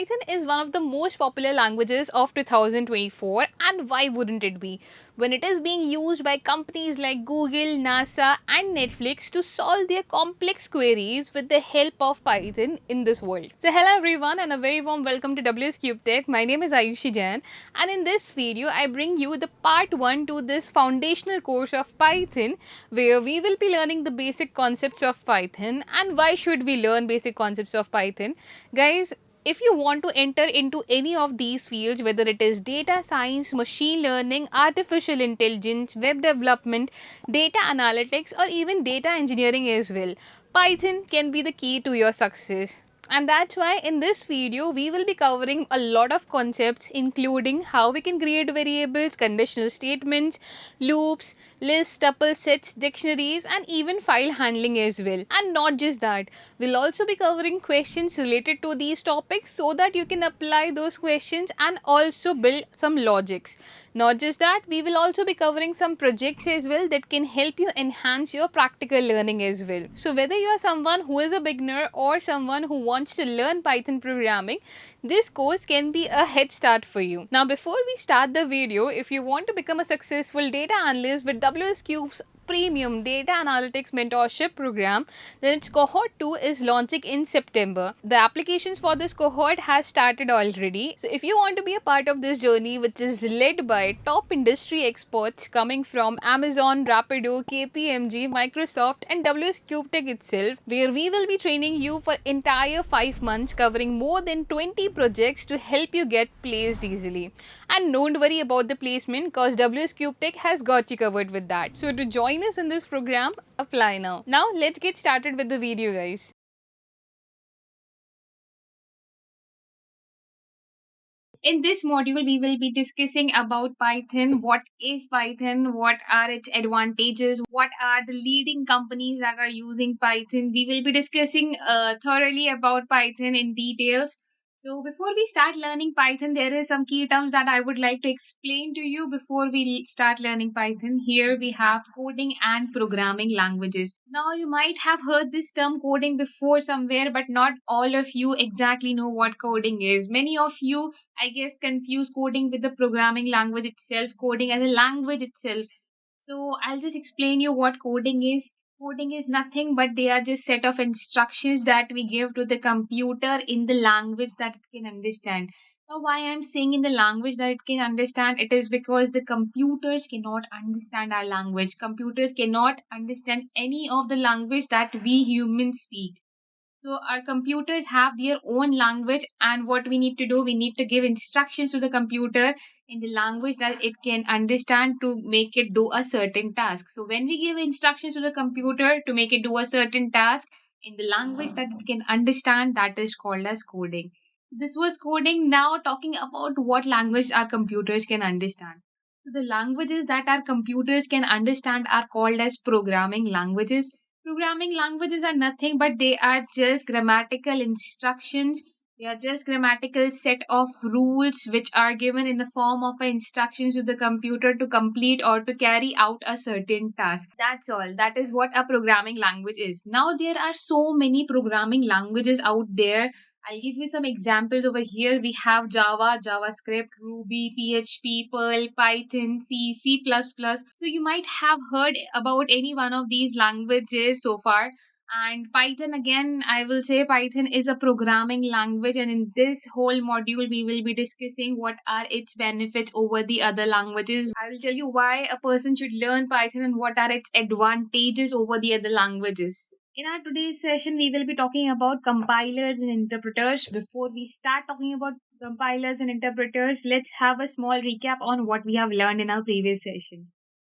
Python is one of the most popular languages of 2024, and why wouldn't it be? When it is being used by companies like Google, NASA, and Netflix to solve their complex queries with the help of Python in this world. So hello everyone and a very warm welcome to WsCube Tech. My name is Ayushi Jain, and in this video I bring you the part 1 to this foundational course of Python, where we will be learning the basic concepts of Python and why should we learn basic concepts of Python. Guys, if you want to enter into any of these fields, whether it is data science, machine learning, artificial intelligence, web development, data analytics, or even data engineering as well, Python can be the key to your success. And that's why in this video we will be covering a lot of concepts, including how we can create variables, conditional statements, loops, lists, tuples, sets, dictionaries, and even file handling as well. And not just that, we'll also be covering questions related to these topics so that you can apply those questions and also build some logics. Not just that, we will also be covering some projects as well that can help you enhance your practical learning as well. So whether you are someone who is a beginner or someone who wants to learn Python programming, this course can be a head start for you. Now before we start the video, if you want to become a successful data analyst with WsCube's premium data analytics mentorship program, then its cohort 2 is launching in September. The applications for this cohort has started already. So if you want to be a part of this journey, which is led by top industry experts coming from Amazon, Rapido, KPMG, Microsoft, and WsCube Tech itself, where we will be training you for entire 5 months, covering more than 20 projects to help you get placed easily. And don't worry about the placement, because WsCube Tech has got you covered with that. So to join us in this program, apply now. Now let's get started with the video, guys. In this module, we will be discussing about Python. What is Python? What are its advantages? What are the leading companies that are using Python? We will be discussing thoroughly about Python in details. So before we start learning Python, there is some key terms that I would like to explain to you before we start learning Python. Here we have coding and programming languages. Now you might have heard this term coding before somewhere, but not all of you exactly know what coding is. Many of you, I guess, confuse coding with the programming language itself, coding as a language itself. So I'll just explain you what coding is. Coding is nothing but they are just set of instructions that we give to the computer in the language that it can understand. Now, why I'm saying in the language that it can understand, it is because the computers cannot understand our language. Computers cannot understand any of the language that we humans speak. So our computers have their own language, and what we need to do, we need to give instructions to the computer in the language that it can understand to make it do a certain task. So when we give instructions to the computer to make it do a certain task in the language that it can understand, that is called as coding. This was coding. Now talking about what language our computers can understand. So the languages that our computers can understand are called as programming languages. Programming languages are nothing but they are just grammatical instructions. They are just grammatical set of rules which are given in the form of instructions to the computer to complete or to carry out a certain task. That's all. That is what a programming language is. Now there are so many programming languages out there. I'll give you some examples over here. We have Java, JavaScript, Ruby, PHP, Perl, Python, C, C++. So you might have heard about any one of these languages so far. And Python, again, I will say Python is a programming language. And in this whole module, we will be discussing what are its benefits over the other languages. I will tell you why a person should learn Python and what are its advantages over the other languages. In our today's session, we will be talking about compilers and interpreters. Before we start talking about compilers and interpreters, let's have a small recap on what we have learned in our previous session.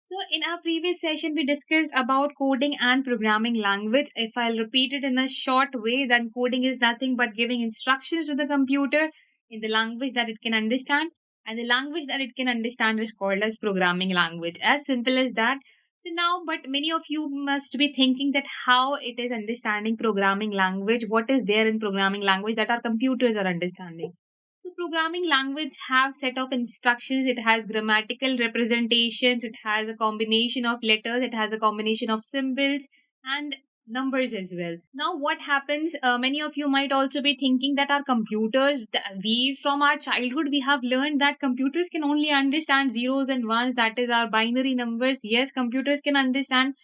So, in our previous session, we discussed about coding and programming language. If I'll repeat it in a short way, then coding is nothing but giving instructions to the computer in the language that it can understand, and the language that it can understand is called as programming language. As simple as that. So now, but many of you must be thinking that how it is understanding programming language, what is there in programming language that our computers are understanding. So programming language have set of instructions, it has grammatical representations, it has a combination of letters, it has a combination of symbols, and numbers as well. Now, what happens? Many of you might also be thinking that our computers, we from our childhood, we have learned that computers can only understand zeros and ones, that is our binary numbers. Yes, computers can understand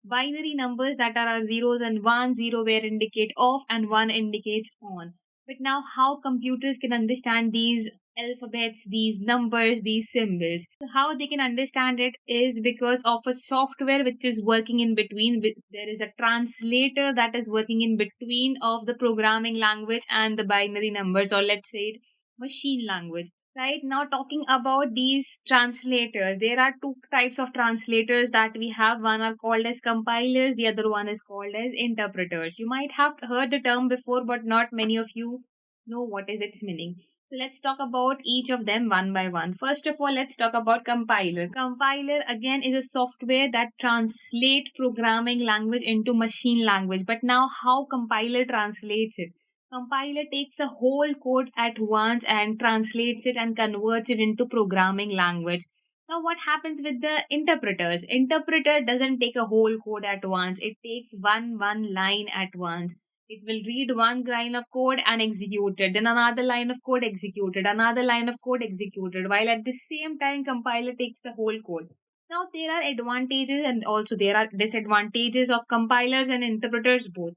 binary numbers, that are our zeros and ones. Zero where indicate off and one indicates on. But now, how computers can understand these alphabets, these numbers, these symbols? So how they can understand it is because of a software which is working in between. There is a translator that is working in between of the programming language and the binary numbers, or let's say it, machine language. Right now, talking about these translators, there are two types of translators that we have. One are called as compilers, the other one is called as interpreters. You might have heard the term before, but not many of you know what is its meaning. So let's talk about each of them one by one. First of all, let's talk about compiler. Compiler again is a software that translate programming language into machine language. But now, how compiler translates it? Compiler takes a whole code at once and translates it and converts it into programming language. Now, what happens with the interpreters? Interpreter doesn't take a whole code at once. It takes one line at once. It will read one line of code and execute it, then another line of code executed, another line of code executed, while at the same time compiler takes the whole code. Now, there are advantages and also there are disadvantages of compilers and interpreters both.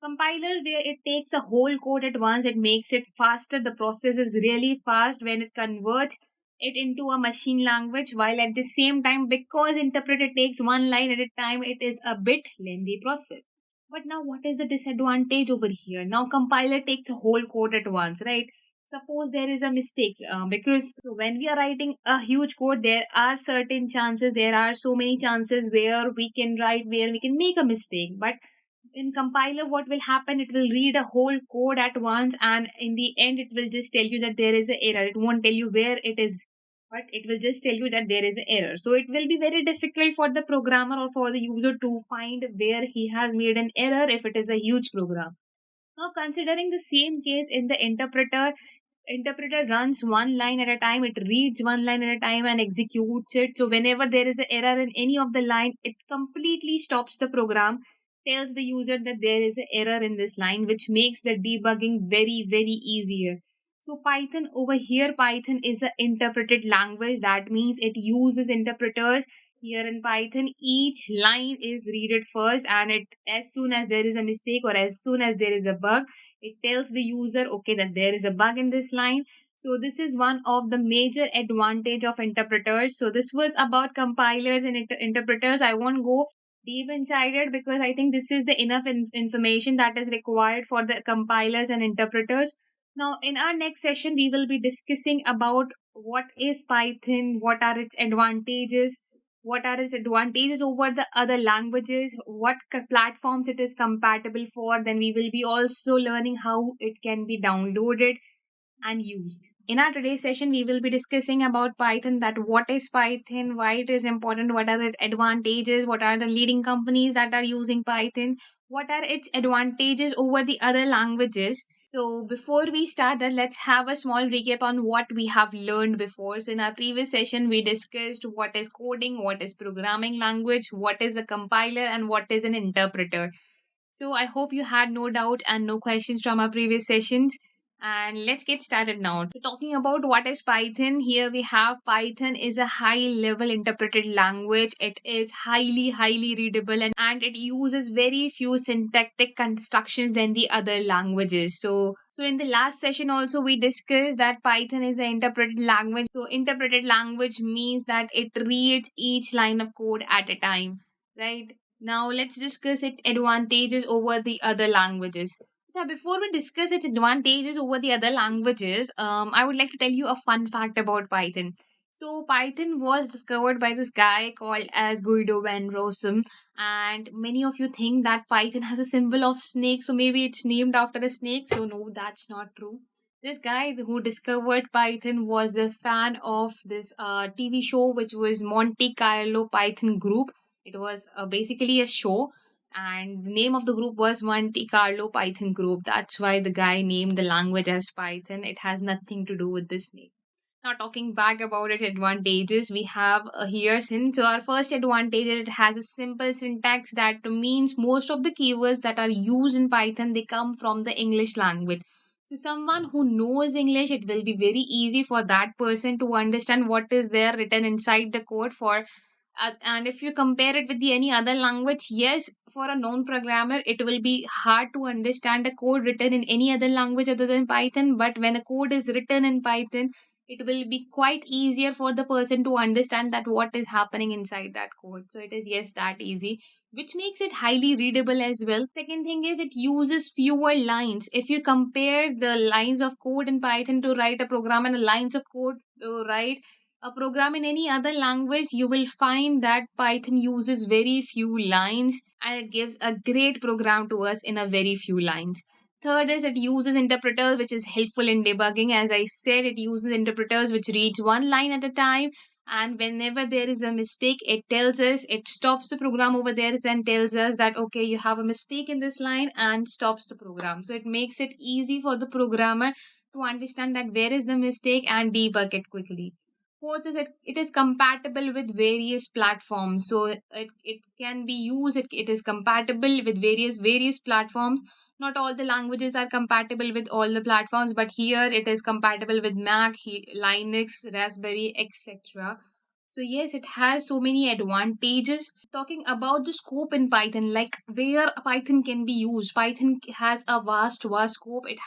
Compiler, where it takes a whole code at once, it makes it faster. The process is really fast when it converts it into a machine language, while at the same time, because interpreter takes one line at a time, it is a bit lengthy process. But now, what is the disadvantage over here? Now, compiler takes a whole code at once, right? Suppose there is a mistake, because when we are writing a huge code, there are certain chances, there are so many chances where we can write, where we can make a mistake. But in compiler, what will happen? It will read a whole code at once, and in the end, it will just tell you that there is an error. It won't tell you where it is, but it will just tell you that there is an error. So it will be very difficult for the programmer or for the user to find where he has made an error if it is a huge program. Now, considering the same case in the interpreter runs one line at a time, it reads one line at a time and executes it. So whenever there is an error in any of the line, it completely stops the program, tells the user that there is an error in this line, which makes the debugging very easier. So Python over here, Python is an interpreted language. That means it uses interpreters. Here in Python, each line is read it first, and it, as soon as there is a mistake or as soon as there is a bug, it tells the user, okay, that there is a bug in this line. So this is one of the major advantage of interpreters. So this was about compilers and interpreters. I won't go deep inside it because I think this is the enough information that is required for the compilers and interpreters. Now, in our next session, we will be discussing about what is Python, what are its advantages, what are its advantages over the other languages, what platforms it is compatible for. Then we will be also learning how it can be downloaded and used. In our today's session, we will be discussing about Python, that what is Python, why it is important, what are the advantages, what are the leading companies that are using Python, what are its advantages over the other languages. So before we start that, let's have a small recap on what we have learned before. So in our previous session, we discussed what is coding, what is programming language, what is a compiler, and what is an interpreter. So I hope you had no doubt and no questions from our previous sessions. And let's get started now. So talking about what is Python, here we have Python is a high level interpreted language. It is highly readable, and it uses very few syntactic constructions than the other languages. So in the last session also we discussed that Python is an interpreted language. So interpreted language means that it reads each line of code at a time, right? Now let's discuss its advantages over the other languages. So before we discuss its advantages over the other languages, I would like to tell you a fun fact about Python. So Python was discovered by this guy called as Guido van Rossum, and many of you think that Python has a symbol of snake, so maybe it's named after a snake. So no, that's not true. This guy who discovered Python was a fan of this TV show, which was Monte Carlo Python Group. It was basically a show, and the name of the group was Monte Carlo Python Group. That's why the guy named the language as Python. It has nothing to do with this name. Now, talking back about its advantages, we have here since so our first advantage, it has a simple syntax that means most of the keywords that are used in Python, they come from the English language. So someone who knows English, it will be very easy for that person to understand what is there written inside the code for. And if you compare it with the any other language, yes, for a known programmer, it will be hard to understand a code written in any other language other than Python. But when a code is written in Python, it will be quite easier for the person to understand that what is happening inside that code. So it is, yes, that easy, which makes it highly readable as well. Second thing is it uses fewer lines. If you compare the lines of code in Python to write a program and the lines of code to write a program in any other language, you will find that Python uses very few lines and it gives a great program to us in a very few lines. Third is it uses interpreters, which is helpful in debugging. As I said, it uses interpreters which reads one line at a time. And whenever there is a mistake, it tells us, it stops the program over there and tells us that, okay, you have a mistake in this line and stops the program. So it makes it easy for the programmer to understand that where is the mistake and debug it quickly. Fourth is it is compatible with various platforms. So it can be used, it is compatible with various platforms. Not all the languages are compatible with all the platforms, but here it is compatible with Mac, Linux, Raspberry, etc. So yes, it has so many advantages. Talking about the scope in Python, like where Python can be used, Python has a vast scope. It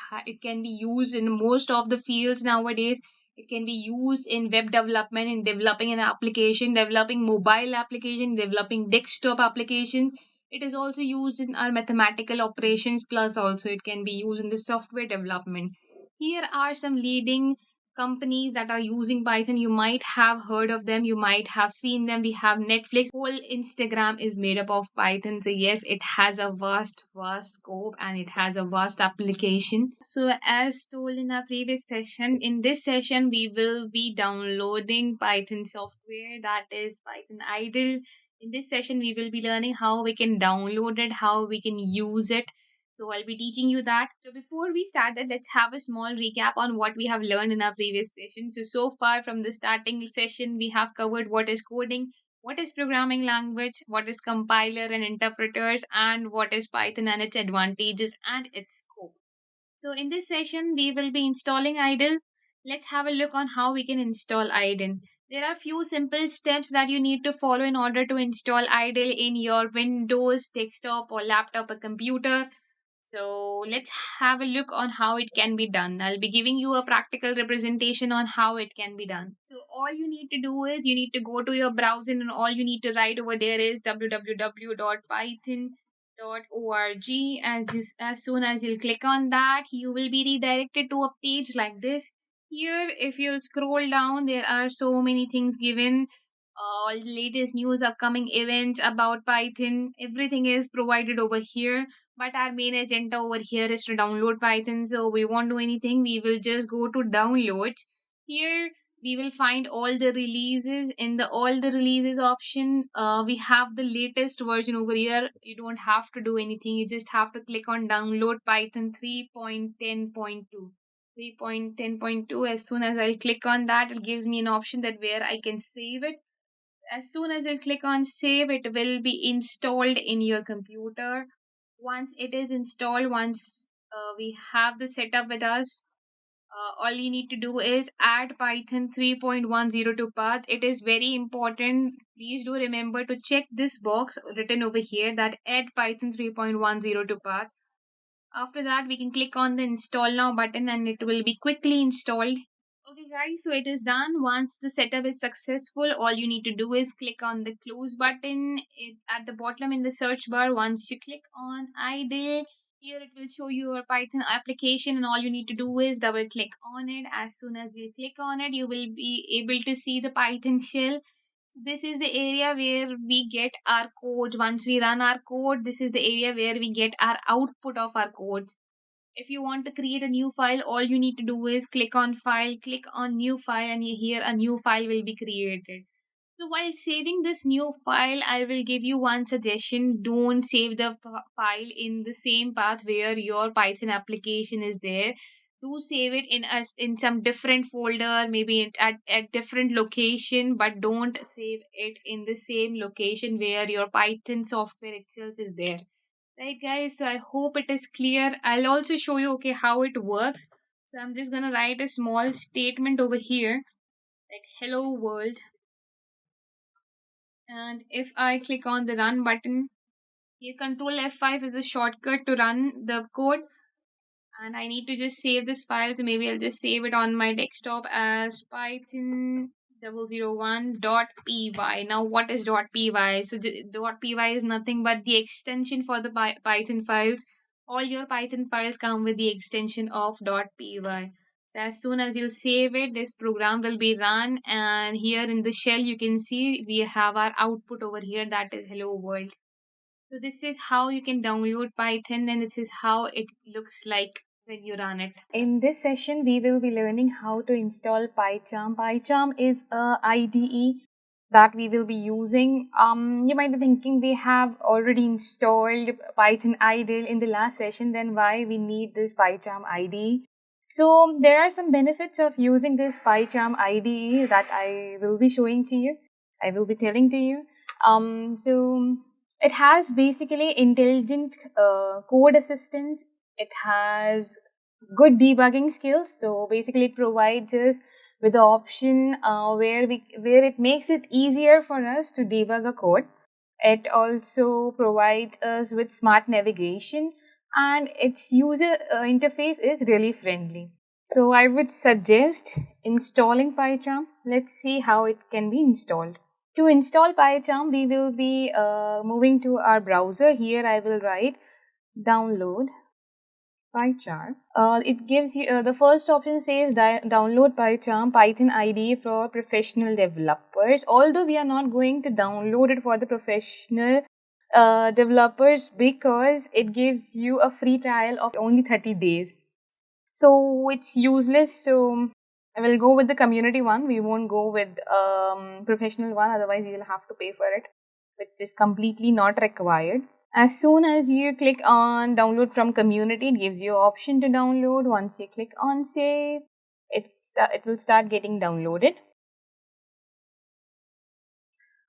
can be used in most of the fields nowadays. It can be used in web development, in developing an application, developing mobile application, developing desktop application. It is also used in our mathematical operations, plus also it can be used in the software development. Here are some leading companies that are using Python. You might have heard of them, you might have seen them. We have Netflix, whole Instagram is made up of Python. So yes, it has a vast scope and it has a vast application. So as told in our previous session, in this session we will be downloading Python software, that is Python idle. In this session we will be learning how we can download it, how we can use it. So I'll be teaching you that. So before we start that, let's have a small recap on what we have learned in our previous session. So far from the starting session, we have covered what is coding, what is programming language, what is compiler and interpreters, and what is Python and its advantages and its scope. So in this session, we will be installing idle. Let's have a look on how we can install idle. There are few simple steps that you need to follow in order to install idle in your Windows, desktop or laptop or computer. So let's have a look on how it can be done. I'll be giving you a practical representation on how it can be done. So all you need to do is you need to go to your browser and all you need to write over there is www.python.org. As soon as you'll click on that, you will be redirected to a page like this. Here, if you'll scroll down, there are so many things given. All the latest news, upcoming events about Python, everything is provided over here. But our main agenda over here is to download Python. So we won't do anything. We will just go to downloads. Here we will find all the releases. In the all the releases option, we have the latest version over here. You don't have to do anything. You just have to click on download Python 3.10.2. 3.10.2. As soon as I click on that, it gives me an option that where I can save it. As soon as you click on save, it will be installed in your computer. Once it is installed, once we have the setup with us, all you need to do is add Python 3.10 to path. It is very important. Please do remember to check this box written over here that add Python 3.10 to path. After that, we can click on the install now button and it will be quickly installed. Okay guys, so it is done. Once the setup is successful, all you need to do is click on the close button at the bottom in the search bar. Once you click on idle, here it will show you your Python application and all you need to do is double click on it. As soon as you click on it, you will be able to see the Python shell. So this is the area where we get our code. Once we run our code, this is the area where we get our output of our code. If you want to create a new file, all you need to do is click on file, click on new file, and here a new file will be created. So while saving this new file, I will give you one suggestion. Don't save the file in the same path where your Python application is there. Do save it in some different folder, maybe at different location, but don't save it in the same location where your Python software itself is there. Right, guys? So I hope it is clear. I'll also show you okay how it works. So I'm just gonna write a small statement over here, like hello world. And if I click on the run button, here Control F5 is a shortcut to run the code. And I need to just save this file, so maybe I'll just save it on my desktop as python001.py. Now what is .py? So .py is nothing but the extension for the Python files. All your Python files come with the extension of .py. So as soon as you'll save it, this program will be run, and here in the shell you can see we have our output over here, that is hello world. So this is how you can download Python, and this is how it looks like when you run it. In this session, we will be learning how to install PyCharm. PyCharm is a IDE that we will be using. You might be thinking we have already installed Python idle in the last session, then why we need this PyCharm IDE? So there are some benefits of using this PyCharm IDE that I will be showing to you. I will be telling to you. So it has basically intelligent code assistance. It has good debugging skills. So basically, it provides us with the option where it makes it easier for us to debug a code. It also provides us with smart navigation, and its user interface is really friendly. So I would suggest installing PyCharm. Let's see how it can be installed. To install PyCharm, we will be moving to our browser. Here I will write download PyCharm. It gives you the first option says download PyCharm Python IDE for professional developers. Although we are not going to download it for the professional developers because it gives you a free trial of only 30 days. So it's useless. So I will go with the community one. We won't go with professional one. Otherwise, you will have to pay for it, which is completely not required. As soon as you click on download from community, it gives you option to download. Once you click on save, it will start getting downloaded.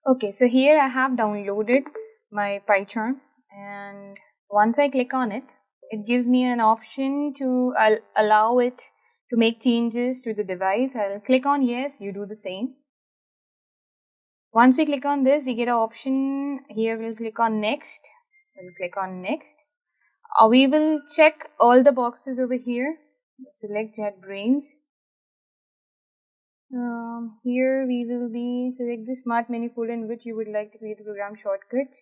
Okay, so here I have downloaded my PyCharm, and once I click on it, it gives me an option to allow it to make changes to the device. I'll click on yes, you do the same. Once we click on this, we get an option here. We'll click on next. We'll click on next. We will check all the boxes over here. Select JetBrains. Here we will be select the smart menu folder in which you would like to create a program shortcut.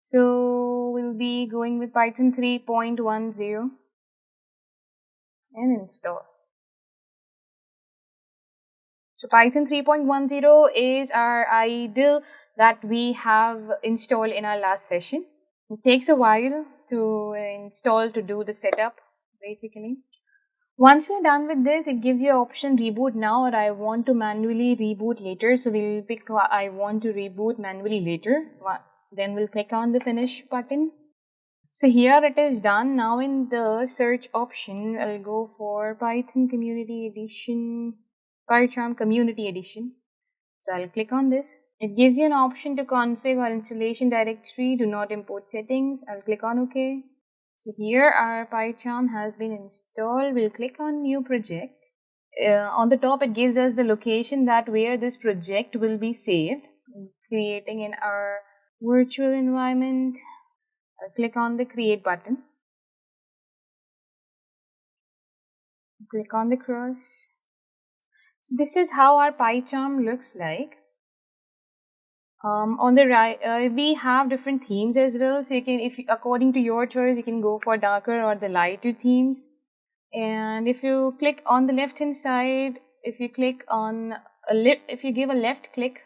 So we'll be going with Python 3.10 and install. So Python 3.10 is our IDE that we have installed in our last session. It takes a while to install, to do the setup basically. Once we're done with this, it gives you an option reboot now or I want to manually reboot later. So we'll pick I want to reboot manually later. Then we'll click on the finish button. So here it is done. Now in the search option, I'll go for Python Community Edition, PyCharm Community Edition. So I'll click on this. It gives you an option to configure our installation directory, do not import settings. I'll click on OK. So here our PyCharm has been installed. We'll click on new project. On the top it gives us the location that where this project will be saved, creating in our virtual environment. I'll click on the create button. Click on the cross. So this is how our PyCharm looks like. On the right, we have different themes as well. So you can, if according to your choice, you can go for darker or the lighter themes. And if you click on the left hand side, if you click on if you give a left click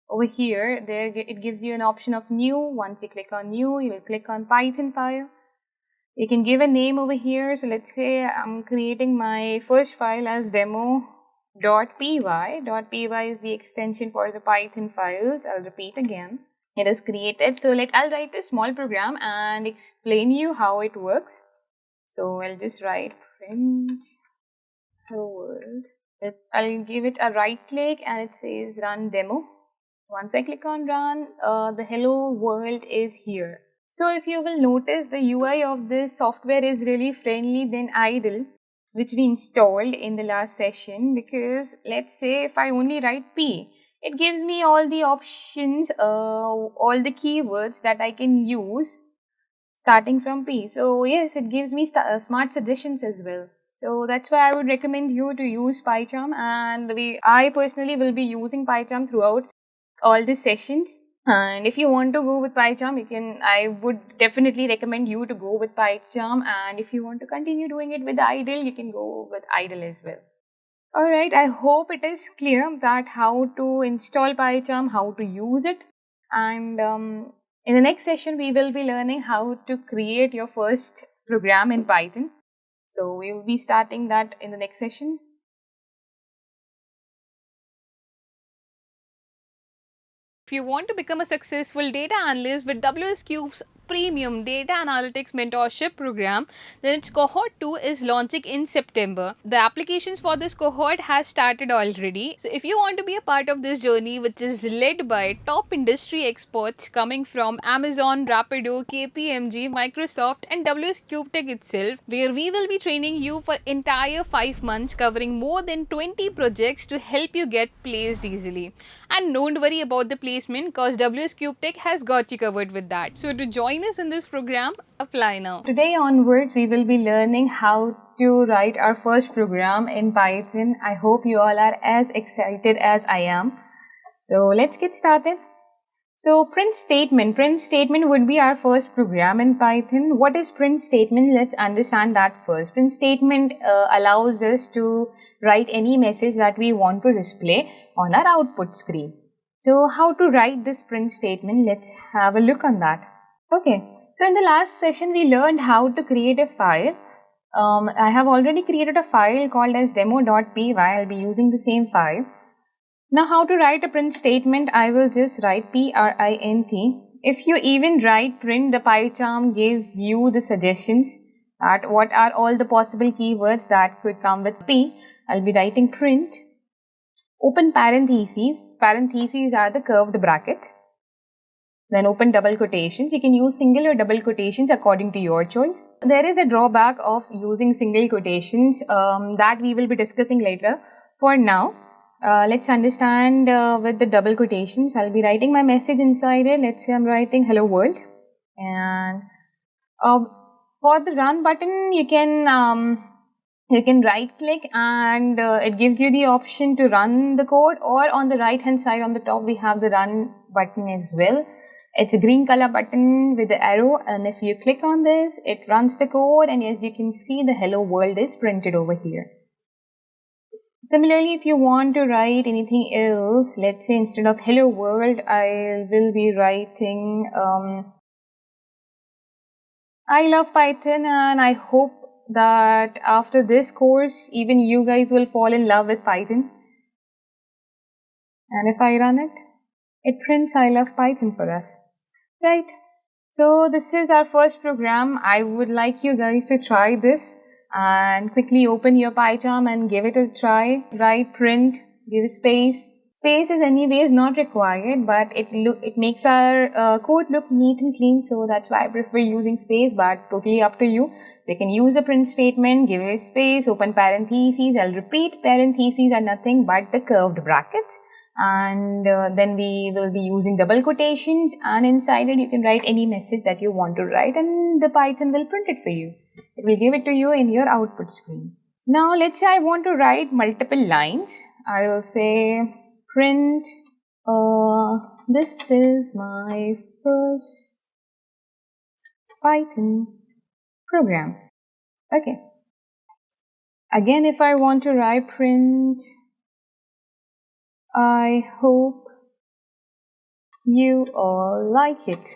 over here, there it gives you an option of new. Once you click on new, you will click on Python file. You can give a name over here. So let's say I'm creating my first file as demo.py. .py is the extension for the Python files. I'll repeat again. It is created. So I'll write a small program and explain you how it works. So I'll just write print hello world. I'll give it a right click and it says run demo. Once I click on run, the hello world is here. So if you will notice, the UI of this software is really friendly than idle, which we installed in the last session, because let's say if I only write P, it gives me all the options, all the keywords that I can use starting from P. So yes, it gives me smart suggestions as well. So that's why I would recommend you to use PyCharm, and I personally will be using PyCharm throughout all the sessions. And if you want to go with PyCharm, I would definitely recommend you to go with PyCharm. And if you want to continue doing it with idle, you can go with idle as well. Alright, I hope it is clear that how to install PyCharm, how to use it. And in the next session, we will be learning how to create your first program in Python. So we will be starting that in the next session. If you want to become a successful data analyst with WsCube's premium data analytics mentorship program, then its cohort 2 is launching in September. The applications for this cohort has started already. So if you want to be a part of this journey, which is led by top industry experts coming from Amazon, Rapido, KPMG, Microsoft and WsCube Tech itself, where we will be training you for entire 5 months, covering more than 20 projects to help you get placed easily. And don't worry about the placement, because WsCube Tech has got you covered with that. So to join us in this program, apply now. Today onwards, we will be learning how to write our first program in Python. I hope you all are as excited as I am. So let's get started. So print statement would be our first program in Python. What is print statement? Let's understand that first. Print statement allows us to write any message that we want to display on our output screen. So how to write this print statement? Let's have a look on that. Okay, so in the last session we learned how to create a file. I have already created a file called as demo.py. I'll be using the same file. Now how to write a print statement? I will just write print. If you even write print, the PyCharm gives you the suggestions that what are all the possible keywords that could come with P. I'll be writing print. Open parentheses. Parentheses are the curved brackets. Then open double quotations. You can use single or double quotations according to your choice. There is a drawback of using single quotations that we will be discussing later. For now, let's understand with the double quotations. I'll be writing my message inside it. Let's say I'm writing hello world. And for the run button, you can right click and it gives you the option to run the code, or on the right hand side on the top we have the run button as well. It's a green color button with the arrow, and if you click on this, it runs the code, and as you can see, the hello world is printed over here. Similarly, if you want to write anything else, let's say instead of hello world, I will be writing I love Python, and I hope that after this course, even you guys will fall in love with Python. And if I run it, it prints I love Python for us, right? So this is our first program. I would like you guys to try this and quickly open your PyCharm and give it a try. Write print, give space. Space is anyways not required, but it makes our code look neat and clean, so that's why I prefer using space, but totally up to you. So you can use a print statement, give it space, open parentheses. I'll repeat, parentheses are nothing but the curved brackets. And then we will be using double quotations, and inside it you can write any message that you want to write, and the Python will print it for you. It will give it to you in your output screen. Now let's say I want to write multiple lines. I will say print this is my first Python program. Okay. Again, if I want to write print I hope you all like it.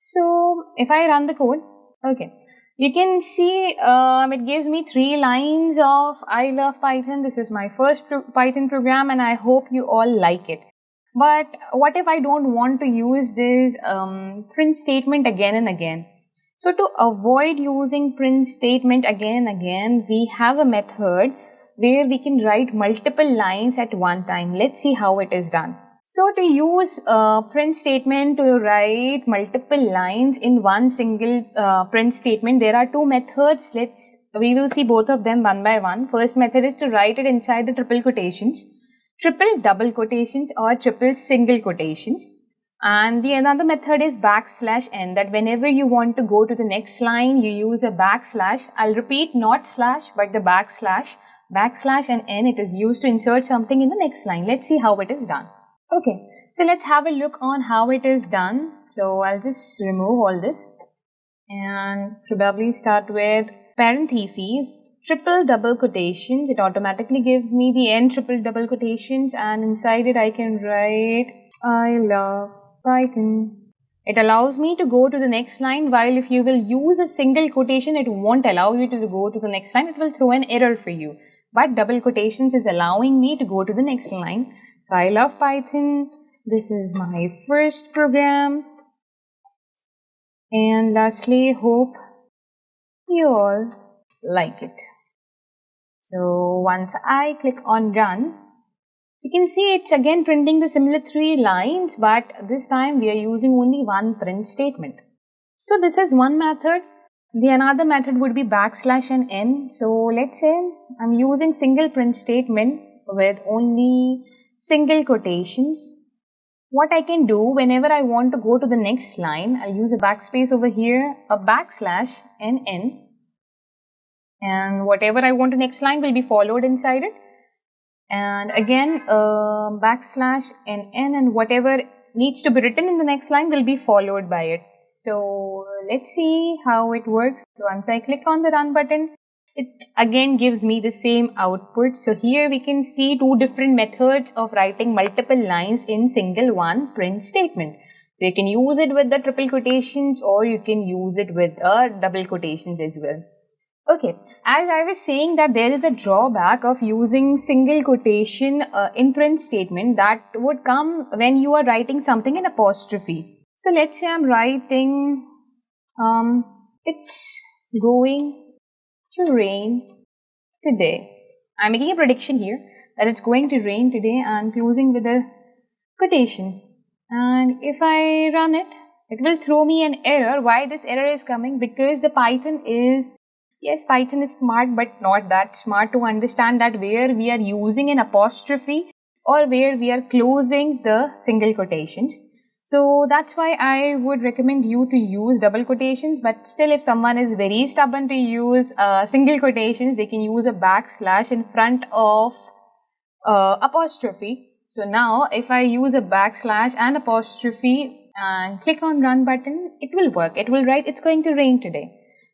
So if I run the code, okay, you can see it gives me 3 lines of I love Python. This is my first Python program and I hope you all like it. But what if I don't want to use this print statement again and again? So to avoid using print statement again and again, we have a method where we can write multiple lines at one time. Let's see how it is done. So to use print statement to write multiple lines in one single print statement, there are two methods. We will see both of them one by one. First method is to write it inside the triple quotations, triple double quotations or triple single quotations. And the another method is \n, that whenever you want to go to the next line, you use a backslash. I'll repeat, not slash, but the backslash. Backslash and n, it is used to insert something in the next line. Let's see how it is done. Okay, so let's have a look on how it is done. So I'll just remove all this and probably start with parentheses, triple double quotations. It automatically gives me the n triple double quotations, and inside it I can write I love Python. It allows me to go to the next line, while if you will use a single quotation, it won't allow you to go to the next line. It will throw an error for you. But double quotations is allowing me to go to the next line. So I love Python. This is my first program. And lastly, hope you all like it. So once I click on run, you can see it's again printing the similar 3 lines, but this time we are using only one print statement. So this is one method. The another method would be backslash and n. So let's say I'm using single print statement with only single quotations. What I can do whenever I want to go to the next line, I'll use a backspace over here, a backslash and n, and whatever I want to next line will be followed inside it, and again backslash and n, and whatever needs to be written in the next line will be followed by it. So let's see how it works. Once I click on the run button, it again gives me the same output. So here we can see two different methods of writing multiple lines in single one print statement. So you can use it with the triple quotations, or you can use it with double quotations as well. Okay, as I was saying that there is a drawback of using single quotation in print statement that would come when you are writing something in apostrophe. So let's say I'm writing it's going to rain today. I'm making a prediction here that it's going to rain today and closing with a quotation. And if I run it, it will throw me an error. Why this error is coming? Because the Python is, yes, Python is smart, but not that smart to understand that where we are using an apostrophe or where we are closing the single quotations. So that's why I would recommend you to use double quotations, but still if someone is very stubborn to use single quotations, they can use a backslash in front of apostrophe. So now if I use a backslash and apostrophe and click on run button, it will work. It will write it's going to rain today.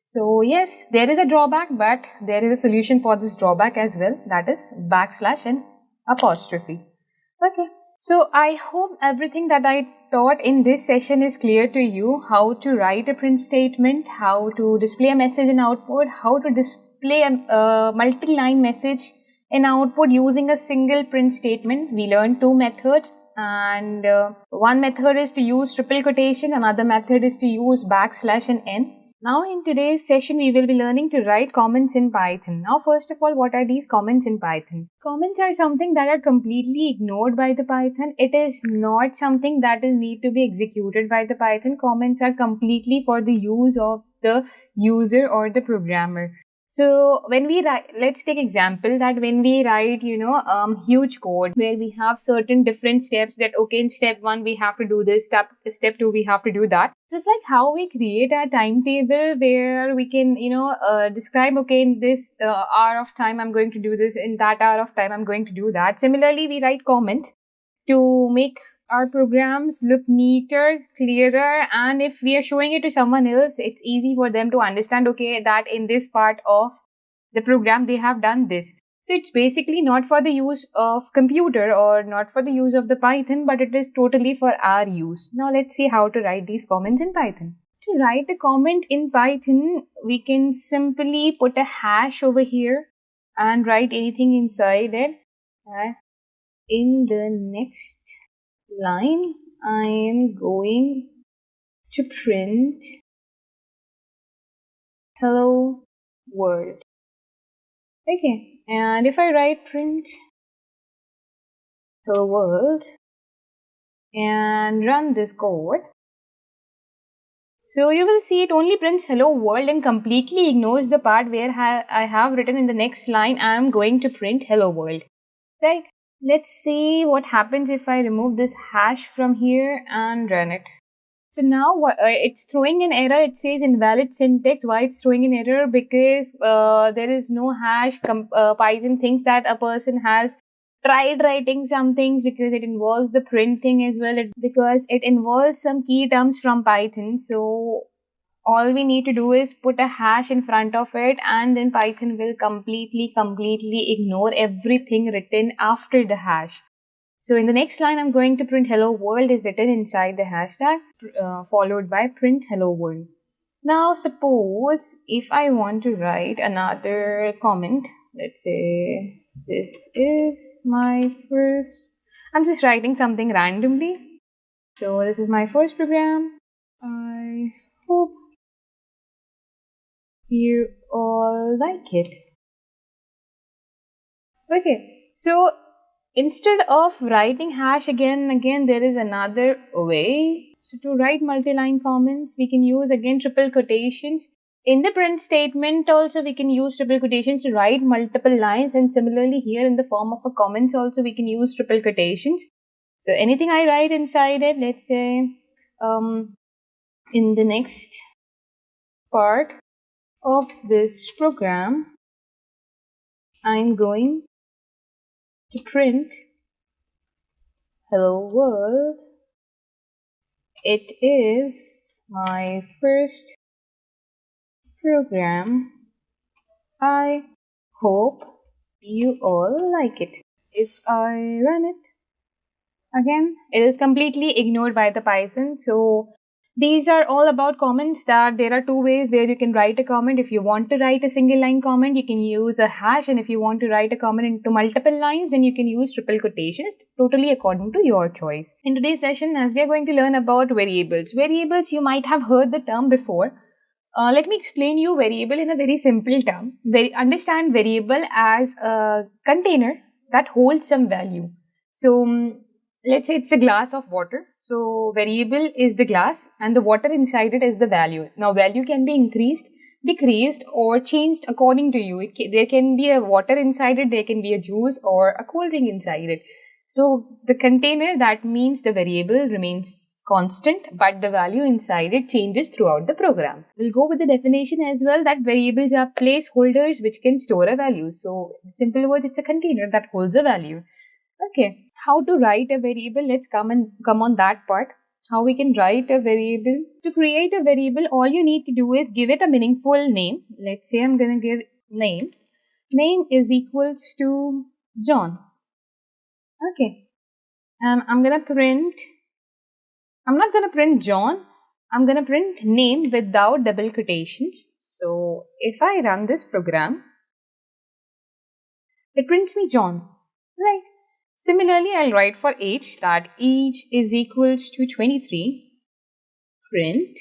So yes, there is a drawback, but there is a solution for this drawback as well. That is backslash and apostrophe. Okay. So I hope everything that I taught in this session is clear to you. How to write a print statement, how to display a message in output, how to display a multi-line message in output using a single print statement. We learned two methods, and one method is to use triple quotation, another method is to use backslash and n. Now in today's session, we will be learning to write comments in Python. Now first of all, what are these comments in Python? Comments are something that are completely ignored by the Python. It is not something that is need to be executed by the Python. Comments are completely for the use of the user or the programmer. So when we write, let's take example that when we write, huge code where we have certain different steps that, okay, in step 1 we have to do this, step 2 we have to do that. Just like how we create a timetable where we can, describe, okay, in this hour of time I'm going to do this, in that hour of time I'm going to do that. Similarly, we write comments to make our programs look neater, clearer, and if we are showing it to someone else, it's easy for them to understand, okay, that in this part of the program they have done this. So it's basically not for the use of computer or not for the use of the Python, but it is totally for our use. Now let's see how to write these comments in Python. To write a comment in Python, we can simply put a hash over here and write anything inside it. In the next line, I am going to print hello world. Okay, and if I write print hello world and run this code, so you will see it only prints hello world and completely ignores the part where I have written in the next line I am going to print hello world. Right? Let's see what happens if I remove this hash from here and run it. So now it's throwing an error. It says invalid syntax. Why it's throwing an error? Because there is no hash. Python thinks that a person has tried writing some things because it involves the print thing as well. Because it involves some key terms from Python. So all we need to do is put a hash in front of it, and then Python will completely ignore everything written after the hash. So in the next line, I'm going to print hello world is written inside the hashtag, followed by print hello world. Now suppose if I want to write another comment, let's say this is my first, I'm just writing something randomly. So this is my first program. I hope you all like it. Okay, so instead of writing hash again and again, there is another way. So to write multi-line comments, we can use again triple quotations. In the print statement also, we can use triple quotations to write multiple lines, and similarly here in the form of a comments also, we can use triple quotations. So anything I write inside it, let's say in the next part of this program, I'm going to print hello world. It is my first program. I hope you all like it. If I run it again, it is completely ignored by the Python. So these are all about comments, that there are two ways where you can write a comment. If you want to write a single line comment, you can use a hash, and if you want to write a comment into multiple lines, then you can use triple quotations, totally according to your choice. In today's session, as we are going to learn about variables. Variables, you might have heard the term before. Let me explain you variable in a very simple term. Understand variable as a container that holds some value. So let's say it's a glass of water. So variable is the glass and the water inside it is the value. Now value can be increased, decreased or changed according to you. There can be a water inside it, there can be a juice or a cold drink inside it. So the container, that means the variable remains constant, but the value inside it changes throughout the program. We'll go with the definition as well, that variables are placeholders which can store a value. So in simple words, it's a container that holds a value. Okay, how to write a variable? Let's come on that part. How we can write a variable. To create a variable, all you need to do is give it a meaningful name. Let's say I'm going to give name. Name is equals to John. Okay, and I'm not going to print John. I'm going to print name without double quotations. So if I run this program, it prints me John, right? Similarly, I'll write for age, that age is equals to 23. Print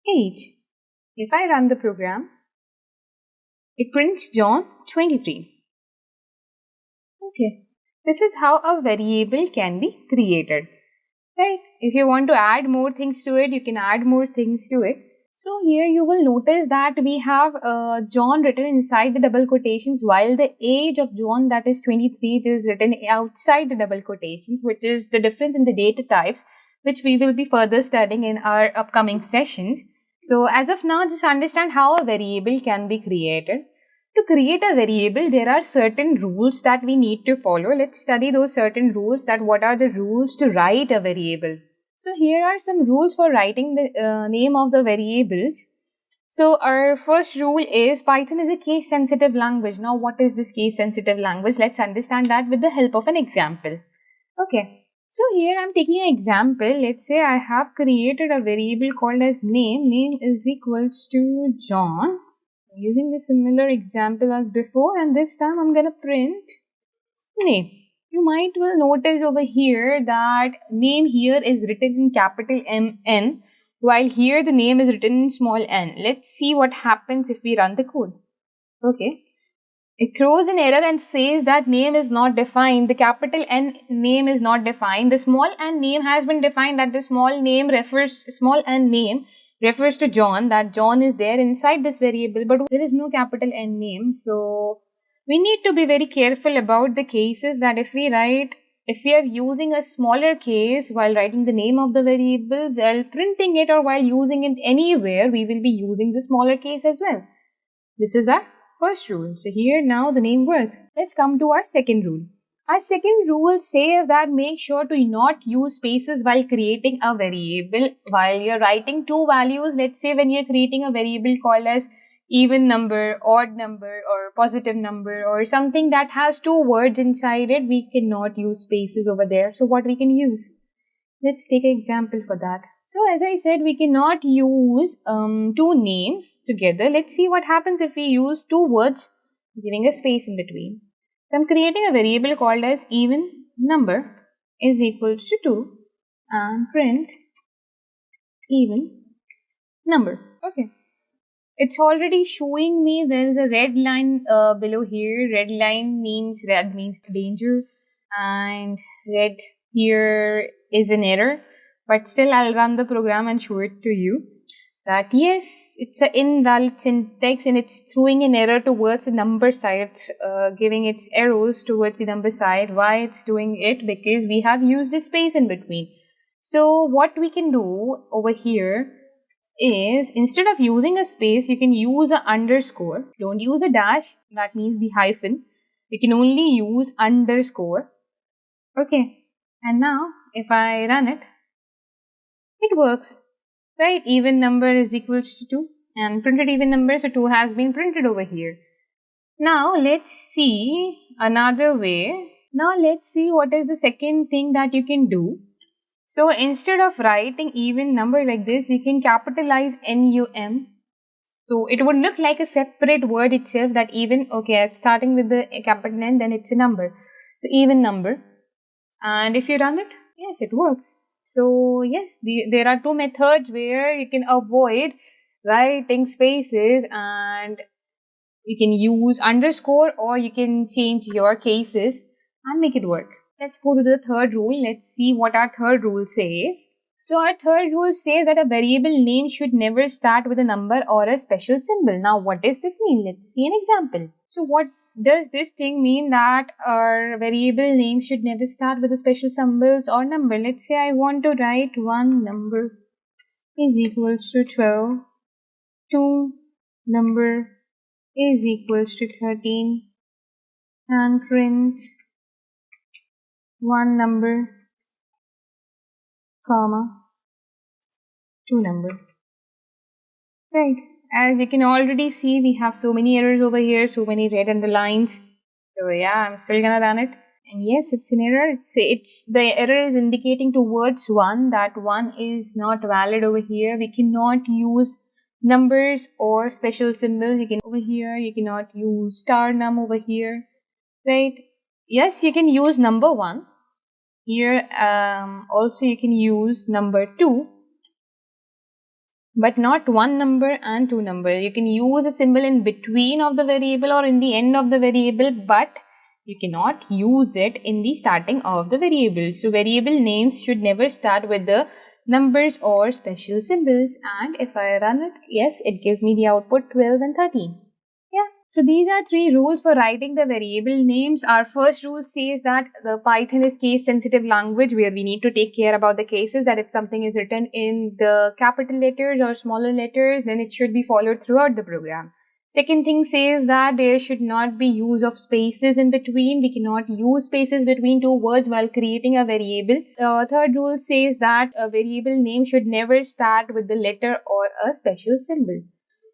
age. If I run the program, it prints John 23. Okay. This is how a variable can be created. Right? If you want to add more things to it, you can add more things to it. So here you will notice that we have John written inside the double quotations, while the age of John, that is 23, is written outside the double quotations, which is the difference in the data types, which we will be further studying in our upcoming sessions. So as of now, just understand how a variable can be created. To create a variable, there are certain rules that we need to follow. Let's study those certain rules, that what are the rules to write a variable. So here are some rules for writing the name of the variables. So our first rule is Python is a case sensitive language. Now what is this case sensitive language? Let's understand that with the help of an example. Okay. So here I'm taking an example. Let's say I have created a variable called as name. Name is equals to John. I'm using the similar example as before, and this time I'm going to print name. You might well notice over here that name here is written in capital MN, while here the name is written in small n. Let's see what happens if we run the code. Okay. It throws an error and says that name is not defined. The capital N name is not defined. The small n name has been defined. That the small n name refers to John. That John is there inside this variable, but there is no capital N name. So we need to be very careful about the cases that if we are using a smaller case while writing the name of the variable, while printing it or while using it anywhere, we will be using the smaller case as well. This is our first rule. So here now the name works. Let's come to our second rule. Our second rule says that make sure to not use spaces while creating a variable. While you're writing two values, let's say when you're creating a variable called as even number, odd number, or positive number, or something that has two words inside it, we cannot use spaces over there. So what we can use? Let's take an example for that. So as I said, we cannot use two names together. Let's see what happens if we use two words giving a space in between. So I'm creating a variable called as even number is equal to 2 and print even number. Okay. It's already showing me there is a red line below here. Red means danger, and red here is an error. But still I'll run the program and show it to you that yes, it's an invalid syntax and it's throwing an error towards the number side. It's giving its arrows towards the number side. Why it's doing it? Because we have used a space in between. So what we can do over here is instead of using a space, you can use an underscore. Don't use a dash, that means the hyphen. You can only use underscore. Okay, and now if I run it, it works, right? Even number is equals to 2 and printed even number, so 2 has been printed over here. Now let's see another way. Now let's see what is the second thing that you can do. So instead of writing even number like this, you can capitalize NUM. So it would look like a separate word itself, that even, okay, starting with the capital N, then it's a number. So even number. And if you run it, yes, it works. So yes, there are two methods where you can avoid writing spaces, and you can use underscore or you can change your cases and make it work. Let's go to the third rule. Let's see what our third rule says. So our third rule says that a variable name should never start with a number or a special symbol. Now what does this mean? Let's see an example. So what does this thing mean that our variable name should never start with a special symbols or number? Let's say I want to write one number is equals to 12, two number is equals to 13, and print one number, comma, two number. Right. As you can already see, we have so many errors over here, so many red underlines. So yeah, I'm still gonna run it. And yes, it's an error. It's the error is indicating towards 1, that 1 is not valid over here. We cannot use numbers or special symbols. You can over here, you cannot use star num over here. Right? Yes, you can use number 1. Here also you can use number 2, but not one number and two number. You can use a symbol in between of the variable or in the end of the variable, but you cannot use it in the starting of the variable. So variable names should never start with the numbers or special symbols. And if I run it, yes, it gives me the output 12 and 13. Yeah. So these are 3 rules for writing the variable names. Our first rule says that the Python is case sensitive language, where we need to take care about the cases, that if something is written in the capital letters or smaller letters, then it should be followed throughout the program. Second thing says that there should not be use of spaces in between. We cannot use spaces between two words while creating a variable. Third rule says that a variable name should never start with the letter or a special symbol.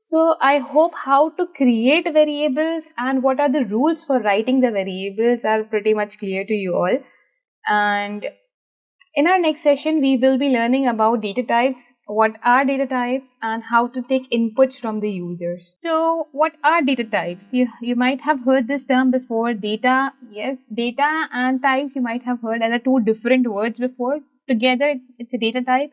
So I hope how to create variables and what are the rules for writing the variables are pretty much clear to you all. And in our next session, we will be learning about data types, what are data types, and how to take inputs from the users. So what are data types? You might have heard this term before, data. Yes, data and types you might have heard as 2 different words before. Together, it's a data type.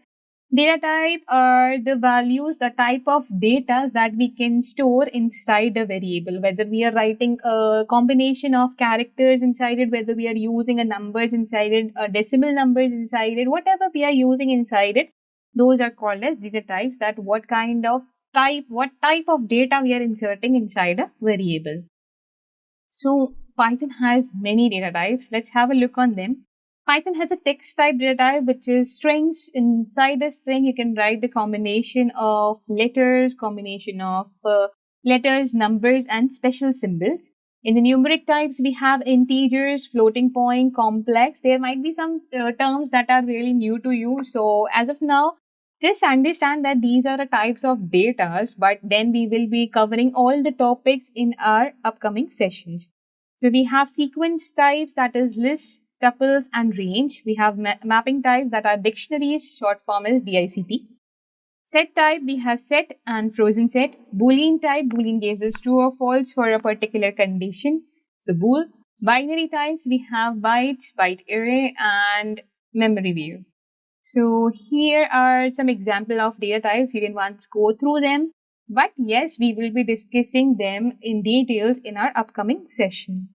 Data type are the values, the type of data that we can store inside a variable, whether we are writing a combination of characters inside it, whether we are using a numbers inside it, a decimal numbers inside it, whatever we are using inside it, those are called as data types. That what type of data we are inserting inside a variable. So Python has many data types. Let's have a look on them. Python has a text type data type, which is strings. Inside a string, you can write the combination of letters, numbers, and special symbols. In the numeric types, we have integers, floating point, complex. There might be some terms that are really new to you. So as of now, just understand that these are the types of data, but then we will be covering all the topics in our upcoming sessions. So we have sequence types, that is list, tuples, and range. We have mapping types, that are dictionaries, short form is DICT. Set type, we have set and frozen set. Boolean type, Boolean gives us true or false for a particular condition. So bool. Binary types, we have bytes, byte array, and memory view. So here are some example of data types. You can once go through them. But yes, we will be discussing them in details in our upcoming session.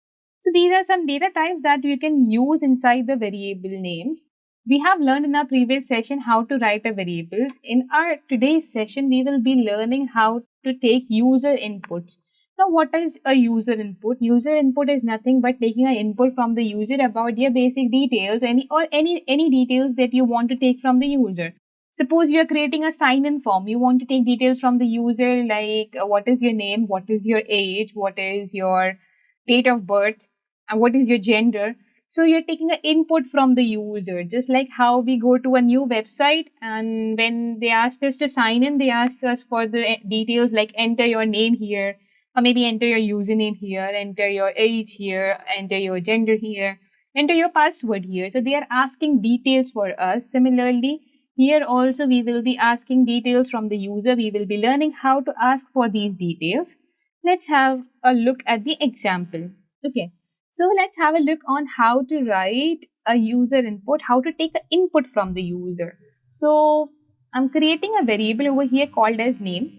So these are some data types that you can use inside the variable names. We have learned in our previous session how to write a variable. In our today's session, we will be learning how to take user inputs. Now, what is a user input? User input is nothing but taking an input from the user about their basic details, any details that you want to take from the user. Suppose you are creating a sign-in form. You want to take details from the user like what is your name, what is your age, what is your date of birth, and what is your gender. So you're taking an input from the user, just like how we go to a new website and when they ask us to sign in, they ask us for the details like enter your name here, or maybe enter your username here, enter your age here, enter your gender here, enter your password here. So they are asking details for us. Similarly, here also we will be asking details from the user. We will be learning how to ask for these details. Let's have a look at the example. Okay. So let's have a look on how to write a user input, how to take an input from the user. So I'm creating a variable over here called as name.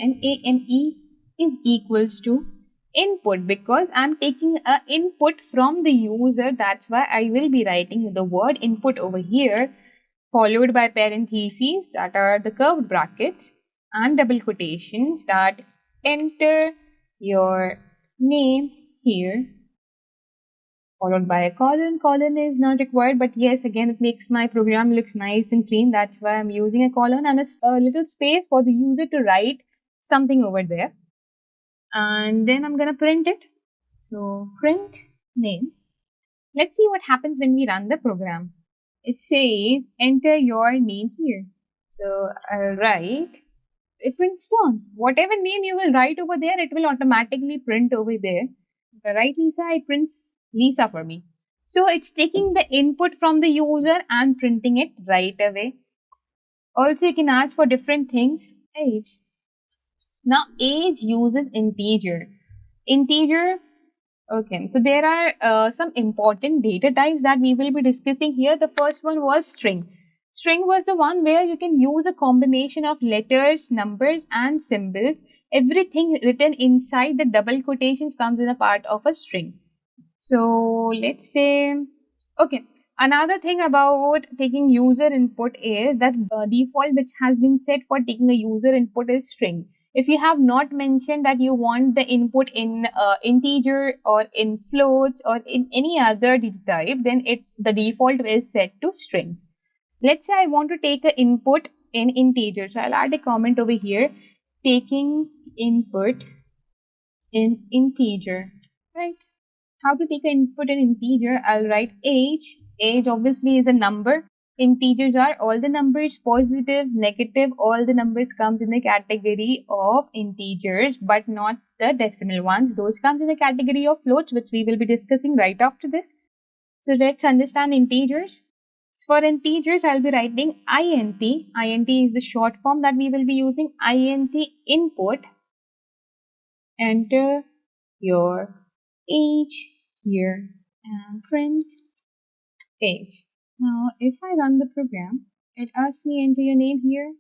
NAME is equals to input because I'm taking an input from the user. That's why I will be writing the word input over here, followed by parentheses, that are the curved brackets, and double quotations, that enter your name here, followed by a colon. Colon is not required, but yes, again, it makes my program looks nice and clean. That's why I'm using a colon and a little space for the user to write something over there. And then I'm going to print it. So print name. Let's see what happens when we run the program. It says enter your name here. So I'll write, it prints down. Whatever name you will write over there, it will automatically print over there. If I write Lisa, it prints Lisa for me. So it's taking the input from the user and printing it right away. Also, you can ask for different things. Age. Now, age uses integer. Integer. Okay, so there are some important data types that we will be discussing here. The first one was string. String was the one where you can use a combination of letters, numbers, and symbols. Everything written inside the double quotations comes in a part of a string. So let's say, okay, another thing about taking user input is that default which has been set for taking a user input is string. If you have not mentioned that you want the input in integer or in floats or in any other data type, then the default is set to string. Let's say I want to take an input in integer. So I'll add a comment over here, taking input in integer, right? How to take an input in integer? I'll write age. Age obviously is a number. Integers are all the numbers, positive, negative, all the numbers comes in the category of integers, but not the decimal ones. Those comes in the category of floats, which we will be discussing right after this. So let's understand integers. For integers, I'll be writing int. Int is the short form that we will be using. Int input. Enter your age here and print age. Now, if I run the program, It asks me enter your name here.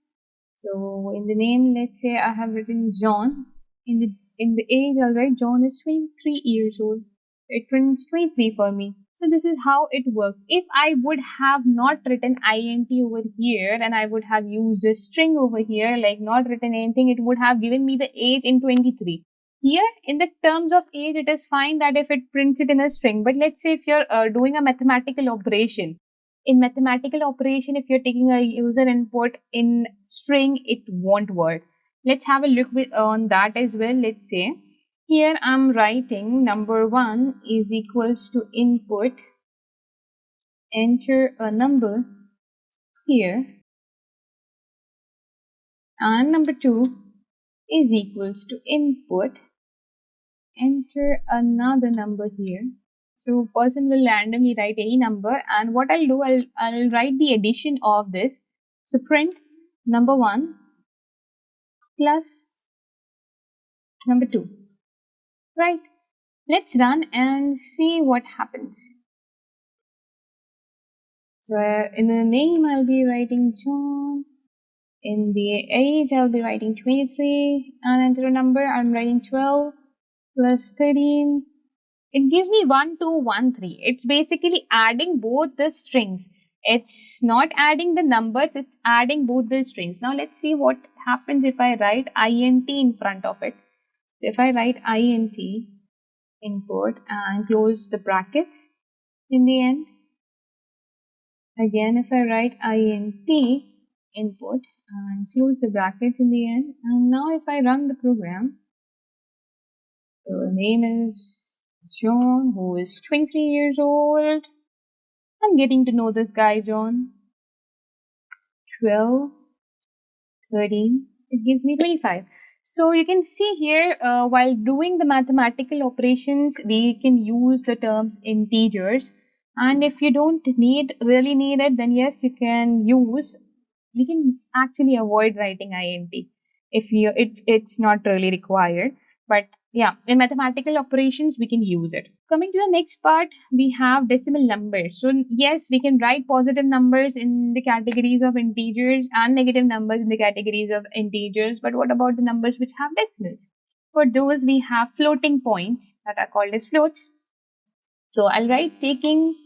So in the name, let's say I have written John. In the age, I'll write John is 23 years old. It turns 23 for me. So this is how it works. If I would have not written int over here and I would have used a string over here, like not written anything, it would have given me the age in 23. Here, in the terms of age, it is fine that if it prints it in a string. But let's say if you're doing a mathematical operation, in mathematical operation, if you're taking a user input in string, it won't work. Let's have a look on that as well. Let's say here I'm writing number 1 is equals to input, enter a number here, and number 2 is equals to input, enter another number here. So person will randomly write any number, and what I'll do, I'll write the addition of this. So print number 1 plus number 2. Right. Let's run and see what happens. So in the name I'll be writing John. In the age I'll be writing 23, and enter a number I'm writing 12 plus 13. It gives me 1213. It's basically adding both the strings. It's not adding the numbers, it's adding both the strings. Now let's see what happens if I write int in front of it. If I write int input and close the brackets in the end, again if I write int input and close the brackets in the end, and now if I run the program, so the name is John, who is 23 years old. I'm getting to know this guy John. 12, 13, it gives me 25. So you can see here, while doing the mathematical operations, we can use the terms integers. And if you don't really need it, then yes, we can actually avoid writing int if it's not really required. But yeah, in mathematical operations, we can use it. Coming to the next part, we have decimal numbers. So yes, we can write positive numbers in the categories of integers and negative numbers in the categories of integers. But what about the numbers which have decimals? For those, we have floating points that are called as floats. So I'll write taking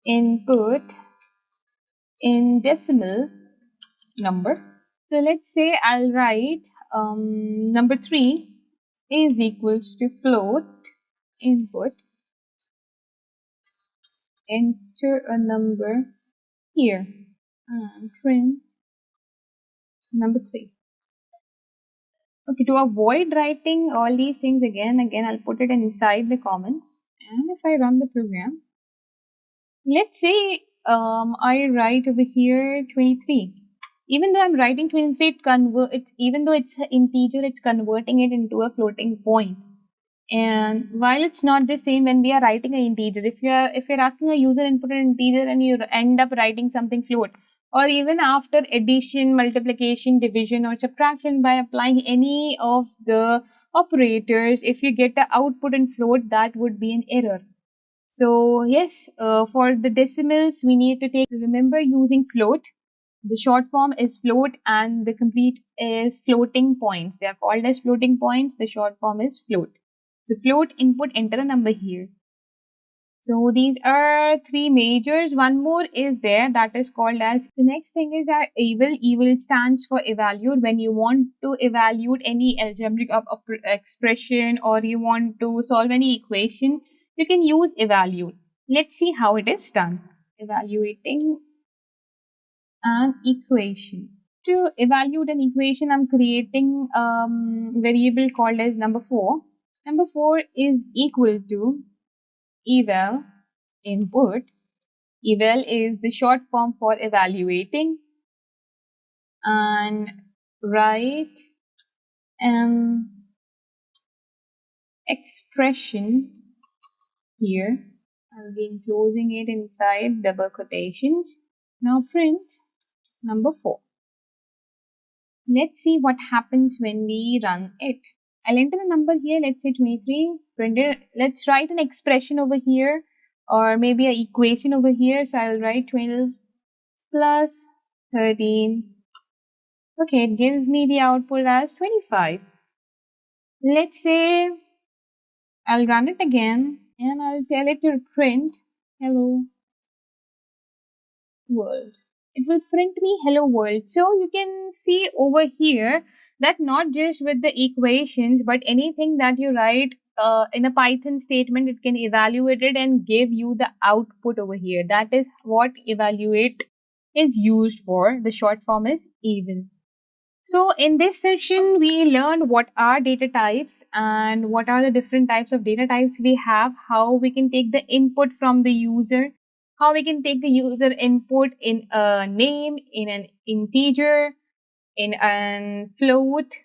input in decimal number. So let's say I'll write number 3 is equals to float input, enter a number here, and print number 3. Okay, to avoid writing all these things again, I'll put it inside the comments. And if I run the program, let's say I write over here 23. Even though I'm writing 23, even though it's an integer, it's converting it into a floating point. And while it's not the same when we are writing an integer, if you're asking a user input an integer and you end up writing something float, or even after addition, multiplication, division, or subtraction by applying any of the operators, if you get the output in float, that would be an error. So yes, for the decimals, we need to remember using float. The short form is float and the complete is floating points. They are called as floating points. The short form is float. So float input, enter a number here. So these are 3 majors. One more is there that is called as, the next thing is that eval. Eval stands for evaluate. When you want to evaluate any algebraic expression or you want to solve any equation, you can use evaluate. Let's see how it is done. Evaluating an equation. To evaluate an equation, I'm creating a variable called as number 4. Number 4 is equal to eval input. Eval is the short form for evaluating, and write an expression here. I'll be enclosing it inside double quotations. Now print number 4. Let's see what happens when we run it. I'll enter a number here, let's say 23, print it. Let's write an expression over here, or maybe an equation over here. So I'll write 12 plus 13. Okay, it gives me the output as 25. Let's say I'll run it again and I'll tell it to print hello world. It will print me hello world. So you can see over here that not just with the equations, but anything that you write in a Python statement, it can evaluate it and give you the output over here. That is what evaluate is used for. The short form is eval. So in this session, we learned what are data types and what are the different types of data types we have, how we can take the input from the user, how we can take the user input in a name, in an integer, in a float,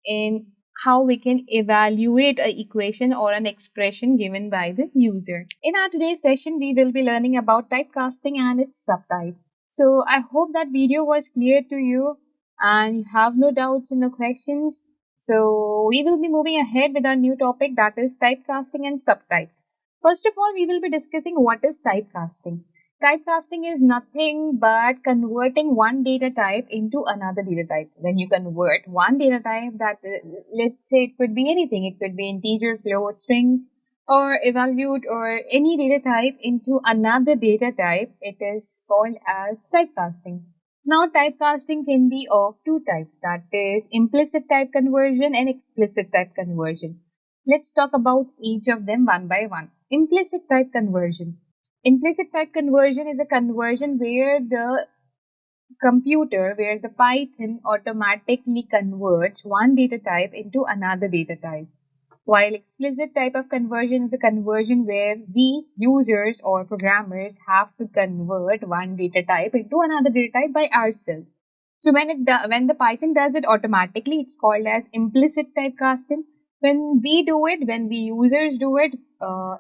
in how we can evaluate an equation or an expression given by the user. In our today's session, we will be learning about typecasting and its subtypes. So I hope that video was clear to you and you have no doubts and no questions. So we will be moving ahead with our new topic, that is typecasting and subtypes. First of all, we will be discussing what is typecasting. Typecasting is nothing but converting one data type into another data type. When you convert one data type, that let's say it could be anything, it could be integer, float, string, or evaluate, or any data type into another data type, it is called as typecasting. Now, typecasting can be of two types, that is implicit type conversion and explicit type conversion. Let's talk about each of them one by one. Implicit type conversion. Implicit type conversion is a conversion where the where the Python automatically converts one data type into another data type. While explicit type of conversion is a conversion where we users or programmers have to convert one data type into another data type by ourselves. So when the Python does it automatically, it's called as implicit typecasting. When we do it, when we users do it,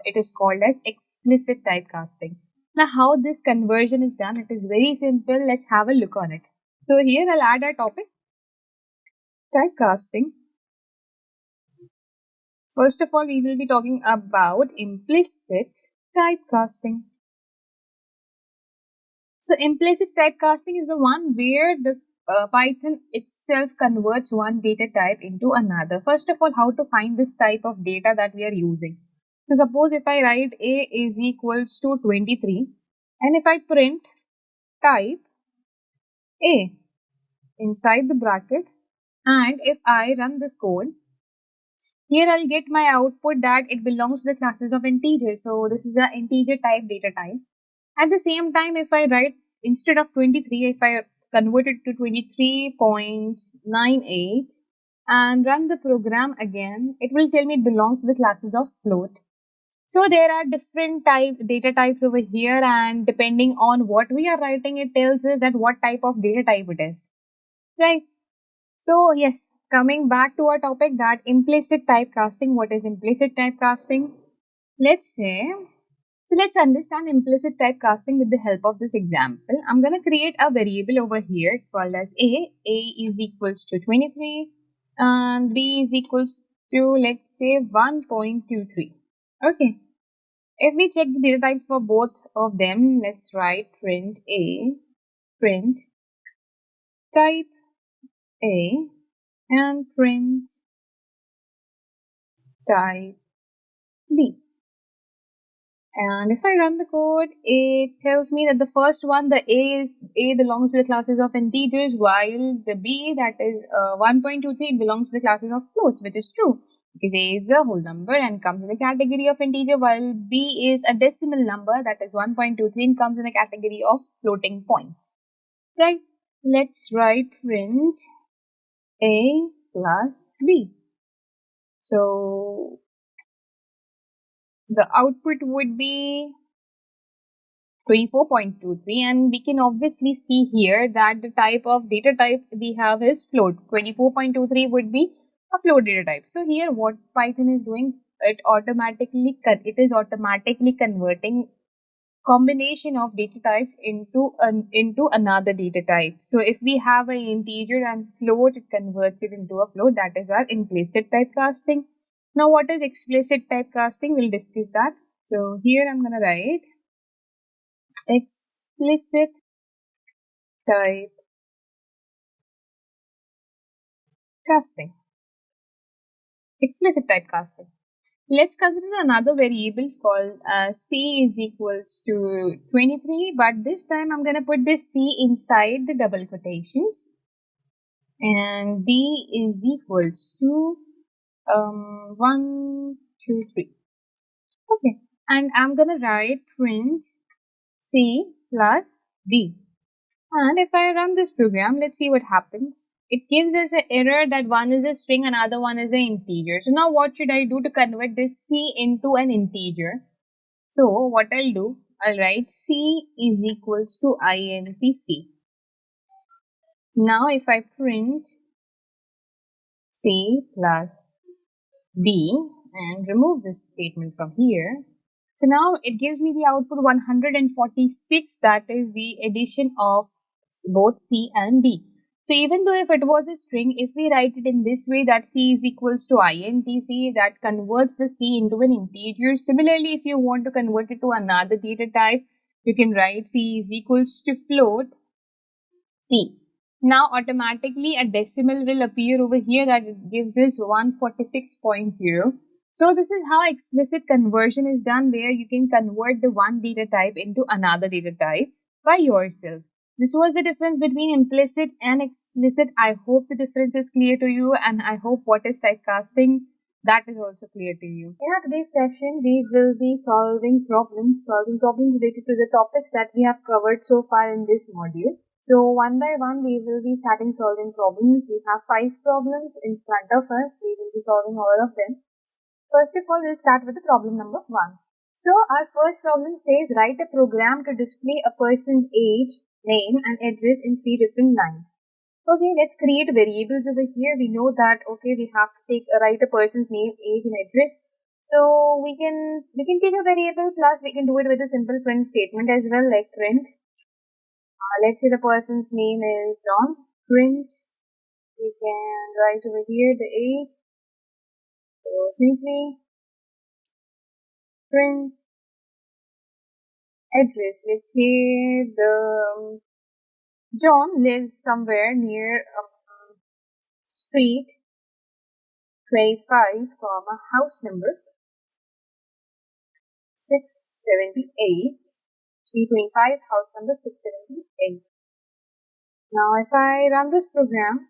it is called as explicit typecasting. Now, how this conversion is done, it is very simple. Let's have a look on it. So here I'll add our topic, typecasting. First of all, we will be talking about implicit typecasting. So implicit typecasting is the one where the Python itself converts one data type into another. First of all, how to find this type of data that we are using. So suppose if I write a is equals to 23 and if I print type a inside the bracket and if I run this code, here I'll get my output that it belongs to the classes of integers. So this is an integer type data type. At the same time, if I write instead of 23, if I convert it to 23.98 and run the program again, it will tell me it belongs to the classes of float. So there are different data types over here, and depending on what we are writing, it tells us that what type of data type it is. Right? So yes, coming back to our topic, that implicit typecasting. What is implicit typecasting? Let's understand implicit typecasting with the help of this example. I'm going to create a variable over here called as A. A is equals to 23 and B is equals to, let's say, 1.23. Okay. If we check the data types for both of them, let's write print A, print type A, and print type B. And if I run the code, it tells me that the first one, the A belongs to the classes of integers, while the B, that is 1.23, belongs to the classes of floats, which is true. Because A is a whole number and comes in the category of integer, while B is a decimal number, that is 1.23, and comes in the category of floating points. Right? Let's write print A plus B. So the output would be 24.23, and we can obviously see here that the type of data type we have is float. 24.23 would be a float data type. So here what Python is doing, it is automatically converting combination of data types into another data type. So if we have an integer and float, it converts it into a float. That is our implicit typecasting. Now what is explicit typecasting? We'll discuss that. So here I'm going to write explicit typecasting. typecasting. Explicit typecasting. Let's consider another variable called c is equals to 23, but this time I'm going to put this c inside the double quotations, and b is equals to 1, 2, 3. Okay, and I'm going to write print c plus d. And if I run this program, let's see what happens. It gives us an error that one is a string, another one is an integer. So now what should I do to convert this c into an integer? So what I'll do, I'll write c is equals to int c. Now if I print c plus d and remove this statement from here, so now it gives me the output 146, that is the addition of both c and d. So even though if it was a string, if we write it in this way that c is equals to int c, that converts the c into an integer. Similarly, if you want to convert it to another data type, you can write c is equals to float c. Now automatically a decimal will appear over here that it gives us 146.0. So this is how explicit conversion is done, where you can convert the one data type into another data type by yourself. This was the difference between implicit and explicit. I hope the difference is clear to you, and I hope what is typecasting, that is also clear to you. In our today's session, we will be solving problems related to the topics that we have covered so far in this module. So one by one, we will be starting solving problems. We have 5 problems in front of us. We will be solving all of them. First of all, we'll start with the problem number 1. So our first problem says, write a program to display a person's age, name and address in 3 different lines. Okay, let's create variables over here. We know that, okay, we have to write a person's name, age and address. So we can take a variable, plus we can do it with a simple print statement as well, like print. Let's say the person's name is John. Print, we can write over here the age, so 23. Print address, let's say the John lives somewhere near street 25, house number 678. 325, house number 678. Now if I run this program,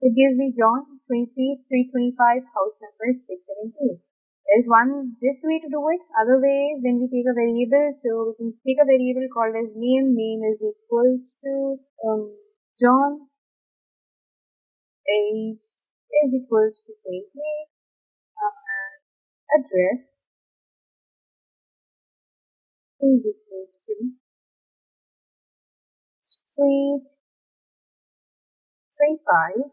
it gives me John 23, street 25, house number 678. There's this way to do it. Other ways, when we take a variable, so we can take a variable called as name. Name is equals to John. Age is equals to 23. Address is equals to street 25,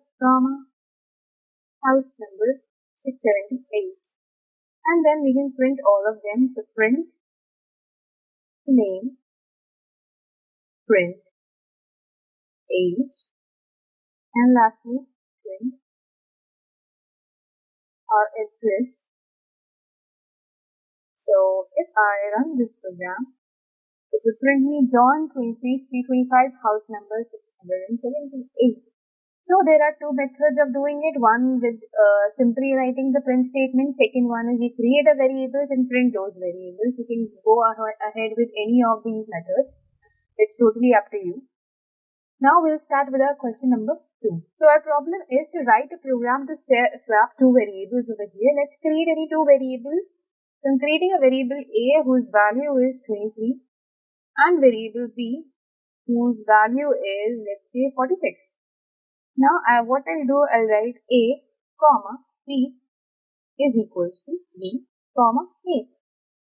house number 678. And then we can print all of them. So print name, print age, and lastly print our address. So if I run this program, it will print me John 23, street 25, house number 678. So there are 2 methods of doing it. One with simply writing the print statement. Second one is you create a variables and print those variables. You can go ahead with any of these methods. It's totally up to you. Now we'll start with our question number 2. So our problem is to write a program to swap 2 variables over here. Let's create any 2 variables. So I'm creating a variable A whose value is 23 and variable B whose value is, let's say, 46. Now what I'll do, I'll write A, comma, B is equals to B, comma, A.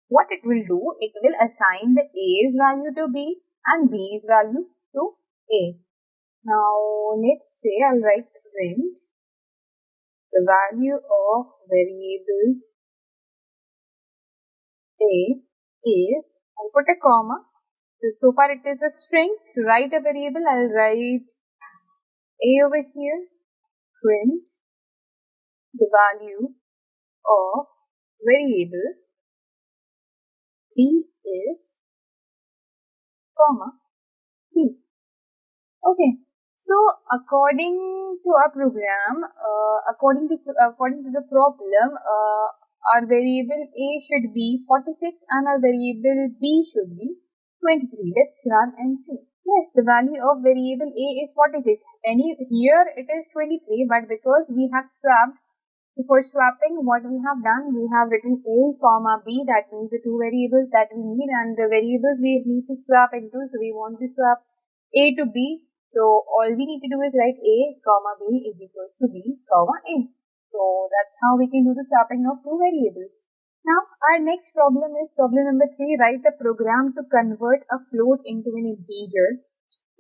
What it will do, it will assign the A's value to B and B's value to A. Now let's say I'll write print the value of variable A is, I'll put a comma. So far it is a string. To write a variable, I'll write A over here, print the value of variable B is, comma, B. Okay, So according to our program, according to the problem, our variable a should be 46 and our variable b should be 23. Let's run and see. Yes, the value of variable a is 46. Here it is 23, but because we have swapped, so for swapping, what we have done, we have written a comma b. That means the two variables that we need, and the variables we need to swap into. So we want to swap a to b. So all we need to do is write a comma b is equals to b comma a. So that's how we can do the swapping of two variables. Now our next problem is problem number 3. Write a program to convert a float into an integer.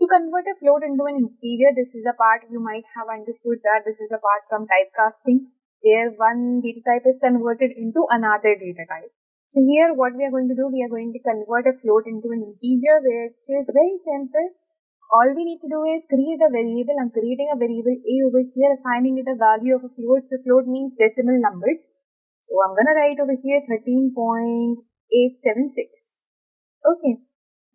To convert a float into an integer, this is a part you might have understood that this is a part from typecasting, where one data type is converted into another data type. So here what we are going to do, we are going to convert a float into an integer, which is very simple. All we need to do is create a variable. I'm creating a variable a over here, assigning it a value of a float. So float means decimal numbers. So I'm going to write over here 13.876. Okay.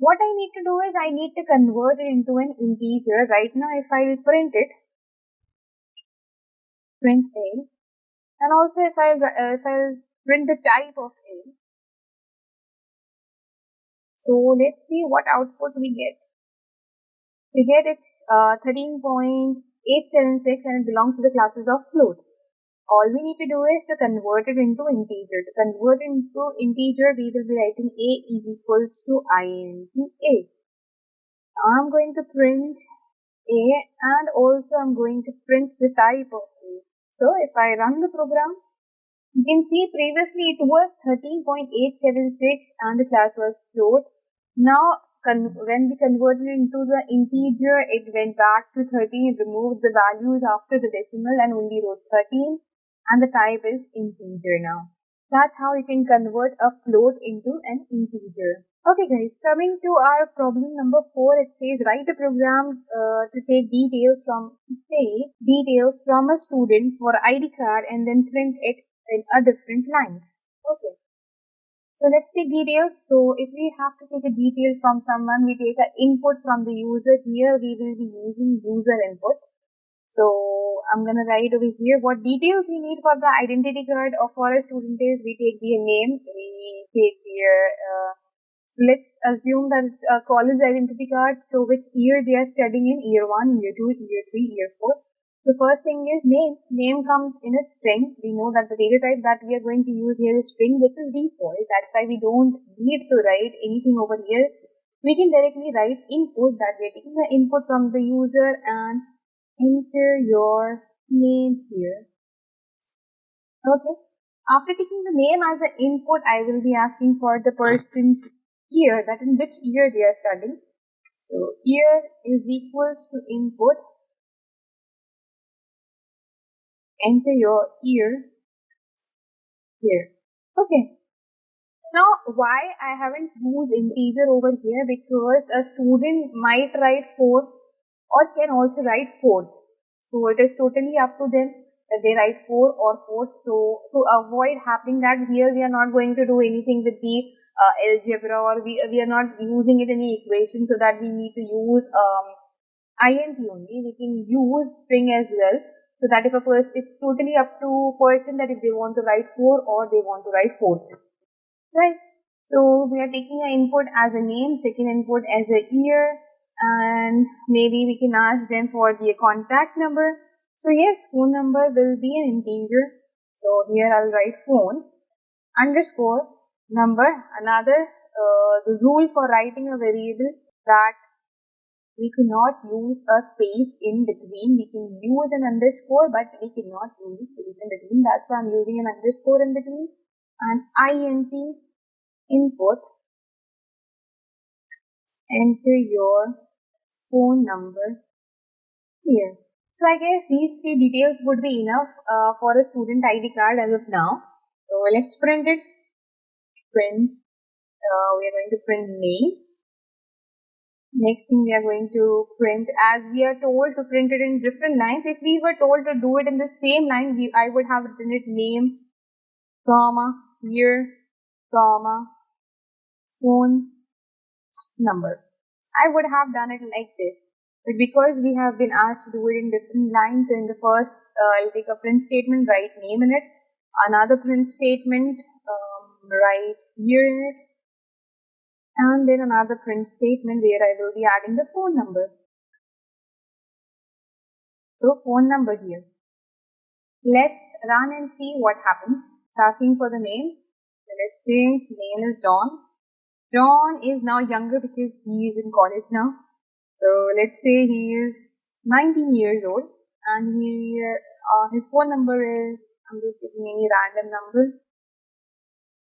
What I need to do is I need to convert it into an integer. Right now, if I will print it, print a, and also if I print the type of a. So let's see what output we get. We get it's 13.876 and it belongs to the classes of float. All we need to do is to convert it into integer. To convert it into integer, we will be writing a is equals to int a. Now I'm going to print a and also I'm going to print the type of a. So if I run the program, you can see previously it was 13.876 and the class was float. Now when we converted it into the integer, it went back to 13. It removed the values after the decimal and only wrote 13. And the type is integer now. That's how you can convert a float into an integer. Okay guys, coming to our problem number 4, it says write a program to take details from a student for ID card and then print it in a different lines. Okay. So let's take details. So if we have to take a detail from someone, we take an input from the user. Here we will be using user inputs. So I'm going to write over here what details we need for the identity card of for a student is. We take their name, we take their, so let's assume that it's a college identity card. So which year they are studying in, year 1, year 2, year 3, year 4. So first thing is name. Name comes in a string. We know that the data type that we are going to use here is string, which is default. That's why we don't need to write anything over here. We can directly write input, that we are taking the input from the user and enter your name here. Okay. After taking the name as an input, I will be asking for the person's year, that in which year they are studying. So year is equals to input. Enter your year here. Okay. Now, why I haven't used integer over here? Because a student might write 4 or can also write 4th. So it is totally up to them that they write 4 or 4th. So to avoid happening that, here we are not going to do anything with the algebra, or we are not using it in the equation, so that we need to use int only. We can use string as well. So that if a person, it's totally up to person that if they want to write 4 or they want to write 4th. Right. So we are taking an input as a name, second input as a year, and maybe we can ask them for the contact number. So yes, phone number will be an integer. So here I'll write phone underscore number. Another the rule for writing a variable that we cannot use a space in between. We can use an underscore, but we cannot use a space in between. That's why I'm using an underscore in between. And int input, enter your phone number here. So I guess these 3 details would be enough for a student ID card as of now. So let's print it. Print. We are going to print name. Next thing we are going to print, as we are told to print it in different lines. If we were told to do it in the same line, I would have written it name, comma, year, comma, phone number. I would have done it like this. But because we have been asked to do it in different lines, so in the first, I'll take a print statement, write name in it, another print statement, write year in it, and then another print statement where I will be adding the phone number. So phone number here. Let's run and see what happens. It's asking for the name. So let's say name is John. John is now younger because he is in college now. So let's say he is 19 years old and his phone number is, I'm just giving any random number.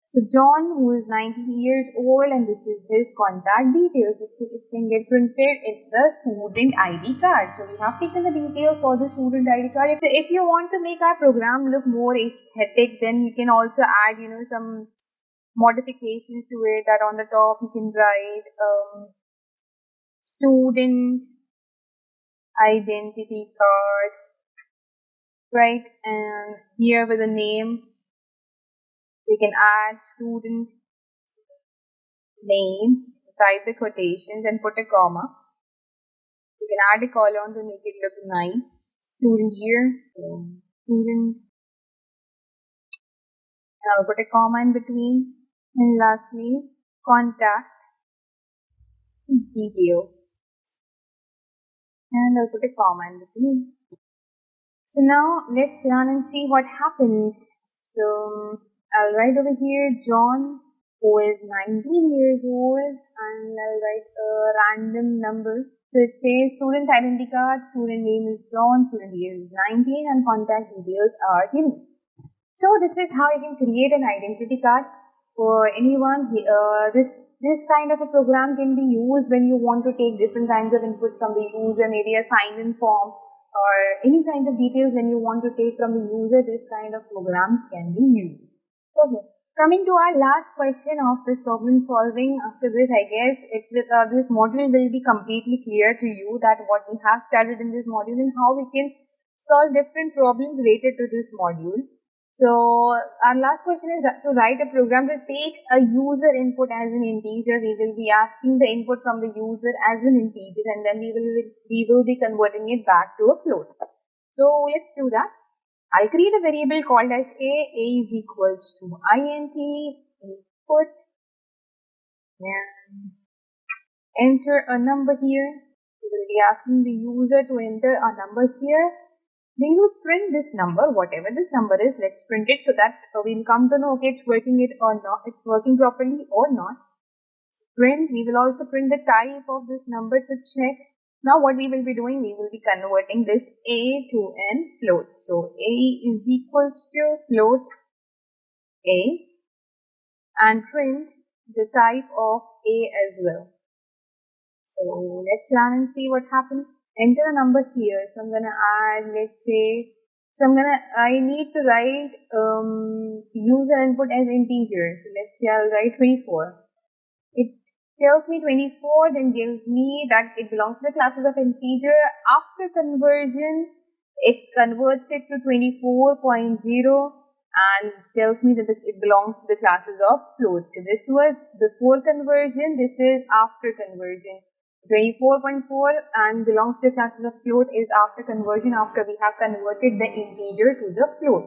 So John, who is 19 years old, and this is his contact details. It can get printed in the student ID card. So we have taken the details for the student ID card. If you want to make our program look more aesthetic, then you can also add, some modifications to it. That on the top you can write student identity card, right? And here with the name, we can add student name beside the quotations and put a comma. You can add a colon to make it look nice. Student year, student, and I'll put a comma in between. And lastly, contact details. And I'll put a comma in between. So now let's run and see what happens. So I'll write over here John, who is 19 years old, and I'll write a random number. So it says student identity card, student name is John, student year is 19, and contact details are given. So this is how you can create an identity card for anyone. This kind of a program can be used when you want to take different kinds of inputs from the user, maybe a sign-in form or any kind of details when you want to take from the user. This kind of programs can be used. Okay. Coming to our last question of this problem solving, after this, I guess this module will be completely clear to you that what we have studied in this module and how we can solve different problems related to this module. So our last question is to write a program to take a user input as an integer. We will be asking the input from the user as an integer, and then we will be converting it back to a float. So let's do that. I'll create a variable called as a is equals to int input, and enter a number here. We will be asking the user to enter a number here. We will print this number, whatever this number is. Let's print it so that we'll come to know, okay, it's working properly or not. Print. We will also print the type of this number to check. Now what we will be doing, we will be converting this a to an float. So a is equals to float a, and print the type of a as well. So let's run and see what happens. Enter a number here. So I'm gonna add, let's say, I need to write user input as integer. So let's say I'll write 24. It tells me 24, then gives me that it belongs to the classes of integer. After conversion, it converts it to 24.0 and tells me that it belongs to the classes of float. So this was before conversion, this is after conversion. 24.4 and belongs to the classes of float is after conversion, after we have converted the integer to the float.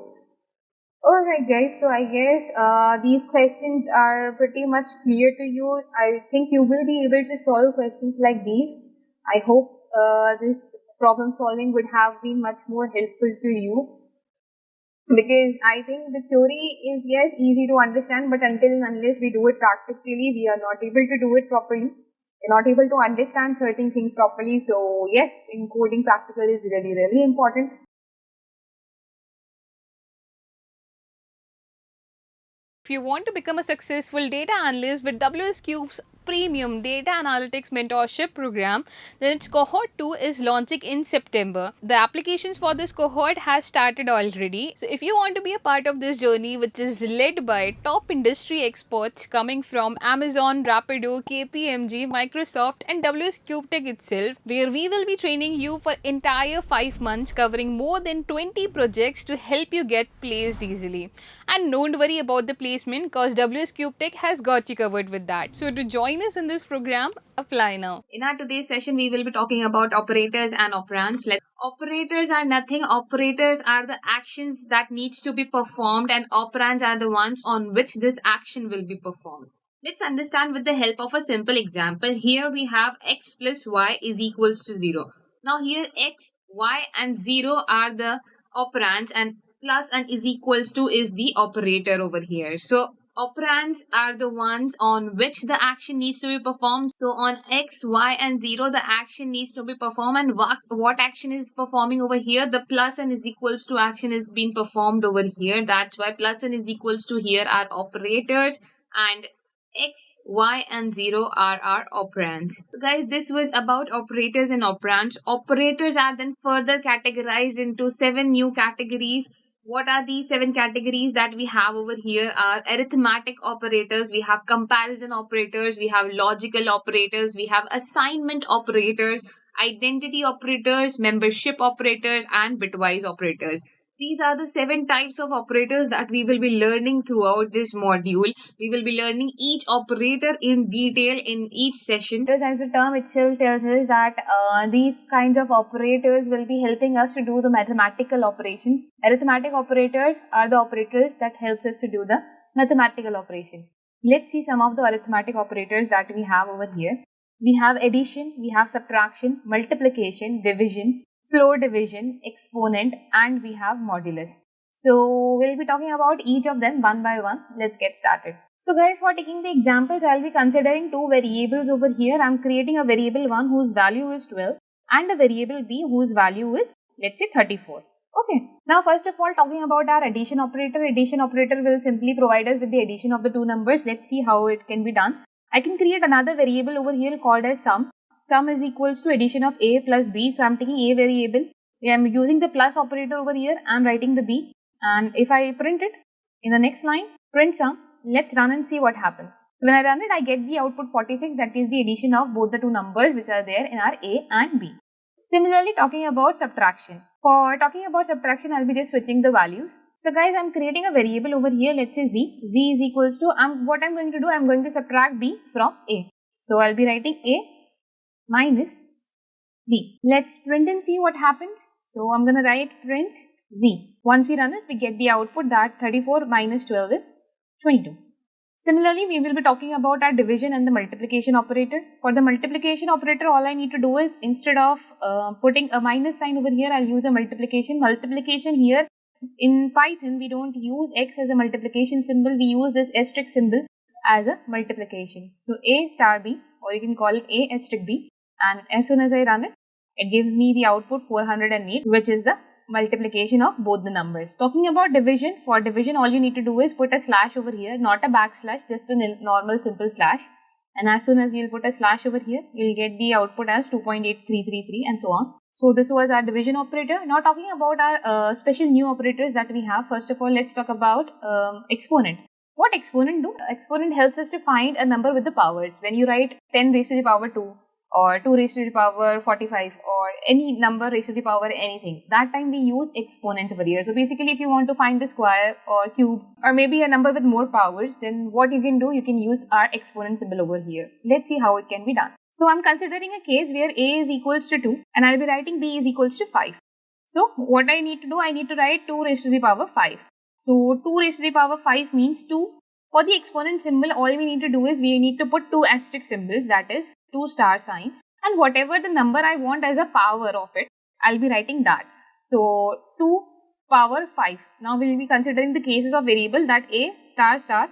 Alright guys, so I guess these questions are pretty much clear to you. I think you will be able to solve questions like these. I hope this problem solving would have been much more helpful to you, because I think the theory is, yes, easy to understand, but until and unless we do it practically, we are not able to do it properly. We're not able to understand certain things properly. So yes, encoding practical is really, really important. If you want to become a successful data analyst with WsCube's premium data analytics mentorship program, then its cohort 2 is launching in September. The applications for this cohort has started already. So if you want to be a part of this journey, which is led by top industry experts coming from Amazon, Rapido, KPMG, Microsoft and WsCube Tech itself, where we will be training you for entire 5 months, covering more than 20 projects to help you get placed easily. And don't worry about the placement replacement because WsCube Tech has got you covered with that. So to join us in this program, apply now. In our today's session, we will be talking about operators and operands. Operators are nothing. Operators are the actions that needs to be performed, and operands are the ones on which this action will be performed. Let's understand with the help of a simple example. Here we have x plus y is equals to 0. Now here x, y and 0 are the operands, and plus and is equals to is the operator over here. So operands are the ones on which the action needs to be performed. So on x, y and 0 the action needs to be performed, and what action is performing over here? The plus and is equals to action is being performed over here. That's why plus and is equals to here are operators, and x, y and 0 are our operands. So guys, this was about operators and operands. Operators are then further categorized into 7 new categories. What are these 7 categories that we have over here? Are arithmetic operators, we have comparison operators, we have logical operators, we have assignment operators, identity operators, membership operators, and bitwise operators. These are the 7 types of operators that we will be learning throughout this module. We will be learning each operator in detail in each session. As the term itself tells us that these kinds of operators will be helping us to do the mathematical operations. Arithmetic operators are the operators that helps us to do the mathematical operations. Let's see some of the arithmetic operators that we have over here. We have addition, we have subtraction, multiplication, division, floor division, exponent, and we have modulus. So we'll be talking about each of them one by one. Let's get started. So guys, for taking the examples, I'll be considering 2 variables over here. I'm creating a variable 1 whose value is 12 and a variable b whose value is, let's say, 34. Okay. Now first of all, talking about our addition operator. Addition operator will simply provide us with the addition of the 2 numbers. Let's see how it can be done. I can create another variable over here called as sum. Sum is equals to addition of a plus b. So I'm taking a variable. I'm using the plus operator over here. I'm writing the b. And if I print it in the next line, print sum. Let's run and see what happens. So when I run it, I get the output 46. That is the addition of both the 2 numbers which are there in our a and b. Similarly, talking about subtraction. For talking about subtraction, I'll be just switching the values. So guys, I'm creating a variable over here. Let's say z. Z is equals to, what I'm going to do, I'm going to subtract b from a. So I'll be writing a minus b. Let's print and see what happens. So I'm going to write print z. Once we run it, we get the output that 34 minus 12 is 22. Similarly, we will be talking about our division and the multiplication operator. For the multiplication operator, all I need to do is, instead of putting a minus sign over here, I'll use a multiplication. Multiplication here, in Python, we don't use x as a multiplication symbol. We use this asterisk symbol as a multiplication. So a star b, or you can call it a asterisk b. And as soon as I run it, it gives me the output 408, which is the multiplication of both the numbers. Talking about division, for division all you need to do is put a slash over here, not a backslash, just a normal simple slash. And as soon as you'll put a slash over here, you'll get the output as 2.8333 and so on. So this was our division operator. Now talking about our special new operators that we have. First of all, let's talk about exponent. What exponent do? Exponent helps us to find a number with the powers. When you write 10 raised to the power 2 or 2 raised to the power 45 or any number raised to the power anything, that time we use exponents over here. So basically, if you want to find the square or cubes or maybe a number with more powers, then what you can do, you can use our exponent symbol over here. Let's see how it can be done. So I'm considering a case where a is equals to 2 and I'll be writing b is equals to 5. So what I need to do, I need to write 2 raised to the power 5. So 2 raised to the power 5 means 2. For the exponent symbol, all we need to do is we need to put 2 asterisk symbols, that is 2 star sign, and whatever the number I want as a power of it, I'll be writing that. So 2 power 5. Now we will be considering the cases of variable, that a star star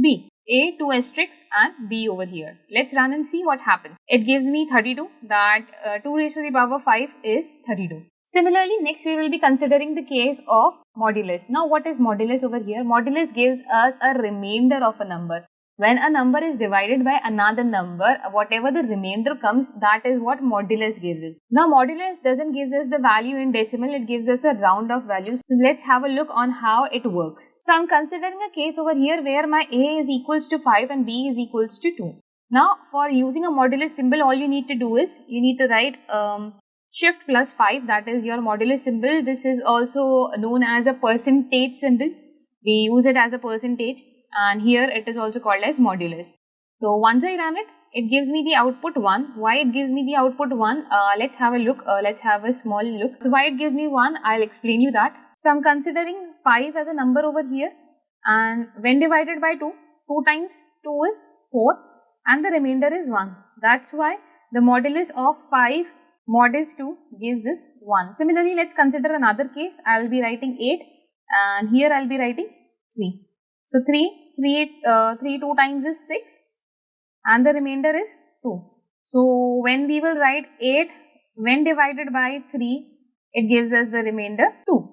b. A 2 asterisks and b over here. Let's run and see what happens. It gives me 32, that 2 raised to the power 5 is 32. Similarly, next we will be considering the case of modulus. Now what is modulus over here? Modulus gives us a remainder of a number. When a number is divided by another number, whatever the remainder comes, that is what modulus gives us. Now modulus doesn't give us the value in decimal, it gives us a round of values. So let's have a look on how it works. So I'm considering a case over here where my a is equals to 5 and b is equals to 2. Now for using a modulus symbol, all you need to do is you need to write shift plus 5, that is your modulus symbol. This is also known as a percentage symbol. We use it as a percentage. and here it is also called as modulus. So once I run it, it gives me the output 1. Why it gives me the output 1? Let's have a look. Let's have a small look. So why it gives me 1? I'll explain you that. So I'm considering 5 as a number over here, and when divided by 2, 2 times 2 is 4, and the remainder is 1. That's why the modulus of 5 modulus 2 gives this 1. Similarly, let's consider another case. I'll be writing 8, and here I'll be writing 3. So 3 2 times is 6, and the remainder is 2. So when we will write 8 when divided by 3, it gives us the remainder 2.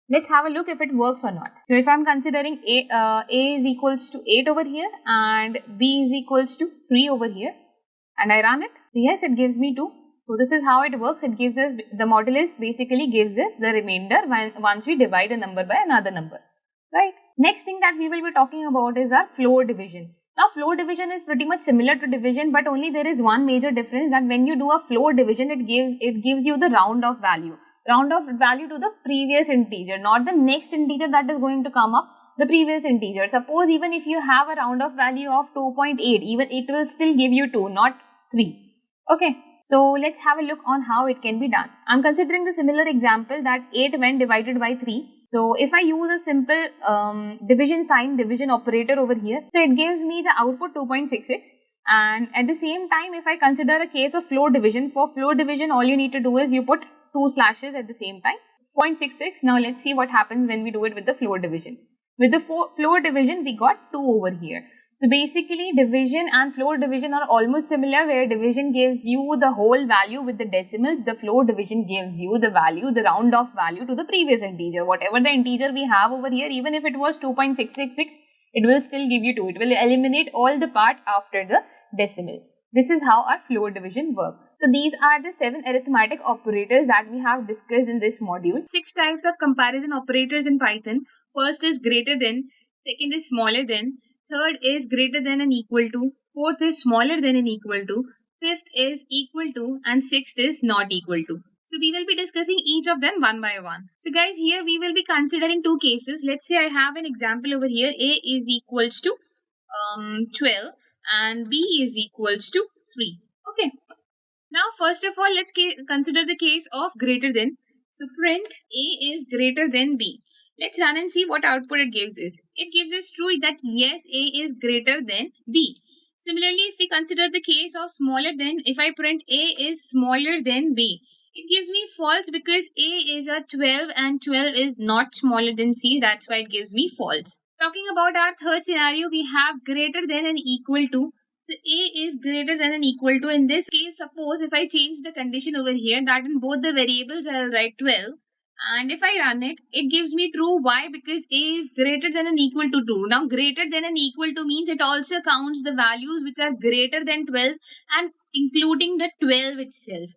Let's have a look if it works or not. So if I'm considering A is equals to 8 over here and B is equals to 3 over here, and I run it, yes, it gives me 2. So this is how it works. It gives us, the modulus basically gives us the remainder once we divide a number by another number, right? Next thing that we will be talking about is our floor division. Now floor division is pretty much similar to division, but only there is one major difference, that when you do a floor division, it gives you the round off value to the previous integer, not the next integer that is going to come up, the previous integer. Suppose even if you have a round off value of 2.8, even it will still give you 2, not 3. Okay. So let's have a look on how it can be done. I'm considering the similar example, that 8 when divided by 3. So if I use a simple division operator over here, so it gives me the output 2.66. And at the same time, if I consider a case of floor division, for floor division all you need to do is you put 2 slashes at the same time, 0.66. Now let's see what happens when we do it with the floor division. With the floor division, we got 2 over here. So basically, division and floor division are almost similar, where division gives you the whole value with the decimals. The floor division gives you the value, the round off value to the previous integer. Whatever the integer we have over here, even if it was 2.666, it will still give you 2. It will eliminate all the part after the decimal. This is how our floor division works. So these are the 7 arithmetic operators that we have discussed in this module. 6 types of comparison operators in Python. First is greater than, second is smaller than, third is greater than and equal to, fourth is smaller than and equal to, fifth is equal to, and sixth is not equal to. So we will be discussing each of them one by one. So guys, here we will be considering 2 cases. Let's say I have an example over here. A is equals to 12 and B is equals to 3. Okay. Now first of all, let's consider the case of greater than. So print A is greater than B. Let's run and see what output it gives us. It gives us true that yes, A is greater than B. Similarly, if we consider the case of smaller than, if I print A is smaller than B, it gives me false because A is a 12 and 12 is not smaller than C. That's why it gives me false. Talking about our third scenario, we have greater than and equal to. So A is greater than and equal to. In this case, suppose if I change the condition over here, that in both the variables I will write 12. And if I run it, it gives me true. Why? Because A is greater than and equal to 2. Now, greater than and equal to means it also counts the values which are greater than 12 and including the 12 itself.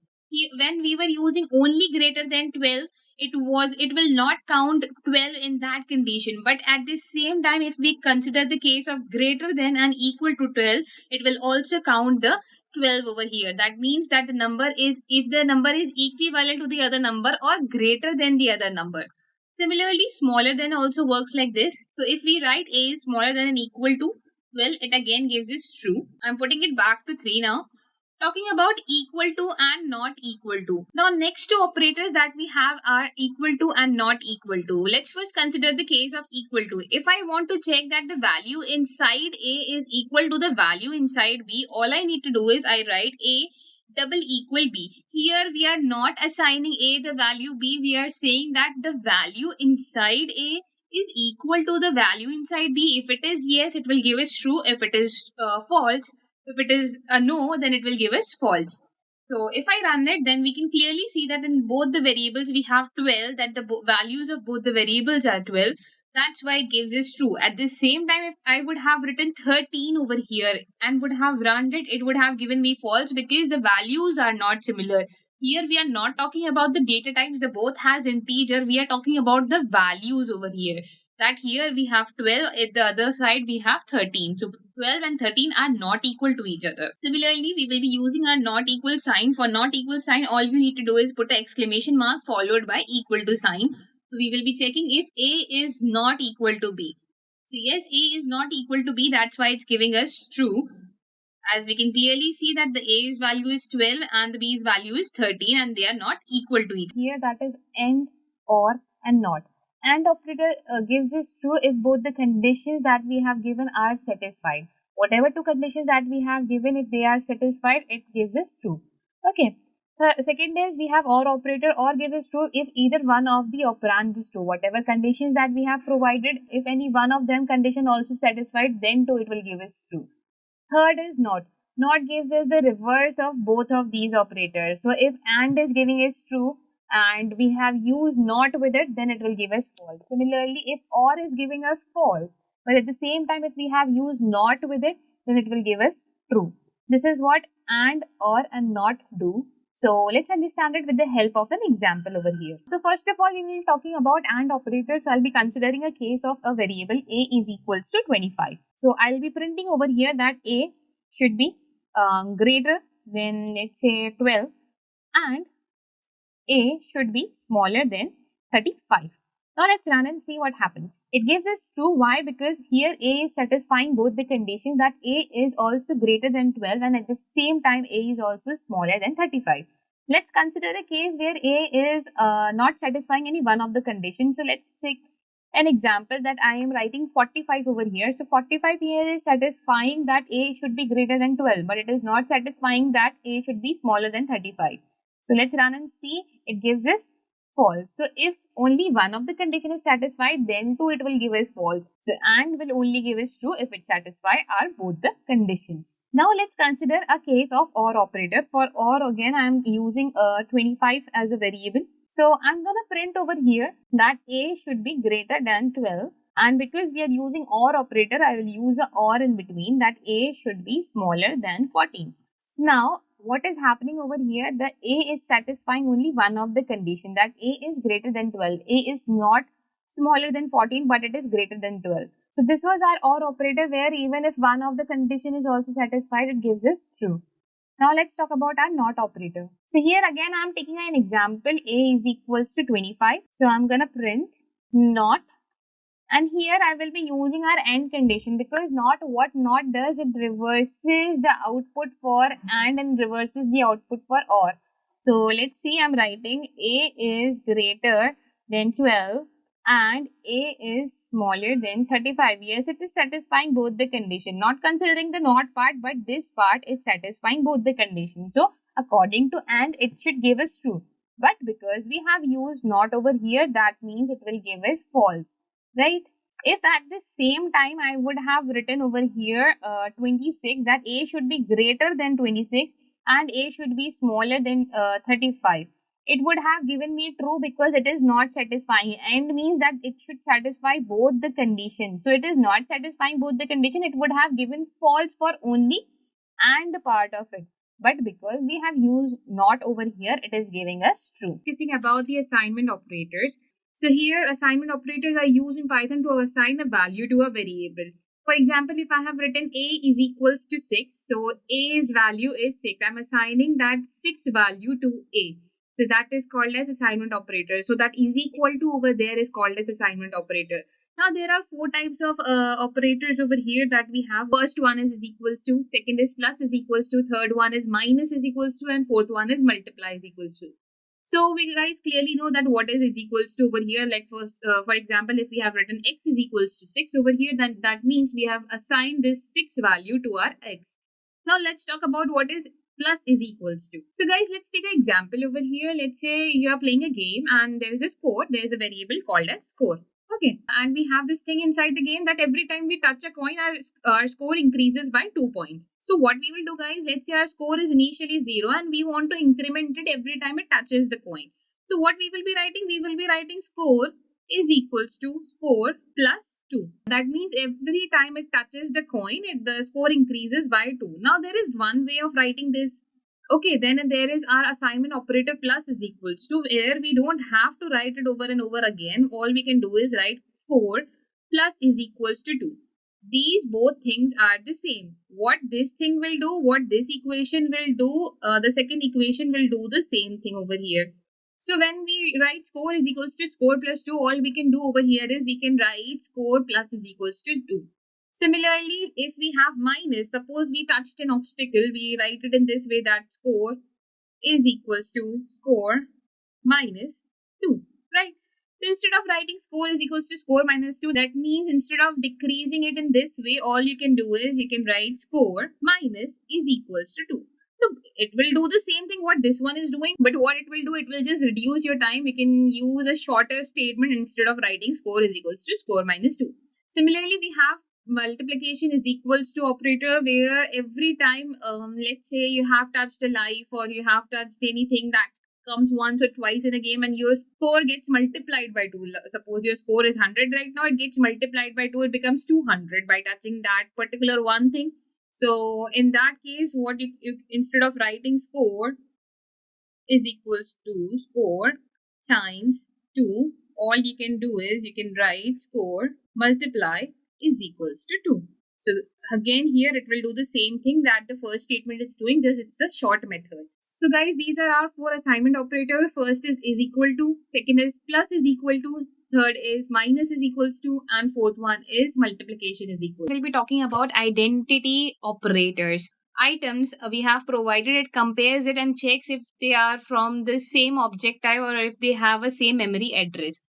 When we were using only greater than 12, it will not count 12 in that condition. But at the same time, if we consider the case of greater than and equal to 12, it will also count the 12 over here. That means that the number is, if the number is equivalent to the other number or greater than the other number. Similarly, smaller than also works like this. So if we write A is smaller than and equal to 12, it again gives us true. I'm putting it back to 3 now. Talking about equal to and not equal to. Now next 2 operators that we have are equal to and not equal to. Let's first consider the case of equal to. If I want to check that the value inside A is equal to the value inside B, all I need to do is I write A double equal B. Here we are not assigning A the value B. We are saying that the value inside A is equal to the value inside B. If it is yes, it will give us true. If it is false, if it is a no, then it will give us false. So if I run it, then we can clearly see that in both the variables we have 12, that the values of both the variables are 12. That's why it gives us true. At the same time, if I would have written 13 over here and would have run it, it would have given me false because the values are not similar. Here we are not talking about the data types, the both has integer. We are talking about the values over here. That here we have 12, at the other side we have 13. So 12 and 13 are not equal to each other. Similarly, we will be using our not equal sign. For not equal sign, all you need to do is put an exclamation mark followed by equal to sign. So we will be checking if A is not equal to B. So yes, A is not equal to B, that's why it's giving us true. As we can clearly see that the A's value is 12 and the B's value is 13 and they are not equal to each other. Here that is AND, OR and NOT. AND operator gives us true if both the conditions that we have given are satisfied. Whatever two conditions that we have given, if they are satisfied, it gives us true. Okay. Second is we have OR operator. OR gives us true if either one of the operands is true. Whatever conditions that we have provided, if any one of them condition also satisfied, then too it will give us true. Third is not. Not gives us the reverse of both of these operators. So if AND is giving us true and we have used not with it, then it will give us false. Similarly, if OR is giving us false, but at the same time if we have used not with it, then it will give us true. This is what AND, OR and NOT do. So let's understand it with the help of an example over here. So first of all, we will be talking about AND operators. So I'll be considering a case of a variable A is equals to 25. So I'll be printing over here that A should be greater than, let's say, 12 and A should be smaller than 35. Now let's run and see what happens. It gives us true. Why? Because here A is satisfying both the conditions that A is also greater than 12 and at the same time A is also smaller than 35. Let's consider a case where A is not satisfying any one of the conditions. So let's take an example that I am writing 45 over here. So 45 here is satisfying that A should be greater than 12, but it is not satisfying that A should be smaller than 35. So let's run and see. It gives us false. So if only one of the condition is satisfied, then too it will give us false. So AND will only give us true if it satisfies both the conditions. Now let's consider a case of OR operator. For OR again I am using 25 as a variable. So I'm gonna print over here that A should be greater than 12. And because we are using OR operator, I will use a OR in between, that A should be smaller than 14. Now, what is happening over here? The A is satisfying only one of the condition, that A is greater than 12. A is not smaller than 14, but it is greater than 12. So this was our OR operator, where even if one of the condition is also satisfied, it gives us true. Now let's talk about our NOT operator. So here again I am taking an example. A is equals to 25. So I'm gonna print NOT. And here I will be using our AND condition, because what NOT does, it reverses the output for AND and reverses the output for OR. So let's see, I'm writing A is greater than 12 and A is smaller than 35. Yes, it is satisfying both the condition. Not considering the NOT part, but this part is satisfying both the conditions. So according to AND, it should give us true. But because we have used NOT over here, that means it will give us false. Right? If at the same time I would have written over here 26, that A should be greater than 26 and A should be smaller than 35, it would have given me true, because it is not satisfying. AND means that it should satisfy both the conditions. So it is not satisfying both the condition. It would have given false for only AND part of it. But because we have used NOT over here, it is giving us true. Discussing about the assignment operators. So here assignment operators are used in Python to assign a value to a variable. For example, if I have written A is equals to 6, so A's value is 6. I'm assigning that 6 value to A. So that is called as assignment operator. So that is equal to over there is called as assignment operator. Now there are 4 types of operators over here that we have. First one is equals to, second is plus is equals to, third one is minus is equals to, and fourth one is multiply is equals to. So we guys clearly know that what is equals to over here. Like for example, if we have written x is equals to 6 over here, then that means we have assigned this 6 value to our x. Now let's talk about what is plus is equals to. So guys, let's take an example over here. Let's say you are playing a game and there is a score. There is a variable called as score. Okay, and we have this thing inside the game that every time we touch a coin, our score increases by 2 points. So what we will do, guys, let's say our score is initially 0 and we want to increment it every time it touches the coin. So what we will be writing? We will be writing score is equals to score plus 2. That means every time it touches the coin, the score increases by 2. Now there is one way of writing this. Okay, then there is our assignment operator plus is equals to, where we don't have to write it over and over again. All we can do is write score plus is equals to 2. These both things are the same. What this thing will do, what this equation will do, the second equation will do the same thing over here. So when we write score is equals to score plus 2, all we can do over here is we can write score plus is equals to 2. Similarly, if we have minus, suppose we touched an obstacle, we write it in this way that score is equals to score minus 2, right? So instead of writing score is equals to score minus 2, that means instead of decreasing it in this way, all you can do is you can write score minus is equals to 2. So it will do the same thing what this one is doing, but what it will do, it will just reduce your time. We can use a shorter statement instead of writing score is equals to score minus 2. Similarly, we have multiplication is equals to operator, where every time let's say you have touched a life or you have touched anything that comes once or twice in a game and your score gets multiplied by 2. Suppose your score is 100 right now, it gets multiplied by 2, it becomes 200 by touching that particular one thing. So in that case, what you instead of writing score is equals to score times 2, all you can do is you can write score multiply is equals to 2. So again here it will do the same thing that the first statement is doing, just it's a short method. So guys, these are our 4 assignment operators. First is equal to, second is plus is equal to, third is minus is equals to, and fourth one is multiplication is equal to. We'll be talking about identity operators. Items we have provided, it compares it and checks if they are from the same object type or if they have a same memory address.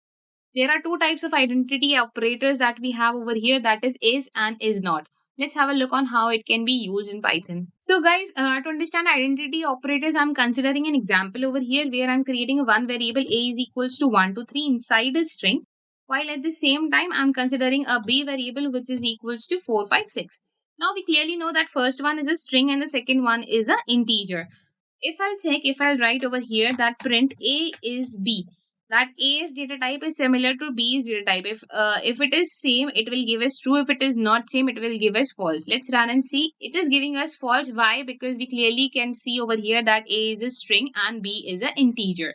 There are two types of identity operators that we have over here, that is and is not. Let's have a look on how it can be used in Python. So guys, to understand identity operators, I'm considering an example over here where I'm creating a one variable a is equals to 1 to 3 inside a string, while at the same time I'm considering a b variable which is equals to 4, 5, 6. Now we clearly know that first one is a string and the second one is an integer. If I'll write over here that print a is b, that A's data type is similar to B's data type. If it is same, it will give us true. If it is not same, it will give us false. Let's run and see. It is giving us false. Why? Because we clearly can see over here that A is a string and B is an integer,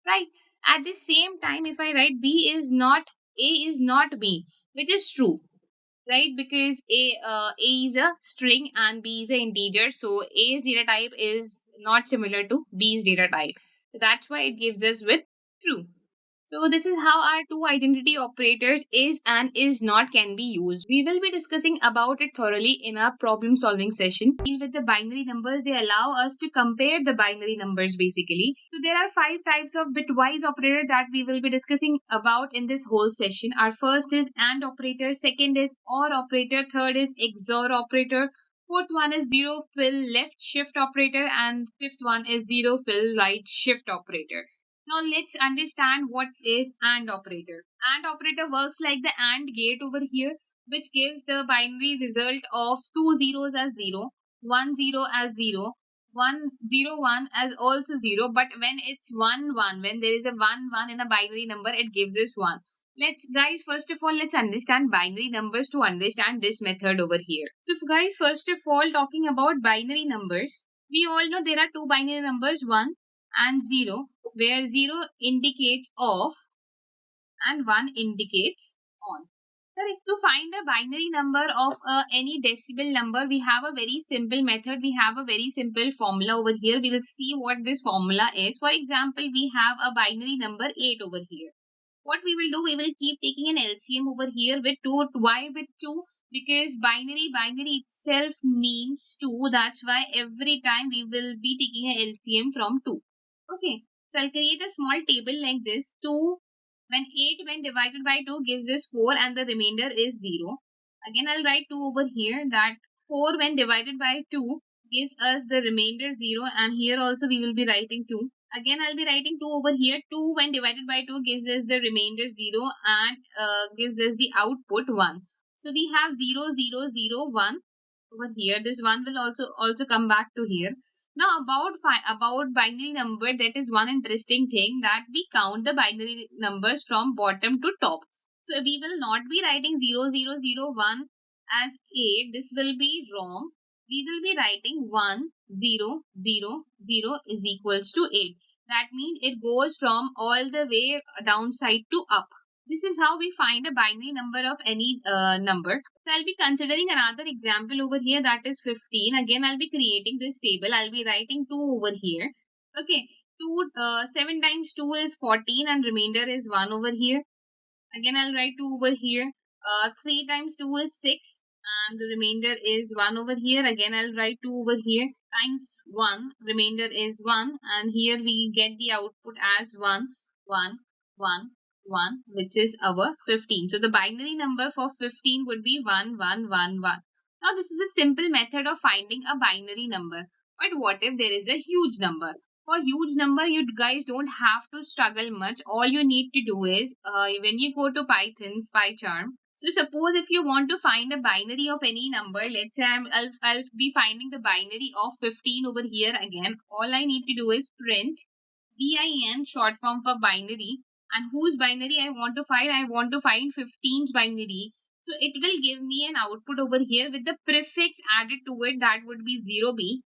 right? At the same time, if I write B is not, A is not B, which is true, right? Because A is a string and B is an integer, so A's data type is not similar to B's data type. So that's why it gives us with true. So this is how our two identity operators is and is not can be used. We will be discussing about it thoroughly in our problem solving session. Deal with the binary numbers, they allow us to compare the binary numbers basically. So there are 5 types of bitwise operator that we will be discussing about in this whole session. Our first is AND operator, second is OR operator, third is XOR operator, fourth one is zero fill left shift operator, and fifth one is zero fill right shift operator. Now let's understand what is AND operator. AND operator works like the AND gate over here, which gives the binary result of two zeros as 0, 1 0 as 0, 1 0 1 as also 0, but when it's 1 1, when there is a 1 1 in a binary number, it gives us 1. Let's guys, first of all, let's understand binary numbers to understand this method over here. So guys, first of all, talking about binary numbers, we all know there are two binary numbers, 1 and 0, where 0 indicates off and 1 indicates on. Correct. To find a binary number of any decimal number, we have a very simple method. We have a very simple formula over here. We will see what this formula is. For example, we have a binary number 8 over here. What we will do, we will keep taking an LCM over here with 2. Why with 2? Because binary itself means 2. That's why every time we will be taking an LCM from 2. Okay. So I'll create a small table like this. 2 when 8 when divided by 2 gives us 4 and the remainder is 0. Again I'll write 2 over here, that 4 when divided by 2 gives us the remainder 0, and here also we will be writing 2. Again I'll be writing 2 over here. 2 when divided by 2 gives us the remainder 0 and gives us the output 1. So we have 0 0 0 1 over here. This 1 will also come back to here. Now about binary number, that is one interesting thing, that we count the binary numbers from bottom to top. So we will not be writing 0 0 0 1 as 8. This will be wrong. We will be writing 1 0 0 0 is equals to 8. That means it goes from all the way downside to up. This is how we find a binary number of any number. So I'll be considering another example over here, that is 15. Again, I'll be creating this table. I'll be writing 2 over here. Okay. 7 times 2 is 14 and remainder is 1 over here. Again, I'll write 2 over here. 3 times 2 is 6 and the remainder is 1 over here. Again, I'll write 2 over here. Times 1, remainder is 1 and here we get the output as 1, 1, 1, 1, which is our 15. So the binary number for 15 would be 1, 1, 1, 1. Now this is a simple method of finding a binary number. But what if there is a huge number? For huge number, you guys don't have to struggle much. All you need to do is when you go to Python's PyCharm. So suppose if you want to find a binary of any number, let's say I'll be finding the binary of 15 over here again. All I need to do is print bin, short form for binary, and whose binary I want to find. I want to find 15's binary. So it will give me an output over here with the prefix added to it, that would be 0b.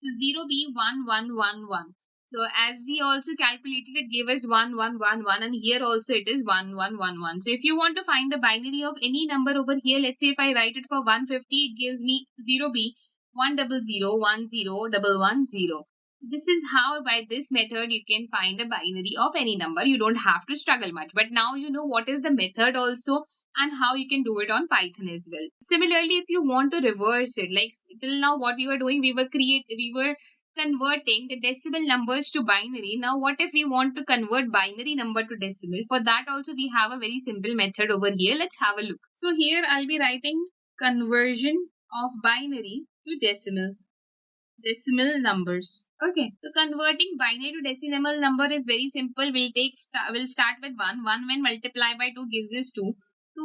So 0b 1 1 1 1. So as we also calculated, it gave us 1 1 1 1, and here also it is 1 1 1 1. So if you want to find the binary of any number over here, let's say if I write it for 150, it gives me 0b 100 10110. This is how by this method you can find a binary of any number. You don't have to struggle much. But now you know what is the method also and how you can do it on Python as well. Similarly, if you want to reverse it, like till now what we were doing, we were converting the decimal numbers to binary. Now what if we want to convert binary number to decimal? For that also we have a very simple method over here. Let's have a look. So here I'll be writing conversion of binary to decimal numbers. Okay, so converting binary to decimal number is very simple. We'll start with 1. 1 when multiplied by 2 gives us 2. 2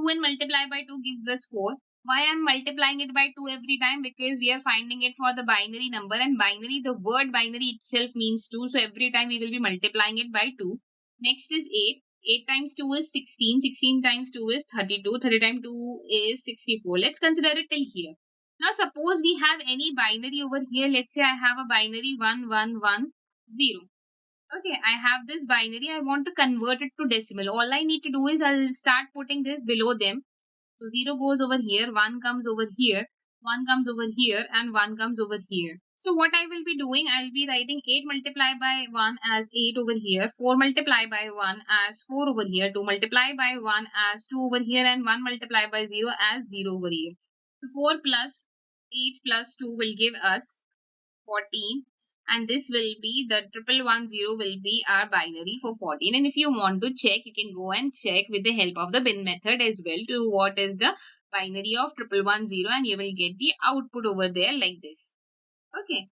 when multiplied by 2 gives us 4. Why I'm multiplying it by 2 every time? Because we are finding it for the binary number, and binary, the word binary itself means 2. So every time we will be multiplying it by 2. Next is 8. 8 times 2 is 16. 16 times 2 is 32. 30 times 2 is 64. Let's consider it till here. Now suppose we have any binary over here. Let's say I have a binary 1110. Okay, I have this binary. I want to convert it to decimal. All I need to do is I'll start putting this below them. So 0 goes over here, 1 comes over here, 1 comes over here, and 1 comes over here. So what I will be doing, I'll be writing 8 multiplied by 1 as 8 over here, 4 multiplied by 1 as 4 over here, 2 multiplied by 1 as 2 over here, and 1 multiplied by 0 as 0 over here. So 4 plus 8 plus 2 will give us 14, and this will be the 1110 will be our binary for 14. And if you want to check, you can go and check with the help of the bin method as well to what is the binary of 1110, and you will get the output over there like this. Okay,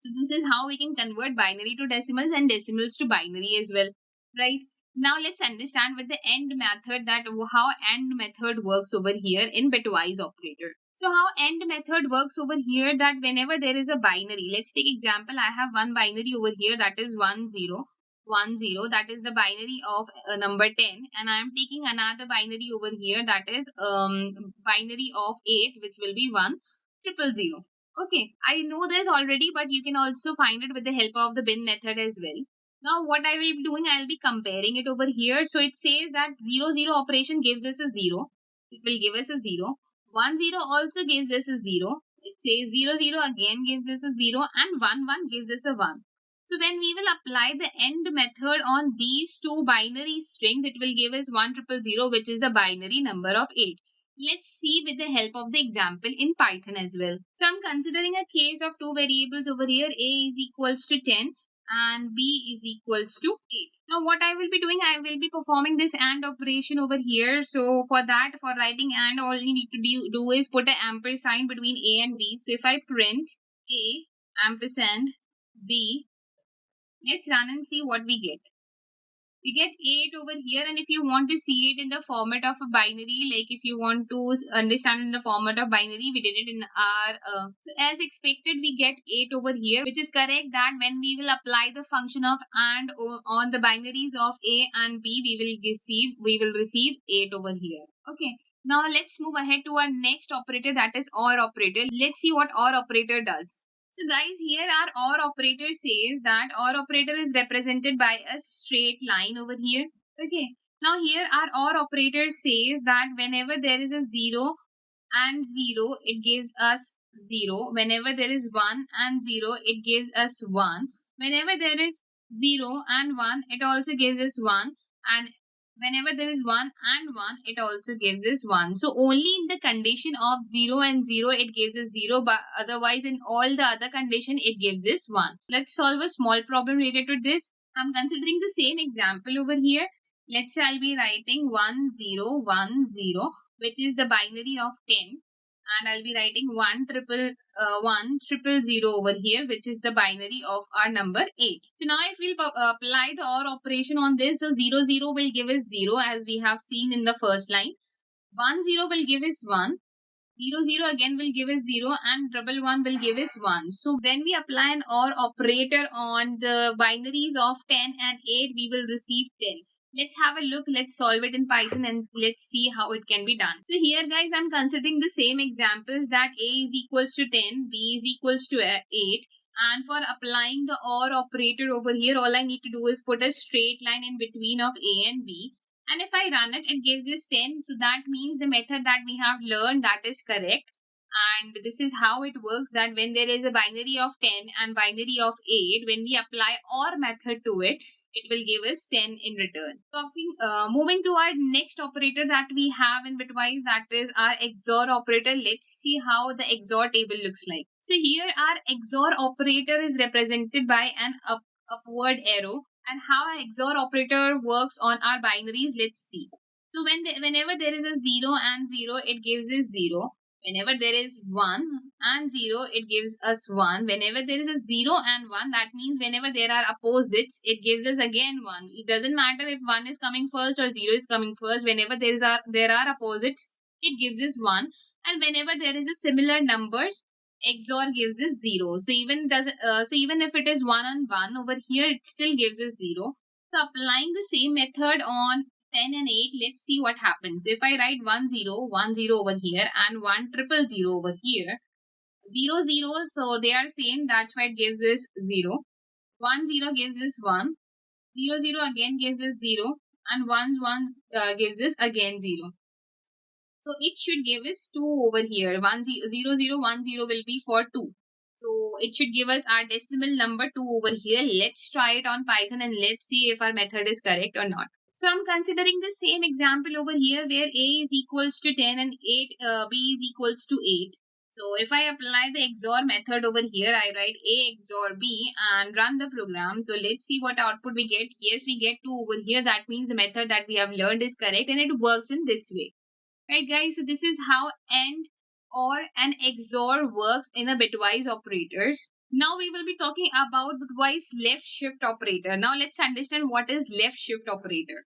so this is how we can convert binary to decimals and decimals to binary as well, right? Now let's understand with the AND method that how AND method works over here in Bitwise operator. So how AND method works over here, that whenever there is a binary, let's take example, I have one binary over here that is 1010, that is the binary of number 10, and I am taking another binary over here that is binary of 8, which will be 1000. Okay, I know this already, but you can also find it with the help of the bin method as well. Now what I will be doing, I will be comparing it over here. So it says that 0 0 operation gives us a 0. It will give us a 0. 1 0 also gives us a 0. It says 0 0 again gives us a 0, and 1 1 gives us a 1. So when we will apply the AND method on these two binary strings, it will give us 1000, which is the binary number of 8. Let's see with the help of the example in Python as well. So I'm considering a case of two variables over here. A is equals to 10 and B is equals to 8. Now what I will be doing, I will be performing this AND operation over here. So for that, for writing AND, all you need to do is put an ampersand between A and B. So if I print A ampersand B, let's run and see what we get. We get 8 over here, and if you want to see it in the format of a binary, like if you want to understand in the format of binary, we did it in our so as expected, we get 8 over here, which is correct, that when we will apply the function of AND on the binaries of A and B, we will receive 8 over here. Okay, now let's move ahead to our next operator, that is OR operator. Let's see what OR operator does. So guys, here our OR operator says that OR operator is represented by a straight line over here. Okay. Now here our OR operator says that whenever there is a 0 and 0, it gives us 0. Whenever there is 1 and 0, it gives us 1. Whenever there is 0 and 1, it also gives us 1, and whenever there is 1 and 1, it also gives us 1. So only in the condition of 0 and 0 it gives us 0, but otherwise in all the other condition it gives us 1. Let's solve a small problem related to this. I'm considering the same example over here. Let's say I'll be writing 1010, which is the binary of 10, and I'll be writing 1 triple 0 over here, which is the binary of our number 8. So now if we'll apply the OR operation on this, so 0 0 will give us 0 as we have seen in the first line. 1 0 will give us 1. 0 0 again will give us 0, and 1 1 will give us 1. So when we apply an OR operator on the binaries of 10 and 8, we will receive 10. Let's have a look. Let's solve it in Python and let's see how it can be done. So here guys, I'm considering the same examples, that A is equals to 10, B is equals to 8. And for applying the OR operator over here, all I need to do is put a straight line in between of A and B. And if I run it, it gives us 10. So that means the method that we have learned, that is correct. And this is how it works, that when there is a binary of 10 and binary of 8, when we apply OR method to it, it will give us 10 in return. Moving to our next operator that we have in Bitwise, that is our XOR operator. Let's see how the XOR table looks like. So here our XOR operator is represented by an upward arrow. And how an XOR operator works on our binaries, let's see. So whenever there is a 0 and 0, it gives us 0. Whenever there is 1 and 0, it gives us 1. Whenever there is a 0 and 1, that means whenever there are opposites, it gives us again 1. It doesn't matter if 1 is coming first or 0 is coming first. Whenever there are opposites, it gives us 1. And whenever there is a similar numbers, XOR gives us 0. So even if it is 1 and 1 over here, it still gives us 0. So applying the same method on 10 and 8, let's see what happens. So if I write 1 0 over here and 1 triple 0 over here, 0 0, so they are same, that's why it gives us 0. 1 0 gives us 1. 0 0 again gives us 0, and 1 1 gives us again 0. So it should give us 2 over here. 0 0 1 0 will be for 2. So it should give us our decimal number 2 over here. Let's try it on Python and let's see if our method is correct or not. So I'm considering the same example over here where A is equals to 10 and B is equals to 8. So if I apply the XOR method over here, I write A XOR B and run the program. So let's see what output we get. Yes, we get 2 over here. That means the method that we have learned is correct and it works in this way. Right guys, so this is how AND, OR and XOR works in a bitwise operators. Now we will be talking about bitwise left shift operator. Now let's understand what is left shift operator.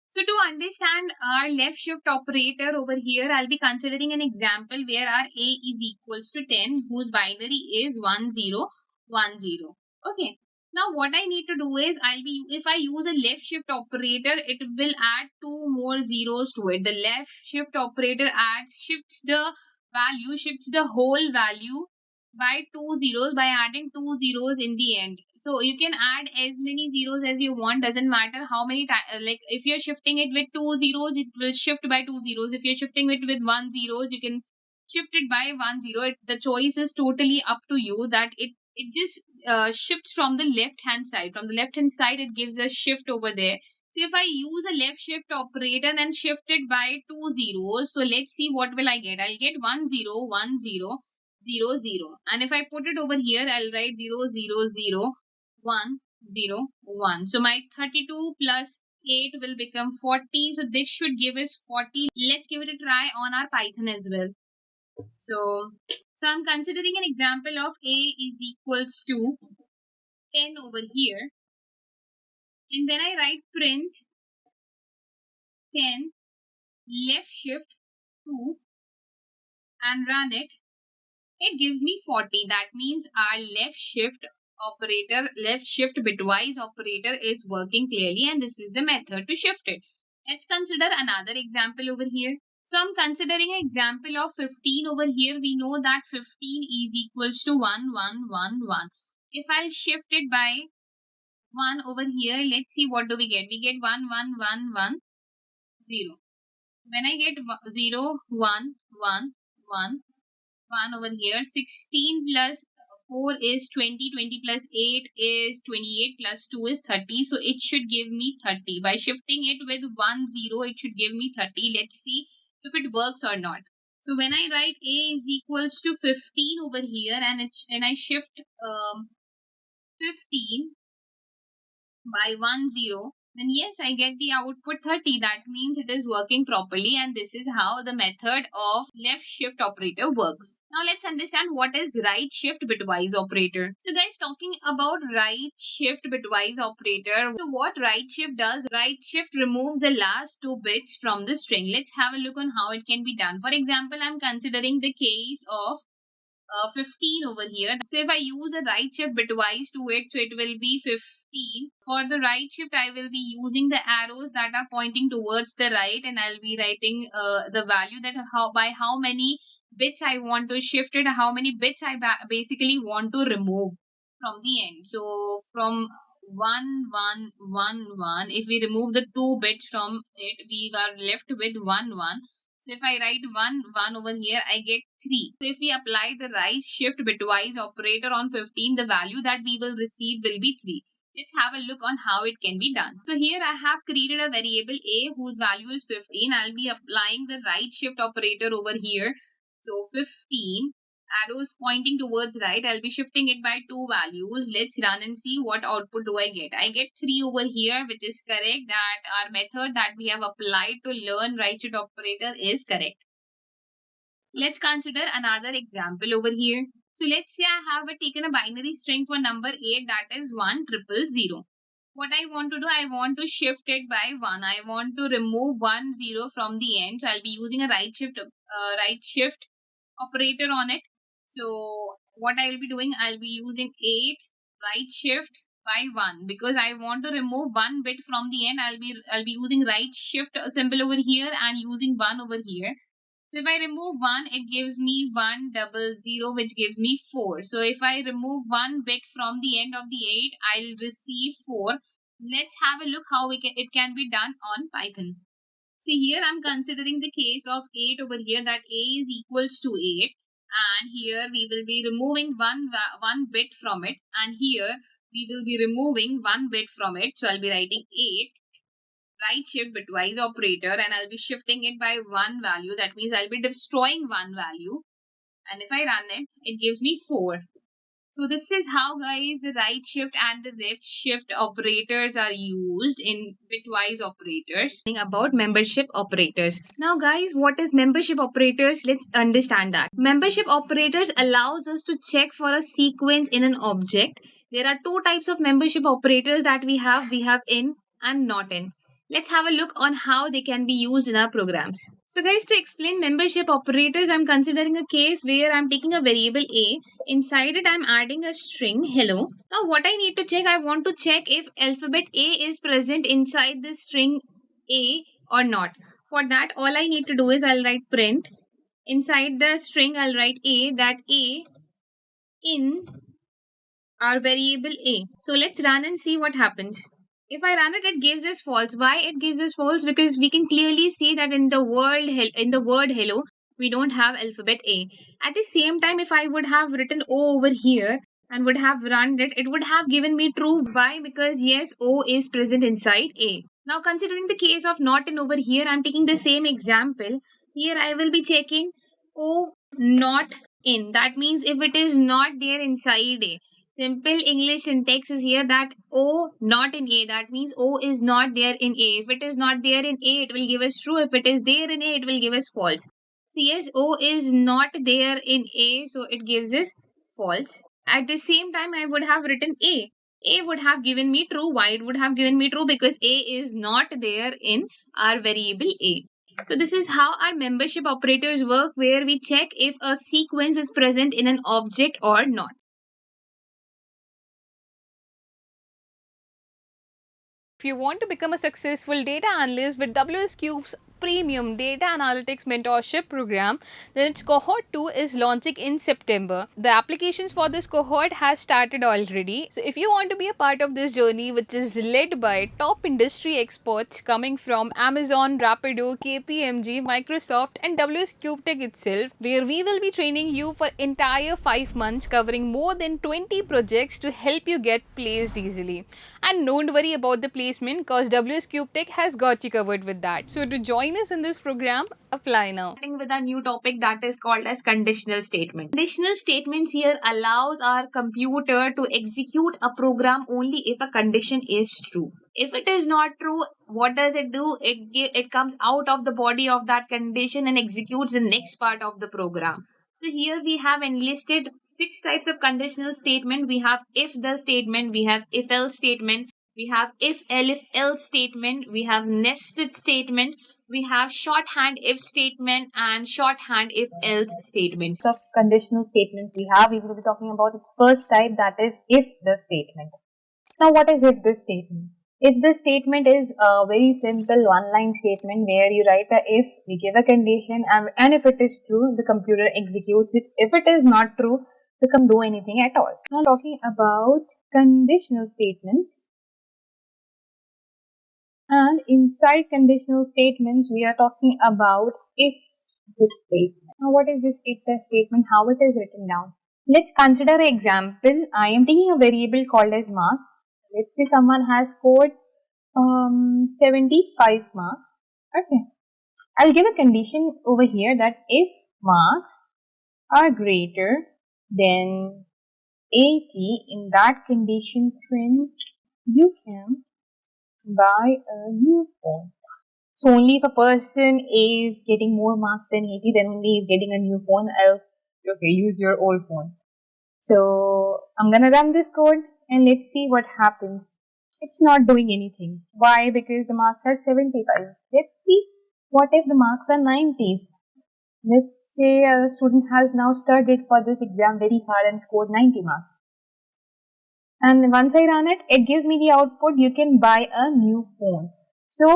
So to understand our left shift operator over here, I'll be considering an example where our A is equals to 10, whose binary is 1010. Okay. Now what I need to do is, if I use a left shift operator, it will add two more zeros to it. The left shift operator shifts the whole value by two zeros by adding two zeros in the end. So you can add as many zeros as you want, doesn't matter how many times. Like if you're shifting it with two zeros, it will shift by two zeros. If you're shifting it with one zeros, you can shift it by 10. The choice is totally up to you, that it just shifts from the left hand side. From the left hand side, it gives a shift over there. So if I use a left shift operator and shift it by two zeros, so let's see what will I get. I'll get 1010 0 0. And if I put it over here, I'll write 0 0 0 1 0 1. So my 32 plus 8 will become 40. So this should give us 40. Let's give it a try on our Python as well. So I'm considering an example of A is equals to 10 over here. And then I write print 10 left shift 2 and run it. It gives me 40. That means our left shift bitwise operator is working clearly, and this is the method to shift it. Let's consider another example over here. So I'm considering an example of 15 over here. We know that 15 is equals to 1 1 1 1. If I'll shift it by 1 over here, let's see what do we get. We get 1 1 1 1 0. When I get 0 1 1 1 1 over here, 16 plus 4 is 20, 20 plus 8 is 28 plus 2 is 30. So it should give me 30. By shifting it with 1 0, it should give me 30. Let's see if it works or not. So when I write a is equals to 15 over here and I shift 15 by 1 0, then yes, I get the output 30. That means it is working properly, and this is how the method of left shift operator works. Now let's understand what is right shift bitwise operator. So guys, talking about right shift bitwise operator, so what right shift does, right shift removes the last two bits from the string. Let's have a look on how it can be done. For example, I'm considering the case of 15 over here. So if I use a right shift bitwise to it, so it will be 15. For the right shift, I will be using the arrows that are pointing towards the right, and I'll be writing the value that by how many bits I want to shift it, how many bits I basically want to remove from the end. So from 1 1 1 1, if we remove the two bits from it, we are left with 1 1. So if I write 1 1 over here, I get 3. So if we apply the right shift bitwise operator on 15, the value that we will receive will be 3. Let's have a look on how it can be done. So here I have created a variable a whose value is 15. I'll be applying the right shift operator over here. So 15, arrows pointing towards right. I'll be shifting it by two values. Let's run and see what output do I get. I get 3 over here, which is correct. That our method that we have applied to learn right shift operator is correct. Let's consider another example over here. So let's say I have taken a binary string for number 8, that is 1,000. What I want to do, I want to shift it by 1. I want to remove 1 0 from the end. So I'll be using a right shift operator on it. So what I will be doing, I'll be using 8 right shift by 1 because I want to remove one bit from the end. I'll be using right shift symbol over here and using 1 over here. So if I remove 1, it gives me 100, which gives me 4. So if I remove one bit from the end of the 8, I'll receive 4. Let's have a look how it can be done on Python. See here I'm considering the case of 8 over here, that a is equals to 8, and here we will be removing one bit from it, and here we will be removing one bit from it. So I'll be writing 8 right shift bitwise operator, and I'll be shifting it by one value. That means I'll be destroying one value, and if I run it, it gives me 4. So this is how guys the right shift and the left shift operators are used in bitwise operators. About membership operators. Now guys, what is membership operators? Let's understand that. Membership operators allows us to check for a sequence in an object. There are two types of membership operators that we have. We have in and not in. Let's have a look on how they can be used in our programs. So guys, to explain membership operators, I'm considering a case where I'm taking a variable a. Inside it, I'm adding a string hello. Now what I need to check, I want to check if alphabet a is present inside the string a or not. For that, all I need to do is I'll write print. Inside the string, I'll write a, that a in our variable a. So let's run and see what happens. If I run it, it gives us false. Why it gives us false? Because we can clearly see that in the word hello, we don't have alphabet A. At the same time, if I would have written O over here and would have run it, it would have given me true. Why? Because yes, O is present inside A. Now considering the case of not in over here, I'm taking the same example. Here I will be checking O not in. That means if it is not there inside A. Simple English syntax is here that O not in A. That means O is not there in A. If it is not there in A, it will give us true. If it is there in A, it will give us false. So yes, O is not there in A, so it gives us false. At the same time, I would have written A. A would have given me true. Why it would have given me true? Because A is not there in our variable A. So this is how our membership operators work, where we check if a sequence is present in an object or not. If you want to become a successful data analyst with WsCube's premium data analytics mentorship program. Then its cohort 2 is launching in September. The applications for this cohort has started already. So if you want to be a part of this journey, which is led by top industry experts coming from Amazon, Rapido, KPMG, Microsoft and WsCube Tech itself, where we will be training you for entire 5 months covering more than 20 projects to help you get placed easily. And don't worry about the placement because WsCube Tech has got you covered with that. So to join us in this program, apply now. Starting with a new topic that is called as conditional statement. Conditional statements here allows our computer to execute a program only if a condition is true. If it is not true, what does it do? It comes out of the body of that condition and executes the next part of the program. So here we have enlisted six types of conditional statement. We have if the statement, we have if else statement, we have if else statement, we have nested statement, we have shorthand if statement and shorthand if else statement. Of conditional statements we will be talking about its first type, that is if the statement. Now what is if the statement? If the statement is a very simple one line statement where you write a if, we give a condition and if it is true, the computer executes it. If it is not true, the computer can't do anything at all. Now talking about conditional statements. And inside conditional statements, we are talking about if this statement. Now, what is this if the statement? How it is written down? Let's consider an example. I am taking a variable called as marks. Let's say someone has scored 75 marks. Okay. I'll give a condition over here that if marks are greater than 80, in that condition, friends, you can buy a new phone. So only if a person is getting more marks than 80, then only is getting a new phone, else, okay, use your old phone. So I'm gonna run this code and let's see what happens. It's not doing anything. Why? Because the marks are 75. Let's see what if the marks are 90. Let's say a student has now studied for this exam very hard and scored 90 marks. And once I run it, it gives me the output, you can buy a new phone. So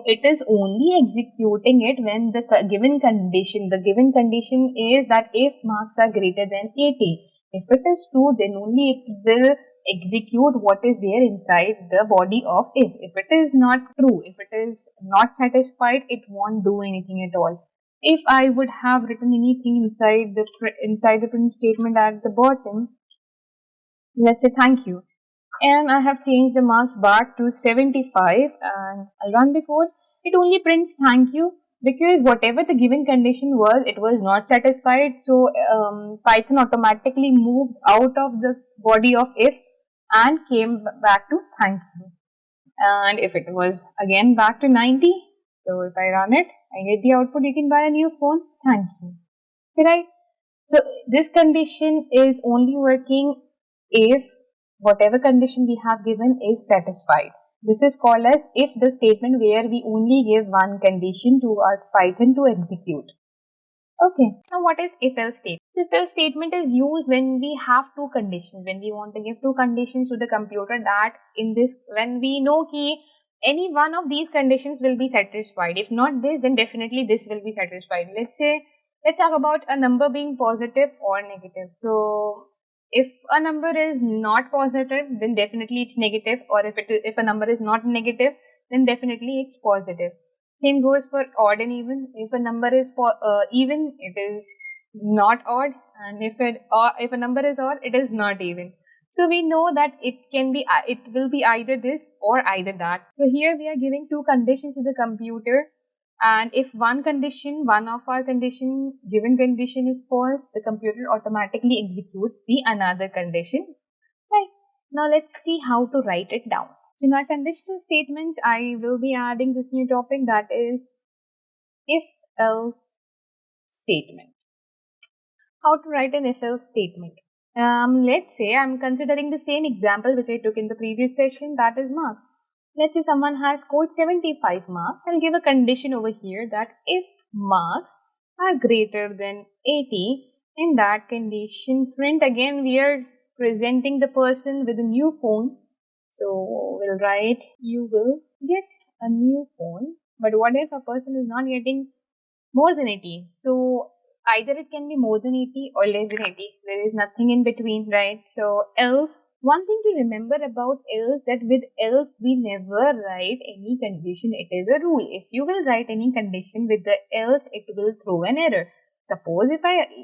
it is only executing it when the given condition is that if marks are greater than 80. If it is true, then only it will execute what is there inside the body of if. If it is not true, if it is not satisfied, it won't do anything at all. If I would have written anything inside the print statement at the bottom, let's say thank you, and I have changed the marks bar to 75 and I'll run the code, it only prints thank you because whatever the given condition was, it was not satisfied. So Python automatically moved out of the body of if and came back to thank you. And if it was again back to 90, so if I run it, I get the output, you can buy a new phone, thank you. Right? So this condition is only working if whatever condition we have given is satisfied. This is called as if the statement, where we only give one condition to our Python to execute. Okay, now what is if else statement? If else statement is used when we have two conditions, when we want to give two conditions to the computer, that in this, when we know key any one of these conditions will be satisfied. If not this, then definitely this will be satisfied. Let's talk about a number being positive or negative. So if a number is not positive, then definitely it's negative, or if a number is not negative, then definitely it's positive. Same goes for odd and even. If a number is even, it is not odd, and if a number is odd, it is not even. So we know that it will be either this or either that. So here we are giving two conditions to the computer, and if one of our given condition is false, the computer automatically executes the another condition. Right. Now let's see how to write it down. So in our conditional statements, I will be adding this new topic, that is if else statement. How to write an if else statement? Let's say I'm considering the same example which I took in the previous session, that is marks. Let's say someone has scored 75 marks. I'll give a condition over here that if marks are greater than 80, in that condition, print, again we are presenting the person with a new phone. So we'll write, you will get a new phone But what if a person is not getting more than 80? So either it can be more than 80 or less than 80. There is nothing in between, right? So else, one thing to remember about else, that with else we never write any condition. It is a rule. If you will write any condition with the else, it will throw an error. Suppose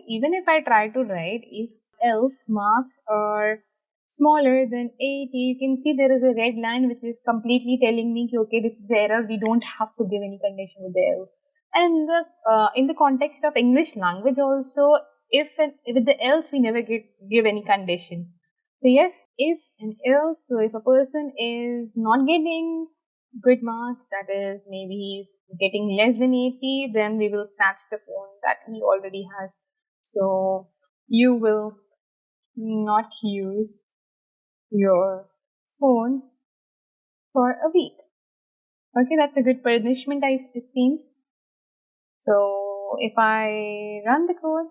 even if I try to write if else marks are smaller than 80, you can see there is a red line which is completely telling me, okay, this is the error. We don't have to give any condition with the else. And in the context of English language also, if and with the else we never give any condition. So yes, if and else. So if a person is not getting good marks, that is maybe he's getting less than 80, then we will snatch the phone that he already has. So you will not use your phone for a week. Okay, that's a good punishment, it seems. So if I run the code,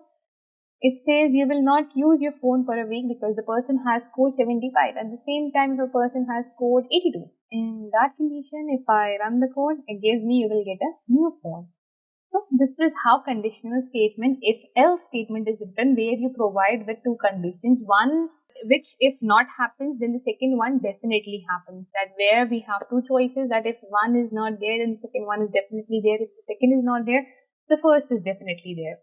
it says you will not use your phone for a week because the person has scored 75. At the same time, if a person has scored 82. In that condition, if I run the code, it gives me you will get a new phone. So this is how conditional statement, if else statement is written, where you provide the two conditions. One which if not happens, then the second one definitely happens. That where we have two choices, that if one is not there, then the second one is definitely there. If the second is not there, the first is definitely there.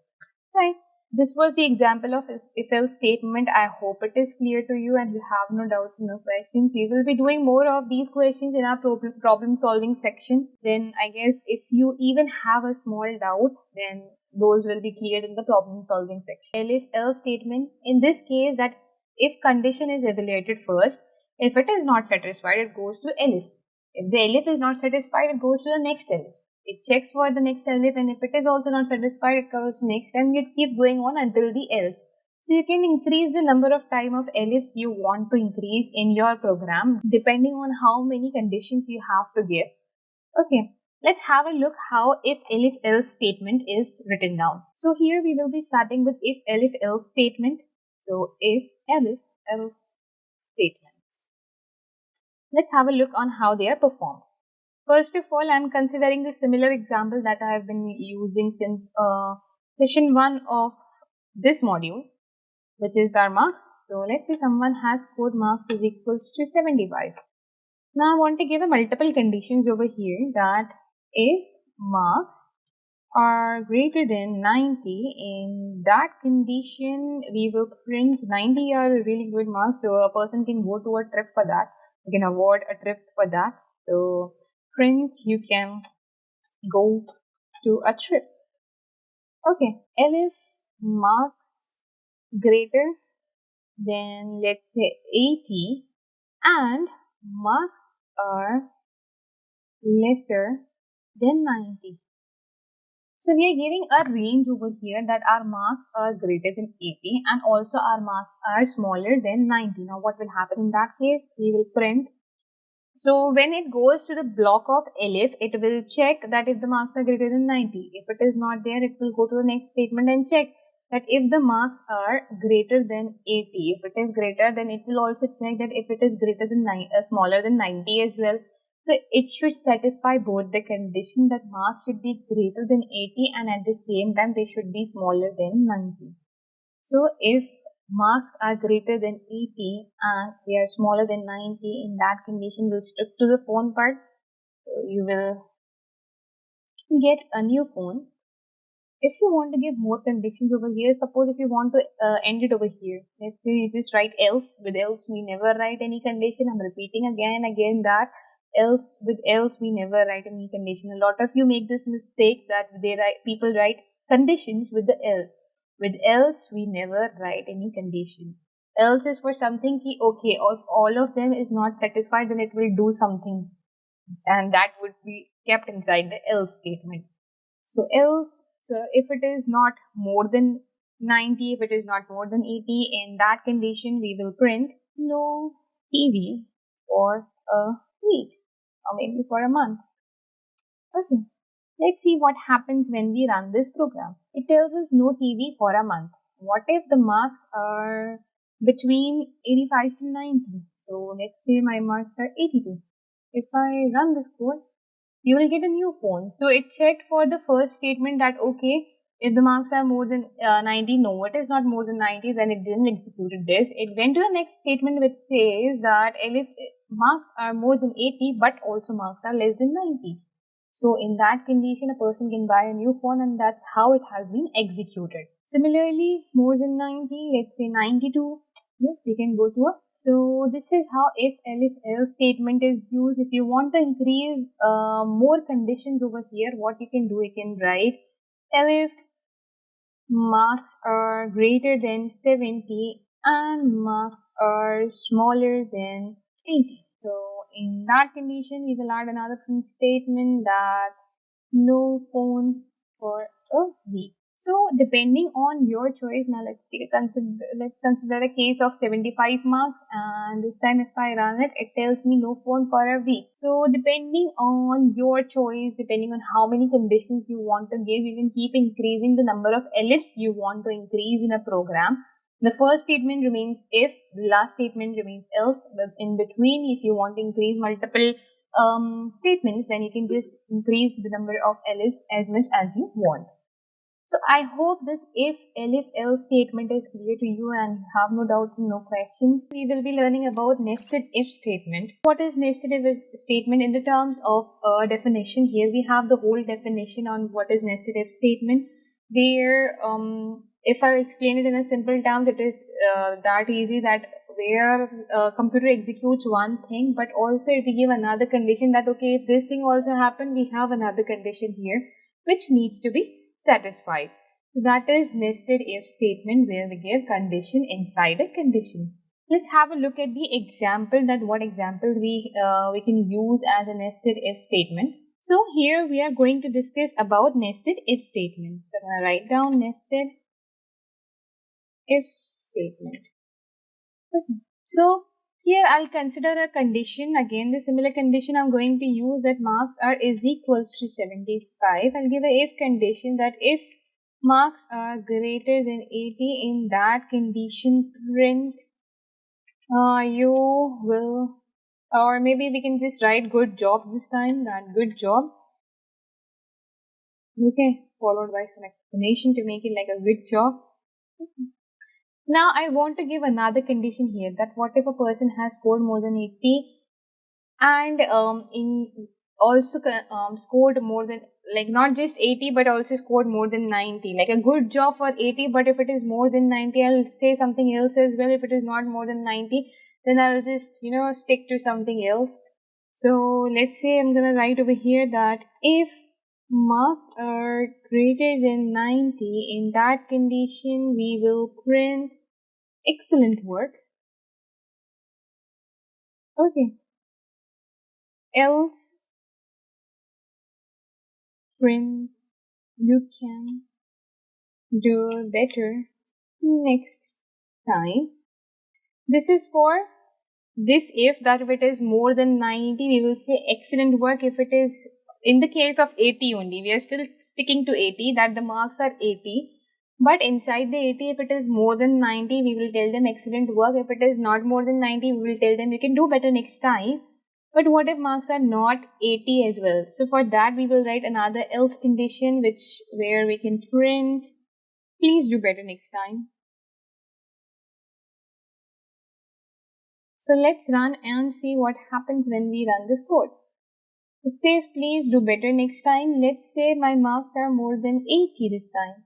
Right. This was the example of if-else statement. I hope it is clear to you and you have no doubts, no questions. We will be doing more of these questions in our problem solving section. Then I guess if you even have a small doubt, then those will be cleared in the problem solving section. If-else statement, in this case, that if condition is evaluated first, if it is not satisfied, it goes to elif. If the elif is not satisfied, it goes to the next elif. It checks for the next elif, and if it is also not satisfied, it goes to next, and it keeps going on until the else. So you can increase the number of time of elifs you want to increase in your program depending on how many conditions you have to give. Okay, let's have a look how if elif else statement is written down. So here we will be starting with if elif else statement. So if elif else statements. Let's have a look on how they are performed. First of all, I'm considering the similar example that I have been using since session 1 of this module, which is our marks. So let's say someone has scored marks is equals to 75. Now I want to give a multiple conditions over here, that if marks are greater than 90, in that condition we will print 90 are really good marks, so a person can go to a trip for that. You can award a trip for that. So print, you can go to a trip. Okay, elif marks greater than let's say 80 and marks are lesser than 90. So we are giving a range over here that our marks are greater than 80 and also our marks are smaller than 90. Now what will happen in that case? We will print. So when it goes to the block of elif, it will check that if the marks are greater than 90. If it is not there, it will go to the next statement and check that if the marks are greater than 80. If it is greater, then it will also check that if it is greater than smaller than 90 as well. So it should satisfy both the condition that marks should be greater than 80 and at the same time they should be smaller than 90. So if marks are greater than 80 and they are smaller than 90, in that condition we'll stick to the phone part. So you will get a new phone. If you want to give more conditions over here, suppose if you want to end it over here, let's say you just write else. With else we never write any condition. I'm repeating again and again that else, with else we never write any condition. A lot of you make this mistake that people write conditions with the else. With else we never write any condition. Else is for something okay, if all of them is not satisfied, then it will do something, and that would be kept inside the else statement. So else, so if it is not more than 90, if it is not more than 80, in that condition we will print no TV for a week or maybe for a month. Okay, let's see what happens when we run this program. It tells us no TV for a month. What if the marks are between 85 to 90? So let's say my marks are 82. If I run this code, you will get a new phone. So it checked for the first statement that okay, if the marks are more than 90, no, it is not more than 90, then it didn't execute this. It went to the next statement which says that if marks are more than 80 but also marks are less than 90. So in that condition, a person can buy a new phone, and that's how it has been executed. Similarly, more than 90, let's say 92, yes, we can go to a. So this is how if else statement is used. If you want to increase more conditions over here, what you can do, you can write if marks are greater than 70 and marks are smaller than 80. So in that condition, we will add another print statement that no phone for a week. So depending on your choice, now let's consider a case of 75 marks, and this time if I run it, it tells me no phone for a week. So depending on your choice, depending on how many conditions you want to give, you can keep increasing the number of ellipses you want to increase in a program. The first statement remains if, the last statement remains else, but in between, if you want to increase multiple statements, then you can just increase the number of ellipses as much as you want. So I hope this if, elif, else statement is clear to you and you have no doubts and no questions. We will be learning about nested if statement. What is nested if statement in the terms of definition? Here we have the whole definition on what is nested if statement, where if I explain it in a simple terms, it is that easy, that where computer executes one thing, but also if we give another condition that okay, if this thing also happened, we have another condition here which needs to be satisfied. So that is nested if statement, where we give condition inside a condition. Let's have a look at the example, that what example we can use as a nested if statement. So here we are going to discuss about nested if statement. So I'm going to write down nested if statement. Okay. So here I'll consider a condition. Again, the similar condition I'm going to use, that marks are is equals to 75. I'll give a if condition that if marks are greater than 80, in that condition print you will, or maybe we can just write good job this time, that good job. Okay, followed by some explanation to make it like a good job. Okay. Now I want to give another condition here, that what if a person has scored more than 80 and scored more than, like not just 80 but also scored more than 90, like a good job for 80, but if it is more than 90, I'll say something else as well. If it is not more than 90, then I'll just stick to something else. So let's say I'm gonna write over here that if marks are greater than 90, in that condition we will print excellent work. Okay. Else print you can do better next time. This is for this if, that if it is more than 90, we will say excellent work. If it is in the case of 80 only, we are still sticking to 80, that the marks are 80. But inside the 80, if it is more than 90, we will tell them excellent work. If it is not more than 90, we will tell them you can do better next time. But what if marks are not 80 as well? So for that, we will write another else condition, where we can print please do better next time. So let's run and see what happens when we run this code. It says please do better next time. Let's say my marks are more than 80 this time.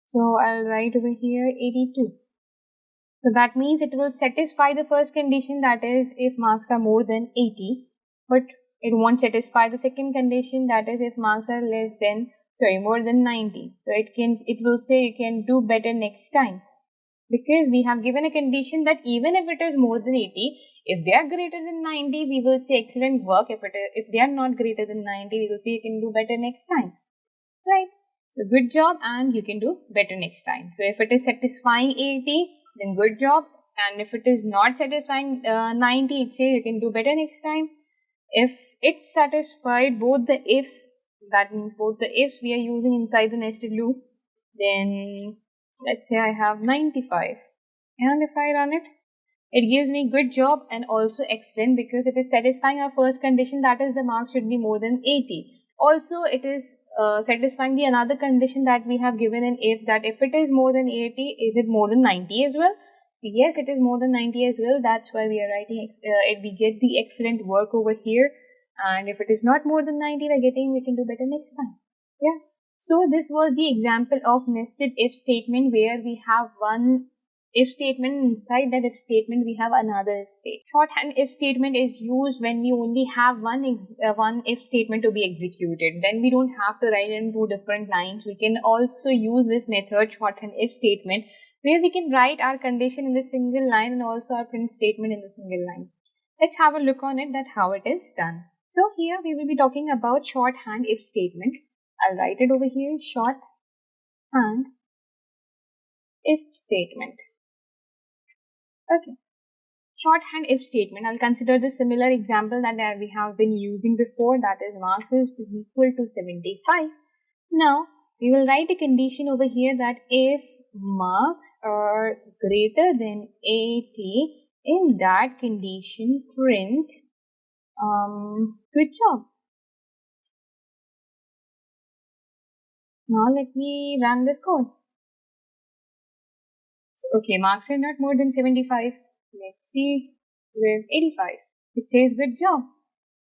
So I'll write over here 82. So that means it will satisfy the first condition, that is if marks are more than 80, but it won't satisfy the second condition, that is if marks are more than 90. So it will say you can do better next time, because we have given a condition that even if it is more than 80, if they are greater than 90, we will say excellent work. If they are not greater than 90, we will say you can do better next time. Right? So good job and you can do better next time. So if it is satisfying 80, then good job. And if it is not satisfying 90, it says you can do better next time. If it satisfied both the ifs, that means both the ifs we are using inside the nested loop, then let's say I have 95. And if I run it, It gives me good job and also excellent because it is satisfying our first condition, that is the marks should be more than 80. Also, it is satisfying the another condition that we have given in if, that if it is more than 80, is it more than 90 as well? Yes, it is more than 90 as well. That's why we are writing we get the excellent work over here. And if it is not more than 90, we can do better next time. Yeah. So this was the example of nested if statement where we have one if statement, inside that if statement we have another if statement. Shorthand if statement is used when we only have one if statement to be executed. Then we don't have to write in two different lines. We can also use this method, shorthand if statement, where we can write our condition in the single line and also our print statement in the single line. Let's have a look on it, that how it is done. So here we will be talking about shorthand if statement. I'll write it over here, shorthand if statement. Okay. Shorthand if statement, I'll consider the similar example that we have been using before, that is marks is equal to 75. Now, we will write a condition over here that if marks are greater than 80, in that condition print good job. Now let me run this code. So, okay, marks are not more than 75. Let's see with 85. It says good job.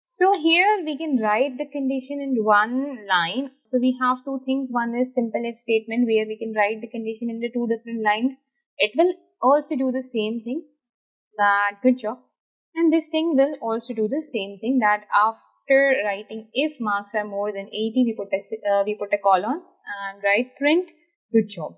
So here we can write the condition in one line. So we have two things. One is simple if statement where we can write the condition in the two different lines. It will also do the same thing, that good job. And this thing will also do the same thing, that after writing if marks are more than 80, we put a colon and write print good job.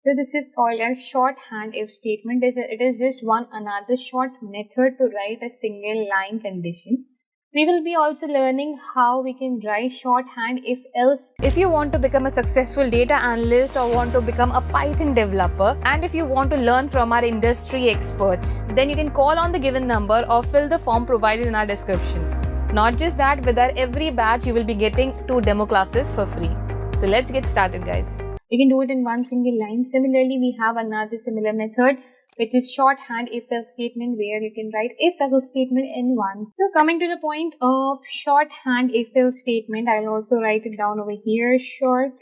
So this is called as shorthand if statement. It is just one another short method to write a single line condition. We will be also learning how we can write shorthand if else. If you want to become a successful data analyst or want to become a Python developer, and if you want to learn from our industry experts, then you can call on the given number or fill the form provided in our description. Not just that, with our every batch you will be getting 2 demo classes for free. So let's get started, guys. We can do it in one single line. Similarly, we have another similar method, which is shorthand if else statement, where you can write if else statement in one. So coming to the point of shorthand if else statement, I'll also write it down over here. Shorthand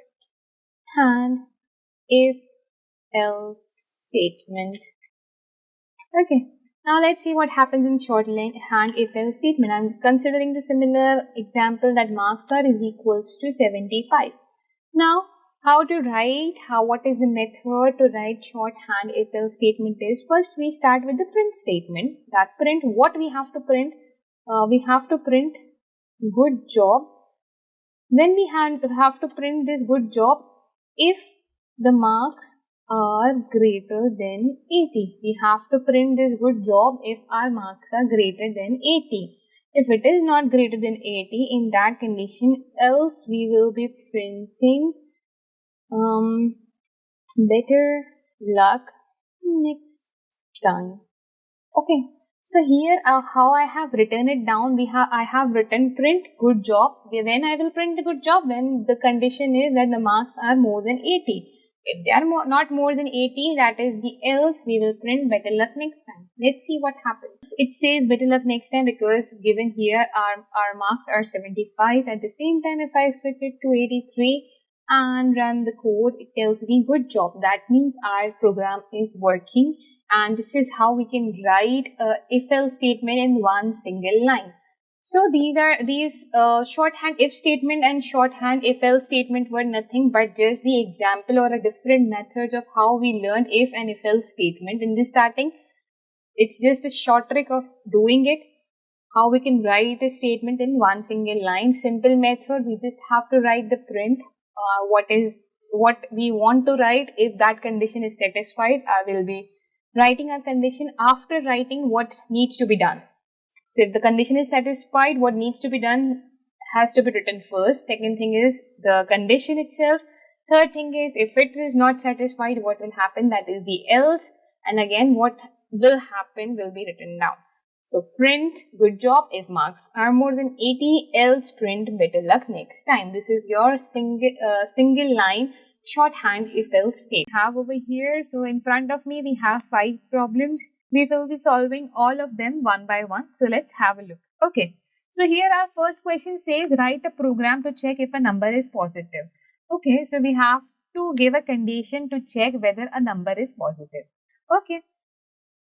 if else statement. Okay. Now let's see what happens in shorthand if else statement. I'm considering the similar example that marks are is equals to 75. Now, how to write, what is the method to write shorthand if else statement is, first we start with the print statement. That print, what we have to print? We have to print good job. Then we have to print this good job if the marks are greater than 80. We have to print this good job if our marks are greater than 80. If it is not greater than 80, in that condition, else we will be printing better luck next time. Okay, so here how I have written it down, I have written print good job. When I will print the good job, when the condition is that the marks are more than 80. If they are not more than 80, that is the else, we will print better luck next time. Let's see what happens. It says better luck next time because given here our marks are 75. At the same time, if I switch it to 83 and run the code, it tells me good job. That means our program is working, and this is how we can write a if else statement in one single line. So these shorthand if statement and shorthand if else statement were nothing but just the example or a different methods of how we learned if and if else statement in the starting. It's just a short trick of doing it, how we can write a statement in one single line. Simple method, we just have to write the print what we want to write. If that condition is satisfied, I will be writing a condition after writing what needs to be done. So if the condition is satisfied, what needs to be done has to be written first. Second thing is the condition itself. Third thing is if it is not satisfied, what will happen, that is the else, and again what will happen will be written down. So print good job if marks are more than 80, else print better luck next time. This is your single line shorthand if else statement. Have over here, so in front of me we have 5 problems. We will be solving all of them one by one. So let's have a look. Okay. So here our first question says write a program to check if a number is positive. Okay. So we have to give a condition to check whether a number is positive. Okay.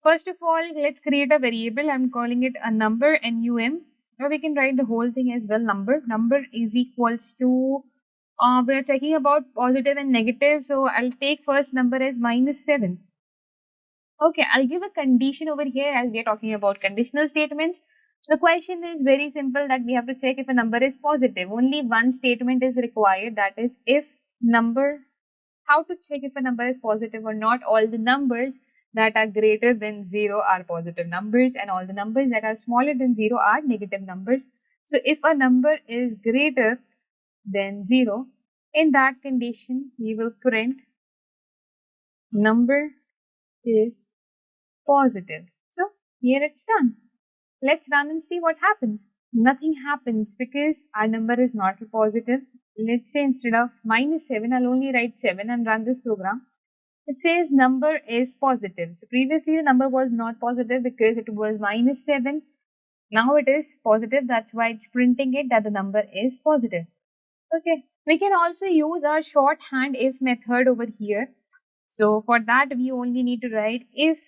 First of all, let's create a variable. I'm calling it a number, num, or we can write the whole thing as well, number. Number is equals to, we're talking about positive and negative, so I'll take first number as -7. Okay, I'll give a condition over here as we're talking about conditional statements. The question is very simple, that we have to check if a number is positive. Only one statement is required, that is if number, how to check if a number is positive or not. All the numbers that are greater than 0 are positive numbers, and all the numbers that are smaller than 0 are negative numbers. So if a number is greater than 0, in that condition we will print number is positive. So here it's done. Let's run and see what happens. Nothing happens because our number is not positive. Let's say instead of -7, I'll only write 7 and run this program. It says number is positive. So previously the number was not positive because it was -7. Now it is positive. That's why it's printing it that the number is positive. Okay. We can also use our shorthand if method over here. So for that we only need to write if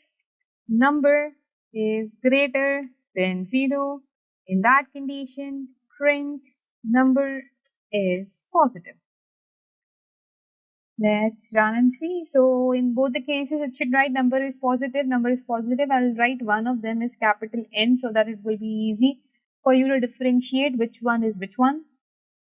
number is greater than 0. In that condition, print number is positive. Let's run and see. So in both the cases, it should write number is positive, number is positive. I'll write one of them is capital N so that it will be easy for you to differentiate which one is which one.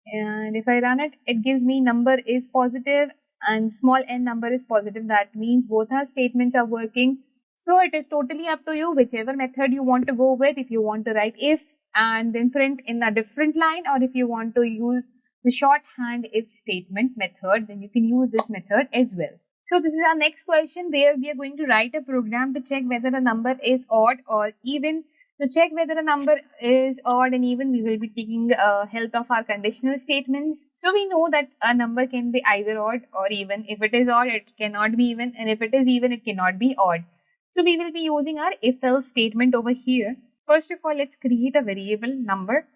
And if I run it, it gives me number is positive and small n number is positive. That means both our statements are working. So it is totally up to you, whichever method you want to go with. If you want to write if and then print in a different line, or if you want to use the shorthand if statement method, then you can use this method as well. So this is our next question, where we are going to write a program to check whether a number is odd or even. To check whether a number is odd and even, we will be taking help of our conditional statements. So we know that a number can be either odd or even. If it is odd, it cannot be even, and if it is even, it cannot be odd. So we will be using our if-else statement over here. First of all, let's create a variable number.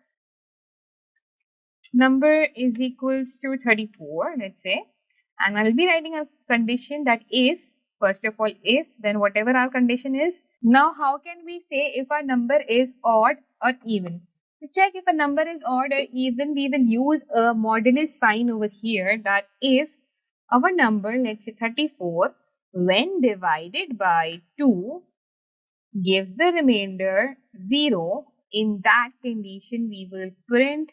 Number is equals to 34, let's say, and I'll be writing a condition that if, first of all, if, then whatever our condition is. Now, how can we say if our number is odd or even? To check if a number is odd or even, we will use a modulus sign over here, that if our number, let's say 34, when divided by 2 gives the remainder 0, in that condition we will print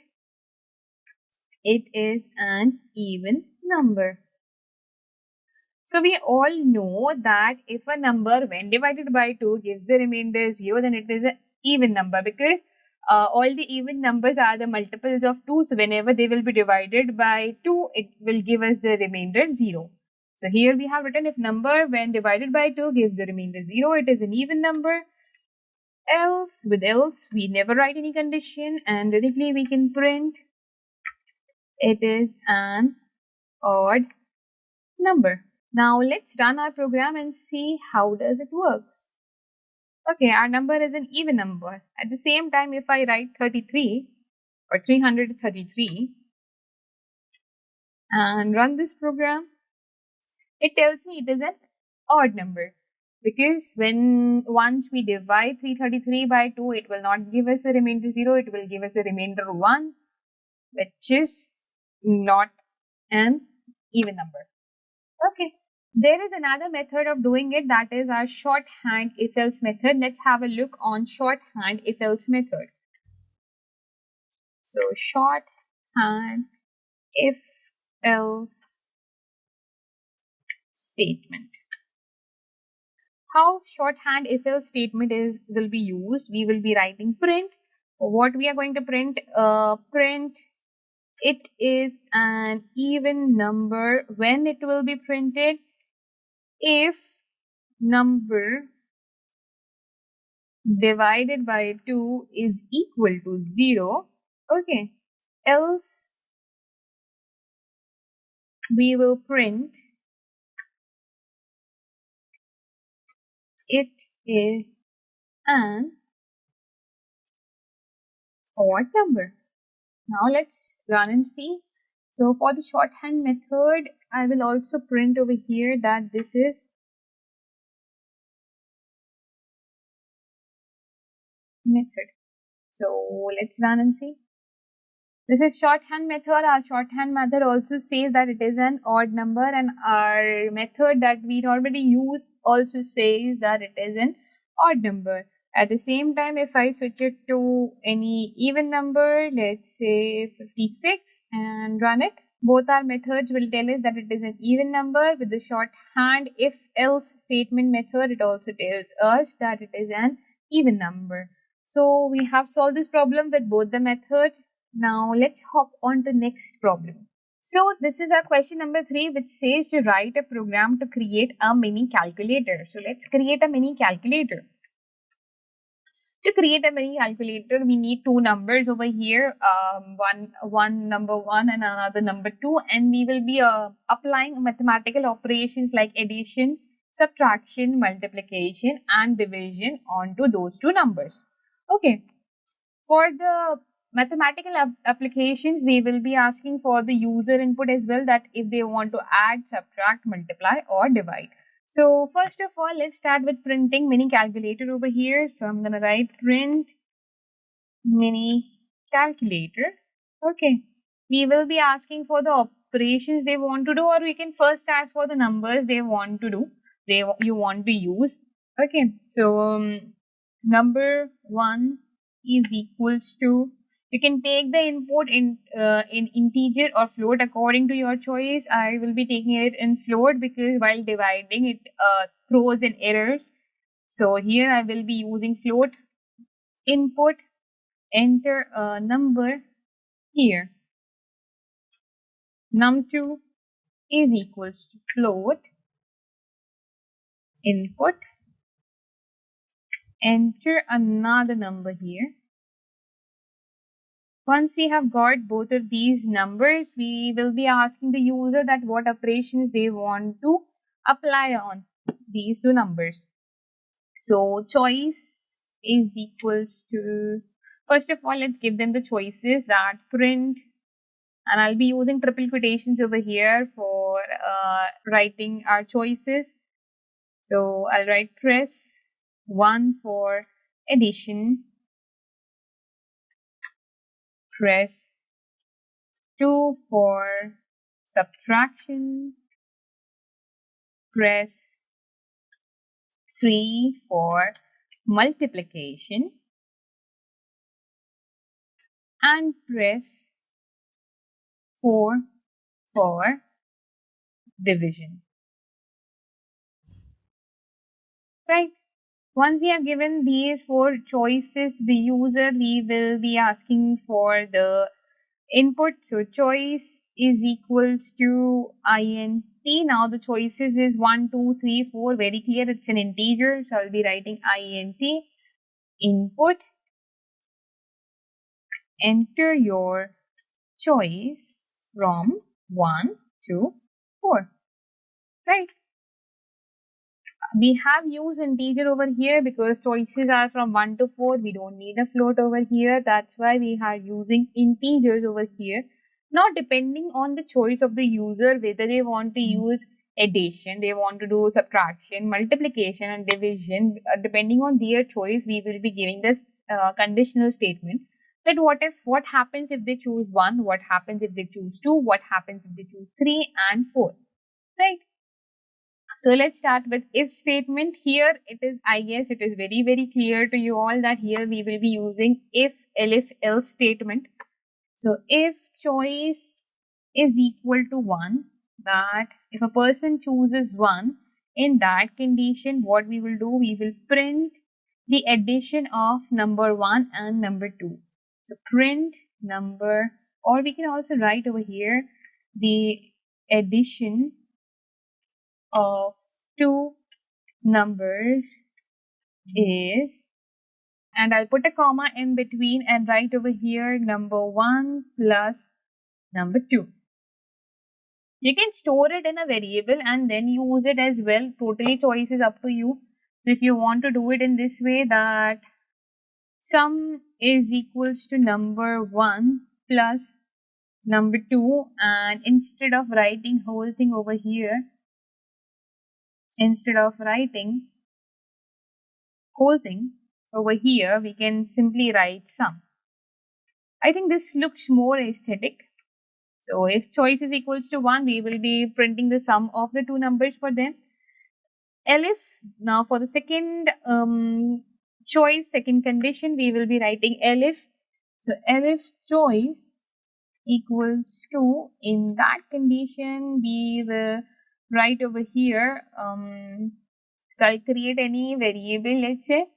it is an even number. So we all know that if a number when divided by 2 gives the remainder 0, then it is an even number, because all the even numbers are the multiples of 2. So whenever they will be divided by 2, it will give us the remainder 0. So here we have written if number when divided by 2 gives the remainder 0, it is an even number. Else, with else, we never write any condition, and directly we can print it is an odd number. Now let's run our program and see how does it works. Okay, our number is an even number. At the same time, if I write 33 or 333 and run this program, it tells me it is an odd number, because once we divide 333 by 2, it will not give us a remainder 0, it will give us a remainder 1, which is not an even number. Okay. There is another method of doing it, that is our shorthand if-else method. Let's have a look on shorthand if-else method. So shorthand if-else statement. How shorthand if-else statement will be used? We will be writing print. What we are going to print? Print it is an even number. When it will be printed? If number divided by 2 is equal to 0, okay, else we will print it is an odd number. Now let's run and see. So for the shorthand method, I will also print over here that this is method. So let's run and see. This is shorthand method. Our shorthand method also says that it is an odd number, and our method that we normally use also says that it is an odd number. At the same time, if I switch it to any even number, let's say 56, and run it, both our methods will tell us that it is an even number. With the shorthand if else statement method, it also tells us that it is an even number. So we have solved this problem with both the methods. Now let's hop on to next problem. So this is our question number 3, which says to write a program to create a mini calculator. So let's create a mini calculator. To create a mini calculator, we need two numbers over here, one number 1 and another number 2, and we will be applying mathematical operations like addition, subtraction, multiplication, and division onto those two numbers. Okay. For the mathematical applications, we will be asking for the user input as well, that if they want to add, subtract, multiply, or divide. So first of all, let's start with printing mini calculator over here. So I'm going to write print mini calculator. Okay. We will be asking for the operations they want to do, or we can first ask for the numbers they want to do, you want to use. Okay. So number 1 is equals to, you can take the input in integer or float according to your choice. I will be taking it in float because while dividing it throws in errors. So here I will be using float. Input, enter a number here. Num2 is equals to float. Input, enter another number here. Once we have got both of these numbers, we will be asking the user that what operations they want to apply on these two numbers. So choice is equals to, first of all, let's give them the choices, that print, and I'll be using triple quotations over here for writing our choices. So I'll write press 1 for addition, press 2 for subtraction, press 3 for multiplication, and press 4 for division. Right? Once we have given these 4 choices to the user, we will be asking for the input. So choice is equals to int. Now the choices is 1, 2, 3, 4. Very clear, it's an integer. So I'll be writing int. Input, enter your choice from 1 to 4. Right? We have used integer over here because choices are from 1 to 4. We don't need a float over here. That's why we are using integers over here. Now, depending on the choice of the user, whether they want to use addition, they want to do subtraction, multiplication, and division, depending on their choice, we will be giving this conditional statement. That what happens if they choose 1, what happens if they choose 2, what happens if they choose 3 and 4. Right? So let's start with if statement. Here it is, I guess it is very, very clear to you all that here we will be using if, elif, else statement. So if choice is equal to 1, that if a person chooses 1, in that condition, what we will do, we will print the addition of number 1 and number 2. So print number, or we can also write over here the addition of two numbers is, and I'll put a comma in between and write over here number 1 plus number 2. You can store it in a variable and then use it as well. Totally choice is up to you. So if you want to do it in this way, that sum is equals to number 1 plus number 2, and instead of writing whole thing over here, we can simply write sum. I think this looks more aesthetic. So if choice is equals to 1, we will be printing the sum of the two numbers for them. Elif, now for the second second condition, we will be writing elif. So elif choice equals to, in that condition, we will write over here, so I'll create any variable, let's say.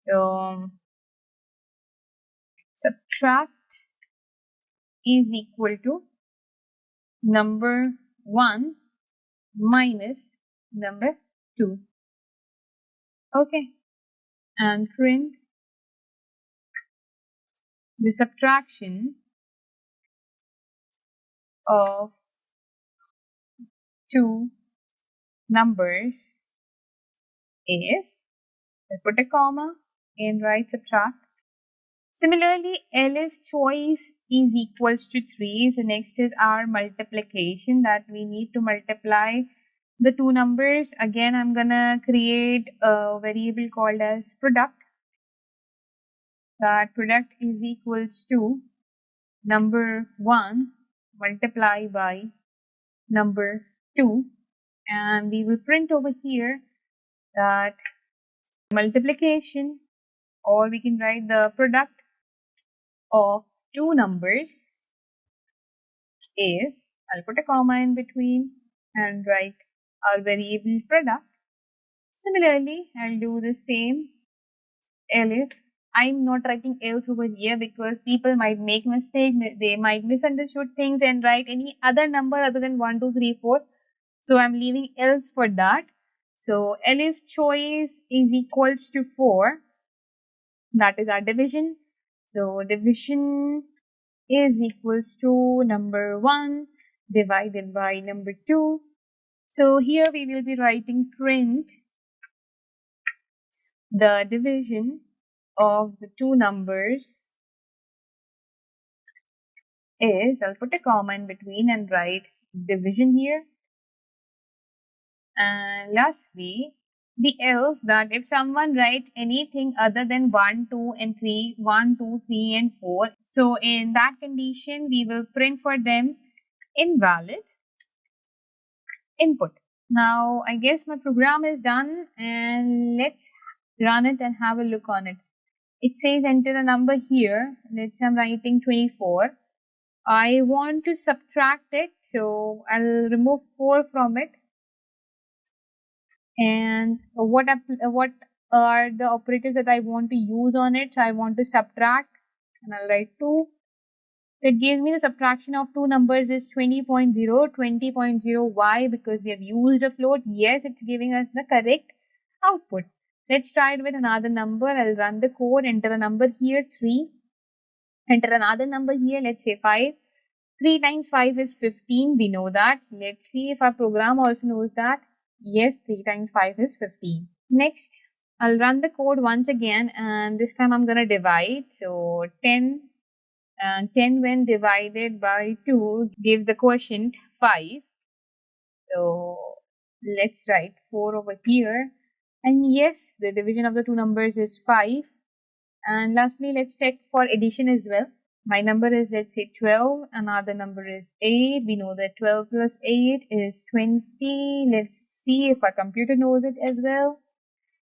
So subtract is equal to number 1 minus number 2. Okay, and print the subtraction of two numbers is, I'll put a comma and write subtract. Similarly, elif choice is equals to 3. So next is our multiplication, that we need to multiply the two numbers. Again, I'm gonna create a variable called as product. That product is equals to number 1 multiplied by number 2, and we will print over here that multiplication, or we can write the product of two numbers is, I'll put a comma in between and write our variable product. Similarly, I'll do the same elif. I'm not writing else over here because people might make mistake, they might misunderstood things and write any other number other than 1, 2, 3, 4. So I'm leaving else for that. So elif choice is equals to 4. That is our division. So division is equals to number 1 divided by number 2. So here we will be writing print the division of the two numbers is, I'll put a comma in between and write division here. And lastly, the else, that if someone writes anything other than 1, 2 and 3, 1, 2, 3 and 4, so in that condition we will print for them invalid input. Now I guess my program is done, and let's run it and have a look on it. It says enter a number here. Let's say I'm writing 24. I want to subtract it, so I'll remove 4 from it. And what are the operators that I want to use on it? So I want to subtract, and I'll write 2. It gives me the subtraction of two numbers is 20.0, 20.0. Why? Because we have used a float. Yes, it's giving us the correct output. Let's try it with another number. I'll run the code, enter a number here, 3. Enter another number here, let's say 5. 3 times 5 is 15. We know that. Let's see if our program also knows that. Yes, 3 times 5 is 15. Next, I'll run the code once again, and this time I'm going to divide. So 10, and 10 when divided by 2 give the quotient 5. So let's write 4 over here. And yes, the division of the two numbers is 5. And lastly, let's check for addition as well. My number is, let's say 12, another number is 8. We know that 12 plus 8 is 20. Let's see if our computer knows it as well.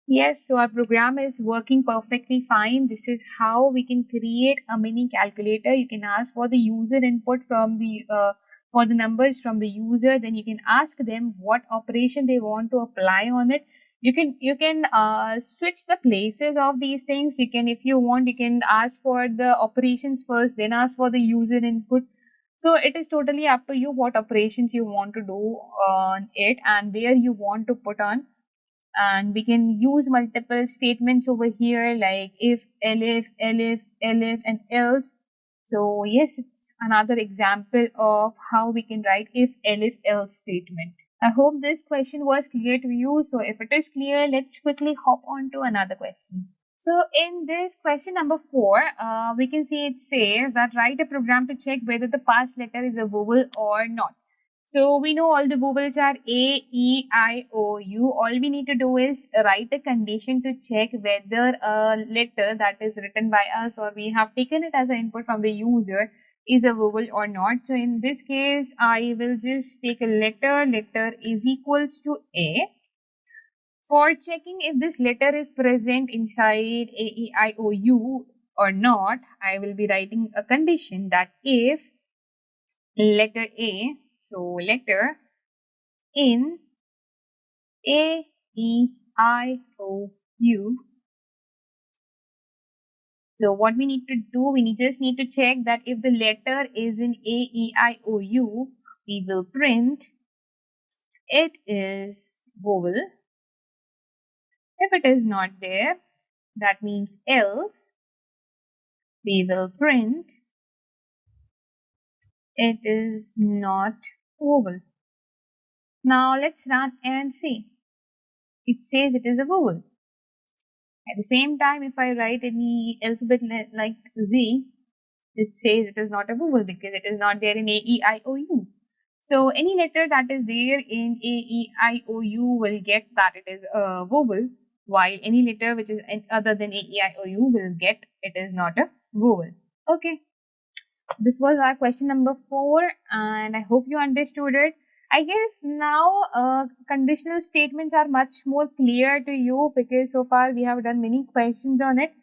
Yes, so our program is working perfectly fine. This is how we can create a mini calculator. You can ask for the user input from the for the numbers from the user. Then you can ask them what operation they want to apply on it. You can switch the places of these things. You can, if you want, you can ask for the operations first, then ask for the user input. So it is totally up to you what operations you want to do on it and where you want to put on. And we can use multiple statements over here like if, elif, and else. So yes, it's another example of how we can write if, elif, else statement. I hope this question was clear to you. So if it is clear, let's quickly hop on to another question. So in this question number 4, we can see it says that write a program to check whether the past letter is a vowel or not. So we know all the vowels are A, E, I, O, U. All we need to do is write a condition to check whether a letter that is written by us or we have taken it as an input from the user is a vowel or not. So in this case, I will just take a letter. Letter is equals to A. For checking if this letter is present inside A, E, I, O, U or not, I will be writing a condition that if letter A, so letter in A, E, I, O, U. So what we need to do, just need to check that if the letter is in A, E, I, O, U, we will print it is vowel. If it is not there, that means else, we will print it is not vowel. Now let's run and see. It says it is a vowel. At the same time, if I write any alphabet like Z, it says it is not a vowel because it is not there in A, E, I, O, U. So any letter that is there in A, E, I, O, U will get that it is a vowel, while any letter which is other than A, E, I, O, U will get it is not a vowel. Okay. This was our question number 4 and I hope you understood it. I guess now conditional statements are much more clear to you because so far we have done many questions on it.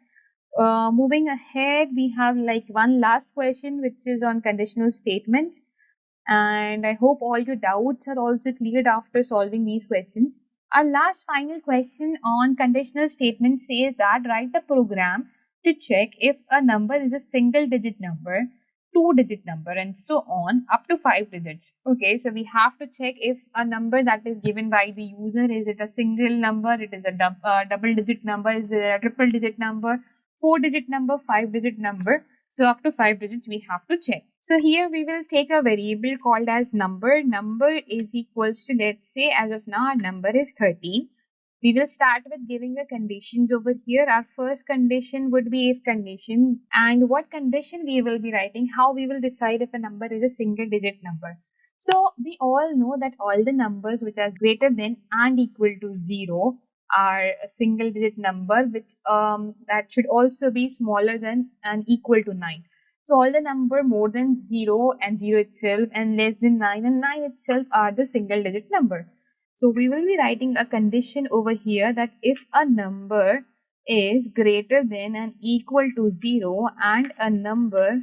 Moving ahead, we have like one last question which is on conditional statements, and I hope all your doubts are also cleared after solving these questions. Our last final question on conditional statements says that write a program to check if a number is a single digit number, 2-digit number, and so on up to 5 digits. Okay, so we have to check if a number that is given by the user, is it a single number, it is a double digit number, is it a triple digit number, 4-digit number, 5-digit number. So up to 5 digits we have to check. So here we will take a variable called as number. Number is equals to, let's say as of now our number is 13. We will start with giving the conditions over here. Our first condition would be if condition, and what condition we will be writing, how we will decide if a number is a single digit number. So we all know that all the numbers which are greater than and equal to 0 are a single digit number, which that should also be smaller than and equal to 9. So all the number more than 0 and 0 itself and less than 9 and 9 itself are the single digit number. So we will be writing a condition over here that if a number is greater than and equal to 0 and a number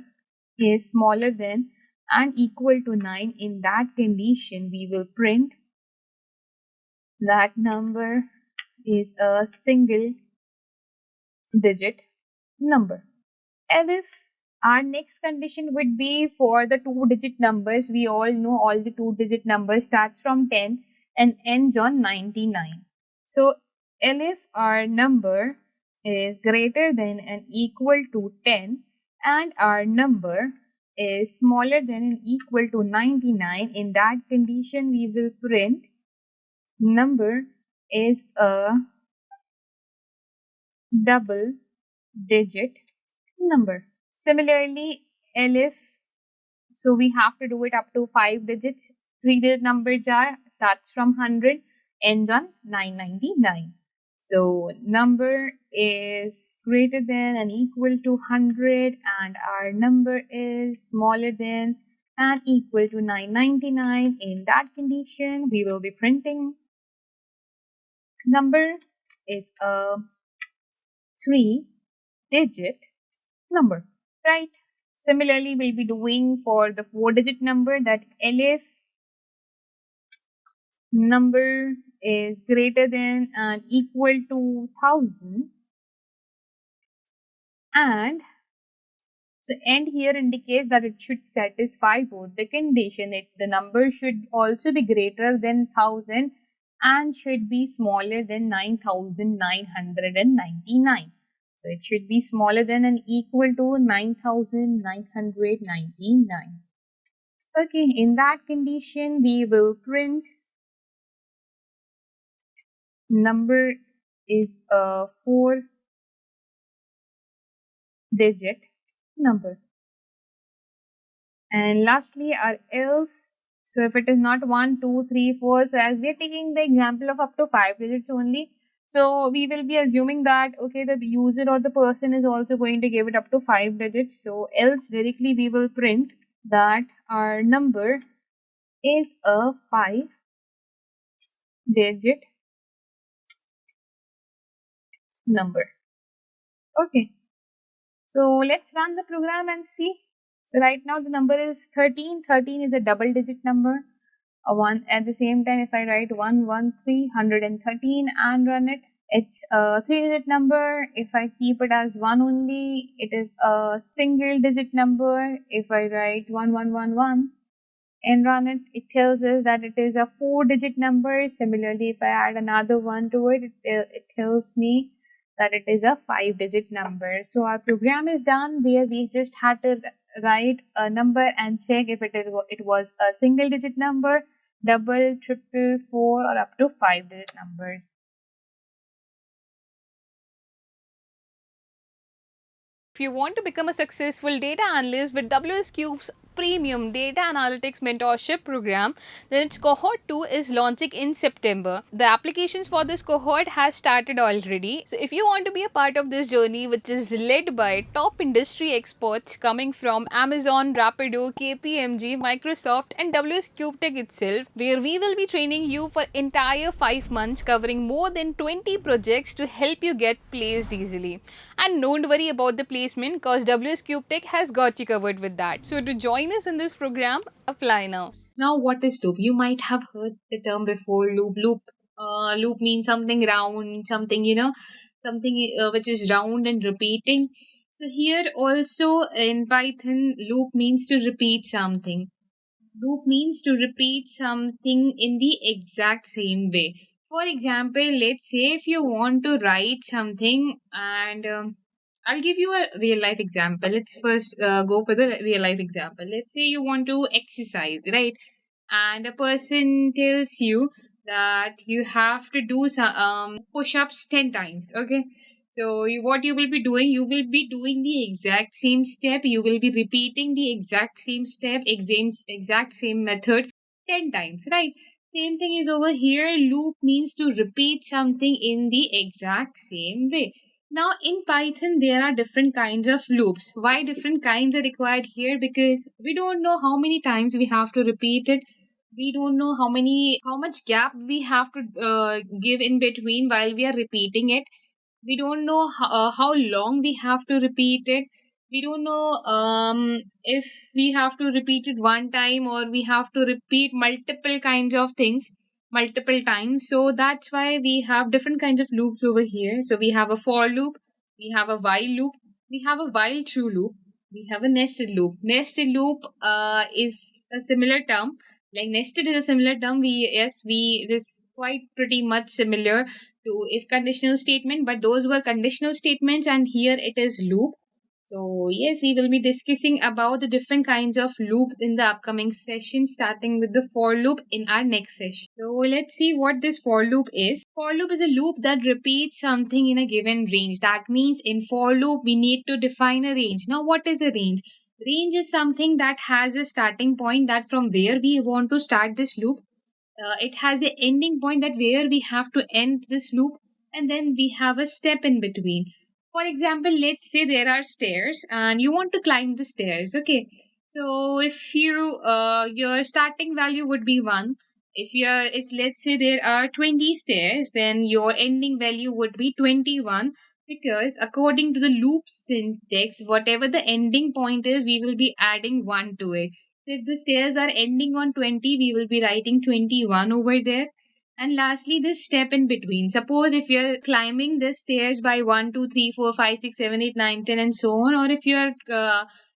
is smaller than and equal to 9, in that condition we will print that number is a single digit number. And if our next condition would be for the 2-digit numbers, we all know all the 2-digit numbers starts from 10 and ends on 99. So if our number is greater than and equal to 10 and our number is smaller than and equal to 99, in that condition we will print number is a double digit number. Similarly, if, so we have to do it up to 5 digits. 3-digit numbers are starts from 100, ends on 999. So number is greater than and equal to 100 and our number is smaller than and equal to 999. In that condition, we will be printing number is a 3-digit number, right? Similarly, we'll be doing for the 4-digit number that if number is greater than and equal to 1000 and so end here indicates that it should satisfy both the condition. The number should also be greater than 1000 and should be smaller than 9999. So it should be smaller than and equal to 9999. Okay, in that condition we will print number is a 4-digit number. And lastly, our else. So if it is not 1, 2, 3, 4, so as we are taking the example of up to 5 digits only, so we will be assuming that okay, the user or the person is also going to give it up to 5 digits. So else directly we will print that our number is a 5-digit number. Okay, so let's run the program and see. So right now the number is 13. 13 is a double digit number. A 1 at the same time, if I write 113 and run it, it's a 3-digit number. If I keep it as 1 only, it is a single digit number. If I write 1111 and run it, it tells us that it is a 4-digit number. Similarly, if I add another 1 to it, it tells me that it is a 5-digit number. So our program is done where we just had to write a number and check if it was a single digit number, double, triple, 4 or up to 5-digit numbers. If you want to become a successful data analyst with WsCube's premium data analytics mentorship program, then its cohort 2 is launching in September. The applications for this cohort has started already. So if you want to be a part of this journey, which is led by top industry experts coming from Amazon, Rapido, KPMG, Microsoft and WsCube Tech itself, where we will be training you for entire 5 months covering more than 20 projects to help you get placed easily. And don't worry about the placement because WsCube Tech has got you covered with that. So to join us in this program, apply now. Now, what is loop? You might have heard the term before, loop. Loop means something round, something, something which is round and repeating. So here also in Python, loop means to repeat something. Loop means to repeat something in the exact same way. For example, let's say if you want to write something and I'll give you a real life example. Let's first go for the real life example. Let's say you want to exercise, right? And a person tells you that you have to do some push-ups 10 times. Okay, so what you will be doing, you will be doing the exact same step, you will be repeating the exact same step, exact same method 10 times, right? Same thing is over here. Loop means to repeat something in the exact same way. Now in Python, there are different kinds of loops. Why different kinds are required here? Because we don't know how many times we have to repeat it. We don't know how much gap we have to give in between while we are repeating it. We don't know how long we have to repeat it. We don't know if we have to repeat it one time or we have to repeat multiple kinds of things multiple times. So that's why we have different kinds of loops over here. So we have a for loop, we have a while loop, we have a while true loop, we have a nested loop. Nested loop is a similar term. Like nested is a similar term. We it is quite pretty much similar to if conditional statement, but those were conditional statements and here it is loop. So yes, we will be discussing about the different kinds of loops in the upcoming session, starting with the for loop in our next session. So let's see what this for loop is. For loop is a loop that repeats something in a given range. That means in for loop we need to define a range. Now what is a range? Range is something that has a starting point, that from where we want to start this loop, it has the ending point, that where we have to end this loop, and then we have a step in between. For example, let's say there are stairs and you want to climb the stairs. Okay, so if your starting value would be 1. If let's say there are 20 stairs, then your ending value would be 21, because according to the loop syntax, whatever the ending point is, we will be adding 1 to it. So if the stairs are ending on 20, we will be writing 21 over there. And lastly, this step in between. Suppose if you're climbing the stairs by 1, 2, 3, 4, 5, 6, 7, 8, 9, 10, and so on, or if you're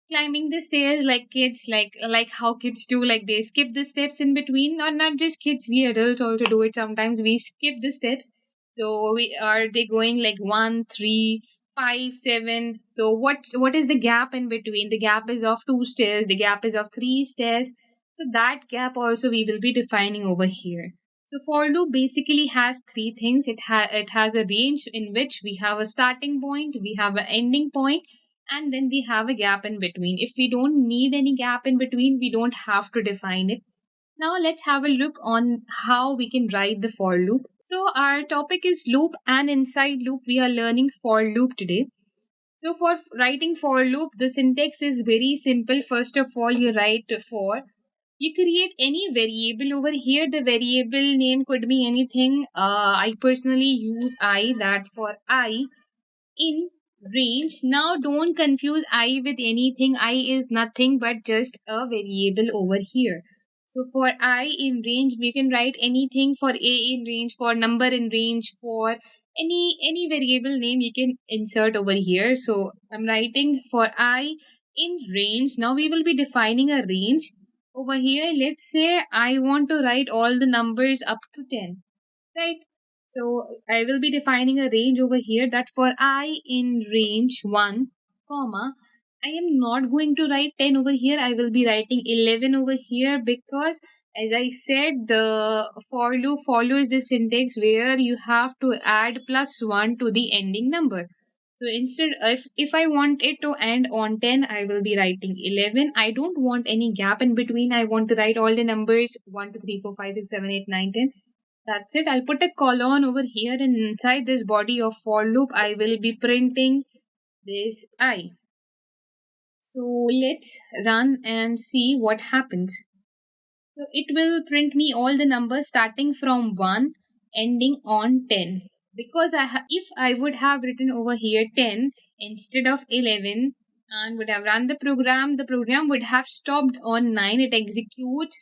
climbing the stairs like kids, like how kids do, like they skip the steps in between. Not just kids, we adults also do it sometimes. We skip the steps. So they going like 1, 3, 5, 7. So what is the gap in between? The gap is of 2 stairs, the gap is of 3 stairs. So that gap also we will be defining over here. So for loop basically has three things. It has a range in which we have a starting point, we have an ending point, and then we have a gap in between. If we don't need any gap in between, we don't have to define it. Now let's have a look on how we can write the for loop. So our topic is loop, and inside loop we are learning for loop today. So for writing for loop, the syntax is very simple. First of all, you write for. You create any variable over here. The variable name could be anything. I personally use I, that for I in range. Now don't confuse I with anything. I is nothing but just a variable over here. So for I in range, we can write anything. For a in range, for number in range, for any variable name you can insert over here. So I'm writing for I in range. Now we will be defining a range over here. Let's say I want to write all the numbers up to 10, right? So I will be defining a range over here, that for I in range 1, comma, I am not going to write 10 over here. I will be writing 11 over here, because as I said, the for loop follows the syntax where you have to add +1 to the ending number. So instead, if I want it to end on 10, I will be writing 11. I don't want any gap in between. I want to write all the numbers 1, 2, 3, 4, 5, 6, 7, 8, 9, 10. That's it. I'll put a colon over here, and inside this body of for loop, I will be printing this I. So let's run and see what happens. So it will print me all the numbers starting from 1, ending on 10. Because if I would have written over here 10 instead of 11 and would have run the program would have stopped on 9. It executes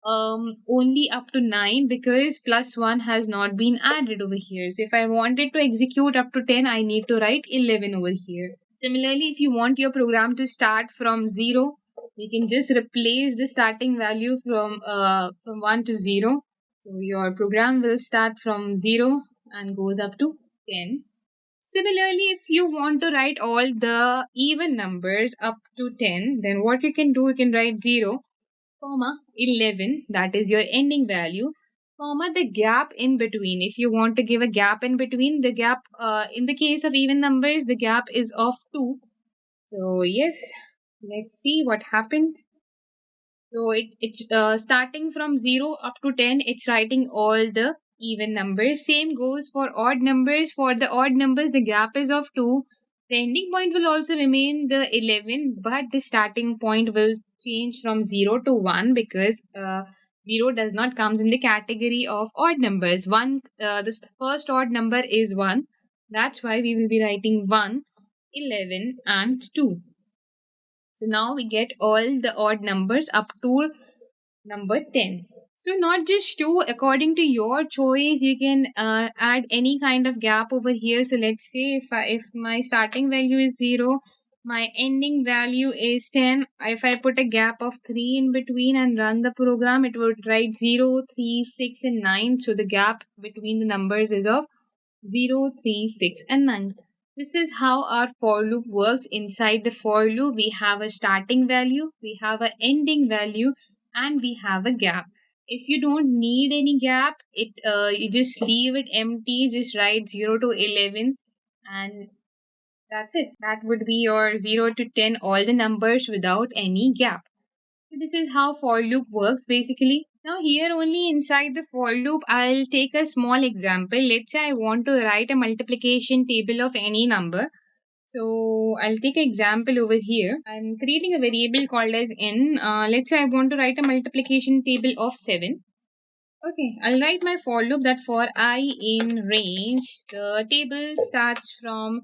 only up to 9 because +1 has not been added over here. So if I wanted to execute up to 10, I need to write 11 over here. Similarly, if you want your program to start from 0, you can just replace the starting value from 1 to 0. So your program will start from 0 and goes up to 10. Similarly, if you want to write all the even numbers up to 10, then what you can do, you can write 0, comma 11, that is your ending value, comma the gap in between. If you want to give a gap in between, the gap in the case of even numbers, the gap is of 2. So yes, let's see what happens. So it's starting from 0 up to 10, it's writing all the even numbers. Same goes for odd numbers. For the odd numbers, the gap is of 2. The ending point will also remain the 11, but the starting point will change from 0 to 1 because 0 does not come in the category of odd numbers. The first odd number is 1. That's why we will be writing 1, 11, and 2. So now we get all the odd numbers up to number 10. So not just 2, according to your choice, you can add any kind of gap over here. So let's say if my starting value is 0, my ending value is 10. If I put a gap of 3 in between and run the program, it would write 0, 3, 6, and 9. So the gap between the numbers is of 0, 3, 6, and 9. This is how our for loop works. Inside the for loop, we have a starting value, we have an ending value, and we have a gap. If you don't need any gap, you just leave it empty, just write 0 to 11, and that's it. That would be your 0 to 10, all the numbers without any gap. So this is how for loop works basically. Now here only inside the for loop, I'll take a small example. Let's say I want to write a multiplication table of any number. So I'll take an example over here. I'm creating a variable called as n. Let's say I want to write a multiplication table of 7. Okay, I'll write my for loop that for I in range, the table starts from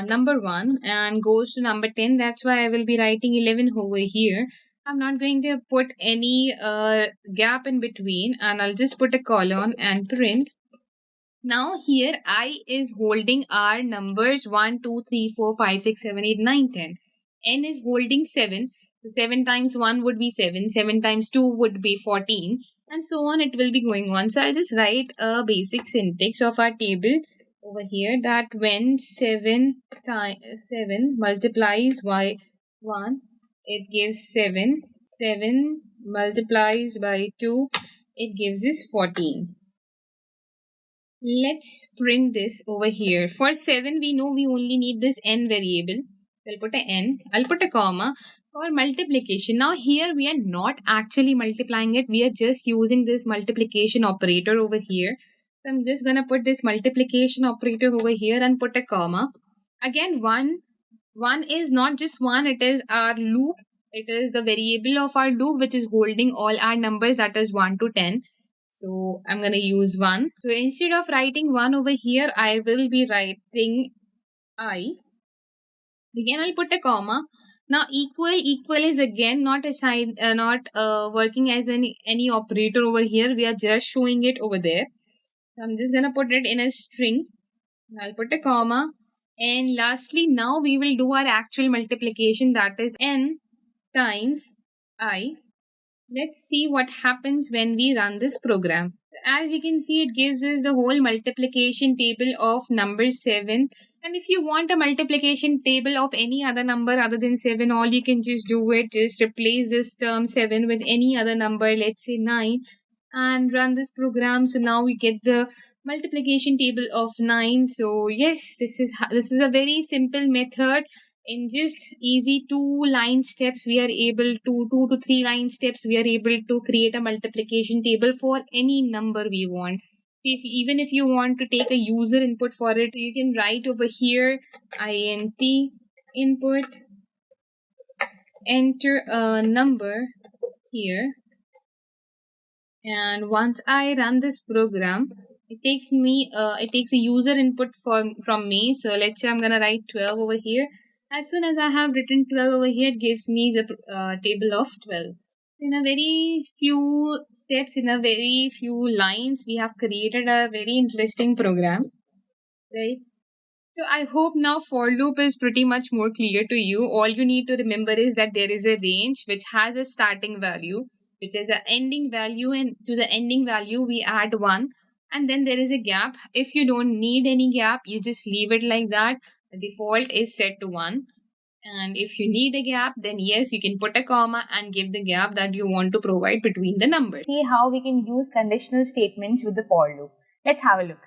number 1 and goes to number 10. That's why I will be writing 11 over here. I'm not going to put any gap in between, and I'll just put a colon and print. Now here I is holding our numbers 1, 2, 3, 4, 5, 6, 7, 8, 9, 10. N is holding 7. So 7 times 1 would be 7. 7 times 2 would be 14. And so on, it will be going on. So I'll just write a basic syntax of our table over here, that when 7 multiplies by 1, it gives 7. 7 multiplies by 2, it gives us 14. Let's print this over here. For 7, we know we only need this n variable. I'll put a n, I'll put a comma for multiplication. Now here we are not actually multiplying it. We are just using this multiplication operator over here. So I'm just gonna put this multiplication operator over here and put a comma. Again, one is not just one, it is our loop. It is the variable of our loop which is holding all our numbers, that is 1 to 10. So I'm going to use 1. So instead of writing 1 over here, I will be writing I. Again, I'll put a comma. Now equal is again not assigned, not working as any operator over here. We are just showing it over there. So I'm just going to put it in a string. I'll put a comma. And lastly, now we will do our actual multiplication, that is n times I. Let's see what happens when we run this program. As you can see, it gives us the whole multiplication table of number 7. And if you want a multiplication table of any other number other than 7, all you can just do it. Just replace this term 7 with any other number, let's say 9, and run this program. So now we get the multiplication table of 9. So yes, this is a very simple method. In just easy 2 line steps, we are able to 2 to 3 line steps, we are able to create a multiplication table for any number we want. So even if you want to take a user input for it, you can write over here int input, enter a number here, and once I run this program, it takes a user input from me. So let's say I'm gonna write 12 over here. As soon as I have written 12 over here, it gives me the table of 12. In a very few steps, in a very few lines, we have created a very interesting program, right? So I hope now for loop is pretty much more clear to you. All you need to remember is that there is a range which has a starting value, which is an ending value, and to the ending value we add 1, and then there is a gap. If you don't need any gap, you just leave it like that. The default is set to 1. And if you need a gap, then yes, you can put a comma and give the gap that you want to provide between the numbers. See how we can use conditional statements with the for loop. Let's have a look.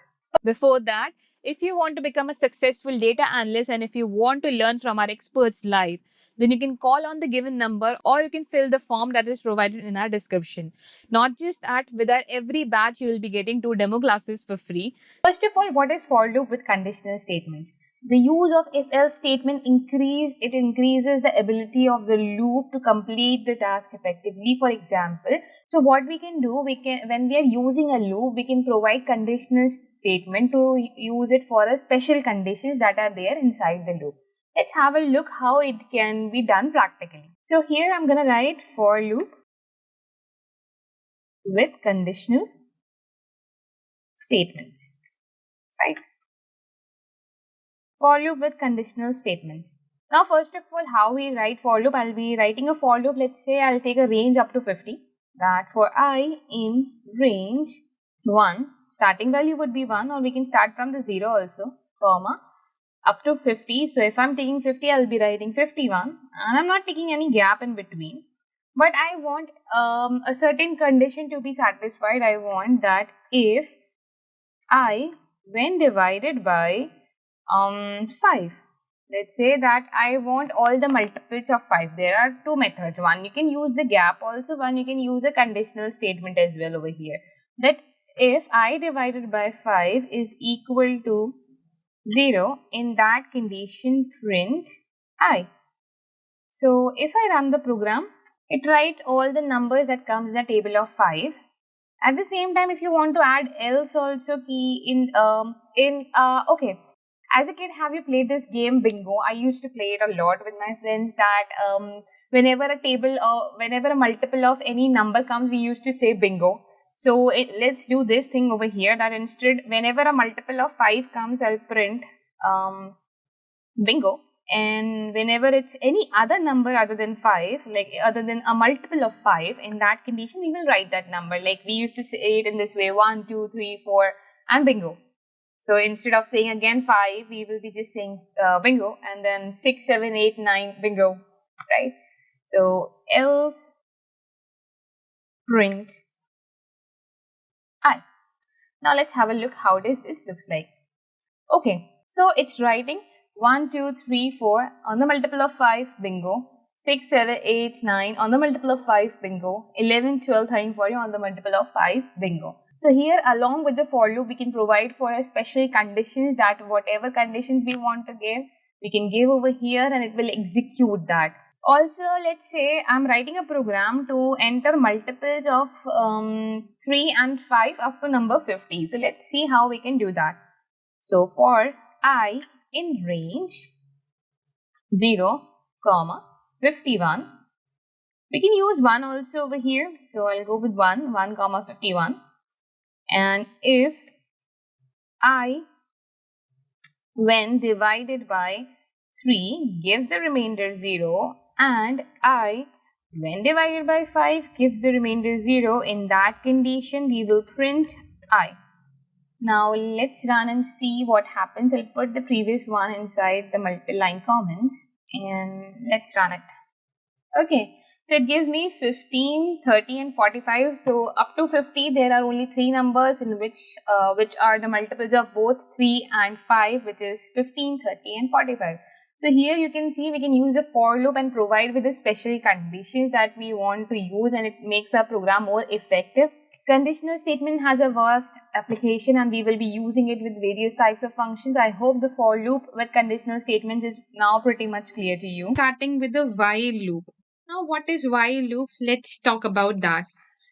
Before that, if you want to become a successful data analyst and if you want to learn from our experts live, then you can call on the given number or you can fill the form that is provided in our description. Not just that, with our every batch, you will be getting 2 demo classes for free. First of all, what is for loop with conditional statements? The use of if-else statement increases the ability of the loop to complete the task effectively. For example, so what we can do, when we are using a loop, we can provide conditional statement to use it for a special conditions that are there inside the loop. Let's have a look how it can be done practically. So here I'm gonna write for loop with conditional statements, right? For loop with conditional statements. Now first of all, how we write for loop, I'll be writing a for loop. Let's say I'll take a range up to 50. That for I in range 1, starting value would be 1, or we can start from the 0 also, comma, up to 50. So if I'm taking 50, I'll be writing 51, and I'm not taking any gap in between. But I want a certain condition to be satisfied. I want that if I, when divided by 5, let's say that I want all the multiples of 5. There are 2 methods. One, you can use the gap also. One, you can use a conditional statement as well over here. That if I divided by 5 is equal to 0, in that condition print I. So if I run the program, it writes all the numbers that comes in the table of 5. At the same time, if you want to add else also key okay. As a kid, have you played this game Bingo? I used to play it a lot with my friends. That whenever a multiple of any number comes, we used to say Bingo. So let's do this thing over here. That instead, whenever a multiple of 5 comes, I'll print Bingo. And whenever it's any other number other than 5, like other than a multiple of 5, in that condition, we will write that number. Like we used to say it in this way: 1, 2, 3, 4, and Bingo. So instead of saying again 5, we will be just saying bingo, and then 6, 7, 8, 9, bingo, right? So else print I. Now let's have a look how does this looks like. Okay, so it's writing 1, 2, 3, 4 on the multiple of 5, bingo. 6, 7, 8, 9 on the multiple of 5, bingo. 11, 12, 13, 14 on the multiple of 5, bingo. So here along with the for loop, we can provide for a special conditions that whatever conditions we want to give, we can give over here and it will execute that. Also, let's say I'm writing a program to enter multiples of 3 and 5 up to number 50. So let's see how we can do that. So for I in range 0, 51, we can use 1 also over here. So I'll go with 1, 51. And if I when divided by 3 gives the remainder 0 and I when divided by 5 gives the remainder 0, in that condition we will print I. Now let's run and see what happens. I'll put the previous one inside the multi-line comments and let's run it. Okay, so it gives me 15, 30 and 45. So up to 50 there are only 3 numbers in which are the multiples of both 3 and 5, which is 15, 30 and 45. So here you can see we can use a for loop and provide with the special conditions that we want to use, and it makes our program more effective. Conditional statement has a vast application and we will be using it with various types of functions. I hope the for loop with conditional statements is now pretty much clear to you. Starting with the while loop. Now, what is while loop? Let's talk about that.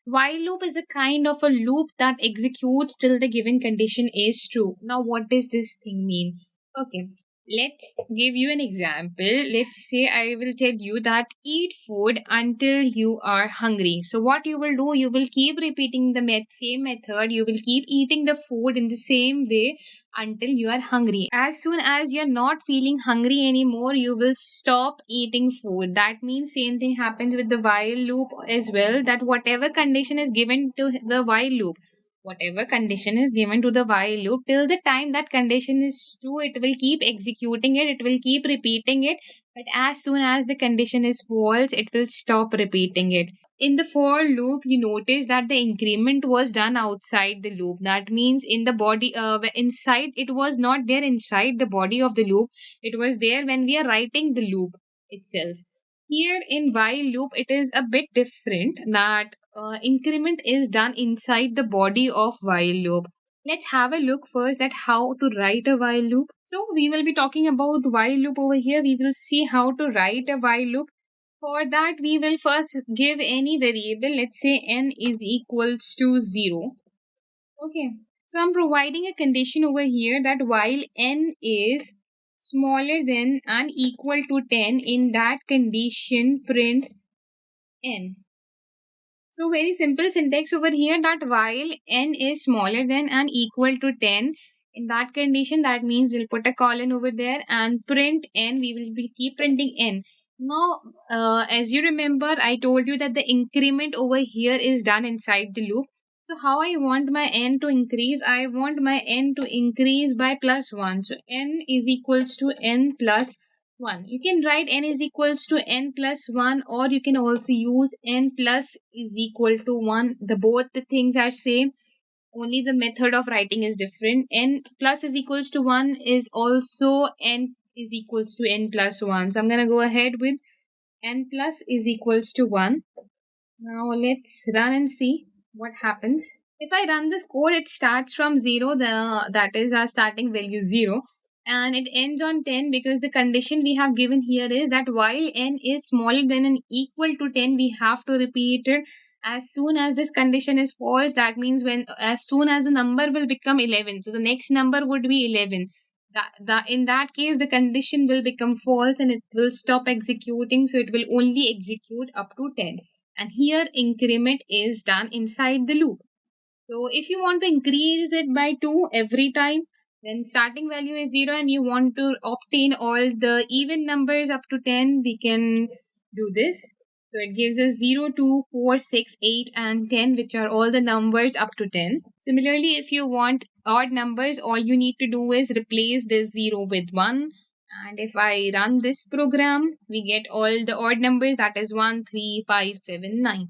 While loop is a kind of a loop that executes till the given condition is true. Now, what does this thing mean? Okay, let's give you an example. Let's say I will tell you that eat food until you are hungry. So what you will do, you will keep repeating the same method. You will keep eating the food in the same way until you are hungry. As soon as you're not feeling hungry anymore, you will stop eating food. That means same thing happens with the while loop as well, that whatever condition is given to the while loop, whatever condition is given to the while loop, till the time that condition is true, it will keep executing it, it will keep repeating it. But as soon as the condition is false, it will stop repeating it. In the for loop, you notice that the increment was done outside the loop. That means in the body, inside, it was not there inside the body of the loop. It was there when we are writing the loop itself. Here in while loop, it is a bit different that increment is done inside the body of while loop. Let's have a look first at how to write a while loop. So we will be talking about while loop over here. We will see how to write a while loop. For that, we will first give any variable. Let's say n is equals to 0. Okay. So I'm providing a condition over here that while n is smaller than and equal to 10, in that condition print n. So very simple syntax over here, that while n is smaller than and equal to 10, in that condition, that means we'll put a colon over there and print n. We will be keep printing n. Now, as you remember, I told you that the increment over here is done inside the loop. So how I want my n to increase? I want my n to increase by plus 1. So n is equals to n plus 1. You can write n is equals to n plus 1, or you can also use n plus is equal to 1. Both the things are same, only the method of writing is different. N plus is equals to 1 is also n is equals to n plus 1. So I'm going to go ahead with n plus is equals to 1. Now let's run and see what happens. If I run this code, it starts from 0, that is our starting value 0, and it ends on 10 because the condition we have given here is that while n is smaller than and equal to 10, we have to repeat it as soon as this condition is false. That means when as soon as the number will become 11, so the next number would be 11. In that case, the condition will become false and it will stop executing, so it will only execute up to 10. And here increment is done inside the loop. So if you want to increase it by 2 every time, then starting value is 0 and you want to obtain all the even numbers up to 10, we can do this. So it gives us 0, 2, 4, 6, 8 and 10, which are all the numbers up to 10. Similarly, if you want odd numbers, all you need to do is replace this 0 with 1. And if I run this program, we get all the odd numbers, that is 1, 3, 5, 7, 9.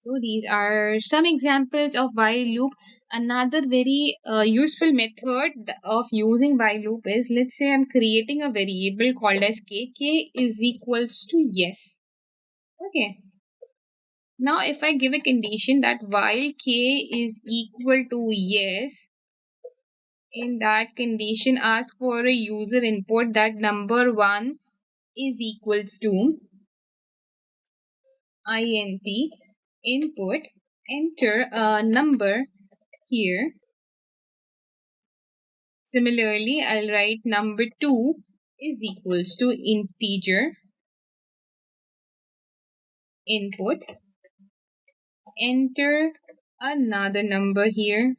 So these are some examples of while loop. Another very useful method of using while loop is, let's say I'm creating a variable called as k. K is equals to yes. Okay. Now if I give a condition that while k is equal to yes, in that condition ask for a user input that number 1 is equals to int input, enter a number here. Similarly, I'll write number 2 is equals to integer input, enter another number here.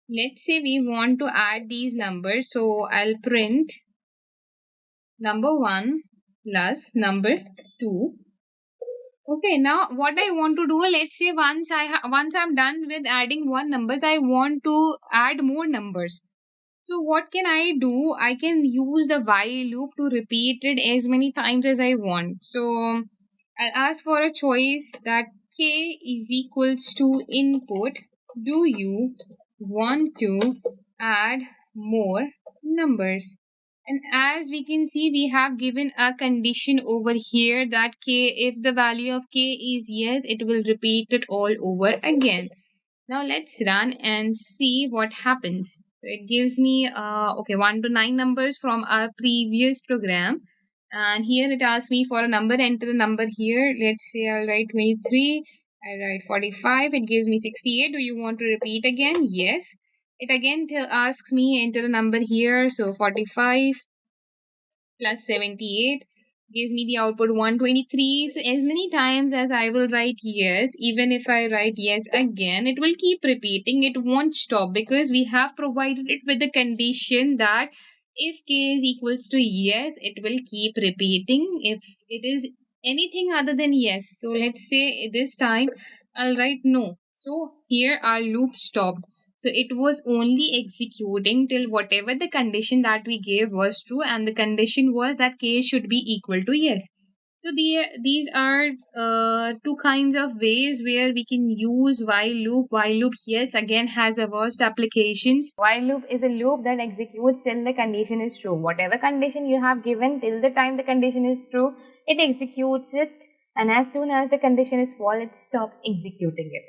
Let's say we want to add these numbers, so I'll print number 1 plus number 2. Okay, now what I want to do, let's say once I'm done with adding one numbers, I want to add more numbers. So what can I do? I can use the while loop to repeat it as many times as I want. So I'll ask for a choice that k is equals to input. Do you want to add more numbers? And as we can see, we have given a condition over here that k, if the value of k is yes, it will repeat it all over again. Now let's run and see what happens. So it gives me okay 1 to 9 numbers from our previous program, and here it asks me for a number. Enter the number here. Let's say I'll write 23. I write 45. It gives me 68. Do you want to repeat again? Yes. It again asks me enter a number here. So 45 plus 78 gives me the output 123. So as many times as I will write yes, even if I write yes again, it will keep repeating. It won't stop because we have provided it with the condition that if k is equals to yes, it will keep repeating. If it is anything other than yes, so let's say this time I'll write no. So here our loop stopped. So it was only executing till whatever the condition that we gave was true, and the condition was that k should be equal to yes. So these are two kinds of ways where we can use while loop. While loop, yes, again has a vast applications. While loop is a loop that executes till the condition is true. Whatever condition you have given, till the time the condition is true, it executes it, and as soon as the condition is false, it stops executing it.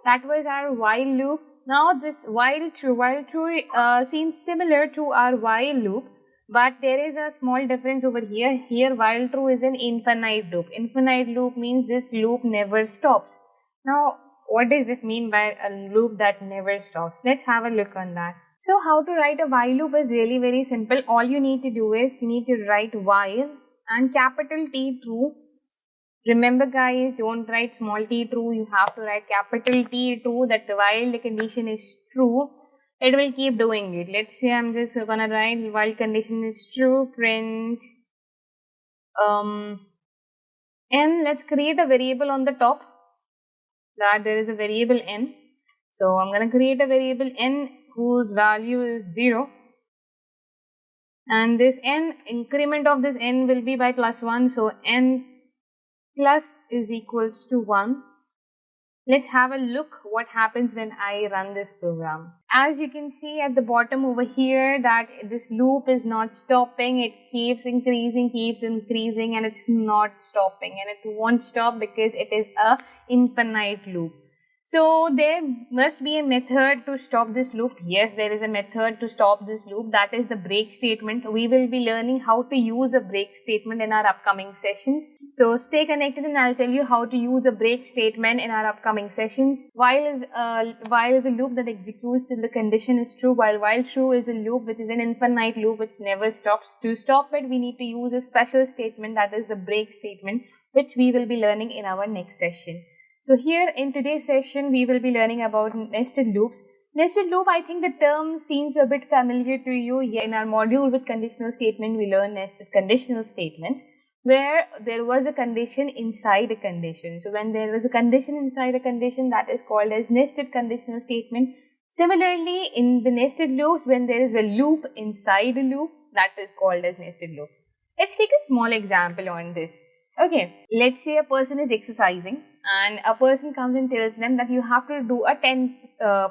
That was our while loop. Now this while true seems similar to our while loop, but there is a small difference over here. Here while true is an infinite loop. Infinite loop means this loop never stops. Now what does this mean by a loop that never stops? Let's have a look on that. So how to write a while loop is really very simple. All you need to do is you need to write while and capital T true. Remember guys, don't write small t true, you have to write capital T true, that while the condition is true, it will keep doing it. Let's say I'm just gonna write while condition is true, print n. Let's create a variable on the top, that there is a variable n. So I'm gonna create a variable n whose value is 0, and this n, increment of this n will be by +1, so n plus is equals to 1. Let's have a look what happens when I run this program. As you can see at the bottom over here that this loop is not stopping. It keeps increasing, and it's not stopping, and it won't stop because it is a infinite loop. So there must be a method to stop this loop. Yes, there is a method to stop this loop. That is the break statement. We will be learning how to use a break statement in our upcoming sessions. So stay connected and I'll tell you how to use a break statement in our upcoming sessions. While is a loop that executes till the condition is true, while true is a loop which is an infinite loop which never stops. To stop it, we need to use a special statement, that is the break statement, which we will be learning in our next session. So here in today's session, we will be learning about nested loops. Nested loop, I think the term seems a bit familiar to you. In our module with conditional statement, we learned nested conditional statements, where there was a condition inside a condition. So when there is a condition inside a condition, that is called as nested conditional statement. Similarly, in the nested loops, when there is a loop inside a loop, that is called as nested loop. Let's take a small example on this. Okay, let's say a person is exercising and a person comes and tells them that you have to do a 10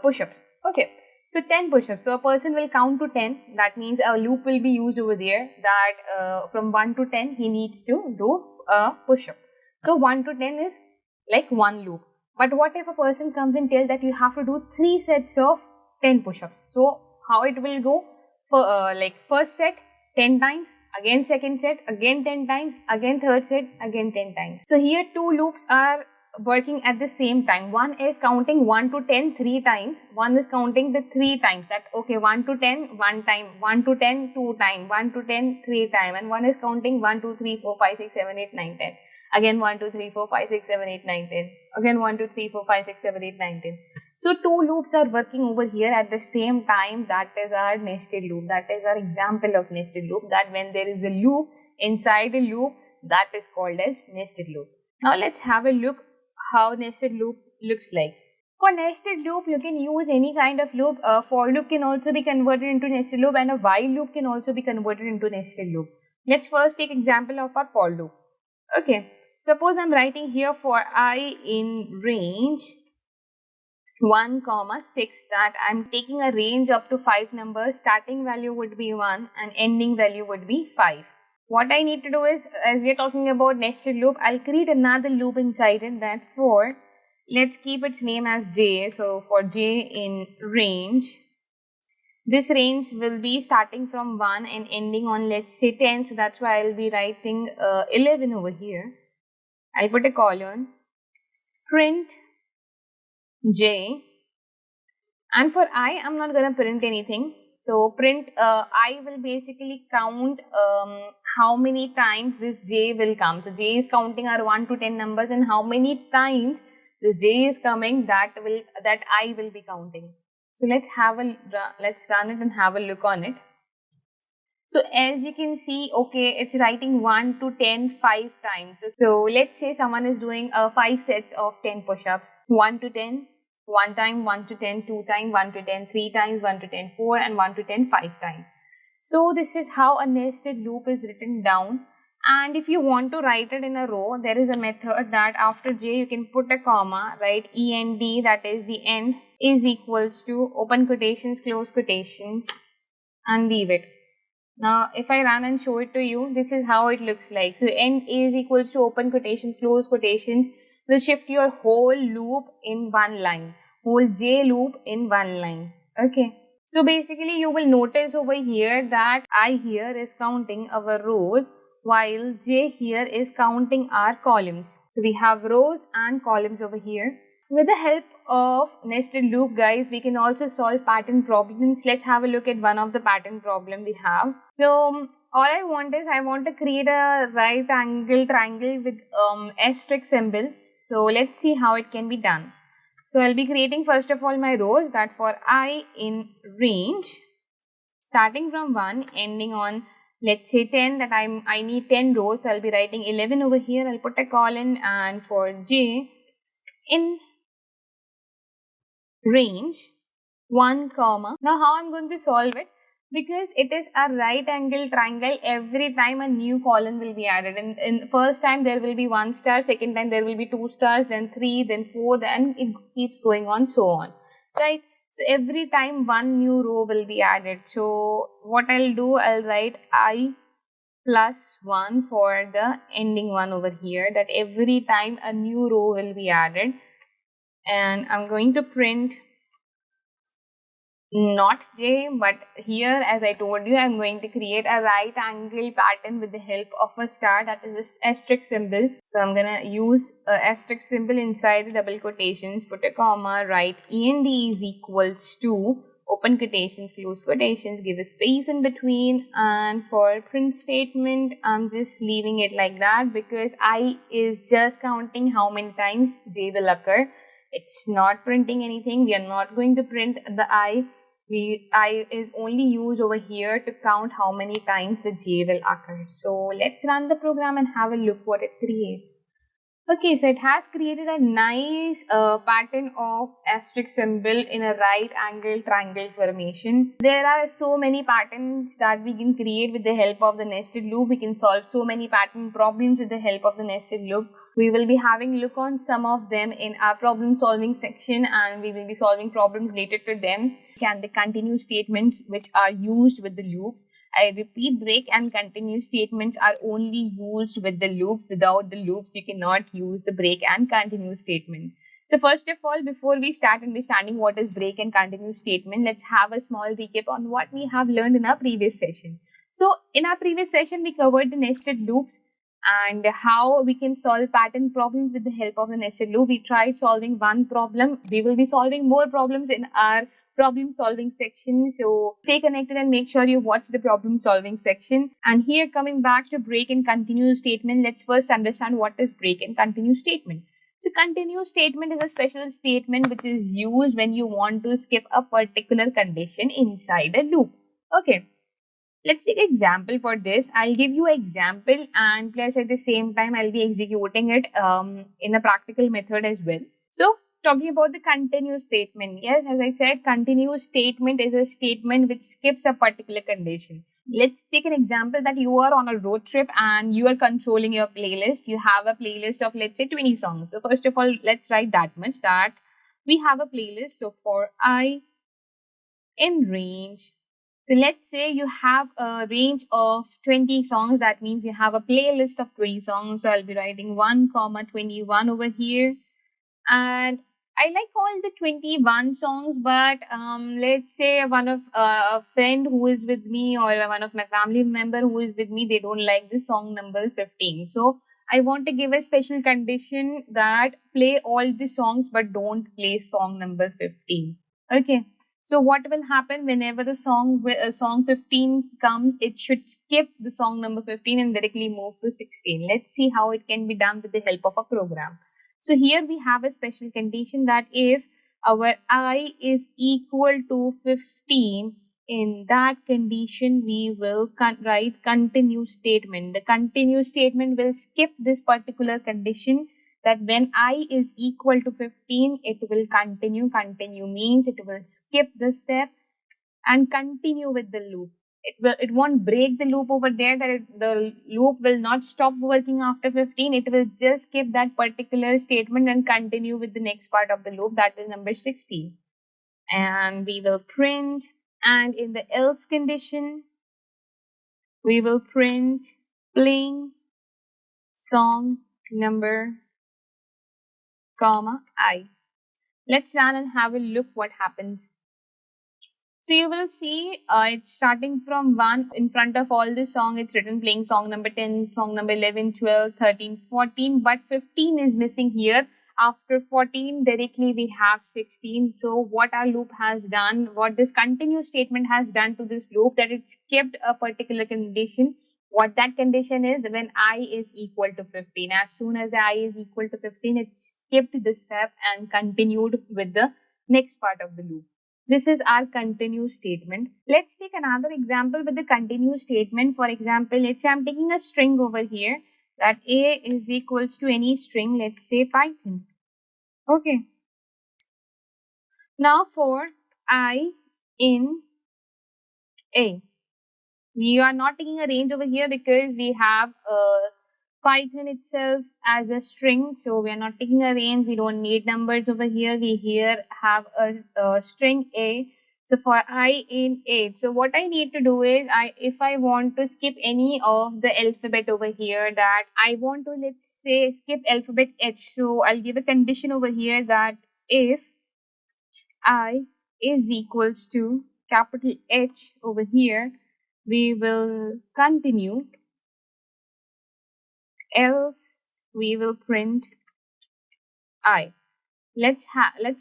push-ups. Okay, so 10 push-ups. So a person will count to 10. That means a loop will be used over there that from 1 to 10 he needs to do a push-up. So 1 to 10 is like one loop. But what if a person comes and tells that you have to do 3 sets of 10 push-ups? So how it will go? For like first set 10 times, again second set, again 10 times, again third set, again 10 times. So here two loops are working at the same time. One is counting 1 to 10 3 times, one is counting the 3 times, that okay 1 to 10 1 time, 1 to 10 2 time, 1 to 10 3 time, and one is counting 1 2 3 4 5 6 7 8 9 10. Again 1 2 3 4 5 6 7 8 9 10. Again 1 2 3 4 5 6 7 8 9 10. So two loops are working over here at the same time. That is our nested loop. That is our example of nested loop. That when there is a loop inside a loop, that is called as nested loop. Now let's have a look how nested loop looks like. For nested loop, you can use any kind of loop. A for loop can also be converted into nested loop, and a while loop can also be converted into nested loop. Let's first take example of our for loop. Okay, suppose I'm writing here for I in range 1, 6, that I'm taking a range up to 5 numbers. Starting value would be 1 and ending value would be 5. What I need to do is, as we are talking about nested loop, I'll create another loop inside it, that for, let's keep its name as j. So for j in range, this range will be starting from 1 and ending on, let's say, 10. So that's why I'll be writing 11 over here. I'll put a colon, print j, and for I, I'm not gonna print anything. So print I will basically count how many times this j will come. So j is counting our 1 to 10 numbers, and how many times this j is coming, that I will be counting. So let's run it and have a look on it. So as you can see, okay, it's writing 1 to 10 5 times. So let's say someone is doing 5 sets of 10 push-ups. 1 to 10, 1 time, 1 to 10, 2 times, 1 to 10, 3 times, 1 to 10, 4, and 1 to 10, 5 times. So this is how a nested loop is written down. And if you want to write it in a row, there is a method that after j you can put a comma, write end, that is the end, is equals to open quotations, close quotations, and leave it. Now, if I run and show it to you, this is how it looks like. So, end is equals to open quotations, close quotations will shift your whole loop in one line, whole j loop in one line. Okay. So, basically, you will notice over here that I here is counting our rows, while j here is counting our columns. So, we have rows and columns over here. With the help of nested loop, guys, we can also solve pattern problems. Let's have a look at one of the pattern problem we have. So all I want is, I want to create a right angle triangle with asterisk symbol. So let's see how it can be done. So I'll be creating first of all my rows, that for I in range, starting from 1 ending on, let's say, 10, that I need 10 rows. So I'll be writing 11 over here. I'll put a colon, and for j in range 1 comma. Now how I'm going to solve it? Because it is a right angle triangle, every time a new column will be added. In first time there will be 1 star, second time there will be 2 stars, then 3, then 4, then it keeps going on, so on, right? So every time one new row will be added. So what I'll do, I'll write I plus 1 for the ending one over here, that every time a new row will be added. And I'm going to print not j, but here, as I told you, I'm going to create a right angle pattern with the help of a star, that is this asterisk symbol. So I'm gonna use a asterisk symbol inside the double quotations, put a comma, write end is equals to open quotations, close quotations, give a space in between, and for print statement, I'm just leaving it like that because I is just counting how many times j will occur. It's not printing anything. We are not going to print the I. I is only used over here to count how many times the j will occur. So let's run the program and have a look what it creates. Okay, so it has created a nice pattern of asterisk symbol in a right angle triangle formation. There are so many patterns that we can create with the help of the nested loop. We can solve so many pattern problems with the help of the nested loop. We will be having a look on some of them in our problem solving section, and we will be solving problems related to them. And the continue statements which are used with the loops. I repeat, break and continue statements are only used with the loops. Without the loops, you cannot use the break and continue statement. So first of all, before we start understanding what is break and continue statement, let's have a small recap on what we have learned in our previous session. So in our previous session, we covered the nested loops and how we can solve pattern problems with the help of the nested loop. We tried solving one problem. We will be solving more problems in our problem solving section. So stay connected and make sure you watch the problem solving section. And here, coming back to break and continue statement, let's first understand what is break and continue statement. So continue statement is a special statement which is used when you want to skip a particular condition inside a loop. Okay. Let's take an example for this. I'll give you an example, and plus at the same time I'll be executing it in a practical method as well. So talking about the continuous statement. Yes, as I said, continuous statement is a statement which skips a particular condition. Let's take an example that you are on a road trip and you are controlling your playlist. You have a playlist of, let's say, 20 songs. So first of all, let's write that much, that we have a playlist. So for I in range, so let's say you have a range of 20 songs. That means you have a playlist of 20 songs. So I'll be writing 1 comma 21 over here. And I like all the 21 songs, but let's say one of a friend who is with me or one of my family member who is with me, they don't like the song number 15. So I want to give a special condition that play all the songs but don't play song number 15. Okay. So what will happen whenever the song 15 comes, it should skip the song number 15 and directly move to 16. Let's see how it can be done with the help of a program. So here we have a special condition that if our I is equal to 15, in that condition we will write continue statement. The continue statement will skip this particular condition, that when I is equal to 15, it will continue. Continue means it will skip the step and continue with the loop. It won't break the loop over there, that the loop will not stop working after 15. It will just skip that particular statement and continue with the next part of the loop, that is number 16. And we will print, and in the else condition, we will print playing song number comma I. Let's run and have a look what happens. So you will see it's starting from 1 in front of all the song. It's written playing song number 10, song number 11, 12, 13, 14. But 15 is missing here. After 14, directly we have 16. So what our loop has done, what this continue statement has done to this loop, that it skipped a particular condition. What that condition is, when I is equal to 15. As soon as I is equal to 15, it skipped this step and continued with the next part of the loop. This is our continue statement. Let's take another example with the continue statement. For example, let's say I'm taking a string over here, that A is equals to any string, let's say Python. Okay. Now for I in A. We are not taking a range over here because we have Python itself as a string. So we are not taking a range. We don't need numbers over here. We here have a string A. So for I in A. So what I need to do is, if I want to skip any of the alphabet over here, that I want to, let's say, skip alphabet H. So I'll give a condition over here that if I is equals to capital H over here, we will continue, else we will print I. Let's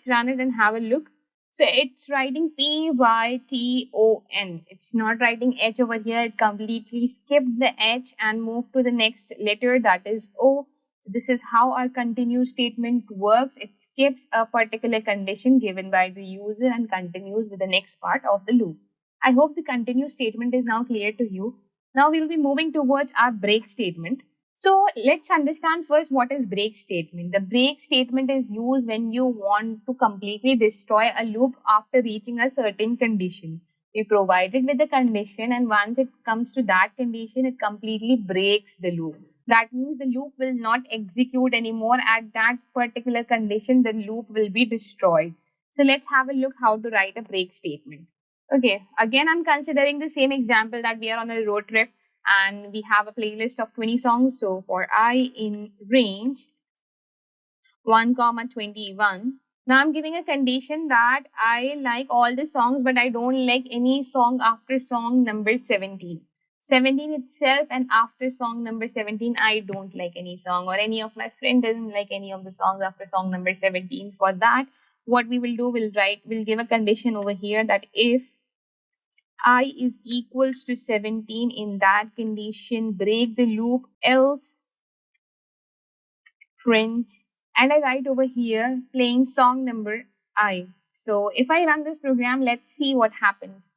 run it and have a look. So it's writing Python. It's not writing H over here. It completely skipped the H and moved to the next letter, that is O. So this is how our continue statement works. It skips a particular condition given by the user and continues with the next part of the loop. I hope the continue statement is now clear to you. Now we will be moving towards our break statement. So let's understand first what is break statement. The break statement is used when you want to completely destroy a loop after reaching a certain condition. We provide it with the condition, and once it comes to that condition, it completely breaks the loop. That means the loop will not execute anymore at that particular condition. The loop will be destroyed. So let's have a look how to write a break statement. Okay, again I'm considering the same example that we are on a road trip and we have a playlist of 20 songs. So for I in range 1 comma 21, now I'm giving a condition that I like all the songs but I don't like any song after song number 17. 17 itself, and after song number 17 I don't like any song, or any of my friend doesn't like any of the songs after song number 17. For that, what we will do, we'll give a condition over here that if I is equals to 17, in that condition break the loop, else print, and I write over here playing song number I. So if I run this program, let's see what happens.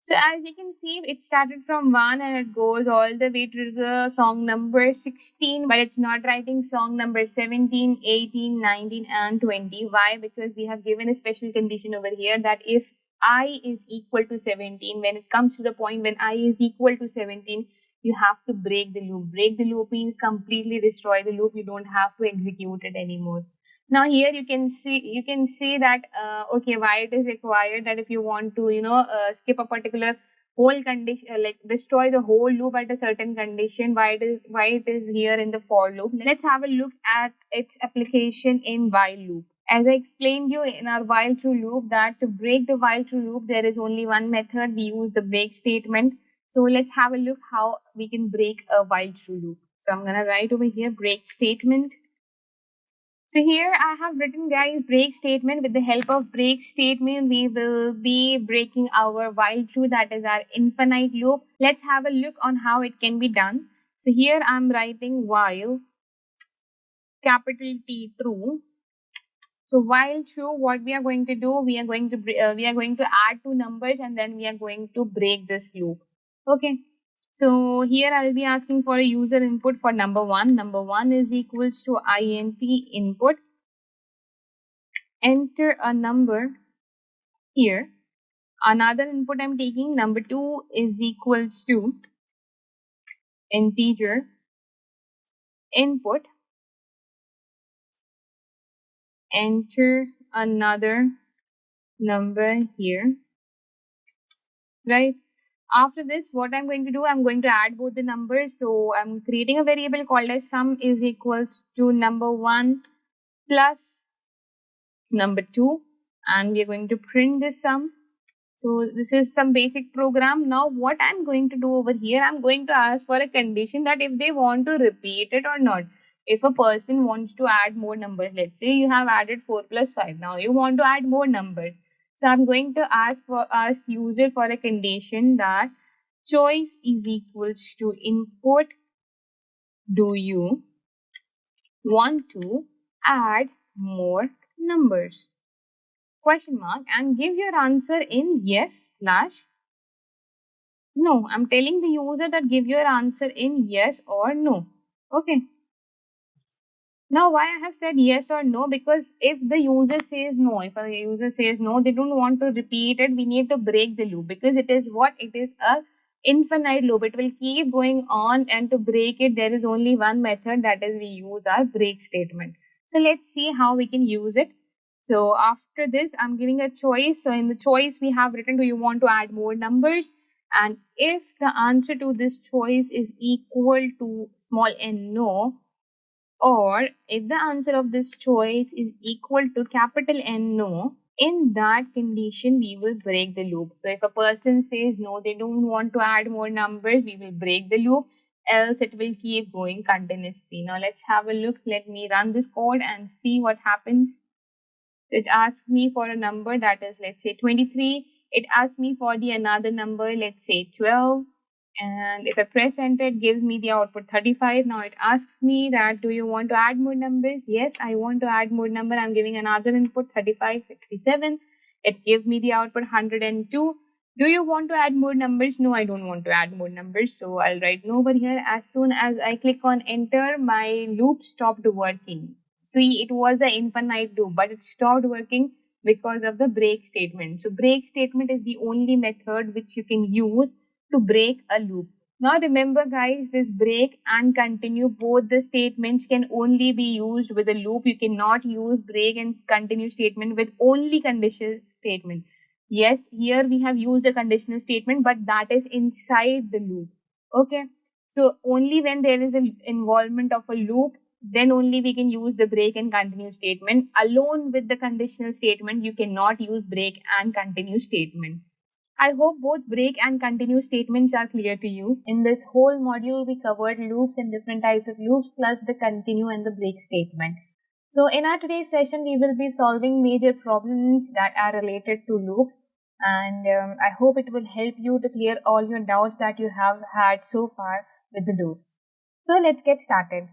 So as you can see, it started from 1 and it goes all the way to the song number 16, but it's not writing song number 17, 18, 19 and 20. Why? Because we have given a special condition over here that if I is equal to 17, when it comes to the point when I is equal to 17, you have to break the loop. Break the loop means completely destroy the loop. You don't have to execute it anymore. Now here you can see that okay, why it is required that if you want to skip a particular whole condition, like destroy the whole loop at a certain condition, why it is here in the for loop. Let's have a look at its application in while loop. As I explained you in our while true loop, that to break the while true loop there is only one method. We use the break statement. So let's have a look how we can break a while true loop. So I'm gonna write over here break statement. So here I have written, guys, break statement. With the help of break statement, we will be breaking our while true, that is our infinite loop. Let's have a look on how it can be done. So here I'm writing while capital T true. So while true, what we are going to do, we are going to add two numbers and then we are going to break this loop. Okay. So here I'll be asking for a user input for number 1. Number 1 is equals to int input. Enter a number here. Another input I'm taking, number 2 is equals to integer input. Enter another number here, right? After this, what I'm going to do, I'm going to add both the numbers. So I'm creating a variable called as sum is equals to number 1 plus number 2, and we are going to print this sum. So this is some basic program. Now what I'm going to do over here, I'm going to ask for a condition that if they want to repeat it or not. If a person wants to add more numbers, let's say you have added 4 plus 5, now you want to add more numbers. So I'm going to ask user for a condition that choice is equals to input. Do you want to add more numbers? Question mark, and give your answer in yes slash no. I'm telling the user that give your answer in yes or no. Okay. Now why I have said yes or no, because if the user says no, they don't want to repeat it, we need to break the loop, because it is a infinite loop. It will keep going on, and to break it there is only one method, that is we use our break statement. So let's see how we can use it. So after this, I'm giving a choice. So in the choice we have written, do you want to add more numbers? And if the answer to this choice is equal to small n no, or if the answer of this choice is equal to capital N no, in that condition we will break the loop. So if a person says no, they don't want to add more numbers, we will break the loop, else it will keep going continuously. Now let's have a look. Let me run this code and see what happens. It asks me for a number, that is, let's say 23. It asks me for the another number, let's say 12. And if I press enter, it gives me the output 35. Now it asks me that, do you want to add more numbers? Yes, I want to add more number. I'm giving another input 35, 67. It gives me the output 102. Do you want to add more numbers? No, I don't want to add more numbers. So I'll write no over here. As soon as I click on enter, my loop stopped working. See, it was an infinite loop, but it stopped working because of the break statement. So break statement is the only method which you can use to break a loop. Now remember guys, this break and continue, both the statements can only be used with a loop. You cannot use break and continue statement with only conditional statement. Yes, here we have used a conditional statement, but that is inside the loop. Okay. So only when there is an involvement of a loop, then only we can use the break and continue statement. Alone with the conditional statement, you cannot use break and continue statement. I hope both break and continue statements are clear to you. In this whole module, we covered loops and different types of loops plus the continue and the break statement. So in our today's session, we will be solving major problems that are related to loops, and I hope it will help you to clear all your doubts that you have had so far with the loops. So let's get started.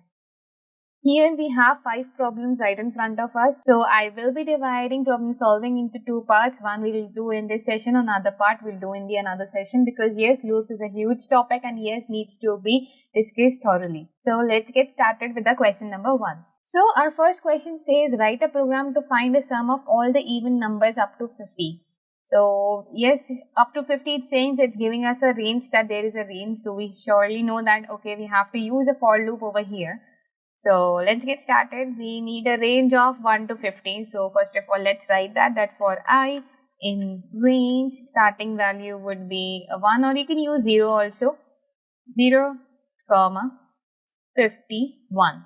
Here we have 5 problems right in front of us. So I will be dividing problem solving into 2 parts. One we will do in this session, another part we'll do in the another session, because yes, loops is a huge topic and yes, needs to be discussed thoroughly. So let's get started with the question number 1. So our first question says, write a program to find the sum of all the even numbers up to 50. So yes, up to 50 it's saying it's giving us a range, that there is a range. So we surely know that, okay, we have to use a for loop over here. So let's get started. We need a range of 1 to 50. So first of all, let's write that for I in range, starting value would be a 1, or you can use 0 also. 0, comma, 51.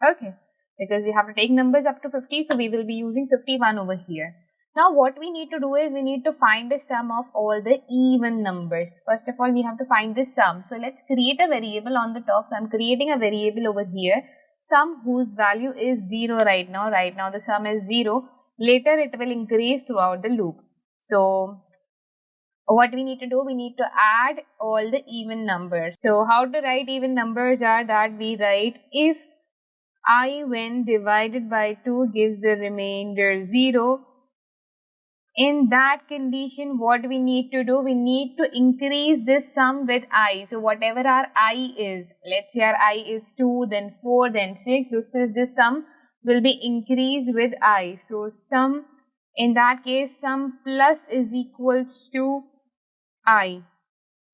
Okay, because we have to take numbers up to 50, so we will be using 51 over here. Now what we need to do is we need to find the sum of all the even numbers. First of all, we have to find the sum. So let's create a variable on the top. So I'm creating a variable over here, sum, whose value is 0 right now. Right now the sum is 0. Later it will increase throughout the loop. So what we need to do, we need to add all the even numbers. So how to write even numbers are that we write if I when divided by 2 gives the remainder 0. In that condition, what we need to do, we need to increase this sum with I. So whatever our I is, let's say our I is 2, then 4, then 6, this sum will be increased with I. So sum, in that case, sum plus is equals to I.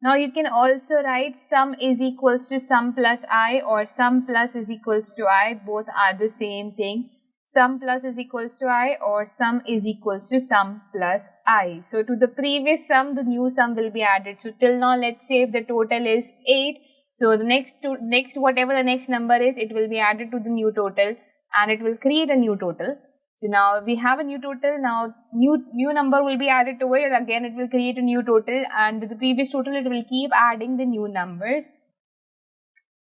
Now you can also write sum is equals to sum plus I, or sum plus is equals to I. Both are the same thing. Sum plus is equals to I, or sum is equals to sum plus I. So to the previous sum, the new sum will be added. So till now, let's say if the total is 8. So the next whatever the next number is, it will be added to the new total and it will create a new total. So now we have a new total. Now new number will be added to it. Again, it will create a new total, and with the previous total, it will keep adding the new numbers.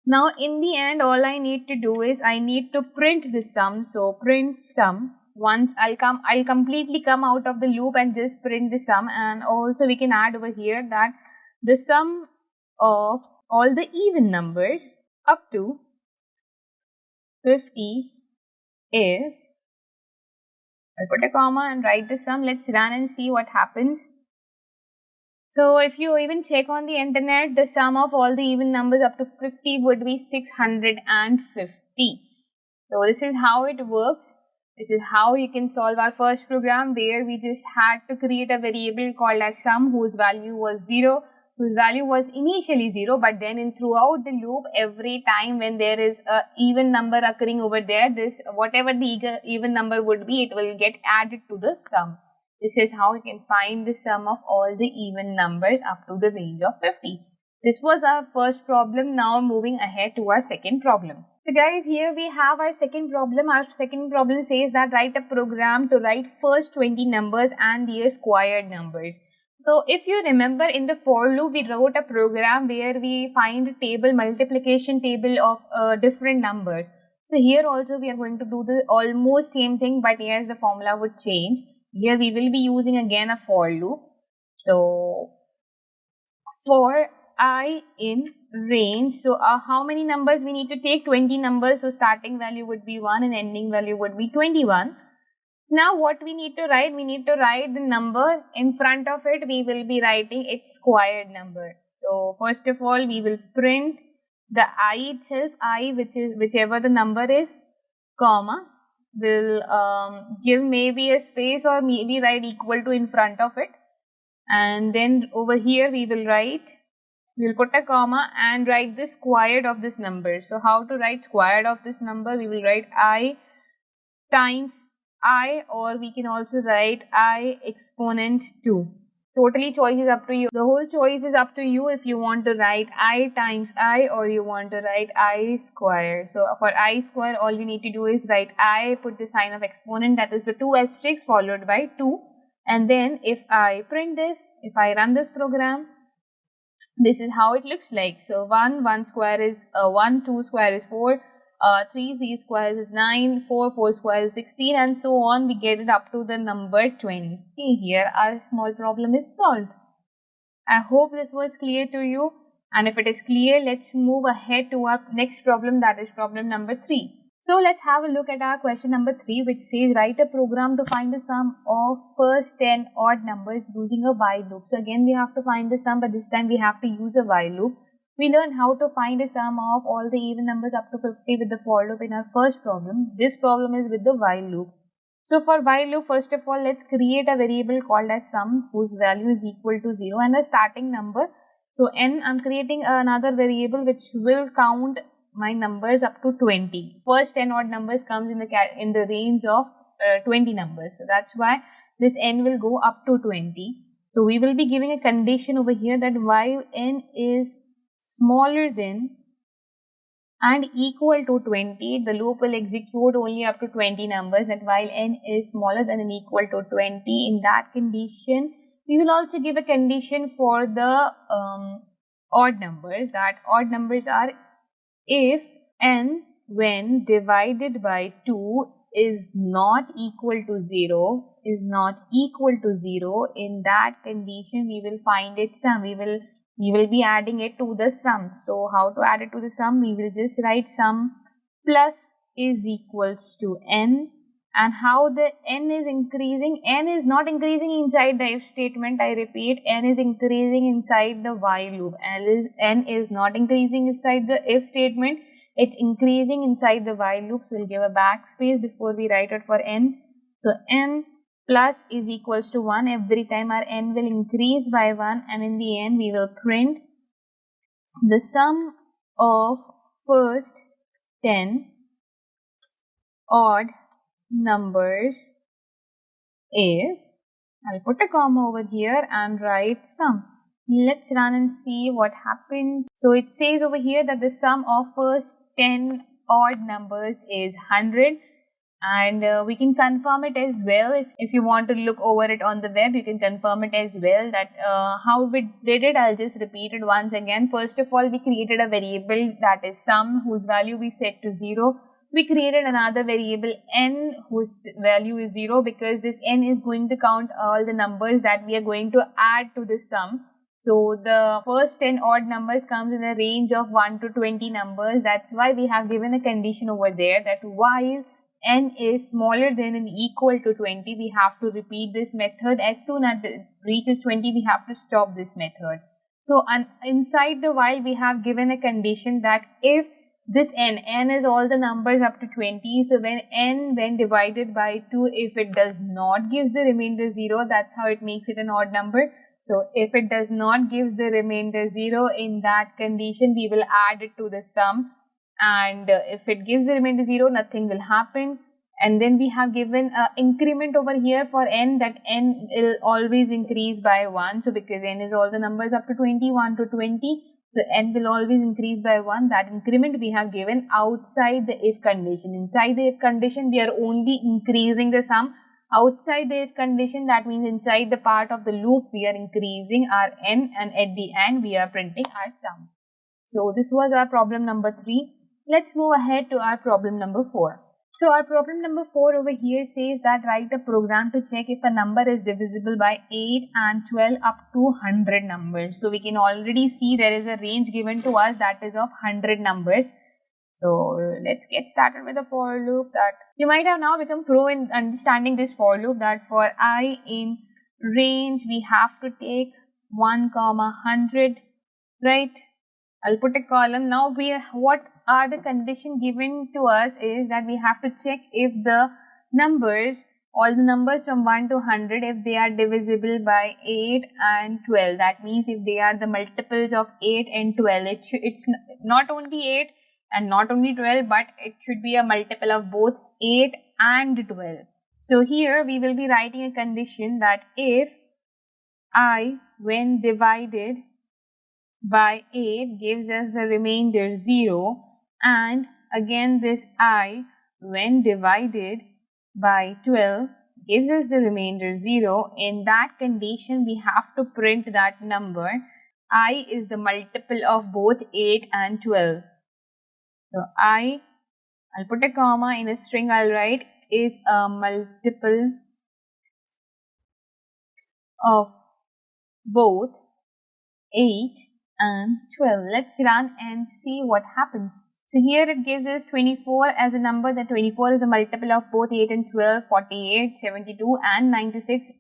Now in the end, all I need to do is I need to print the sum. So print sum. Once I'll completely come out of the loop and just print the sum. And also we can add over here that the sum of all the even numbers up to 50 is, I'll put a comma and write the sum. Let's run and see what happens. So if you even check on the internet, the sum of all the even numbers up to 50 would be 650. So this is how it works. This is how you can solve our first program, where we just had to create a variable called as sum, whose value was 0, whose value was initially 0, but then in throughout the loop, every time when there is a even number occurring over there, this whatever the even number would be, it will get added to the sum. This is how you can find the sum of all the even numbers up to the range of 50. This was our first problem. Now moving ahead to our second problem. So guys, here we have our second problem. Our second problem says that write a program to write first 20 numbers and their squared numbers. So if you remember, in the for loop, we wrote a program where we find a table, multiplication table of different numbers. So here also we are going to do the almost same thing, but yes, the formula would change. Here we will be using again a for loop. So for I in range, so how many numbers we need to take? 20 numbers. So starting value would be 1 and ending value would be 21. Now what we need to write? We need to write the number. In front of it, we will be writing its squared number. So first of all, we will print the I itself, I which is whichever the number is, comma, will give maybe a space or maybe write equal to in front of it. And then over here we will put a comma and write the squared of this number. So how to write squared of this number? We will write I times I, or we can also write I exponent 2. Totally choice is up to you. The whole choice is up to you if you want to write I times I or you want to write I square. So for I square, all you need to do is write I, put the sign of exponent, that is the 2 asterisks followed by 2. And then if I print this, if I run this program, this is how it looks like. So 1 square is 1, 2 square is 4, 3 squares is 9, 4 squares is 16, and so on. We get it up to the number 20. Here our small problem is solved. I hope this was clear to you, and if it is clear, let's move ahead to our next problem, that is problem number 3. So let's have a look at our question number 3, which says write a program to find the sum of first 10 odd numbers using a while loop. So again we have to find the sum, but this time we have to use a while loop. We learned how to find a sum of all the even numbers up to 50 with the for loop in our first problem. This problem is with the while loop. So for while loop, first of all, let's create a variable called as sum whose value is equal to 0 and a starting number. So n, I'm creating another variable which will count my numbers up to 20. First 10 odd numbers comes in the range of 20 numbers. So that's why this n will go up to 20. So we will be giving a condition over here that while n is smaller than and equal to 20, the loop will execute only up to 20 numbers. That while n is smaller than and equal to 20, in that condition, we will also give a condition for the odd numbers. That odd numbers are if n when divided by 2 is not equal to 0, in that condition we will find its sum. We will be adding it to the sum. So how to add it to the sum? We will just write sum plus is equals to n. And how the n is increasing? N is not increasing inside the if statement. I repeat, n is increasing inside the while loop. N is not increasing inside the if statement. It's increasing inside the while loop. So we'll give a backspace before we write it for n. So n plus is equals to 1. Every time our n will increase by 1, and in the end we will print the sum of first 10 odd numbers is, I'll put a comma over here and write sum. Let's run and see what happens. So it says over here that the sum of first 10 odd numbers is 100. And we can confirm it as well. If you want to look over it on the web, you can confirm it as well. That how we did it, I'll just repeat it once again. First of all, we created a variable that is sum, whose value we set to 0. We created another variable n, whose value is 0, because this n is going to count all the numbers that we are going to add to the sum. So the first 10 odd numbers comes in a range of 1 to 20 numbers. That's why we have given a condition over there that while n is smaller than and equal to 20, we have to repeat this method. As soon as it reaches 20, we have to stop this method. So inside the while, we have given a condition that if this n is all the numbers up to 20, so when divided by 2, if it does not give the remainder 0, that's how it makes it an odd number. So if it does not give the remainder 0, in that condition, we will add it to the sum. And if it gives the remainder 0, nothing will happen. And then we have given an increment over here for n, that n will always increase by 1. So because n is all the numbers up to 20, 1 to 20, so n will always increase by 1. That increment we have given outside the if condition. Inside the if condition, we are only increasing the sum. Outside the if condition, that means inside the part of the loop, we are increasing our n, and at the end, we are printing our sum. So this was our problem number 3. Let's move ahead to our problem number 4. So our problem number 4 over here says that write a program to check if a number is divisible by 8 and 12 up to 100 numbers. So we can already see there is a range given to us that is of 100 numbers. So let's get started with the for loop. That you might have now become pro in understanding this for loop, that for I in range we have to take 1,100, right? I'll put a column. Now what are the condition given to us is that we have to check if the numbers, all the numbers from 1 to 100, if they are divisible by 8 and 12. That means if they are the multiples of 8 and 12, it's not only 8 and not only 12, but it should be a multiple of both 8 and 12. So here we will be writing a condition that if I, when divided by 8, gives us the remainder 0, and again this I, when divided by 12, gives us the remainder 0. In that condition we have to print that number I is the multiple of both 8 and 12. So I'll put a comma, in a string I'll write is a multiple of both 8 and 12. Let's run and see what happens. So here it gives us 24 as a number. That 24 is a multiple of both 8 and 12, 48, 72 and 96.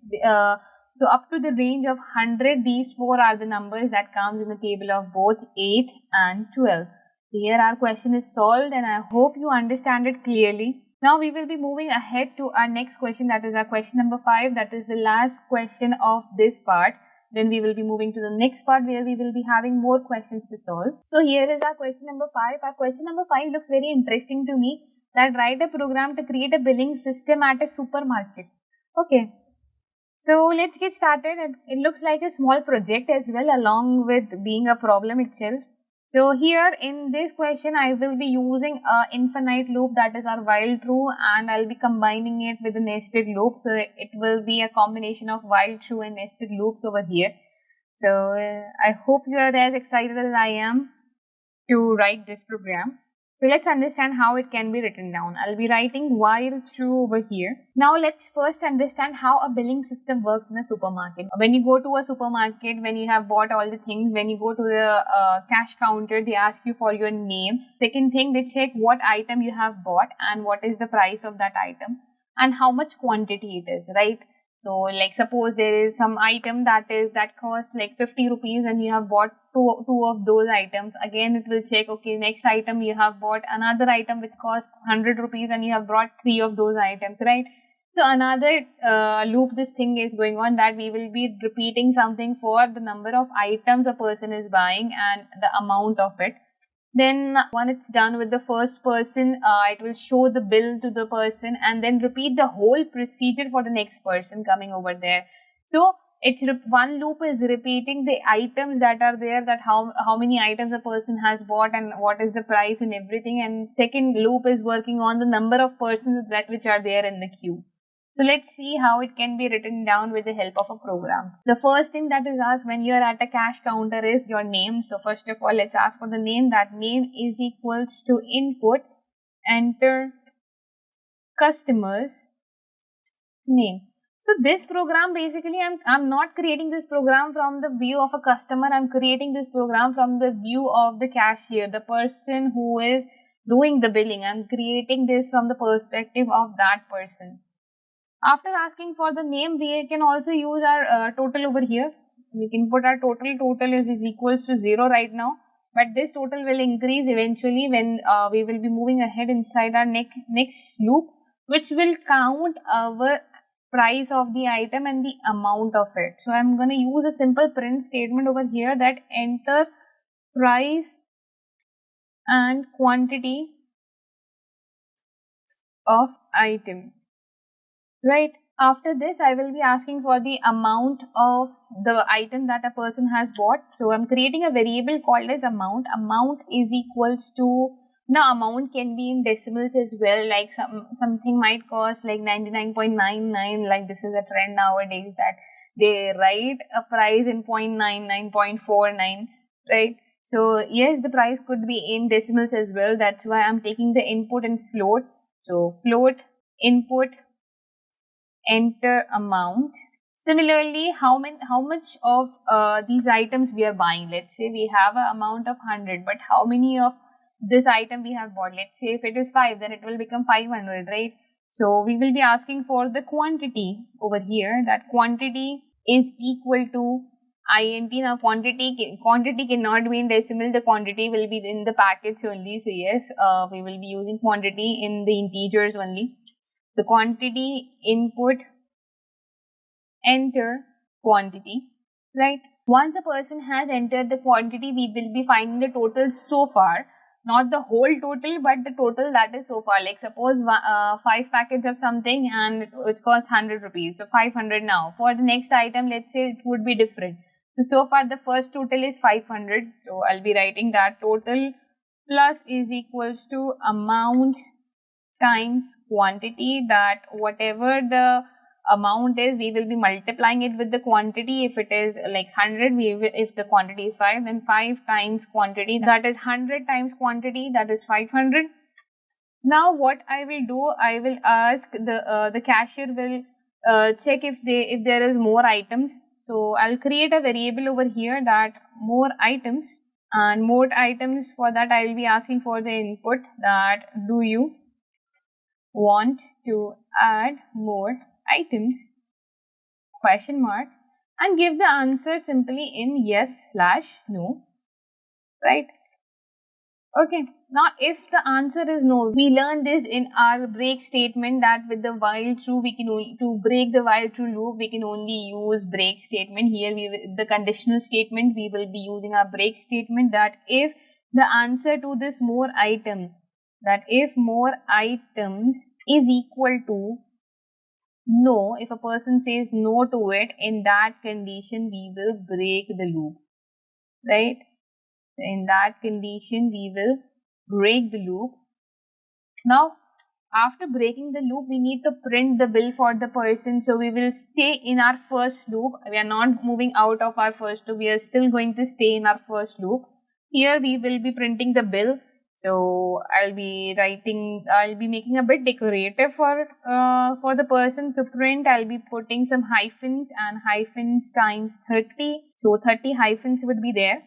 So up to the range of 100, these 4 are the numbers that comes in the table of both 8 and 12. So here our question is solved, and I hope you understand it clearly. Now we will be moving ahead to our next question, that is our question number 5. That is the last question of this part. Then we will be moving to the next part where we will be having more questions to solve. So here is our question number 5. Our question number 5 looks very interesting to me. That write a program to create a billing system at a supermarket. Okay. So let's get started. It looks like a small project as well, along with being a problem itself. So here in this question, I will be using a infinite loop, that is our while true, and I'll be combining it with a nested loop. So it will be a combination of while true and nested loops over here. So I hope you are as excited as I am to write this program. So let's understand how it can be written down. I'll be writing while true over here. Now let's first understand how a billing system works in a supermarket. When you go to a supermarket, when you have bought all the things, when you go to the cash counter, they ask you for your name. Second thing, they check what item you have bought and what is the price of that item and how much quantity it is, right? So like suppose there is some item that costs like 50 rupees and you have bought two of those items. Again it will check, okay, next item you have bought another item which costs 100 rupees and you have brought 3 of those items, right? So another loop this thing is going on, that we will be repeating something for the number of items a person is buying and the amount of it. Then when it's done with the first person, it will show the bill to the person and then repeat the whole procedure for the next person coming over there. So it's one loop is repeating the items that are there, that how many items a person has bought and what is the price and everything, and second loop is working on the number of persons that which are there in the queue. So let's see how it can be written down with the help of a program. The first thing that is asked when you are at a cash counter is your name. So first of all, let's ask for the name. That name is equals to input, enter customer's name. So this program basically, I'm not creating this program from the view of a customer. I'm creating this program from the view of the cashier, the person who is doing the billing. I'm creating this from the perspective of that person. After asking for the name, we can also use our total over here. We can put our total is equals to 0 right now, but this total will increase eventually when we will be moving ahead inside our next loop, which will count our price of the item and the amount of it. So I'm going to use a simple print statement over here, that enter price and quantity of item. Right. After this, I will be asking for the amount of the item that a person has bought. So I'm creating a variable called as amount. Amount is equals to, now amount can be in decimals as well. Like something might cost like 99.99. Like this is a trend nowadays that they write a price in 0.99, 0.49, right? So yes, the price could be in decimals as well. That's why I'm taking the input in float. So float input, enter amount. Similarly, how much of these items we are buying. Let's say we have an amount of 100, but how many of this item we have bought. Let's say if it is 5, then it will become 500, right? So we will be asking for the quantity over here. That quantity is equal to int. Now quantity cannot be in decimal. The quantity will be in the packets only. So yes, we will be using quantity in the integers only. So quantity input, enter quantity, right? Once a person has entered the quantity, we will be finding the total so far, not the whole total, but the total that is so far. Like suppose 5 packets of something and it costs 100 rupees, so 500 now. For the next item, let's say it would be different. So far the first total is 500, so I'll be writing that total plus is equals to amount times quantity, that whatever the amount is, we will be multiplying it with the quantity. If it is like 100, if the quantity is 5, then 5 times quantity, that is 100 times quantity, that is 500. Now what I will do, I will ask the cashier will check if there is more items. So I'll create a variable over here, that more items, and more items. For that I will be asking for the input, that do you want to add more items, question mark, and give the answer simply in yes/no, right? Okay, now if the answer is no, we learn this in our break statement, that with the while true, we can only, to break the while true loop, we can only use break statement. Here the conditional statement, we will be using our break statement, that if the answer to this more item, that if more items is equal to no, if a person says no to it, in that condition we will break the loop, right? In that condition we will break the loop. Now after breaking the loop, we need to print the bill for the person. So we will stay in our first loop. We are not moving out of our first loop. We are still going to stay in our first loop. Here we will be printing the bill. So I'll be making a bit decorative for the person. So print, I'll be putting some hyphens, and hyphens times 30. So 30 hyphens would be there.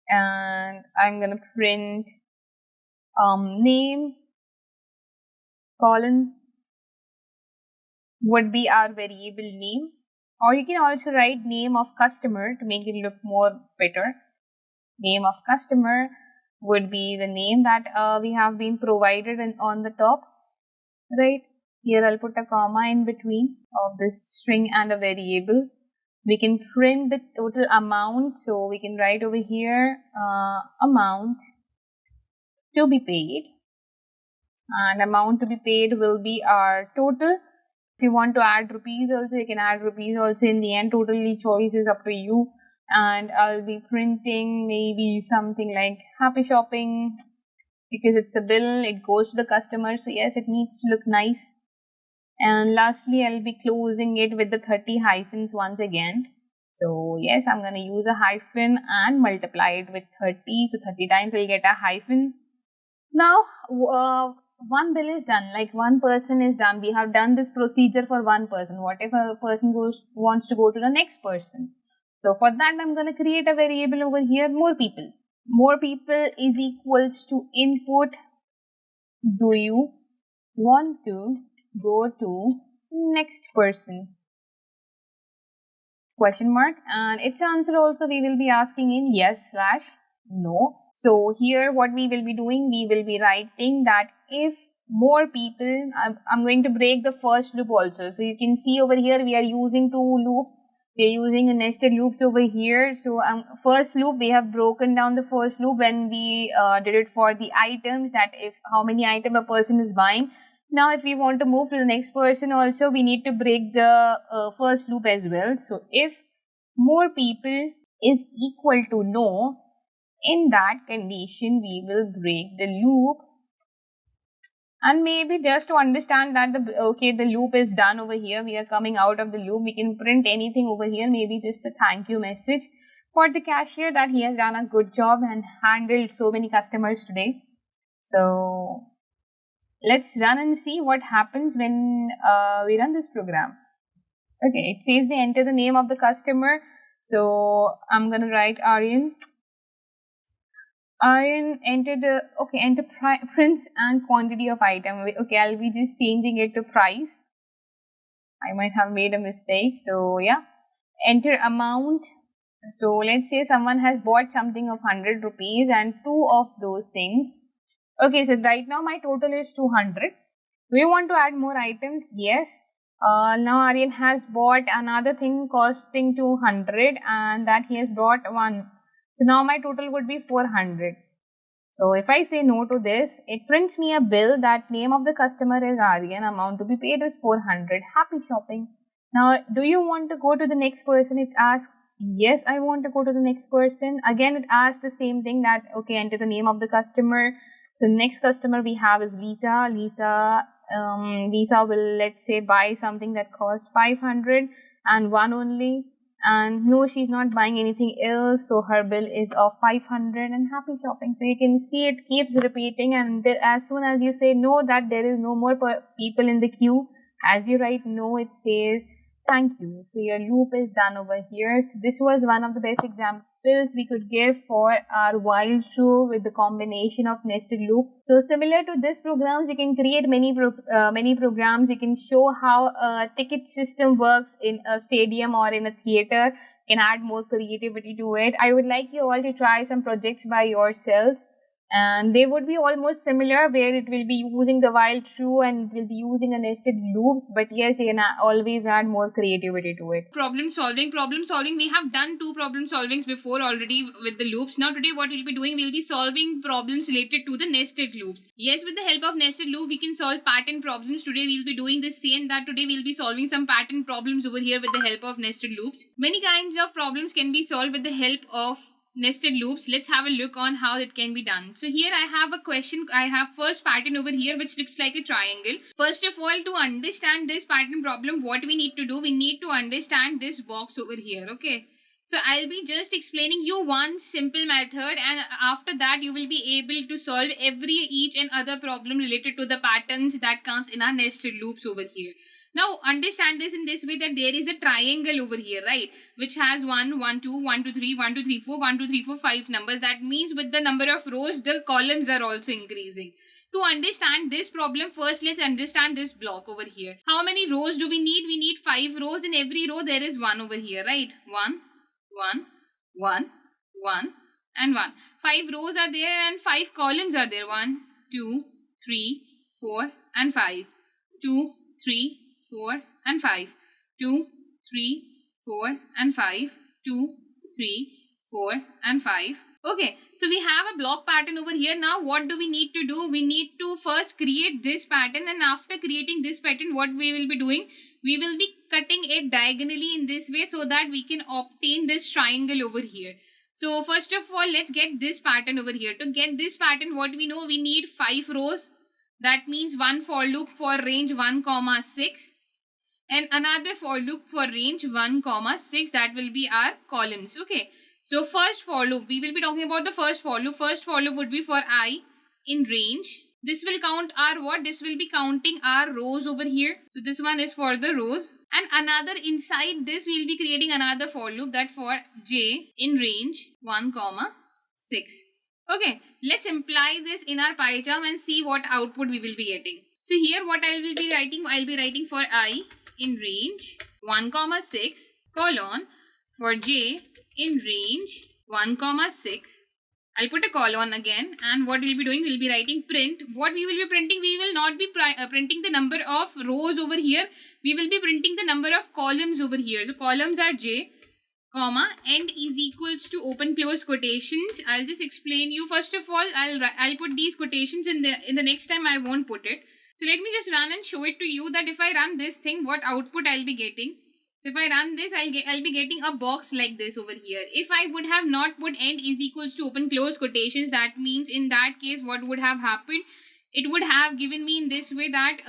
And I'm gonna print name, colon would be our variable name, or you can also write name of customer to make it look more better. Name of customer would be the name that we have been provided on the top, right? Here I'll put a comma in between of this string and a variable. We can print the total amount, so we can write over here amount to be paid, and amount to be paid will be our total. If you want to add rupees also, you can add rupees also in the end. Totally choice is up to you. And I'll be printing maybe something like happy shopping, because it's a bill, it goes to the customer, so yes, it needs to look nice. And lastly, I'll be closing it with the 30 hyphens once again. So yes, I'm going to use a hyphen and multiply it with 30. So 30 times I'll get a hyphen. Now one bill is done, like one person is done. We have done this procedure for one person. What if a person wants to go to the next person? So for that, I'm going to create a variable over here, more people. More people is equals to input, do you want to go to next person, question mark, and its answer also we will be asking in yes/no. So here what we will be doing, we will be writing that if more people, I'm going to break the first loop also. So you can see over here we are using two loops. We are using a nested loops over here. So first loop, we have broken down the first loop when we did it for the items, that if how many item a person is buying. Now if we want to move to the next person also, we need to break the first loop as well. So if more people is equal to no, in that condition we will break the loop. And maybe just to understand that the loop is done over here, we are coming out of the loop, we can print anything over here, maybe just a thank you message for the cashier that he has done a good job and handled so many customers today. So let's run and see what happens when we run this program. Okay, it says they enter the name of the customer. So I'm gonna write Aryan. Aryan enter the enter prince and quantity of item. Okay, I'll be just changing it to price. I might have made a mistake. So yeah, enter amount. So let's say someone has bought something of 100 rupees and two of those things. Okay, so right now my total is 200. Do you want to add more items? Yes. Now Aryan has bought another thing costing 200 and that he has brought one. So now my total would be 400. So if I say no to this, it prints me a bill that name of the customer is Aryan, amount to be paid is 400. Happy shopping. Now, do you want to go to the next person? It asks, yes, I want to go to the next person. Again, it asks the same thing that, okay, enter the name of the customer. So next customer we have is Lisa. Lisa will, let's say, buy something that costs 500 and one only. And no, she's not buying anything else, so her bill is of 500 and happy shopping. So you can see it keeps repeating, and as soon as you say no, that there is no more people in the queue, as you write no, it says thank you. So your loop is done over here. So this was one of the best examples we could give for our while true with the combination of nested loop. So similar to this programs, you can create many programs. You can show how a ticket system works in a stadium or in a theater. You can add more creativity to it. I would like you all to try some projects by yourselves, and they would be almost similar, where it will be using the while true and it will be using a nested loops, but yes, you can always add more creativity to it. Problem solving, we have done two problem solvings before already with the loops. Now today what we'll be doing, we'll be solving problems related to the nested loops. Yes, with the help of nested loop we can solve pattern problems. Today we'll be doing the same, that today we'll be solving some pattern problems over here with the help of nested loops. Many kinds of problems can be solved with the help of nested loops. Let's have a look on how it can be done. So here I have a question. I have first pattern over here which looks like a triangle. First of all, to understand this pattern problem, what we need to do, we need to understand this box over here. Okay, so I'll be just explaining you one simple method, and after that you will be able to solve each and other problem related to the patterns that comes in our nested loops over here. Now understand this in this way, that there is a triangle over here, right, which has 1, 1, 2, 1, 2, 3, 1, 2, 3, 4, 1, 2, 3, 4, 5 numbers. That means with the number of rows, the columns are also increasing. To understand this problem, first let's understand this block over here. How many rows do we need? We need 5 rows. In every row there is 1 over here, right? 1, 1, 1, 1 and 1. 5 rows are there and 5 columns are there. 1, 2, 3, 4 and 5. 2, 3, 4 and 5. 2, 3, 4 and 5. 2, 3, 4 and 5. Okay, so we have a block pattern over here. Now what do we need to do? We need to first create this pattern, and after creating this pattern, what we will be doing? We will be cutting it diagonally in this way so that we can obtain this triangle over here. So first of all, let's get this pattern over here. To get this pattern, what we know, we need 5 rows. That means one for loop for range 1, 6 and another for loop for range 1, 6. That will be our columns. Okay, so first for loop, we will be talking about the first for loop. First for loop would be for I in range. This will count our what? This will be counting our rows over here. So this one is for the rows, and another inside this we will be creating another for loop, that for j in range 1, 6. Okay, let's imply this in our PyCharm and see what output we will be getting. So here what I will be writing, I will be writing for I in range 1, 6 colon for j in range 1, 6. I'll put a colon again, and what we'll be doing, we'll be writing print. What we will be printing, we will not be printing the number of rows over here. We will be printing the number of columns over here. So columns are j, comma, end is equals to open close quotations. I'll just explain you. First of all, I'll put these quotations in the next time I won't put it. So let me just run and show it to you, that if I run this thing, what output I'll be getting. So if I run this, I'll be getting a box like this over here. If I would have not put end is equals to open close quotations, that means in that case what would have happened? It would have given me in this way that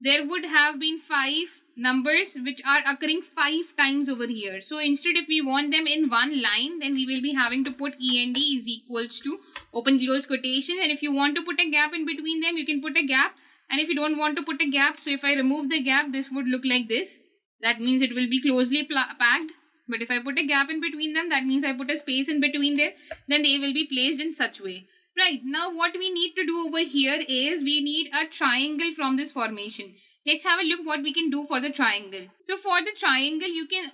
there would have been 5 numbers which are occurring 5 times over here. So instead, if we want them in one line, then we will be having to put end is equals to open close quotations, and if you want to put a gap in between them, you can put a gap. And if you don't want to put a gap, so if I remove the gap, this would look like this. That means it will be closely packed But if I put a gap in between them, that means I put a space in between there, then they will be placed in such way. Right, now what we need to do over here is we need a triangle from this formation. Let's have a look what we can do for the triangle. So for the triangle, you can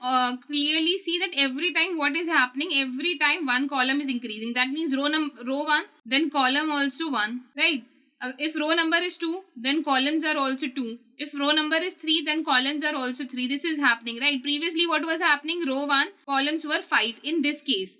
clearly see that every time what is happening, every time one column is increasing. That means row 1, then column also 1, right? If row number is 2, then columns are also 2. If row number is 3, then columns are also 3. This is happening, right? Previously what was happening? Row 1, columns were 5 in this case.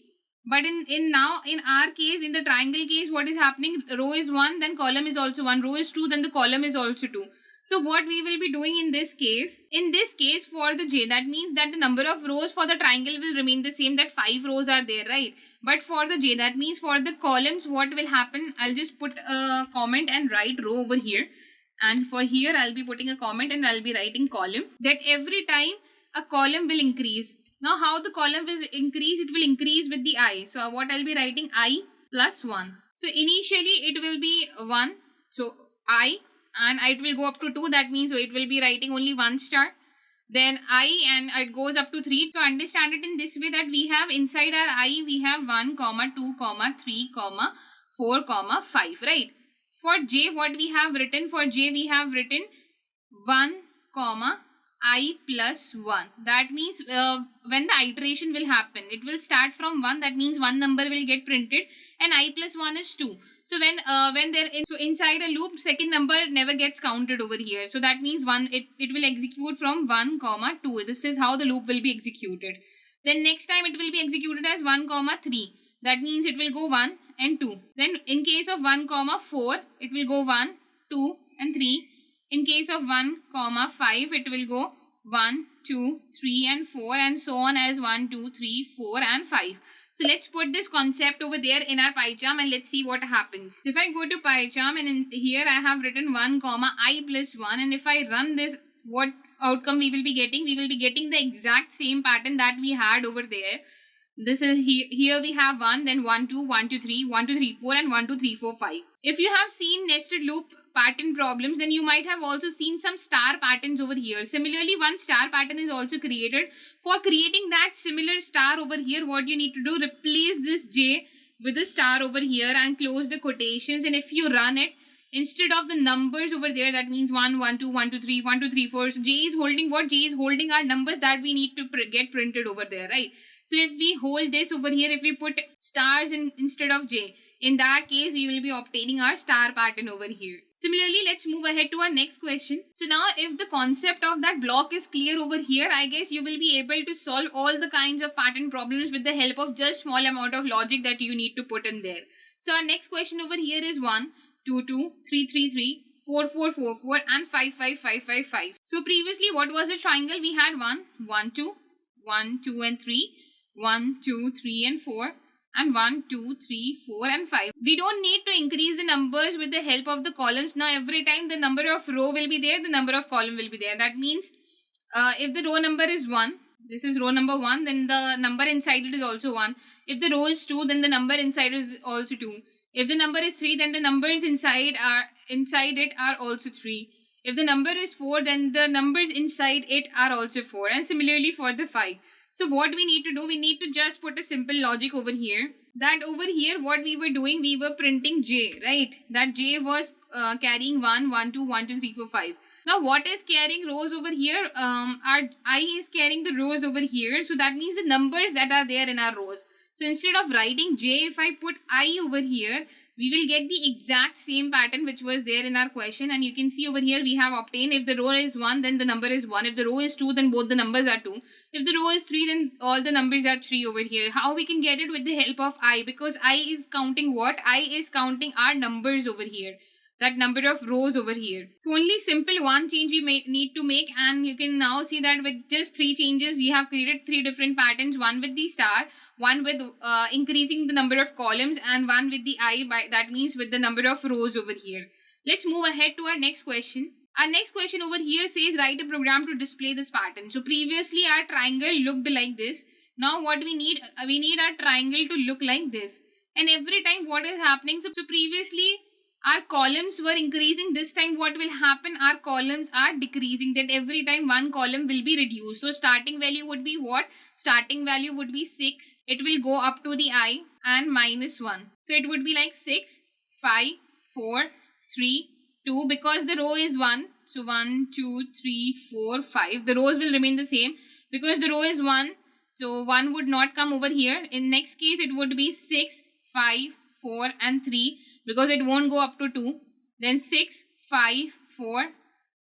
But in our case, in the triangle case, what is happening? Row is 1, then column is also 1. Row is 2, then the column is also 2. So what we will be doing in this case for the j, that means that the number of rows for the triangle will remain the same, that 5 rows are there, right? But for the j, that means for the columns, what will happen? I'll just put a comment and write row over here. And for here, I'll be putting a comment and I'll be writing column. That every time a column will increase. Now how the column will increase? It will increase with the I. So what I'll be writing? I plus 1. So initially it will be 1. So I, and it will go up to 2. That means so it will be writing only 1 star. Then I, and it goes up to 3. So understand it in this way that we have inside our I, we have 1, 2, 3, 4, 5, right? For j, what we have written? For j, we have written 1, I plus 1. That means when the iteration will happen, it will start from 1. That means one number will get printed, and I plus 1 is 2. So when they're inside a loop, second number never gets counted over here. So that means it will execute from 1, 2. This is how the loop will be executed. Then next time it will be executed as 1, 3. That means it will go 1 and 2. Then in case of 1, 4, it will go 1, 2 and 3. In case of 1, 5, it will go 1, 2, 3 and 4, and so on as 1, 2, 3, 4 and 5. So let's put this concept over there in our PyCharm and let's see what happens. If I go to PyCharm and in here I have written 1, I plus 1, and if I run this, what outcome we will be getting? We will be getting the exact same pattern that we had over there. This is here we have 1, then 1, 2, 1, 2, 3, 1, 2, 3, 4 and 1, 2, 3, 4, 5. If you have seen nested loop pattern problems, then you might have also seen some star patterns over here. Similarly, one star pattern is also created. For creating that similar star over here, what you need to do, replace this j with a star over here and close the quotations. And if you run it, instead of the numbers over there, that means 1, 1, 2, 1, 2, 3, 1, 2, 3, 4. So j is holding what? J is holding our numbers that we need to get printed over there, right? So if we hold this over here, if we put stars instead of j, in that case, we will be obtaining our star pattern over here. Similarly, let's move ahead to our next question. So now if the concept of that block is clear over here, I guess you will be able to solve all the kinds of pattern problems with the help of just small amount of logic that you need to put in there. So our next question over here is 1, 2, 2, 3, 3, 3, 4, 4, 4, 4 and 5, 5, 5, 5, 5. So previously, what was the triangle? We had 1, 1, 2, 1, 2 and 3, 1, 2, 3 and 4. And 1, 2, 3, 4 and 5. We don't need to increase the numbers with the help of the columns. Now every time the number of row will be there, the number of column will be there. That means if the row number is 1, this is row number 1, then the number inside it is also 1. If the row is 2, then the number inside is also 2. If the number is 3, then the numbers inside it are also 3. If the number is 4, then the numbers inside it are also 4. And similarly for the 5. So what we need to do, we need to just put a simple logic over here. That over here, what we were doing, we were printing j, right? That j was carrying 1, 1, 2, 1, 2, 3, 4, 5. Now what is carrying rows over here? Our I is carrying the rows over here. So that means the numbers that are there in our rows. So instead of writing j, if I put I over here, we will get the exact same pattern which was there in our question. And you can see over here we have obtained, if the row is 1, then the number is 1. If the row is 2, then both the numbers are 2. If the row is 3, then all the numbers are 3 over here. How we can get it? With the help of I, because I is counting what? I is counting our numbers over here. That number of rows over here. So only simple one change we need to make, and you can now see that with just 3 changes we have created 3 different patterns. One with the star, one with increasing the number of columns, and one with the I, that means with the number of rows over here. Let's move ahead to our next question. Our next question over here says write a program to display this pattern. So previously our triangle looked like this. Now what we need our triangle to look like this. And every time what is happening, so previously our columns were increasing. This time what will happen? Our columns are decreasing. That every time one column will be reduced. So starting value would be what? starting value would be 6. It will go up to the I and minus 1. So it would be like 6, 5, 4, 3, 2, because the row is 1. So 1, 2, 3, 4, 5. The rows will remain the same because the row is 1. So 1 would not come over here. In next case, it would be 6, 5, 4 and 3 because it won't go up to 2. Then 6, 5, 4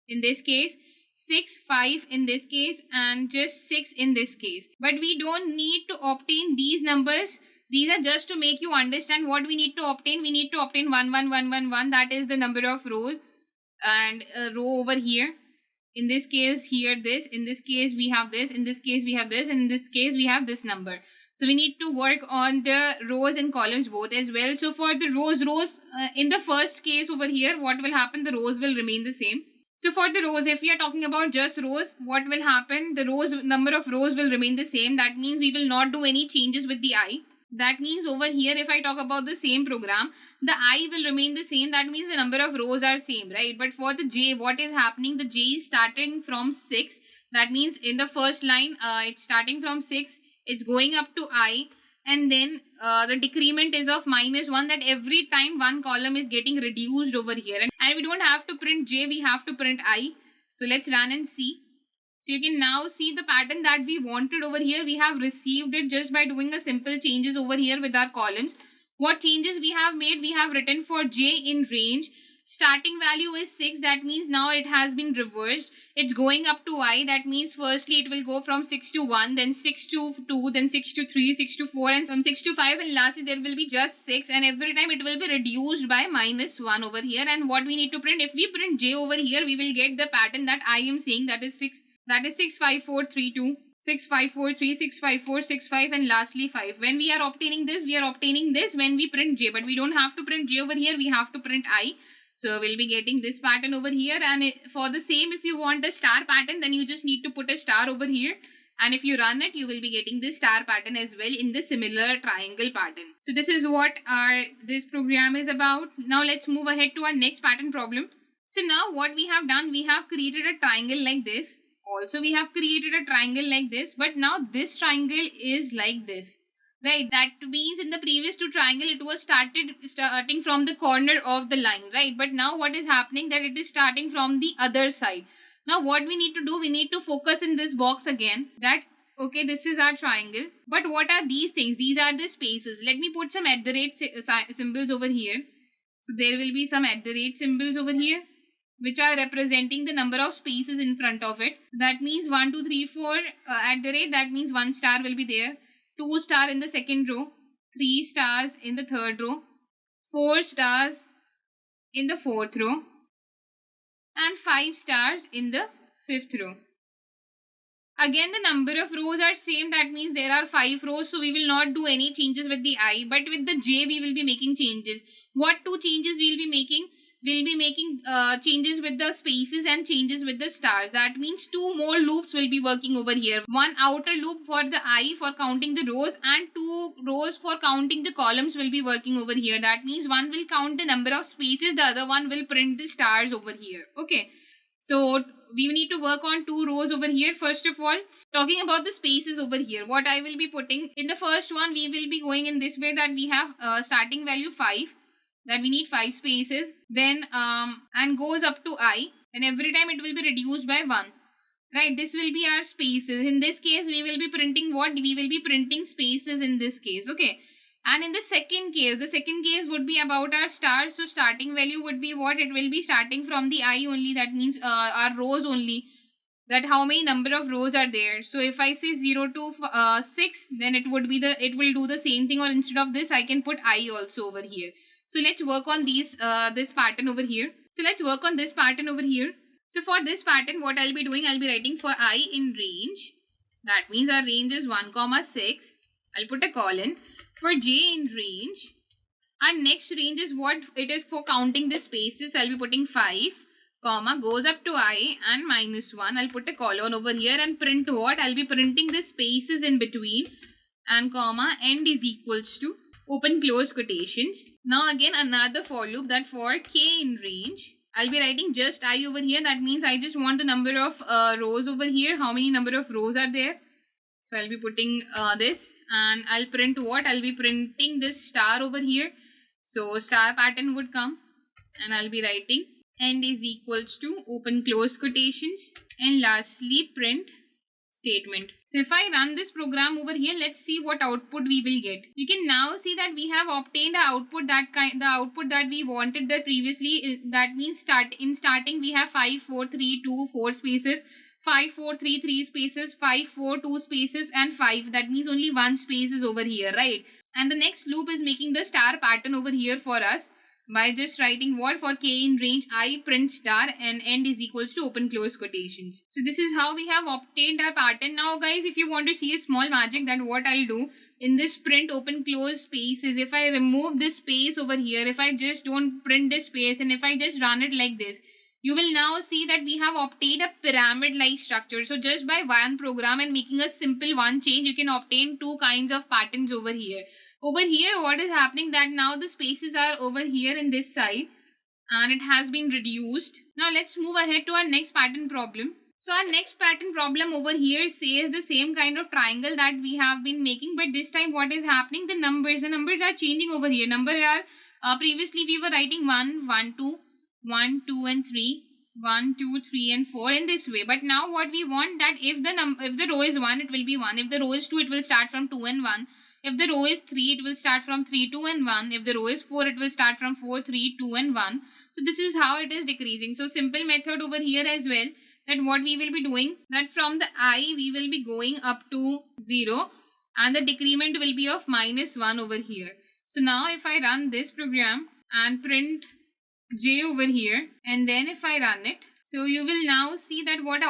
in this case, 6, 5 in this case, and just 6 in this case. But we don't need to obtain these numbers. These are just to make you understand what we need to obtain. We need to obtain 1, 1, 1, 1, 1. That is the number of rows, and a row over here. In this case, here this. In this case, we have this. In this case, we have this. And in this case, we have this number. So we need to work on the rows and columns both as well. So for the rows, in the first case over here, what will happen? The rows will remain the same. So for the rows, if we are talking about just rows, what will happen? The number of rows will remain the same. That means we will not do any changes with the I. That means over here, if I talk about the same program, the I will remain the same. That means the number of rows are same, right? But for the J, what is happening? The J is starting from 6. That means in the first line, it's starting from 6. It's going up to I. And then the decrement is of minus 1, that every time one column is getting reduced over here. And we don't have to print J, we have to print I. So let's run and see. So you can now see the pattern that we wanted over here. We have received it just by doing a simple changes over here with our columns. What changes we have made? We have written for J in range. Starting value is 6. That means now it has been reversed. It's going up to I. That means firstly it will go from 6 to 1, then 6 to 2, then 6 to 3, 6 to 4, and from 6 to 5, and lastly there will be just 6, and every time it will be reduced by minus 1 over here. And what we need to print? If we print J over here, we will get the pattern that I am saying, that is 6. That is 6, 5, 4, 3, 2, 6, 5, 4, 3, 6, 5, 4, 6, 5, and lastly 5. When we are obtaining this, we are obtaining this when we print J. But we don't have to print J over here, we have to print I. So we'll be getting this pattern over here. And for the same, if you want a star pattern, then you just need to put a star over here. And if you run it, you will be getting this star pattern as well in the similar triangle pattern. So this is what this program is about. Now let's move ahead to our next pattern problem. So now what we have done, we have created a triangle like this. Also, we have created a triangle like this, but now this triangle is like this, right? That means in the previous two triangle, it was starting from the corner of the line, right? But now what is happening, that it is starting from the other side. Now what we need to do, we need to focus in this box again, that okay, this is our triangle, but what are these things? These are the spaces. Let me put some @ symbols over here. So there will be some @ symbols over here, which are representing the number of spaces in front of it. That means 1, 2, 3, 4 @, that means 1 star will be there, 2 star in the second row, 3 stars in the third row, 4 stars in the fourth row, and 5 stars in the fifth row. Again, the number of rows are same. That means there are 5 rows, so we will not do any changes with the I, but with the J we will be making changes. What 2 changes we will be making? We'll be making changes with the spaces and changes with the stars. That means 2 more loops will be working over here. One outer loop for the I for counting the rows, and 2 rows for counting the columns will be working over here. That means one will count the number of spaces, the other one will print the stars over here. Okay. So we need to work on 2 rows over here. First of all, talking about the spaces over here, what I will be putting in the first one, we will be going in this way, that we have starting value 5. That we need 5 spaces, then and goes up to I, and every time it will be reduced by 1, right? This will be our spaces. In this case, we will be printing what? We will be printing spaces in this case, okay? And in the second case would be about our stars. So starting value would be what? It will be starting from the I only. That means our rows only, that how many number of rows are there. So if I say 0 to 6, then it will do the same thing, or instead of this I can put I also over here. So let's work on this pattern over here. So for this pattern, what I'll be doing, I'll be writing for I in range. That means our range is 1, 6. I'll put a colon. For J in range, our next range is what? It is for counting the spaces. I'll be putting 5, comma, goes up to I and -1. I'll put a colon over here and print what? I'll be printing the spaces in between, and comma, end is equals to open close quotations. Now again another for loop, that for K in range, I'll be writing just I over here. That means I just want the number of rows over here. How many number of rows are there? So I'll be putting this, and I'll print what? I'll be printing this star over here. So star pattern would come, and I'll be writing end is equals to open close quotations, and lastly print statement. So if I run this program over here, let's see what output we will get. You can now see that we have obtained the output that we wanted there previously. That means starting we have 5 4 3 2 4 spaces, 5 4 3 3 spaces, 5 4 2 spaces, and 5. That means only one space is over here, right? And the next loop is making the star pattern over here for us by just writing what? For k in range I print star and end is equals to open close quotations. So this is how we have obtained our pattern. Now guys, if you want to see a small magic, that what I'll do in this print open close space is, if I remove this space over here, if I just don't print this space and if I just run it like this, you will now see that we have obtained a pyramid like structure. So just by one program and making a simple one change, you can obtain two kinds of patterns over here. Over here, what is happening, that now the spaces are over here in this side and it has been reduced. Now let's move ahead to our next pattern problem. So our next pattern problem over here says the same kind of triangle that we have been making, but this time what is happening, the numbers are changing over here. Previously we were writing 1 1 2 1 2 and 3, 1 2 3 and 4 in this way. But now what we want, that if the row is 1, it will be 1. If the row is 2, it will start from 2 and 1. If the row is 3, it will start from 3, 2 and 1. If the row is 4, it will start from 4, 3, 2 and 1. So this is how it is decreasing. So simple method over here as well, that what we will be doing, that from the I we will be going up to 0 and the decrement will be of -1 over here. So now if I run this program and print j over here, and then if I run it, so you will now see that what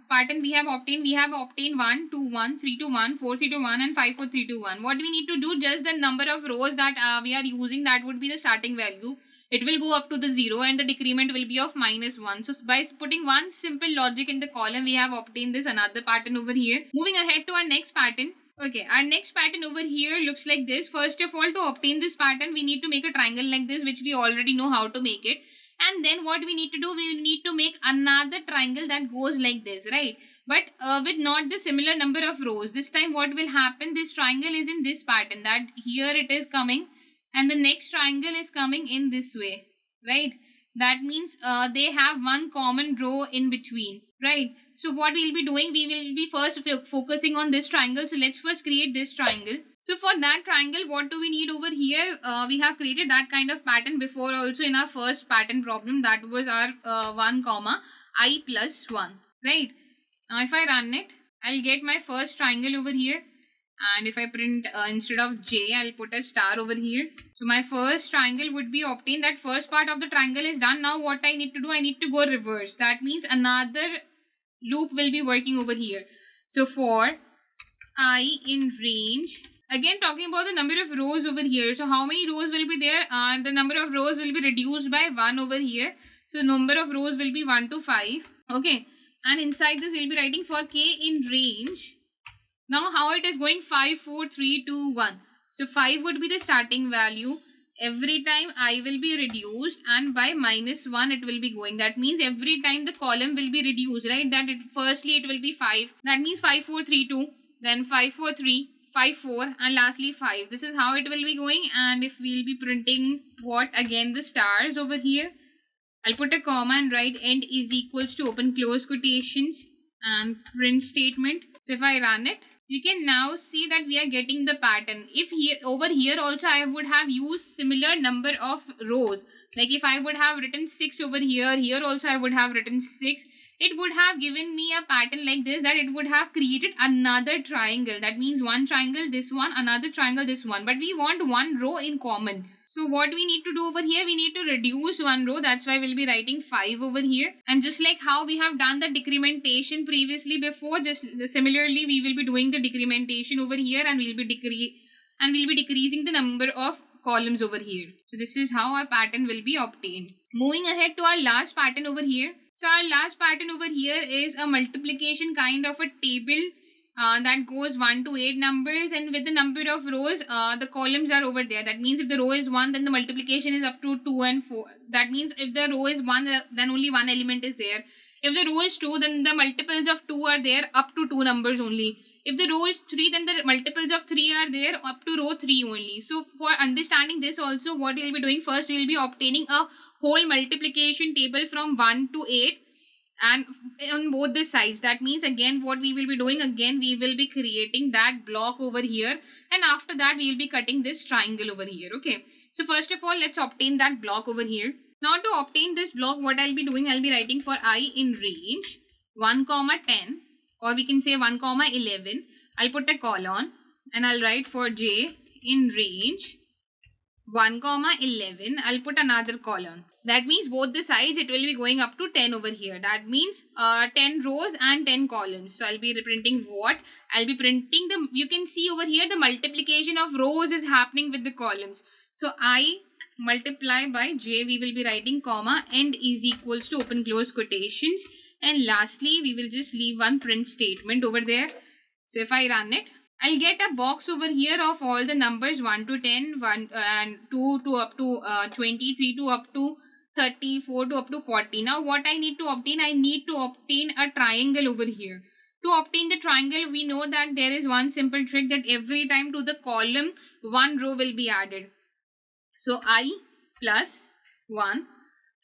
pattern we have obtained. We have obtained 1 2 1 3 2 1 4 3 2 1 and 5 4 3 2 1. What we need to do, just the number of rows that we are using, that would be the starting value. It will go up to the 0 and the decrement will be of -1. So by putting one simple logic in the column, we have obtained this another pattern over here. Moving ahead to our next pattern. Okay, our next pattern over here looks like this. First of all, to obtain this pattern, we need to make a triangle like this, which we already know how to make it. And then what we need to do, we need to make another triangle that goes like this, right? But with not the similar number of rows. This time what will happen, this triangle is in this pattern, that here it is coming and the next triangle is coming in this way, right? That means they have one common row in between, right? So what we'll be doing, we will be first focusing on this triangle. So let's first create this triangle. So for that triangle, what do we need over here? We have created that kind of pattern before also in our first pattern problem. That was our 1 comma I plus 1, right? Now if I run it, I'll get my first triangle over here. And if I print instead of j, I'll put a star over here. So my first triangle would be obtained. That first part of the triangle is done. Now what I need to do, I need to go reverse. That means another loop will be working over here. So for I in range, again talking about the number of rows over here. So how many rows will be there? The number of rows will be reduced by 1 over here. So number of rows will be 1 to 5. Okay. And inside this we'll be writing for k in range. Now how it is going, 5 4 3 2 1. So 5 would be the starting value. Every time I will be reduced and by -1 it will be going. That means every time the column will be reduced, right? Firstly it will be 5. That means 5 4 3 2. Then 5 4 3. 5 4 and lastly 5. This is how it will be going. And if we'll be printing what, again the stars over here, I'll put a comma and write end is equals to open close quotations and print statement. So if I run it, you can now see that we are getting the pattern. If here over here also I would have used similar number of rows, like if I would have written 6 over here, here also I would have written 6, it would have given me a pattern like this, that it would have created another triangle. That means one triangle, this one, another triangle, this one. But we want one row in common. So what we need to do over here, we need to reduce one row. That's why we'll be writing 5 over here. And just like how we have done the decrementation previously before, just similarly we will be doing the decrementation over here, and we'll be decreasing the number of columns over here. So this is how our pattern will be obtained. Moving ahead to our last pattern over here. So our last pattern over here is a multiplication kind of a table that goes 1 to 8 numbers, and with the number of rows, the columns are over there. That means if the row is 1, then the multiplication is up to 2 and 4. That means if the row is 1, then only one element is there. If the row is 2, then the multiples of 2 are there up to 2 numbers only. If the row is 3, then the multiples of 3 are there up to row 3 only. So for understanding this also, what we will be doing, first we will be obtaining a whole multiplication table from 1 to 8 and on both the sides. That means again what we will be doing, again we will be creating that block over here, and after that we will be cutting this triangle over here. Okay, so first of all let's obtain that block over here. Now to obtain this block, what I'll be doing, I'll be writing for I in range 1 comma 10, or we can say 1 comma 11. I'll put a colon and I'll write for j in range 1 comma 11. I'll put another column. That means both the sides it will be going up to 10 over here. That means 10 rows and 10 columns. So I'll be reprinting what? I'll be printing the, you can see over here the multiplication of rows is happening with the columns. So I multiply by j, we will be writing comma, end is equals to open close quotations, and lastly we will just leave one print statement over there. So if I run it, I'll get a box over here of all the numbers 1 to 10, 1 and 2 to up to 20, 3 to up to 30, 4 to up to 40. Now what I need to obtain? I need to obtain a triangle over here. To obtain the triangle, we know that there is one simple trick, that every time to the column one row will be added. So I plus 1,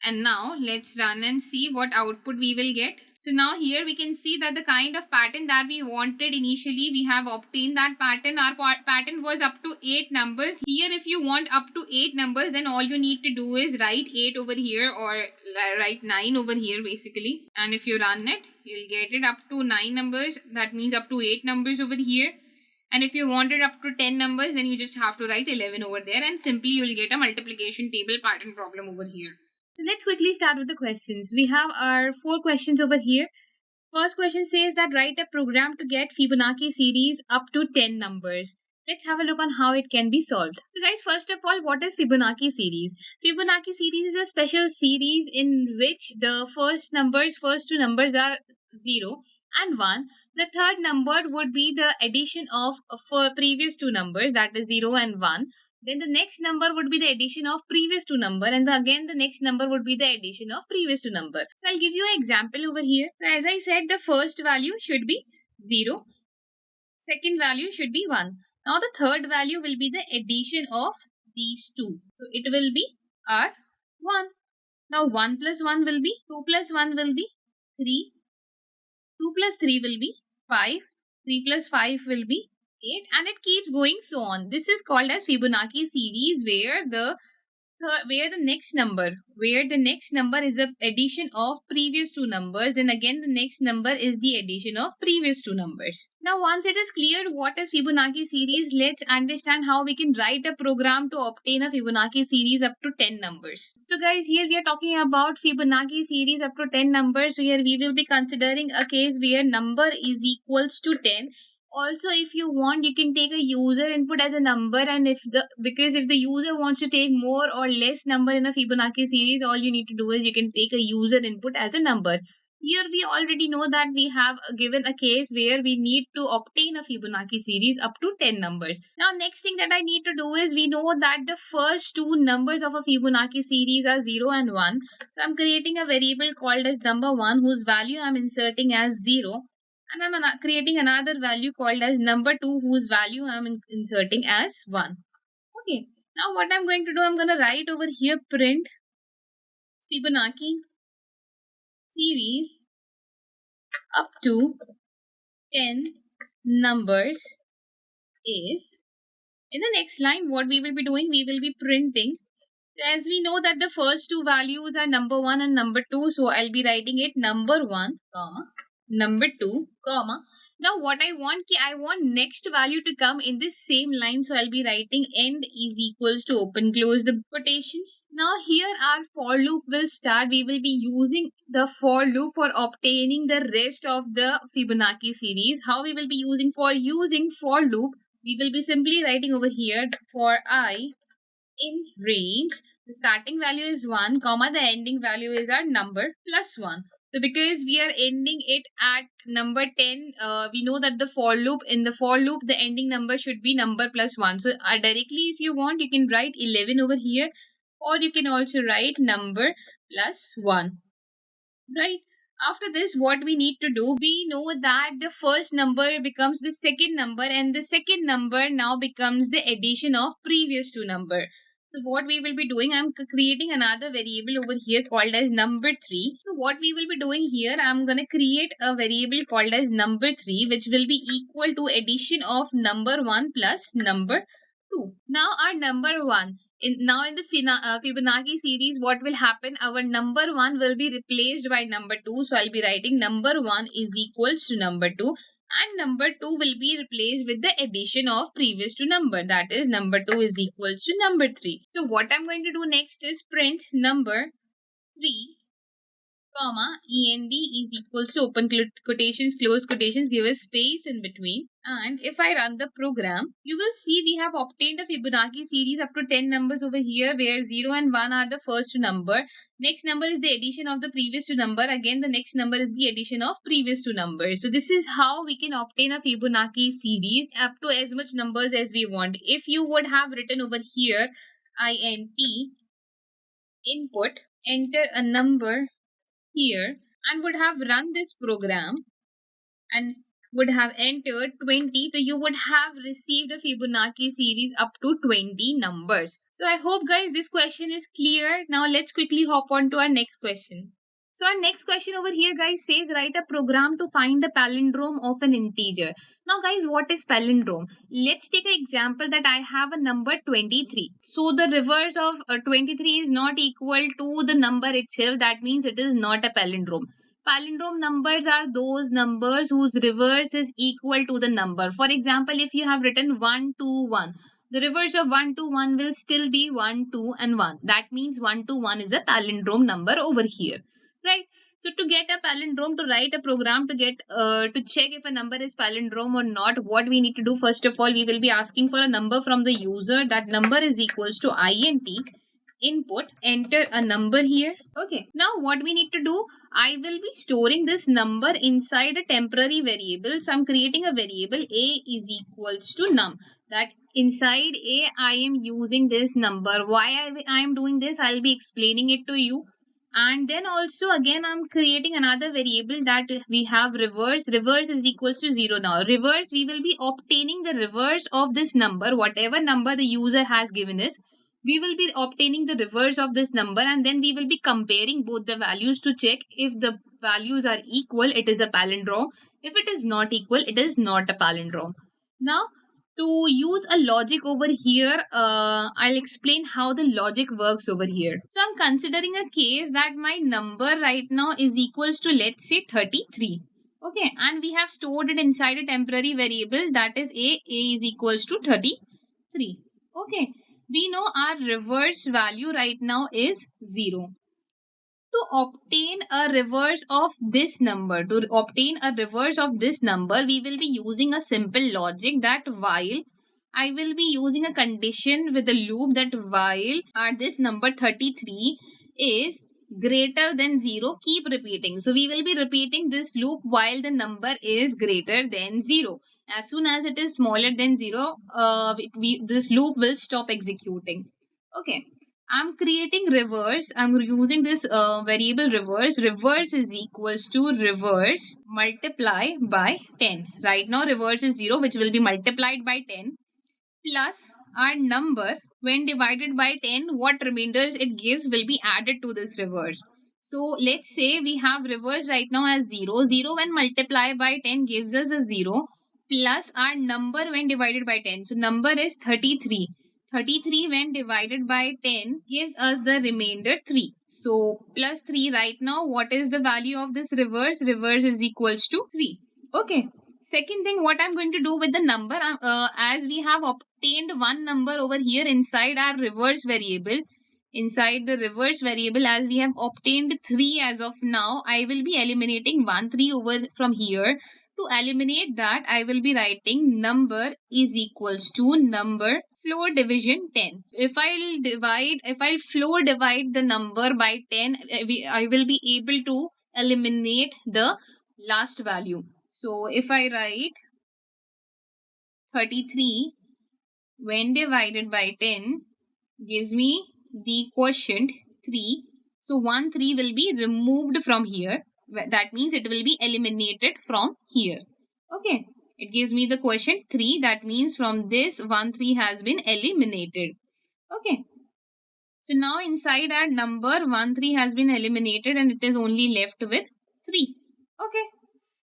and now let's run and see what output we will get. So now here we can see that the kind of pattern that we wanted initially, we have obtained that pattern. Our pattern was up to 8 numbers. Here if you want up to 8 numbers, then all you need to do is write 8 over here, or write 9 over here basically. And if you run it, you'll get it up to 9 numbers. That means up to 8 numbers over here. And if you wanted up to 10 numbers, then you just have to write 11 over there, and simply you'll get a multiplication table pattern problem over here. So let's quickly start with the questions. We have our 4 questions over here. First question says that write a program to get Fibonacci series up to 10 numbers. Let's have a look on how it can be solved. So guys, first of all, what is Fibonacci series? Fibonacci series is a special series in which the first 2 numbers are 0 and 1. The third number would be the addition of previous 2 numbers, that is 0 and 1. Then the next number would be the addition of previous 2 number, and again the next number would be the addition of previous 2 number. So I'll give you an example over here. So as I said, the first value should be 0, second value should be 1. Now the third value will be the addition of these 2. So it will be our 1. Now 1 plus 1 will be 2 plus 1 will be 3. 2 plus 3 will be 5. 3 plus 5 will be 8, and it keeps going so on. This is called as Fibonacci series, where the next number is the addition of previous 2 numbers, then again the next number is the addition of previous 2 numbers. Now once it is clear what is Fibonacci series, let's understand how we can write a program to obtain a Fibonacci series up to 10 numbers. So guys, here we are talking about Fibonacci series up to 10 numbers. So here we will be considering a case where number is equals to 10. Also, if you want, you can take a user input as a number, and if the user wants to take more or less number in a Fibonacci series, all you need to do is you can take a user input as a number. Here we already know that we have given a case where we need to obtain a Fibonacci series up to 10 numbers. Now next thing that I need to do is, we know that the first 2 numbers of a Fibonacci series are 0 and 1. So I'm creating a variable called as number 1, whose value I'm inserting as 0. And I'm creating another value called as number 2, whose value I'm inserting as 1. Okay. Now what I'm going to do, I'm going to write over here print Fibonacci series up to 10 numbers is, in the next line what we will be doing, we will be printing. So as we know that the first 2 values are number 1 and number 2, so I'll be writing it number 1, comma, number 2, comma. Now what I want next value to come in this same line, so I'll be writing end is equals to open close the quotations. Now here our for loop will start. We will be using the for loop for obtaining the rest of the Fibonacci series. How we will be using for loop, we will be simply writing over here for I in range, the starting value is 1, comma, the ending value is our number plus 1. So because we are ending it at number 10, we know that in the for loop, the ending number should be number plus 1. So directly, if you want, you can write 11 over here, or you can also write number plus 1. Right? After this, what we need to do, we know that the first number becomes the second number, and the second number now becomes the addition of previous two number. So what we will be doing, I'm creating another variable over here called as number 3. So what we will be doing here, I'm going to create a variable called as number 3, which will be equal to addition of number 1 plus number 2. Now our number 1, in the Fibonacci series, what will happen, our number 1 will be replaced by number 2. So I'll be writing number 1 is equals to number 2, and number 2 will be replaced with the addition of previous two number, that is number 2 is equals to number 3. So what I'm going to do next is print number 3 comma end is equals to open quotations, close quotations, give a space in between. And if I run the program, you will see we have obtained a Fibonacci series up to 10 numbers over here, where 0 and 1 are the first two number. Next number is the addition of the previous two number. Again, the next number is the addition of previous two numbers. So this is how we can obtain a Fibonacci series up to as much numbers as we want. If you would have written over here int input, enter a number here, and would have run this program and would have entered 20, so you would have received a Fibonacci series up to 20 numbers. So I hope guys this question is clear. Now let's quickly hop on to our next question. So our next question over here guys says write a program to find the palindrome of an integer. Now guys, what is palindrome? Let's take an example that I have a number 23. So the reverse of 23 is not equal to the number itself. That means it is not a palindrome. Palindrome numbers are those numbers whose reverse is equal to the number. For example, if you have written 1, 2, 1, the reverse of 1, 2, 1 will still be 1, 2 and 1. That means 1, 2, 1 is a palindrome number over here. Right? So to get a palindrome, to write a program to get to check if a number is palindrome or not, what we need to do, first of all, we will be asking for a number from the user. That number is equals to int input, enter a number here. Okay, now what we need to do, I will be storing this number inside a temporary variable. So I'm creating a variable a is equals to num. That inside a I am using this number. Why I am doing this, I'll be explaining it to you. And then also again I'm creating another variable that we have reverse. Reverse is equals to 0. Now reverse, we will be obtaining the reverse of this number, whatever number the user has given us. We will be obtaining the reverse of this number, and then we will be comparing both the values to check if the values are equal, it is a palindrome. If it is not equal, it is not a palindrome. Now to use a logic over here, I'll explain how the logic works over here. So I'm considering a case that my number right now is equals to, let's say, 33. Okay, and we have stored it inside a temporary variable, that is a is equals to 33. Okay, we know our reverse value right now is 0. To obtain a reverse of this number, we will be using a simple logic that while I will be using a condition with a loop that while this number 33 is greater than 0, keep repeating. So we will be repeating this loop while the number is greater than 0. As soon as it is smaller than 0, this loop will stop executing. Okay, I'm creating reverse. I'm using this variable reverse. Reverse is equals to reverse multiply by 10. Right now reverse is 0, which will be multiplied by 10, plus our number when divided by 10, what remainders it gives will be added to this reverse. So let's say we have reverse right now as 0. 0 when multiplied by 10 gives us a 0, plus our number when divided by 10. So number is 33. 33 when divided by 10 gives us the remainder 3. So plus 3 right now, what is the value of this reverse? Reverse is equals to 3. Okay. Second thing, what I'm going to do with the number, as we have obtained one number over here inside our reverse variable, inside the reverse variable, as we have obtained 3 as of now, I will be eliminating 1, 3 over from here. To eliminate that, I will be writing number is equals to number floor division 10. If I'll floor divide the number by 10, I will be able to eliminate the last value. So if I write 33 when divided by 10 gives me the quotient 3. So 1 3 will be removed from here. That means it will be eliminated from here. Okay. It gives me the quotient 3. That means from this 1 3 has been eliminated. Okay. So now inside our number 1 3 has been eliminated and it is only left with 3. Okay.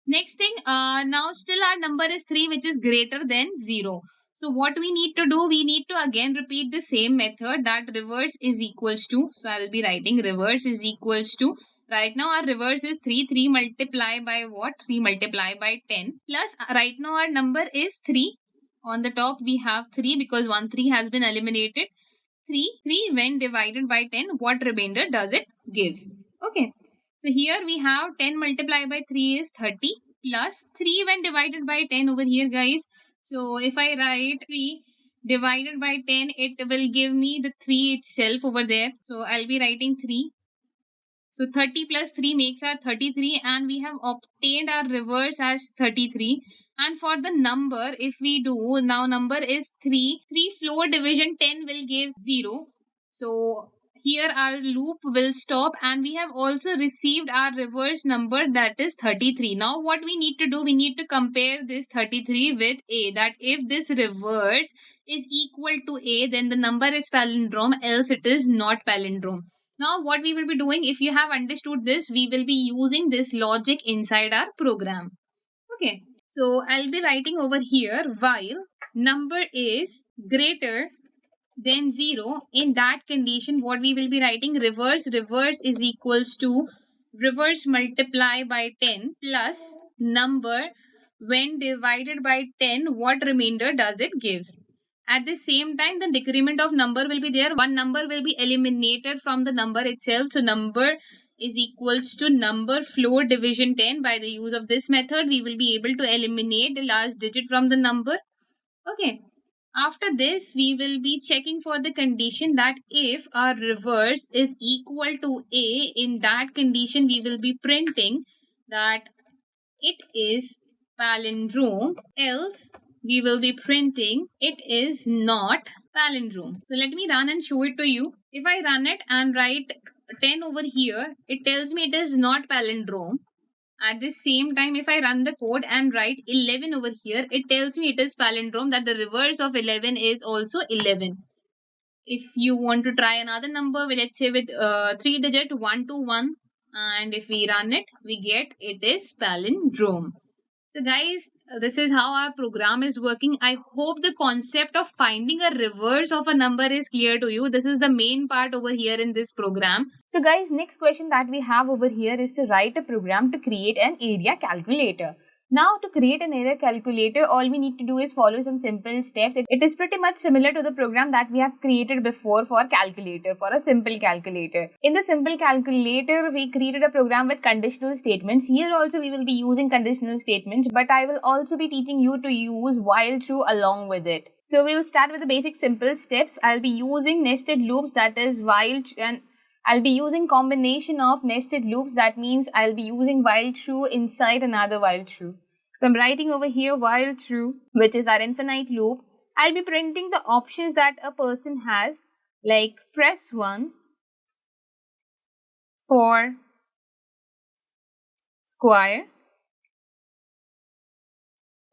Next thing, now still our number is 3 which is greater than 0. So what we need to do, we need to again repeat the same method, that reverse is equals to, so I will be writing reverse is equals to, right now our reverse is 3, 3 multiply by what? 3 multiply by 10 plus right now our number is 3. On the top we have 3 because 1 3 has been eliminated. 3 when divided by 10, what remainder does it gives? Okay. So here we have 10 multiplied by 3 is 30 plus 3 when divided by 10 over here, guys. So if I write 3 divided by 10, it will give me the 3 itself over there. So I'll be writing 3. So 30 plus 3 makes our 33 and we have obtained our reverse as 33. And for the number, if we do, now number is 3. 3 floor division 10 will give 0. So here our loop will stop and we have also received our reverse number, that is 33. Now what we need to do, we need to compare this 33 with A. That if this reverse is equal to A, then the number is palindrome, else it is not palindrome. Now what we will be doing, if you have understood this, we will be using this logic inside our program. Okay, so I'll be writing over here while number is greater than 0. In that condition, what we will be writing, reverse is equals to reverse multiply by 10 plus number when divided by 10, what remainder does it gives? At the same time, the decrement of number will be there. One number will be eliminated from the number itself. So number is equals to number floor division 10. By the use of this method, we will be able to eliminate the last digit from the number. Okay. After this, we will be checking for the condition that if our reverse is equal to A, in that condition, we will be printing that it is palindrome, else we will be printing it is not palindrome. So let me run and show it to you. If I run it and write 10 over here, it tells me it is not palindrome. At the same time, if I run the code and write 11 over here, it tells me it is palindrome, that the reverse of 11 is also 11. If you want to try another number, let's say with 3 digit 121, and if we run it, we get it is palindrome. So guys, this is how our program is working. I hope the concept of finding a reverse of a number is clear to you. This is the main part over here in this program. So guys, next question that we have over here is to write a program to create an area calculator. Now to create an area calculator, all we need to do is follow some simple steps. It is pretty much similar to the program that we have created before for calculator, for a simple calculator. In the simple calculator, we created a program with conditional statements. Here also we will be using conditional statements, but I will also be teaching you to use while true along with it. So we will start with the basic simple steps. I'll be using nested loops, that is while and I'll be using combination of nested loops. That means I'll be using while true inside another while true. So I'm writing over here while true, which is our infinite loop. I'll be printing the options that a person has, like press 1 for square,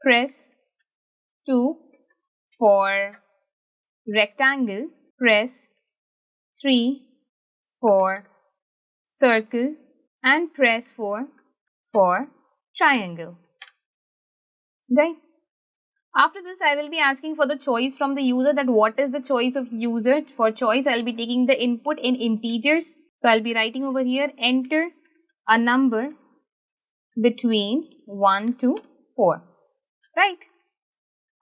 press 2 for rectangle, press 3 for circle, and press 4 for triangle. Right? After this, I will be asking for the choice from the user, that what is the choice of user. For choice, I will be taking the input in integers. So I'll be writing over here, enter a number between 1 to 4. Right?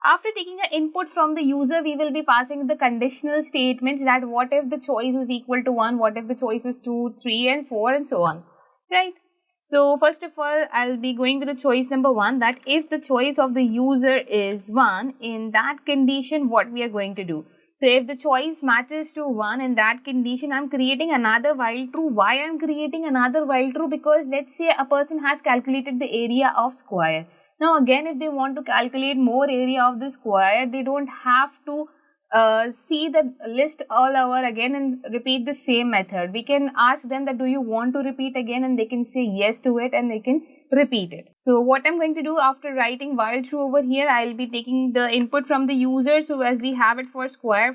After taking an input from the user, we will be passing the conditional statements, that what if the choice is equal to 1, what if the choice is 2, 3 and 4 and so on. Right? So first of all, I'll be going with the choice number 1, that if the choice of the user is 1, in that condition, what we are going to do. So if the choice matches to 1, in that condition, I'm creating another while true. Why I'm creating another while true? Because let's say a person has calculated the area of square. Now again, if they want to calculate more area of the square, they don't have to see the list all over again and repeat the same method. We can ask them that do you want to repeat again, and they can say yes to it and they can repeat it. So what I'm going to do after writing while true over here, I'll be taking the input from the user. So as we have it for square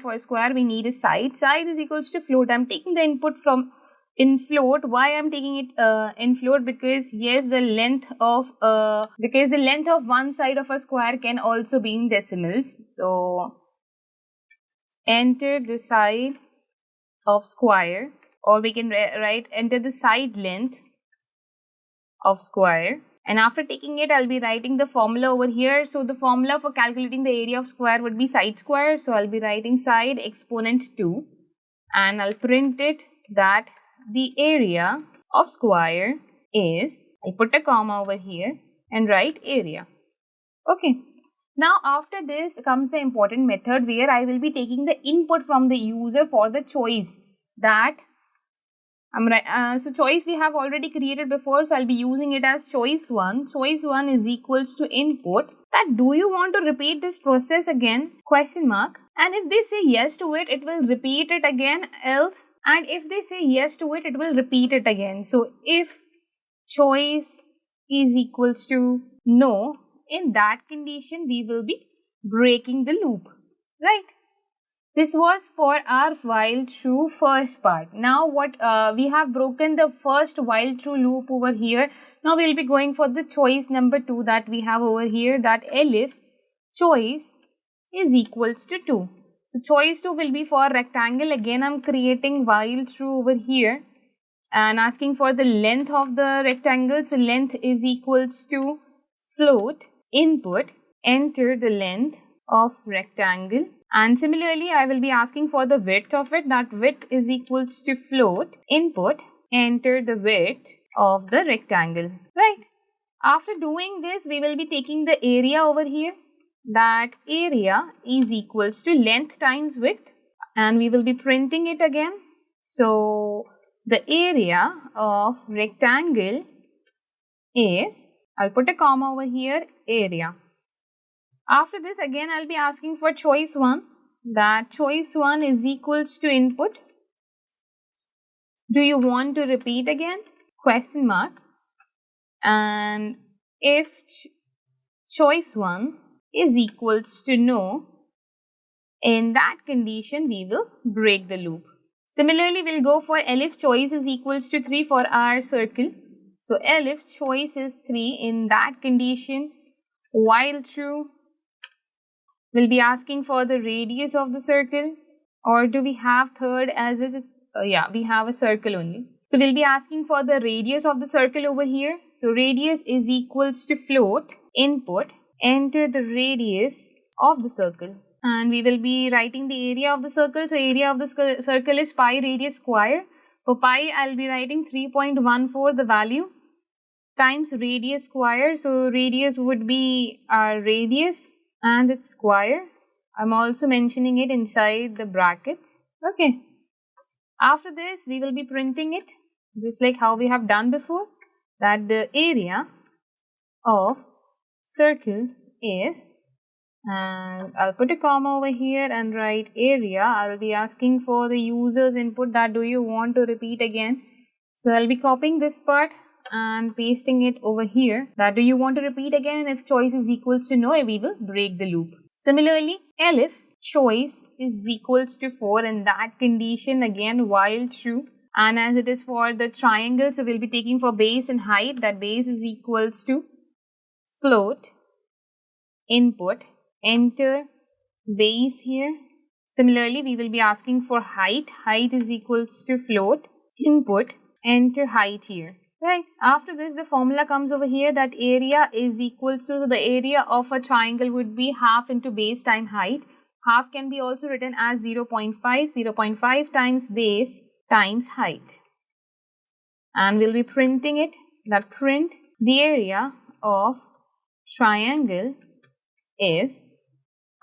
we need a side. Side is equals to float. I'm taking the input from in float. Why I'm taking it in float? Because yes, the length of one side of a square can also be in decimals. So enter the side of square, or we can write enter the side length of square. And after taking it, I'll be writing the formula over here. So the formula for calculating the area of square would be side square. So I'll be writing side exponent 2, and I'll print it that the area of square is, I'll put a comma over here and write area. Okay. Now after this comes the important method where I will be taking the input from the user for the choice that so choice we have already created before, so I'll be using it as choice 1. Choice 1 is equals to input that do you want to repeat this process again, question mark. And if they say yes to it, it will repeat it again, else. And if they say yes to it, it will repeat it again. So if choice is equals to no, in that condition we will be breaking the loop, right? This was for our while true first part. Now what we have broken the first while true loop over here. Now we will be going for the choice number 2 that we have over here, that elif choice is equals to 2. So choice 2 will be for rectangle. Again I'm creating while true over here and asking for the length of the rectangle. So length is equals to float input, enter the length of rectangle. And similarly, I will be asking for the width of it, that width is equals to float, input, enter the width of the rectangle, right? After doing this, we will be taking the area over here, that area is equals to length times width, and we will be printing it again. So, the area of rectangle is, I'll put a comma over here, area. After this, again I'll be asking for choice 1, that choice 1 is equals to input. Do you want to repeat again? Question mark. And if choice 1 is equals to no, in that condition we will break the loop. Similarly, we'll go for elif choice is equals to 3 for our circle. So elif choice is 3, in that condition while true, we'll be asking for the radius of the circle, or do we have third as it is? Yeah, we have a circle only. So we'll be asking for the radius of the circle over here. So radius is equals to float, input, enter the radius of the circle. And we will be writing the area of the circle. So area of the circle is pi radius square. For pi, I'll be writing 3.14 the value times radius square. So radius would be our radius and its square. I'm also mentioning it inside the brackets. Okay. After this, we will be printing it just like how we have done before, that the area of circle is, and I'll put a comma over here and write area. I'll be asking for the user's input that do you want to repeat again. So I'll be copying this part and pasting it over here, that do you want to repeat again, and if choice is equals to no, we will break the loop. Similarly, elif choice is equals to 4, in that condition again while true, and as it is for the triangle, so we'll be taking for base and height, that base is equals to float, input, enter base here. Similarly, we will be asking for height, height is equals to float, input, enter height here. Right. After this, the formula comes over here, that area is equal to, the area of a triangle would be half into base times height. Half can be also written as 0.5, 0.5 times base times height. And we'll be printing it, that print the area of triangle is,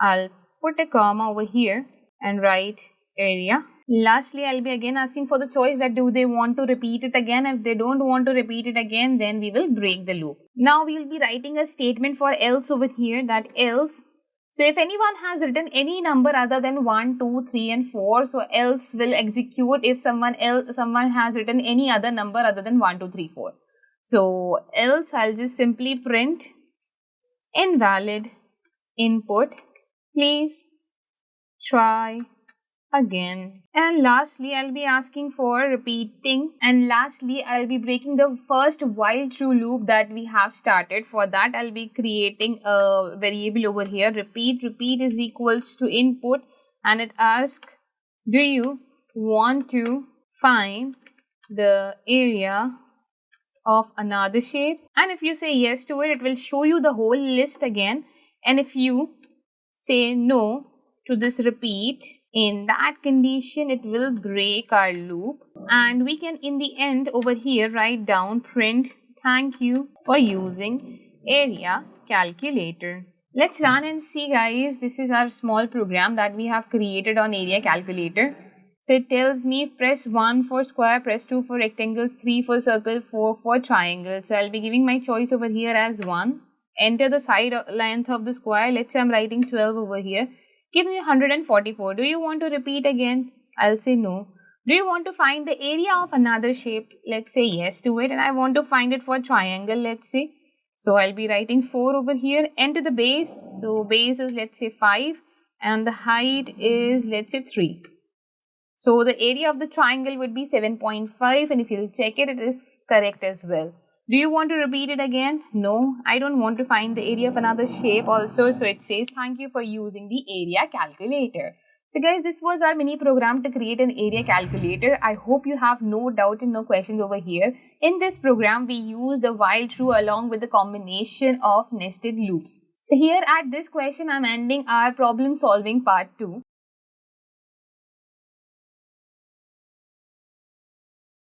I'll put a comma over here and write area. Lastly, I'll be again asking for the choice that do they want to repeat it again. If they don't want to repeat it again, then we will break the loop. Now we will be writing a statement for else over here, that else So if anyone has written any number other than 1, 2, 3 and 4, so else will execute if someone has written any other number other than 1, 2, 3, 4. So else I'll just simply print invalid input. Please try again. And lastly, I'll be asking for repeating, and lastly I'll be breaking the first while true loop that we have started. For that I'll be creating a variable over here, repeat is equals to input, and it asks, do you want to find the area of another shape? And if you say yes to it, it will show you the whole list again. And if you say no to this repeat, in that condition it will break our loop, and we can in the end over here write down print thank you for using area calculator. Let's run and see, guys. This is our small program that we have created on area calculator. So it tells me press 1 for square, press 2 for rectangles, 3 for circle, 4 for triangle. So I'll be giving my choice over here as 1. Enter the side length of the square. Let's say I'm writing 12 over here. Give me 144. Do you want to repeat again? I'll say no. Do you want to find the area of another shape? Let's say yes to it. And I want to find it for triangle, let's say. So I'll be writing 4 over here. Enter the base. So base is, let's say, 5. And the height is, let's say, 3. So the area of the triangle would be 7.5, and if you'll check it, it is correct as well. Do you want to repeat it again? No, I don't want to find the area of another shape also. So it says thank you for using the area calculator. So guys, this was our mini program to create an area calculator. I hope you have no doubt and no questions over here. In this program, we use the while true along with the combination of nested loops. So here at this question, I'm ending our problem solving part 2.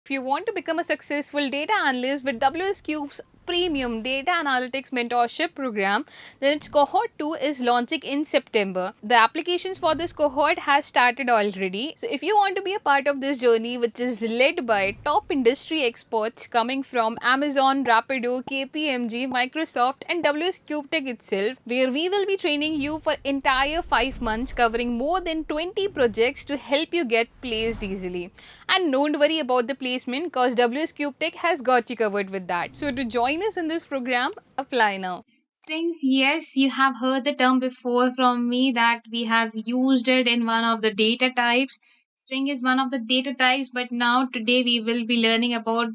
If you want to become a successful data analyst with WsCube's premium data analytics mentorship program, then its cohort 2 is launching in September. The applications for this cohort has started already. So if you want to be a part of this journey, which is led by top industry experts coming from Amazon, Rapido, KPMG, Microsoft and WsCube Tech itself, where we will be training you for entire 5 months covering more than 20 projects to help you get placed easily. And don't worry about the placement, because WsCube Tech has got you covered with that. So to join us in this program, apply now. Strings, yes, you have heard the term before from me that we have used it in one of the data types. String is one of the data types, but now today we will be learning about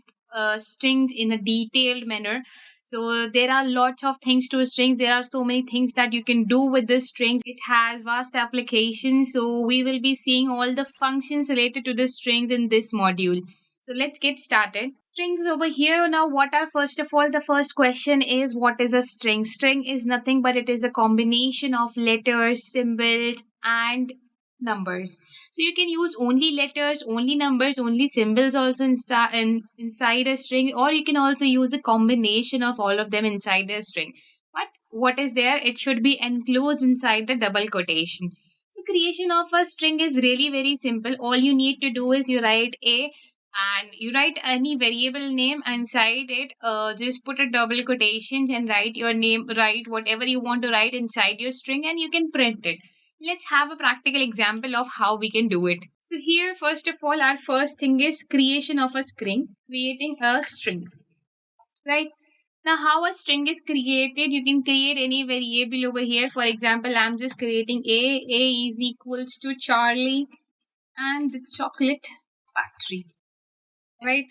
strings in a detailed manner. So there are lots of things to strings. There are so many things that you can do with the strings. It has vast applications. So we will be seeing all the functions related to the strings in this module. So let's get started. Strings over here. Now, what are, first of all, the first question is, what is a string? String is nothing but it is a combination of letters, symbols, and numbers. So you can use only letters, only numbers, only symbols also inside a string, or you can also use a combination of all of them inside a string. But what is there? It should be enclosed inside the double quotation. So creation of a string is really very simple. All you need to do is you write a, and you write any variable name, and inside it just put a double quotations and write your name, write whatever you want to write inside your string, and you can print it. Let's have a practical example of how we can do it. So here, first of all, our first thing is creation of a string, creating a string, right? Now, how a string is created, you can create any variable over here. For example, I'm just creating a is equals to Charlie and the chocolate factory, right?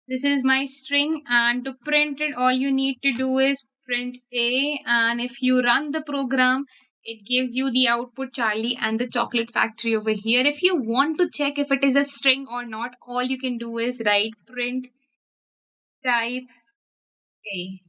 This is my string, and to print it, all you need to do is print a, and if you run the program, it gives you the output Charlie and the chocolate factory over here. If you want to check if it is a string or not, all you can do is write print type a.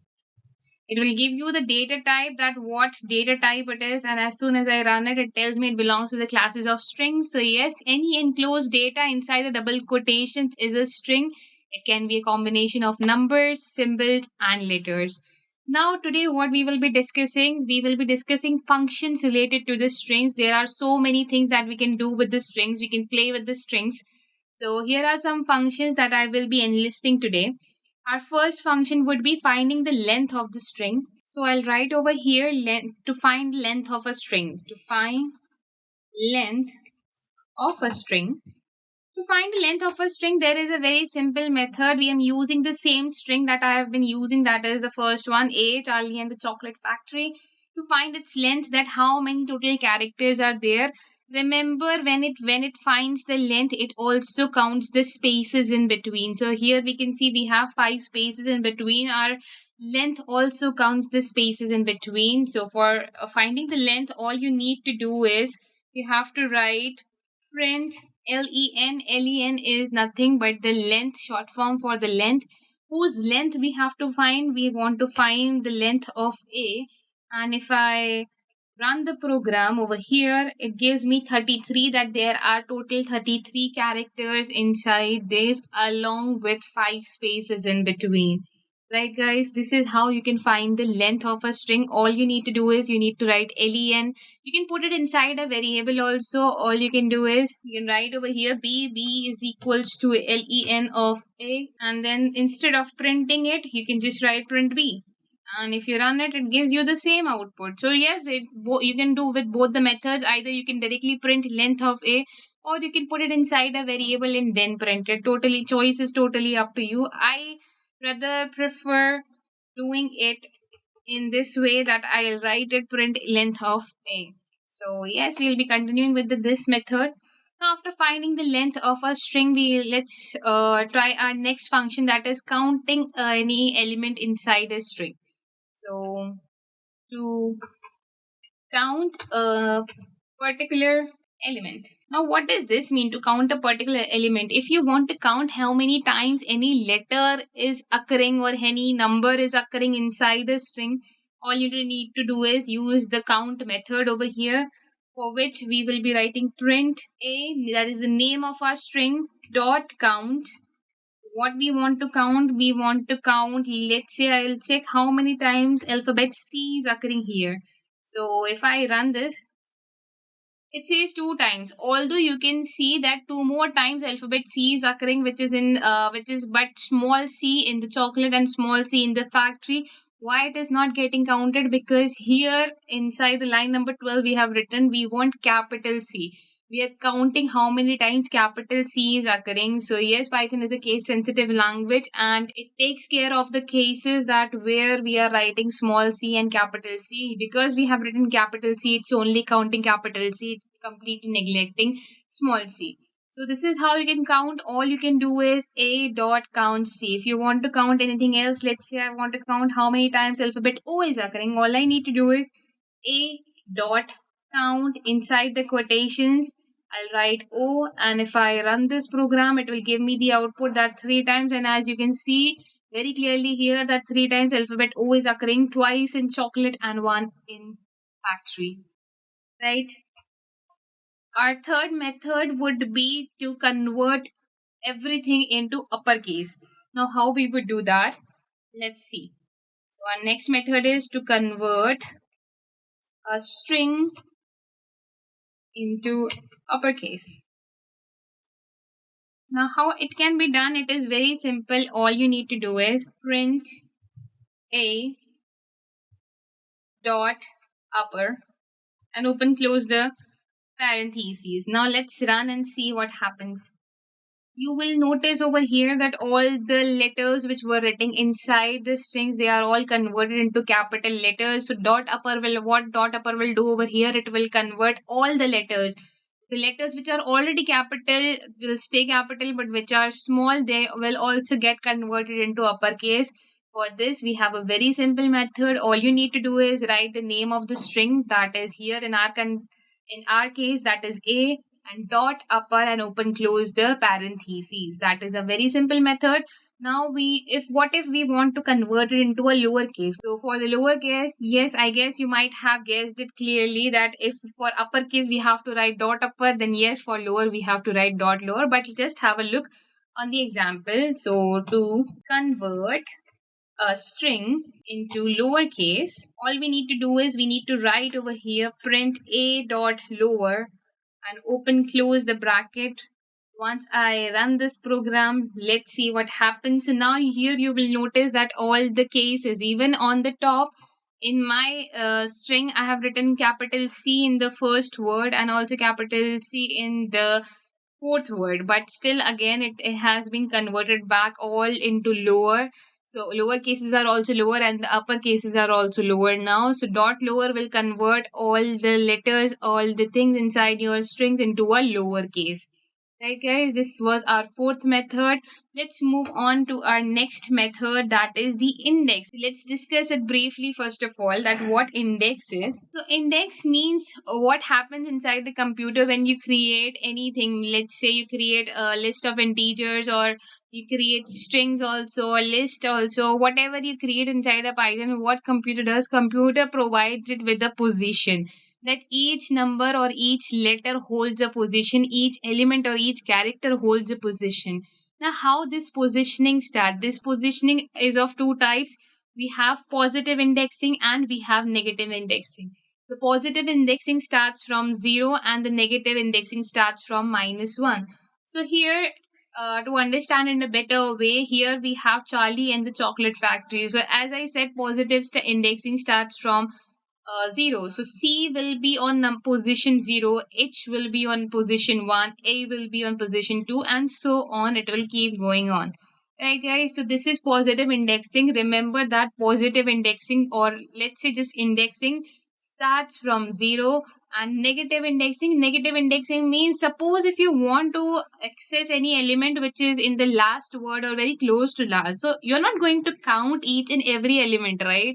It will give you the data type, that what data type it is, and as soon as I run it, it tells me it belongs to the classes of strings. So yes, any enclosed data inside the double quotations is a string. It can be a combination of numbers, symbols, and letters. Now today what we will be discussing functions related to the strings. There are so many things that we can do with the strings. We can play with the strings. So here are some functions that I will be enlisting today. Our first function would be finding the length of the string. So I'll write over here length to find length of a string. To find length of a string. To find the length of a string, there is a very simple method. We am using the same string that I have been using. That is the first one, A, Charlie and the Chocolate Factory. To find its length, that how many total characters are there. Remember, when it finds the length, it also counts the spaces in between. So here we can see we have 5 spaces in between. Our length also counts the spaces in between. So for finding the length, all you need to do is you have to write print len is nothing but the length, short form for the length, whose length we have to find. We want to find the length of A, and if I run the program over here, it gives me 33, that there are total 33 characters inside this along with 5 spaces in between. Right, guys, this is how you can find the length of a string. All you need to do is you need to write len. You can put it inside a variable also. All you can do is you can write over here b is equals to len of A, and then instead of printing it, you can just write print b, and if you run it, it gives you the same output. So yes, you can do with both the methods. Either you can directly print length of A, or you can put it inside a variable and then print it. Totally, choice is totally up to you. I rather prefer doing it in this way, that I'll write it print length of A. So yes, we'll be continuing with this method. Now after finding the length of a string, let's try our next function, that is counting any element inside a string. So to count a particular element. Now what does this mean, to count a particular element? If you want to count how many times any letter is occurring or any number is occurring inside a string, all you need to do is use the count method over here, for which we will be writing print A, that is the name of our string, dot count. What we want to count, let's say I'll check how many times alphabet C is occurring here. So if I run this, it says 2 times, although you can see that 2 more times alphabet C is occurring, which is but small c in the chocolate and small c in the factory. Why it is not getting counted? Because here inside the line number 12 we have written we want capital C. We are counting how many times capital C is occurring. So yes, Python is a case sensitive language, and it takes care of the cases that where we are writing small c and capital C. Because we have written capital C, it's only counting capital C, it's completely neglecting small c. So this is how you can count. All you can do is a dot count C. If you want to count anything else, let's say I want to count how many times alphabet O is occurring, all I need to do is a dot count inside the quotations. I'll write O, and if I run this program, it will give me the output that 3 times. And as you can see very clearly here, that 3 times alphabet O is occurring, twice in chocolate and one in factory. Right? Our third method would be to convert everything into uppercase. Now, how we would do that? Let's see. So, our next method is to convert a string into uppercase. Now, how it can be done? It is very simple. All you need to do is print A dot upper and open close the parentheses. Now, let's run and see what happens. You will notice over here that all the letters which were written inside the strings, they are all converted into capital letters. So what dot upper will do over here, it will convert all the letters. The letters which are already capital will stay capital, but which are small, they will also get converted into uppercase. For this, we have a very simple method. All you need to do is write the name of the string, that is here in our case, that is A, and dot upper and open close the parentheses. That is a very simple method. Now what if we want to convert it into a lowercase? So for the lowercase, yes, I guess you might have guessed it clearly that if for uppercase we have to write dot upper, then yes, for lower we have to write dot lower. But just have a look on the example. So to convert a string into lowercase, all we need to do is we need to write over here print A dot lower and open close the bracket. Once I run this program, let's see what happens. So now here you will notice that all the cases, even on the top In my string, I have written capital C in the first word and also capital C in the fourth word, but still again it has been converted back all into lower. So lower cases are also lower and the upper cases are also lower now. So dot lower will convert all the letters, all the things inside your strings into a lower case. Right guys, this was our fourth method. Let's move on to our next method, that is the index. Let's discuss it briefly first of all, that what index is. So index means what happens inside the computer when you create anything. Let's say you create a list of integers, or you create strings also, a list also, whatever you create inside a Python, what computer does, computer provides it with a position, that each number or each letter holds a position, each element or each character holds a position. Now, how this positioning start? This positioning is of two types. We have positive indexing and we have negative indexing. The positive indexing starts from 0 and the negative indexing starts from -1. So here, to understand in a better way, here we have Charlie and the chocolate factory. So as I said, positive indexing starts from 0. So C will be on position 0, H will be on position 1, A will be on position 2, and so on. It will keep going on. Right, guys? So this is positive indexing. Remember that positive indexing, or let's say just indexing, starts from 0. And negative indexing means, suppose if you want to access any element which is in the last word or very close to last, so you're not going to count each and every element, right?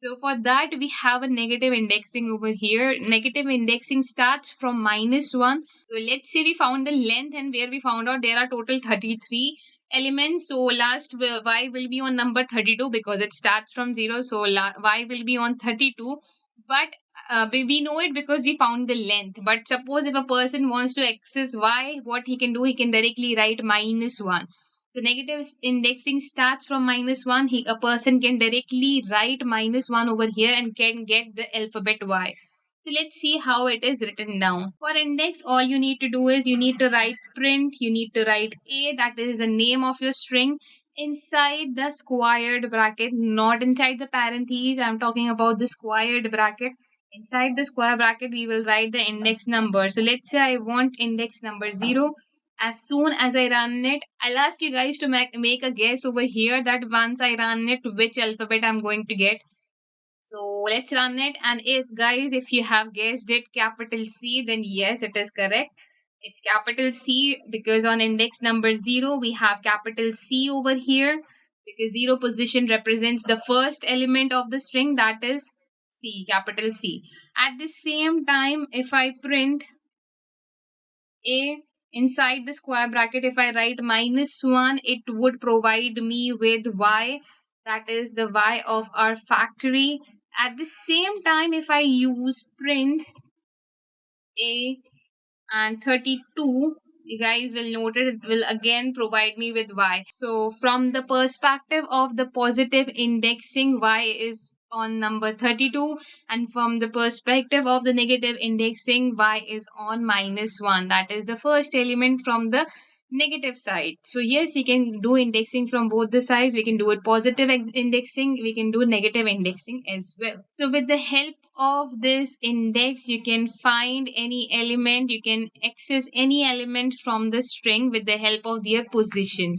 So for that, we have a negative indexing over here. Negative indexing starts from -1. So let's say we found the length, and where we found out there are total 33 elements. So last y will be on number 32 because it starts from 0. So y will be on 32. But we know it because we found the length. But suppose if a person wants to access y, what he can do, he can directly write -1. So negative indexing starts from -1. A person can directly write -1 over here and can get the alphabet Y. So let's see how it is written down. For index, all you need to do is you need to write print, you need to write A, that is the name of your string, inside the squared bracket, not inside the parentheses. I'm talking about the squared bracket. Inside the square bracket, we will write the index number. So let's say I want index number 0. As soon as I run it, I'll ask you guys to make a guess over here, that once I run it, which alphabet I'm going to get. So let's run it. And if guys, if you have guessed it capital C, then yes, it is correct. It's capital C because on index number 0, we have capital C over here, because 0 position represents the first element of the string, that is C, capital C. At the same time, if I print A inside the square bracket, if I write -1, it would provide me with Y, that is the Y of our factory. At the same time, if I use print A and 32, you guys will notice it will again provide me with Y. So from the perspective of the positive indexing, Y is on number 32, and from the perspective of the negative indexing, Y is on -1. That is the first element from the negative side. So yes, you can do indexing from both the sides. We can do it positive indexing, we can do negative indexing as well. So with the help of this index, you can find any element, you can access any element from the string with the help of their position.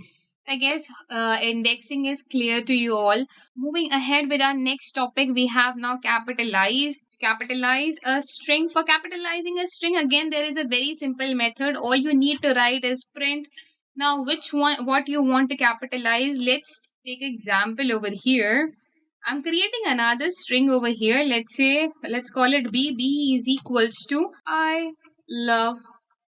I guess indexing is clear to you all. Moving ahead with our next topic, we have now capitalize. Capitalize a string. For capitalizing a string, again, there is a very simple method. All you need to write is print. Now, which one, what you want to capitalize? Let's take example over here. I'm creating another string over here. Let's call it B. B is equals to I love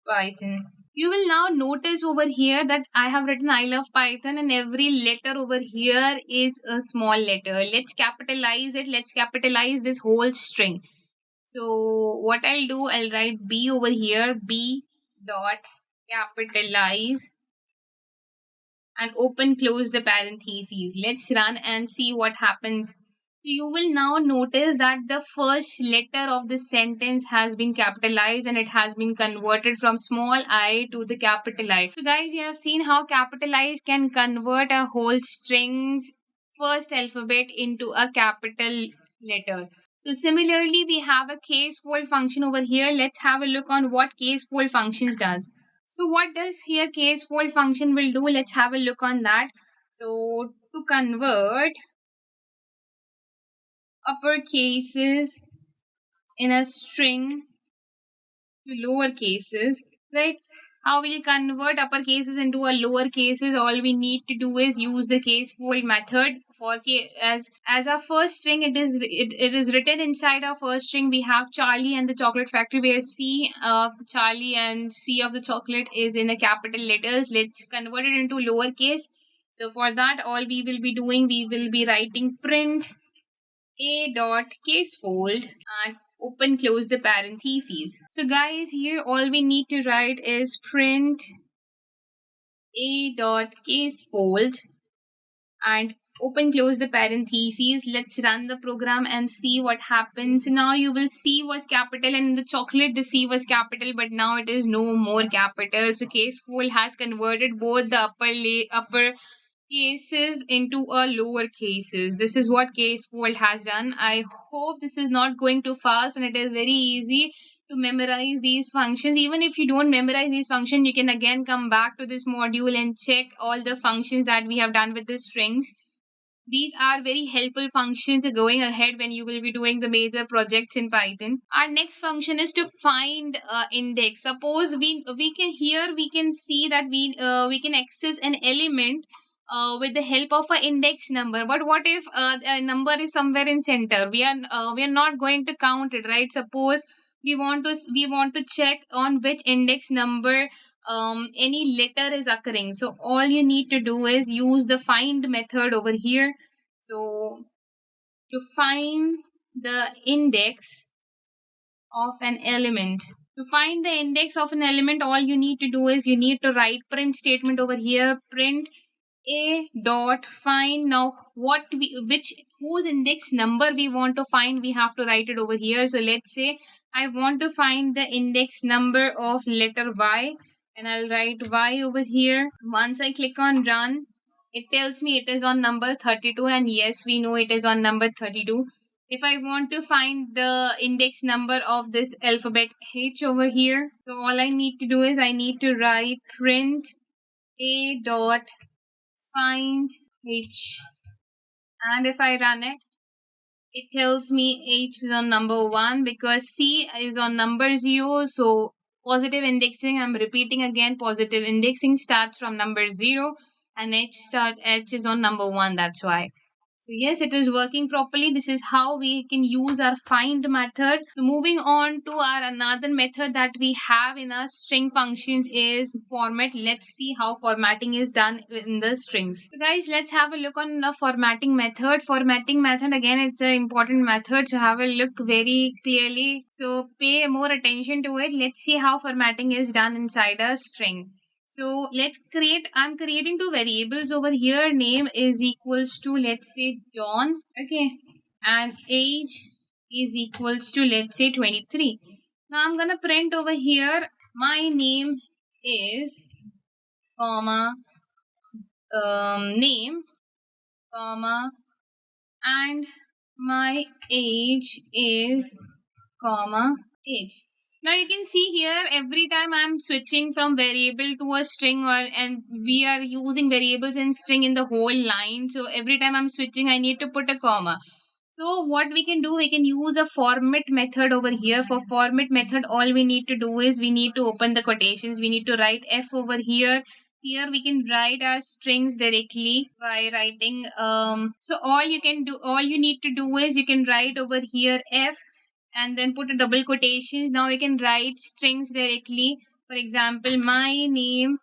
Python. You will now notice over here that I have written I love Python, and every letter over here is a small letter. Let's capitalize it. Let's capitalize this whole string. So what I'll do, I'll write B over here. B dot capitalize and open close the parentheses. Let's run and see what happens. So you will now notice that the first letter of the sentence has been capitalized and it has been converted from small I to the capital I. So guys, you have seen how capitalize can convert a whole string's first alphabet into a capital letter. So similarly, we have a case fold function over here. Let's have a look on what case fold functions does. So what does here case fold function will do? Let's have a look on that. So to convert upper cases in a string to lower cases, right? How will you convert upper cases into a lower cases? All we need to do is use the case fold method for as our first string. It is written inside our first string. We have Charlie and the chocolate factory, where C of Charlie and C of the chocolate is in a capital letters. Let's convert it into lowercase. So for that, all we will be doing, we will be writing print a dot case fold and open close the parentheses. So guys, here all we need to write is print a dot case fold and open close the parentheses. Let's run the program and see what happens. So now you will see was capital, and in the chocolate the C was capital, but now it is no more capital. So case fold has converted both the upper cases into a lower cases. This is what case fold has done. I hope this is not going too fast, and it is very easy to memorize these functions. Even if you don't memorize these functions, you can again come back to this module and check all the functions that we have done with the strings. These are very helpful functions going ahead when you will be doing the major projects in Python. Our next function is to find index. Suppose we can see that we can access an element with the help of an index number. But what if a number is somewhere in center? We are not going to count it, right? Suppose we want to check on which index number any letter is occurring. So all you need to do is use the find method over here. So to find the index of an element, to find the index of an element, all you need to do is you need to write print statement over here, print a dot find. Now which whose index number we want to find, we have to write it over here. So let's say I want to find the index number of letter Y, and I'll write Y over here. Once I click on run, it tells me it is on number 32, and yes, we know it is on number 32. If I want to find the index number of this alphabet H over here, so all I need to do is I need to write print a dot find H, and if I run it, it tells me H is on number 1 because C is on number 0. So positive indexing, I'm repeating again, positive indexing starts from number 0 and H is on number 1. That's why. So yes, it is working properly. This is how we can use our find method. So moving on to our another method that we have in our string functions is format. Let's see how formatting is done in the strings. So guys, let's have a look on the formatting method. Formatting method, again, it's an important method. So have a look very clearly. So pay more attention to it. Let's see how formatting is done inside a string. So I'm creating two variables over here. Name is equals to, let's say, John. Okay. And age is equals to, let's say, 23. Now I'm going to print over here. My name is, comma, name, comma, and my age is, comma, age. Now you can see here every time I'm switching from variable to a string, and we are using variables and string in the whole line. So every time I'm switching, I need to put a comma. So what we can do, we can use a format method over here. For format method, all we need to do is we need to open the quotations. We need to write F over here. Here we can write our strings directly by writing so all you need to do is you can write over here F and then put a double quotations. Now we can write strings directly. For example, my name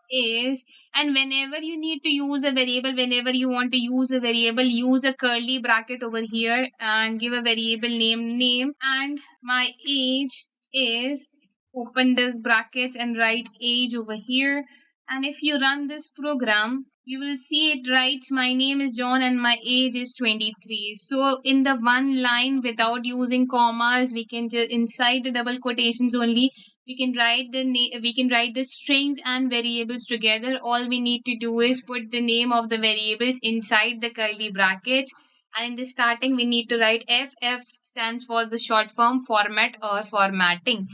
is, and whenever you need to use a variable, whenever you want to use a variable, use a curly bracket over here and give a variable name, and my age is, open the brackets and write age over here. And if you run this program, you will see it writes my name is John and my age is 23. So in the one line without using commas, we can just inside the double quotations only, we can write the strings and variables together. All we need to do is put the name of the variables inside the curly brackets And in the starting, we need to write F. F stands for the short form format or formatting.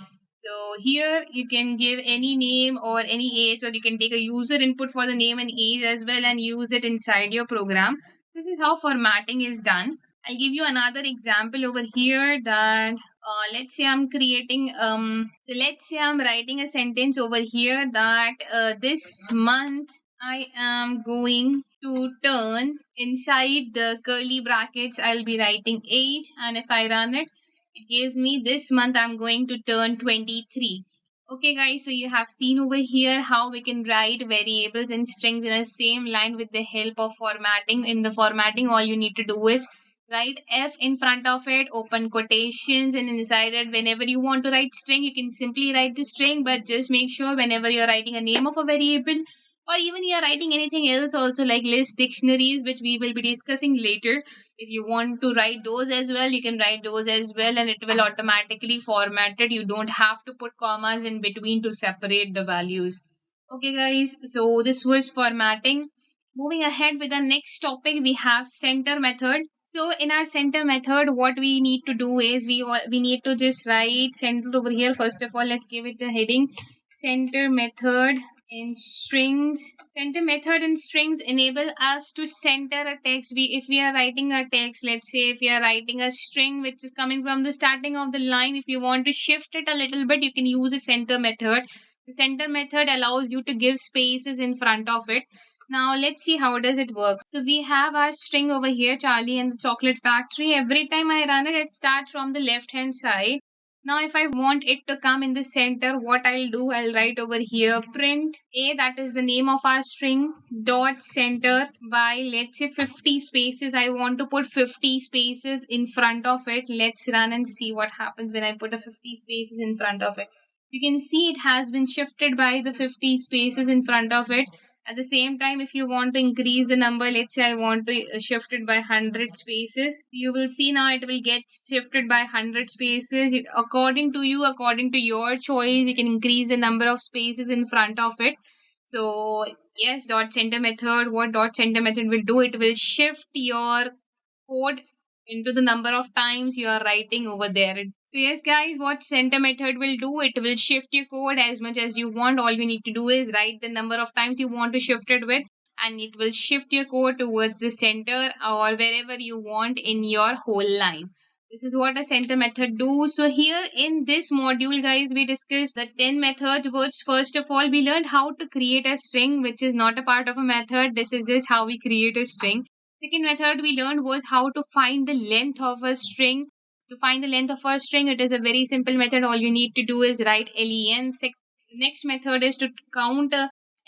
So here you can give any name or any age, or you can take a user input for the name and age as well and use it inside your program. This is how formatting is done. I'll give you another example over here that let's say I'm creating so let's say I'm writing a sentence over here that this month I am going to turn inside the curly brackets. I'll be writing age, and if I run it, it gives me this month I'm going to turn 23. Okay, guys, so you have seen over here how we can write variables and strings in the same line with the help of formatting. In the formatting, all you need to do is write F in front of it, open quotations, and inside it, whenever you want to write string, you can simply write the string, but just make sure whenever you're writing a name of a variable, or even you're writing anything else also like list, dictionaries, which we will be discussing later. If you want to write those as well, you can write those as well, and it will automatically format it. You don't have to put commas in between to separate the values. Okay, guys, so this was formatting. Moving ahead with the next topic, we have center method. So in our center method, what we need to do is we need to just write center over here. First of all, let's give it the heading center method in strings. Center method in strings enable us to center a text. If we are writing a text, let's say if we are writing a string which is coming from the starting of the line, if you want to shift it a little bit, you can use a center method. The center method allows you to give spaces in front of it. Now let's see how does it work. So we have our string over here, Charlie and the chocolate factory. Every time I run it, it starts from the left hand side. Now if I want it to come in the center, what I'll do, I'll write over here print A, that is the name of our string, dot center by, let's say, 50 spaces. I want to put 50 spaces in front of it. Let's run and see what happens when I put a 50 spaces in front of it. You can see it has been shifted by the 50 spaces in front of it. At the same time, if you want to increase the number, let's say I want to shift it by 100 spaces, you will see now it will get shifted by 100 spaces. According to you, according to your choice, you can increase the number of spaces in front of it. So yes, dot center method, what dot center method will do, it will shift your code into the number of times you are writing over there. So yes, guys, what center method will do, it will shift your code as much as you want. All you need to do is write the number of times you want to shift it with, and it will shift your code towards the center or wherever you want in your whole line. This is what a center method do. So here in this module, guys, we discussed the 10 methods, which first of all we learned how to create a string, which is not a part of a method. This is just how we create a string. Second method we learned was how to find the length of a string. To find the length of a string, it is a very simple method. All you need to do is write len. Next method is to count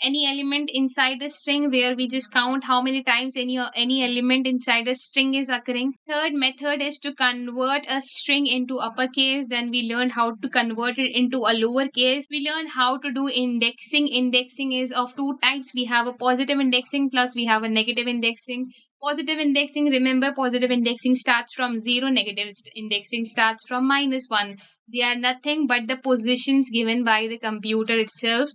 any element inside a string, where we just count how many times any element inside a string is occurring. Third method is to convert a string into uppercase. Then we learned how to convert it into a lowercase. We learned how to do indexing. Indexing is of two types. We have a positive indexing plus we have a negative indexing. Positive indexing, remember, positive indexing starts from 0, negative indexing starts from -1. They are nothing but the positions given by the computer itself.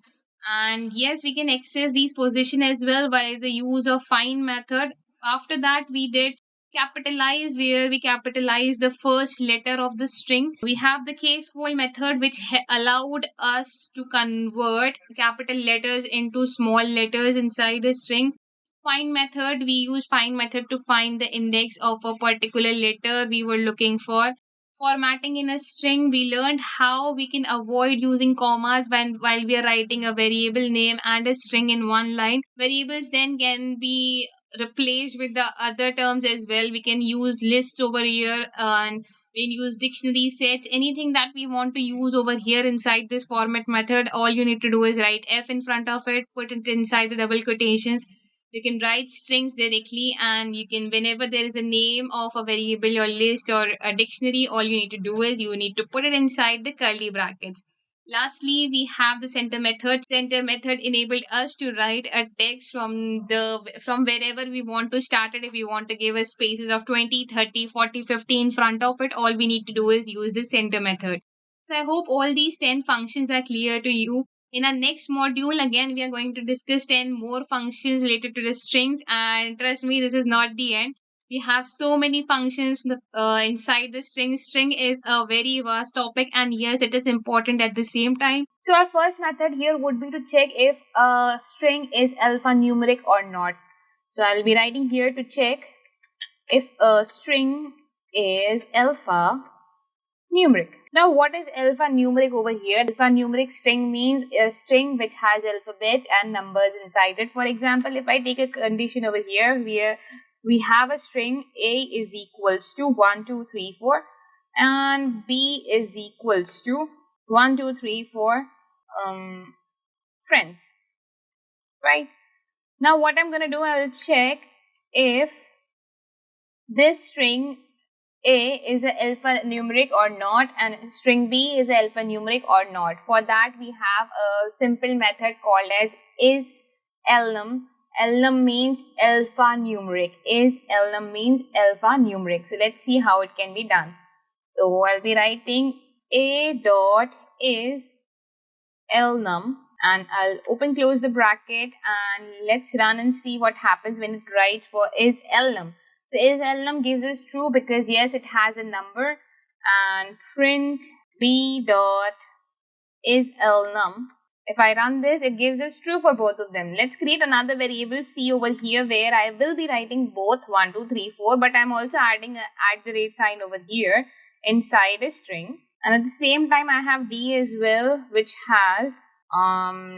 And yes, we can access these position as well by the use of find method. After that, we did capitalize, where we capitalize the first letter of the string. We have the case fold method, which allowed us to convert capital letters into small letters inside a string. Find method, we use find method to find the index of a particular letter we were looking for. Formatting in a string, we learned how we can avoid using commas while we are writing a variable name and a string in one line. Variables then can be replaced with the other terms as well. We can use lists over here, and we can use dictionary sets, anything that we want to use over here inside this format method. All you need to do is write F in front of it, put it inside the double quotations. You can write strings directly, and you can, whenever there is a name of a variable or list or a dictionary, all you need to do is you need to put it inside the curly brackets. Lastly, we have the center method. Center method enabled us to write a text from wherever we want to start it. If we want to give us spaces of 20, 30, 40, 50 in front of it, all we need to do is use the center method. So I hope all these 10 functions are clear to you. In our next module, again, we are going to discuss 10 more functions related to the strings. And trust me, this is not the end. We have so many functions inside the string. String is a very vast topic, and yes, it is important at the same time. So our first method here would be to check if a string is alphanumeric or not. So I'll be writing here to check if a string is alphanumeric. Now, what is alphanumeric over here? Alphanumeric string means a string which has alphabets and numbers inside it. For example, if I take a condition over here where we have a string A is equals to 1, 2, 3, 4 and B is equals to 1, 2, 3, 4 friends, right? Now, what I'm going to do, I'll check if this string A is a alphanumeric or not and string B is alphanumeric or not. For that we have a simple method called as isElnum. Elnum means alphanumeric. IsElnum means alphanumeric. So let's see how it can be done. So I'll be writing A dot isElnum and I'll open close the bracket and let's run and see what happens when it writes for isElnum. So isElnum gives us true because yes, it has a number, and print b dot isElnum. If I run this, it gives us true for both of them. Let's create another variable c over here where I will be writing both 1, 2, 3, 4, but I'm also adding a @ sign over here inside a string. And at the same time, I have d as well, which has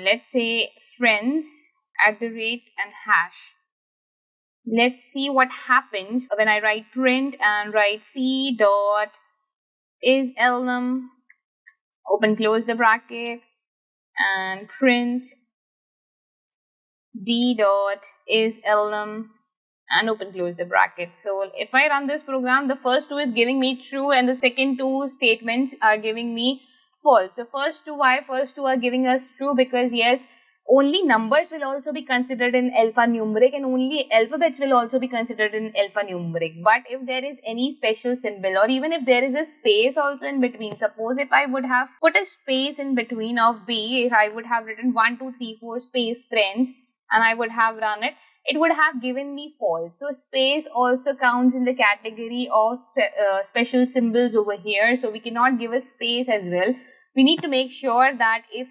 let's say friends @ and hash. Let's see what happens when I write print and write c dot isElnum, open close the bracket, and print d dot isElnum and open close the bracket. So if I run this program, the first two is giving me true and the second two statements are giving me false. So first two are giving us true because yes, only numbers will also be considered in alphanumeric and only alphabets will also be considered in alphanumeric. But if there is any special symbol or even if there is a space also in between, suppose if I would have put a space in between of B, if I would have written 1, 2, 3, 4 space friends and I would have run it, it would have given me false. So space also counts in the category of special symbols over here. So we cannot give a space as well. We need to make sure that if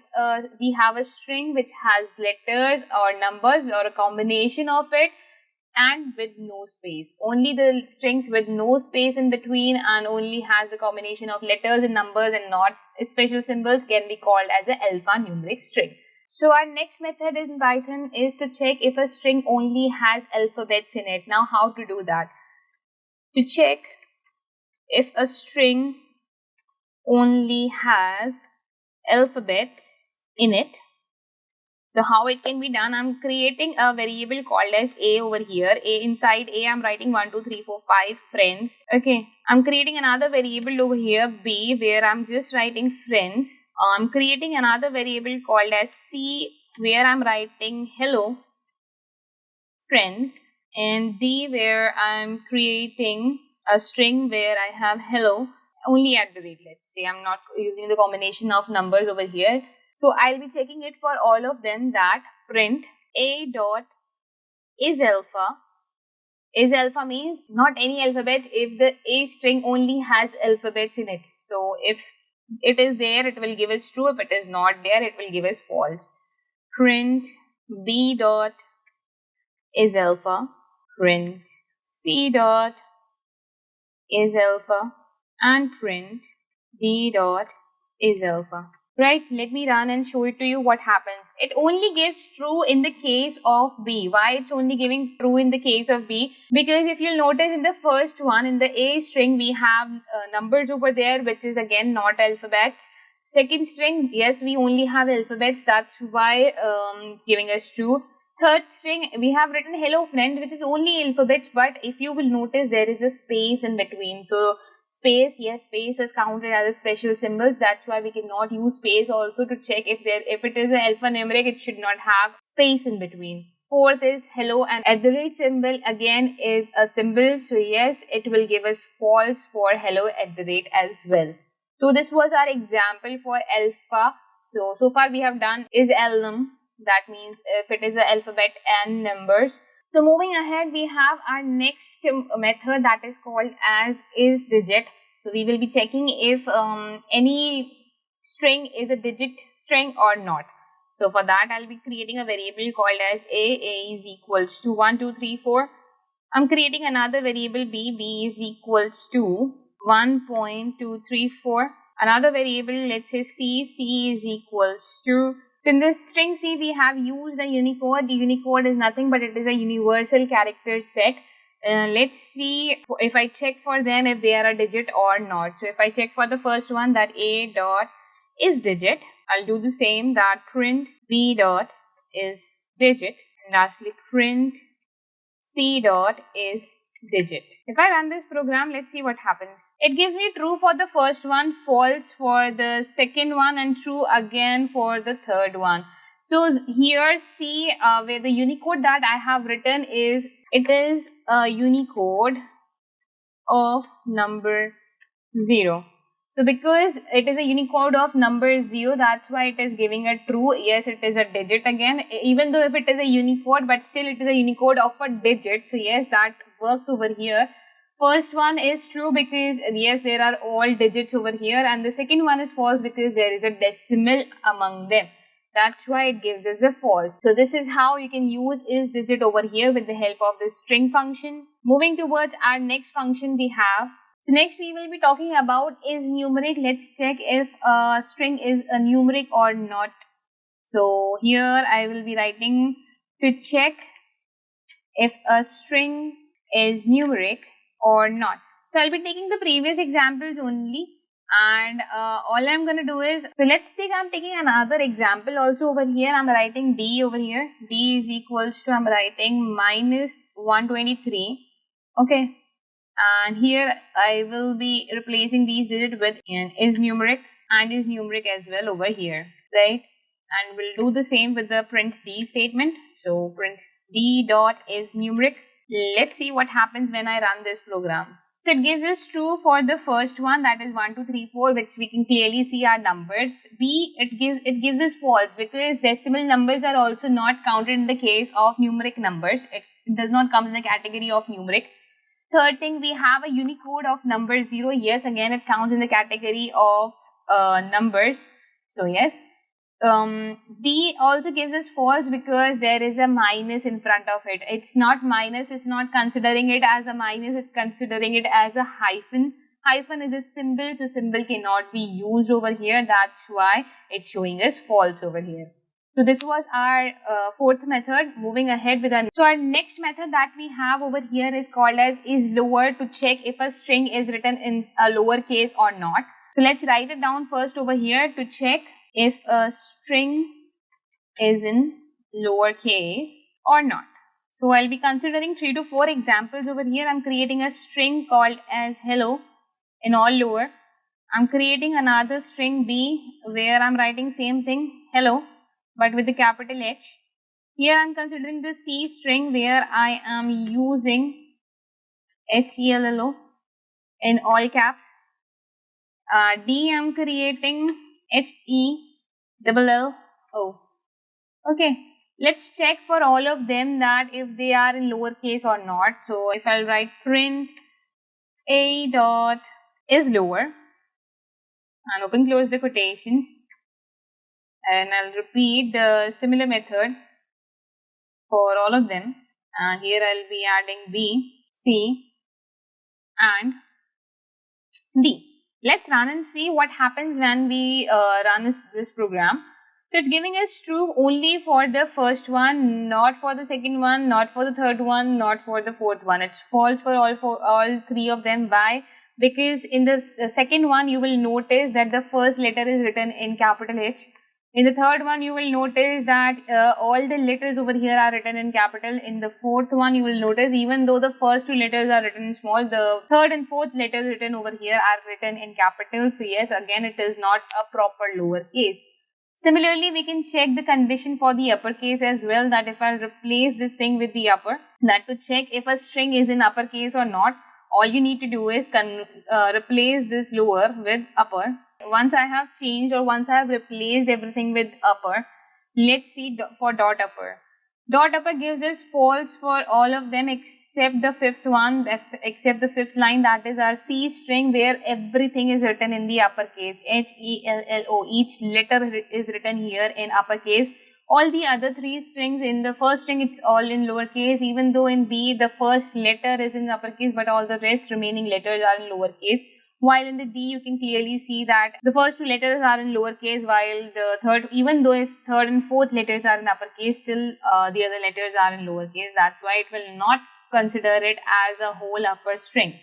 we have a string which has letters or numbers or a combination of it and with no space. Only the strings with no space in between and only has the combination of letters and numbers and not special symbols can be called as an alphanumeric string. So our next method in Python is to check if a string only has alphabets in it. Now how to do that? To check if a string only has alphabets in it. So how it can be done? I'm creating a variable called as A over here. Inside A, I'm writing 1, 2, 3, 4, 5 friends. Okay. I'm creating another variable over here, B, where I'm just writing friends. I'm creating another variable called as C, where I'm writing hello friends. And D, where I'm creating a string where I have hello only @ let's say. I'm not using the combination of numbers over here. So I'll be checking it for all of them that print A dot isAlpha. IsAlpha means not any alphabet if the A string only has alphabets in it. So if it is there, it will give us true. If it is not there, it will give us false. Print B dot isAlpha. Print C dot isAlpha. And print d dot isAlpha. Right, let me run and show it to you what happens. It only gives true in the case of B. Why it's only giving true in the case of B? Because if you'll notice in the first one, in the A string, we have numbers over there, which is again not alphabets. Second string, yes, we only have alphabets. That's why it's giving us true. Third string, we have written hello friend, which is only alphabets, but if you will notice, there is a space in between. So space, yes, space is counted as a special symbols. That's why we cannot use space also to check if it is an alphanumeric, it should not have space in between. Fourth is hello and @ symbol again is a symbol. So yes, it will give us false for hello @ as well. So this was our example for alpha. So far we have done isElnum. That means if it is an alphabet and numbers. So moving ahead, we have our next method that is called as isDigit. So we will be checking if any string is a digit string or not. So for that, I'll be creating a variable called as A is equals to 1, 2, 3, 4. I'm creating another variable B is equals to 1.234. Another variable, let's say C is equals to. So in this string C, we have used a Unicode. The Unicode is nothing but it is a universal character set. Let's see if I check for them if they are a digit or not. So if I check for the first one, that A dot is digit, I'll do the same, that print B dot is digit, and lastly print C dot is digit. If I run this program, let's see what happens. It gives me true for the first one, false for the second one, and true again for the third one. So here see where the Unicode that I have written is, it is a Unicode of number 0. So because it is a Unicode of number 0, that's why it is giving a true. Yes, it is a digit again, even though if it is a Unicode, but still it is a Unicode of a digit. So yes, that works over here. First one is true because yes, there are all digits over here, and the second one is false because there is a decimal among them. That's why it gives us a false. So this is how you can use isDigit over here with the help of this string function. Moving towards our next function we have. So next we will be talking about isNumeric. Let's check if a string is a numeric or not. So here I will be writing to check if a string is numeric or not. So I'll be taking the previous examples only, and all I'm going to do is, so I'm taking another example also over here. I'm writing D over here. D is equals to, I'm writing minus 123. Okay. And here I will be replacing these digits with isNumeric and isNumeric as well over here, right? And we'll do the same with the print D statement. So print D dot isNumeric. Let's see what happens when I run this program. So it gives us true for the first one, that is 1, 2, 3, 4, which we can clearly see our numbers. B, it gives us false because decimal numbers are also not counted in the case of numeric numbers. It does not come in the category of numeric. Third thing, we have a Unicode of number 0. Yes, again it counts in the category of numbers. So yes. D also gives us false because there is a minus in front of it. It's not minus, it's not considering it as a minus, it's considering it as a hyphen. Hyphen is a symbol, so symbol cannot be used over here. That's why it's showing us false over here. So this was our fourth method. Moving ahead with our next method that we have over here is called as isLower, to check if a string is written in a lowercase or not. So let's write it down first over here to check if a string is in lowercase or not. So I'll be considering 3 to 4 examples over here. I'm creating a string called as hello in all lower. I'm creating another string B where I'm writing same thing, hello, but with the capital H. Here I'm considering the C string where I am using HELLO in all caps. D I'm creating HELLO. Okay, let's check for all of them that if they are in lowercase or not. So if I'll write print A dot is lower and open close the quotations, and I'll repeat the similar method for all of them, and here I'll be adding B, C and D. Let's run and see what happens when we run this program. So it's giving us true only for the first one, not for the second one, not for the third one, not for the fourth one. It's false for all three of them. Why? Because in the second one you will notice that the first letter is written in capital H. In the third one, you will notice that all the letters over here are written in capital. In the fourth one, you will notice even though the first two letters are written in small, the third and fourth letters written over here are written in capital. So yes, again, it is not a proper lowercase. Similarly, we can check the condition for the uppercase as well, that if I replace this thing with the upper, that to check if a string is in uppercase or not, all you need to do is replace this lower with upper. Once I have changed or once I have replaced everything with upper, let's see for dot upper. Dot upper gives us false for all of them except the fifth one, except the fifth line, that is our C string, where everything is written in the uppercase. HELLO, each letter is written here in uppercase. All the other three strings, in the first string it's all in lowercase, even though in B the first letter is in uppercase but all the rest remaining letters are in lowercase. While in the D you can clearly see that the first two letters are in lowercase, while the third, even though if third and fourth letters are in uppercase, still the other letters are in lowercase. That's why it will not consider it as a whole upper string.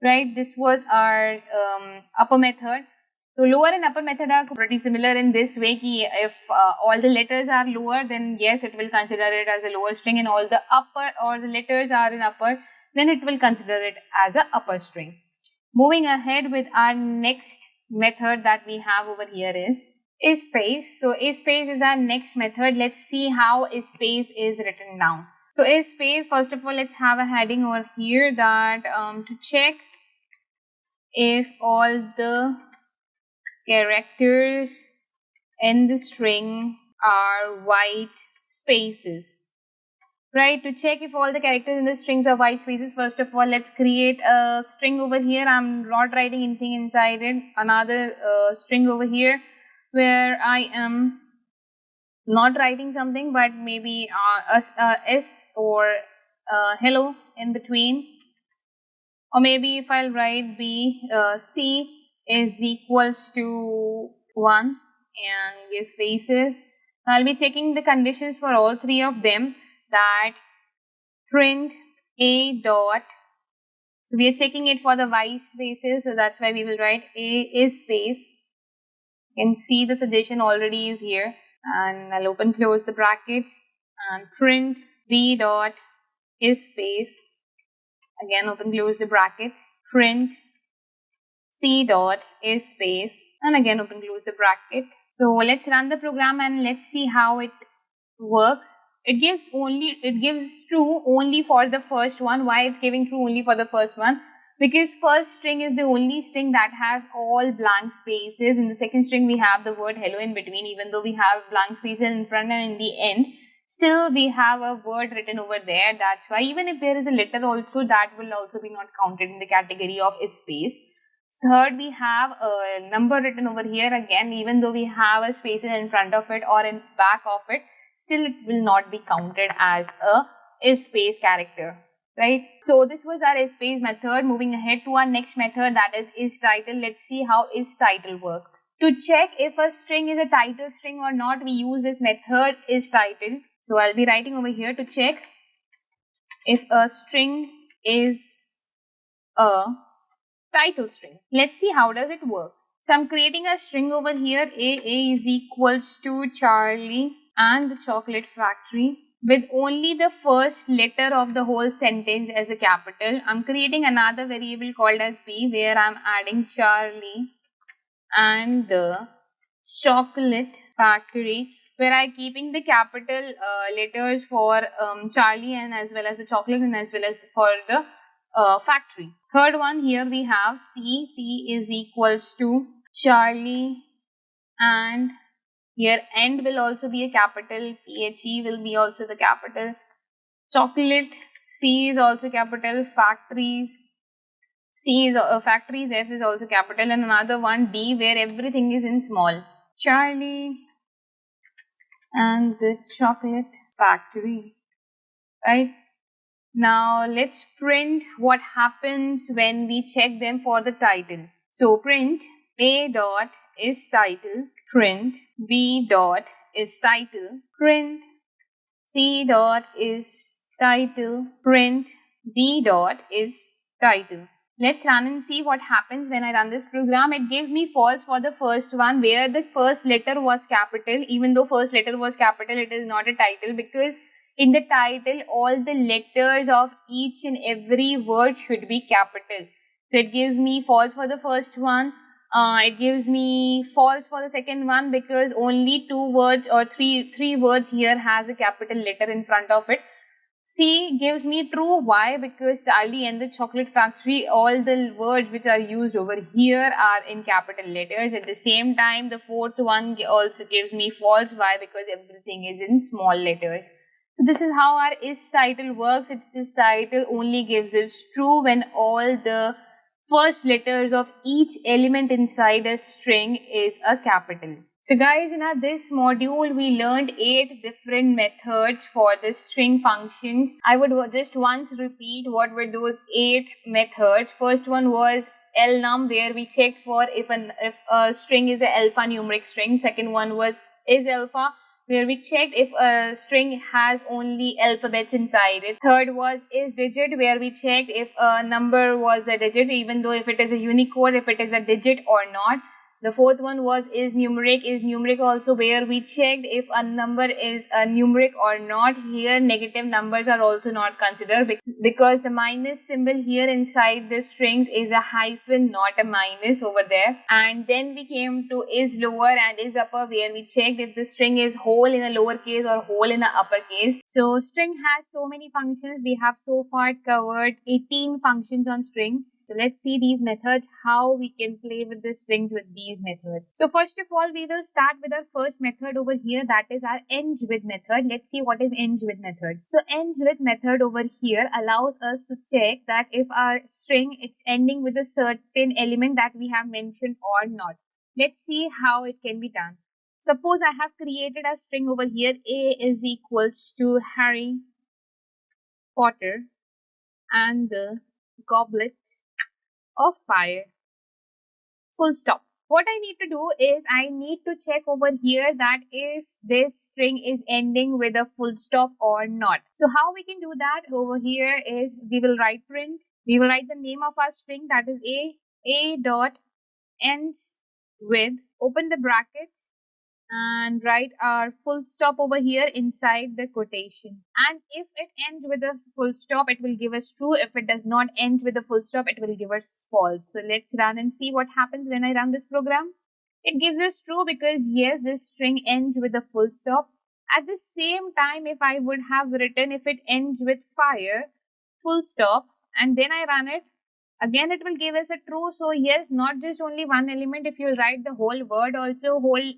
Right, this was our upper method. So lower and upper method are pretty similar in this way ki if all the letters are lower, then yes, it will consider it as a lower string, and all the upper or the letters are in upper, then it will consider it as a upper string. Moving ahead with our next method that we have over here is space. So space is our next method. Let's see how space is written down. So space, first of all, let's have a heading over here that to check if all the characters in the string are white spaces. Right, to check if all the characters in the strings are white spaces, first of all, let's create a string over here. I'm not writing anything inside it. Another string over here where I am not writing something, but maybe S or hello in between. Or maybe if I'll write B, C is equals to 1 and give spaces. I'll be checking the conditions for all three of them. That print A dot, so we are checking it for the white spaces, so that's why we will write A is space. You can see the suggestion already is here, and I'll open close the brackets and print B dot is space. Again open close the brackets, print C dot is space, and again open close the bracket. So let's run the program and let's see how it works. It gives true only for the first one. Why it's giving true only for the first one? Because first string is the only string that has all blank spaces. In the second string we have the word hello in between. Even though we have blank spaces in front and in the end, still we have a word written over there. That's why even if there is a letter also, that will also be not counted in the category of space. Third, we have a number written over here again. Even though we have a space in front of it or in back of it, still it will not be counted as a space character, right? So this was our space method. Moving ahead to our next method, that is title. Let's see how is title works. To check if a string is a title string or not, we use this method is title. So I'll be writing over here to check if a string is a title string. Let's see how does it works. So I'm creating a string over here. A is equals to Charlie and the chocolate factory, with only the first letter of the whole sentence as a capital. I'm creating another variable called as B, where I'm adding Charlie and the chocolate factory, where I'm keeping the capital letters for Charlie and as well as the chocolate and as well as for the factory. Third one, here we have C. C is equals to Charlie, and here end will also be a capital. PHE will be also the capital. Chocolate, C is also capital. Factories, C is factories, F is also capital. And another one, D, where everything is in small. Charlie and the chocolate factory, right? Now let's print what happens when we check them for the title. So print A dot is title, print B dot is title, print C dot is title, print D dot is title. Let's run and see what happens when I run this program. It gives me false for the first one, where the first letter was capital. Even though first letter was capital, it is not a title, because in the title all the letters of each and every word should be capital. So it gives me false for the first one. It gives me false for the second one, because only two words or three words here has a capital letter in front of it. C gives me true. Why? Because Charlie and the chocolate factory, all the words which are used over here are in capital letters. At the same time, the fourth one also gives me false. Why? Because everything is in small letters. So this is how our is title works. Its is title only gives us true when all the first letters of each element inside a string is a capital. So guys, in our this module, we learned 8 different methods for the string functions. I would just once repeat what were those 8 methods. First one was lnum, where we checked for if a string is an alphanumeric string. Second one was isAlpha, where we checked if a string has only alphabets inside it. Third was isDigit, where we checked if a number was a digit, even though if it is a Unicode, if it is a digit or not. The fourth one was isNumeric also, where we checked if a number is a numeric or not. Here negative numbers are also not considered because the minus symbol here inside the strings is a hyphen, not a minus over there. And then we came to isLower and isUpper, where we checked if the string is whole in a lowercase or whole in a uppercase. So string has so many functions. We have so far covered 18 functions on string. So let's see these methods, how we can play with the strings with these methods. So first of all, we will start with our first method over here, that is our ends with method. Let's see what is ends with method. So ends with method over here allows us to check that if our string is ending with a certain element that we have mentioned or not. Let's see how it can be done. Suppose I have created a string over here, A is equals to Harry Potter and the goblet of fire, full stop. What I need to do is I need to check over here that if this string is ending with a full stop or not. So how we can do that over here is we will write print. We will write the name of our string, that is a dot ends with, open the brackets, and write our full stop over here inside the quotation. And if it ends with a full stop, it will give us true. If it does not end with a full stop, it will give us false. So let's run and see what happens when I run this program. It gives us true because yes, this string ends with a full stop. At the same time, if I would have written if it ends with fire, full stop, and then I run it, again it will give us a true. So yes, not just only one element, if you write the whole word, also whole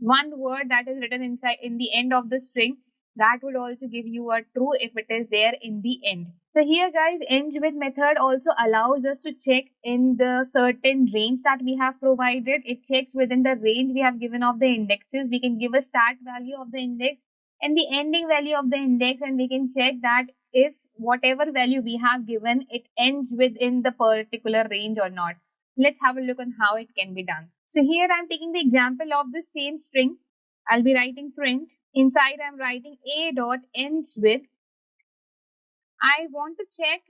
one word that is written inside in the end of the string, that would also give you a true if it is there in the end. So here guys, ends with method also allows us to check in the certain range that we have provided. It checks within the range we have given of the indexes. We can give a start value of the index and the ending value of the index, and we can check that if whatever value we have given, it ends within the particular range or not. Let's have a look on how it can be done. So here I'm taking the example of the same string. I'll be writing print. Inside I'm writing a dot ends with. I want to check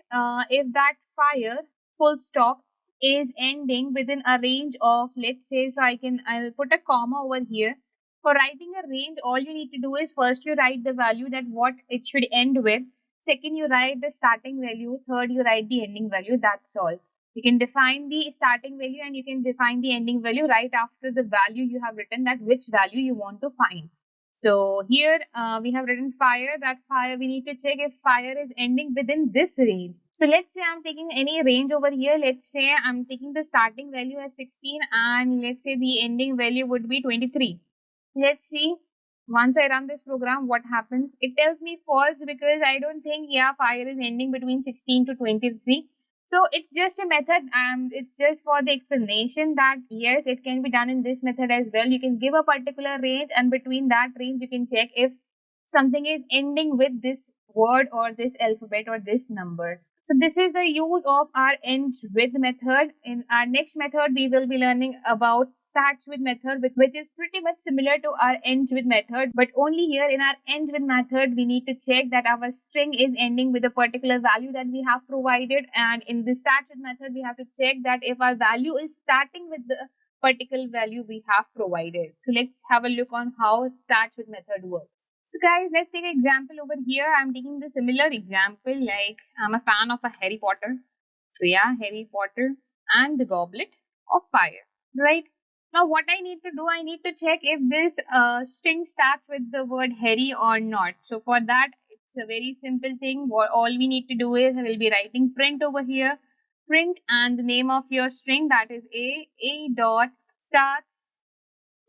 if that fire full stop is ending within a range of, let's say, so I'll put a comma over here. For writing a range, all you need to do is first you write the value that what it should end with. Second, you write the starting value. Third, you write the ending value. That's all. You can define the starting value and you can define the ending value right after the value you have written, that which value you want to find. So here we have written fire, that fire we need to check if fire is ending within this range. So let's say I'm taking any range over here. Let's say I'm taking the starting value as 16 and let's say the ending value would be 23. Let's see. Once I run this program, what happens? It tells me false because I don't think, yeah, fire is ending between 16 to 23. So it's just a method and it's just for the explanation that yes, it can be done in this method as well. You can give a particular range and between that range you can check if something is ending with this word or this alphabet or this number. So this is the use of our ends with method. In our next method, we will be learning about starts with method, which is pretty much similar to our ends with method. But only here in our ends with method, we need to check that our string is ending with a particular value that we have provided. And in the starts with method, we have to check that if our value is starting with the particular value we have provided. So let's have a look on how starts with method works. So guys, let's take an example over here. I'm taking the similar example, like I'm a fan of a Harry Potter. So yeah, Harry Potter and the Goblet of Fire, right? Now what I need to do, I need to check if this string starts with the word Harry or not. So for that, it's a very simple thing. What all we need to do is we'll be writing print over here. Print and the name of your string, that is a dot starts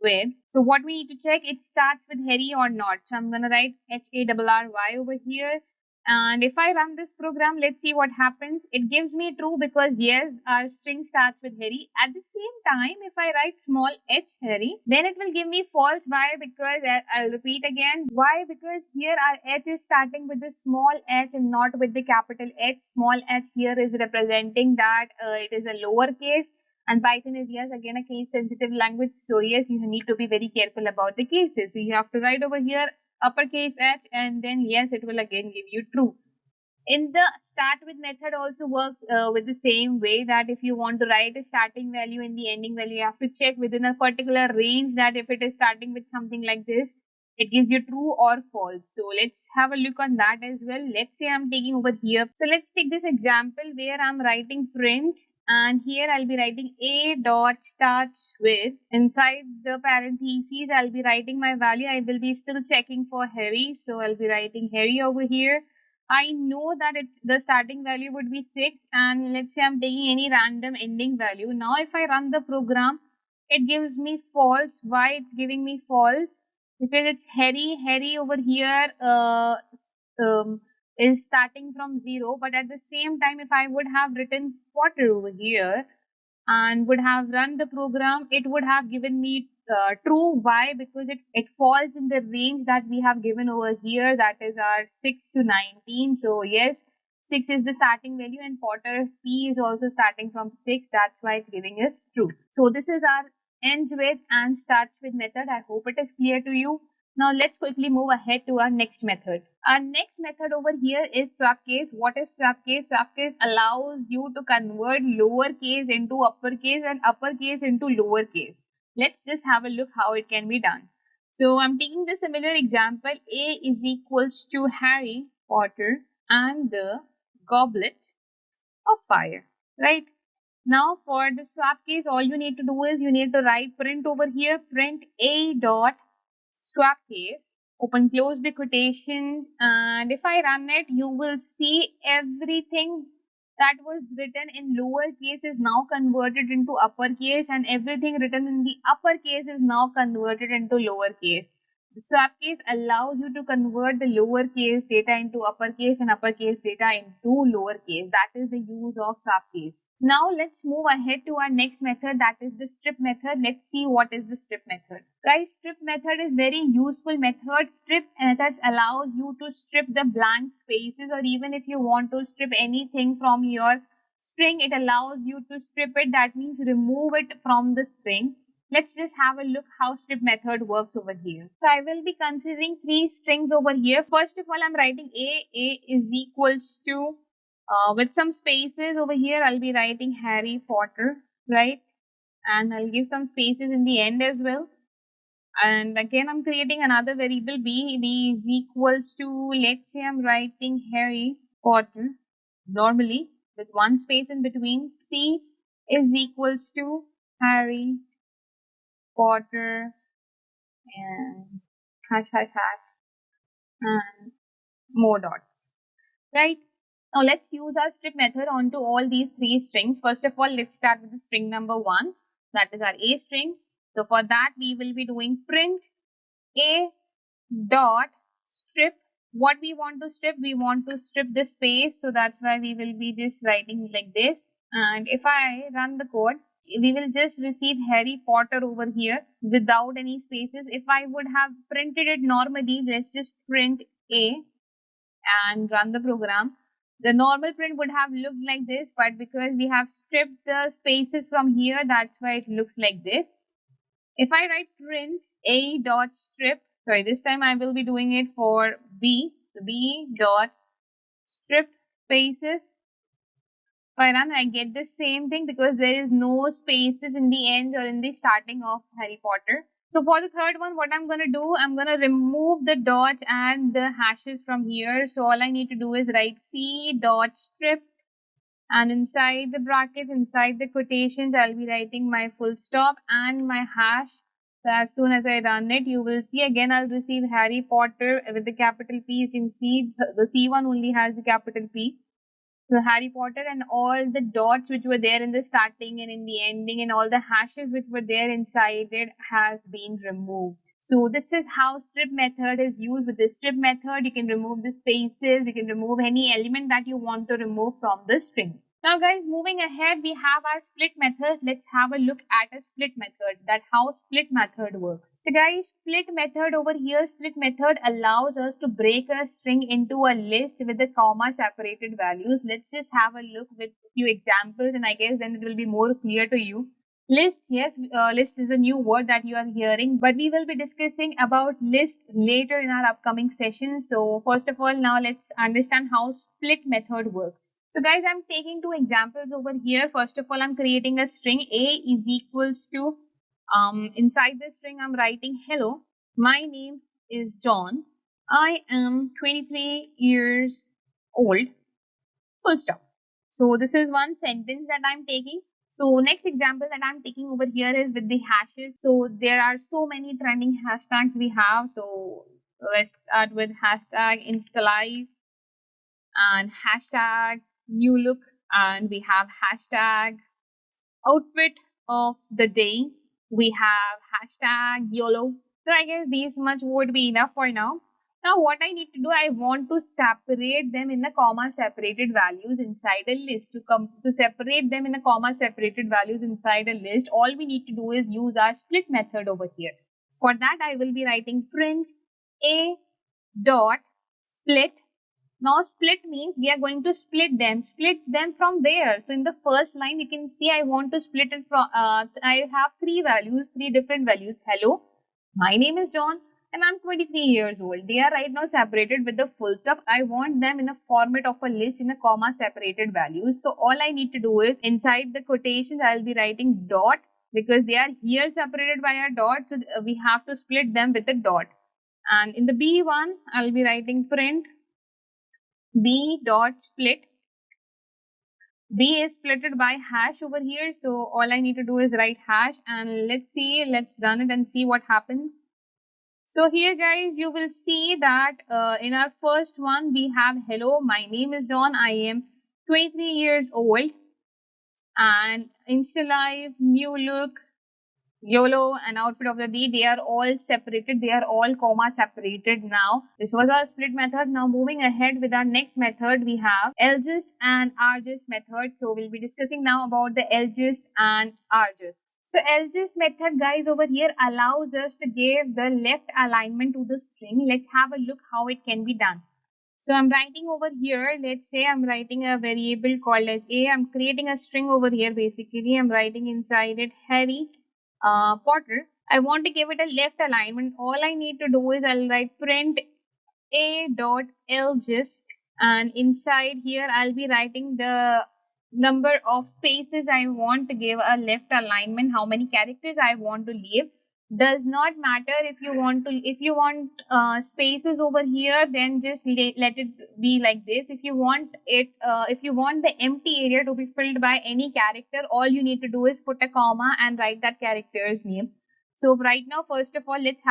with. So what we need to check, it starts with Harry or not. So I'm gonna write HARRY over here. And if I run this program, let's see what happens. It gives me true because yes, our string starts with Harry. At the same time, if I write small h Harry, then it will give me false. Why? Because I'll repeat again. Why? Because here our h is starting with the small h and not with the capital H. Small h here is representing that it is a lowercase. And Python is, yes, again a case sensitive language. So yes, you need to be very careful about the cases. So you have to write over here uppercase h, and then yes, it will again give you true. In the start with method also works with the same way, that if you want to write a starting value and the ending value, you have to check within a particular range, that if it is starting with something like this, it gives you true or false. So let's have a look on that as well. Let's say I'm taking over here. So let's take this example where I'm writing print, and here I'll be writing a dot starts with. Inside the parentheses, I'll be writing my value. I will be still checking for Harry, so I'll be writing Harry over here. I know that the starting value would be 6, and let's say I'm taking any random ending value. Now if I run the program, it gives me false. Why it's giving me false? Because it's Harry. Harry over here is starting from 0, but at the same time, if I would have written Potter over here and would have run the program, it would have given me true. Why? Because it falls in the range that we have given over here, that is our 6 to 19. So yes, 6 is the starting value, and Potter's P is also starting from 6. That's why it's giving us true. So this is our ends with and starts with method. I hope it is clear to you. Now let's quickly move ahead to our next method. Our next method over here is swap case. What is swap case? Swap case allows you to convert lowercase into uppercase and uppercase into lowercase. Let's just have a look how it can be done. So I'm taking the similar example. A is equals to Harry Potter and the goblet of fire, right? Now for the swap case, all you need to do is you need to write print over here, print a dot swap case, open close the quotations, and if I run it, you will see everything that was written in lowercase is now converted into uppercase, and everything written in the uppercase is now converted into lowercase. The swap case allows you to convert the lowercase data into uppercase and uppercase data into lowercase. That is the use of swap case. Now let's move ahead to our next method, that is the strip method. Let's see what is the strip method. Guys, strip method is very useful method. Strip methods allows you to strip the blank spaces, or even if you want to strip anything from your string, it allows you to strip it. That means remove it from the string. Let's just have a look how strip method works over here. So I will be considering 3 strings over here. First of all, I'm writing A is equals to, with some spaces over here, I'll be writing Harry Potter, right? And I'll give some spaces in the end as well. And again, I'm creating another variable B. B is equals to, let's say I'm writing Harry Potter normally with one space in between. C is equals to Harry Potter and hash hash hash and more dots, right? Now let's use our strip method onto all these 3 strings. First of all, let's start with the string number 1, that is our A string. So for that, we will be doing print A dot strip. What we want to strip? We want to strip the space, so that's why we will be just writing like this. And if I run the code, we will just receive Harry Potter over here without any spaces. If I would have printed it normally, let's just print A and run the program. The normal print would have looked like this, but because we have stripped the spaces from here, that's why it looks like this. If I write print A dot strip, sorry, this time I will be doing it for B. So B dot strip spaces. If I run, I get the same thing because there is no spaces in the end or in the starting of Harry Potter. So for the third one, what I'm going to do, I'm going to remove the dots and the hashes from here. So all I need to do is write C dot strip, and inside the brackets, inside the quotations, I'll be writing my full stop and my hash. So as soon as I run it, you will see again I'll receive Harry Potter with the capital P. You can see the C1 only has the capital P. So Harry Potter and all the dots which were there in the starting and in the ending and all the hashes which were there inside it has been removed. So this is how strip method is used. With the strip method, you can remove the spaces, you can remove any element that you want to remove from the string. Now guys, moving ahead, we have our split method. Let's have a look at a split method, that how split method works. So guys, split method over here, split method allows us to break a string into a list with the comma separated values. Let's just have a look with a few examples and I guess then it will be more clear to you. List, yes, list is a new word that you are hearing, but we will be discussing about list later in our upcoming session. So first of all, now let's understand how split method works. So guys, I'm taking two examples over here. First of all, I'm creating a string a is equals to, inside the string, I'm writing hello. My name is John. I am 23 years old. Full stop. So this is one sentence that I'm taking. So next example that I'm taking over here is with the hashes. So there are so many trending hashtags we have. So let's start with hashtag InstaLive and hashtag new look, and we have hashtag outfit of the day. We have hashtag YOLO. So I guess these much would be enough for now. Now what I need to do, I want to separate them in the comma separated values inside a list. To separate them in the comma separated values inside a list, all we need to do is use our split method over here. For that, I will be writing print a dot split. Now split means we are going to split them from where? So in the first line you can see I want to split it from, I have three different values. Hello, my name is John and I'm 23 years old. They are right now separated with the full stop. I want them in a format of a list in a comma separated values. So all I need to do is inside the quotations I will be writing dot, because they are here separated by a dot. So we have to split them with a dot. And in the B1 I will be writing print B dot split. B is splitted by hash over here. So all I need to do is write hash and let's run it and see what happens. So here guys, you will see that in our first one we have hello, my name is John, I am 23 years old, and InstaLive, new look, YOLO and outfit of the day, they are all separated. They are all comma separated now. This was our split method. Now moving ahead with our next method, we have LGIST and RGIST method. So we'll be discussing now about the LGIST and RGIST. So LGIST method guys over here allows us to give the left alignment to the string. Let's have a look how it can be done. So I'm writing over here, let's say I'm writing a variable called as A. I'm creating a string over here basically. I'm writing inside it Harry Potter. I want to give it a left alignment. All I need to do is I'll write print a dot lgist, and inside here I'll be writing the number of spaces I want to give a left alignment, how many characters I want to leave. Does not matter if you want spaces over here, then just let it be like this. If you want the empty area to be filled by any character, all you need to do is put a comma and write that character's name. So right now, first of all, let's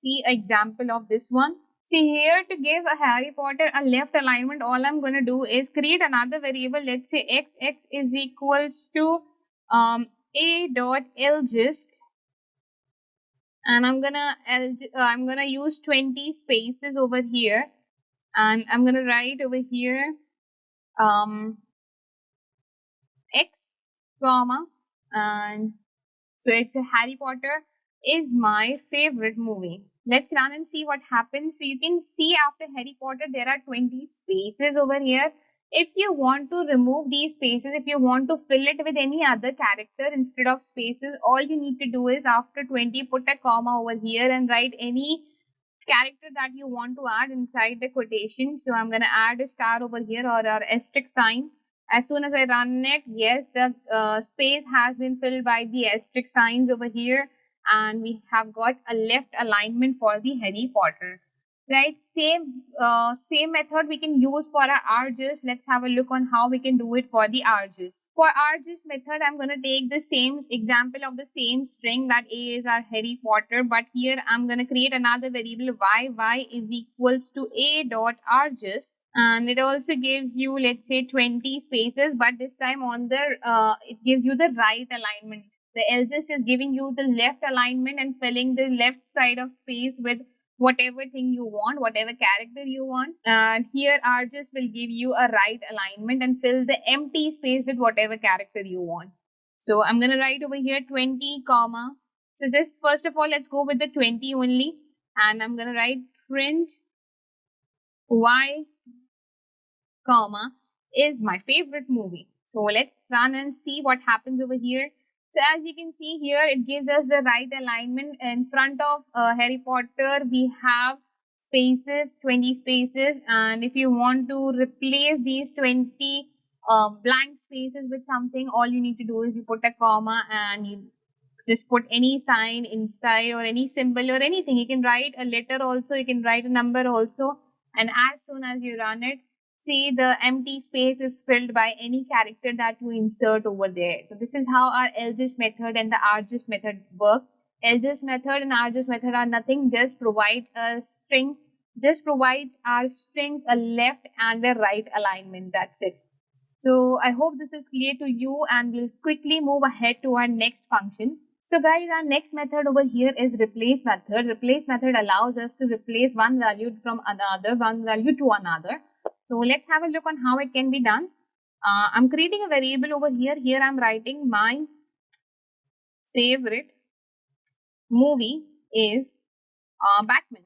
see an example of this one. See here, to give a Harry Potter a left alignment, all I'm going to do is create another variable. Let's say x is equals to a dot lgist, and I'm gonna use 20 spaces over here, and I'm gonna write over here x comma, and so it's a Harry Potter is my favorite movie. Let's run and see what happens. So you can see after Harry Potter there are 20 spaces over here. If you want to remove these spaces, if you want to fill it with any other character instead of spaces, all you need to do is after 20 put a comma over here and write any character that you want to add inside the quotation. So I'm going to add a star over here or asterisk sign. As soon as I run it, yes, the space has been filled by the asterisk signs over here, and we have got a left alignment for the Harry Potter. right? Same method we can use for our args. Let's have a look on how we can do it for the args. For args method, I'm going to take the same example of the same string, that A is our Harry Potter, but here I'm going to create another variable y is equals to a dot args, and it also gives you, let's say, 20 spaces, but this time on the it gives you the right alignment. The LGIST is giving you the left alignment and filling the left side of space with whatever thing you want, whatever character you want. And here RGIS will give you a right alignment and fill the empty space with whatever character you want. So I'm going to write over here 20 comma. So this, first of all, let's go with the 20 only. And I'm going to write print y comma is my favorite movie. So let's run and see what happens over here. So as you can see here, it gives us the right alignment. In front of Harry Potter, we have spaces, 20 spaces. And if you want to replace these 20 blank spaces with something, all you need to do is you put a comma and you just put any sign inside or any symbol or anything. You can write a letter also, you can write a number also. And as soon as you run it, see the empty space is filled by any character that you insert over there. So this is how our LGIS method and the RGIS method work. LGIS method and RGIS method are nothing, just provides a string, just provides our strings a left and a right alignment. That's it. So I hope this is clear to you, and we'll quickly move ahead to our next function. So guys, our next method over here is replace method. Replace method allows us to replace one value from another, one value to another. So let's have a look on how it can be done. I'm creating a variable over here. Here I'm writing my favorite movie is Batman.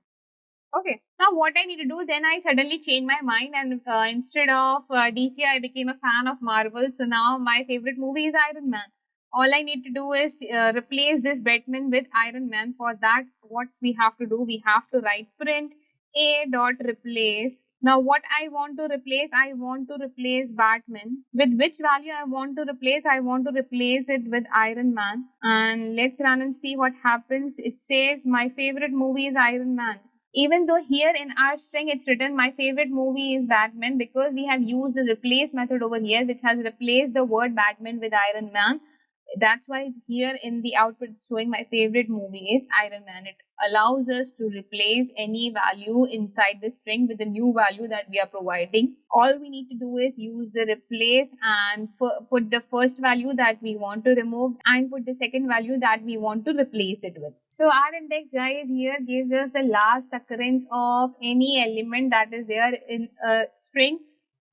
Okay, now what I need to do, then I suddenly changed my mind, and instead of DC, I became a fan of Marvel. So now my favorite movie is Iron Man. All I need to do is replace this Batman with Iron Man. For that, what we have to do, we have to write print a dot replace. Now what I want to replace, I want to replace Batman. With which value I want to replace? I want to replace it with Iron Man. And let's run and see what happens. It says my favorite movie is Iron Man. Even though here in our string it's written my favorite movie is Batman, because we have used the replace method over here, which has replaced the word Batman with Iron Man. That's why here in the output it's showing my favorite movie is Iron Man. It allows us to replace any value inside the string with the new value that we are providing. All we need to do is use the replace and put the first value that we want to remove and put the second value that we want to replace it with. So our index, guys, here gives us the last occurrence of any element that is there in a string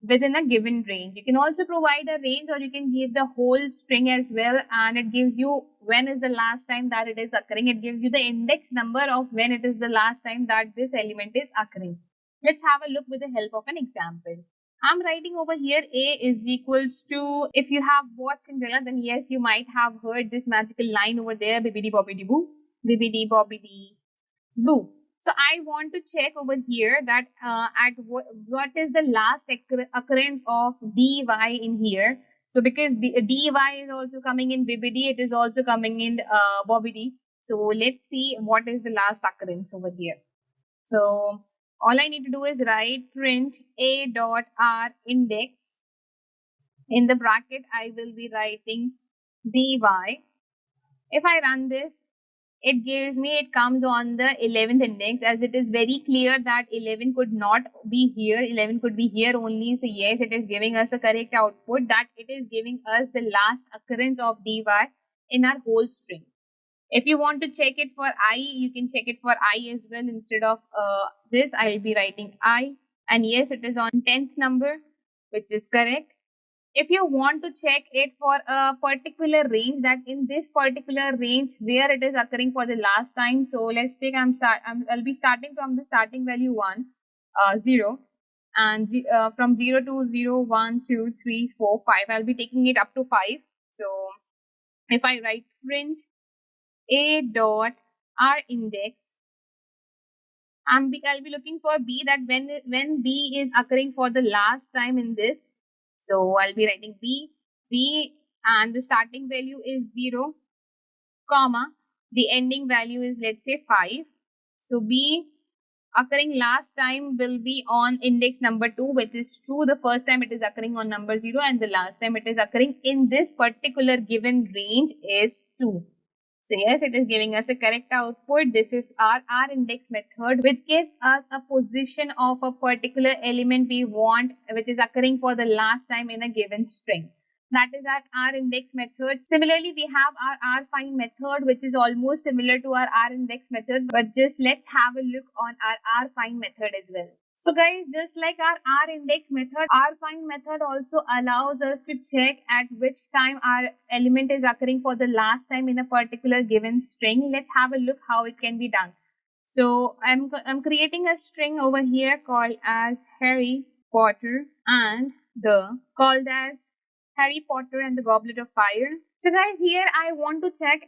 within a given range. You can also provide a range, or you can give the whole string as well, and it gives you when is the last time that it is occurring. It gives you the index number of when it is the last time that this element is occurring. Let's have a look with the help of an example. I'm writing over here A is equals to, if you have watched Cinderella, then yes, you might have heard this magical line over there, bibbidi bobbidi boo, bibbidi bobbidi boo. So I want to check over here that at what is the last occurrence of dy in here. So because dy is also coming in bibbidi, it is also coming in bobbidi. So let's see what is the last occurrence over here. So all I need to do is write print a dot r index. In the bracket, I will be writing dy. If I run this, it gives me, it comes on the 11th index, as it is very clear that 11 could not be here, 11 could be here only. So yes, it is giving us a correct output, that it is giving us the last occurrence of dy in our whole string. If you want to check it for I, you can check it for I as well. Instead of this, I will be writing I, and yes, it is on 10th number, which is correct. If you want to check it for a particular range, that in this particular range where it is occurring for the last time, so let's take I'll be starting from the starting value 1 0, and from 0 to 0 1 2 3 4 5, I'll be taking it up to 5. So if I write print a dot r index, I'll be looking for B, that when B is occurring for the last time in this. So I'll be writing B, and the starting value is 0, comma, the ending value is, let's say, 5. So B occurring last time will be on index number 2, which is true. The first time it is occurring on number 0 and the last time it is occurring in this particular given range is 2. So yes, it is giving us a correct output. This is our R index method, which gives us a position of a particular element we want, which is occurring for the last time in a given string. That is our R index method. Similarly, we have our R find method, which is almost similar to our R index method, but just let's have a look on our R find method as well. So guys, just like our R index method, R find method also allows us to check at which time our element is occurring for the last time in a particular given string. Let's have a look how it can be done. So I'm creating a string over here called as Harry Potter and called as Harry Potter and the Goblet of Fire. So guys, here I want to check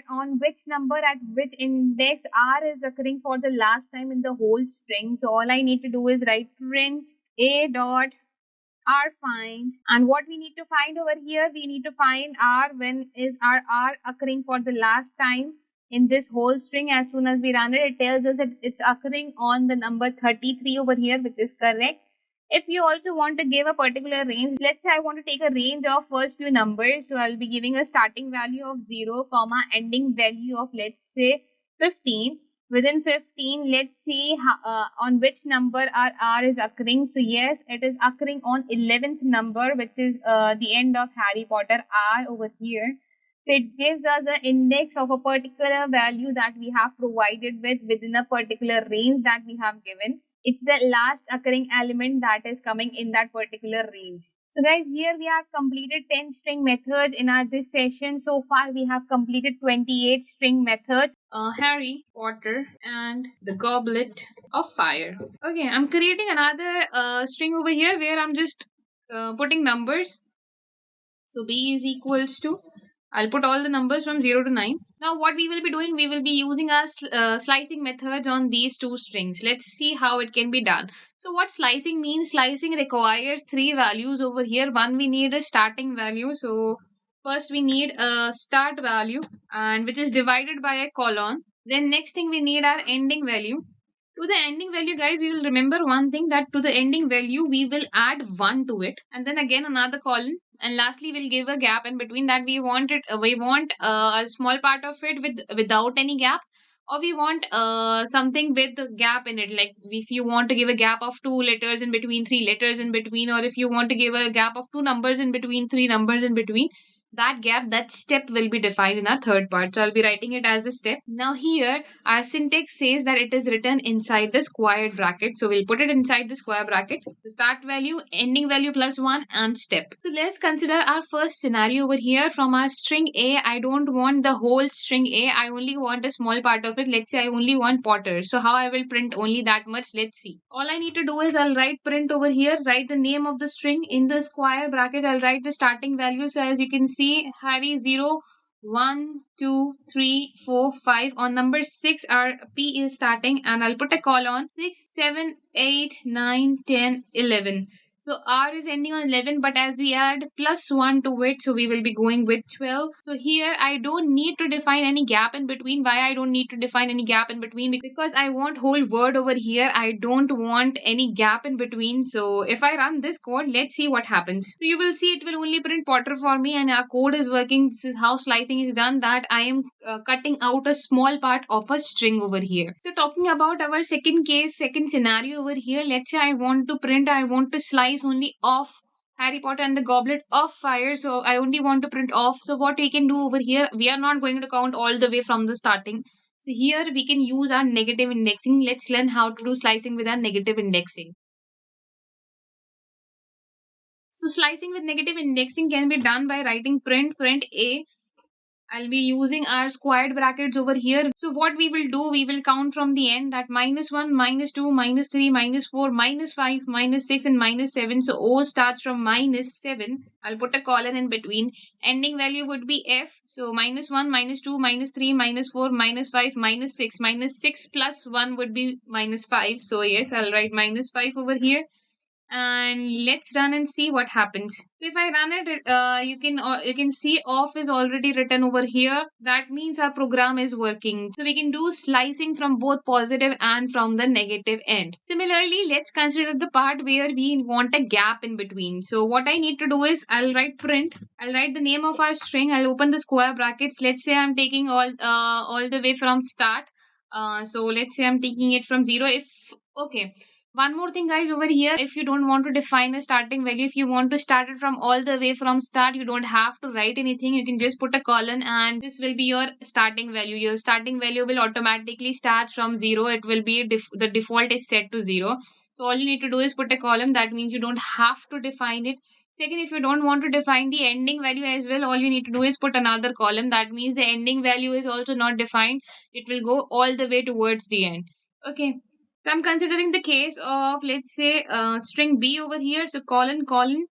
on which number at which index R is occurring for the last time in the whole string. So all I need to do is write print a dot R find, and what we need to find over here, we need to find R when is our R occurring for the last time in this whole string. As soon as we run it, it tells us that it's occurring on the number 33 over here, which is correct. If you also want to give a particular range, let's say I want to take a range of first few numbers. So I'll be giving a starting value of 0, comma, ending value of, let's say, 15. Within 15, let's see on which number our R is occurring. So yes, it is occurring on 11th number, which is the end of Harry Potter R over here. So it gives us an index of a particular value that we have provided within a particular range that we have given. It's the last occurring element that is coming in that particular range. So guys, here we have completed 10 string methods in this session. So far we have completed 28 string methods. Harry Potter and the Goblet of Fire. Okay, I'm creating another string over here where I'm just putting numbers. So B is equals to, I'll put all the numbers from 0 to 9. Now what we will be doing, we will be using our slicing methods on these two strings. Let's see how it can be done. So what slicing means, slicing requires three values over here. One, we need a starting value. So first we need a start value, and which is divided by a colon. Then next thing we need our ending value. To the ending value, guys, we will remember one thing, that to the ending value we will add 1 to it, and then again another column, and lastly we'll give a gap in between. That we want a small part of it without any gap, or we want something with a gap in it, like if you want to give a gap of 2 letters in between, 3 letters in between, or if you want to give a gap of 2 numbers in between, 3 numbers in between. That gap, that step will be defined in our third part. So I'll be writing it as a step. Now here our syntax says that it is written inside the squared bracket. So we'll put it inside the square bracket. The start value, ending value plus 1, and step. So let's consider our first scenario over here. From our string A, I don't want the whole string A. I only want a small part of it. Let's say I only want Potter. So how I will print only that much? Let's see. All I need to do is I'll write print over here, write the name of the string. In the square bracket, I'll write the starting value. So as you can see, Harry 0, 1, 2, 3, 4, 5. On number 6, our P is starting, and I'll put a colon 6, 7, 8, 9, 10, 11. So R is ending on 11, but as we add plus 1 to it, so we will be going with 12. So here I don't need to define any gap in between. Why I don't need to define any gap in between? Because I want whole word over here. I don't want any gap in between. So if I run this code, let's see what happens. So you will see it will only print Potter for me, and our code is working. This is how slicing is done, that I am cutting out a small part of a string over here. So talking about our second case, second scenario over here, let's say I want to slice only off Harry Potter and the Goblet of Fire. So I only want to print off. So what we can do over here, we are not going to count all the way from the starting. So here we can use our negative indexing. Let's learn how to do slicing with our negative indexing. So slicing with negative indexing can be done by writing print A. I'll be using our squared brackets over here. So what we will do, we will count from the end, that -1, -2, -3, -4, -5, -6, and -7. So O starts from -7. I'll put a colon in between. Ending value would be F. So -1, -2, -3, -4, -5, -6. -6 plus 1 would be -5. So yes, I'll write -5 over here. and let's run and see what happens. So if I run it, you can see off is already written over here. That means our program is working. So we can do slicing from both positive and from the negative end. Similarly, let's consider the part where we want a gap in between. So what I need to do is I'll write print. I'll write the name of our string. I'll open the square brackets. Let's say I'm taking all the way from start. So let's say I'm taking it from 0. If okay, one more thing guys over here, if you don't want to define a starting value, if you want to start it from all the way from start, you don't have to write anything. You can just put a colon and this will be your starting value. Your starting value will automatically start from 0. It will be the default is set to 0. So all you need to do is put a column. That means you don't have to define it. Second, if you don't want to define the ending value as well, all you need to do is put another column. That means the ending value is also not defined. It will go all the way towards the end. Okay. So I'm considering the case of, let's say, string B over here. So colon, colon,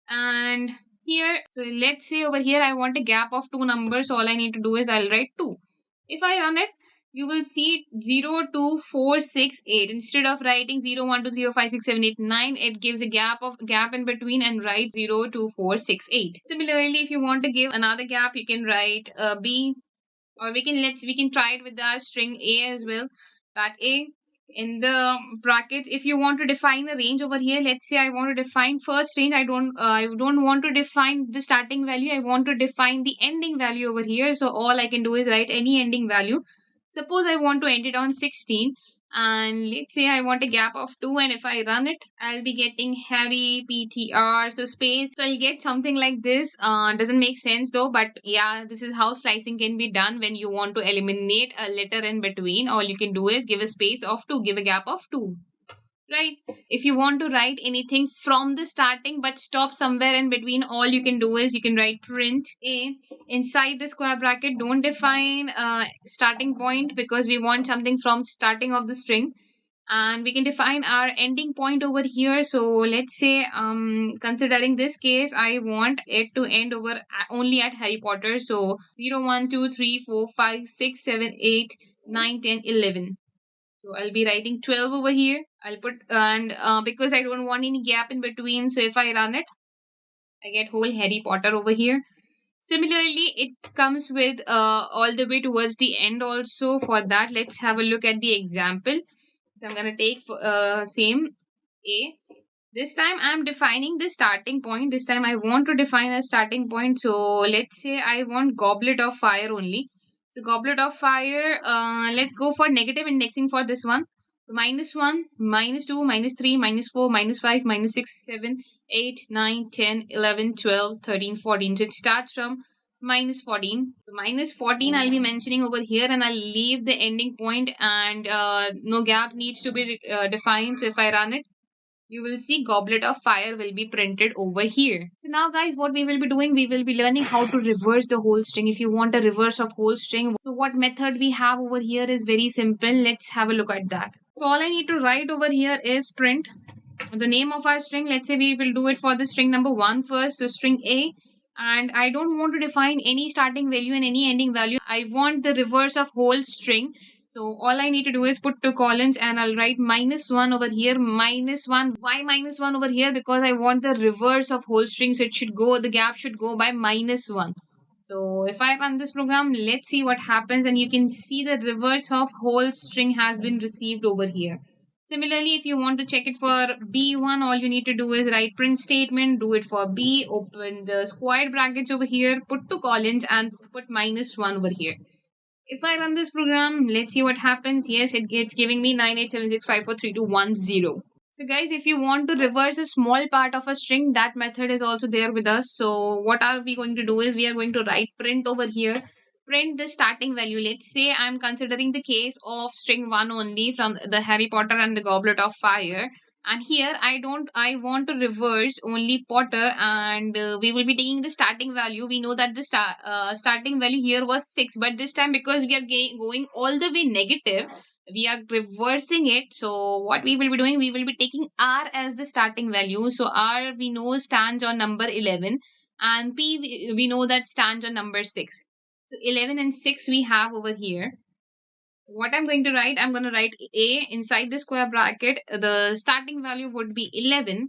and here, so let's say over here I want a gap of two numbers. So all I need to do is I'll write 2. If I run it, you will see 0, 2, 4, 6, 8. Instead of writing 0, 1, 2, 3, 4, 5, 6, 7, 8, 9, it gives a gap in between and write 0, 2, 4, 6, 8. Similarly, if you want to give another gap, you can write B, or we can try it with our string A as well. That A in the brackets, if you want to define a range over here, let's say I want to define first range. I don't want to define the starting value. I want to define the ending value over here. So all I can do is write any ending value. Suppose I want to end it on 16, and let's say I want a gap of 2, and if I run it, I'll be getting Harry PTR, so space. So I'll get something like this. Doesn't make sense though, but yeah, this is how slicing can be done when you want to eliminate a letter in between. All you can do is give a space of 2, give a gap of 2. Right? If you want to write anything from the starting but stop somewhere in between, all you can do is you can write print A inside the square bracket. Don't define starting point because we want something from starting of the string, and we can define our ending point over here. So let's say considering this case, I want it to end over only at Harry Potter. So 0, 1, 2, 3, 4, 5, 6, 7, 8, 9, 10, 11. So I'll be writing 12 over here. I'll put, and because I don't want any gap in between, so if I run it, I get whole Harry Potter over here. Similarly, it comes with all the way towards the end also. For that, let's have a look at the example. So I'm going to take same A. This time I'm defining the starting point. This time I want to define a starting point. So let's say I want goblet of fire only. So goblet of fire, let's go for negative indexing for this one. -1, -2, -3, -4, -5, -6, 7, 8, 9, 10, 11, 12, 13, 14. So it starts from -14. So -14 I'll be mentioning over here, and I'll leave the ending point, and no gap needs to be defined. So if I run it, you will see goblet of fire will be printed over here. So now guys, what we will be doing, we will be learning how to reverse the whole string. If you want a reverse of whole string, so what method we have over here is very simple. Let's have a look at that. So all I need to write over here is print the name of our string. Let's say we will do it for the string number 1 first, so string A, and I don't want to define any starting value and any ending value. I want the reverse of whole string. So all I need to do is put two colons, and I'll write -1 over here. -1. Why -1 over here? Because I want the reverse of whole string. So it should go, the gap should go by -1. So if I run this program, let's see what happens, and you can see the reverse of whole string has been received over here. Similarly, if you want to check it for B1, all you need to do is write print statement, do it for B, open the squared brackets over here, put two colons, and put -1 over here. If I run this program, let's see what happens. Yes, it gets giving me 9876543210. So guys, if you want to reverse a small part of a string, that method is also there with us. So what are we going to do is we are going to write print over here. Print the starting value. Let's say I'm considering the case of string 1 only from the Harry Potter and the Goblet of Fire. And here I want to reverse only Potter, and we will be taking the starting value. We know that the starting value here was 6, but this time because we are going all the way negative, we are reversing it. So what we will be doing, we will be taking R as the starting value. So R we know stands on number 11, and P we know that stands on number 6. So 11 and 6 we have over here. What I'm going to write, I'm going to write A inside the square bracket. The starting value would be 11.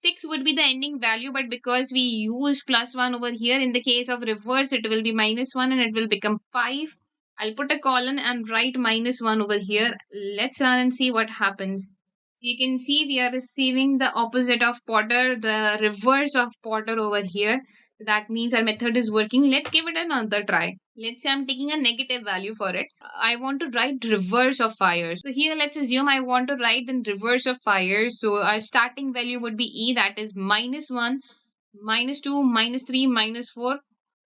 6 would be the ending value, but because we use +1 over here, in the case of reverse, it will be -1 and it will become 5. I'll put a colon and write -1 over here. Let's run and see what happens. So you can see we are receiving the opposite of Potter, the reverse of Potter over here. That means our method is working. Let's give it another try. Let's say I'm taking a negative value for it. I want to write reverse of fire. So here let's assume I want to write the reverse of fire. So our starting value would be E, that is -1, -2, -3, -4,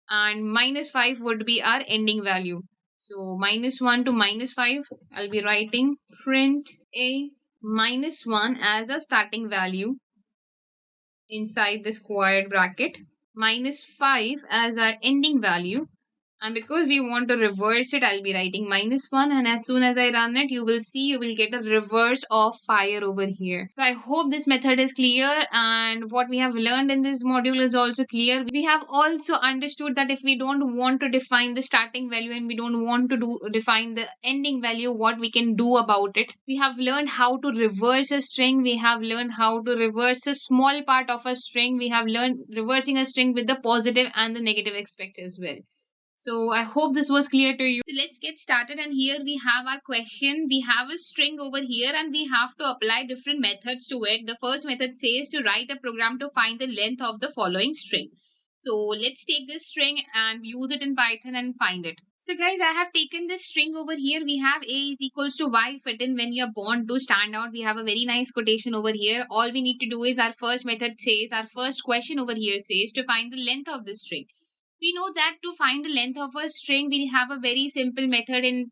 and -5 would be our ending value. So -1 to -5, I'll be writing print A -1 as a starting value inside the squared bracket, -5 as our ending value. And because we want to reverse it, I'll be writing -1, and as soon as I run it, you will see you will get a reverse of fire over here. So I hope this method is clear, and what we have learned in this module is also clear. We have also understood that if we don't want to define the starting value and we don't want to define the ending value, what we can do about it. We have learned how to reverse a string. We have learned how to reverse a small part of a string. We have learned reversing a string with the positive and the negative aspect as well. So I hope this was clear to you. So let's get started, and here we have our question. We have a string over here and we have to apply different methods to it. The first method says to write a program to find the length of the following string. So let's take this string and use it in Python and find it. So guys, I have taken this string over here. We have A is equals to Y fit in when you're born to stand out. We have a very nice quotation over here. All we need to do is our first method says, our first question over here says to find the length of this string. We know that to find the length of a string, we have a very simple method in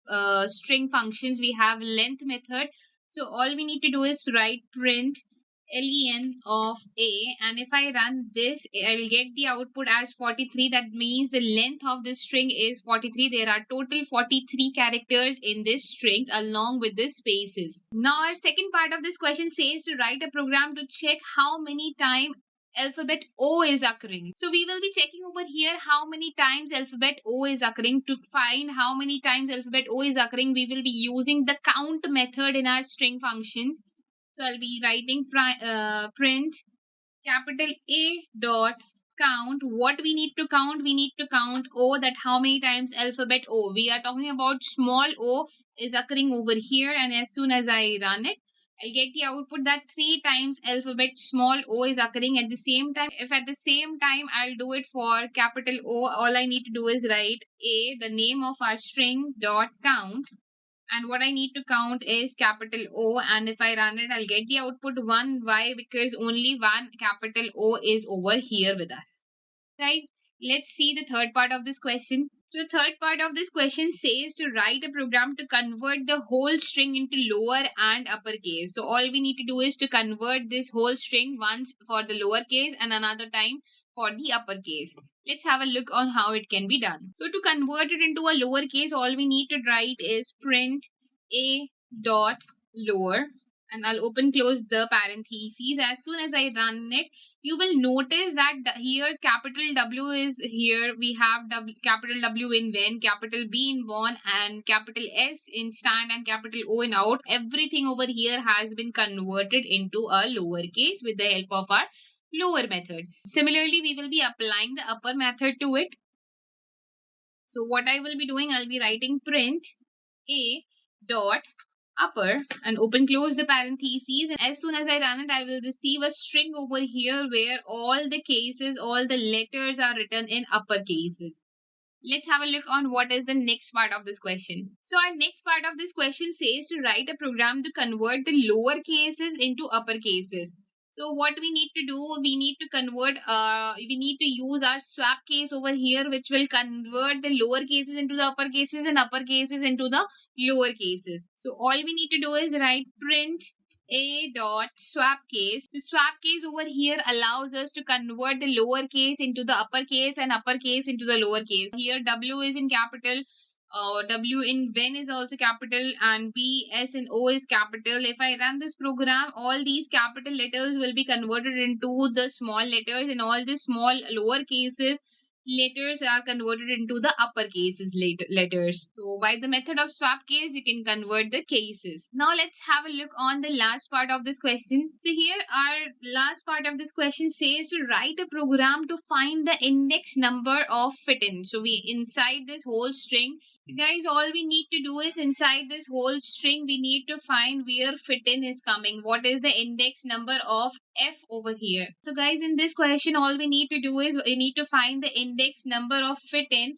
string functions. We have length method. So all we need to do is write print len of a, and if I run this, I will get the output as 43. That means the length of this string is 43. There are total 43 characters in this strings along with the spaces. Now our second part of this question says to write a program to check how many times alphabet O is occurring. So we will be checking over here how many times alphabet O is occurring. To find how many times alphabet O is occurring, we will be using the count method in our string functions. So I'll be writing print capital A dot count. What we need to count? We need to count O, that how many times alphabet O. We are talking about small O is occurring over here, and as soon as I run it, I'll get the output that 3 times alphabet small O is occurring at the same time. If at the same time I'll do it for capital O, all I need to do is write A, the name of our string, dot count. And what I need to count is capital O, and if I run it, I'll get the output 1. Why? Because only one capital O is over here with us. Right? Let's see the third part of this question. So the third part of this question says to write a program to convert the whole string into lower and uppercase. So all we need to do is to convert this whole string once for the lowercase and another time for the uppercase. Let's have a look on how it can be done. So to convert it into a lowercase, all we need to write is print a dot lower, and I'll open close the parentheses. As soon as I run it, you will notice that here capital W is here. We have capital W in when, capital B in born, and capital S in stand, and capital O in out. Everything over here has been converted into a lowercase with the help of our lower method. Similarly, we will be applying the upper method to it. So what I will be doing, I'll be writing print A dot upper and open close the parentheses, and as soon as I run it, I will receive a string over here where all the cases, all the letters are written in upper cases. Let's have a look on what is the next part of this question. So our next part of this question says to write a program to convert the lower cases into upper cases. So what we need to do, we need to convert, we need to use our swap case over here, which will convert the lower cases into the upper cases and upper cases into the lower cases. So all we need to do is write print a dot swap case. So swap case over here allows us to convert the lower case into the upper case and upper case into the lower case. Here W is in capital, W in when is also capital, and B, S and O is capital. If I run this program, all these capital letters will be converted into the small letters, and all the small lower cases letters are converted into the uppercase letters. So by the method of swap case, you can convert the cases. Now let's have a look on the last part of this question. So here our last part of this question says to write a program to find the index number of fit-in. So we inside this whole string. So guys, all we need to do is inside this whole string, we need to find where fit-in is coming. What is the index number of f over here? So guys, in this question, all we need to do is we need to find the index number of fit-in.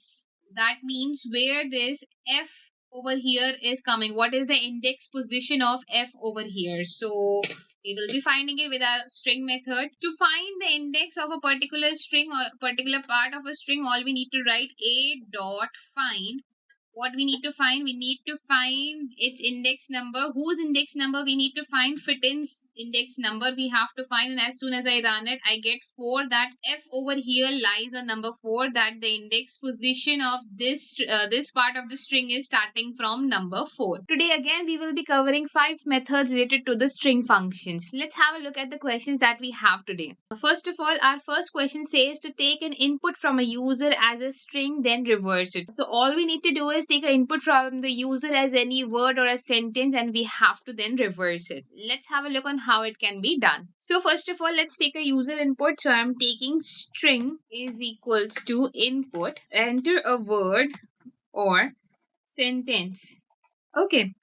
That means where this f over here is coming. What is the index position of f over here? So we will be finding it with our string method. To find the index of a particular string or particular part of a string, all we need to write a dot find. What we need to find? We need to find its index number. Whose index number we need to find? Fit-in's index number we have to find, and as soon as I run it, I get 4. That f over here lies on number 4. That the index position of this part of the string is starting from number 4. Today again we will be covering 5 methods related to the string functions. Let's have a look at the questions that we have today. First of all, our first question says to take an input from a user as a string, then reverse it. So all we need to do is take an input from the user as any word or a sentence, and we have to then reverse it. Let's have a look on how it can be done. So first of all, let's take a user input. So I'm taking string is equals to input, enter a word or sentence. Okay.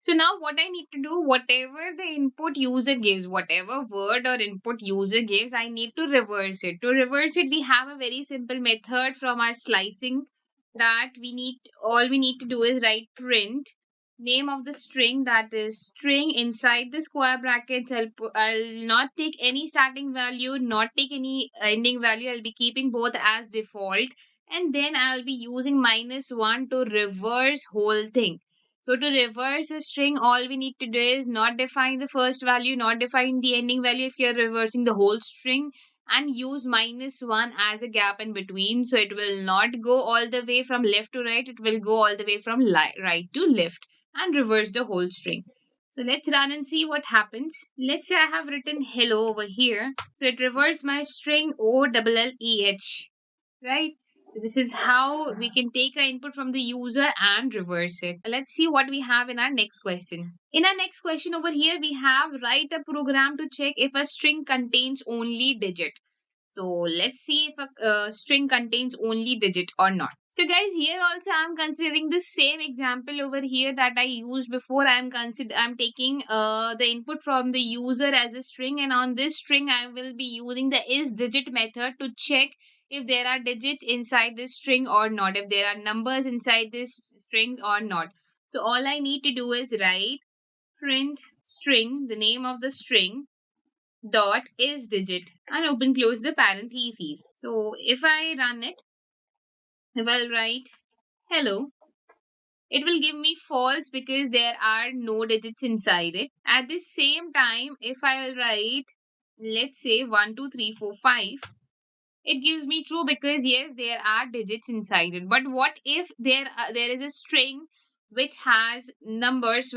So now what I need to do, whatever the input user gives, whatever word or input user gives, I need to reverse it. To reverse it, we have a very simple method from our slicing that all we need to do is write print name of the string, that is string. Inside the square brackets, I'll not take any starting value, not take any ending value. I'll be keeping both as default, and then I'll be using -1 to reverse whole thing. So to reverse a string, all we need to do is not define the first value, not define the ending value if you're reversing the whole string, and use -1 as a gap in between. So it will not go all the way from left to right, it will go all the way from right to left and reverse the whole string. So let's run and see what happens. Let's say I have written hello over here. So it reversed my string OLLEH, right? This is how we can take our input from the user and reverse it. Let's see what we have in our next question. In our next question over here, we have write a program to check if a string contains only digit. So let's see if a string contains only digit or not. So guys, here also I'm considering the same example over here that I used before. I'm taking the input from the user as a string, and on this string I will be using the isDigit method to check if there are digits inside this string or not, if there are numbers inside this strings or not. So all I need to do is write print string, the name of the string, dot isDigit, and open close the parentheses. So if I run it, if I'll write hello, it will give me false because there are no digits inside it. At the same time, if I'll write, let's say 1, 2, 3, 4, 5, it gives me true because yes, there are digits inside it. But what if there is a string which has numbers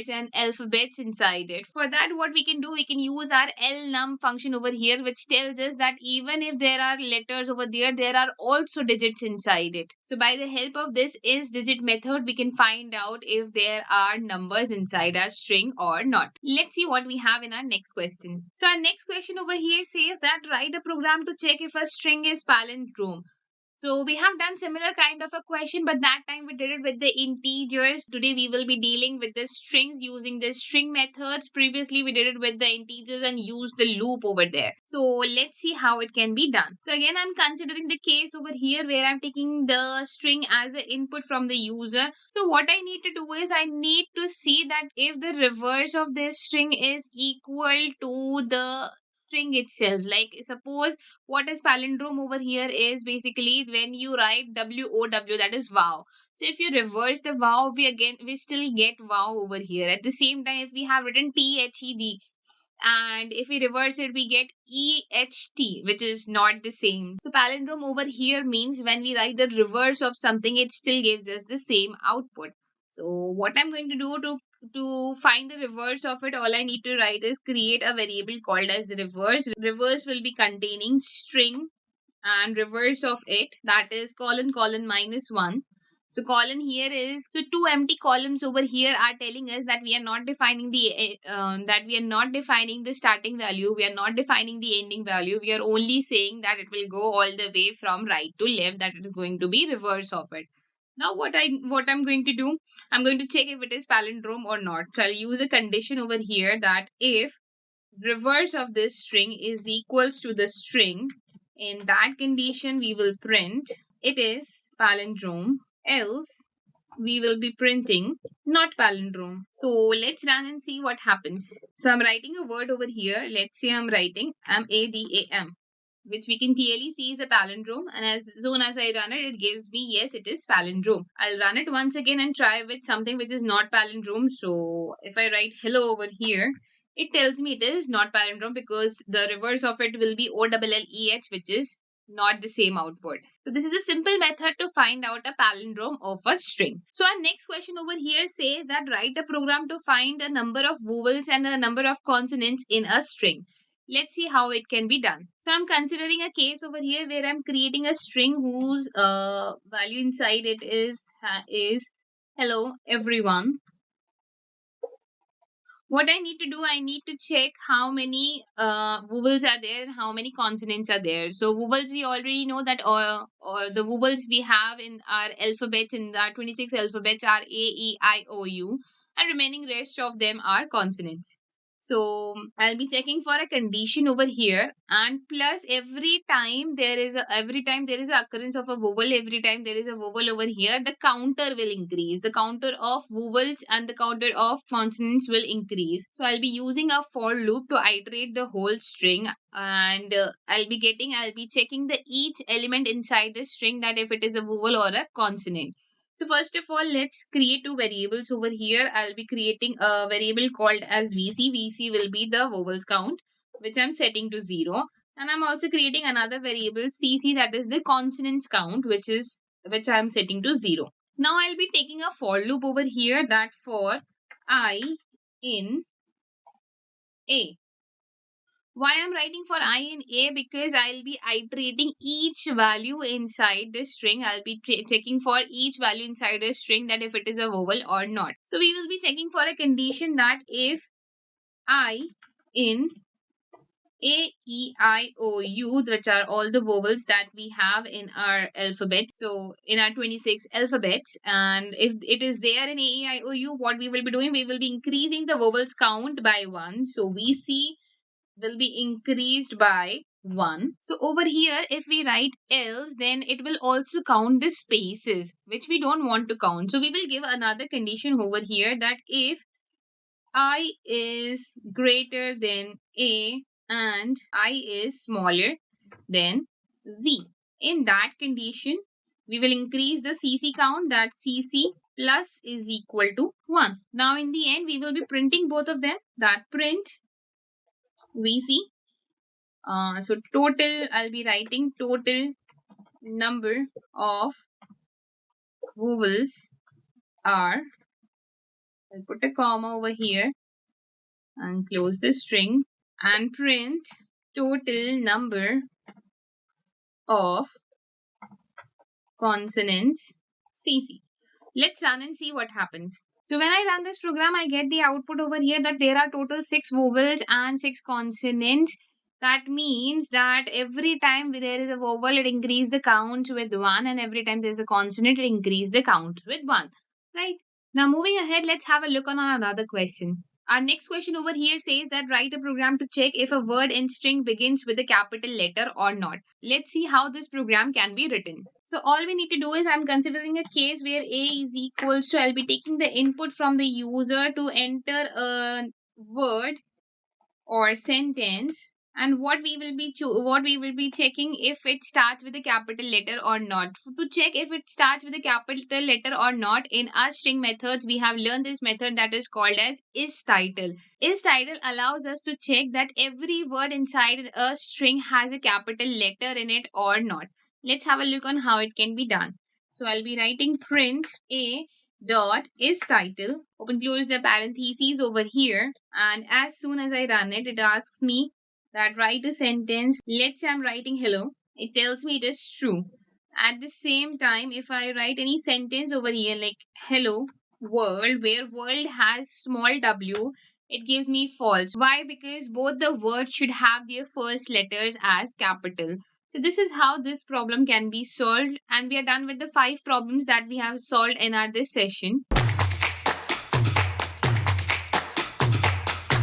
and alphabets inside it? For that, what we can do, we can use our lnum function over here, which tells us that even if there are letters over there are also digits inside it. So by the help of this isDigit method, we can find out if there are numbers inside our string or not. Let's see what we have in our next question. So our next question over here says that write a program to check if a string is palindrome. So we have done similar kind of a question, but that time we did it with the integers. Today we will be dealing with the strings using the string methods. Previously we did it with the integers and used the loop over there. So let's see how it can be done. So again, I'm considering the case over here where I'm taking the string as an input from the user. So what I need to do is I need to see that if the reverse of this string is equal to the string itself. Like suppose what is palindrome over here is basically when you write WOW, that is wow. So if you reverse the wow, we still get wow over here. At the same time, if we have written THED, and if we reverse it, we get EHT, which is not the same. So palindrome over here means when we write the reverse of something, it still gives us the same output. So what I'm going to do to find the reverse of it, all I need to write is create a variable called as reverse. Reverse will be containing string and reverse of it, that is colon colon minus 1. So colon here is, so two empty columns over here are telling us that we are not defining the starting value, we are not defining the ending value, we are only saying that it will go all the way from right to left, that it is going to be reverse of it. Now what I'm going to do, I'm going to check if it is palindrome or not. So I'll use a condition over here that if reverse of this string is equals to the string, in that condition we will print it is palindrome, else we will be printing not palindrome. So let's run and see what happens. So I'm writing a word over here. Let's say I'm writing ADAM, which we can clearly see is a palindrome, and as soon as I run it, it gives me yes, it is palindrome. I'll run it once again and try with something which is not palindrome. So if I write hello over here, it tells me it is not palindrome because the reverse of it will be OLLEH, which is not the same output. So this is a simple method to find out a palindrome of a string. So our next question over here says that write a program to find a number of vowels and a number of consonants in a string. Let's see how it can be done. So I'm considering a case over here where I'm creating a string whose value inside it is hello everyone. What I need to do, I need to check how many vowels are there and how many consonants are there. So vowels, we already know that or the vowels we have in our alphabets, in our 26 alphabets, are A, E, I, O, U, and remaining rest of them are consonants. So I'll be checking for a condition over here, and plus every time there is a occurrence of a vowel, every time there is a vowel over here, the counter will increase. The counter of vowels and the counter of consonants will increase. So I'll be using a for loop to iterate the whole string, and I'll be checking the each element inside the string, that if it is a vowel or a consonant. So first of all, let's create two variables over here. I'll be creating a variable called as VC. VC will be the vowels count, which I'm setting to 0. And I'm also creating another variable CC, that is the consonants count, which I'm setting to 0. Now I'll be taking a for loop over here, that for I in A. Why I'm writing for I in A? Because I'll be iterating each value inside the string. I'll be checking for each value inside a string, that if it is a vowel or not. So we will be checking for a condition that if I in A, E, I, O, U, which are all the vowels that we have in our alphabet. So in our 26 alphabets, and if it is there in A, E, I, O, U, what we will be doing, we will be increasing the vowels count by 1. So VC will be increased by 1. So over here, if we write else, then it will also count the spaces, which we don't want to count. So we will give another condition over here, that if I is greater than A and I is smaller than Z. In that condition, we will increase the CC count, that CC plus is equal to 1. Now in the end, we will be printing both of them, that print VC. So total, I'll be writing total number of vowels are, I'll put a comma over here and close the string, and print total number of consonants CC. Let's run and see what happens. So when I run this program, I get the output over here that there are total 6 vowels and 6 consonants. That means that every time there is a vowel, it increases the count with 1, and every time there is a consonant, it increases the count with 1. Right? Now moving ahead, let's have a look on another question. Our next question over here says that write a program to check if a word in string begins with a capital letter or not. Let's see how this program can be written. So all we need to do is, I'm considering a case where A is equals to, I'll be taking the input from the user to enter a word or sentence, and what we will be checking if it starts with a capital letter or not. To check if it starts with a capital letter or not, in our string methods we have learned this method that is called as isTitle. isTitle allows us to check that every word inside a string has a capital letter in it or not. Let's have a look on how it can be done. So I'll be writing print A dot isTitle, open close the parentheses over here, and as soon as I run it, it asks me that write a sentence. Let's say I'm writing hello it tells me it is true. At the same time, if I write any sentence over here like hello world, where world has small w, it gives me false. Why? Because both the words should have their first letters as capital. So this is how this problem can be solved, and we are done with the 5 problems that we have solved in our this session.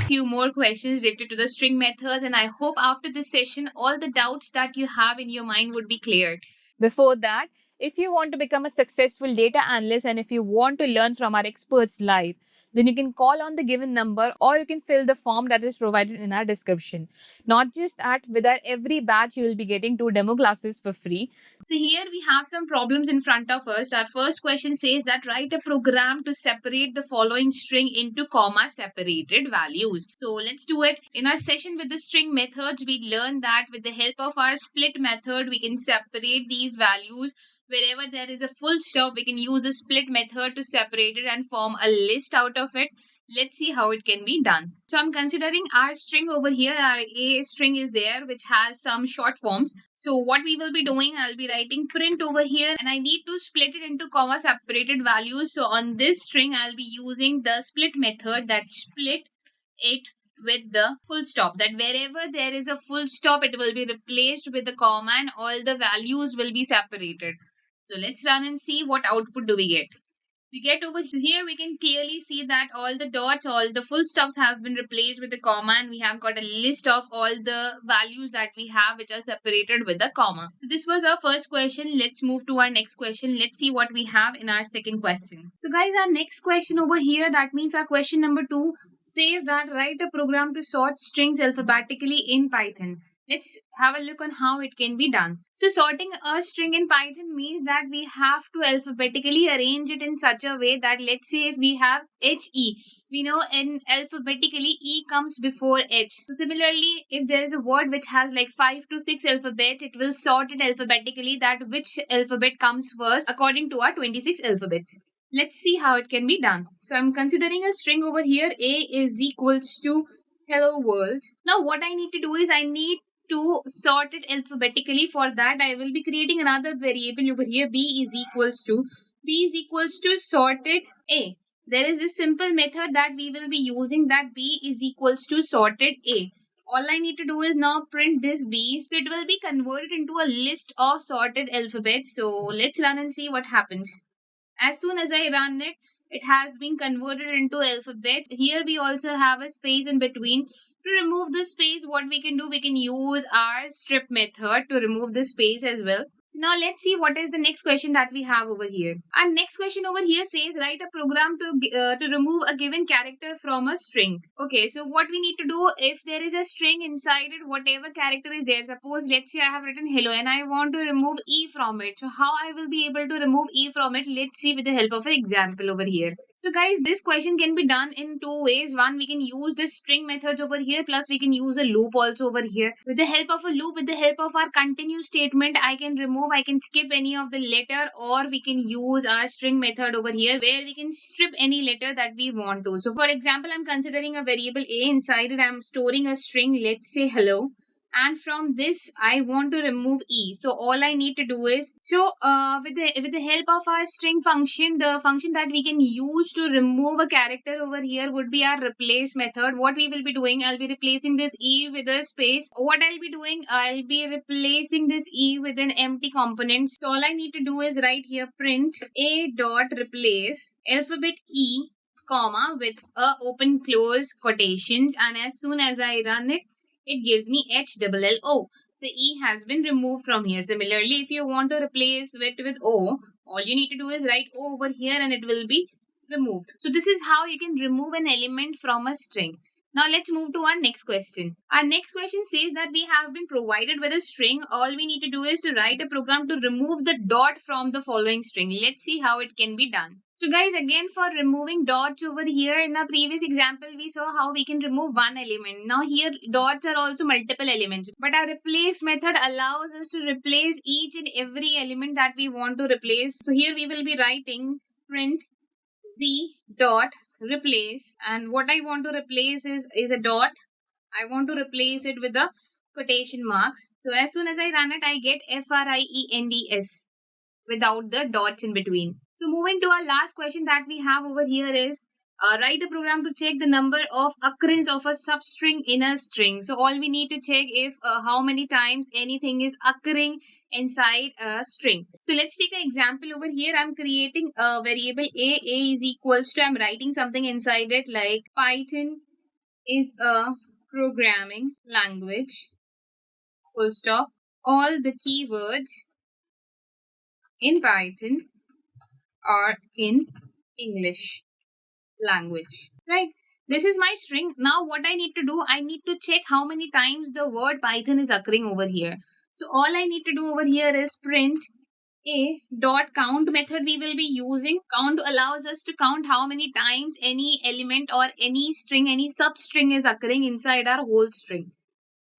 Few more questions related to the string methods, and I hope after this session all the doubts that you have in your mind would be cleared. Before that, if you want to become a successful data analyst and if you want to learn from our experts live, then you can call on the given number or you can fill the form that is provided in our description. Not just that, with our every batch, you will be getting 2 demo classes for free. So here we have some problems in front of us. Our first question says that write a program to separate the following string into comma separated values. So let's do it. In our session with the string methods, we learned that with the help of our split method, we can separate these values. Wherever there is a full stop, we can use a split method to separate it and form a list out of it. Let's see how it can be done. So I'm considering our string over here. Our A string is there, which has some short forms. So what we will be doing, I'll be writing print over here, and I need to split it into comma separated values. So on this string, I'll be using the split method that split it with the full stop. That wherever there is a full stop, it will be replaced with a comma and all the values will be separated. So let's run and see what output do we get. We get over here, we can clearly see that all the dots, all the full stops have been replaced with a comma, and we have got a list of all the values that we have which are separated with a comma. So this was our first question. Let's move to our next question. Let's see what we have in our second question. So guys, our next question over here, that means our question number 2 says that write a program to sort strings alphabetically in Python. Let's have a look on how it can be done. So sorting a string in Python means that we have to alphabetically arrange it in such a way that, let's say if we have HE, we know in alphabetically E comes before H. So similarly, if there is a word which has like 5 to 6 alphabets, it will sort it alphabetically that which alphabet comes first according to our 26 alphabets. Let's see how it can be done. So I'm considering a string over here. A is equals to hello world. Now what I need to do is I need to sort it alphabetically. For that, I will be creating another variable over here. B is equals to sorted A. There is this simple method that we will be using, that B is equals to sorted A. All I need to do is now print this B. So it will be converted into a list of sorted alphabets. So let's run and see what happens. As soon as I run it, it has been converted into alphabet. Here we also have a space in between. To remove the space, what we can do, we can use our strip method to remove the space as well. So now let's see what is the next question that we have over here. Our next question over here says write a program to remove a given character from a string. Okay, so what we need to do, if there is a string inside it, whatever character is there, suppose let's say I have written hello and I want to remove E from it. So how I will be able to remove E from it? Let's see with the help of an example over here. So guys, this question can be done in 2 ways. One, we can use the string methods over here, plus we can use a loop also over here. With the help of a loop, with the help of our continue statement, I can skip any of the letter, or we can use our string method over here where we can strip any letter that we want to. So for example, I'm considering a variable A. Inside it, I'm storing a string, let's say hello. And from this I want to remove E. So all I need to do is, with the help of our string function, the function that we can use to remove a character over here would be our replace method. What we will be doing, I'll be replacing this E with a space. What I'll be doing, I'll be replacing this E with an empty component. So all I need to do is write here print A dot replace alphabet E comma with a open close quotations, and as soon as I run it, it gives me HLLO. So E has been removed from here. Similarly, if you want to replace it with O, all you need to do is write O over here and it will be removed. So this is how you can remove an element from a string. Now let's move to our next question. Our next question says that we have been provided with a string. All we need to do is to write a program to remove the dot from the following string. Let's see how it can be done. So guys, again for removing dots over here, in our previous example we saw how we can remove one element. Now here dots are also multiple elements, but our replace method allows us to replace each and every element that we want to replace. So here we will be writing print z dot replace, and what I want to replace is a dot. I want to replace it with a quotation marks. So as soon as I run it, I get friends without the dots in between. So moving to our last question that we have over here is write a program to check the number of occurrence of a substring in a string. So all we need to check if how many times anything is occurring inside a string. So let's take an example over here. I'm creating a variable a is equals to, I'm writing something inside it like Python is a programming language, full stop. All the keywords in Python are in English language, right? This is my string. Now what I need to do, I need to check how many times the word Python is occurring over here. So all I need to do over here is print a dot count method we will be using. Count allows us to count how many times any element or any string, any substring is occurring inside our whole string.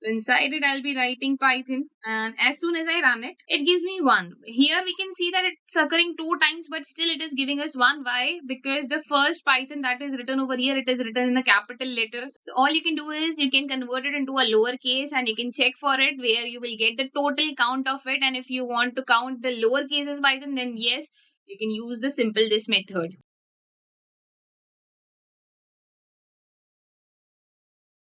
So inside it, I'll be writing Python, and as soon as I run it, it gives me 1. Here we can see that it's occurring 2 times, but still it is giving us 1. Why? Because the first Python that is written over here, it is written in a capital letter. So all you can do is you can convert it into a lowercase and you can check for it where you will get the total count of it. And if you want to count the lower cases Python, then yes, you can use the simple this method.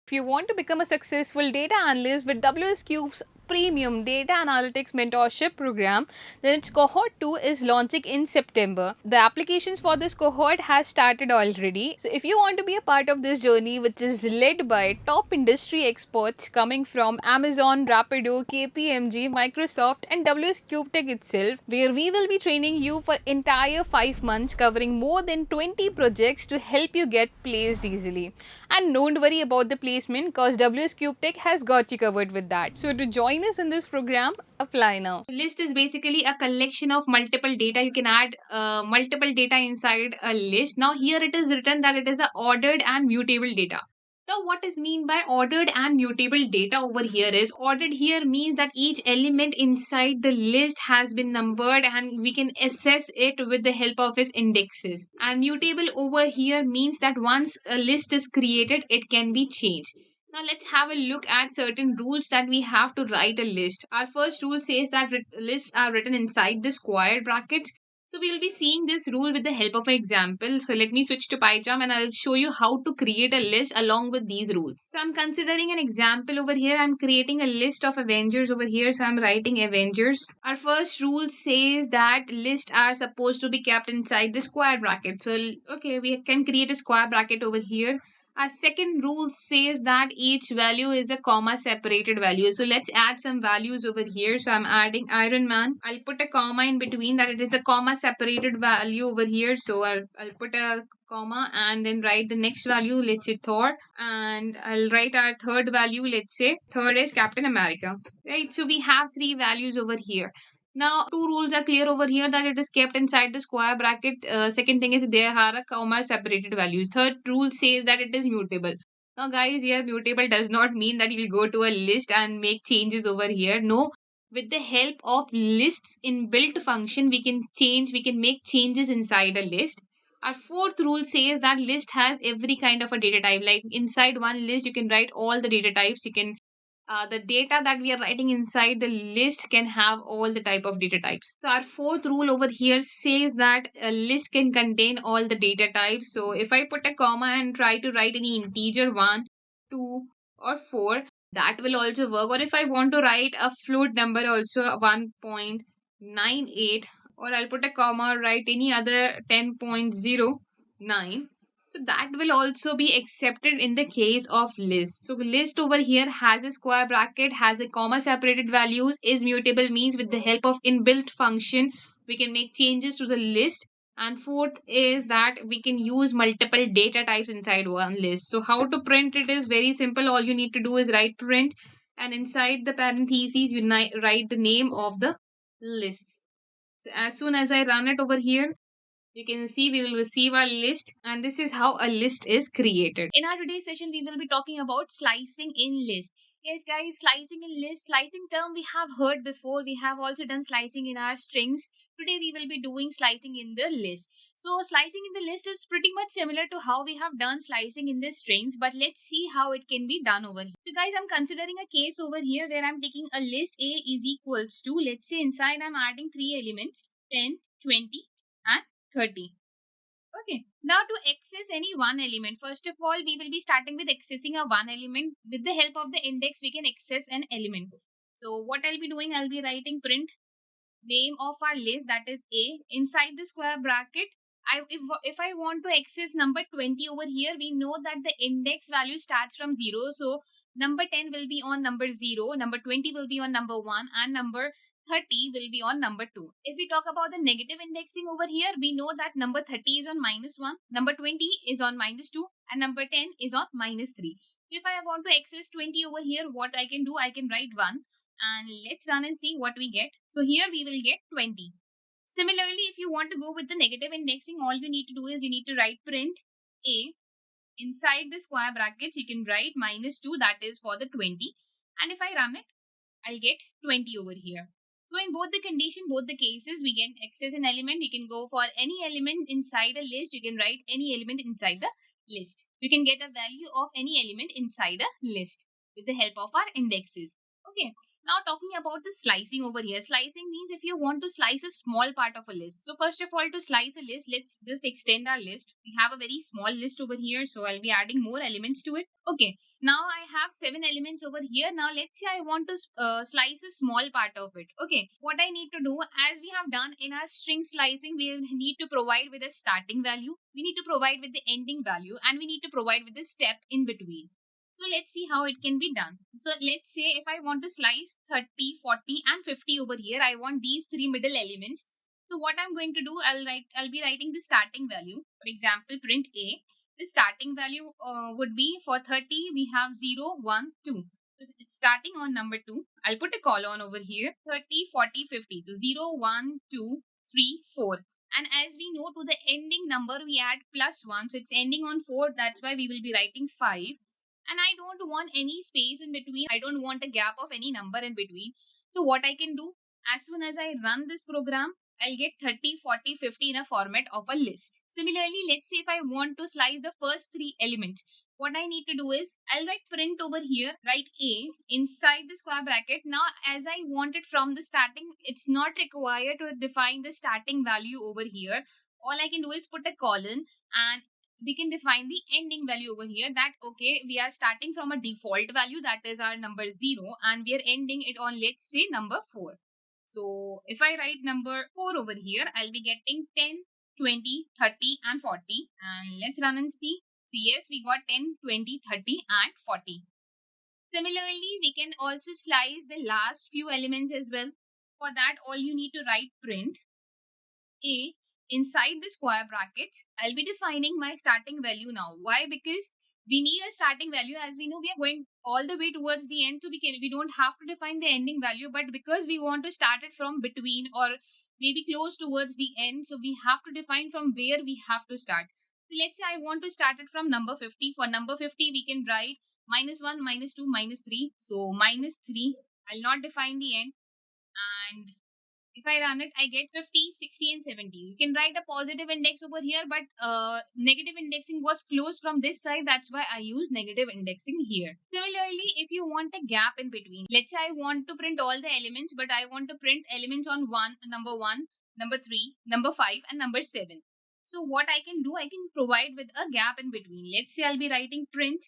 If you want to become a successful data analyst with WsCube's premium data analytics mentorship program, then its cohort 2 is launching in September. The applications for this cohort has started already. So if you want to be a part of this journey, which is led by top industry experts coming from Amazon, Rapido, KPMG, Microsoft and WsCube Tech itself, where we will be training you for entire 5 months covering more than 20 projects to help you get placed easily. And don't worry about the placement because WsCube Tech has got you covered with that. So to join us in this program, apply now. List is basically a collection of multiple data. You can add multiple data inside a list. Now here it is written that it is a ordered and mutable data. Now what is mean by ordered and mutable data over here is, ordered here means that each element inside the list has been numbered and we can assess it with the help of its indexes. And mutable over here means that once a list is created, it can be changed. Now let's have a look at certain rules that we have to write a list. Our first rule says that lists are written inside the square brackets. So we will be seeing this rule with the help of an example. So let me switch to PyCharm and I'll show you how to create a list along with these rules. So I'm considering an example over here. I'm creating a list of Avengers over here. So I'm writing Avengers. Our first rule says that lists are supposed to be kept inside the square bracket. So okay, we can create a square bracket over here. Our second rule says that each value is a comma separated value. So let's add some values over here. So I'm adding Iron Man. I'll put a comma in between that it is a comma separated value over here. So I'll put a comma and then write the next value, let's say Thor, and I'll write our third value, let's say third is Captain America, right? So we have 3 values over here. Now, 2 rules are clear over here that it is kept inside the square bracket. Second thing is there are a comma separated values. Third rule says that it is mutable. Now, guys, here mutable does not mean that you'll go to a list and make changes over here. No, with the help of lists inbuilt function, we can make changes inside a list. Our fourth rule says that list has every kind of a data type. Like inside one list, you can write all the data types. You can the data that we are writing inside the list can have all the type of data types. So our fourth rule over here says that a list can contain all the data types. So if I put a comma and try to write any integer 1, 2 or 4, that will also work. Or if I want to write a float number also 1.98, or I'll put a comma, write any other 10.09, so that will also be accepted in the case of list. So list over here has a square bracket, has a comma separated values, is mutable means with the help of inbuilt function we can make changes to the list. And fourth is that we can use multiple data types inside one list. So how to print it is very simple. All you need to do is write print and inside the parentheses you write the name of the lists. So as soon as I run it over here, you can see we will receive our list, and this is how a list is created. In our today's session, we will be talking about slicing in list. Yes, guys, slicing in list, slicing term we have heard before. We have also done slicing in our strings. Today we will be doing slicing in the list. So slicing in the list is pretty much similar to how we have done slicing in the strings, but let's see how it can be done over here. So guys, I'm considering a case over here where I'm taking a list A is equals to, let's say inside I'm adding three elements, 10, 20 and 30. Okay, now to access any one element, first of all, we will be starting with accessing a one element. With the help of the index, we can access an element. So what I'll be doing, I'll be writing print name of our list, that is A. Inside the square bracket, if I want to access number 20 over here, we know that the index value starts from 0. So number 10 will be on number 0, number 20 will be on number 1, and number 30 will be on number 2. If we talk about the negative indexing over here, we know that number 30 is on -1, number 20 is on -2, and number 10 is on -3. So if I want to access 20 over here, what I can do, I can write 1, and let's run and see what we get. So here we will get 20. Similarly, if you want to go with the negative indexing, all you need to do is you need to write print A. Inside the square brackets, you can write -2, that is for the 20. And if I run it, I'll get 20 over here. So in both the condition, both the cases, we can access an element. You can go for any element inside a list. You can write any element inside the list. You can get a value of any element inside a list with the help of our indexes. Okay. Now talking about the slicing over here. Slicing means if you want to slice a small part of a list. So first of all, to slice a list, let's just extend our list. We have a very small list over here. So I'll be adding more elements to it. Okay. Now I have 7 elements over here. Now let's say I want to slice a small part of it. Okay, what I need to do, as we have done in our string slicing, we need to provide with a starting value, we need to provide with the ending value, and we need to provide with the step in between. So let's see how it can be done. So let's say if I want to slice 30, 40 and 50 over here, I want these three middle elements. So what I'm going to do, I'll be writing the starting value. For example, print A. The starting value would be for 30, we have 0, 1, 2. So it's starting on number 2. I'll put a colon over here, 30, 40, 50. So 0, 1, 2, 3, 4. And as we know, to the ending number, we add +1. So it's ending on 4. That's why we will be writing 5. And I don't want any space in between. I don't want a gap of any number in between. So what I can do, as soon as I run this program, I'll get 30, 40, 50 in a format of a list. Similarly, let's say if I want to slice the first three elements, what I need to do is I'll write print over here, write A inside the square bracket. Now, as I want it from the starting, it's not required to define the starting value over here. All I can do is put a colon, and we can define the ending value over here, that okay, we are starting from a default value, that is our number 0, and we are ending it on, let's say, number 4. So if I write number 4 over here, I'll be getting 10, 20, 30 and 40. And let's run and see. So yes, we got 10, 20, 30 and 40. Similarly, we can also slice the last few elements as well. For that, all you need to write print A. Inside the square brackets, I'll be defining my starting value now. Why? Because we need a starting value. As we know, we are going all the way towards the end, so we don't have to define the ending value. But because we want to start it from between or maybe close towards the end, so we have to define from where we have to start. So let's say I want to start it from number 50. For number 50, we can write -1, -2, -3. So -3. I'll not define the end, and if I run it, I get 50, 60 and 70. You can write a positive index over here, but negative indexing was closed from this side. That's why I use negative indexing here. Similarly, if you want a gap in between, let's say I want to print all the elements, but I want to print elements on number 1, number 3, number 5 and number 7. So what I can do, I can provide with a gap in between. Let's say I'll be writing print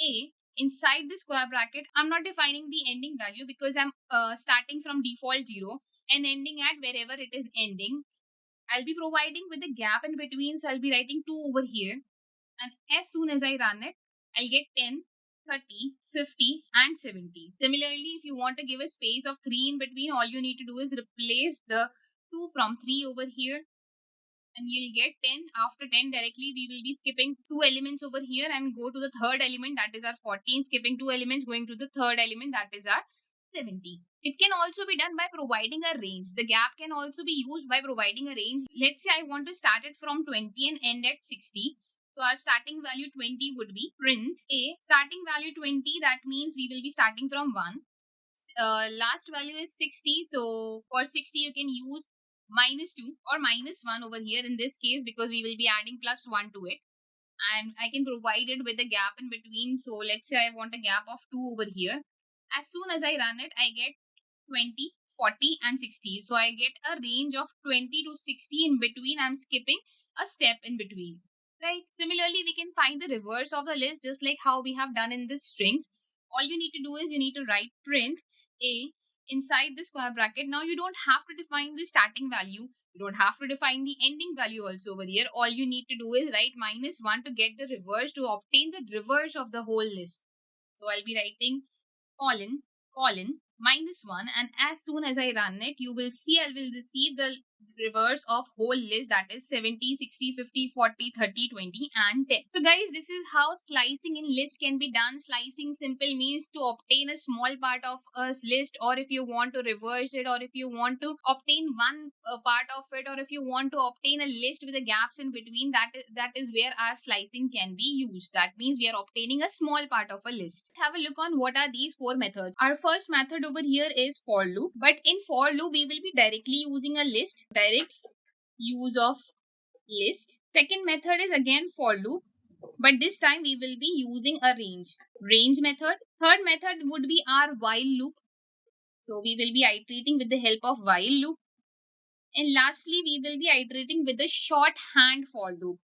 A. Inside the square bracket, I'm not defining the ending value because I'm starting from default 0 and ending at wherever it is ending. I'll be providing with a gap in between, so I'll be writing 2 over here. And as soon as I run it, I'll get 10, 30, 50 and 70. Similarly, if you want to give a space of 3 in between, all you need to do is replace the 2 from 3 over here, and you'll get 10. After 10 directly, we will be skipping 2 elements over here and go to the third element, that is our 14, skipping 2 elements, going to the third element, that is our 70. It can also be done by providing a range. The gap can also be used by providing a range. Let's say I want to start it from 20 and end at 60. So our starting value 20 would be print A. Starting value 20, that means we will be starting from 1. Last value is 60. So for 60, you can use -2 or -1 over here in this case, because we will be adding +1 to it. And I can provide it with a gap in between. So let's say I want a gap of 2 over here. As soon as I run it, I get 20, 40 and 60. So I get a range of 20 to 60 in between. I'm skipping a step in between. Right. Similarly, we can find the reverse of the list, just like how we have done in the strings. All you need to do is you need to write print A inside the square bracket. Now you don't have to define the starting value. You don't have to define the ending value also over here. All you need to do is write -1 to get the reverse, to obtain the reverse of the whole list. So I'll be writing colon, -1, and as soon as I run it, you will see I will receive the reverse of whole list, that is 70, 60, 50, 40, 30, 20 and 10. So guys, this is how slicing in list can be done. Slicing simple means to obtain a small part of a list, or if you want to reverse it, or if you want to obtain one part of it, or if you want to obtain a list with the gaps in between, that is where our slicing can be used. That means we are obtaining a small part of a list. Have a look on what are these 4 methods. Our first method over here is for loop, but in for loop we will be directly using a list, direct use of list. Second method is again for loop, but this time we will be using a range method. Third method would be our while loop, so we will be iterating with the help of while loop. And lastly, we will be iterating with the shorthand for loop.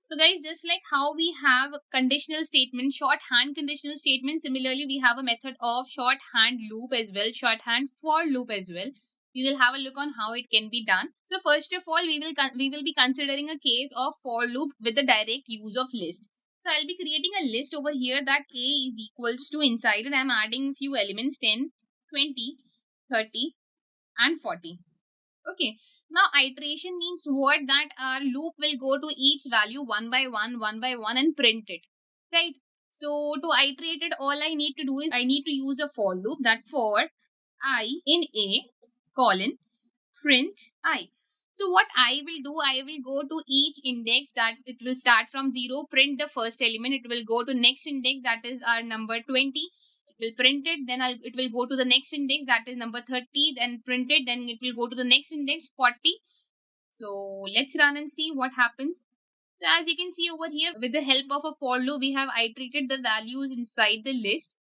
So guys, just like how we have conditional statement, shorthand conditional statement, similarly we have a method of shorthand loop as well, shorthand for loop as well. We will have a look on how it can be done. So first of all, we will be considering a case of for loop with the direct use of list. So I'll be creating a list over here that A is equals to, inside it I'm adding few elements 10, 20, 30 and 40. Okay. Now iteration means what? That our loop will go to each value one by one and print it. Right. So to iterate it, all I need to do is I need to use a for loop, that for I in A colon print I. So what I will do, I will go to each index, that it will start from 0, print the first element, it will go to next index, that is our number 20, it will print it, then it will go to the next index, that is number 30, then print it, then it will go to the next index 40. So let's run and see what happens. So as you can see over here, with the help of a for loop, we have iterated the values inside the list.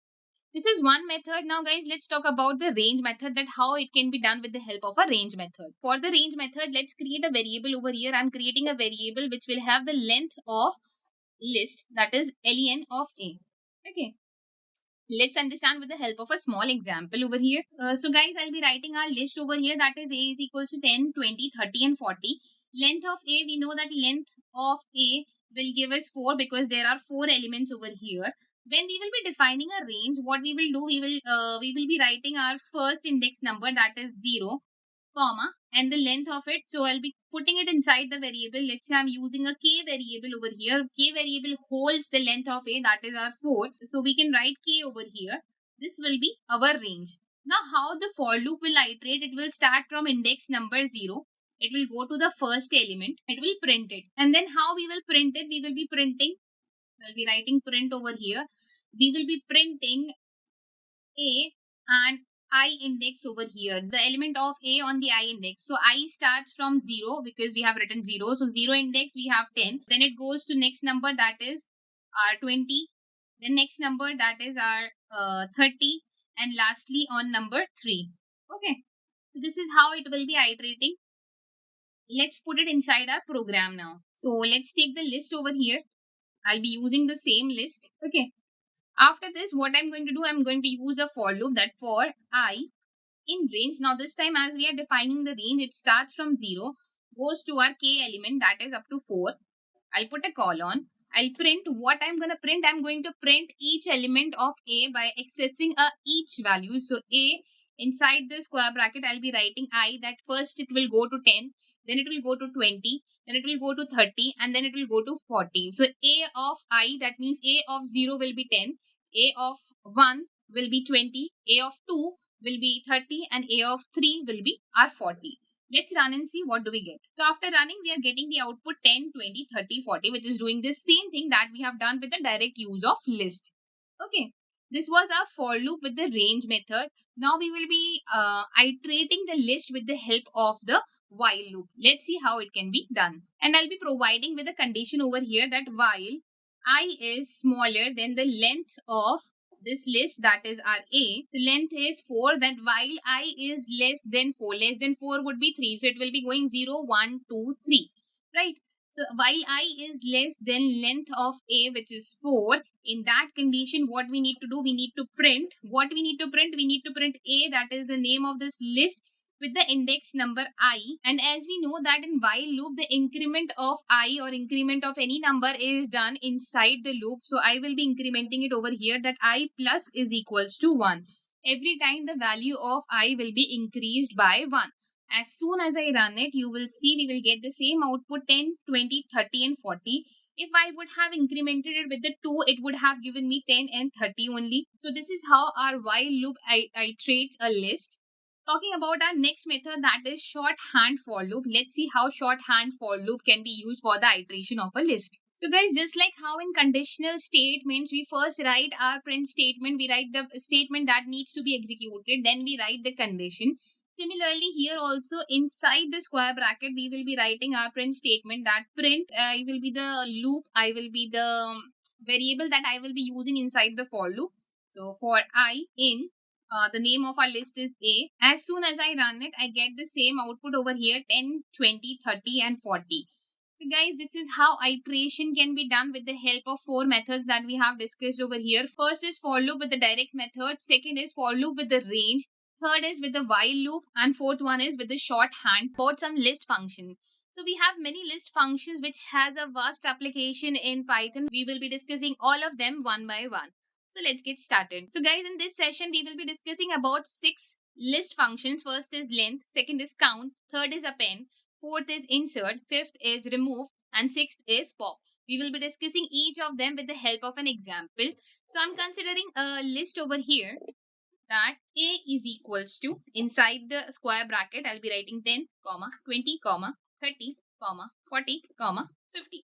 This is one method. Now guys, let's talk about the range method, that how it can be done with the help of a range method. For the range method, let's create a variable over here. I'm creating a variable which will have the length of list, that is len of A. Okay. Let's understand with the help of a small example over here. So guys, I'll be writing our list over here, that is A is equals to 10, 20, 30 and 40. Length of A, we know that length of A will give us 4 because there are 4 elements over here. When we will be defining a range, what we will do, we will be writing our first index number, that is 0, comma, and the length of it. So I'll be putting it inside the variable. Let's say I'm using a k variable over here. K variable holds the length of A, that is our 4. So we can write k over here. This will be our range. Now how the for loop will iterate, it will start from index number 0. It will go to the first element. It will print it. And then how we will print it, we will be printing, I'll be writing print over here. We will be printing A and I index over here, the element of A on the I index. So I starts from 0 because we have written 0. So 0 index we have 10. Then it goes to next number, that is our 20. Then next number, that is our 30. And lastly on number 3. Okay. So this is how it will be iterating. Let's put it inside our program now. So let's take the list over here. I'll be using the same list. Okay. After this, what I'm going to do, I'm going to use a for loop, that for I in range. Now this time, as we are defining the range, it starts from 0, goes to our k element, that is up to 4. I'll put a colon. I'll print what I'm going to print. I'm going to print each element of A by accessing each value. So A, inside the square bracket, I'll be writing I, that first it will go to 10, then it will go to 20, then it will go to 30, and then it will go to 40. So A of I, that means A of 0 will be 10, A of 1 will be 20, A of 2 will be 30, and A of 3 will be our 40. Let's run and see what do we get. So after running, we are getting the output 10, 20, 30, 40, which is doing the same thing that we have done with the direct use of list. Okay. This was our for loop with the range method. Now we will be iterating the list with the help of the while loop. Let's see how it can be done. And I'll be providing with a condition over here that while I is smaller than the length of this list, that is our A. So length is 4, that while I is less than 4. Less than 4 would be 3. So it will be going 0, 1, 2, 3. Right? So while I is less than length of A, which is 4, in that condition, what we need to do, we need to print. What we need to print? We need to print A, that is the name of this list, with the index number I. And as we know that in while loop, the increment of I or increment of any number is done inside the loop. So I will be incrementing it over here, that I plus is equals to 1. Every time the value of I will be increased by 1. As soon as I run it, you will see we will get the same output 10, 20, 30 and 40. If I would have incremented it with the 2, it would have given me 10 and 30 only. So this is how our while loop iterates a list. Talking about our next method, that is shorthand for loop. Let's see how shorthand for loop can be used for the iteration of a list. So guys, just like how in conditional statements, we first write our print statement, we write the statement that needs to be executed, then we write the condition. Similarly, here also inside the square bracket, we will be writing our print statement, that print I will be the loop, I will be the variable that I will be using inside the for loop. So for I in the name of our list is A. As soon as I run it, I get the same output over here 10, 20, 30 and 40. So guys, this is how iteration can be done with the help of 4 methods that we have discussed over here. First is for loop with the direct method. Second is for loop with the range. Third is with the while loop. And fourth one is with the shorthand for some list functions. So we have many list functions which has a vast application in Python. We will be discussing all of them one by one. So let's get started. So guys, in this session, we will be discussing about 6 list functions. First is length, second is count, third is append, fourth is insert, fifth is remove, and sixth is pop. We will be discussing each of them with the help of an example. So I'm considering a list over here that A is equals to, inside the square bracket, I'll be writing 10, 20, 30, 40, 50.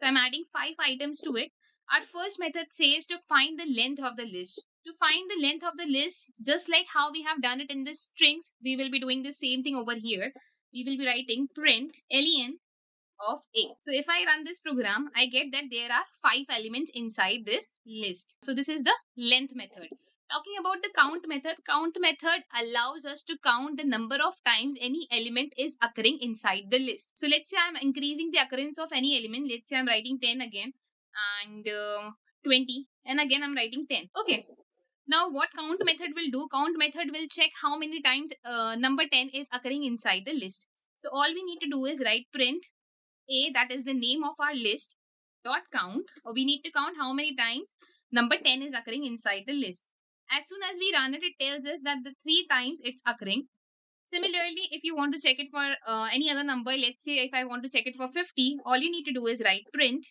So I'm adding 5 items to it. Our first method says to find the length of the list. To find the length of the list, just like how we have done it in the strings, we will be doing the same thing over here. We will be writing print len of A. So if I run this program, I get that there are 5 elements inside this list. So this is the length method. Talking about the count method allows us to count the number of times any element is occurring inside the list. So let's say I'm increasing the occurrence of any element. Let's say I'm writing 10 again and 20 and again I'm writing 10. Okay. Now what count method will do? Count method will check how many times number 10 is occurring inside the list. So all we need to do is write print A, that is the name of our list, dot count, or we need to count how many times number 10 is occurring inside the list. As soon as we run it, it tells us that the 3 times it's occurring. Similarly, if you want to check it for any other number, let's say if I want to check it for 50, all you need to do is write print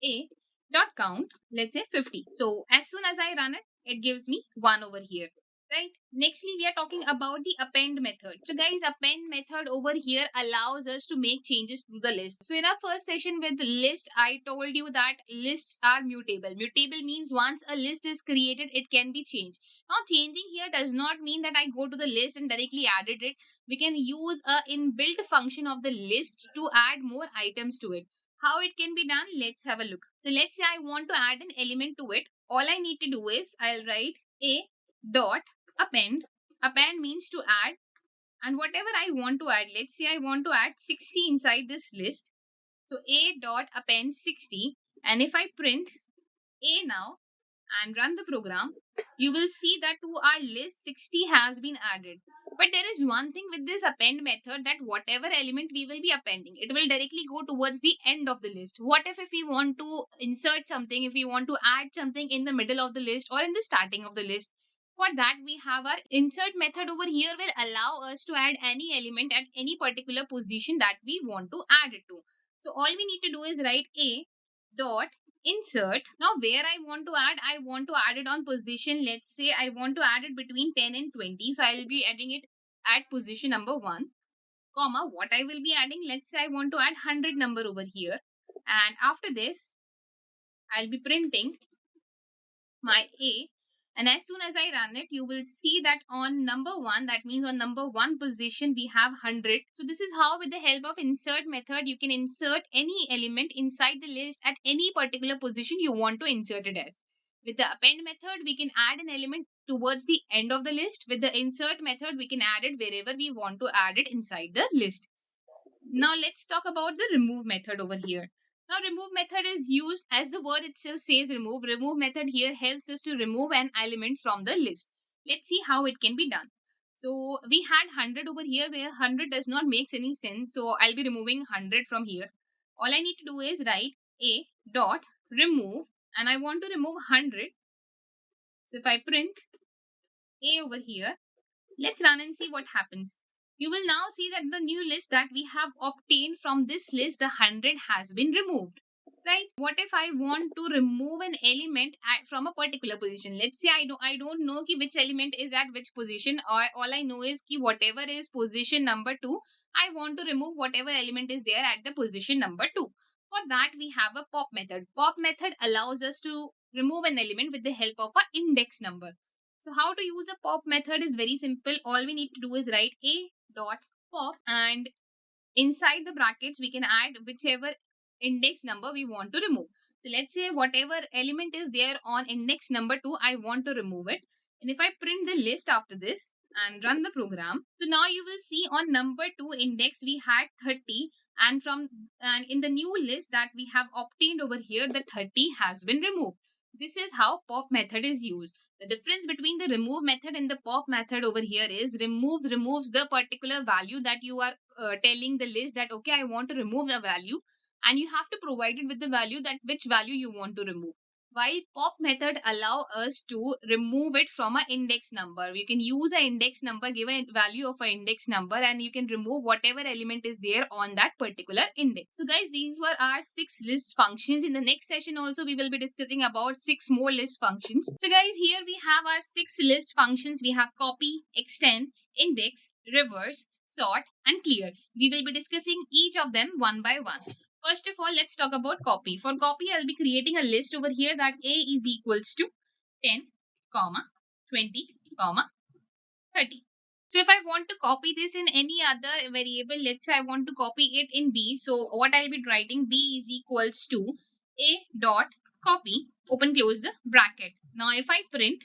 A dot count, let's say 50. So as soon as I run it, it gives me 1 over here. Right. Nextly, we are talking about the append method. So guys, append method over here allows us to make changes to the list. So in our first session with list, I told you that lists are mutable. Mutable means once a list is created, it can be changed. Now changing here does not mean that I go to the list and directly added it. We can use a inbuilt function of the list to add more items to it. How it can be done? Let's have a look. So let's say I want to add an element to it. All I need to do is I'll write a dot append. Append means to add, and whatever I want to add, let's say I want to add 60 inside this list. So a dot append 60, and if I print A now and run the program, you will see that to our list 60 has been added. But there is one thing with this append method, that whatever element we will be appending, it will directly go towards the end of the list. What if we want to insert something, if we want to add something in the middle of the list or in the starting of the list? For that, we have our insert method over here, will allow us to add any element at any particular position that we want to add it to. So all we need to do is write a dot insert. Now where I want to add it on position. Let's say I want to add it between 10 and 20. So I will be adding it at position number 1. comma, what I will be adding, let's say I want to add 100 number over here, and after this I'll be printing my A, and as soon as I run it, you will see that on number 1, that means on number 1 position we have 100. So this is how, with the help of insert method, you can insert any element inside the list at any particular position you want to insert it as. With the append method, we can add an element towards the end of the list. With the insert method, we can add it wherever we want to add it inside the list. Now let's talk about the remove method over here. Now remove method is used, as the word itself says, remove. Remove method here helps us to remove an element from the list. Let's see how it can be done. So we had 100 over here, where 100 does not make any sense. So I'll be removing 100 from here. All I need to do is write a dot remove, and I want to remove 100. So if I print a over here, let's run and see what happens. You will now see that the new list that we have obtained from this list, the 100 has been removed. Right? What if I want to remove an element from a particular position? Let's say I don't know which element is at which position. All I know is whatever is position number 2, I want to remove whatever element is there at the position number 2. For that, we have a pop method. Pop method allows us to remove an element with the help of an index number. So how to use a pop method is very simple. All we need to do is write a dot pop, and inside the brackets we can add whichever index number we want to remove. So let's say whatever element is there on index number 2, I want to remove it. And if I print the list after this and run the program, so now you will see on number 2 index we had 30, and in the new list that we have obtained over here, the 30 has been removed. This is how pop method is used. The difference between the remove method and the pop method over here is remove removes the particular value that you are telling the list that, okay, I want to remove a value, and you have to provide it with the value that which value you want to remove. While pop method allow us to remove it from an index number. You can use an index number, give a value of an index number, and you can remove whatever element is there on that particular index. So guys, these were our 6 list functions. In the next session also, we will be discussing about 6 more list functions. So guys, here we have our 6 list functions. We have copy, extend, index, reverse, sort, and clear. We will be discussing each of them one by one. First of all, let's talk about copy. For copy, I'll be creating a list over here that a is equals to 10, 20, 30. So if I want to copy this in any other variable, let's say I want to copy it in b. So what I'll be writing, b is equals to a dot copy, open close the bracket. Now if I print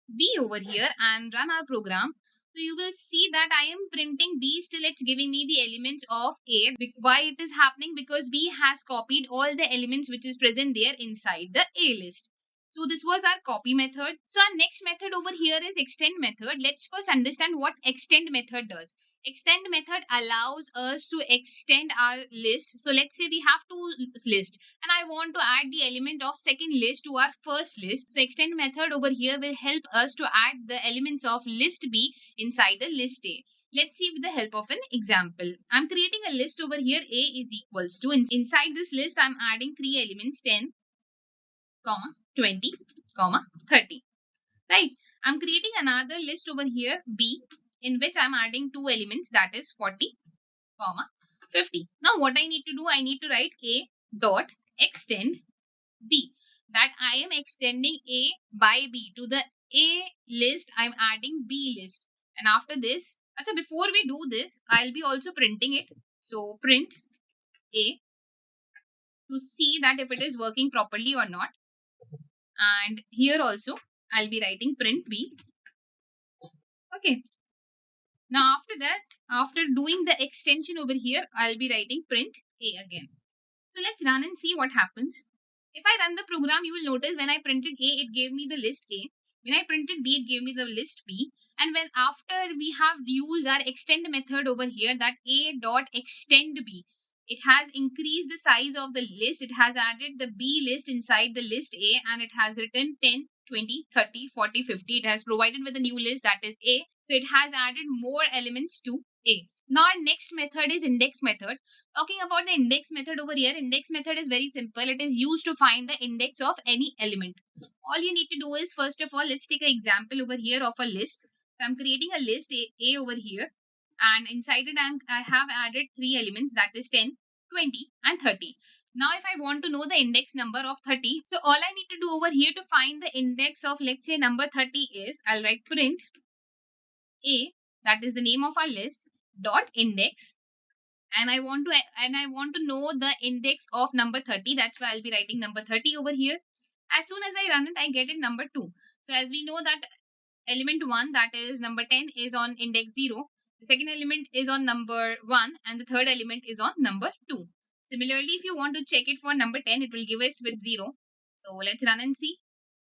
b over here and run our program, so you will see that I am printing b, still it's giving me the elements of a. Why it is happening? Because b has copied all the elements which is present there inside the a list. So this was our copy method. So our next method over here is extend method. Let's first understand what extend method does. Extend method allows us to extend our list. So let's say we have 2 lists and I want to add the element of second list to our first list. So extend method over here will help us to add the elements of list B inside the list A. Let's see with the help of an example. I'm creating a list over here. A is equals to, inside this list I'm adding 3 elements, 10, 20, 30. Right? I'm creating another list over here, B, in which I'm adding 2 elements, that is 40, 50. Now what I need to do, I need to write a dot extend b, that I am extending a by b. To the a list I'm adding b list, and after this, before we do this, I'll be also printing it. So print a to see that if it is working properly or not, and here also I'll be writing print b. Okay. Now after that, after doing the extension over here, I'll be writing print a again. So let's run and see what happens. If I run the program, you will notice when I printed a, it gave me the list a. When I printed b, it gave me the list b. And when after we have used our extend method over here, that a dot extend b, it has increased the size of the list. It has added the b list inside the list a, and it has written 10, 20, 30, 40, 50. It has provided with a new list, that is a. So it has added more elements to a. Now our next method is index method. Talking about the index method over here, index method is very simple. It is used to find the index of any element. All you need to do is, first of all, let's take an example over here of a list. So I'm creating a list A over here. and inside it I have added 3 elements, that is 10, 20 and 30. Now if I want to know the index number of 30, so all I need to do over here to find the index of, let's say, number 30 is, I'll write print a, that is the name of our list, dot index, and I want to know the index of number 30. That's why I'll be writing number 30 over here. As soon as I run it, I get it number 2. So as we know that element 1, that is number 10, is on index 0. The second element is on number 1 and the third element is on number 2. Similarly, if you want to check it for number 10, it will give us with 0. So let's run and see.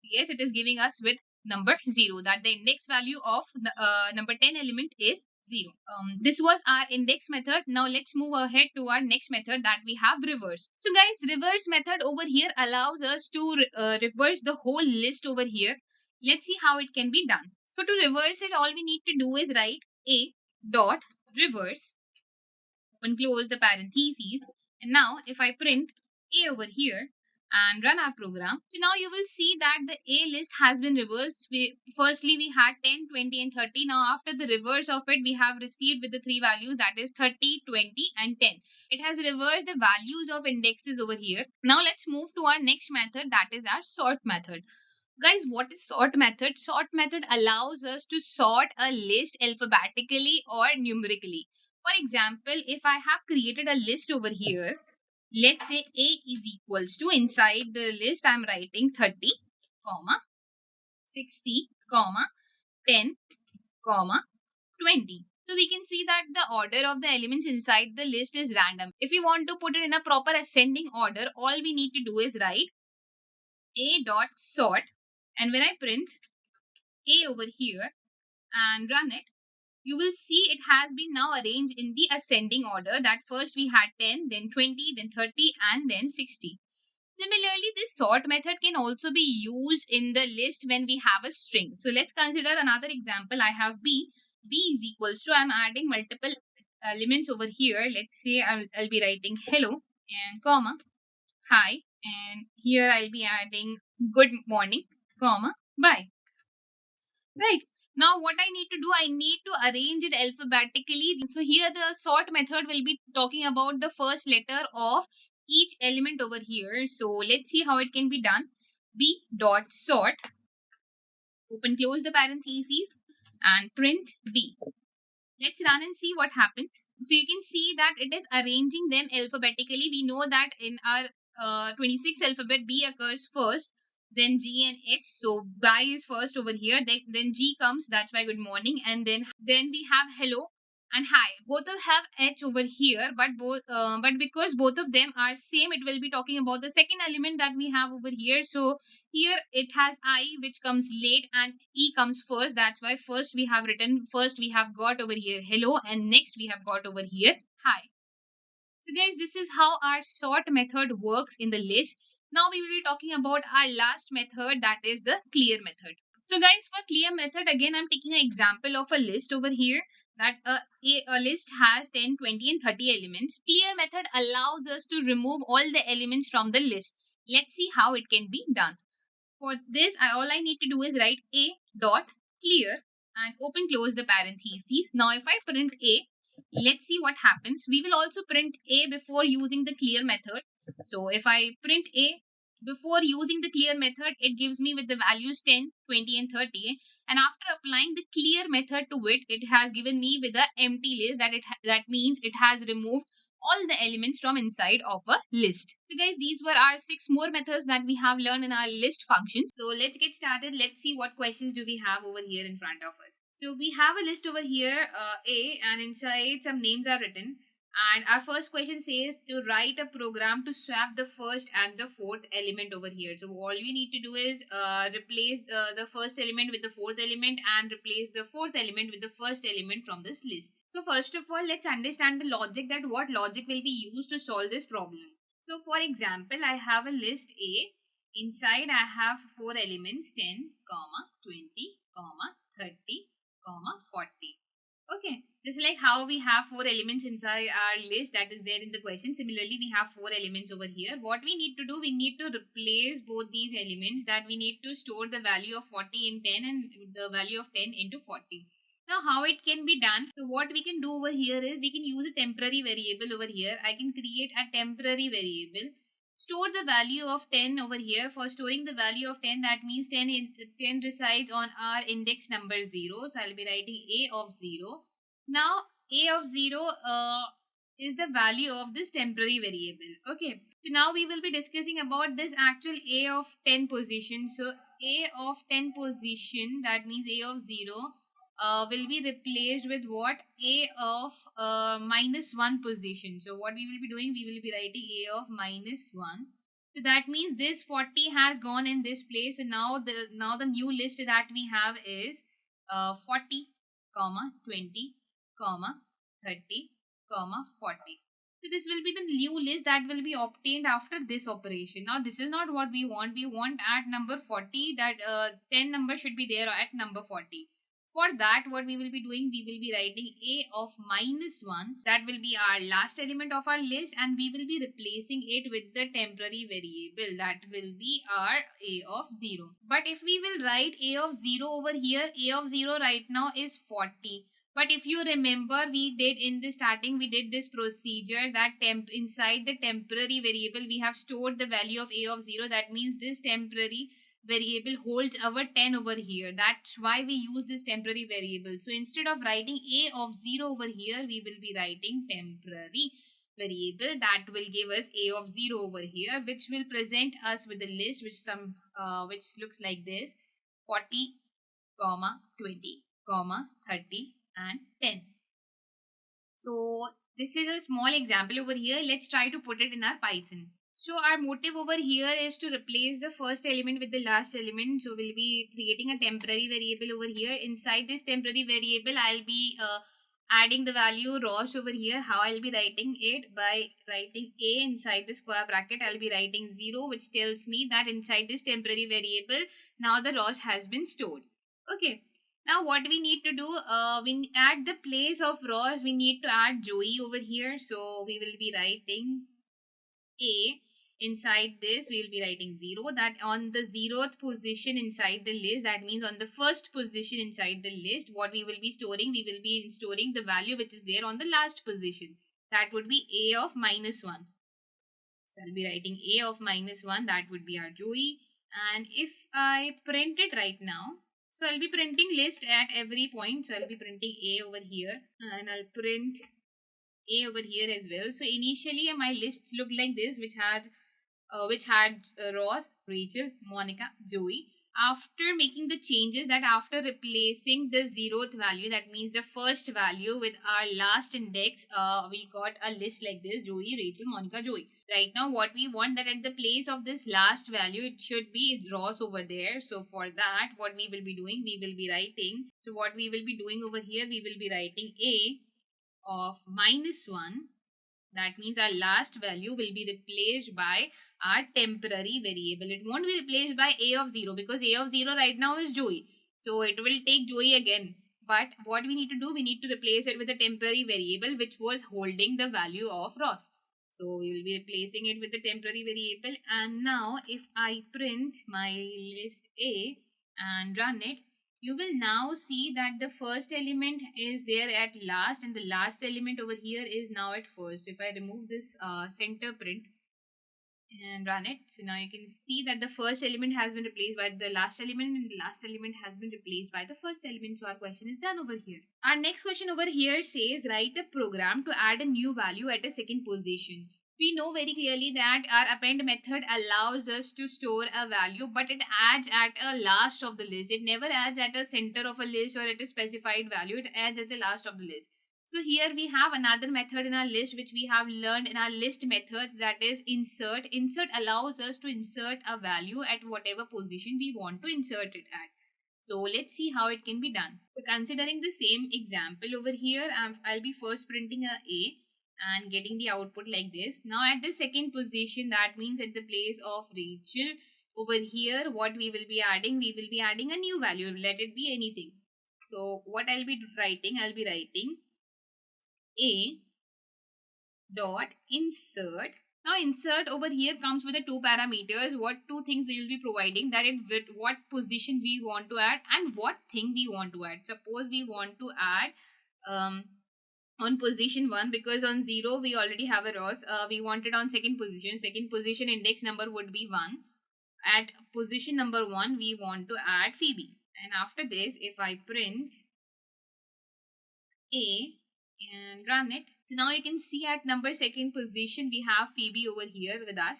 Yes, it is giving us with number 0, that the index value of the number 10 element is 0. This was our index method. Now let's move ahead to our next method, that we have reverse. So guys, reverse method over here allows us to reverse the whole list over here. Let's see how it can be done. So to reverse it, all we need to do is write a dot reverse, open close the parentheses, and now if I print a over here and run our program, so now you will see that the A list has been reversed. Firstly we had 10, 20 and 30. Now after the reverse of it, we have received with the 3 values, that is 30, 20 and 10. It has reversed the values of indexes over here. Now let's move to our next method, that is our sort method. Guys, what is sort method? Sort method allows us to sort a list alphabetically or numerically. For example, if I have created a list over here, let's say A is equals to, inside the list I'm writing 30, 60, 10, 20. So we can see that the order of the elements inside the list is random. If we want to put it in a proper ascending order, all we need to do is write A dot sort, and when I print A over here and run it, you will see it has been now arranged in the ascending order, that first we had 10, then 20, then 30 and then 60. Similarly, this sort method can also be used in the list when we have a string. So let's consider another example. I have B. B is equals to, I'm adding multiple elements over here. Let's say I'll be writing hello and comma, hi, and here I'll be adding good morning, comma, bye. Right. Now what I need to do, I need to arrange it alphabetically. So here the sort method will be talking about the first letter of each element over here. So let's see how it can be done. B dot sort, open close the parentheses and print B. Let's run and see what happens. So you can see that it is arranging them alphabetically. We know that in our 26 alphabet, B occurs first, then G and H. So Y is first over here. Then G comes. That's why good morning. And then we have hello and hi. Both of have H over here, but because both of them are same, it will be talking about the second element that we have over here. So here it has I, which comes late, and E comes first. That's why first we have got over here hello, and next we have got over here hi. So guys, this is how our sort method works in the list. Now we will be talking about our last method, that is the clear method. So guys, for clear method, again I'm taking an example of a list over here, that a list has 10, 20 and 30 elements. Clear method allows us to remove all the elements from the list. Let's see how it can be done. For this, all I need to do is write A dot clear and open close the parentheses. Now if I print A, let's see what happens. We will also print A before using the clear method. So if I print A before using the clear method, it gives me with the values 10, 20 and 30. And after applying the clear method to it, it has given me with the empty list. That means it has removed all the elements from inside of a list. So guys, these were our 6 more methods that we have learned in our list functions. So let's get started. Let's see what questions do we have over here in front of us. So we have a list over here, A, and inside some names are written. And our first question says to write a program to swap the first and the fourth element over here. So all we need to do is replace the first element with the fourth element and replace the fourth element with the first element from this list. So first of all, let's understand the logic, that what logic will be used to solve this problem. So for example, I have a list A. Inside I have 4 elements, 10, 20, 30, 40. Okay, just like how we have 4 elements inside our list that is there in the question. Similarly, we have 4 elements over here. What we need to do, we need to replace both these elements, that we need to store the value of 40 in 10 and the value of 10 into 40. Now how it can be done? So what we can do over here is we can use a temporary variable over here. I can create a temporary variable, store the value of 10 over here. For storing the value of 10, that means 10 resides on our index number 0. So I'll be writing a of 0. Now a of 0 is the value of this temporary variable. Okay, so now we will be discussing about this actual a of 10 position. So a of 10 position, that means a of 0 will be replaced with what? A of minus 1 position. So what we will be doing, we will be writing a of minus 1. So that means this 40 has gone in this place. So now the new list that we have is 40 comma 20 comma 30 comma 40. So this will be the new list that will be obtained after this operation. Now this is not what we want. We want at number 40 that 10 number should be there at number 40. For that, what we will be doing, we will be writing a of minus 1. That will be our last element of our list, and we will be replacing it with the temporary variable. That will be our a of 0. But if we will write a of 0 over here, a of 0 right now is 40. But if you remember, we did in the starting, we did this procedure that inside the temporary variable, we have stored the value of a of 0. That means this temporary variable holds our 10 over here. That's why we use this temporary variable. So instead of writing a of 0 over here, we will be writing temporary variable that will give us a of 0 over here, which will present us with a list which looks like this: 40 comma 20 comma 30 and 10. So this is a small example over here. Let's try to put it in our Python. So our motive over here is to replace the first element with the last element. So we'll be creating a temporary variable over here. Inside this temporary variable, I'll be adding the value rows over here. How I'll be writing it? By writing a inside the square bracket, I'll be writing 0, which tells me that inside this temporary variable, now the rows has been stored. Okay. Now what we need to do, we at the place of rows, we need to add Joey over here. So we will be writing a. Inside this, we will be writing 0. That on the 0th position inside the list, that means on the first position inside the list, what we will be storing, we will be storing the value which is there on the last position. That would be a of minus 1. So I'll be writing a of minus 1. That would be our Joey. And if I print it right now, so I'll be printing list at every point. So I'll be printing a over here, and I'll print a over here as well. So initially my list looked like this, which had Ross, Rachel, Monica, Joey. After making the changes, that after replacing the 0th value, that means the first value, with our last index, we got a list like this: Joey, Rachel, Monica, Joey. Right now what we want, that at the place of this last value, it should be Ross over there. So for that, what we will be doing, we will be writing, so what we will be doing over here, we will be writing a of minus 1. That means our last value will be replaced by our temporary variable. It won't be replaced by a of 0, because a of 0 right now is Joey. So it will take Joey again. But what we need to do, we need to replace it with a temporary variable which was holding the value of Ross. So we will be replacing it with the temporary variable. And now if I print my list A and run it, you will now see that the first element is there at last, and the last element over here is now at first. If I remove this center print and run it, so now you can see that the first element has been replaced by the last element, and the last element has been replaced by the first element. So our question is done over here. Our next question over here says, write a program to add a new value at a second position. We know very clearly that our append method allows us to store a value, but it adds at a last of the list. It never adds at a center of a list or at a specified value. It adds at the last of the list. So here we have another method in our list which we have learned in our list methods, that is insert. Insert allows us to insert a value at whatever position we want to insert it at. So let's see how it can be done. So considering the same example over here, I'll be first printing a and getting the output like this. Now at the second position, that means at the place of Rachel, over here what we will be adding, we will be adding a new value. Let it be anything. So what I'll be writing a dot insert Now insert over here comes with the two parameters. What two things we will be providing, that it with what position we want to add and what thing we want to add. Suppose we want to add on position 1, because on 0 we already have a rows. We want it on second position index number would be 1. At position number 1 we want to add Phoebe, and after this if I print A and run it, so now you can see at number second position we have Phoebe over here with us.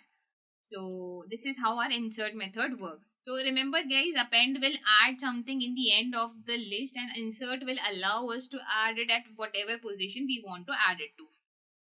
So this is how our insert method works. So remember guys, append will add something in the end of the list and insert will allow us to add it at whatever position we want to add it to.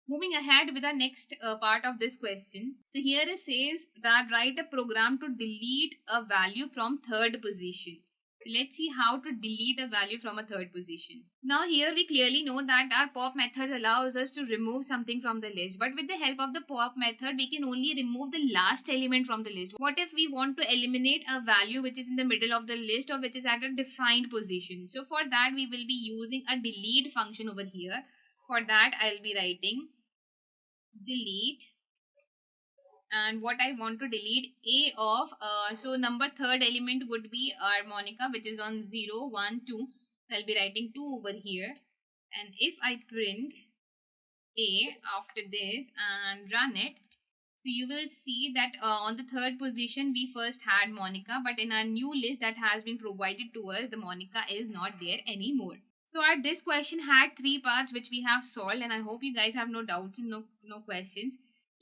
Moving ahead with the next part of this question. So here it says that write a program to delete a value from third position. So let's see how to delete a value from a third position. Now here we clearly know that our pop method allows us to remove something from the list. But with the help of the pop method, we can only remove the last element from the list. What if we want to eliminate a value which is in the middle of the list or which is at a defined position? So for that we will be using a delete function over here. For that I'll be writing delete, and what I want to delete a of so number third element would be our Monica, which is on 0 1 2. So I'll be writing 2 over here, and if I print a after this and run it, so you will see that on the third position we first had Monica, but in our new list that has been provided to us, the Monica is not there anymore. So our this question had three parts which we have solved, and I hope you guys have no doubts and no questions.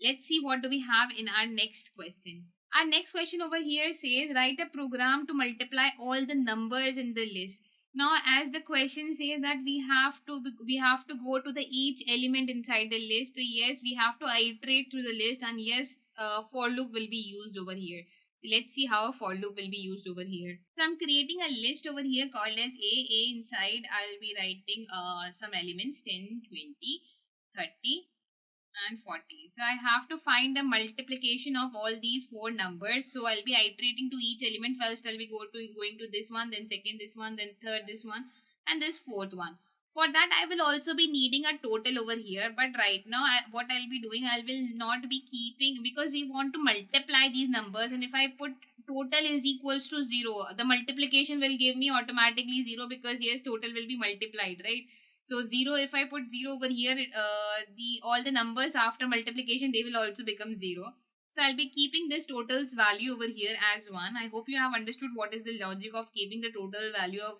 Let's see what do we have in our next question. Our next question over here says write a program to multiply all the numbers in the list. Now as the question says that we have to go to the each element inside the list. So yes, we have to iterate through the list, and yes, for loop will be used over here. So let's see how a for loop will be used over here. So I'm creating a list over here called as A. Inside I'll be writing some elements 10, 20, 30 and 40. So I have to find a multiplication of all these four numbers. So I'll be iterating to each element. First I'll be going to this one, then second this one, then third this one, and this fourth one. For that I will also be needing a total over here, but right now what I'll be doing, I will not be keeping, because we want to multiply these numbers, and if I put total is equals to 0, the multiplication will give me automatically 0, because yes, total will be multiplied, right? So 0, if I put 0 over here, the all the numbers after multiplication, they will also become 0. So I'll be keeping this totals value over here as 1. I hope you have understood what is the logic of keeping the total value of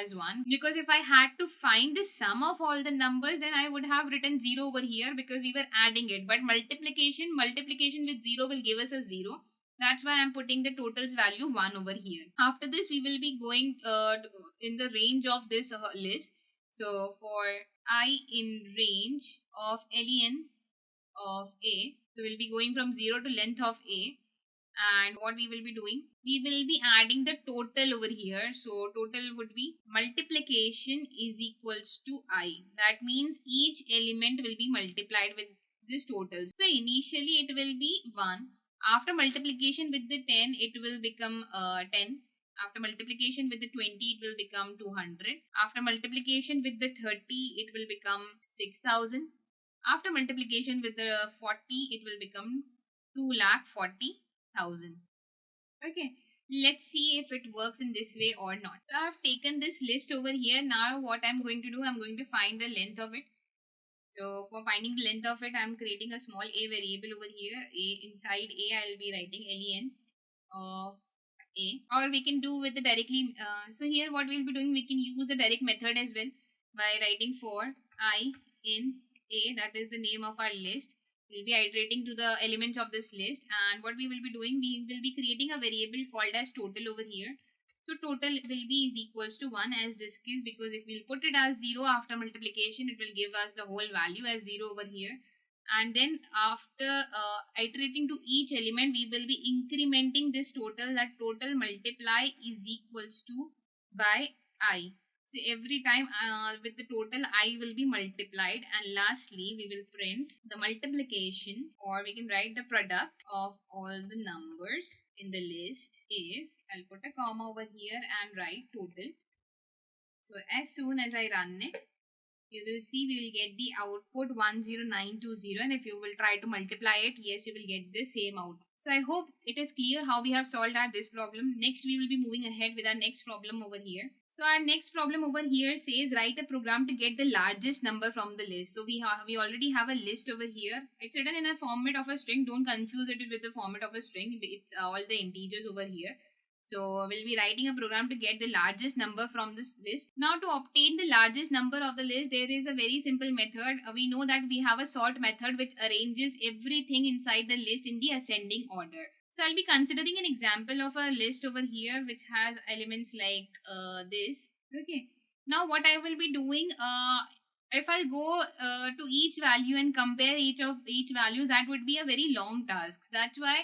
as 1. Because if I had to find the sum of all the numbers, then I would have written 0 over here, because we were adding it. But multiplication with 0 will give us a 0. That's why I'm putting the totals value 1 over here. After this, we will be going in the range of this list. So for I in range of len of a, so we'll be going from 0 to length of a, and what we will be doing, we will be adding the total over here. So total would be multiplication is equals to I. That means each element will be multiplied with this total. So initially it will be 1. After multiplication with the 10, it will become 10. After multiplication with the 20, it will become 200. After multiplication with the 30, it will become 6,000. After multiplication with the 40, it will become 2,40,000. Okay, let's see if it works in this way or not. So I've taken this list over here. Now what I'm going to do, I'm going to find the length of it. So for finding the length of it, I'm creating a small a variable over here. Inside a, I'll be writing len of a, or we can do with the directly. So here what we'll be doing, we can use the direct method as well by writing for I in a, that is the name of our list. We'll be iterating to the elements of this list, and what we will be doing, we will be creating a variable called as total over here. So total will be is equals to 1 as this is, because if we'll put it as 0 after multiplication, it will give us the whole value as 0 over here. And then after iterating to each element, we will be incrementing this total, that total multiply is equals to by I. So every time with the total I will be multiplied, and lastly we will print the multiplication, or we can write the product of all the numbers in the list if, I'll put a comma over here and write total. So as soon as I run it, you will see we will get the output 10920, and if you will try to multiply it, yes, you will get the same output. So I hope it is clear how we have solved this problem. Next, we will be moving ahead with our next problem over here. So our next problem over here says write a program to get the largest number from the list. So we already have a list over here. It's written in a format of a string. Don't confuse it with the format of a string. It's all the integers over here. So we'll be writing a program to get the largest number from this list. Now to obtain the largest number of the list, there is a very simple method. We know that we have a sort method which arranges everything inside the list in the ascending order. So I'll be considering an example of a list over here which has elements like this. Okay. Now what I will be doing, if I go to each value and compare each value, that would be a very long task. That's why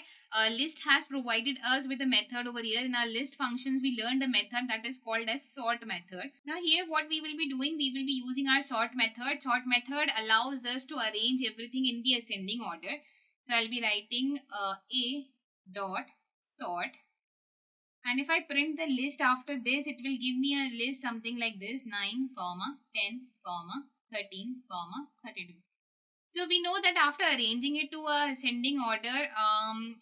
list has provided us with a method over here. In our list functions, we learned a method that is called as sort method. Now here what we will be doing, we will be using our sort method. Sort method allows us to arrange everything in the ascending order. So I'll be writing a dot sort, and if I print the list after this, it will give me a list something like this: 9, 10, 13, 32. So we know that after arranging it to a ascending order,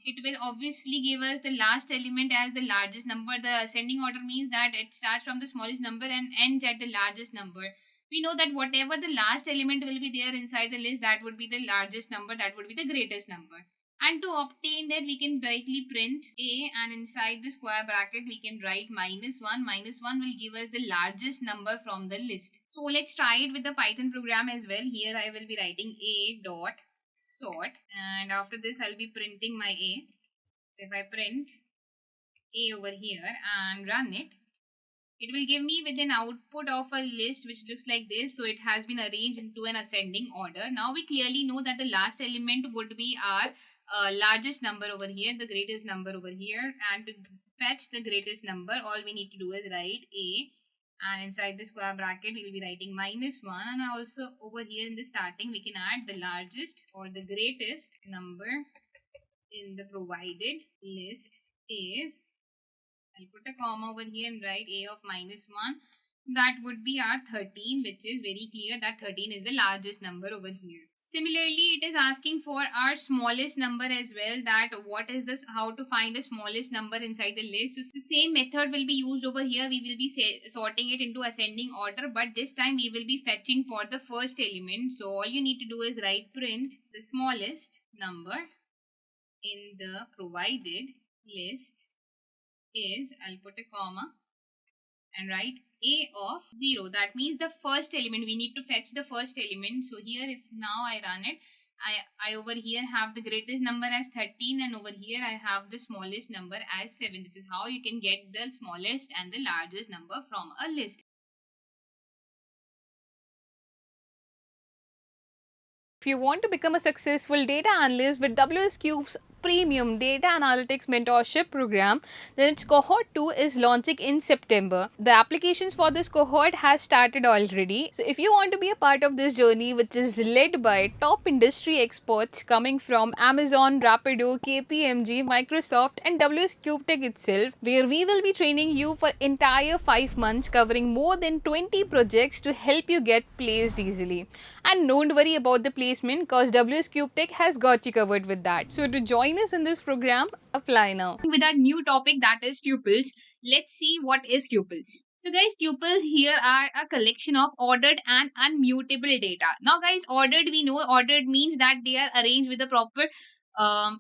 it will obviously give us the last element as the largest number. The ascending order means that it starts from the smallest number and ends at the largest number. We know that whatever the last element will be there inside the list, that would be the largest number, that would be the greatest number. And to obtain that, we can directly print a, and inside the square bracket we can write -1. -1 will give us the largest number from the list. So let's try it with the Python program as well. Here I will be writing a dot sort, and after this I'll be printing my a. If I print a over here and run it, it will give me with an output of a list which looks like this. So it has been arranged into an ascending order. Now we clearly know that the last element would be our largest number over here, the greatest number over here, and to fetch the greatest number, all we need to do is write a, and inside the square bracket we will be writing -1, and also over here in the starting we can add the largest or the greatest number in the provided list is, I'll put a comma over here and write a of -1. That would be our 13, which is very clear that 13 is the largest number over here. Similarly, it is asking for our smallest number as well, that what is this, how to find the smallest number inside the list. So the same method will be used over here. We will be sorting it into ascending order, but this time we will be fetching for the first element. So all you need to do is write print the smallest number in the provided list is, I'll put a comma and write a of 0. That means the first element, we need to fetch the first element. So here if now I run it, I over here have the greatest number as 13, and over here I have the smallest number as 7. This is how you can get the smallest and the largest number from a list. If you want to become a successful data analyst with WsCube's premium data analytics mentorship program, then its cohort 2 is launching in September. The applications for this cohort has started already. So if you want to be a part of this journey, which is led by top industry experts coming from Amazon, Rapido, KPMG, Microsoft and WsCube Tech itself, where we will be training you for entire 5 months covering more than 20 projects to help you get placed easily. And don't worry about the placement because WsCube Tech has got you covered with that. So to join us in this program, apply now. With our new topic, that is tuples, let's see what is tuples. So guys, tuples here are a collection of ordered and unmutable data. Now guys, ordered, we know ordered means that they are arranged with a proper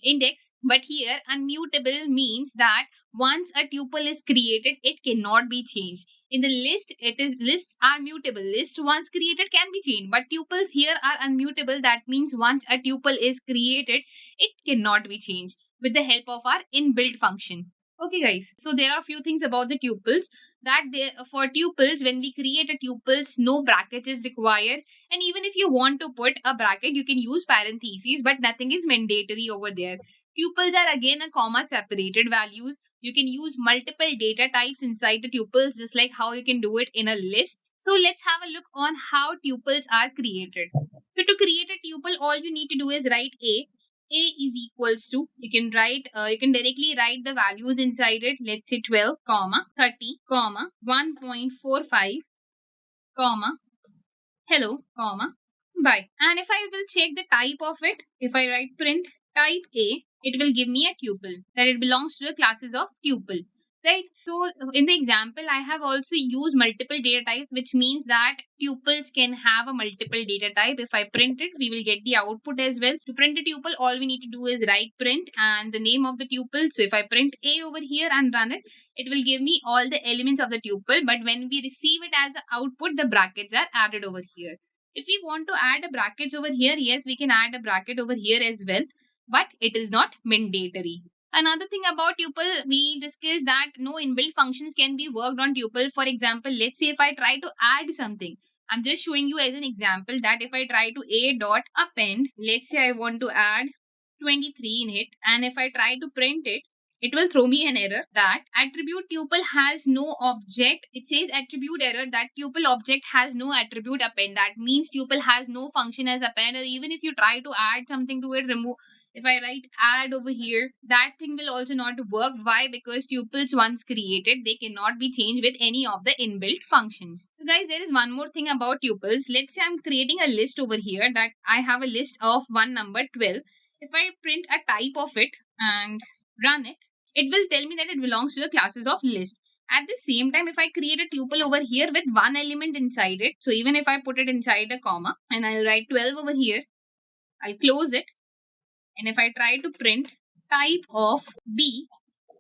index, but here unmutable means that once a tuple is created, it cannot be changed. In the list, lists are mutable. Lists once created can be changed, but tuples here are unmutable. That means once a tuple is created, it cannot be changed with the help of our inbuilt function. Okay guys, so there are a few things about the tuples, that for tuples, when we create a tuples, no bracket is required, and even if you want to put a bracket, you can use parentheses, but nothing is mandatory over there. Tuples are again a comma separated values. You can use multiple data types inside the tuples, just like how you can do it in a list. So let's have a look on how tuples are created. So to create a tuple, all you need to do is write a is equals to, you can directly write the values inside it. Let's say 12, 30, 1.45, hello, comma, bye. And if I will check the type of it, if I write print type A, it will give me a tuple, that it belongs to the classes of tuple. Right. So in the example, I have also used multiple data types, which means that tuples can have a multiple data type. If I print it, we will get the output as well. To print a tuple, all we need to do is write print and the name of the tuple. So if I print A over here and run it, it will give me all the elements of the tuple. But when we receive it as an output, the brackets are added over here. If we want to add a brackets over here, yes, we can add a bracket over here as well, but it is not mandatory. Another thing about tuple, we discussed that no inbuilt functions can be worked on tuple. For example, let's say if I try to add something, I'm just showing you as an example that if I try to a dot append, let's say I want to add 23 in it, and if I try to print it, it will throw me an error that attribute tuple has no object. It says attribute error that tuple object has no attribute append. That means tuple has no function as append, or even if you try to add something to it, remove. If I write add over here, that thing will also not work. Why? Because tuples once created, they cannot be changed with any of the inbuilt functions. So guys, there is one more thing about tuples. Let's say I'm creating a list over here that I have a list of one number 12. If I print a type of it and run it, it will tell me that it belongs to the classes of list. At the same time, if I create a tuple over here with one element inside it, so even if I put it inside a comma and I'll write 12 over here, I'll close it, and if I try to print type of B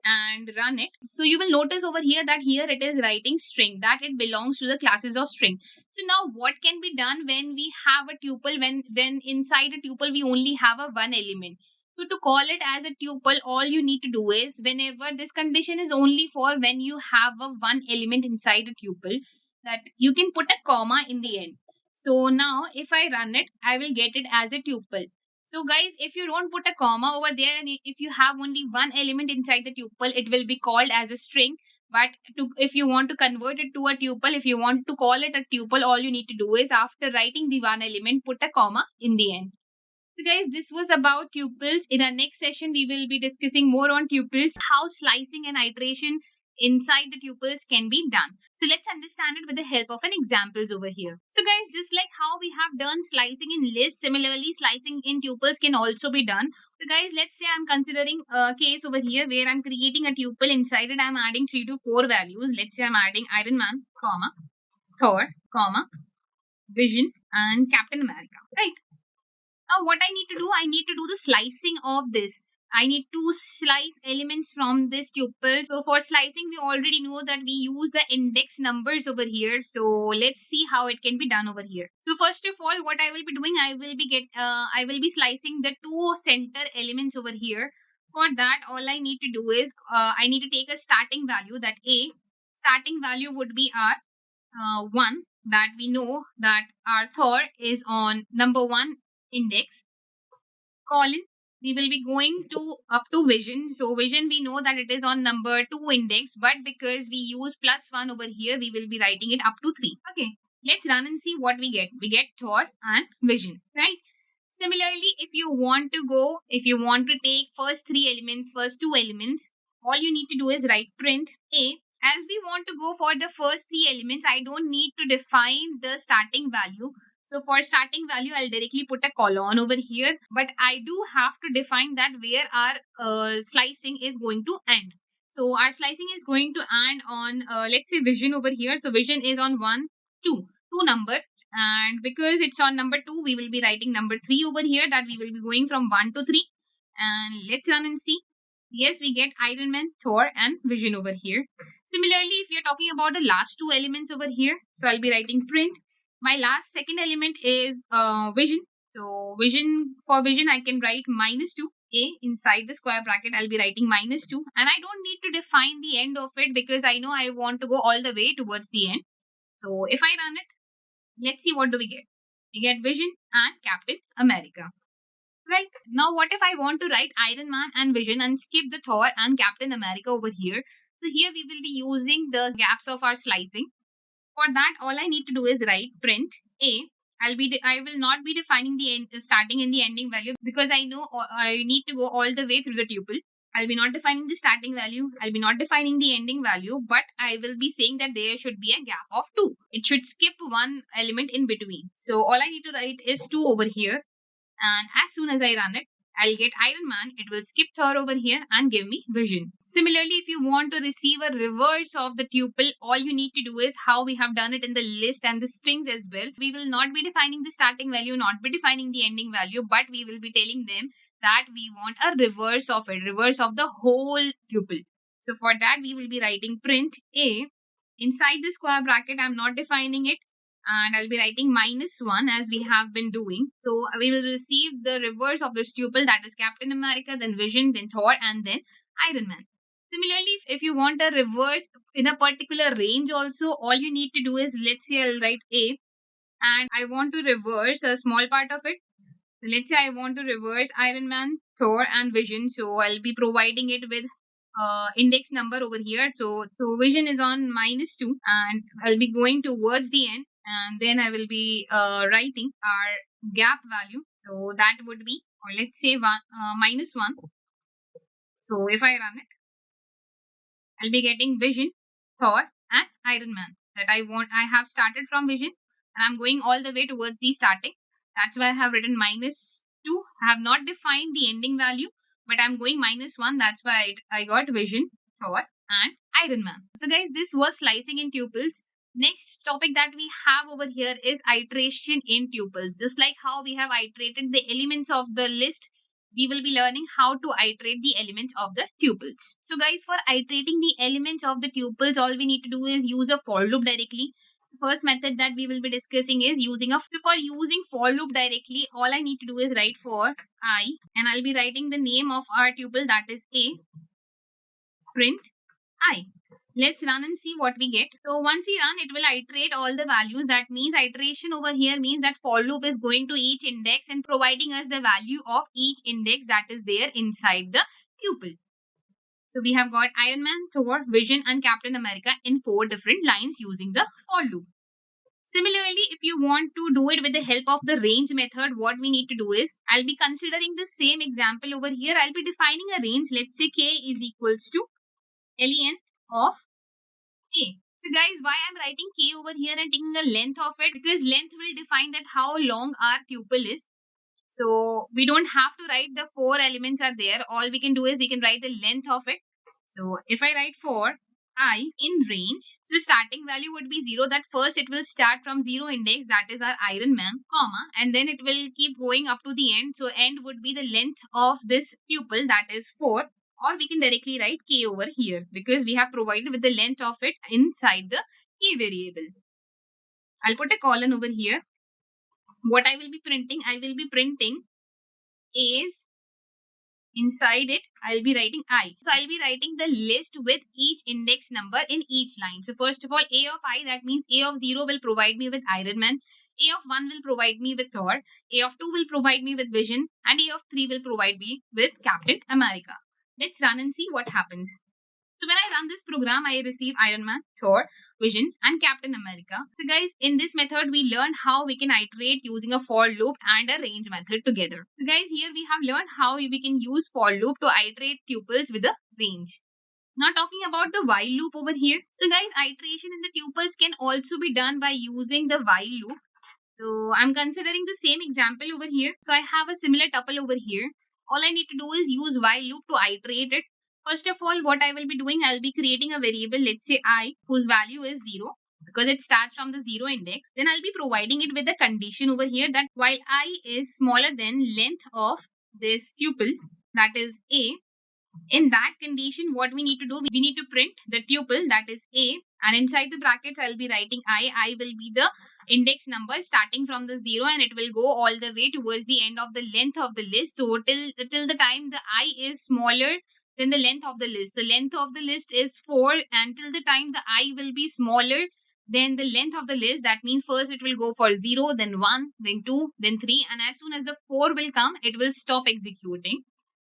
and run it, so you will notice over here that here it is writing string, that it belongs to the classes of string. So now what can be done when we have a tuple, when inside a tuple we only have a one element? So to call it as a tuple, all you need to do is, whenever this condition is only for when you have a one element inside a tuple, that you can put a comma in the end. So now if I run it, I will get it as a tuple. So guys, if you don't put a comma over there and if you have only one element inside the tuple, it will be called as a string. But if you want to convert it to a tuple, if you want to call it a tuple, all you need to do is after writing the one element, put a comma in the end. So guys, this was about tuples. In our next session, we will be discussing more on tuples, how slicing and iteration inside the tuples can be done. So let's understand it with the help of an examples over here. So guys, just like how we have done slicing in lists, similarly slicing in tuples can also be done. So guys, let's say I'm considering a case over here where I'm creating a tuple. Inside it, I'm adding 3 to 4 values. Let's say I'm adding Iron Man, comma, Thor, comma, Vision, and Captain America, right? Now what I need to do, I need to do the slicing of this. I need to slice elements from this tuple. So for slicing, we already know that we use the index numbers over here. So let's see how it can be done over here. So first of all, what I will be doing, I will be slicing the two center elements over here. For that, all I need to do is, I need to take a starting value, that A. Starting value would be our 1, that we know that our Thor is on number 1 index. Colon, we will be going to up to Vision. So Vision, we know that it is on number 2 index, but because we use +1 over here, we will be writing it up to 3. Okay, let's run and see what we get. We get Thor and Vision, right? Similarly, if you want to take first 3 elements, first 2 elements, all you need to do is write print A. As we want to go for the first 3 elements, I don't need to define the starting value. So for starting value, I'll directly put a colon over here. But I do have to define that where our slicing is going to end. So our slicing is going to end on, let's say, Vision over here. So Vision is on 1, 2 number. And because it's on number 2, we will be writing number 3 over here, that we will be going from 1 to 3. And let's run and see. Yes, we get Iron Man, Thor, and Vision over here. Similarly, if you're talking about the last 2 elements over here, so I'll be writing print. My last second element is Vision. So for Vision, I can write -2. A inside the square bracket, I'll be writing -2. And I don't need to define the end of it because I know I want to go all the way towards the end. So if I run it, let's see what do we get. We get Vision and Captain America. Right. Now what if I want to write Iron Man and Vision and skip the Thor and Captain America over here? So here we will be using the gaps of our slicing. For that, all I need to do is write print A. I will not be defining the starting and the ending value because I know I need to go all the way through the tuple. I'll be not defining the starting value, I'll be not defining the ending value, but I will be saying that there should be a gap of 2. It should skip one element in between. So all I need to write is 2 over here, and as soon as I run it, I'll get Iron Man. It will skip Thor over here and give me Vision. Similarly, if you want to receive a reverse of the tuple, all you need to do is how we have done it in the list and the strings as well. We will not be defining the starting value, not be defining the ending value, but we will be telling them that we want a reverse of it, reverse of the whole tuple. So for that, we will be writing print A. Inside the square bracket, I'm not defining it, and I'll be writing -1 as we have been doing. So we will receive the reverse of this tuple, that is Captain America, then Vision, then Thor, and then Iron Man. Similarly, if you want a reverse in a particular range also, all you need to do is, let's say I'll write A, and I want to reverse a small part of it. So let's say I want to reverse Iron Man, Thor, and Vision. So I'll be providing it with index number over here. So Vision is on -2, and I'll be going towards the end, and then I will be writing our gap value. So that would be, or let's say -1. So if I run it, I'll be getting Vision, Thor, and Iron Man. That I have started from Vision, and I'm going all the way towards the starting. That's why I have written -2. I have not defined the ending value, but I'm going -1. That's why I got Vision, Thor, and Iron Man. So guys, this was slicing in tuples. Next topic that we have over here is iteration in tuples. Just like how we have iterated the elements of the list, we will be learning how to iterate the elements of the tuples. So guys, for iterating the elements of the tuples, all we need to do is use a for loop directly. The first method that we will be discussing is using for using for loop directly, all I need to do is write for I, and I'll be writing the name of our tuple, that is A, print I. Let's run and see what we get. So once we run, it will iterate all the values. That means iteration over here means that for loop is going to each index and providing us the value of each index that is there inside the tuple. So we have got Iron Man, Thor, Vision, and Captain America in 4 different lines using the for loop. Similarly, if you want to do it with the help of the range method, what we need to do is, I'll be considering the same example over here. I'll be defining a range. Let's say k is equals to len of a. So guys, why I'm writing k over here and taking the length of it? Because length will define that how long our tuple is. So we don't have to write the 4 elements are there. All we can do is we can write the length of it. So if I write for I in range, so starting value would be 0. That first it will start from 0 index, that is our Iron Man, comma, and then it will keep going up to the end. So end would be the length of this tuple, that is 4. Or we can directly write k over here because we have provided with the length of it inside the k variable. I'll put a colon over here. What I will be printing is inside it, I'll be writing I. So I'll be writing the list with each index number in each line. So first of all, A of I, that means A of 0 will provide me with Iron Man. A of 1 will provide me with Thor. A of 2 will provide me with Vision. And A of 3 will provide me with Captain America. Let's run and see what happens. So when I run this program, I receive Iron Man, Thor, Vision, and Captain America. So guys, in this method, we learned how we can iterate using a for loop and a range method together. So guys, here we have learned how we can use for loop to iterate tuples with a range. Now talking about the while loop over here. So guys, iteration in the tuples can also be done by using the while loop. So I'm considering the same example over here. So I have a similar tuple over here. All I need to do is use while loop to iterate it. First of all, what I will be doing, I'll be creating a variable, let's say I, whose value is 0 because it starts from the 0 index. Then I'll be providing it with a condition over here that while I is smaller than length of this tuple, that is A, in that condition, what we need to do, we need to print the tuple, that is A, and inside the brackets, I'll be writing I will be the index number starting from the 0, and it will go all the way towards the end of the length of the list. So till the time the I is smaller than the length of the list. So length of the list is 4, and till the time the I will be smaller than the length of the list, that means first it will go for 0, then 1, then 2, then 3, and as soon as the 4 will come, it will stop executing.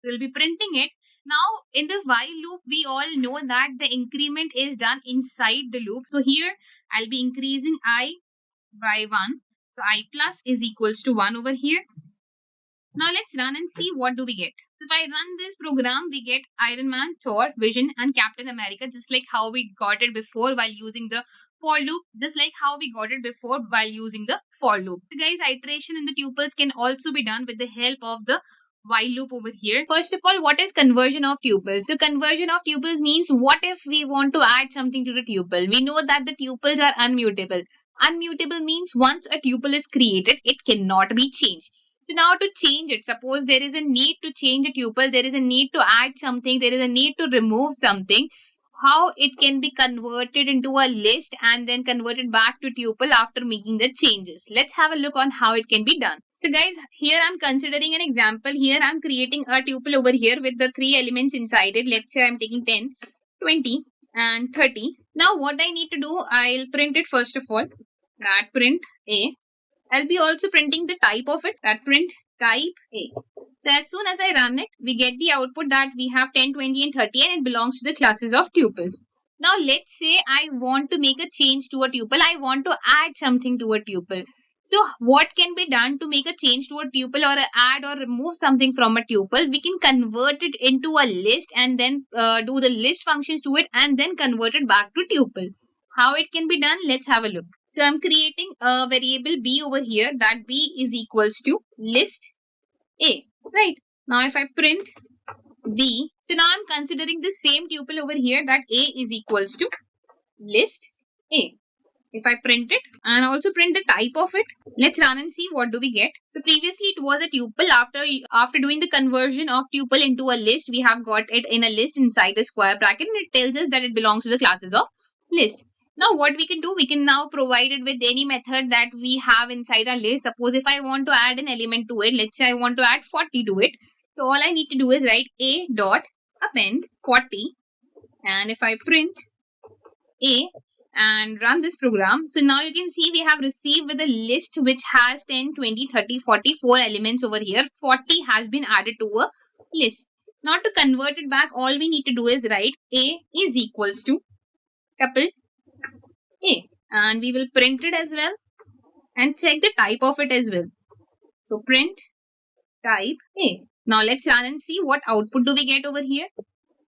We'll be printing it. Now, in the while loop, we all know that the increment is done inside the loop. So here, I'll be increasing I by 1. So I plus is equals to 1 over here. Now let's run and see what do we get. So if I run this program, we get Iron Man, Thor, Vision, and Captain America, just like how we got it before while using the for loop, just like how we got it before while using the for loop. So guys, iteration in the tuples can also be done with the help of the while loop over here. First of all, what is conversion of tuples? So conversion of tuples means what if we want to add something to the tuple? We know that the tuples are unmutable. Unmutable means once a tuple is created, it cannot be changed. So now to change it, suppose there is a need to change a tuple, there is a need to add something, there is a need to remove something, how it can be converted into a list and then converted back to tuple after making the changes. Let's have a look on how it can be done. So guys, here I'm considering an example. Here I'm creating a tuple over here with the 3 elements inside it. Let's say I'm taking 10, 20 and 30. Now what I need to do, I'll print it first of all. That print A. I'll be also printing the type of it, that print type A. So as soon as I run it, we get the output that we have 10, 20 and 30 and it belongs to the classes of tuples. Now let's say I want to make a change to a tuple. I want to add something to a tuple. So what can be done to make a change to a tuple or add or remove something from a tuple? We can convert it into a list and then do the list functions to it and then convert it back to tuple. How it can be done? Let's have a look. So I'm creating a variable b over here, that b is equals to list a, right? Now if I print b, so now I'm considering the same tuple over here, that a is equals to list a. If I print it and also print the type of it, let's run and see what do we get. So previously it was a tuple. After doing the conversion of tuple into a list, we have got it in a list inside the square bracket and it tells us that it belongs to the classes of list. Now what we can do, we can now provide it with any method that we have inside our list. Suppose if I want to add an element to it, let's say I want to add 40 to it. So all I need to do is write a dot append 40, and if I print a and run this program, so now you can see we have received with a list which has 10, 20, 30, 40, 4 elements over here. 40 has been added to a list. Now to convert it back, all we need to do is write a is equals to tuple a, and we will print it as well and check the type of it as well. So print type a. Now let's run and see what output do we get over here.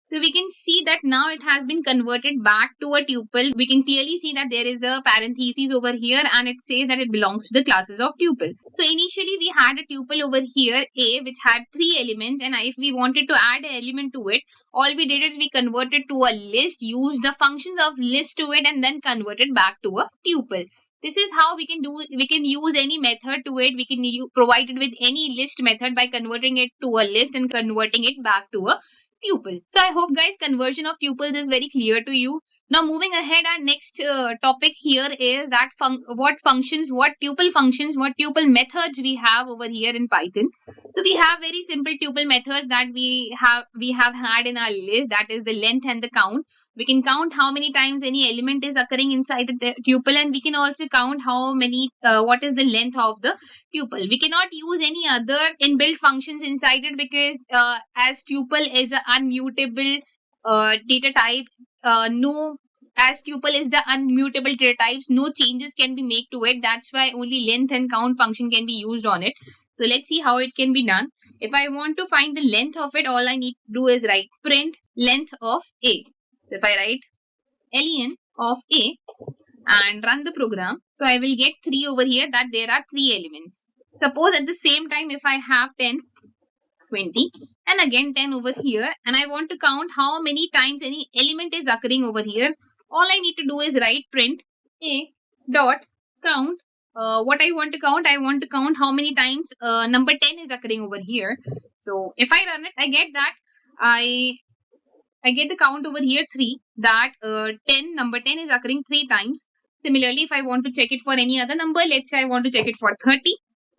So we can see that now it has been converted back to a tuple. We can clearly see that there is a parenthesis over here and it says that it belongs to the classes of tuple. So initially we had a tuple over here A which had 3 elements, and if we wanted to add an element to it, all we did is we converted to a list, used the functions of list to it and then converted back to a tuple. This is how we can do. We can use any method to it. We can provide it with any list method by converting it to a list and converting it back to a tuple. So I hope guys conversion of tuples is very clear to you. Now moving ahead, our next topic here is that what tuple methods we have over here in Python. So we have very simple tuple methods that we have had in our list, that is the length and the count. We can count how many times any element is occurring inside the tuple, and we can also count how many what is the length of the tuple. We cannot use any other inbuilt functions inside it because as tuple is an unmutable data type, as tuple is the unmutable data types, no changes can be made to it. That's why only length and count function can be used on it. So let's see how it can be done. If I want to find the length of it, all I need to do is write print length of a. So if I write len of a and run the program, so I will get 3 over here, that there are 3 elements. Suppose at the same time if I have 10, 20 and again 10 over here, and I want to count how many times any element is occurring over here, all I need to do is write print a dot count. What I want to count how many times number 10 is occurring over here. So if I run it, I get that I get the count over here 3, that number 10 is occurring 3 times. Similarly, if I want to check it for any other number, let's say I want to check it for 30.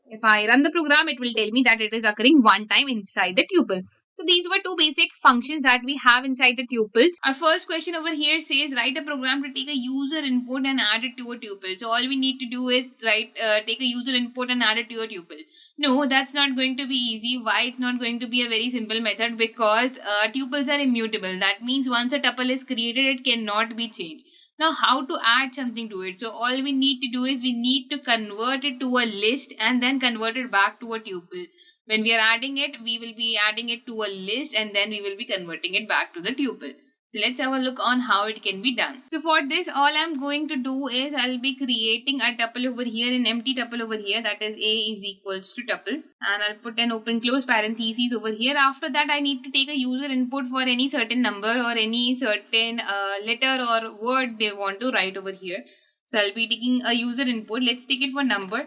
If I run the program, it will tell me that it is occurring 1 time inside the tuple. So these were 2 basic functions that we have inside the tuples. Our first question over here says write a program to take a user input and add it to a tuple. So all we need to do is take a user input and add it to a tuple. No, that's not going to be easy. Why? It's not going to be a very simple method because tuples are immutable. That means once a tuple is created, it cannot be changed. Now how to add something to it? So all we need to do is we need to convert it to a list and then convert it back to a tuple. When we are adding it, we will be adding it to a list and then we will be converting it back to the tuple. So let's have a look on how it can be done. So for this, all I'm going to do is I'll be creating a tuple over here, an empty tuple over here, that is a is equals to tuple, and I'll put an open close parentheses over here. After that, I need to take a user input for any certain number or any certain letter or word they want to write over here. So I'll be taking a user input. Let's take it for number.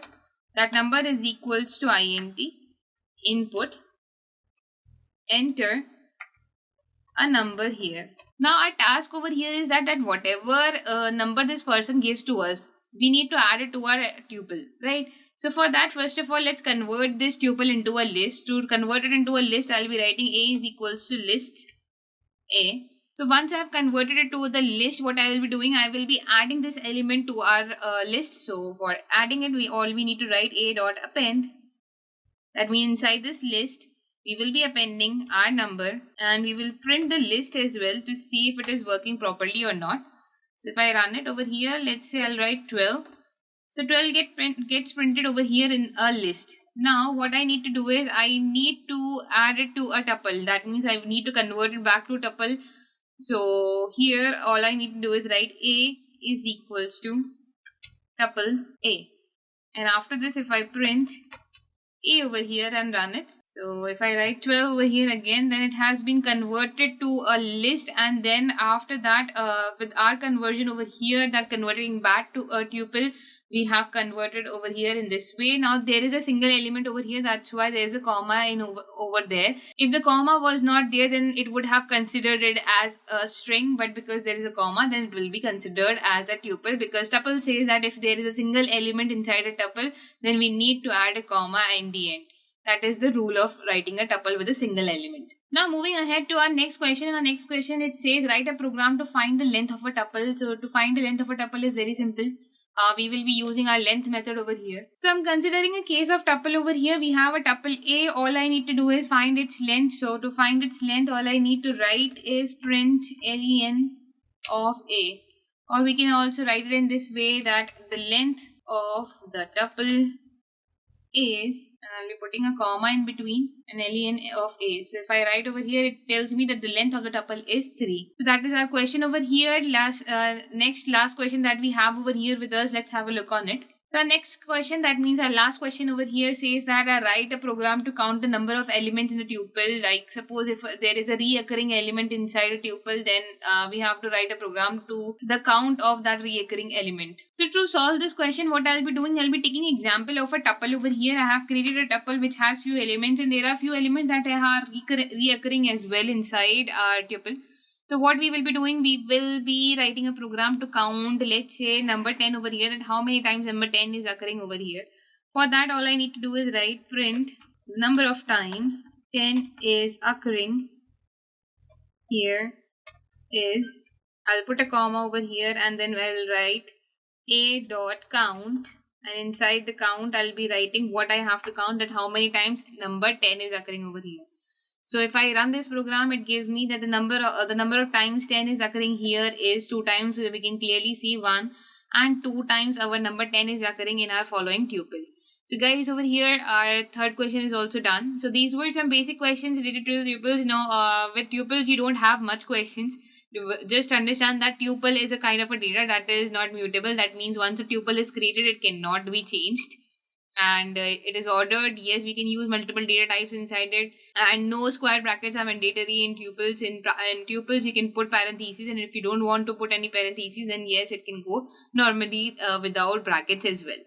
That number is equals to int input, enter a number here. Now our task over here is that whatever number this person gives to us, we need to add it to our tuple, right? So for that, first of all, let's convert this tuple into a list. To convert it into a list, I'll be writing a is equals to list a. So once I have converted it to the list, what I will be doing, I will be adding this element to our list. So for adding it, we need to write a dot append. That means inside this list, we will be appending our number and we will print the list as well to see if it is working properly or not. So if I run it over here, let's say I'll write 12. So 12 gets printed over here in a list. Now what I need to do is I need to add it to a tuple. That means I need to convert it back to a tuple. So here all I need to do is write a is equals to tuple a. And after this, if I print a over here and run it. So if I write 12 over here again, then it has been converted to a list, and then after that with our conversion over here, that converting back to a tuple, we have converted over here in this way. Now there is a single element over here, that's why there is a comma in over there. If the comma was not there, then it would have considered it as a string, but because there is a comma, then it will be considered as a tuple, because tuple says that if there is a single element inside a tuple, then we need to add a comma in the end. That is the rule of writing a tuple with a single element. Now moving ahead to our next question. In our next question, it says write a program to find the length of a tuple. So to find the length of a tuple is very simple. We will be using our length method over here. So I'm considering a case of tuple over here. We have a tuple A. All I need to do is find its length. So to find its length, all I need to write is print len of A. Or we can also write it in this way, that the length of the tuple is, and I'll be putting a comma in between, an len of a. So if I write over here, it tells me that the length of the tuple is 3. So that is our question over here. Last question that we have over here with us. Let's have a look on it. So our next question, that means our last question over here, says that I write a program to count the number of elements in a tuple. Like suppose if there is a reoccurring element inside a tuple, then we have to write a program to the count of that reoccurring element. So to solve this question, what I'll be doing, I'll be taking example of a tuple over here. I have created a tuple which has few elements, and there are few elements that are reoccurring as well inside our tuple. So what we will be doing, we will be writing a program to count, let's say number 10 over here, and how many times number 10 is occurring over here. For that, all I need to do is write print the number of times 10 is occurring here is, I'll put a comma over here, and then I'll write a dot count, and inside the count I'll be writing what I have to count, that how many times number 10 is occurring over here. So if I run this program, it gives me that the number of times 10 is occurring here is 2 times. So we can clearly see 1 and 2 times our number 10 is occurring in our following tuple. So guys, over here our third question is also done. So these were some basic questions related to the tuples. Now with tuples you don't have much questions. Just understand that tuple is a kind of a data that is not mutable. That means once a tuple is created, it cannot be changed. And it is ordered. Yes, we can use multiple data types inside it, and no square brackets are mandatory in tuples. In tuples you can put parentheses, and if you don't want to put any parentheses, then yes, it can go normally without brackets as well.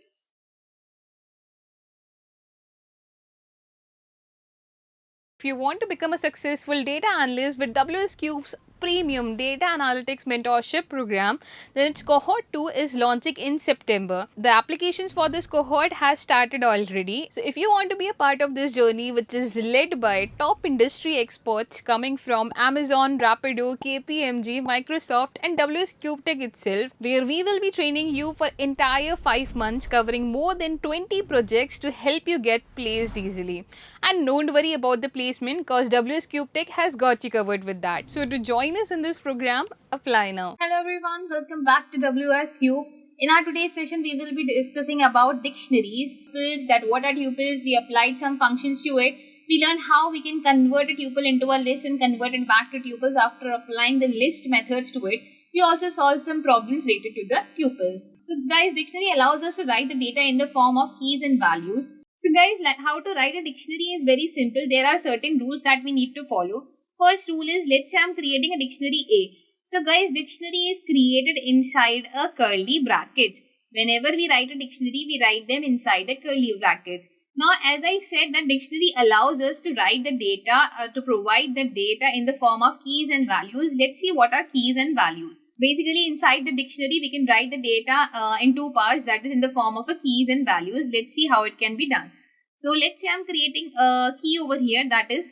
If you want to become a successful data analyst with WsCube's premium data analytics mentorship program, then its cohort 2 is launching in September. The applications for this cohort has started already. So if you want to be a part of this journey, which is led by top industry experts coming from Amazon, Rapido, KPMG, Microsoft and WsCube Tech itself, where we will be training you for entire 5 months, covering more than 20 projects to help you get placed easily. And don't worry about the placement, because WsCube Tech has got you covered with that. So to join us in this program, apply now. Hello everyone, welcome back to WsCube. In our today's session, we will be discussing about dictionaries. Tuples, that what are tuples? We applied some functions to it. We learned how we can convert a tuple into a list and convert it back to tuples after applying the list methods to it. We also solved some problems related to the tuples. So guys, dictionary allows us to write the data in the form of keys and values. So guys, how to write a dictionary is very simple. There are certain rules that we need to follow. First rule is, let's say I'm creating a dictionary A. So guys, dictionary is created inside a curly brackets. Whenever we write a dictionary, we write them inside the curly brackets. Now, as I said, the dictionary allows us to write the data, to provide the data in the form of keys and values. Let's see what are keys and values. Basically, inside the dictionary, we can write the data in two parts, that is in the form of a keys and values. Let's see how it can be done. So, let's say I'm creating a key over here, that is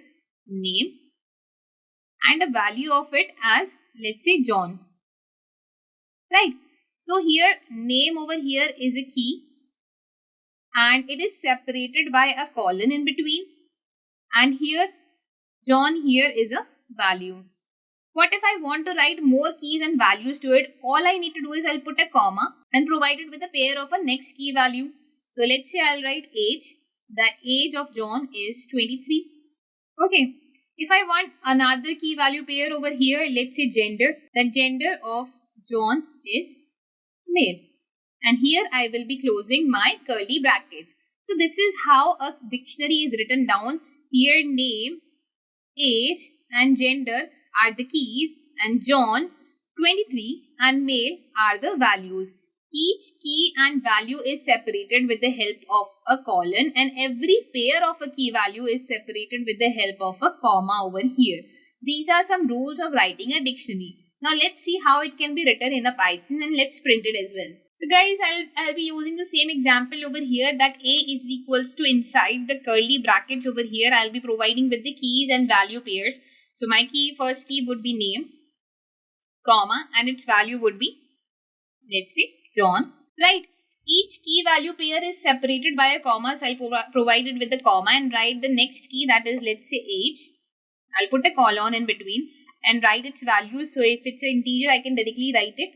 name, and a value of it as, let's say, John. Right? So, here, name over here is a key, and it is separated by a colon in between, and here John here is a value. What if I want to write more keys and values to it? All I need to do is I'll put a comma and provide it with a pair of a next key value. So let's say I'll write age. The age of John is 23. Okay. If I want another key value pair over here, let's say gender. The gender of John is male. And here I will be closing my curly brackets. So this is how a dictionary is written down. Here name, age and gender are the keys, and John, 23 and male are the values. Each key and value is separated with the help of a colon, and every pair of a key value is separated with the help of a comma over here. These are some rules of writing a dictionary. Now let's see how it can be written in a Python, and let's print it as well. So guys, I'll be using the same example over here, that A is equals to, inside the curly brackets over here, I'll be providing with the keys and value pairs. So my first key would be name, comma, and its value would be, let's say, John. Right? Each key value pair is separated by a comma, so I'll provide it with a comma and write the next key, that is, let's say, age. I'll put a colon in between and write its value. So if it's an integer, I can directly write it.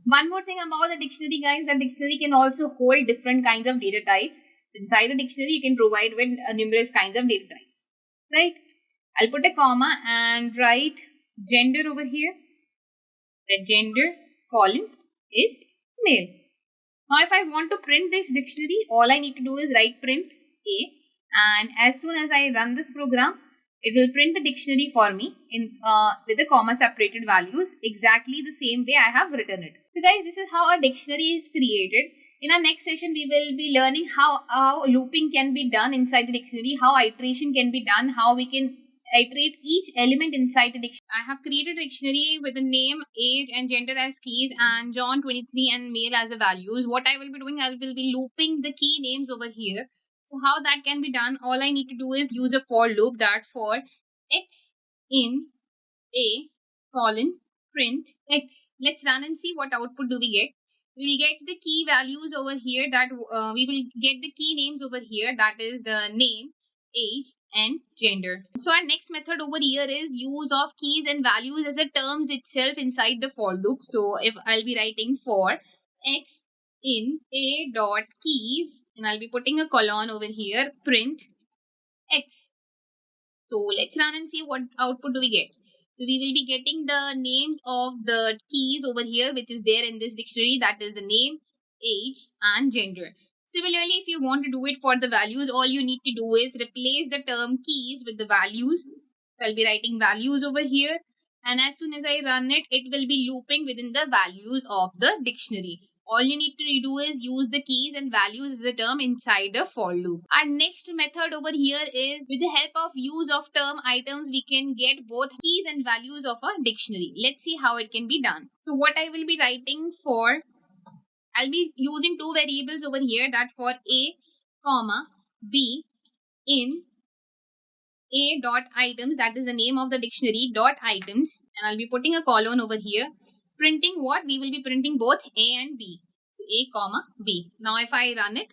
One more thing about the dictionary, guys, the dictionary can also hold different kinds of data types. Inside the dictionary, you can provide with numerous kinds of data types. Right? I'll put a comma and write gender over here. The gender column is male. Now, if I want to print this dictionary, all I need to do is write print A, and as soon as I run this program, it will print the dictionary for me in with the comma separated values, exactly the same way I have written it. So guys, this is how a dictionary is created. In our next session, we will be learning how looping can be done inside the dictionary, how iteration can be done, how we can iterate each element inside the dictionary. I have created a dictionary with the name, age and gender as keys, and John, 23 and male as the values. What I will be doing, I will be looping the key names over here. So how that can be done, all I need to do is use a for loop, that for x in a colon print x. Let's run and see what output do we get. We will get the key values over here, that we will get the key names over here, that is the name, age and gender. So our next method over here is use of keys and values as a terms itself inside the for loop. So if I'll be writing for x in a dot keys, and I'll be putting a colon over here, print x. So let's run and see what output do we get. So we will be getting the names of the keys over here, which is there in this dictionary, that is the name, age and gender. Similarly, if you want to do it for the values, all you need to do is replace the term keys with the values. So I'll be writing values over here, and as soon as I run it, it will be looping within the values of the dictionary. All you need to do is use the keys and values as a term inside the for loop. Our next method over here is, with the help of use of term items, we can get both keys and values of a dictionary. Let's see how it can be done. So what I will be writing for, I'll be using two variables over here, that for a comma b in a dot items, that is the name of the dictionary, dot items, and I'll be putting a colon over here, printing what? We will be printing both a and b. So a comma b. Now if I run it,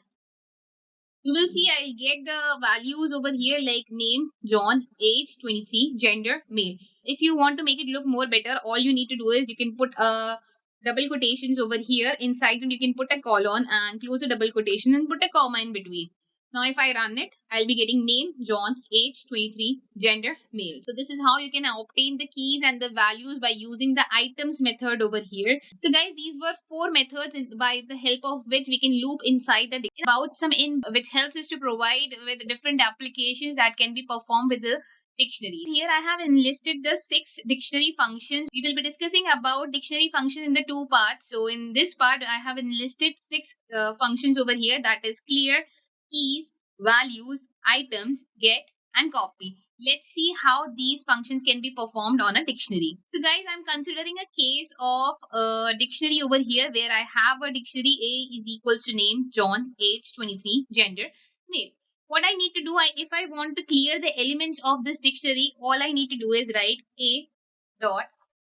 you will see I'll get the values over here like name, John, age, 23, gender, male. If you want to make it look more better, all you need to do is you can put double quotations over here. Inside it, you can put a colon and close the double quotation and put a comma in between. Now if I run it, I'll be getting name John, age 23, gender male. So this is how you can obtain the keys and the values by using the items method over here. So guys, these were 4 methods by the help of which we can loop inside the about some in which helps us to provide with different applications that can be performed with the dictionaries. Here I have enlisted the 6 dictionary functions. We will be discussing about dictionary functions in the 2 parts. So in this part I have enlisted 6 functions over here, that is clear, keys, values, items, get, and copy. Let's see how these functions can be performed on a dictionary. So guys, I'm considering a case of a dictionary over here where I have a dictionary. A is equals to name John, age 23, gender male. What I need to do, if I want to clear the elements of this dictionary, all I need to do is write A dot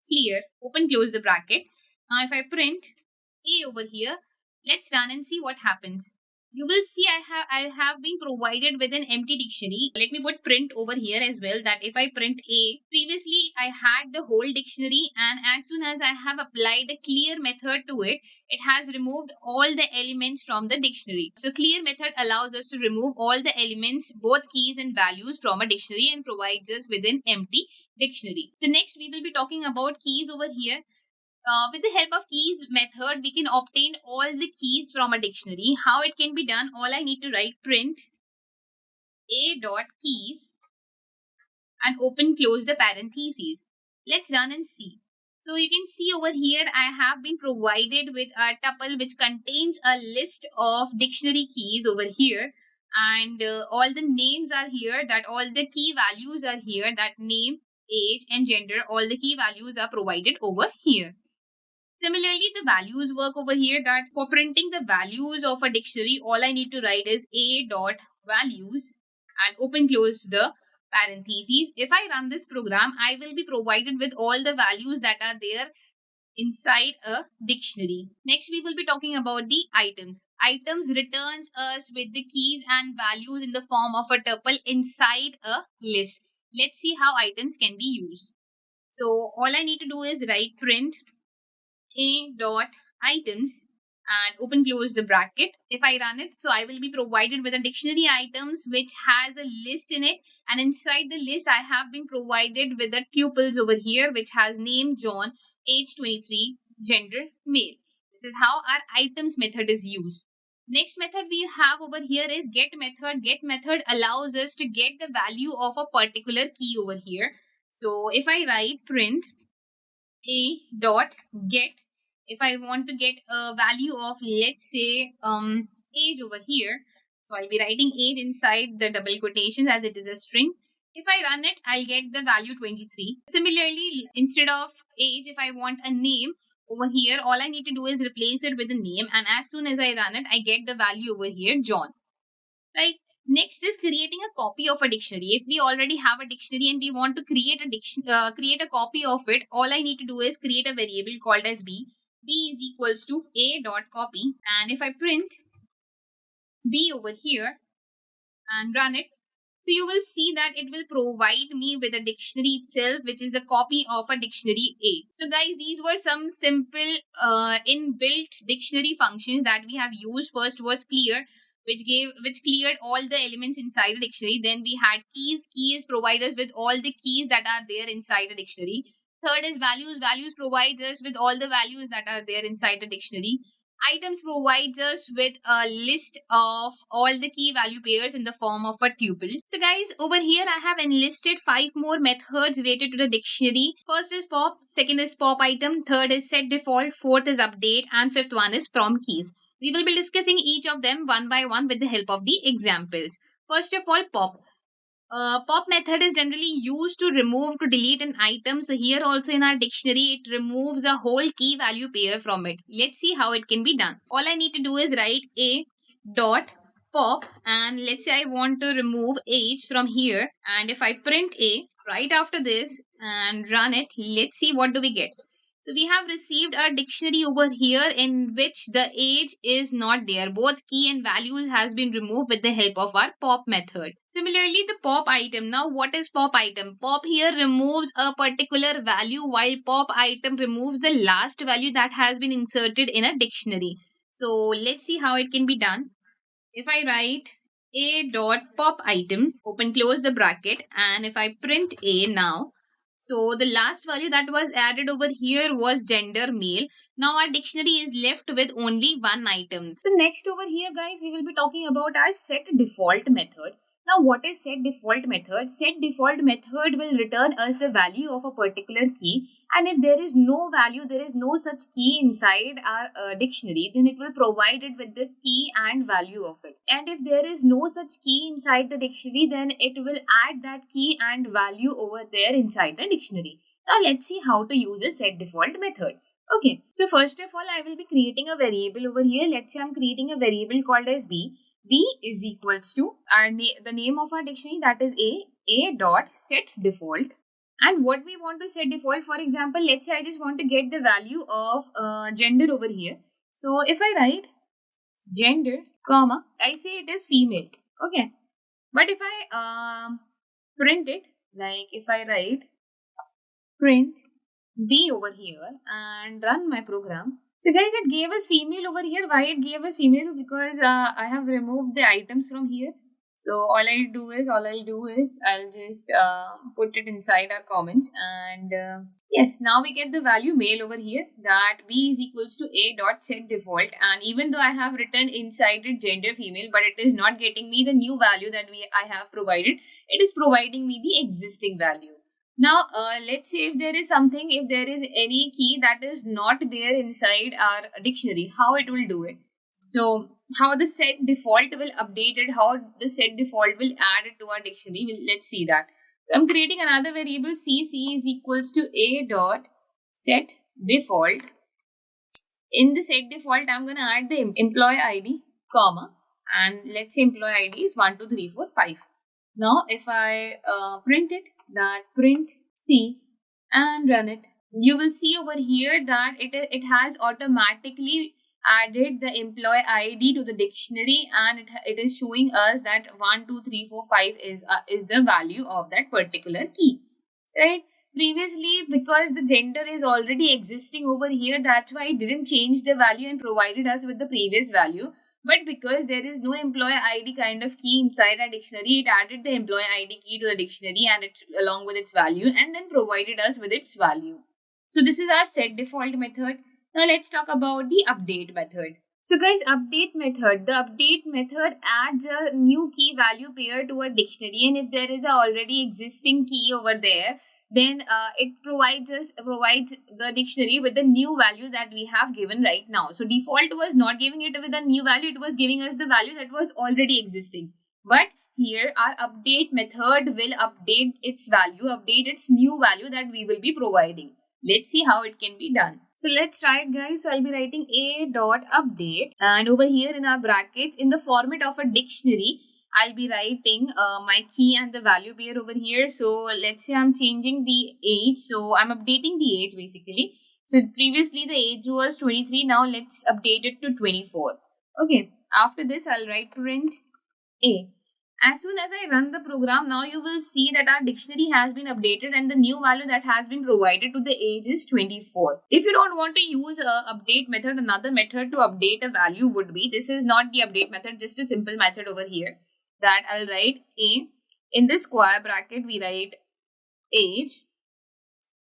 clear, open close the bracket. Now if I print A over here, let's run and see what happens. You will see I have been provided with an empty dictionary. Let me put print over here as well, that if I print A, previously I had the whole dictionary, and as soon as I have applied the clear method to it, it has removed all the elements from the dictionary. So clear method allows us to remove all the elements, both keys and values, from a dictionary and provides us with an empty dictionary. So next we will be talking about keys over here. With the help of keys method, we can obtain all the keys from a dictionary. How it can be done? All I need to write print a dot keys and open close the parentheses. Let's run and see. So you can see over here I have been provided with a tuple which contains a list of dictionary keys over here, and all the names are here, that all the key values are here, that name, age and gender, all the key values are provided over here. Similarly, the values work over here, that for printing the values of a dictionary, all I need to write is a dot values and open close the parentheses. If I run this program, I will be provided with all the values that are there inside a dictionary. Next, we will be talking about the items. Items returns us with the keys and values in the form of a tuple inside a list. Let's see how items can be used. So all I need to do is write print a dot items and open close the bracket. If I run it, so I will be provided with a dictionary items which has a list in it, and inside the list I have been provided with the tuples over here which has name John, age 23, gender male. This is how our items method is used. Next method we have over here is get method. Get method allows us to get the value of a particular key over here. So if I write print a dot get, if I want to get a value of, let's say, age over here, so I'll be writing age inside the double quotations as it is a string. If I run it, I'll get the value 23. Similarly, instead of age, if I want a name over here, all I need to do is replace it with a name, and as soon as I run it, I get the value over here, John. Right? Next is creating a copy of a dictionary. If we already have a dictionary and we want to create a copy of it, all I need to do is create a variable called as b. B is equals to a dot copy, and if I print b over here and run it, so you will see that it will provide me with a dictionary itself, which is a copy of a dictionary A. So guys, these were some simple inbuilt dictionary functions that we have used. First was clear, which cleared all the elements inside the dictionary. Then we had keys. Keys provide us with all the keys that are there inside the dictionary. Third is values. Values provides us with all the values that are there inside the dictionary. Items provides us with a list of all the key value pairs in the form of a tuple. So guys, over here I have enlisted 5 more methods related to the dictionary. First is pop, second is pop item, third is set default, fourth is update, and fifth one is from keys. We will be discussing each of them one by one with the help of the examples. First of all, pop. Pop method is generally used to remove, to delete an item. So here also in our dictionary, it removes a whole key value pair from it. Let's see how it can be done. All I need to do is write a dot pop, and let's say I want to remove age from here, and if I print a right after this and run it, let's see what do we get. So we have received a dictionary over here in which the age is not there. Both key and values has been removed with the help of our pop method. Similarly, the pop item. Now, what is pop item? Pop here removes a particular value, while pop item removes the last value that has been inserted in a dictionary. So let's see how it can be done. If I write a dot pop item, open close the bracket, and if I print a now, so the last value that was added over here was gender male. Now our dictionary is left with only one item. So next over here guys, we will be talking about our set default method. Now what is set default method? Set default method will return us the value of a particular key, and if there is no value, there is no such key inside our dictionary, then it will provide it with the key and value of it. And if there is no such key inside the dictionary, then it will add that key and value over there inside the dictionary. Now let's see how to use a set default method. Okay, so first of all, I will be creating a variable over here. Let's say I'm creating a variable called as b. B is equals to the name of our dictionary, that is a dot set default. And what we want to set default, for example, let's say I just want to get the value of gender over here. So if I write gender, comma, I say it is female. Okay. But if I print it, like if I write print B over here and run my program. So guys, it gave us female over here. Why it gave us female? Because I have removed the items from here. So all I'll do is I'll just put it inside our comments, and yes, now we get the value male over here, that b is equals to a dot set default. And even though I have written inside it gender female, but it is not getting me the new value that I have provided. It is providing me the existing value. Now, let's say if there is any key that is not there inside our dictionary, how it will do it. So, how the set default will update it, how the set default will add it to our dictionary, let's see that. So, I'm creating another variable c is equals to a dot set default. In the set default, I'm going to add the employee ID, comma, and let's say employee ID is 1, 2, 3, 4, 5. Now, if I print it, that print C and run it, you will see over here that it has automatically added the employee ID to the dictionary, and it is showing us that 1, 2, 3, 4, 5 is the value of that particular key, right? Previously, because the gender is already existing over here, that's why it didn't change the value and provided us with the previous value. But because there is no employee ID kind of key inside our dictionary, it added the employee ID key to the dictionary and it's along with its value, and then provided us with its value. So this is our set default method. Now let's talk about the update method. So guys, update method. The update method adds a new key value pair to a dictionary, and if there is a already existing key over there, then it provides the dictionary with the new value that we have given right now. So default was not giving it with a new value, it was giving us the value that was already existing. But here our update method will update its value, update its new value that we will be providing. Let's see how it can be done. So let's try it guys. So I'll be writing a dot update, and over here in our brackets, in the format of a dictionary, I'll be writing my key and the value pair over here. So let's say I'm changing the age. So I'm updating the age basically. So previously the age was 23. Now let's update it to 24. Okay. After this, I'll write print A. As soon as I run the program, now you will see that our dictionary has been updated and the new value that has been provided to the age is 24. If you don't want to use a update method, another method to update a value would be, this is not the update method, just a simple method over here, that I'll write A. In this square bracket, we write age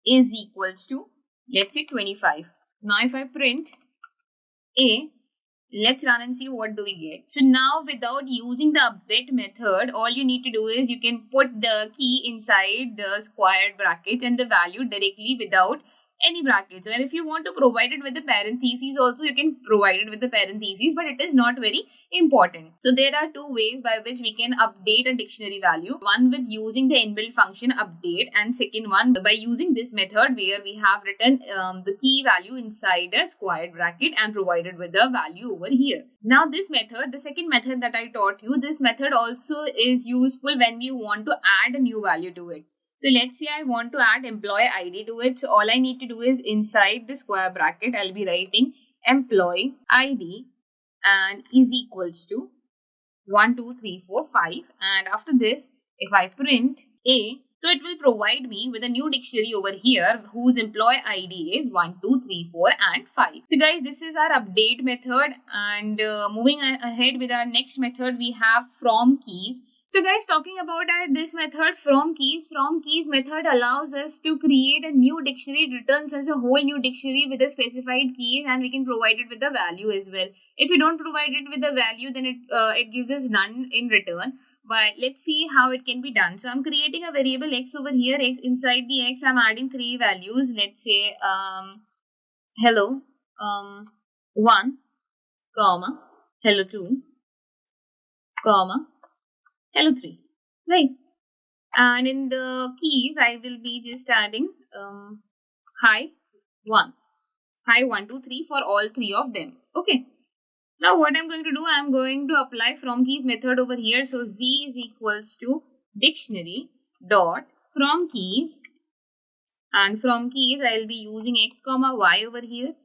is equals to, let's say 25. Now if I print A, let's run and see what do we get. So now without using the update method, all you need to do is you can put the key inside the squared brackets and the value directly without any brackets. And if you want to provide it with the parentheses also, you can provide it with the parentheses, but it is not very important. So there are two ways by which we can update a dictionary value. One with using the inbuilt function update, and second one by using this method where we have written the key value inside a squared bracket and provided with the value over here. Now this method, the second method that I taught you, this method also is useful when we want to add a new value to it. So let's say I want to add employee ID to it. So all I need to do is inside the square bracket, I'll be writing employee ID and is equals to 1, 2, 3, 4, 5. And after this, if I print A, So it will provide me with a new dictionary over here whose employee ID is 1, 2, 3, 4 and 5. So guys, this is our update method, and moving ahead with our next method, we have from keys. So guys, talking about this method from keys method allows us to create a new dictionary. It returns us a whole new dictionary with a specified keys, and we can provide it with the value as well. If you don't provide it with the value, then it gives us none in return. But let's see how it can be done. So I'm creating a variable x over here. Inside the x, I'm adding three values. Let's say hello 1, comma, hello 2, comma, hello 3. Right. And in the keys, I will be just adding hi 1. Hi 1, 2, 3 for all three of them. Okay. Now what I'm going to do, I'm going to apply from keys method over here. So z is equals to dictionary dot from keys, and from keys I'll be using x comma y over here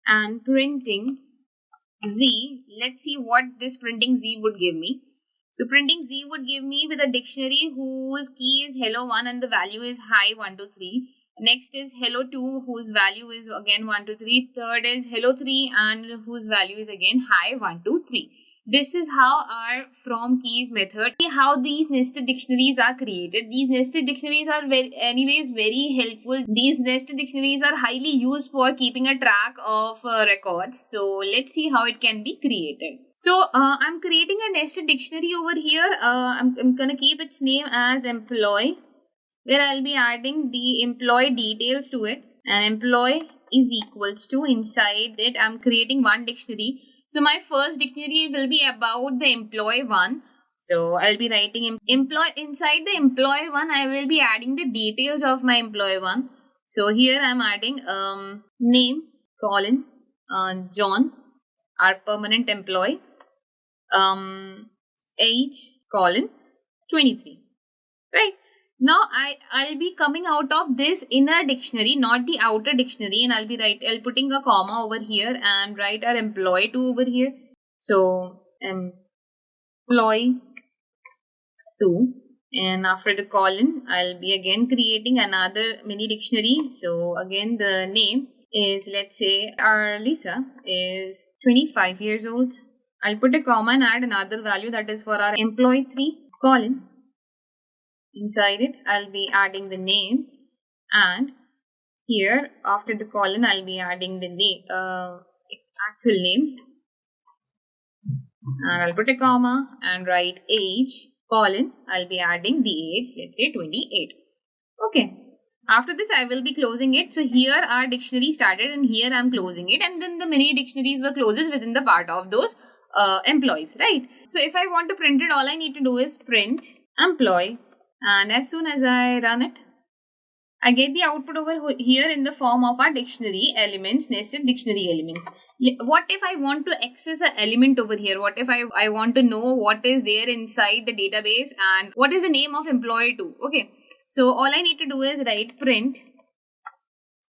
and printing z. Let's see what this printing z would give me. So printing z would give me with a dictionary whose key is hello 1 and the value is hi 1, 2, 3. Next is hello 2 whose value is again 1, 2, 3. Third is hello 3 and whose value is again hi 1, 2, 3. This is how our from keys method. See how these nested dictionaries are created. These nested dictionaries are very helpful. These nested dictionaries are highly used for keeping a track of records. So let's see how it can be created. So I'm creating a nested dictionary over here. I'm gonna keep its name as employee, where I'll be adding the employee details to it, and employee is equals to, inside it I'm creating one dictionary. So my first dictionary will be about the employee one. So I'll be writing employee. Inside the employee one, I will be adding the details of my employee one. So here I'm adding name colon John, our permanent employee, age colon 23. Right. Now I'll be coming out of this inner dictionary, not the outer dictionary, and I'll putting a comma over here and write our employee 2 over here. So employee 2, and after the colon I'll be again creating another mini dictionary. So again the name is, let's say our Lisa is 25 years old. I'll put a comma and add another value, that is for our employee 3 colon. Inside it, I'll be adding the name, and here after the colon, I'll be adding the name, actual name, and I'll put a comma and write age colon. I'll be adding the age, let's say 28. Okay. After this, I will be closing it. So here our dictionary started, and here I'm closing it, and then the mini dictionaries were closes within the part of those employees, right? So if I want to print it, all I need to do is print employee. And as soon as I run it, I get the output over here in the form of our dictionary elements, nested dictionary elements. What if I want to access an element over here? What if I want to know what is there inside the database and what is the name of employee 2? Okay, so all I need to do is write print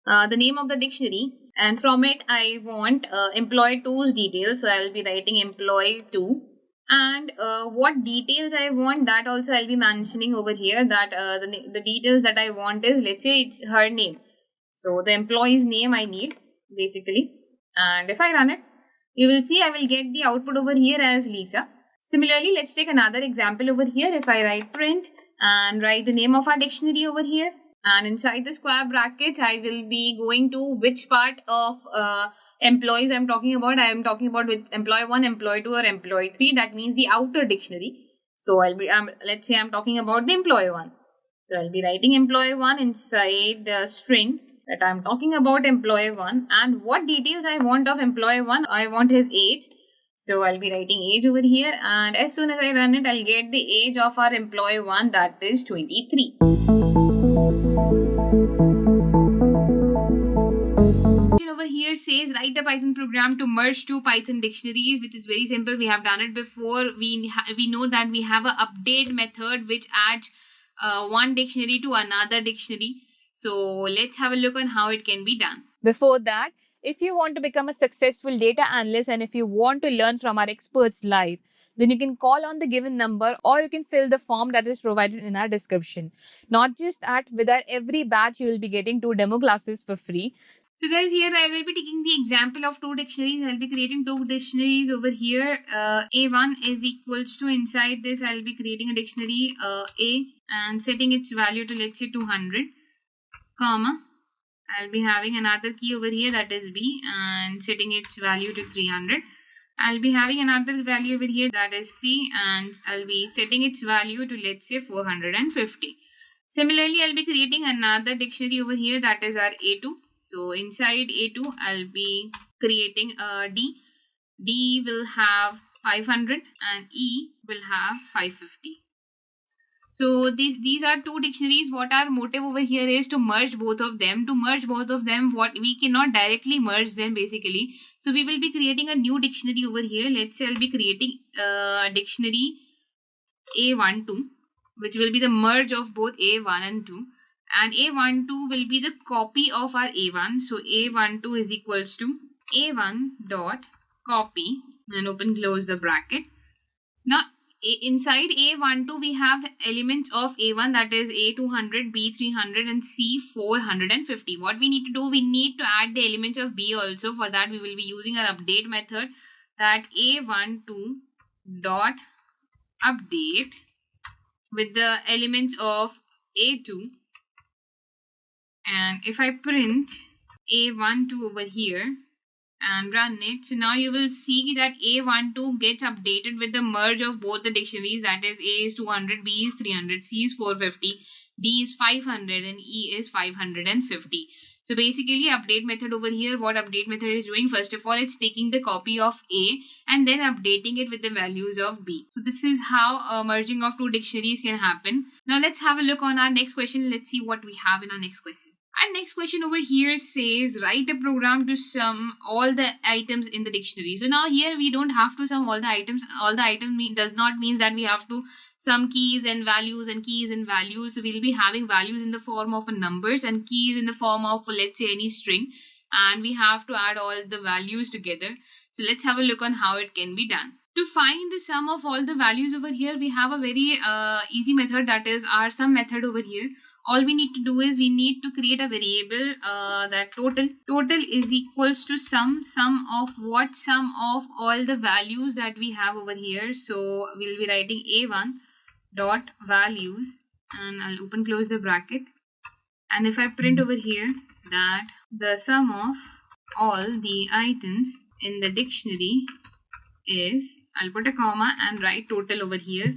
the name of the dictionary, and from it I want employee 2's details. So I will be writing employee 2. And what details I want, that also I'll be mentioning over here, that the details that I want is, let's say it's her name. So the employee's name I need basically. And if I run it, you will see I will get the output over here as Lisa. Similarly, let's take another example over here. If I write print and write the name of our dictionary over here, and inside the square brackets, I will be going to which part of employees I'm talking about. I am talking about with employee 1, employee 2 or employee 3. That means the outer dictionary. So I'll be, let's say I'm talking about the employee 1. So I'll be writing employee 1 inside the string that I'm talking about employee 1. And what details I want of employee 1? I want his age. So I'll be writing age over here. And as soon as I run it, I'll get the age of our employee 1, that is 23. Over here says write a Python program to merge two Python dictionaries, which is very simple. We have done it before. We know that we have a update method which adds one dictionary to another dictionary. So let's have a look on how it can be done. Before that, If you want to become a successful data analyst and if you want to learn from our experts live, then you can call on the given number or you can fill the form that is provided in our description. Not just that, with our every batch, you will be getting 2 demo classes for free. So guys, here I will be taking the example of 2 dictionaries. I'll be creating 2 dictionaries over here. A1 is equals to, inside this I'll be creating a dictionary A and setting its value to, let's say, 200, comma. I'll be having another key over here, that is B, and setting its value to 300. I'll be having another value over here, that is C, and I'll be setting its value to, let's say, 450. Similarly, I'll be creating another dictionary over here, that is our A2. So inside A2, I'll be creating a D. D will have 500 and E will have 550. So these are 2 dictionaries. What our motive over here is to merge both of them. To merge both of them, what we cannot directly merge them basically. So we will be creating a new dictionary over here. Let's say I'll be creating a dictionary A12, which will be the merge of both A1 and 2. And A12 will be the copy of our A1. So A12 is equals to A1 dot copy and open close the bracket. Now inside A12 we have elements of A1, that is A200, B300 and C450. What we need to do, we need to add the elements of B also. For that we will be using our update method, that A12 dot update with the elements of A2, and if I print A12 over here and run it, so now you will see that A12 gets updated with the merge of both the dictionaries, that is A is 200, B is 300, C is 450, D is 500 and E is 550. So basically update method over here, what update method is doing, first of all it's taking the copy of A and then updating it with the values of B. So this is how merging of 2 dictionaries can happen. Now let's have a look on our next question. Let's see what we have in our next question. Our next question over here says, write a program to sum all the items in the dictionary. So now here we don't have to sum all the items. All the items does not mean that we have to sum keys and values and keys and values. So we'll be having values in the form of numbers and keys in the form of, let's say, any string. And we have to add all the values together. So let's have a look on how it can be done. To find the sum of all the values over here, we have a very easy method, that is our sum method over here. All we need to do is we need to create a variable that total is equals to sum of what, sum of all the values that we have over here. So we'll be writing A1 dot values and I'll open close the bracket, and if I print over here that the sum of all the items in the dictionary is, I'll put a comma and write total over here.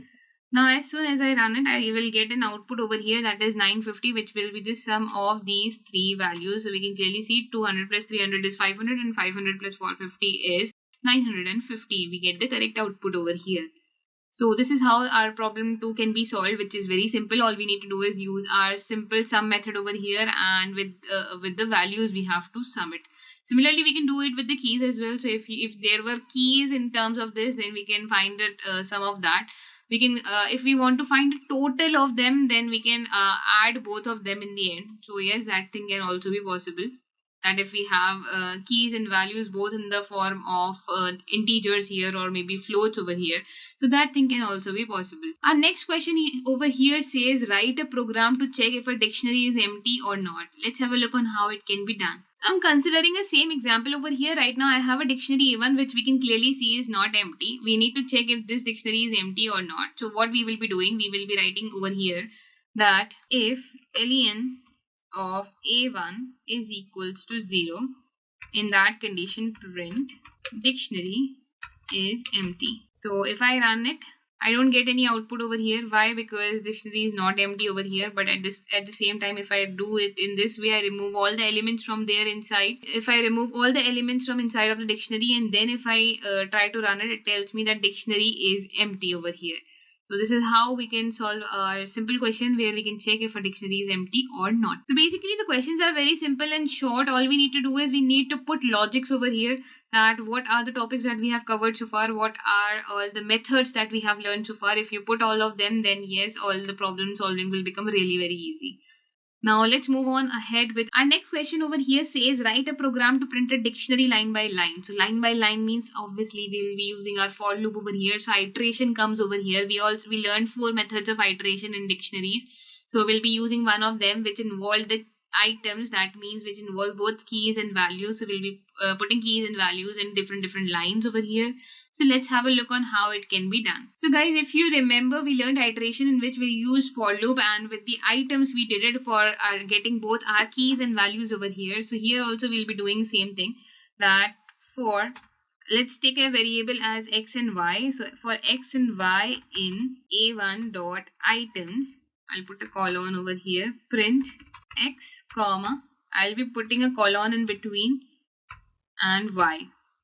Now as soon as I run it, I will get an output over here, that is 950, which will be the sum of these 3 values. So we can clearly see 200 plus 300 is 500 and 500 plus 450 is 950. We get the correct output over here. So this is how our problem 2 can be solved, which is very simple. All we need to do is use our simple sum method over here, and with the values we have to sum it. Similarly, we can do it with the keys as well. So if there were keys in terms of this, then we can find it sum of that. We can, if we want to find a total of them, then we can add both of them in the end. So yes, that thing can also be possible. And if we have keys and values both in the form of integers here or maybe floats over here, so that thing can also be possible. Our next question over here says, write a program to check if a dictionary is empty or not. Let's have a look on how it can be done. So I'm considering a same example over here. Right now I have a dictionary A1 which we can clearly see is not empty. We need to check if this dictionary is empty or not. So what we will be doing, we will be writing over here that if len of A1 is equals to 0, in that condition print dictionary is empty. So if I run it, I don't get any output over here. Why? Because dictionary is not empty over here. But at the same time, if I do it in this way, I remove all the elements from there inside. If I remove all the elements from inside of the dictionary and then if I try to run it, it tells me that dictionary is empty over here. So this is how we can solve our simple question where we can check if a dictionary is empty or not. So basically the questions are very simple and short. All we need to do is we need to put logics over here, that what are the topics that we have covered so far, what are all the methods that we have learned so far. If you put all of them, then yes, all the problem solving will become really very easy. Now let's move on ahead with our next question over here. Says write a program to print a dictionary line by line. So line by line means obviously we will be using our for loop over here. So iteration comes over here. We learned 4 methods of iteration in dictionaries. So we'll be using one of them which involve the items, that means which involve both keys and values. So we'll be putting keys and values in different lines over here. So let's have a look on how it can be done. So guys, if you remember, we learned iteration in which we used for loop, and with the items we did it for getting both our keys and values over here. So here also we'll be doing same thing, that for, let's take a variable as x and y. So for x and y in a1 dot items, I'll put a colon over here, print x comma, I'll be putting a colon in between, and y.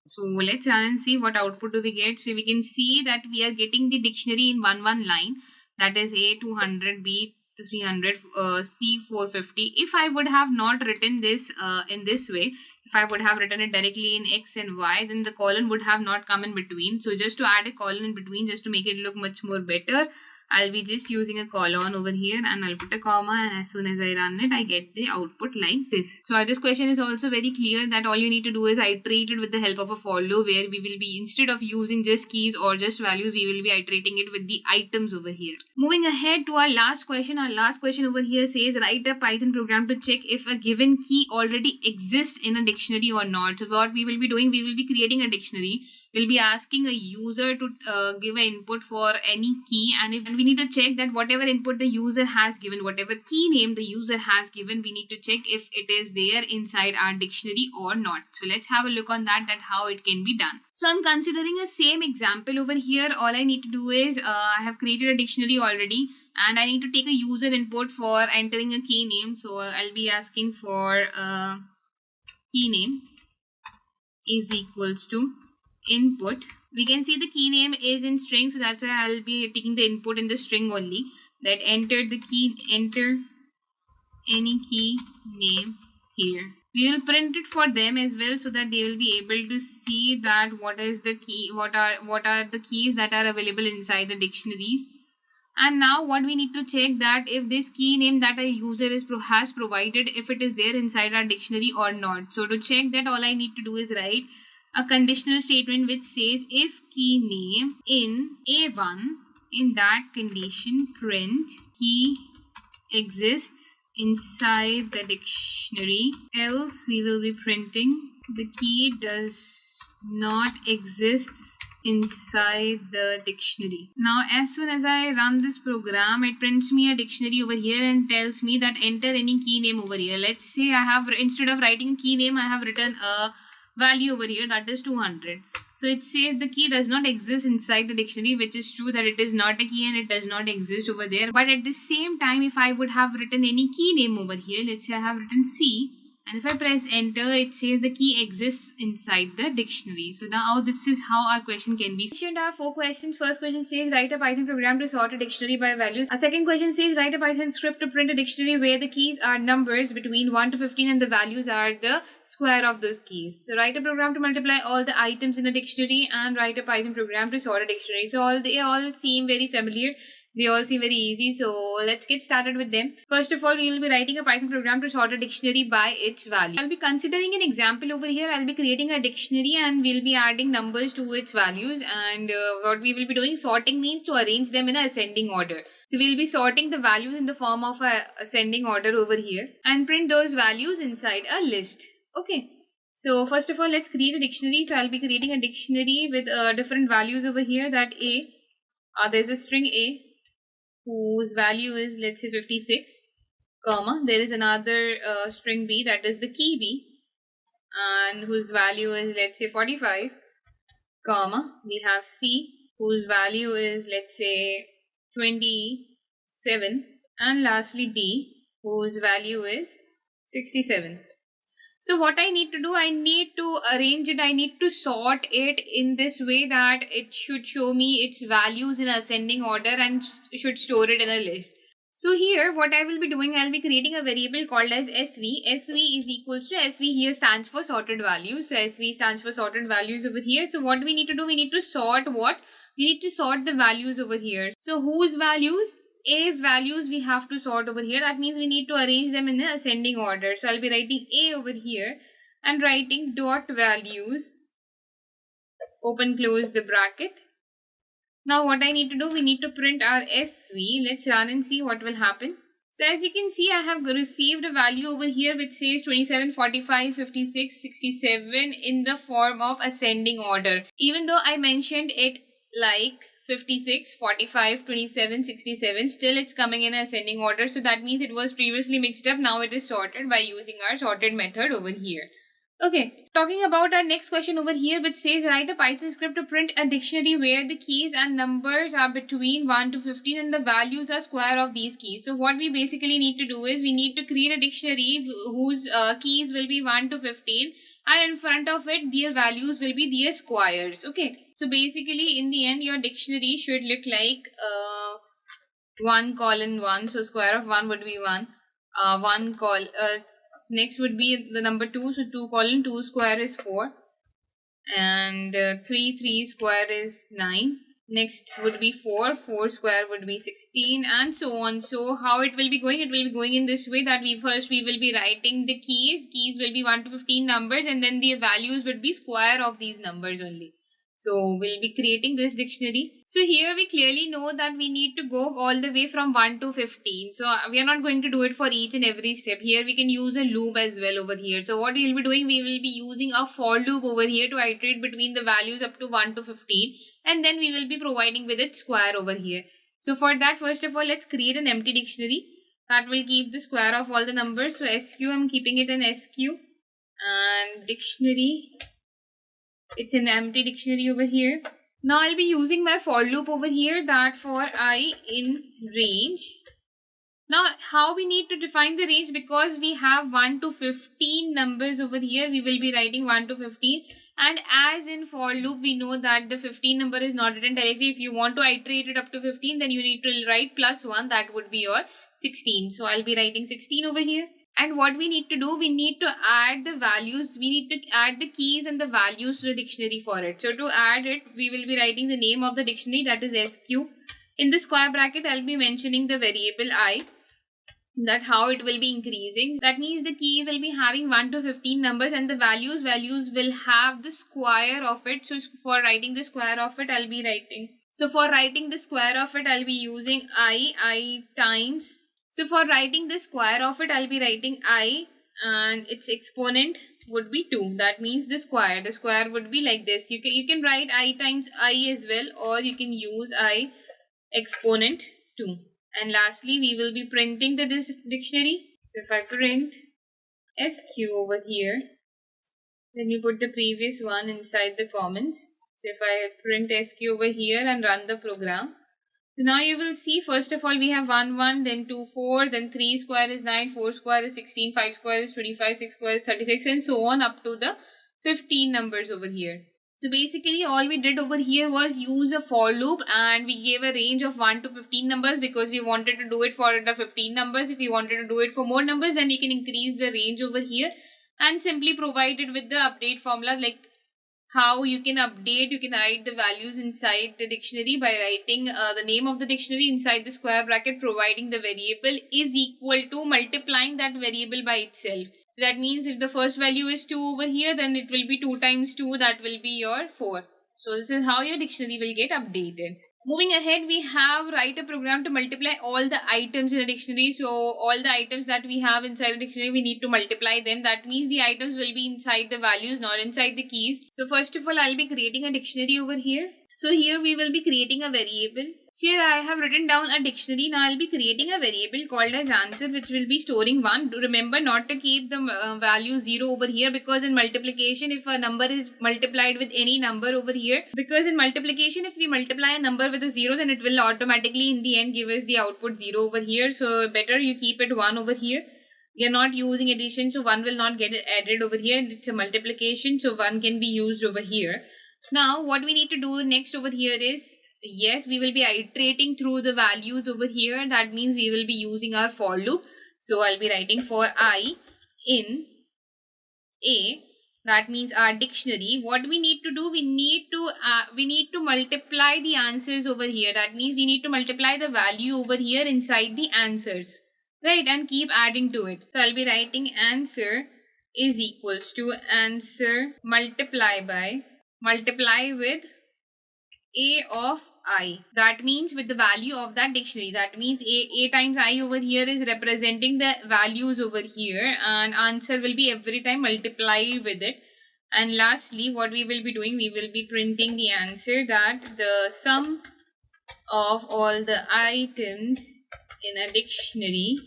So let's run and see what output do we get. So we can see that we are getting the dictionary in one line, that is A 200, B 300, C 450. If I would have not written this in this way, if I would have written it directly in X and Y, then the colon would have not come in between. So just to add a colon in between, just to make it look much more better, I'll be just using a colon over here, and I'll put a comma, and as soon as I run it, I get the output like this. So this question is also very clear that all you need to do is iterate it with the help of a for loop, where we will be, instead of using just keys or just values, we will be iterating it with the items over here. Moving ahead to our last question. Our last question over here says write a Python program to check if a given key already exists in a dictionary or not. So what we will be doing, we will be creating a dictionary. We'll be asking a user to give an input for any key, and we need to check that whatever input the user has given, whatever key name the user has given, we need to check if it is there inside our dictionary or not. So let's have a look on that how it can be done. So I'm considering a same example over here. All I need to do is I have created a dictionary already, and I need to take a user input for entering a key name. So I'll be asking for key name is equals to input. We can see the key name is in string, so that's why I'll be taking the input in the string only, that enter any key name here. We will print it for them as well, so that they will be able to see that what is the key, what are the keys that are available inside the dictionaries. And now what we need to check, that if this key name that a user has provided, if it is there inside our dictionary or not. So to check that, all I need to do is write a conditional statement which says if key name in A1, in that condition print key exists inside the dictionary, else we will be printing the key does not exist inside the dictionary. Now as soon as I run this program, it prints me a dictionary over here and tells me that enter any key name over here. Let's say I have, instead of writing key name, I have written a value over here, that is 200. So it says the key does not exist inside the dictionary, which is true, that it is not a key and it does not exist over there. But at the same time, if I would have written any key name over here, let's say I have written C, and if I press enter, it says the key exists inside the dictionary. So now this is how our question can be. We have 4 questions. First question says write a Python program to sort a dictionary by values. Our second question says write a Python script to print a dictionary where the keys are numbers between 1 to 15 and the values are the square of those keys. So write a program to multiply all the items in a dictionary, and write a Python program to sort a dictionary. So they all seem very familiar. They all seem very easy, so let's get started with them. First of all, we will be writing a Python program to sort a dictionary by its value. I'll be considering an example over here. I'll be creating a dictionary and we'll be adding numbers to its values, and what we will be doing, sorting means to arrange them in an ascending order. So we'll be sorting the values in the form of a ascending order over here and print those values inside a list. Okay. So first of all, let's create a dictionary. So I'll be creating a dictionary with different values over here, that A, there's a string A, whose value is, let's say, 56, comma, there is another string B, that is the key B, and whose value is, let's say, 45, comma, we have C, whose value is, let's say, 27, and lastly D, whose value is 67. So what I need to do, I need to arrange it, I need to sort it in this way that it should show me its values in ascending order and should store it in a list. So here what I will be doing, I will be creating a variable called as SV. SV is equals to, SV here stands for sorted values. So SV stands for sorted values over here. So what we need to do, we need to sort what? We need to sort the values over here. So whose values? A's values we have to sort over here. That means we need to arrange them in the ascending order. So I'll be writing A over here and writing dot values, open close the bracket. Now what I need to do, we need to print our SV. Let's run and see what will happen. So as you can see, I have received a value over here which says 27, 45, 56, 67 in the form of ascending order. Even though I mentioned it like 56, 45, 27, 67, still it's coming in ascending order. So that means it was previously mixed up. Now it is sorted by using our sorted method over here. Okay, talking about our next question over here, which says write a Python script to print a dictionary where the keys and numbers are between 1 to 15 and the values are square of these keys. So what we basically need to do is we need to create a dictionary whose keys will be 1 to 15, and in front of it their values will be their squares. Okay, so basically in the end your dictionary should look like 1 colon 1. So square of 1 would be 1. So next would be the number 2. So 2 colon 2 square is 4. And 3 square is 9. Next would be 4. 4 square would be 16, and so on. So how it will be going? It will be going in this way, that we will be writing the keys. Keys will be 1 to 15 numbers, and then the values would be square of these numbers only. So we'll be creating this dictionary. So here we clearly know that we need to go all the way from 1 to 15. So we are not going to do it for each and every step. Here we can use a loop as well over here. So what we will be doing, we will be using a for loop over here to iterate between the values up to 1 to 15. And then we will be providing with its square over here. So for that, first of all, let's create an empty dictionary that will keep the square of all the numbers. So SQ, I'm keeping it in SQ. And dictionary, it's an empty dictionary over here. Now I'll be using my for loop over here, that for I in range. Now how we need to define the range, because we have 1 to 15 numbers over here, we will be writing 1 to 15. And as in for loop, we know that the 15 number is not written directly. If you want to iterate it up to 15, then you need to write plus 1, that would be your 16. So I'll be writing 16 over here. And what we need to do, we need to add the values, we need to add the keys and the values to the dictionary for it. So to add it, we will be writing the name of the dictionary, that is SQ. In the square bracket, I'll be mentioning the variable I, that how it will be increasing. That means the key will be having 1 to 15 numbers, and the values will have the square of it. So for writing the square of it, I'll be writing. So for writing the square of it, I'll be using I times. So for writing the square of it, I'll be writing I, and its exponent would be 2. That means the square would be like this. You can write I times I as well, or you can use I exponent 2. And lastly, we will be printing this dictionary. So if I print SQ over here, then you put the previous one inside the comments. So if I print SQ over here and run the program, so now you will see, first of all, we have 1, 1, then 2, 4, then 3 square is 9, 4 square is 16, 5 square is 25, 6 square is 36, and so on up to the 15 numbers over here. So basically all we did over here was use a for loop, and we gave a range of 1 to 15 numbers because we wanted to do it for the 15 numbers. If you wanted to do it for more numbers, then we can increase the range over here and simply provide it with the update formula, like how you can update, you can write the values inside the dictionary by writing the name of the dictionary inside the square bracket, providing the variable is equal to multiplying that variable by itself. So that means if the first value is 2 over here, then it will be 2 times 2, that will be your 4. So this is how your dictionary will get updated. Moving ahead, we have write a program to multiply all the items in a dictionary. So all the items that we have inside a dictionary, we need to multiply them. That means the items will be inside the values, not inside the keys. So first of all, I'll be creating a dictionary over here. So here we will be creating a variable. Here I have written down a dictionary. Now I'll be creating a variable called as answer, which will be storing 1. Remember not to keep the value 0 over here, because in multiplication, if a number is multiplied with any number over here, because in multiplication, if we multiply a number with a 0, then it will automatically in the end give us the output 0 over here. So better you keep it 1 over here. We are not using addition, so 1 will not get added over here. It's a multiplication, so 1 can be used over here. Now what we need to do next over here is, yes, we will be iterating through the values over here. That means we will be using our for loop. So I'll be writing for I in A. that means our dictionary, what we need to do, we need to multiply the answers over here. That means we need to multiply the value over here inside the answers, right, and keep adding to it. So I'll be writing answer is equals to answer multiply with a of I. That means with the value of that dictionary. That means a times I over here is representing the values over here, and answer will be every time multiply with it. And lastly, what we will be doing, we will be printing the answer, that the sum of all the items in a dictionary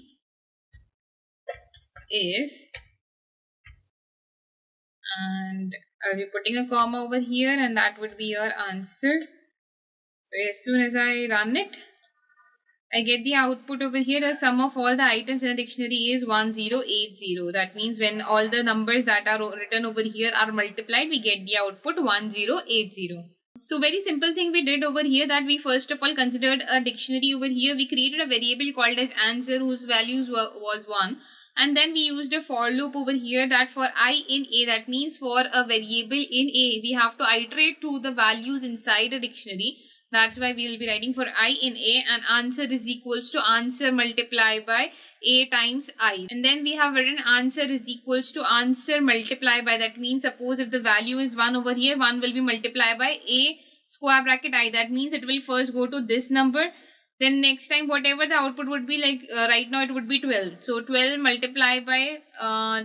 is, and I'll be putting a comma over here, and that would be your answer. So as soon as I run it, I get the output over here. The sum of all the items in the dictionary is 1080. That means when all the numbers that are written over here are multiplied, we get the output 1080. So very simple thing we did over here, that we first of all considered a dictionary over here. We created a variable called as answer whose values was 1. And then we used a for loop over here, that for I in A, that means for a variable in A, we have to iterate to the values inside a dictionary. That's why we will be writing for I in A, and answer is equals to answer multiplied by A times I. And then we have written answer is equals to answer multiplied by, that means suppose if the value is 1 over here, 1 will be multiplied by A square bracket I. That means it will first go to this number. Then next time whatever the output would be, like right now it would be 12. So 12 multiplied by,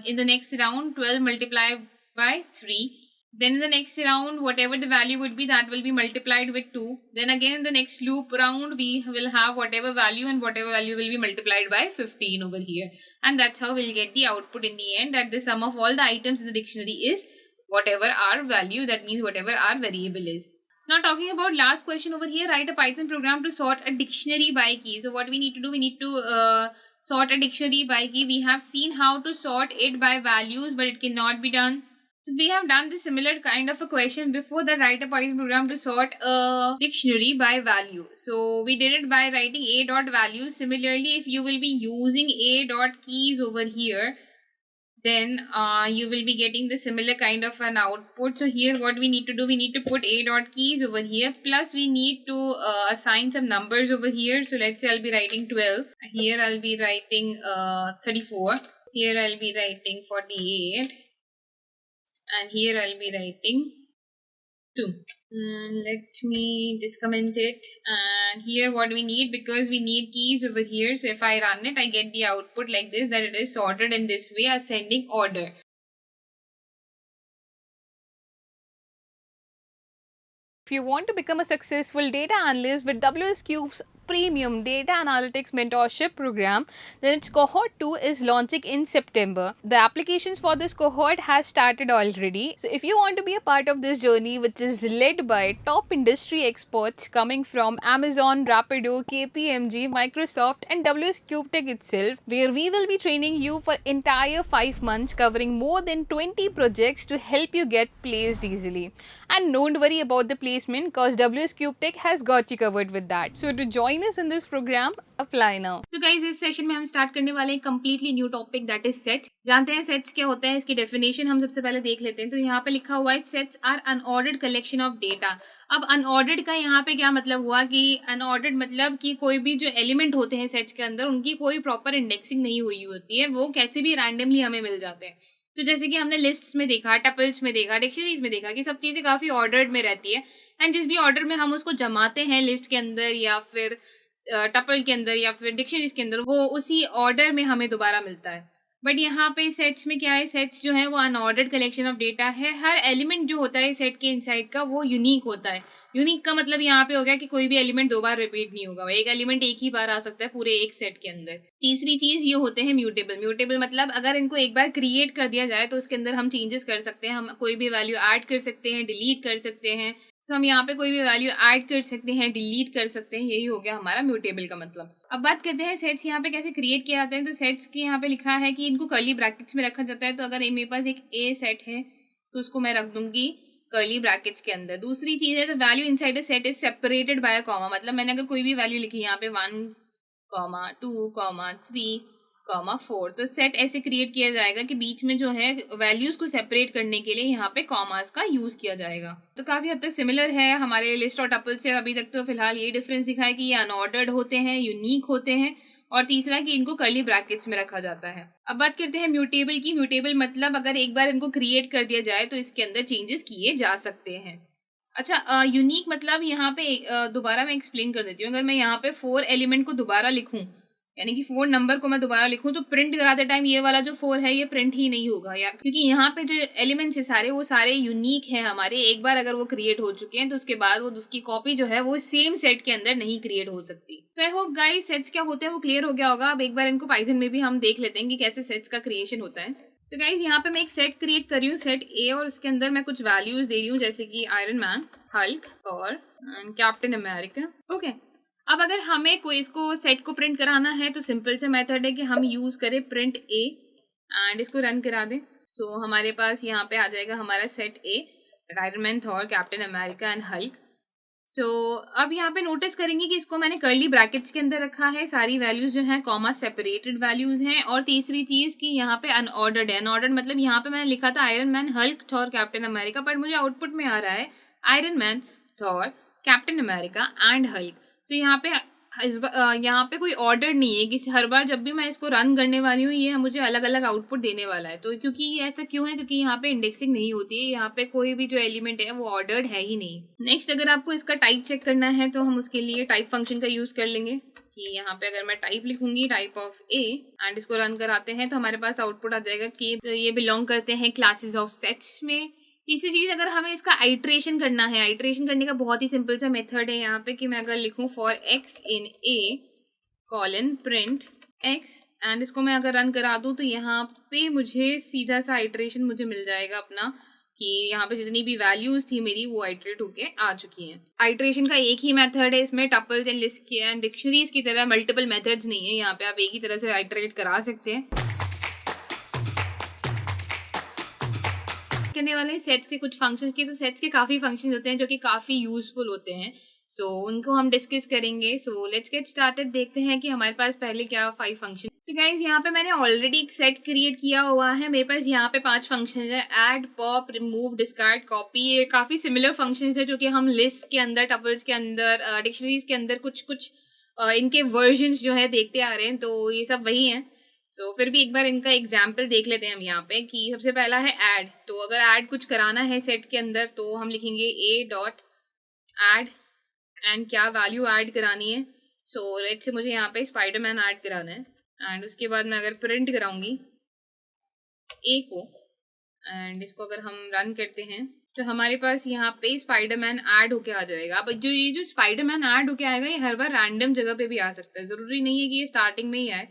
in the next round, 12 multiplied by 3. Then in the next round, whatever the value would be, that will be multiplied with 2. Then again in the next loop round, we will have whatever value, and whatever value will be multiplied by 15 over here. And that's how we'll get the output in the end, that the sum of all the items in the dictionary is whatever our value, that means whatever our variable is. Now talking about last question over here, write a Python program to sort a dictionary by key. So what we need to do, we need to sort a dictionary by key. We have seen how to sort it by values, but it cannot be done. So we have done this similar kind of a question before, that write a Python program to sort a dictionary by value. So we did it by writing a dot values. Similarly, if you will be using a dot keys over here, then you will be getting the similar kind of an output. So here what we need to do, we need to put a dot keys over here, plus we need to assign some numbers over here. So let's say I'll be writing 12. Here I'll be writing 34. Here I'll be writing 48. And here I'll be writing 2. Let me just comment it. And here what we need, because we need keys over here, so if I run it, I get the output like this, that it is sorted in this way, ascending order. If you want to become a successful data analyst with WsCube's premium data analytics mentorship program, then its cohort 2 is launching in September. The applications for this cohort has started already. So if you want to be a part of this journey, which is led by top industry experts coming from Amazon, Rapido, KPMG, Microsoft and WsCube Tech itself, where we will be training you for entire 5 months, covering more than 20 projects to help you get placed easily. And don't worry about the placement, because WsCube Tech has got you covered with that. So to join us in this program, apply now. So guys, इस session में हम start करने वाले हैं completely new topic, that is sets. जानते हैं sets क्या होता है, इसकी definition हम सबसे पहले देख लेते हैं. तो यहाँ पे लिखा हुआ है sets are unordered collection of data. अब unordered का यहाँ पे क्या मतलब हुआ, कि unordered मतलब कि कोई भी जो element होते हैं sets के अंदर, उनकी कोई proper indexing नहीं हुई होती है, वो कैसे भी randomly हमें मिल जाते हैं. तो जैसे कि हमने लिस्ट्स में देखा, टपल्स में देखा, डिक्शनरीज में देखा कि सब चीज़ें काफ़ी ऑर्डर्ड में रहती है, एंड जिस भी ऑर्डर में हम उसको जमाते हैं लिस्ट के अंदर या फिर टपल के अंदर या फिर डिक्शनरीज के अंदर, वो उसी ऑर्डर में हमें दोबारा मिलता है. बट यहाँ पे सेट्स में क्या है, सेट्स जो है वो अनऑर्डर्ड कलेक्शन ऑफ डेटा है. हर एलिमेंट जो होता है सेट के इनसाइड का वो यूनिक होता है. यूनिक का मतलब यहाँ पे हो गया कि कोई भी एलिमेंट 2 बार रिपीट नहीं होगा, एक एलिमेंट एक ही बार आ सकता है पूरे एक सेट के अंदर. तीसरी चीज ये होते हैं म्यूटेबल. म्यूटेबल मतलब अगर इनको एक बार क्रिएट कर दिया जाए तो उसके अंदर हम चेंजेस कर सकते हैं, हम कोई भी वैल्यू ऐड कर सकते हैं, डिलीट कर सकते हैं. सो हम यहाँ पे कोई भी वैल्यू ऐड कर सकते हैं, डिलीट कर सकते हैं. यही हो गया हमारा म्यूटेबल का मतलब. अब बात करते हैं सेट्स यहाँ पे कैसे क्रिएट किए जाते हैं. तो सेट्स के यहाँ पे लिखा है कि इनको कर्ली ब्रैकेट्स में रखा जाता है. तो अगर मेरे पास एक ए सेट है तो उसको मैं रख दूंगी कर्ली ब्रैकेट्स के अंदर. दूसरी चीज है, the value inside a set is separated by a comma. मतलब मैंने अगर कोई भी वैल्यू लिखी यहाँ पे 1, 2, 3, कॉमा 4। तो सेट ऐसे क्रिएट किया जाएगा कि बीच में जो है वैल्यूज को सेपरेट करने के लिए यहाँ पे कॉमास का यूज किया जाएगा। तो काफी हद तक सिमिलर है हमारे लिस्ट और टपल से। अभी तक तो फिलहाल ये डिफरेंस दिखा है कि ये अनऑर्डर्ड होते हैं, यूनिक होते हैं, और तीसरा कि इनको कर्ली ब्रैकेट्स में रखा जाता है। अब बात करते हैं म्यूटेबल की। म्यूटेबल मतलब अगर एक बार इनको क्रिएट कर दिया जाए तो इसके अंदर चेंजेस किए जा सकते हैं। अच्छा, यूनिक मतलब यहाँ पे दोबारा मैं एक्सप्लेन कर देती हूँ। अगर मैं यहाँ पे 4 एलिमेंट को दोबारा लिखूं, यानी कि 4 नंबर को मैं दोबारा लिखूं, तो प्रिंट कराते टाइम ये वाला जो 4 है ये प्रिंट ही नहीं होगा, या क्योंकि यहाँ पे जो एलिमेंट्स है सारे वो सारे यूनिक हैं हमारे। एक बार अगर वो क्रिएट हो चुके हैं तो उसके बाद वो उसकी कॉपी जो है वो सेम सेट के अंदर नहीं क्रिएट हो सकती। तो आई होप गाइस सेट्स क्या होते हैं वो क्लियर हो गया होगा। अब एक बार इनको पाइथन में भी हम देख लेते हैं कि कैसे सेट्स का क्रिएशन होता है। तो गाइस यहाँ पे मैं एक सेट क्रिएट कर रही हूँ, सेट ए, और उसके अंदर मैं कुछ वैल्यूज दे रही हूँ जैसे कि आयरन मैन, हल्क और कैप्टन अमेरिका। ओके, अब अगर हमें कोई इसको सेट को प्रिंट कराना है तो सिंपल सा मेथड है कि हम यूज करें प्रिंट ए एंड इसको रन करा दें। सो हमारे पास यहाँ पे आ जाएगा हमारा set A, Iron Man, Thor, Captain America and Hulk. So अब यहाँ पे नोटिस करेंगे कि इसको मैंने कर्ली ब्रैकेट्स के अंदर रखा है, सारी वैल्यूज जो है कॉमा सेपरेटेड वैल्यूज हैं। और तीसरी चीज कि यहाँ पे अनऑर्डर्ड है। अनऑर्डर्ड मतलब यहाँ पे मैंने लिखा था iron man, Hulk, Thor, Captain America, पर मुझे आउटपुट में आ रहा है iron Man, Thor, Captain America and Hulk. तो यहाँ पे कोई ऑर्डर नहीं है कि हर बार जब भी मैं इसको रन करने वाली हूँ ये मुझे अलग अलग आउटपुट देने वाला है। तो क्योंकि ये ऐसा क्यों है, क्योंकि यहाँ पे इंडेक्सिंग नहीं होती है, यहाँ पे कोई भी जो एलिमेंट है वो ऑर्डर्ड है ही नहीं। नेक्स्ट अगर आपको इसका टाइप चेक करना है तो हम उसके लिए टाइप फंक्शन का यूज कर लेंगे कि यहाँ पे अगर मैं टाइप लिखूंगी टाइप ऑफ ए एंड इसको रन कराते हैं तो हमारे पास आउटपुट आ जाएगा कि ये बिलोंग करते हैं क्लासेस ऑफ सेट्स में। तीसरी चीज अगर हमें इसका आइट्रेशन करना है, आइट्रेशन करने का बहुत ही सिंपल सा मेथड है यहाँ पे कि मैं अगर लिखूं for x in A colon print x and इसको मैं अगर रन करा दूं तो यहाँ पे मुझे सीधा सा आइट्रेशन मुझे मिल जाएगा अपना कि यहाँ पे जितनी भी वैल्यूज थी मेरी वो आइट्रेट होके आ चुकी हैं। आइट्रेशन का एक ही मेथड है, इसमें tuples and list and dictionaries की तरह मल्टीपल मेथड्स नहीं है। यहाँ पे आप एक ही तरह से आइट्रेट करा सकते हैं। करने वाले सेट्स के कुछ फंक्शंस के, तो सेट्स के काफी फंक्शंस होते हैं जो कि काफी यूजफुल होते हैं। सो उनको हम डिस्कस करेंगे। So let's get started. देखते हैं कि हमारे पास पहले क्या 5 फंक्शन। सो गाइस यहाँ पे मैंने ऑलरेडी एक सेट क्रिएट किया हुआ है। मेरे पास यहाँ पे 5 फंक्शन है, add, pop, remove, discard, copy. ये काफी सिमिलर फंक्शंस है जो कि हम लिस्ट के अंदर, टपल्स के अंदर, डिक्शनरीज के अंदर कुछ इनके वर्जन्स जो है देखते आ रहे हैं। तो ये सब वही है। सो फिर भी एक बार इनका एग्जाम्पल देख लेते हैं हम यहाँ पे कि सबसे पहला है ऐड। तो अगर ऐड कुछ कराना है सेट के अंदर तो हम लिखेंगे ए डॉट ऐड एंड क्या वैल्यू ऐड करानी है। सो लेट्स से मुझे यहाँ पे स्पाइडरमैन ऐड कराना है एंड उसके बाद मैं अगर प्रिंट कराऊंगी ए को एंड इसको अगर हम रन करते हैं तो हमारे पास यहाँ पे स्पाइडरमैन ऐड होके आ जाएगा। अब ये जो स्पाइडरमैन ऐड होके आएगा ये हर बार रैंडम जगह पे भी आ सकता है, जरूरी नहीं है कि ये स्टार्टिंग में ही आए,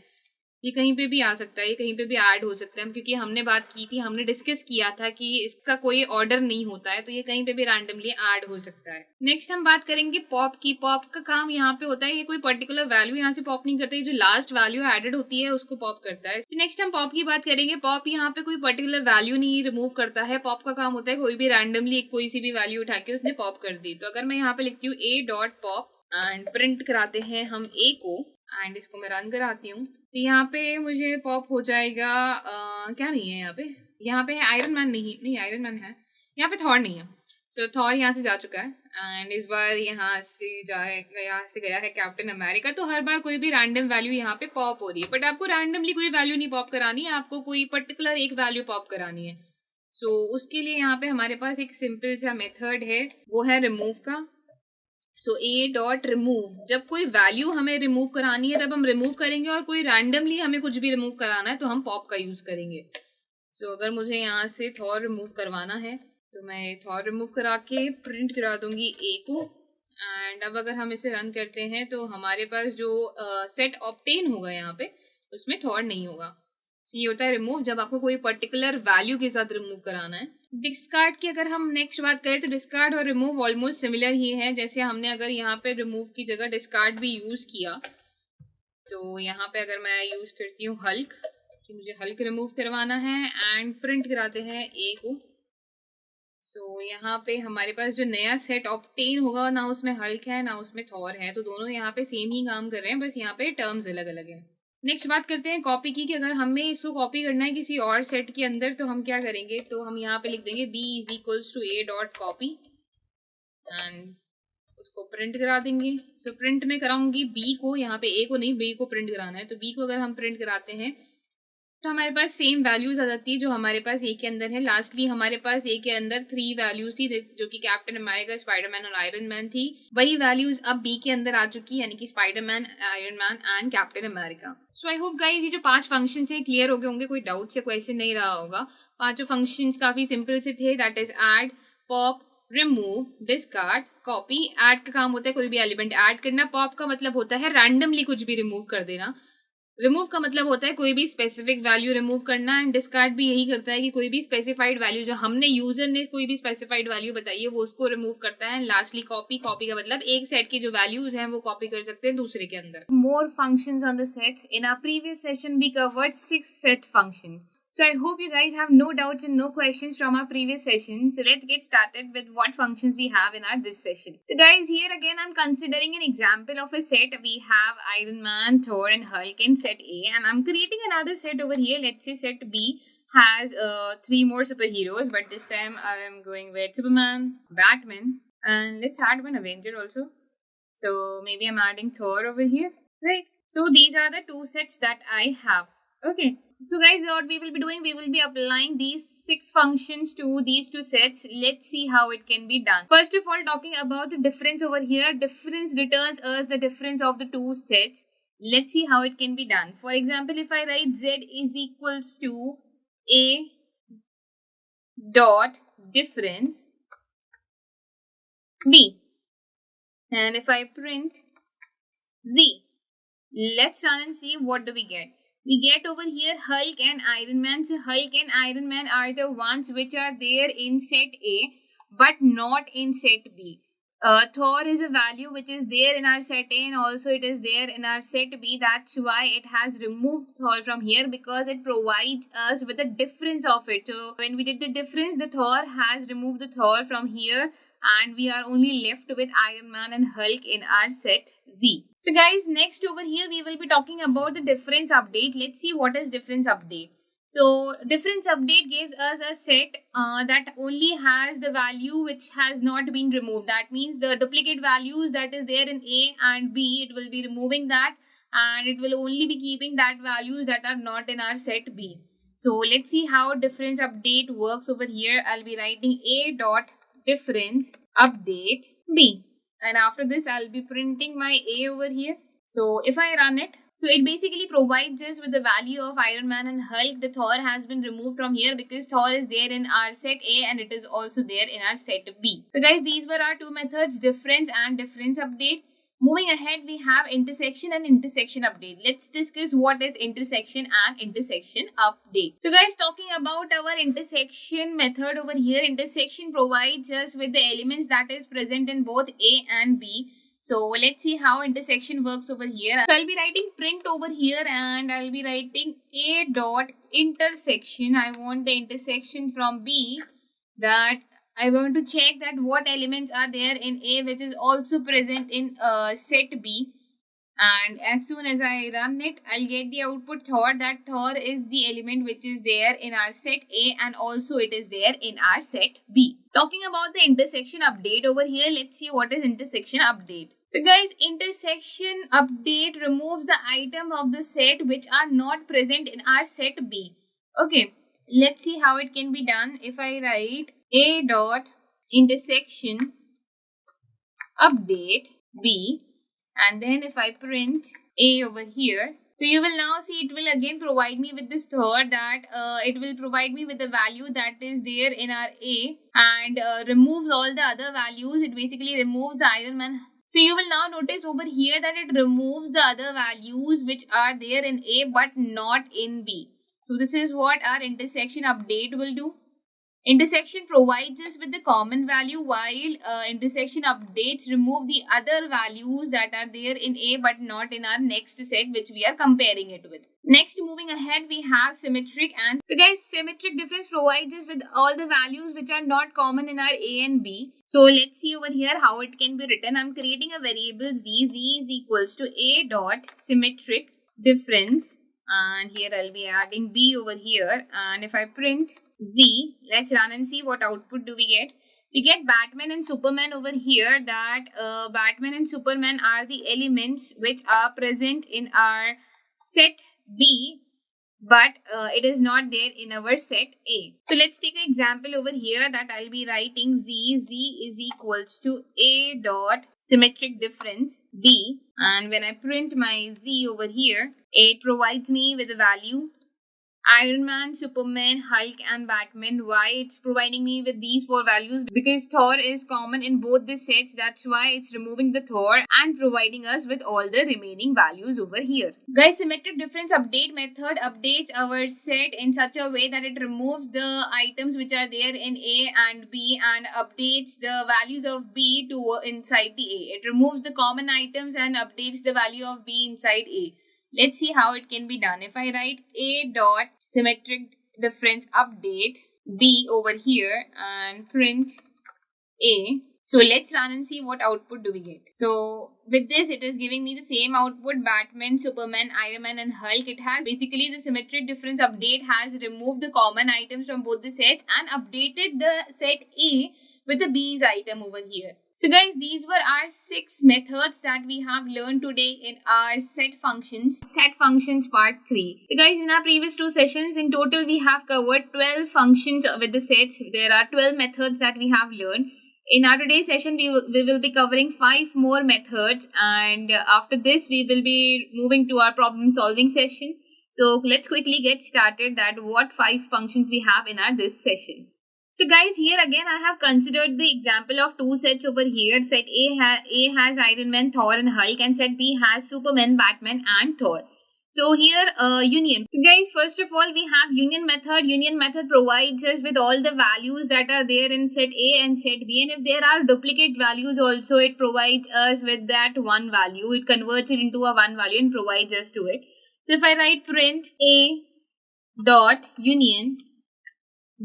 ये कहीं पे भी आ सकता है, ये कहीं पे भी ऐड हो सकता है। क्योंकि हमने बात की थी, हमने डिस्कस किया था कि इसका कोई ऑर्डर नहीं होता है, तो ये कहीं पे भी रैंडमली ऐड हो सकता है। नेक्स्ट हम बात करेंगे पॉप की। पॉप का काम यहाँ पे होता है, ये कोई पर्टिकुलर वैल्यू यहाँ से पॉप नहीं करता है, जो लास्ट वैल्यू एडेड होती है उसको पॉप करता है। तो नेक्स्ट हम पॉप की बात करेंगे। पॉप यहाँ पे कोई पर्टिकुलर वैल्यू नहीं रिमूव करता है। पॉप का काम होता है कोई भी रैंडमली कोई सी भी वैल्यू उठा के उसने पॉप कर दी। तो अगर मैं यहाँ पे लिखती हूँ ए डॉट पॉप एंड प्रिंट कराते हैं हम ए को एंड इसको मैं रन कराती हूँ तो यहाँ पे मुझे पॉप हो जाएगा। क्या नहीं है यहाँ पे है आयरन मैन, नहीं आयरन मैन है, यहाँ पे थॉर नहीं है। सो थॉर यहाँ से जा चुका है एंड इस बार यहाँ से गया है कैप्टन अमेरिका। तो हर बार कोई भी रैंडम वैल्यू यहाँ पे पॉप हो रही है, बट आपको रैंडमली कोई वैल्यू नहीं पॉप करानी है, आपको कोई पर्टिकुलर एक वैल्यू पॉप करानी है। सो उसके लिए यहाँ पे हमारे पास एक सिंपल सा मेथड है, वो है रिमूव का। सो ए डॉट रिमूव, जब कोई वैल्यू हमें रिमूव करानी है तब हम रिमूव करेंगे, और कोई रैंडमली हमें कुछ भी रिमूव कराना है तो हम पॉप का यूज करेंगे। सो अगर मुझे यहाँ से थॉर रिमूव करवाना है तो मैं थॉर रिमूव करा के प्रिंट करा दूंगी ए को एंड अब अगर हम इसे रन करते हैं तो हमारे पास जो सेट ऑब्टेन होगा यहाँ पे उसमें थॉर नहीं होगा। So, ये होता है रिमूव, जब आपको कोई पर्टिकुलर वैल्यू के साथ रिमूव कराना है। डिस्कार्ड की अगर हम नेक्स्ट बात करें तो डिस्कार्ड और रिमूव ऑलमोस्ट सिमिलर ही है। जैसे हमने अगर यहाँ पे रिमूव की जगह डिस्कार्ड भी यूज किया तो यहाँ पे अगर मैं यूज करती हूँ हल्क, कि मुझे हल्क रिमूव करवाना है एंड प्रिंट कराते हैं ए को। सो यहाँ पे हमारे पास जो नया सेट ऑब्टेन होगा ना उसमें हल्क है ना उसमें थॉर है, तो दोनों यहाँ पे सेम ही काम कर रहे हैं, बस यहाँ पे टर्म्स अलग अलग हैं। नेक्स्ट बात करते हैं कॉपी की, कि अगर हमें इसको कॉपी करना है किसी और सेट के अंदर तो हम क्या करेंगे, तो हम यहाँ पे लिख देंगे b is equals to a dot copy and उसको प्रिंट करा देंगे। सो प्रिंट में कराऊंगी b को, यहाँ पे a को नहीं, b को प्रिंट कराना है। तो b को अगर हम प्रिंट कराते हैं तो हमारे पास सेम वैल्यूज आ जाती है जो हमारे पास ए के अंदर है। लास्टली हमारे पास ए के अंदर 3 वैल्यूज थी जो कि कैप्टन अमेरिका, स्पाइडरमैन और आयरन मैन थी। वही वैल्यूज अब बी के अंदर आ चुकी है, यानी कि Spiderman, iron man and captain America. So I hope guys ये जो 5 फंक्शन है क्लियर हो गए होंगे, कोई डाउट से क्वेश्चन नहीं रहा होगा। 5 फंक्शन काफी सिंपल से थे, that is add, pop, remove, discard, copy. Add का काम होता है कोई भी एलिमेंट ऐड करना, पॉप का मतलब होता है रैंडमली कुछ भी रिमूव कर देना, रिमूव का मतलब होता है कोई भी स्पेसिफिक वैल्यू रिमूव करना, एंड डिस्कार्ड भी यही करता है कि कोई भी स्पेसिफाइड वैल्यू जो हमने यूजर ने कोई भी स्पेसिफाइड वैल्यू बताई है वो उसको रिमूव करता है। लास्टली कॉपी, कॉपी का मतलब एक सेट की जो वैल्यूज हैं वो कॉपी कर सकते हैं दूसरे के अंदर। More functions on the sets. In our previous session we covered 6 set functions. So I hope you guys have no doubts and no questions from our previous session. So let's get started with what functions we have in our this session. So guys, here again I'm considering an example of a set. We have Iron Man, Thor and Hulk in set A, and I'm creating another set over here. Let's say set B has 3 more superheroes, but this time I'm going with Superman, Batman, and let's add one Avenger also. So maybe I'm adding Thor over here, right? So these are the 2 sets that I have. Okay. So guys, what we will be doing, we will be applying these 6 functions to these 2 sets. Let's see how it can be done. First of all, talking about the difference over here, difference returns us the difference of the 2 sets. Let's see how it can be done. For example, if I write z is equals to a dot difference b, and if I print z, let's run and see what do we get. We get over here Hulk and Iron Man. So Hulk and Iron Man are the ones which are there in set A but not in set B. Thor is a value which is there in our set A and also it is there in our set B. That's why it has removed Thor from here, because it provides us with the difference of it. So when we did the difference, the Thor has removed the Thor from here, and we are only left with Iron Man and Hulk in our set Z. So guys, next over here we will be talking about the difference update. Let's see what is difference update. So difference update gives us a set that only has the value which has not been removed. That means the duplicate values that is there in A and B, it will be removing that, and it will only be keeping that values that are not in our set B. So let's see how difference update works over here. I'll be writing A dot difference update B, and after this I'll be printing my A over here. So if I run it, so it basically provides us with the value of Iron Man and Hulk. The Thor has been removed from here because Thor is there in our set A and it is also there in our set B. So guys, these were our 2 methods, difference and difference update. Moving ahead, we have intersection and intersection update. Let's discuss what is intersection and intersection update. So guys, talking about our intersection method over here, intersection provides us with the elements that is present in both A and B. So let's see how intersection works over here. So I'll be writing print over here and I'll be writing A dot intersection. I want the intersection from B, that I want to check that what elements are there in A which is also present in set B, and as soon as I run it, I'll get the output Thor. That Thor is the element which is there in our set A and also it is there in our set B. Talking about the intersection update over here, let's see what is intersection update. So guys, intersection update removes the item of the set which are not present in our set B. Okay, let's see how it can be done. If I write A dot intersection update B, and then if I print A over here, so you will now see it will again provide me with this Thor, that it will provide me with the value that is there in our A and removes all the other values. It basically removes the Iron Man. So you will now notice over here that it removes the other values which are there in A but not in B. So this is what our intersection update will do. Intersection provides us with the common value, while intersection updates remove the other values that are there in A but not in our next set which we are comparing it with. Next, moving ahead, we have symmetric. And so guys, symmetric difference provides us with all the values which are not common in our A and B. So let's see over here how it can be written. I'm creating a variable z. Z is equals to A dot symmetric difference, and here I'll be adding B over here, and if I print Z, let's run and see what output do we get. We get Batman and Superman over here, that Batman and Superman are the elements which are present in our set B, but it is not there in our set A. So let's take an example over here that I'll be writing Z is equals to A dot symmetric difference B, and when I print my Z over here, it provides me with a value Iron Man, Superman, Hulk and Batman. Why it's providing me with these four values? Because Thor is common in both the sets. That's why it's removing the Thor and providing us with all the remaining values over here. Guys, symmetric difference update method updates our set in such a way that it removes the items which are there in A and B and updates the values of B to inside the A. It removes the common items and updates the value of B inside A. Let's see how it can be done. If I write A dot symmetric difference update B over here and print A. So let's run and see what output do we get. So with this, it is giving me the same output: Batman, Superman, Iron Man and Hulk. It has basically the symmetric difference update has removed the common items from both the sets and updated the set A with the B's item over here. So guys, these were our 6 methods that we have learned today in our set functions part 3. So guys, in our previous 2 sessions, in total we have covered 12 functions with the sets. There are 12 methods that we have learned. In our today's session, we will be covering 5 more methods, and after this we will be moving to our problem solving session. So let's quickly get started that what 5 functions we have in our this session. So guys, here again I have considered the example of 2 sets over here. Set A has Iron Man, Thor and Hulk, and set B has Superman, Batman and Thor. So here union. So guys, first of all we have union method. Union method provides us with all the values that are there in set A and set B, and if there are duplicate values also, it provides us with that one value. It converts it into a one value and provides us to it. So if I write print A dot union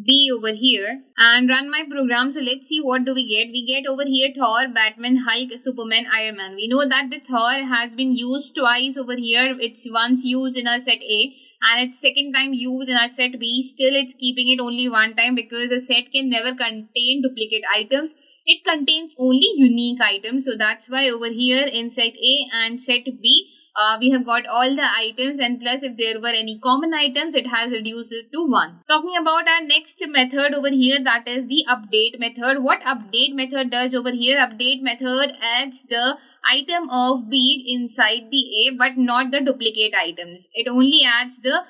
B over here and run my program, so let's see what do we get. We get over here Thor, Batman, Hulk, Superman, Iron Man. We know that the Thor has been used twice over here. It's once used in our set A and it's second time used in our set B. Still it's keeping it only one time because the set can never contain duplicate items. It contains only unique items. So that's why over here in set A and set B, we have got all the items, and plus if there were any common items, it has reduced it to 1. Talking about our next method over here, that is the update method. What update method does over here? Update method adds the item of B inside the A but not the duplicate items. It only adds the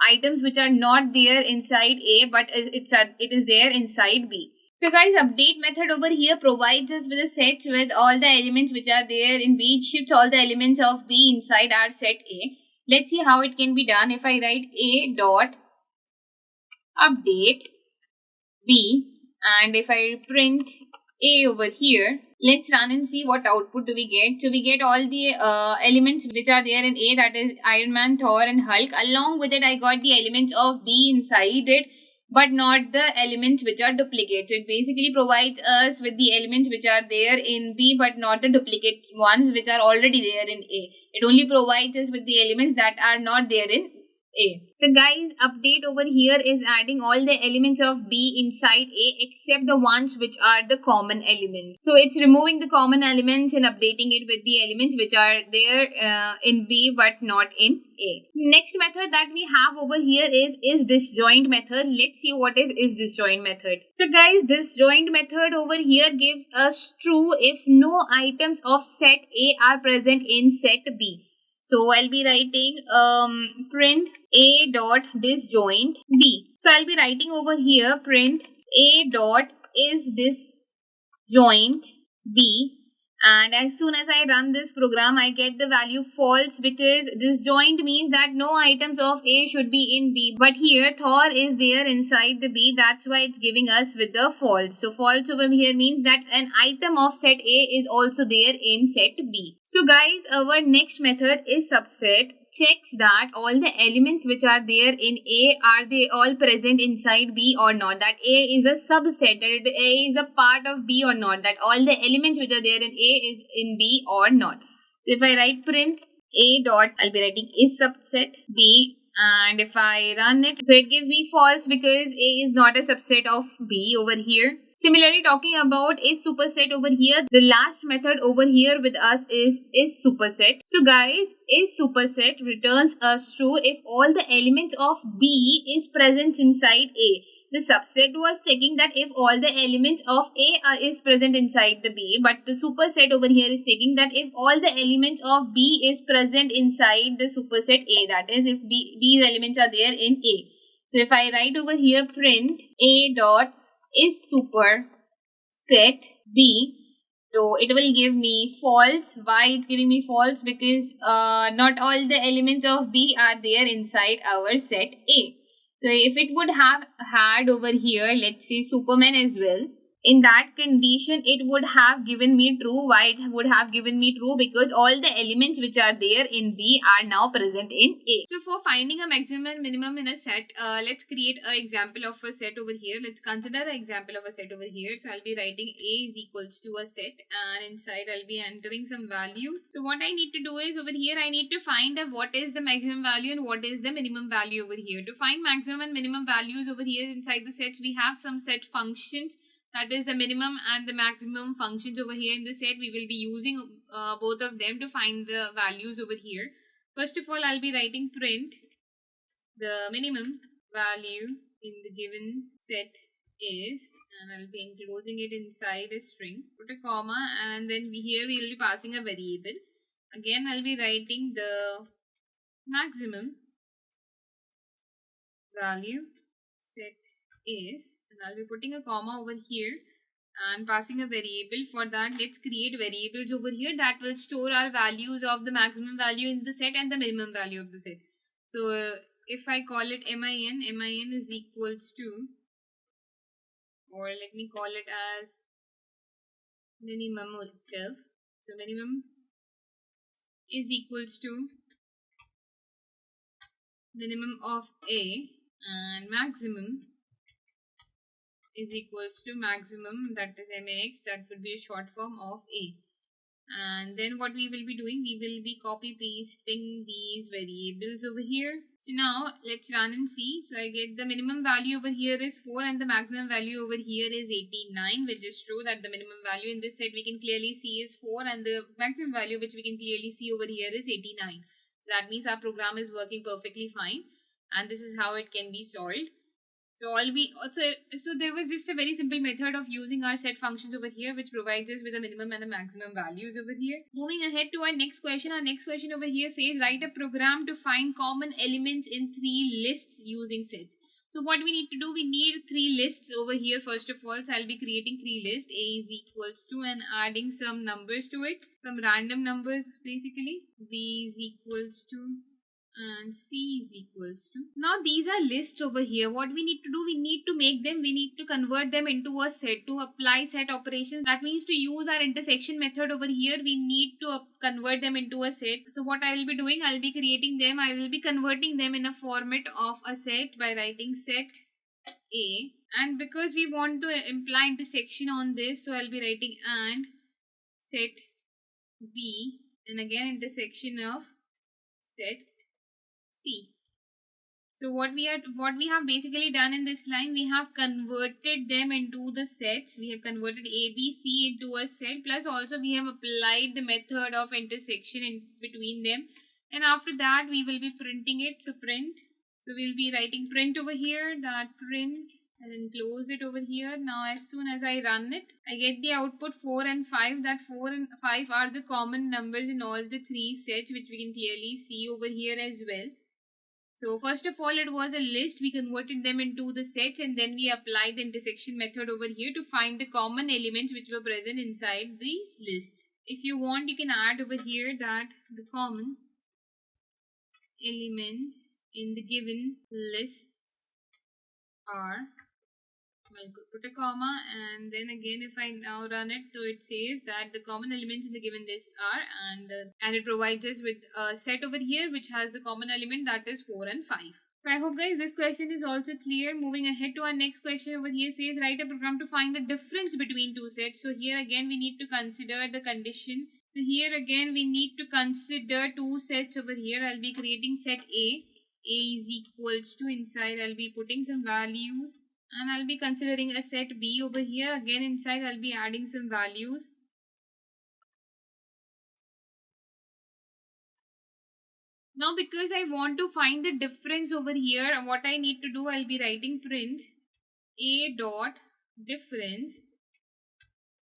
items which are not there inside A but it is there inside B. So guys, update method over here provides us with a set with all the elements which are there in B. It shifts all the elements of B inside our set A. Let's see how it can be done. If I write A dot update B and if I print A over here, let's run and see what output do we get. So we get all the elements which are there in A, that is Iron Man, Thor and Hulk. Along with it, I got the elements of B inside it, but not the elements which are duplicate. So it basically provides us with the elements which are there in B but not the duplicate ones which are already there in A. It only provides us with the elements that are not there in A. So guys, update over here is adding all the elements of B inside A except the ones which are the common elements. So it's removing the common elements and updating it with the elements which are there in B but not in A. Next method that we have over here is disjoint method. Let's see what is disjoint method. So guys, disjoint method over here gives us true if no items of set A are present in set B. So I'll be writing print A dot disjoint B. So I'll be writing over here print A dot is disjoint B, and as soon as I run this program, I get the value false because disjoint means that no items of A should be in B. But here Thor is there inside the B. That's why it's giving us with the false. So false over here means that an item of set A is also there in set B. So guys, our next method is subset. Checks that all the elements which are there in A, are they all present inside B or not, that A is a subset, that A is a part of B or not, that all the elements which are there in A is in B or not. So if I write print A dot, I'll be writing is subset B, and if I run it, so it gives me false because A is not a subset of B over here. Similarly, talking about is superset over here, the last method over here with us is superset. So guys, is superset returns us true if all the elements of B is present inside A. The subset was checking that if all the elements of A is present inside the B, but the superset over here is checking that if all the elements of B is present inside the superset A, that is if B's elements are there in A. So if I write over here print A dot is superset B, so it will give me false. Why it's giving me false? Because not all the elements of B are there inside our set A. So if it would have had over here, let's say Superman as well, in that condition it would have given me true. Why it would have given me true? Because all the elements which are there in B are now present in A. So for finding a maximum and minimum in a set, let's create an example of a set over here. Let's consider an example of a set over here. So I'll be writing A is equals to a set, and inside I'll be entering some values. So what I need to do is over here I need to find what is the maximum value and what is the minimum value over here. To find maximum and minimum values over here inside the sets, we have some set functions, that is the minimum and the maximum functions over here in the set. We will be using both of them to find the values over here. First of all, I'll be writing print the minimum value in the given set is, and I'll be enclosing it inside a string. Put a comma, and then here we will be passing a variable. Again, I'll be writing the maximum value set is, and I'll be putting a comma over here and passing a variable. For that, let's create variables over here that will store our values of the maximum value in the set and the minimum value of the set. So if I call it min is equals to, or let me call it as minimum itself. So minimum is equals to minimum of A, and maximum is equals to maximum, that is max, that would be a short form of A. And then what we will be doing, we will be copy pasting these variables over here. So now let's run and see. So I get the minimum value over here is 4 and the maximum value over here is 89, which is true that the minimum value in this set we can clearly see is 4 and the maximum value which we can clearly see over here is 89. So that means our program is working perfectly fine, and this is how it can be solved. So there was just a very simple method of using our set functions over here, which provides us with a minimum and a maximum values over here. Moving ahead to our next question. Our next question over here says write a program to find common elements in 3 lists using sets. So what we need to do, we need 3 lists over here. First of all, so I'll be creating 3 lists. A is equals to, and adding some numbers to it, some random numbers basically. B is equals to, and C is equals to. Now these are lists over here. What we need to do, we need to convert them into a set. To apply set operations, that means to use our intersection method over here, we need to convert them into a set. So what I will be doing, I will be converting them in a format of a set by writing set A, and because we want to imply intersection on this, so I'll be writing and set B, and again intersection of set C. So what we have basically done in this line, we have converted them into the sets. We have converted A, B, C into a set, plus also we have applied the method of intersection in between them, and after that we will be printing it. So print, so we'll be writing print over here, that print, and then close it over here. Now as soon as I run it, I get the output 4 and 5. That 4 and 5 are the common numbers in all the 3 sets, which we can clearly see over here as well. So first of all, it was a list. We converted them into the sets, and then we applied the intersection method over here to find the common elements which were present inside these lists. If you want, you can add over here that the common elements in the given lists are, I'll put a comma, and then again if I now run it, so it says that the common elements in the given list are, and it provides us with a set over here which has the common element, that is 4 and 5. So I hope guys this question is also clear. Moving ahead to our next question over here says write a program to find the difference between two sets. So here again we need to consider the condition. So here again we need to consider two sets over here. I'll be creating set A. A is equals to, inside I'll be putting some values, and I'll be considering a set B over here. Again inside I'll be adding some values. Now because I want to find the difference over here, what I need to do, I'll be writing print A dot difference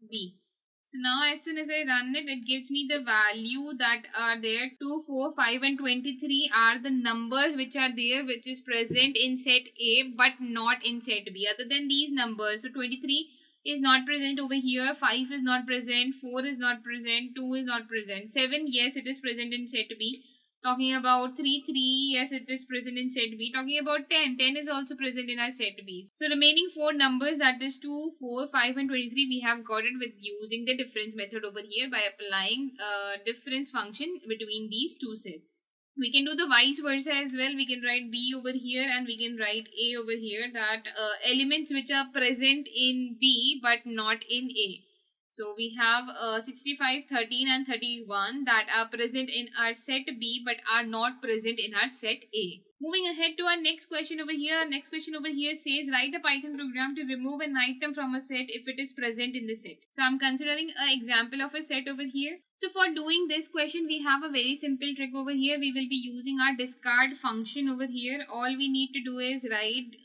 B. So now as soon as I run it, it gives me the value that are there. 2, 4, 5 and 23 are the numbers which are there, which is present in set A but not in set B. Other than these numbers, so 23 is not present over here, 5 is not present, 4 is not present, 2 is not present, 7, yes, it is present in set B. Talking about 3, 3, yes, it is present in set B. Talking about 10, 10 is also present in our set B. So remaining 4 numbers, that is 2, 4, 5 and 23, we have got it with using the difference method over here by applying a difference function between these two sets. We can do the vice versa as well. We can write B over here and we can write A over here, that elements which are present in B but not in A. So we have 65, 13 and 31 that are present in our set B but are not present in our set A. Moving ahead to our next question over here. Next question over here says write a Python program to remove an item from a set if it is present in the set. So I'm considering an example of a set over here. So for doing this question, we have a very simple trick over here. We will be using our discard function over here. All we need to do is write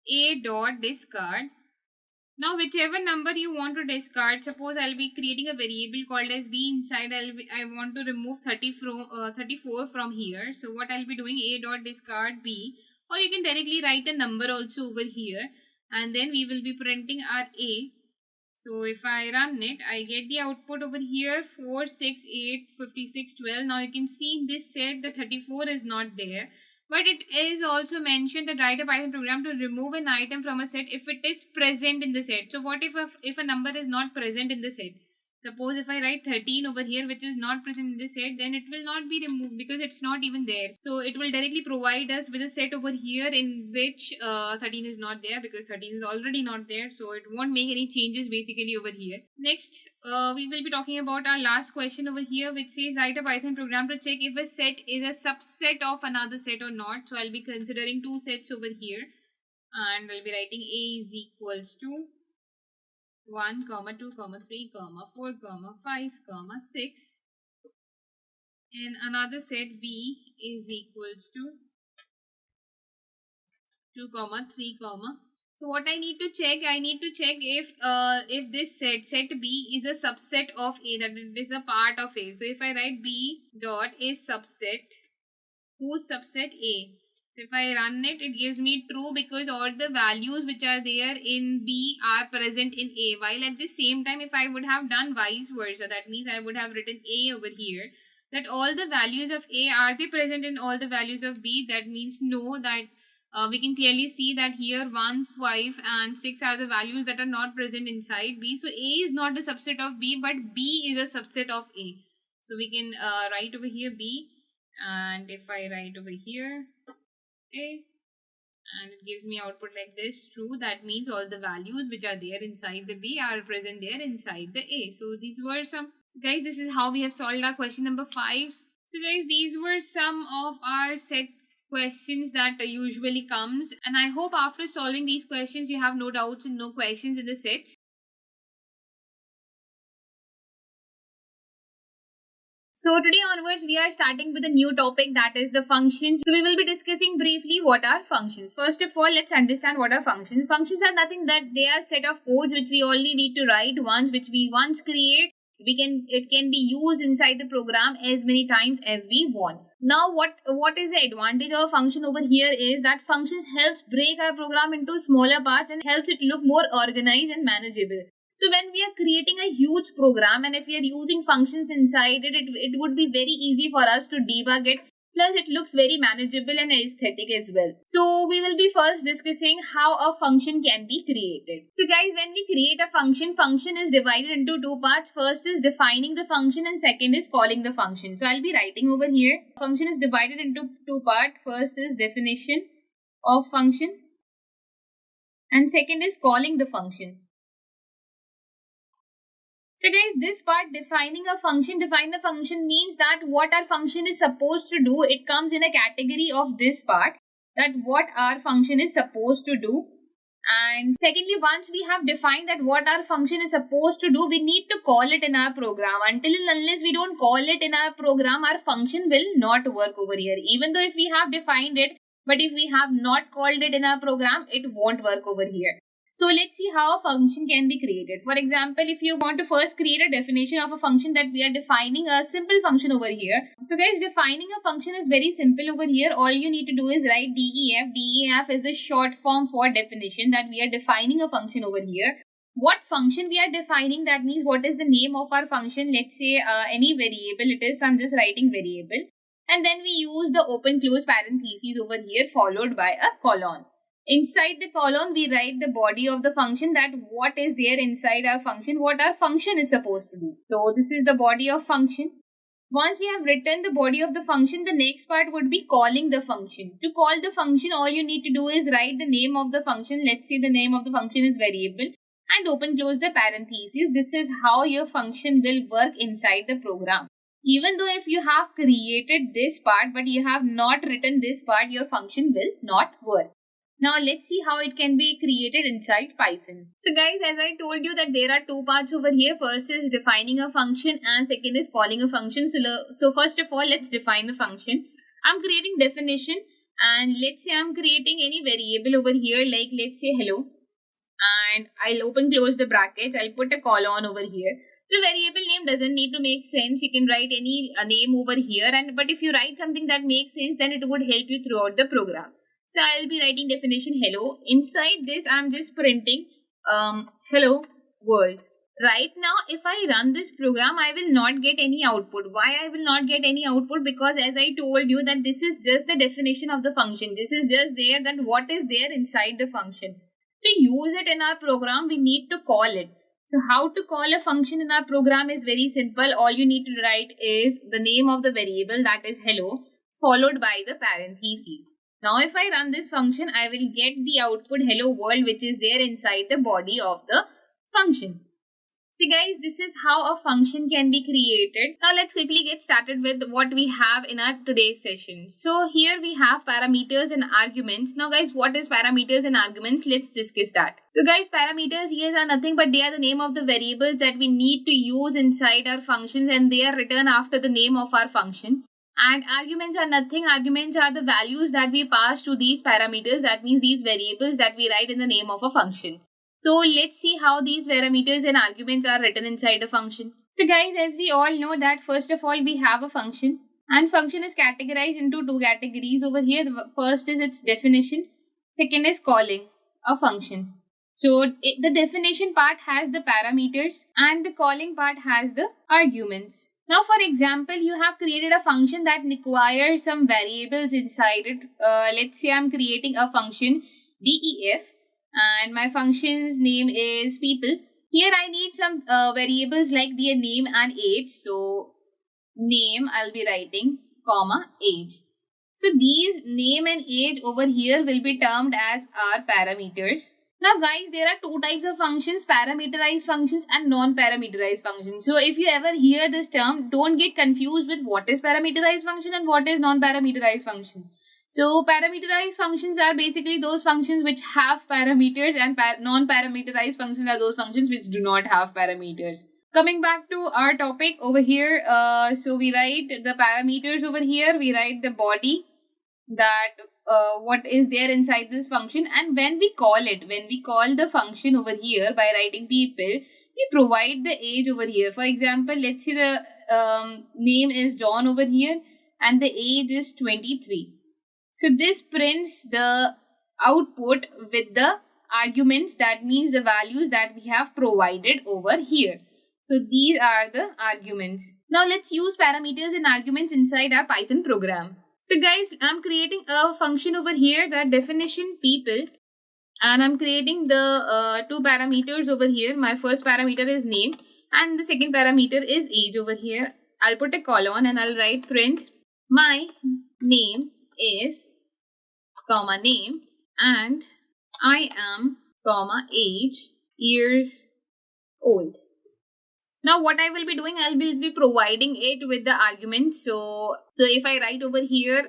a dot discard. Now whichever number you want to discard, suppose I'll be creating a variable called as b. Inside I want to remove 34 from here. So what I'll be doing, a dot discard b, or you can directly write a number also over here, and then we will be printing our a. So if I run it, I get the output over here 4, 6, 8, 56, 12. Now you can see in this set the 34 is not there. But it is also mentioned that write a Python program to remove an item from a set if it is present in the set. So what if a number is not present in the set? Suppose if I write 13 over here which is not present in the set, then it will not be removed because it's not even there. So it will directly provide us with a set over here in which 13 is not there, because 13 is already not there. So it won't make any changes basically over here. Next, we will be talking about our last question over here, which says write a Python program to check if a set is a subset of another set or not. So I'll be considering two sets over here, and I'll be writing A is equals to 1, 2, 3, 4, 5, 6, and another set B is equals to 2, 3, so what I need to check, if this set B is a subset of A, that it is a part of A. So if I write B dot a subset, whose subset A. So if I run it, it gives me true because all the values which are there in B are present in A. While at the same time, if I would have done vice versa, that means I would have written A over here, that all the values of A, are they present in all the values of B? That means no, that we can clearly see that here 1, 5 and 6 are the values that are not present inside B. So A is not a subset of B, but B is a subset of A. So we can write over here B, and if I write over here A, and it gives me output like this, true, that means all the values which are there inside the B are present there inside the A. So these were some, so guys, this is how we have solved our question number 5. So guys, these were some of our set questions that usually comes, and I hope after solving these questions you have no doubts and no questions in the sets. So today onwards, we are starting with a new topic, that is the functions. So we will be discussing briefly what are functions. First of all, let's understand what are functions. Functions are nothing that they are set of codes which we only need to write once, which we once create. It can be used inside the program as many times as we want. Now what is the advantage of a function over here is that functions helps break our program into smaller parts and helps it look more organized and manageable. So when we are creating a huge program and if we are using functions inside it, it would be very easy for us to debug it Plus, it looks very manageable and aesthetic as well. So, we will be first discussing how a function can be created. So, guys, when we create a function is divided into two parts. First is defining the function and second is calling the function. So, I'll be writing over here. Function is divided into two parts. First is definition of function and second is calling the function. So guys, this part defining a function, define the function means that what our function is supposed to do, it comes in a category of this part, that what our function is supposed to do. And secondly, once we have defined that what our function is supposed to do, we need to call it in our program. Until and unless we don't call it in our program, our function will not work over here. Even though if we have defined it, but if we have not called it in our program, it won't work over here. So let's see how a function can be created. For example, if you want to first create a definition of a function that we are defining a simple function over here. So guys, defining a function is very simple over here. All you need to do is write DEF. DEF is the short form for definition, that we are defining a function over here. What function we are defining, that means what is the name of our function. Let's say any variable it is. So I'm just writing variable. And then we use the open close parentheses over here followed by a colon. Inside the colon, we write the body of the function, that what is there inside our function, what our function is supposed to do. So this is the body of function. Once we have written the body of the function, the next part would be calling the function. To call the function, all you need to do is write the name of the function. Let's say the name of the function is variable and open close the parentheses. This is how your function will work inside the program. Even though if you have created this part but you have not written this part, your function will not work. Now let's see how it can be created inside Python. So guys, as I told you that there are two parts over here. First is defining a function and second is calling a function. So first of all, let's define the function. I'm creating definition and let's say I'm creating any variable over here, like let's say hello, and I'll open close the brackets. I'll put a colon over here. The variable name doesn't need to make sense. You can write any name over here, but if you write something that makes sense, then it would help you throughout the program. So I'll be writing definition hello. Inside this, I'm just printing hello world. Right now, if I run this program, I will not get any output. Why I will not get any output? Because as I told you that this is just the definition of the function. This is just there, that what is there inside the function. To use it in our program, we need to call it. So how to call a function in our program is very simple. All you need to write is the name of the variable, that is hello, followed by the parentheses. Now if I run this function, I will get the output hello world, which is there inside the body of the function. See guys, this is how a function can be created. Now let's quickly get started with what we have in our today's session. So here we have parameters and arguments. Now guys, what is parameters and arguments? Let's discuss that. So guys, parameters here are nothing but they are the name of the variables that we need to use inside our functions, and they are written after the name of our function. And arguments are nothing. Arguments are the values that we pass to these parameters. That means these variables that we write in the name of a function. So let's see how these parameters and arguments are written inside a function. So guys, as we all know that first of all we have a function, and function is categorized into two categories over here. The first is its definition. Second is calling a function. So the definition part has the parameters and the calling part has the arguments. Now, for example, you have created a function that requires some variables inside it. Let's say I'm creating a function def and my function's name is people. Here I need some variables like their name and age. So name I'll be writing, comma, age. So these name and age over here will be termed as our parameters. Now guys, there are two types of functions, parameterized functions and non-parameterized functions. So if you ever hear this term, don't get confused with what is parameterized function and what is non-parameterized function. So parameterized functions are basically those functions which have parameters, and non-parameterized functions are those functions which do not have parameters. Coming back to our topic over here, so we write the parameters over here, we write the body, that what is there inside this function, and when we call the function over here by writing people, we provide the age over here. For example, let's say the name is John over here and the age is 23. So this prints the output with the arguments, that means the values that we have provided over here. So these are the arguments. Now let's use parameters and arguments inside our Python program. So guys, I'm creating a function over here, that definition people, and I'm creating the two parameters over here. My first parameter is name and the second parameter is age over here. I'll put a colon and I'll write print my name is comma name and I am comma age years old. Now what I will be doing, I will be providing it with the argument. So if I write over here,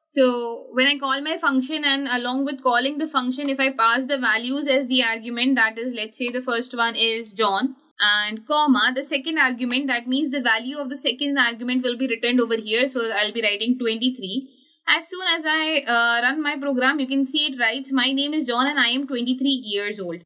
so when I call my function and along with calling the function, if I pass the values as the argument, that is, let's say the first one is John and comma, the second argument, that means the value of the second argument will be returned over here. So I'll be writing 23. As soon as I run my program, you can see it writes my name is John and I am 23 years old.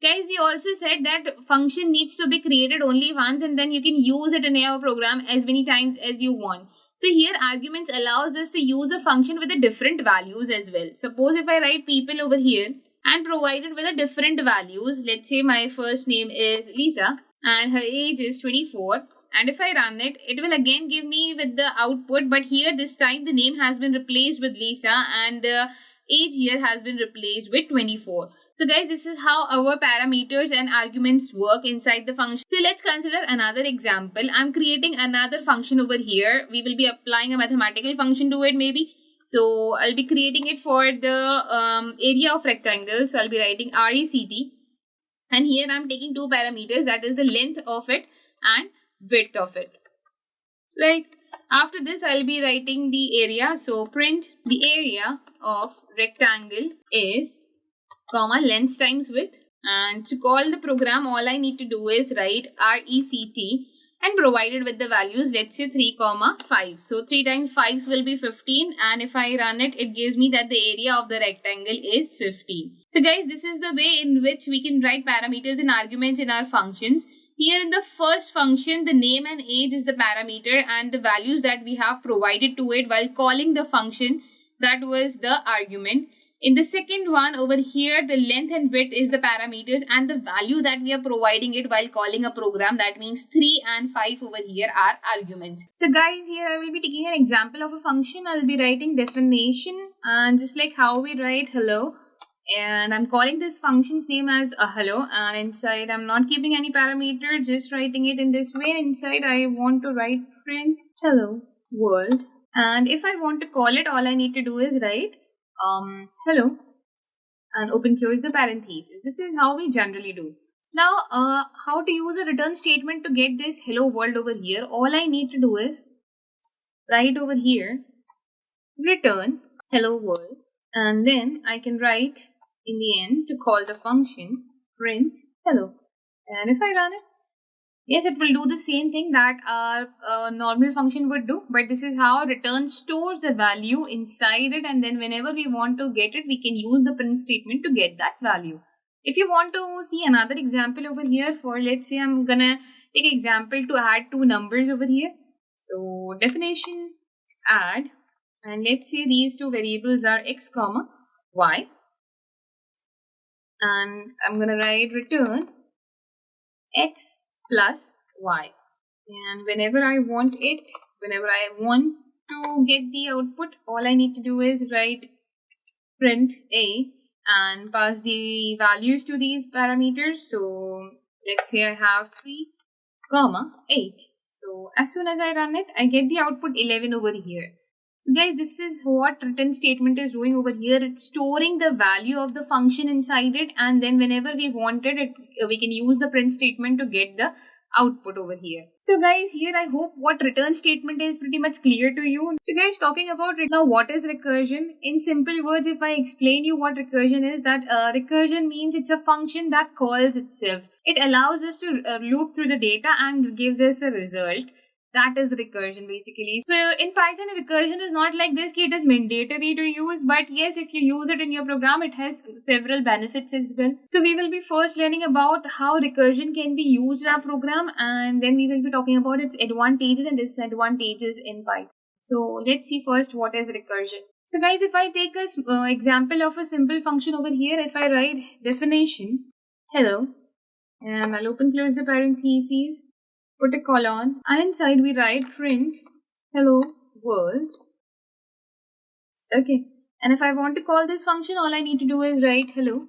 Guys, we also said that function needs to be created only once and then you can use it in your program as many times as you want. So here arguments allows us to use a function with the different values as well. Suppose if I write people over here and provide it with the different values. Let's say my first name is Lisa and her age is 24. And if I run it, it will again give me with the output. But here this time the name has been replaced with Lisa and the age here has been replaced with 24. So guys, this is how our parameters and arguments work inside the function. So let's consider another example. I'm creating another function over here. We will be applying a mathematical function to it maybe. So I'll be creating it for the area of rectangle. So I'll be writing RECT. And here I'm taking two parameters, that is the length of it and width of it. Right. After this, I'll be writing the area. So print the area of rectangle is comma length times width, and to call the program all I need to do is write RECT and provide it with the values, let's say 3 comma 5. So 3 times 5 will be 15 and if I run it, it gives me that the area of the rectangle is 15. So guys, this is the way in which we can write parameters and arguments in our functions. Here in the first function, the name and age is the parameter and the values that we have provided to it while calling the function, that was the argument. In the second one over here, the length and width is the parameters and the value that we are providing it while calling a program, that means 3 and 5 over here are arguments. So guys, here I will be taking an example of a function. I'll be writing definition and just like how we write hello, and I'm calling this function's name as a hello, and inside I'm not keeping any parameter, just writing it in this way. Inside I want to write print hello world, and if I want to call it, all I need to do is write hello and open close the parentheses. This is how we generally do. Now how to use a return statement to get this hello world over here, all I need to do is write over here return hello world, and then I can write in the end to call the function print hello, and if I run it, yes, it will do the same thing that our normal function would do, but this is how return stores a value inside it, and then whenever we want to get it, we can use the print statement to get that value. If you want to see another example over here for, let's say I'm gonna take an example to add two numbers over here. So definition add, and let's say these two variables are x comma y, and I'm gonna write return x plus y, and whenever I want to get the output, all I need to do is write print a and pass the values to these parameters. So let's say I have 3 comma 8. So as soon as I run it, I get the output 11 over here. So guys, this is what return statement is doing over here. It's storing the value of the function inside it, and then whenever we wanted it, we can use the print statement to get the output over here. So guys, here I hope what return statement is pretty much clear to you. So guys, talking about now what is recursion? In simple words, if I explain you what recursion is, that recursion means it's a function that calls itself. It allows us to loop through the data and gives us a result. That is recursion basically. So in Python, recursion is not like this, it is mandatory to use, but yes, if you use it in your program, it has several benefits as well. So we will be first learning about how recursion can be used in our program, and then we will be talking about its advantages and disadvantages in Python. So let's see first what is recursion. So guys, if I take a example of a simple function over here, if I write definition hello, and I'll open close the parentheses, put a colon, and inside we write print hello world, Okay. And if I want to call this function, all I need to do is write hello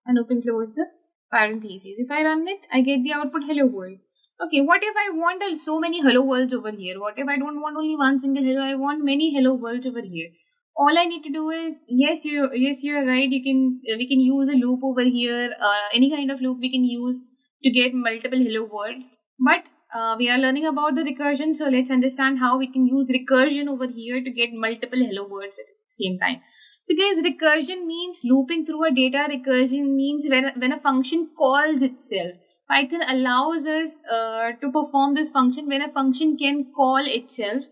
and open close the parentheses. If I run it, I get the output hello world. Okay, what if I want so many hello worlds over here? What if I don't want only one single hello? I want many hello worlds over here. All I need to do is you're right. We can use a loop over here. Any kind of loop we can use to get multiple hello worlds. But we are learning about the recursion, so let's understand how we can use recursion over here to get multiple hello worlds at the same time. So guys, recursion means looping through a data. Recursion means when a function calls itself. Python allows us to perform this function when a function can call itself.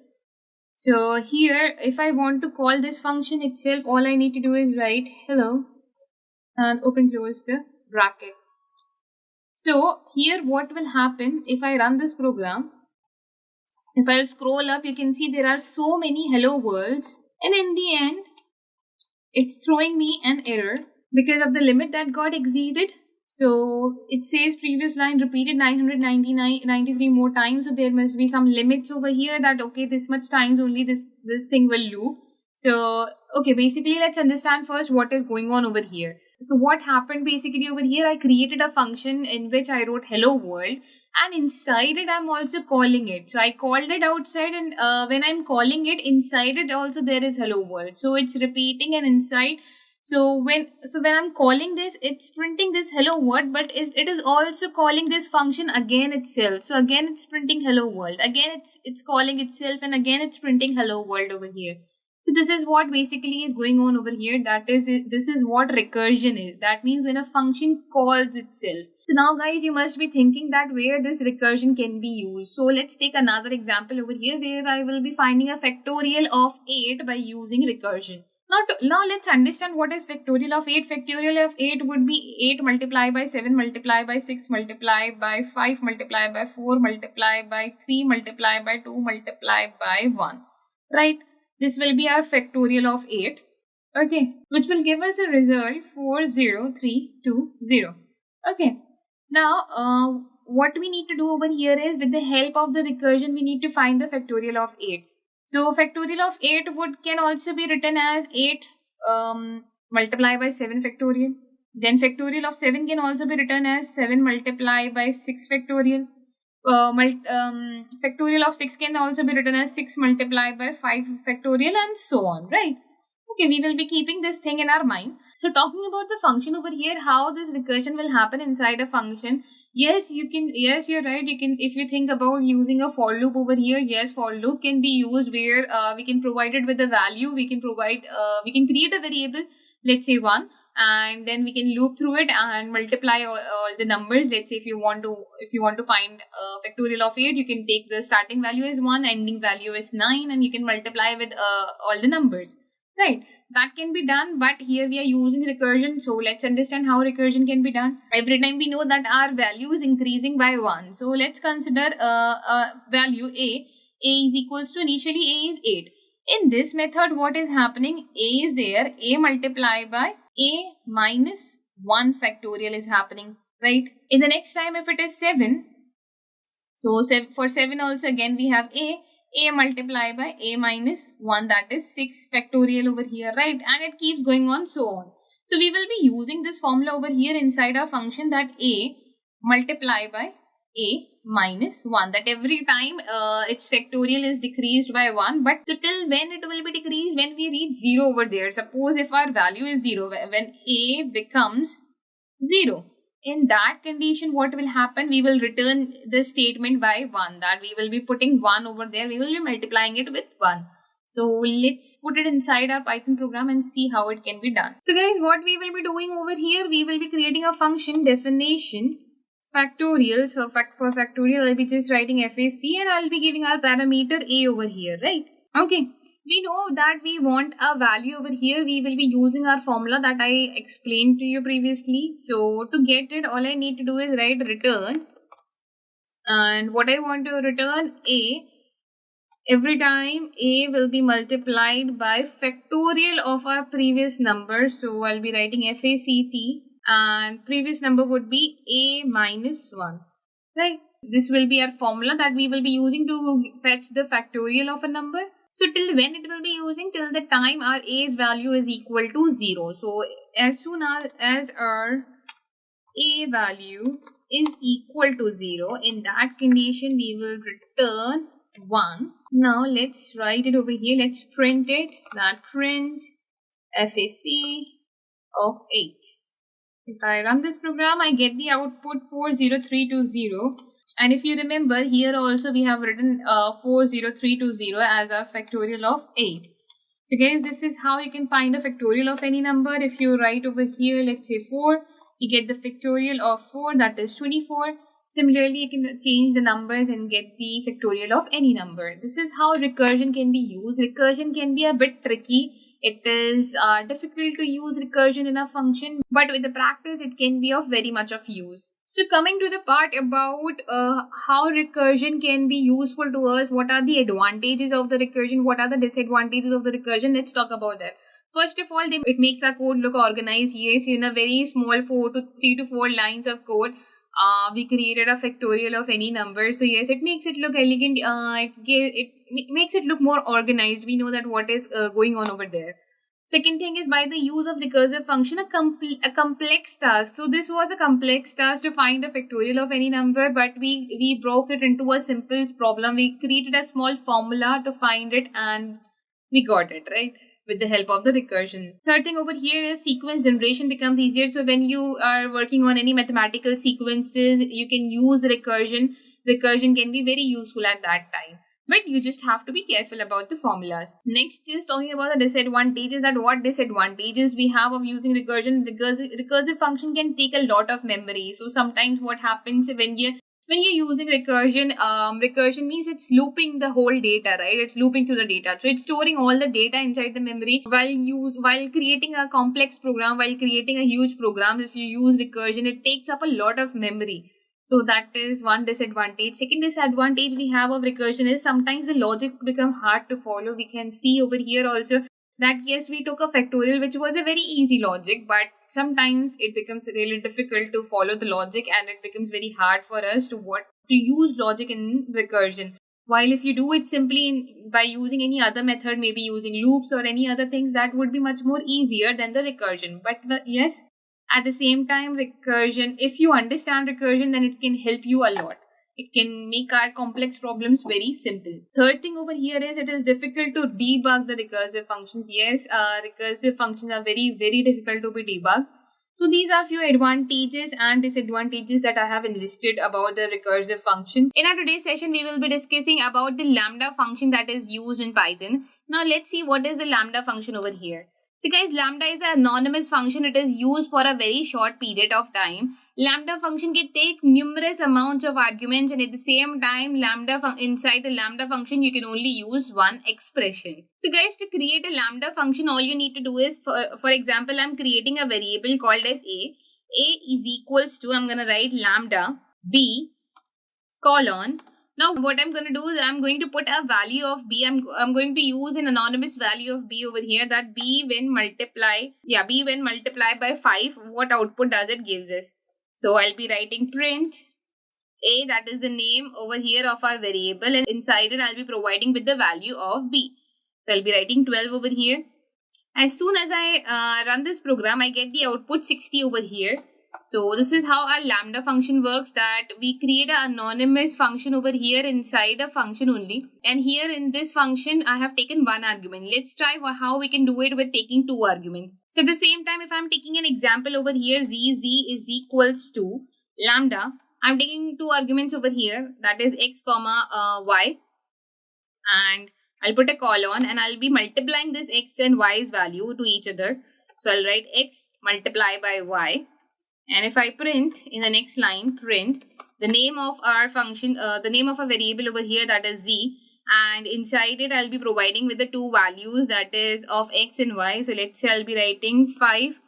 So here, if I want to call this function itself, all I need to do is write hello and open close the bracket. So here what will happen if I run this program? If I'll scroll up, you can see there are so many hello worlds, and in the end, it's throwing me an error because of the limit that got exceeded. So it says previous line repeated 993 more times. So there must be some limits over here that, okay, this much times only this thing will loop. So, okay, basically let's understand first what is going on over here. So what happened basically over here, I created a function in which I wrote hello world, and inside it I'm also calling it. So I called it outside, and when I'm calling it inside it also there is hello world. So it's repeating and inside. So when I'm calling this, it's printing this hello world, but it is also calling this function again itself. So again it's printing hello world. Again it's calling itself, and again it's printing hello world over here. So this is what basically is going on over here. This is what recursion is. That means when a function calls itself. So now guys, you must be thinking that where this recursion can be used. So let's take another example over here where I will be finding a factorial of 8 by using recursion. Now let's understand what is factorial of 8. Factorial of 8 would be 8 multiplied by 7 multiplied by 6 multiplied by 5 multiplied by 4 multiplied by 3 multiplied by 2 multiplied by 1. Right? This will be our factorial of 8. Okay. Which will give us a result 40320. Okay. Now, what we need to do over here is, with the help of the recursion, we need to find the factorial of 8. So factorial of 8 can also be written as 8 multiplied by 7 factorial. Then factorial of 7 can also be written as 7 multiplied by 6 factorial. Factorial of 6 can also be written as 6 multiplied by 5 factorial, and so on, right? Okay, we will be keeping this thing in our mind. So talking about the function over here, how this recursion will happen inside a function. Yes, you're right. You can, if you think about using a for loop over here, yes, for loop can be used where we can provide it with a value. We can create a variable, let's say 1, and then we can loop through it and multiply all the numbers. Let's say if you want to find factorial of 8, you can take the starting value as 1, ending value is 9, and you can multiply with all the numbers. Right, that can be done, but here we are using recursion. So let's understand how recursion can be done. Every time we know that our value is increasing by 1. So let's consider value a. A is equals to, initially a is 8. In this method, what is happening? A is there, a multiplied by a minus 1 factorial is happening, right? In the next time, if it is 7, so for 7 also again we have a multiplied by a minus 1, that is 6 factorial over here, right? And it keeps going on, so on. So we will be using this formula over here inside our function, that a multiplied by a minus 1, that every time its factorial is decreased by 1, but so till when it will be decreased? When we reach 0 over there. Suppose if our value is 0, when a becomes 0, in that condition, what will happen? We will return the statement by 1, that we will be putting 1 over there. We will be multiplying it with 1. So let's put it inside our Python program and see how it can be done. So guys, what we will be doing over here, we will be creating a function definition factorial. So for factorial, I'll be just writing FAC, and I'll be giving our parameter a over here, right? Okay. We know that we want a value over here. We will be using our formula that I explained to you previously. So to get it, all I need to do is write return. And what I want to return a. Every time a will be multiplied by factorial of our previous number. So I'll be writing FACT, and previous number would be a minus 1. Right? This will be our formula that we will be using to fetch the factorial of a number. So till when it will be using? Till the time our A's value is equal to 0. So as soon as our A value is equal to 0, in that condition we will return 1. Now let's write it over here. Let's print it. That print FAC of 8. If I run this program, I get the output 40320. And if you remember, here also we have written 40320 as a factorial of 8. So guys, this is how you can find a factorial of any number. If you write over here, let's say 4, you get the factorial of 4, that is 24. Similarly, you can change the numbers and get the factorial of any number. This is how recursion can be used. Recursion can be a bit tricky. It is difficult to use recursion in a function, but with the practice, it can be of very much of use. So coming to the part about how recursion can be useful to us, what are the advantages of the recursion, what are the disadvantages of the recursion, let's talk about that. First of all, it makes our code look organized. Yes, in a very small 3 to 4 lines of code, we created a factorial of any number. So yes, it makes it look elegant. It makes it look more organized. We know that what is going on over there. Second thing is, by the use of recursive function, a complex task. So this was a complex task to find a factorial of any number, but we broke it into a simple problem. We created a small formula to find it, and we got it, right, with the help of the recursion. Third thing over here is sequence generation becomes easier. So when you are working on any mathematical sequences, you can use recursion. Recursion can be very useful at that time, but you just have to be careful about the formulas. Next is talking about the disadvantages, that what disadvantages we have of using recursion. Recursive function can take a lot of memory. So sometimes what happens when you're using recursion, recursion means it's looping the whole data, right? It's looping through the data. So it's storing all the data inside the memory while creating a complex program, while creating a huge program. If you use recursion, it takes up a lot of memory. So that is one disadvantage. Second disadvantage we have of recursion is sometimes the logic become hard to follow. We can see over here also that yes, we took a factorial which was a very easy logic, but sometimes it becomes really difficult to follow the logic, and it becomes very hard for us to use logic in recursion. While if you do it simply by using any other method, maybe using loops or any other things, that would be much more easier than the recursion. But yes, at the same time, recursion, if you understand recursion, then it can help you a lot. It can make our complex problems very simple. Third thing over here is it is difficult to debug the recursive functions. Yes, recursive functions are very, very difficult to be debugged. So these are few advantages and disadvantages that I have enlisted about the recursive function. In our today's session, we will be discussing about the lambda function that is used in Python. Now let's see what is the lambda function over here. So guys, lambda is an anonymous function. It is used for a very short period of time. Lambda function can take numerous amounts of arguments, and at the same time, inside the lambda function, you can only use one expression. So guys, to create a lambda function, all you need to do is, for example, I'm creating a variable called as A. A is equals to, I'm going to write lambda B colon. Now what I'm going to do is I'm going to put a value of B. I'm going to use an anonymous value of B over here, that B when multiplied by 5, what output does it gives us. So I'll be writing print A, that is the name over here of our variable, and inside it I'll be providing with the value of B. So I'll be writing 12 over here. As soon as I run this program, I get the output 60 over here. So this is how our lambda function works, that we create an anonymous function over here inside a function only. And here in this function, I have taken one argument. Let's try how we can do it with taking two arguments. So at the same time, if I'm taking an example over here, z is equals to lambda. I'm taking two arguments over here, that is x comma y. And I'll put a colon, and I'll be multiplying this x and y's value to each other. So I'll write x multiply by y. And if I print in the next line, print the name of our function, the name of a variable over here, that is z, and inside it I'll be providing with the two values, that is of x and y. So let's say I'll be writing 5,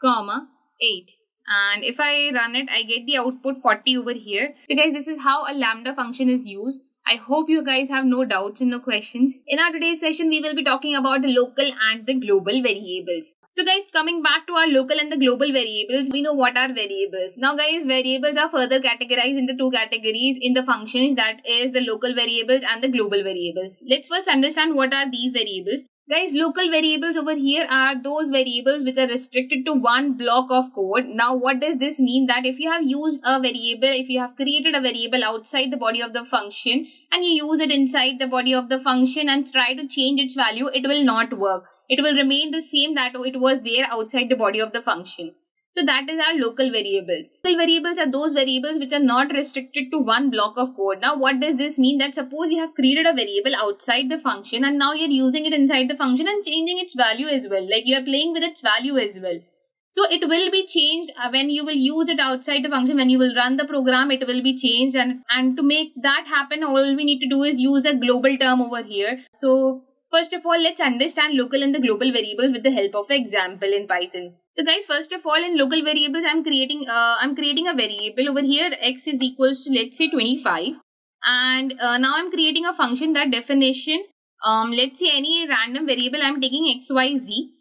8. And if I run it, I get the output 40 over here. So guys, this is how a lambda function is used. I hope you guys have no doubts and no questions. In our today's session, we will be talking about the local and the global variables. So guys, coming back to our local and the global variables, we know what are variables. Now guys, variables are further categorized into two categories in the functions, that is the local variables and the global variables. Let's first understand what are these variables. Guys, local variables over here are those variables which are restricted to one block of code. Now, what does this mean? That if you have used a variable, if you have created a variable outside the body of the function and you use it inside the body of the function and try to change its value, it will not work. It will remain the same that it was there outside the body of the function. So that is our local variables. Local variables are those variables which are not restricted to one block of code. Now what does this mean? That suppose you have created a variable outside the function and now you're using it inside the function and changing its value as well. Like you are playing with its value as well. So it will be changed when you will use it outside the function. When you will run the program, it will be changed. And to make that happen, all we need to do is use a global term over here. So first of all, let's understand local and the global variables with the help of an example in Python. So guys, first of all, in local variables, I'm creating a variable over here. X is equals to, let's say, 25, and now I'm creating a function. That definition, let's say any random variable, I'm taking x, y, z.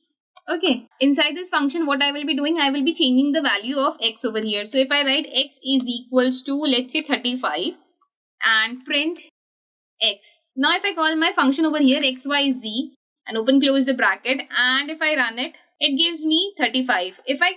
Okay, inside this function, what I will be doing, I will be changing the value of x over here. So if I write x is equals to, let's say, 35 and print x. Now if I call my function over here xyz and open close the bracket, and if I run it, it gives me 35. If I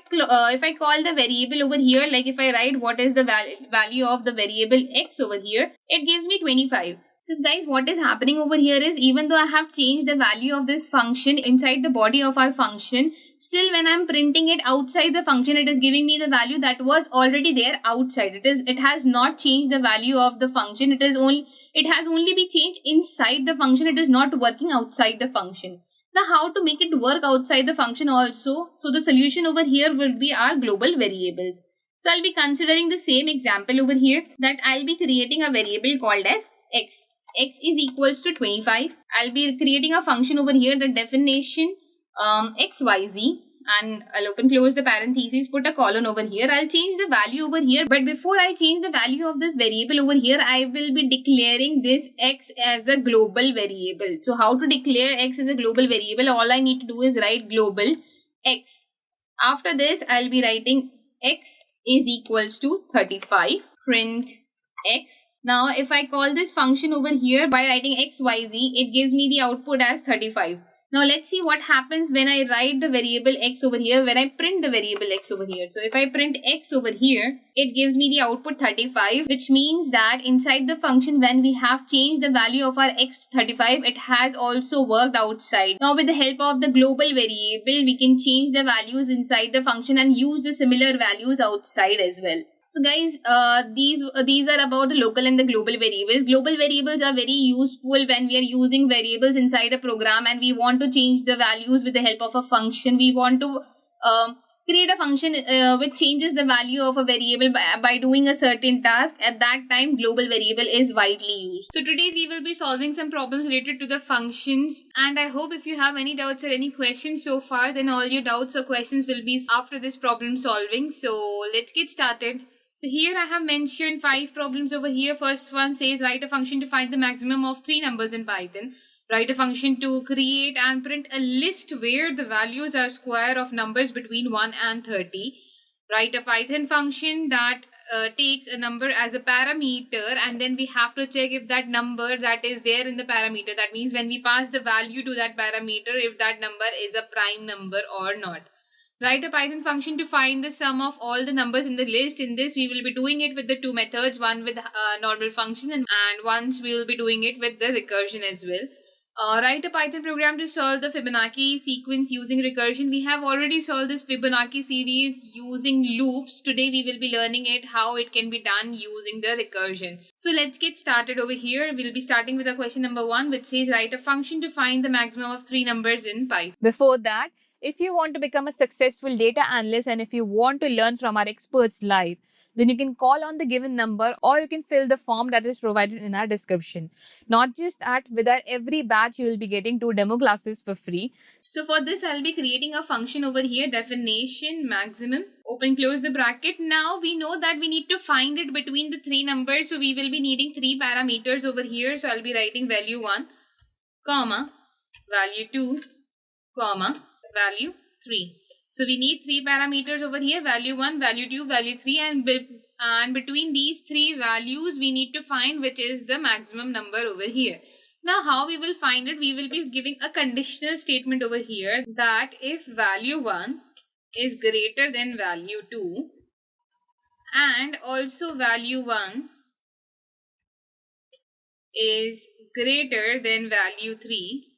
call the variable over here, like if I write what is the value of the variable x over here, it gives me 25. So guys, what is happening over here is, even though I have changed the value of this function inside the body of our function, still when I'm printing it outside the function, it is giving me the value that was already there outside. It has not changed the value of the function. It has only been changed inside the function. It is not working outside the function. Now how to make it work outside the function also? So the solution over here will be our global variables. So I'll be considering the same example over here, that I'll be creating a variable called as x. X is equals to 25. I'll be creating a function over here, the definition xyz, and I'll open close the parentheses, put a colon over here. I'll change the value over here, but before I change the value of this variable over here, I will be declaring this x as a global variable. So how to declare x as a global variable? All I need to do is write global x. After this, I'll be writing x is equals to 35, print x. Now if I call this function over here by writing xyz, it gives me the output as 35. Now let's see what happens when I write the variable x over here, when I print the variable x over here. So if I print x over here, it gives me the output 35, which means that inside the function, when we have changed the value of our x to 35, it has also worked outside. Now with the help of the global variable, we can change the values inside the function and use the similar values outside as well. So guys, these are about the local and the global variables. Global variables are very useful when we are using variables inside a program and we want to change the values with the help of a function. We want to create a function which changes the value of a variable by doing a certain task. At that time, global variable is widely used. So today we will be solving some problems related to the functions, and I hope if you have any doubts or any questions so far, then all your doubts or questions will be after this problem solving. So let's get started. So here I have mentioned 5 problems over here. First one says write a function to find the maximum of 3 numbers in Python. Write a function to create and print a list where the values are square of numbers between 1 and 30. Write a Python function that takes a number as a parameter, and then we have to check if that number that is there in the parameter, that means when we pass the value to that parameter, if that number is a prime number or not. Write a Python function to find the sum of all the numbers in the list. In this, we will be doing it with the 2 methods, one with normal function and once we will be doing it with the recursion as well. Write a Python program to solve the Fibonacci sequence using recursion. We have already solved this Fibonacci series using loops. Today we will be learning it how it can be done using the recursion. So let's get started over here. We'll be starting with a question number 1, which says write a function to find the maximum of 3 numbers in Python. Before that, If you want to become a successful data analyst and if you want to learn from our experts live, then you can call on the given number or you can fill the form that is provided in our description. Not just that, with our every batch, you will be getting 2 demo classes for free. So for this, I'll be creating a function over here, definition maximum, open close the bracket. Now we know that we need to find it between the three numbers. So we will be needing three parameters over here. So I'll be writing value 1, comma, value 2, comma, value 3. So we need three parameters over here, value 1, value 2, value 3, and between these three values, we need to find which is the maximum number over here. Now, how we will find it? We will be giving a conditional statement over here that if value 1 is greater than value 2 and also value 1 is greater than value 3,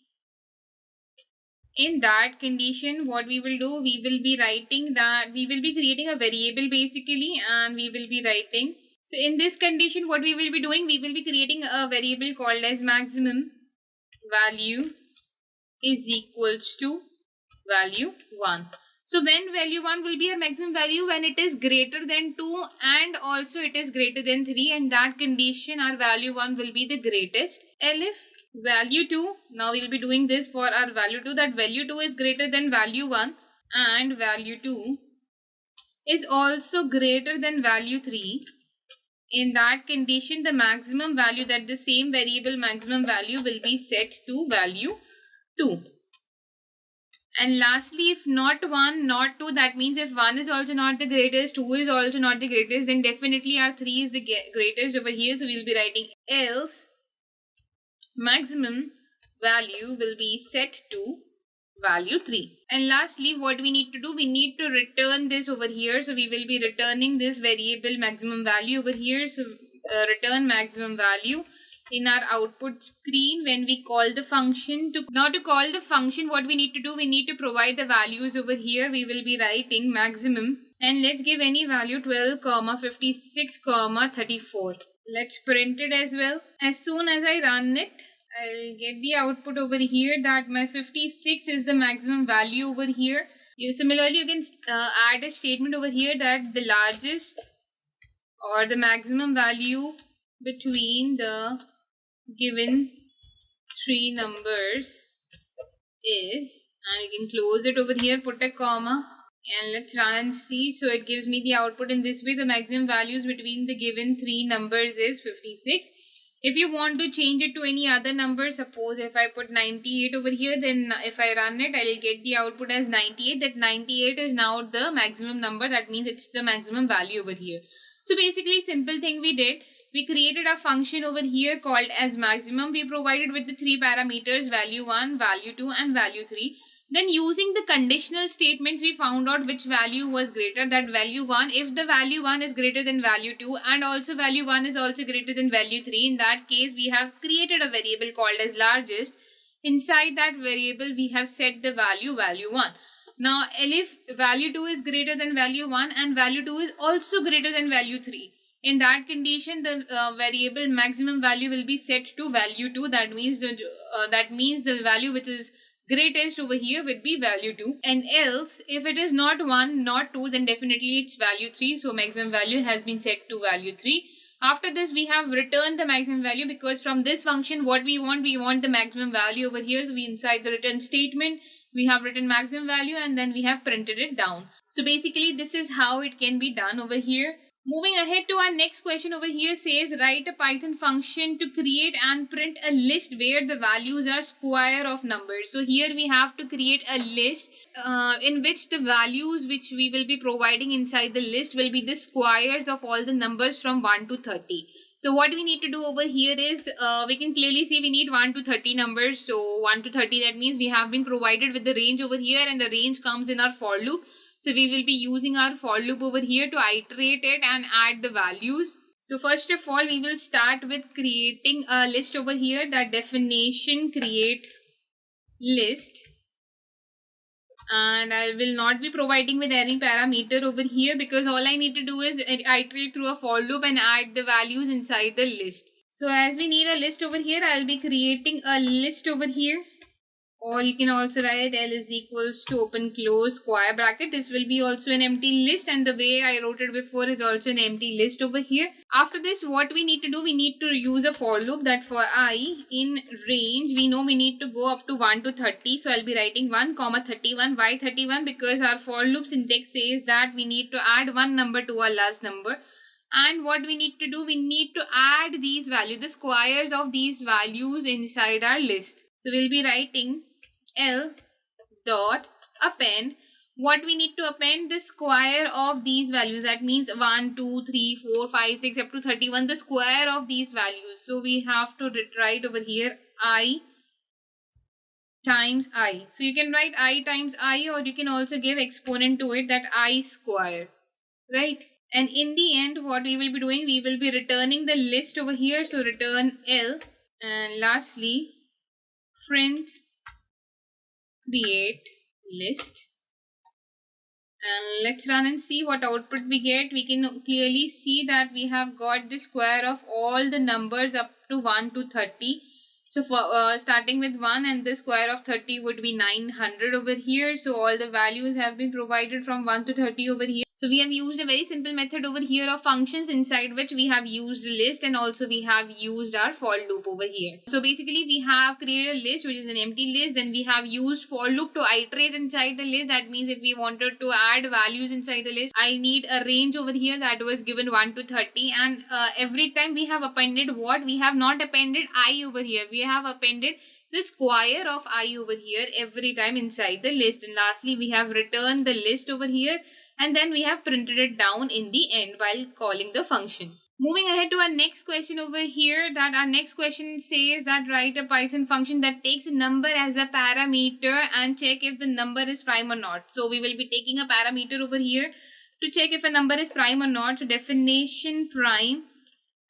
in that condition, what we will do, we will be writing that we will be creating a variable basically, and we will be writing. So in this condition, what we will be doing, we will be creating a variable called as maximum value is equals to value 1. So when value 1 will be a maximum value when it is greater than 2 and also it is greater than 3. In that condition, our value 1 will be the greatest. And if value 2, now we will be doing this for our value 2, that value 2 is greater than value 1 and value 2 is also greater than value 3. In that condition, the maximum value, that the same variable maximum value will be set to value 2. And lastly, if not 1, not 2, that means if 1 is also not the greatest, 2 is also not the greatest, then definitely our 3 is the greatest over here. So we will be writing else maximum value will be set to value 3. And lastly, what we need to do, we need to return this over here. So we will be returning this variable maximum value over here. So return maximum value in our output screen when we call the function. Now to call the function, what we need to do, we need to provide the values over here. We will be writing maximum and let's give any value 12, 56, 34. Let's print it as well. As soon as I run it, I'll get the output over here that my 56 is the maximum value over here. Similarly, you can add a statement over here that the largest or the maximum value between the given three numbers is, and you can close it over here, put a comma, and let's run and see. So it gives me the output in this way. The maximum values between the given three numbers is 56. If you want to change it to any other number, suppose if I put 98 over here, then if I run it, I will get the output as 98. That 98 is now the maximum number. That means it's the maximum value over here. So basically, simple thing we did, we created a function over here called as maximum. We provided with the three parameters, value 1, value 2 and value 3. Then using the conditional statements, we found out which value was greater, that value 1. If the value 1 is greater than value 2 and also value 1 is also greater than value 3, in that case, we have created a variable called as largest. Inside that variable, we have set the value 1. Now, if value 2 is greater than value 1 and value 2 is also greater than value 3, in that condition, the variable maximum value will be set to value 2. That means the value which is greatest over here would be value 2. And else, if it is not 1, not 2, then definitely it's value 3. So maximum value has been set to value 3. After this, we have returned the maximum value because from this function, what we want the maximum value over here. So we inside the return statement, we have written maximum value and then we have printed it down. So basically, this is how it can be done over here. Moving ahead to our next question over here says, write a Python function to create and print a list where the values are square of numbers. So here we have to create a list in which the values which we will be providing inside the list will be the squares of all the numbers from 1 to 30. So what we need to do over here is, we can clearly see we need 1 to 30 numbers. So 1 to 30, that means we have been provided with the range over here and the range comes in our for loop. So we will be using our for loop over here to iterate it and add the values. So first of all, we will start with creating a list over here, that definition create list. And I will not be providing with any parameter over here because all I need to do is iterate through a for loop and add the values inside the list. So as we need a list over here, I'll be creating a list over here. Or you can also write L is equals to open close square bracket. This will be also an empty list, and the way I wrote it before is also an empty list over here. After this, what we need to do, we need to use a for loop that for I in range, we know we need to go up to 1 to 30. So I'll be writing 1 comma 31. Why 31? Because our for loop syntax says that we need to add one number to our last number. And what we need to do, we need to add these values, the squares of these values inside our list. So we'll be writing L dot append. What we need to append, the square of these values. That means 1, 2, 3, 4, 5, 6 up to 31, the square of these values. So we have to write over here I times I. So you can write I times I, or you can also give exponent to it, that I square, right? And in the end, what we will be doing, we will be returning the list over here. So return L, and lastly print create list. And let's run and see what output we get. We can clearly see that we have got the square of all the numbers up to 1 to 30. So for starting with 1, and the square of 30 would be 900 over here. So all the values have been provided from 1 to 30 over here. So we have used a very simple method over here of functions, inside which we have used list, and also we have used our for loop over here. So basically we have created a list which is an empty list, then we have used for loop to iterate inside the list. That means if we wanted to add values inside the list, I need a range over here that was given 1 to 30, and every time we have appended what? We have not appended I over here. We have appended the square of I over here every time inside the list. And lastly, we have returned the list over here, and then we have printed it down in the end while calling the function. Moving ahead to our next question over here, that our next question says that write a Python function that takes a number as a parameter and check if the number is prime or not. So we will be taking a parameter over here to check if a number is prime or not. So definition prime,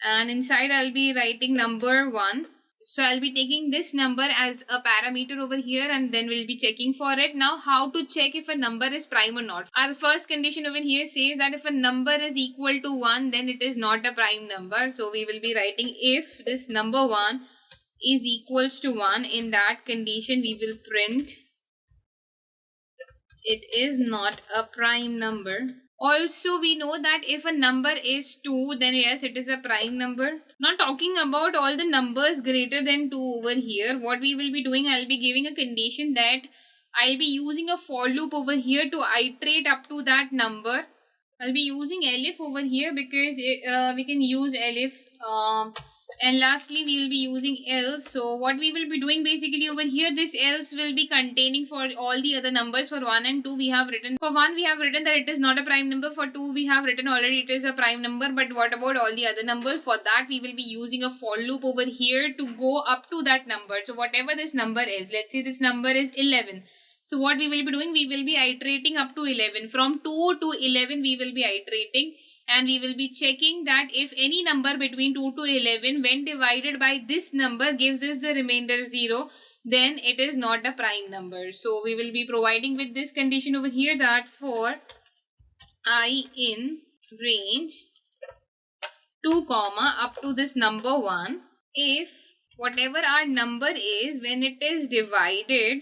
and inside I'll be writing number 1. So I'll be taking this number as a parameter over here, and then we'll be checking for it. Now how to check if a number is prime or not? Our first condition over here says that if a number is equal to 1, then it is not a prime number. So we will be writing if this number 1 is equals to 1, in that condition we will print it is not a prime number. Also, we know that if a number is 2, then yes, it is a prime number. Now talking about all the numbers greater than 2 over here, what we will be doing, I'll be giving a condition that I'll be using a for loop over here to iterate up to that number. I'll be using elif over here because we can use elif. And lastly, we will be using else. So what we will be doing basically over here, this else will be containing for all the other numbers. For 1 and 2 we have written. For 1 we have written that it is not a prime number. For 2 we have written already it is a prime number. But what about all the other numbers? For that we will be using a for loop over here to go up to that number. So whatever this number is, let's say this number is 11. So what we will be doing, we will be iterating up to 11. From 2 to 11 we will be iterating. And we will be checking that if any number between 2 to 11 when divided by this number gives us the remainder 0, then it is not a prime number. So we will be providing with this condition over here that for I in range 2 comma up to this number 1, if whatever our number is when it is divided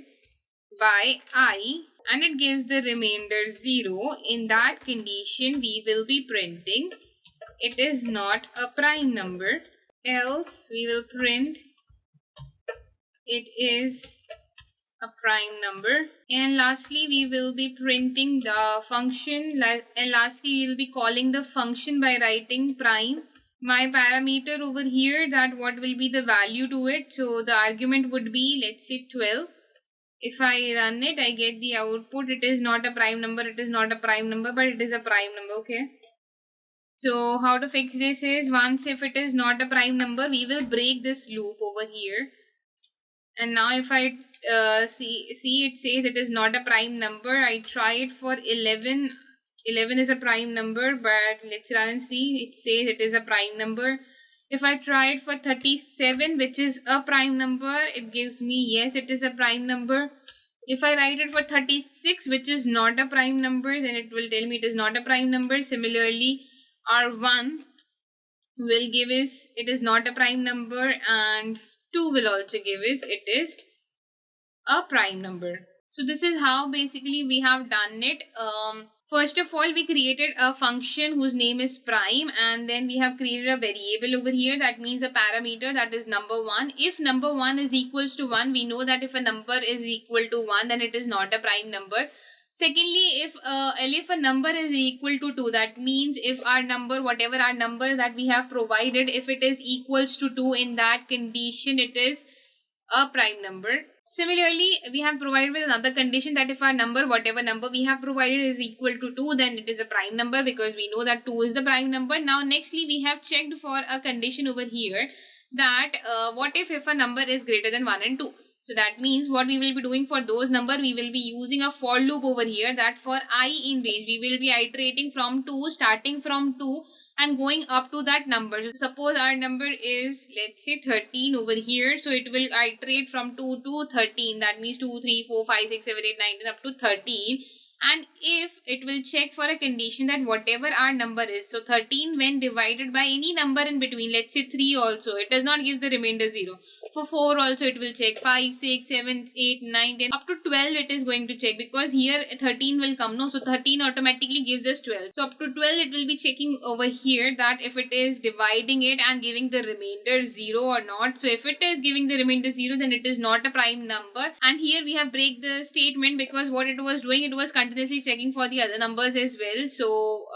by I and it gives the remainder 0, in that condition we will be printing it is not a prime number, else we will print it is a prime number. And lastly we will be printing the function, and lastly we will be calling the function by writing prime. My parameter over here, that what will be the value to it, so the argument would be, let's say 12. If I run it, I get the output. It is not a prime number. It is not a prime number, but it is a prime number. Okay. So how to fix this is, once if it is not a prime number, we will break this loop over here. And now if I see it says it is not a prime number. I try it for 11. 11 is a prime number, but let's run and see. It says it is a prime number. If I try it for 37, which is a prime number, it gives me yes, it is a prime number. If I write it for 36, which is not a prime number, then it will tell me it is not a prime number. Similarly, R1 will give us it is not a prime number, and 2 will also give us it is a prime number. So this is how basically we have done it. First of all, we created a function whose name is prime, and then we have created a variable over here. That means a parameter, that is number 1. If number 1 is equals to 1, we know that if a number is equal to 1, then it is not a prime number. Secondly, if a number is equal to 2, that means if our number, whatever our number that we have provided, if it is equals to 2, in that condition it is a prime number. Similarly, we have provided with another condition that if our number, whatever number we have provided, is equal to 2, then it is a prime number, because we know that 2 is the prime number. Now nextly, we have checked for a condition over here that what if a number is greater than 1 and 2. So that means what we will be doing for those number, we will be using a for loop over here, that for I in range, we will be iterating from 2, starting from 2 and going up to that number. So suppose our number is, let's say, 13 over here. So it will iterate from 2 to 13. That means 2, 3, 4, 5, 6, 7, 8, 9, 10 up to 13. And if it will check for a condition that whatever our number is, so 13 when divided by any number in between, let's say 3 also, it does not give the remainder 0. For 4 also it will check, 5, 6, 7, 8, 9, 10, up to 12 it is going to check, because here 13 will come, no, so 13 automatically gives us 12. So up to 12 it will be checking over here that if it is dividing it and giving the remainder 0 or not. So if it is giving the remainder 0, then it is not a prime number. And here we have break the statement, because what it was doing, it was continuously checking for the other numbers as well. So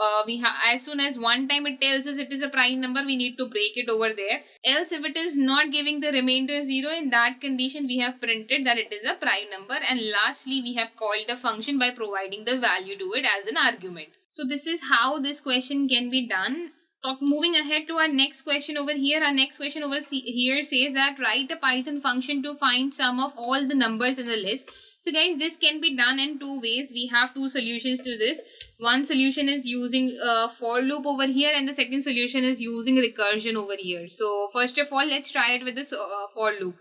as soon as one time it tells us it is a prime number, we need to break it over there. Else if it is not giving the remainder 0, in that condition we have printed that it is a prime number. And lastly, we have called the function by providing the value to it as an argument. So this is how this question can be done. Moving ahead to our next question over here. Our next question over here says that write a Python function to find sum of all the numbers in the list. So guys, this can be done in two ways. We have two solutions to this. One solution is using for loop over here, and the second solution is using recursion over here. So first of all, let's try it with this for loop.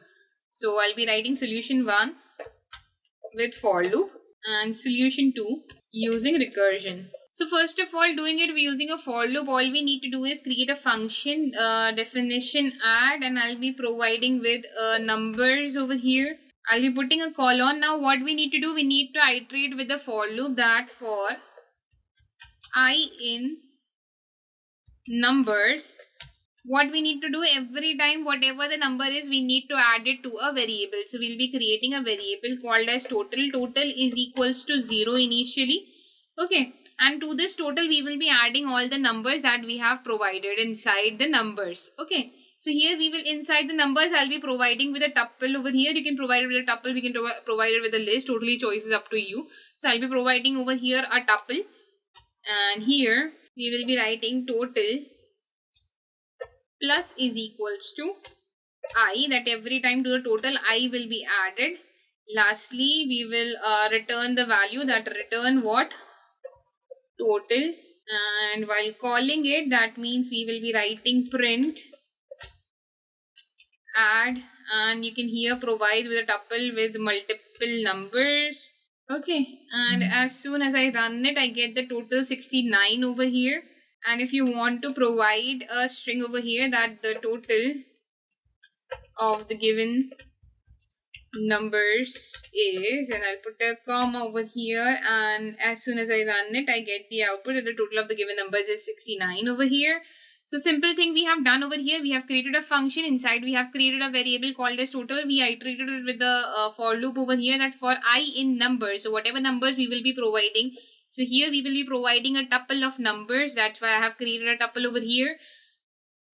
So I'll be writing solution 1 with for loop and solution 2 using recursion. So first of all, doing it using a for loop, all we need to do is create a function, definition add, and I'll be providing with numbers over here. I'll be putting a colon. Now what we need to do, we need to iterate with the for loop that for I in numbers, what we need to do, every time whatever the number is, we need to add it to a variable. So we'll be creating a variable called as total. Total is equals to 0 initially. Okay. And to this total, we will be adding all the numbers that we have provided inside the numbers. Okay. So here we will, inside the numbers, I'll be providing with a tuple over here. You can provide it with a tuple. We can provide it with a list. Totally choice is up to you. So I'll be providing over here a tuple. And here we will be writing total plus is equals to I. That every time to the total, I will be added. Lastly, we will return the value, that return what? Total. And while calling it, that means we will be writing print add, and you can here provide with a tuple with multiple numbers. Okay, and as soon as I run it, I get the total 69 over here. And if you want to provide a string over here, that the total of the given numbers is, and I'll put a comma over here, and as soon as I run it, I get the output that the total of the given numbers is 69 over here. So simple thing we have done over here, we have created a function. Inside we have created a variable called as total. We iterated it with the for loop over here, that for I in numbers, so whatever numbers we will be providing. So here we will be providing a tuple of numbers. That's why I have created a tuple over here.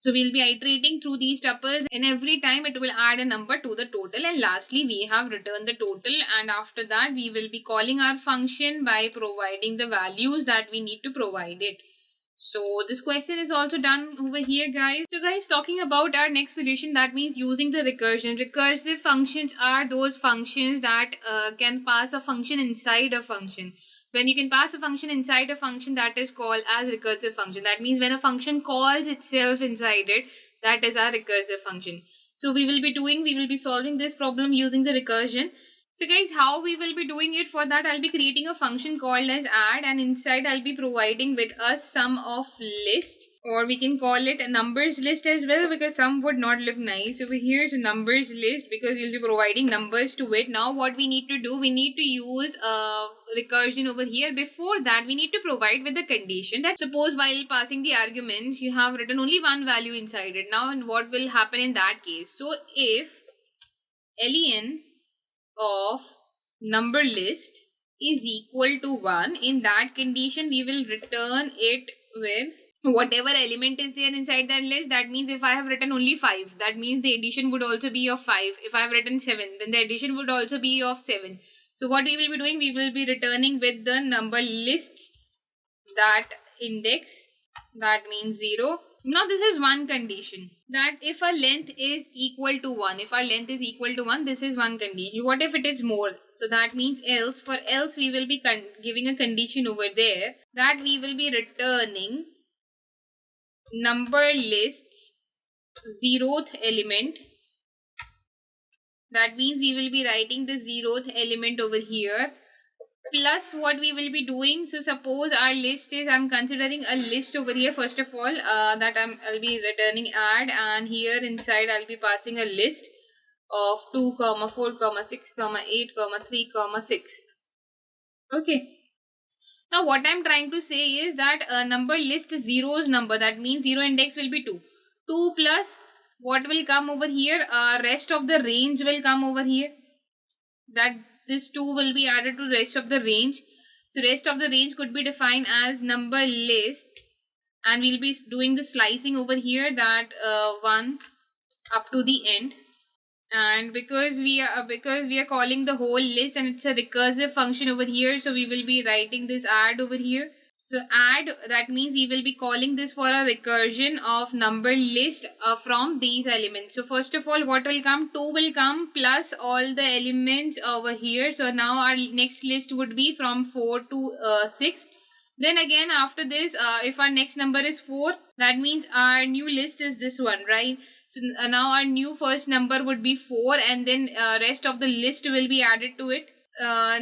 So we'll be iterating through these tuples, and every time it will add a number to the total. And lastly, we have returned the total, and after that we will be calling our function by providing the values that we need to provide it. So this question is also done over here, guys. So guys, talking about our next solution, that means using the recursion. Recursive functions are those functions that can pass a function inside a function. When you can pass a function inside a function, that is called as recursive function. That means when a function calls itself inside it, that is our recursive function. So we will be solving this problem using the recursion. So guys, how we will be doing it? For that, I'll be creating a function called as add, and inside I'll be providing with a sum of list, or we can call it a numbers list as well, because sum would not look nice over here. So numbers list, because we'll be providing numbers to it. Now what we need to do, we need to use recursion over here. Before that, we need to provide with the condition that suppose while passing the arguments, you have written only one value inside it. Now, and what will happen in that case? So if len of number list is equal to 1, in that condition we will return it with whatever element is there inside that list. That means if I have written only 5, that means the addition would also be of 5. If I have written 7, then the addition would also be of 7. So what we will be doing, we will be returning with the number lists that index, that means 0. Now this is one condition, that if our length is equal to 1, if our length is equal to 1, this is one condition. What if it is more? So that means else. For else we will be giving a condition over there that we will be returning number lists 0th element. That means we will be writing the 0th element over here, plus what we will be doing. So suppose our list is, I'm considering a list over here first of all, that I'll be returning add, and here inside I'll be passing a list of 2, 4, 6, 8, 3, 6. Okay. Now what I'm trying to say is that number list zero's number, that means 0 index will be 2. 2 plus what will come over here, rest of the range will come over here, that this 2 will be added to rest of the range. So rest of the range could be defined as number lists, and we'll be doing the slicing over here, that 1 up to the end. And because we are calling the whole list and it's a recursive function over here, so we will be writing this add over here. So add, that means we will be calling this for a recursion of number list from these elements. So first of all, what will come? 2 will come plus all the elements over here. So now our next list would be from 4 to 6. Then again after this, if our next number is 4, that means our new list is this one, right? So now our new first number would be 4, and then rest of the list will be added to it.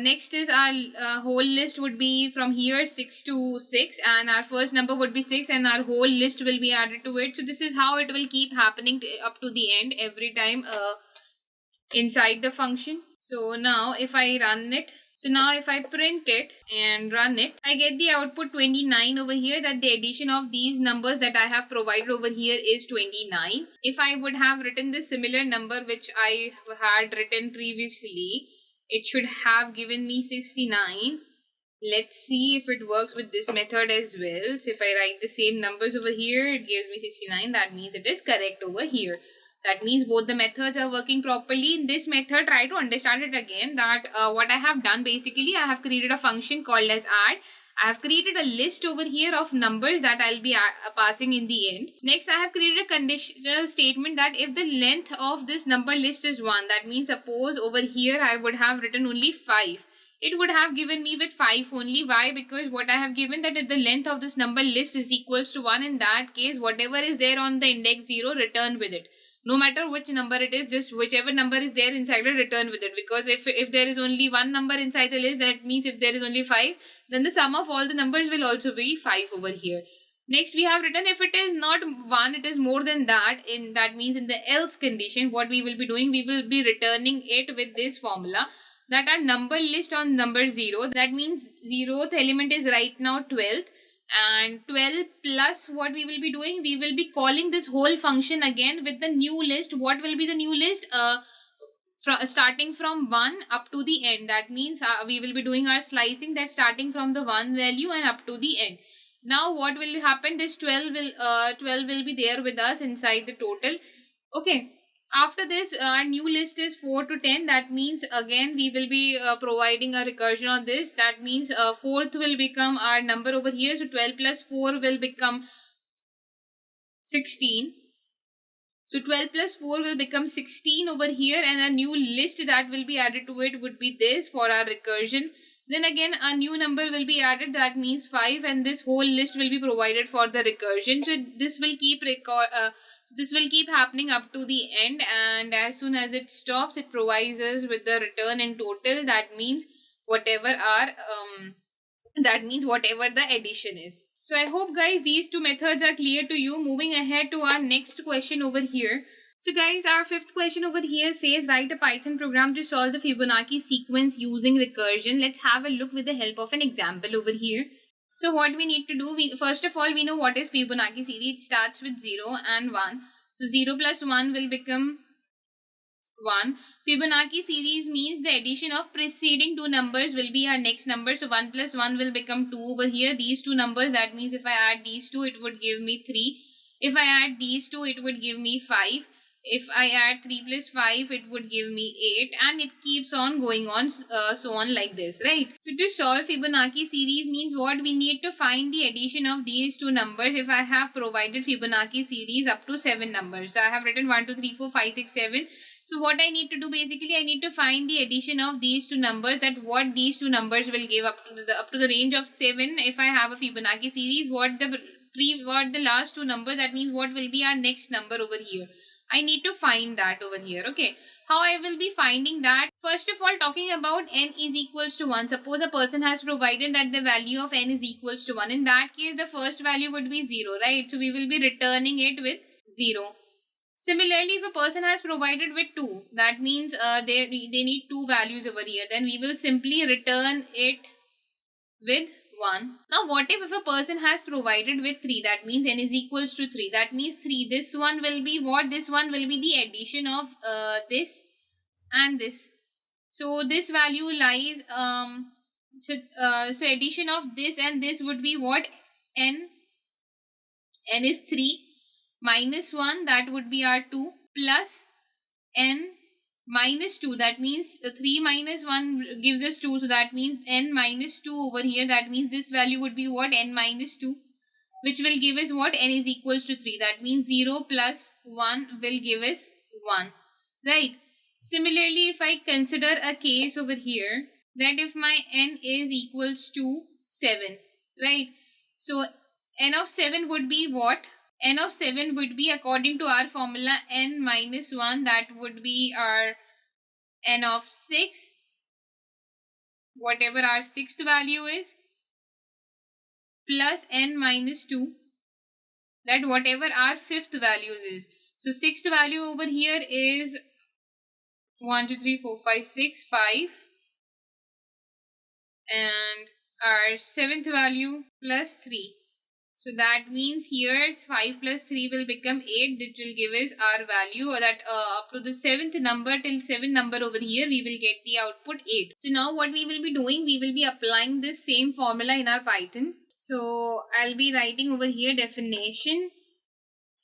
Next is our whole list would be from here 6 to 6, and our first number would be 6, and our whole list will be added to it. So this is how it will keep happening up to the end every time inside the function. So now if I run it, so now if I print it and run it, I get the output 29 over here, that the addition of these numbers that I have provided over here is 29. If I would have written this similar number which I had written previously, it should have given me 69. Let's see if it works with this method as well. So if I write the same numbers over here, it gives me 69. That means it is correct over here. That means both the methods are working properly. In this method, try to understand it again, that what I have done, basically I have created a function called as add. I have created a list over here of numbers that I'll be passing in the end. Next, I have created a conditional statement that if the length of this number list is 1, that means suppose over here I would have written only 5. It would have given me with 5 only. Why? Because what I have given, that if the length of this number list is equals to 1, in that case, whatever is there on the index 0, return with it. No matter which number it is, just whichever number is there inside it, return with it. Because if there is only one number inside the list, that means if there is only 5, then the sum of all the numbers will also be 5 over here. Next, we have written if it is not 1, it is more than that. That means in the else condition, what we will be doing, we will be returning it with this formula, that our number list on number 0, that means 0th element is right now 12th. And 12 plus what we will be doing, we will be calling this whole function again with the new list. What will be the new list? Starting from 1 up to the end. That means we will be doing our slicing, that starting from the 1 value and up to the end. Now what will happen, this 12 will be there with us inside the total. Okay. After this, our new list is 4 to 10. That means again we will be providing a recursion on this. That means 4th will become our number over here. So 12 plus 4 will become 16. So 12 plus 4 will become 16 over here, and a new list that will be added to it would be this for our recursion. Then again a new number will be added, that means 5, and this whole list will be provided for the recursion. So this will keep So this will keep happening up to the end, and as soon as it stops, it provides us with the return in total. That means whatever whatever the addition is. So I hope guys these two methods are clear to you. Moving ahead to our next question over here. So guys, our fifth question over here says write a Python program to solve the Fibonacci sequence using recursion. Let's have a look with the help of an example over here. So what we need to do, first of all we know what is Fibonacci series. It starts with 0 and 1. So 0 plus 1 will become 1. Fibonacci series means the addition of preceding two numbers will be our next number. So 1 plus 1 will become 2 over here. These two numbers, that means if I add these two, it would give me 3. If I add these two, it would give me 5. If I add 3 plus 5, it would give me 8, and it keeps on going on, so on like this, right? So to solve Fibonacci series means what? We need to find the addition of these two numbers. If I have provided Fibonacci series up to 7 numbers, so I have written 1, 2, 3, 4, 5, 6, 7. So what I need to do, basically I need to find the addition of these two numbers, that what these two numbers will give up to the range of 7. If I have a Fibonacci series, what the last two numbers, that means what will be our next number over here. I need to find that over here. Okay, how I will be finding that? First of all, talking about n is equals to 1. Suppose a person has provided that the value of n is equals to 1. In that case, the first value would be 0, right? So we will be returning it with 0. Similarly, if a person has provided with 2, that means they need two values over here, then we will simply return it with 1. Now what if a person has provided with 3, that means n is equals to 3, that means 3, this one will be what? This one will be the addition of this and this. So this value lies so addition of this and this would be what? N is 3 minus 1, that would be our 2, plus n minus 2, that means 3 minus 1 gives us 2, so that means n minus 2 over here, that means this value would be what? N minus 2, which will give us what? N is equals to 3, that means 0 plus 1 will give us 1, right? Similarly, if I consider a case over here, that if my n is equals to 7, right? So n of 7 would be what? N of 7 would be, according to our formula, n minus 1, that would be our n of 6, whatever our sixth value is, plus n minus 2, that whatever our fifth values is. So sixth value over here is 1, 2, 3, 4, 5, 6, 5, and our seventh value plus 3. So that means here 5 plus 3 will become 8, which will give us our value, or that up to the 7th number, till 7 number over here, we will get the output 8. So now what we will be doing, we will be applying this same formula in our Python. So I'll be writing over here definition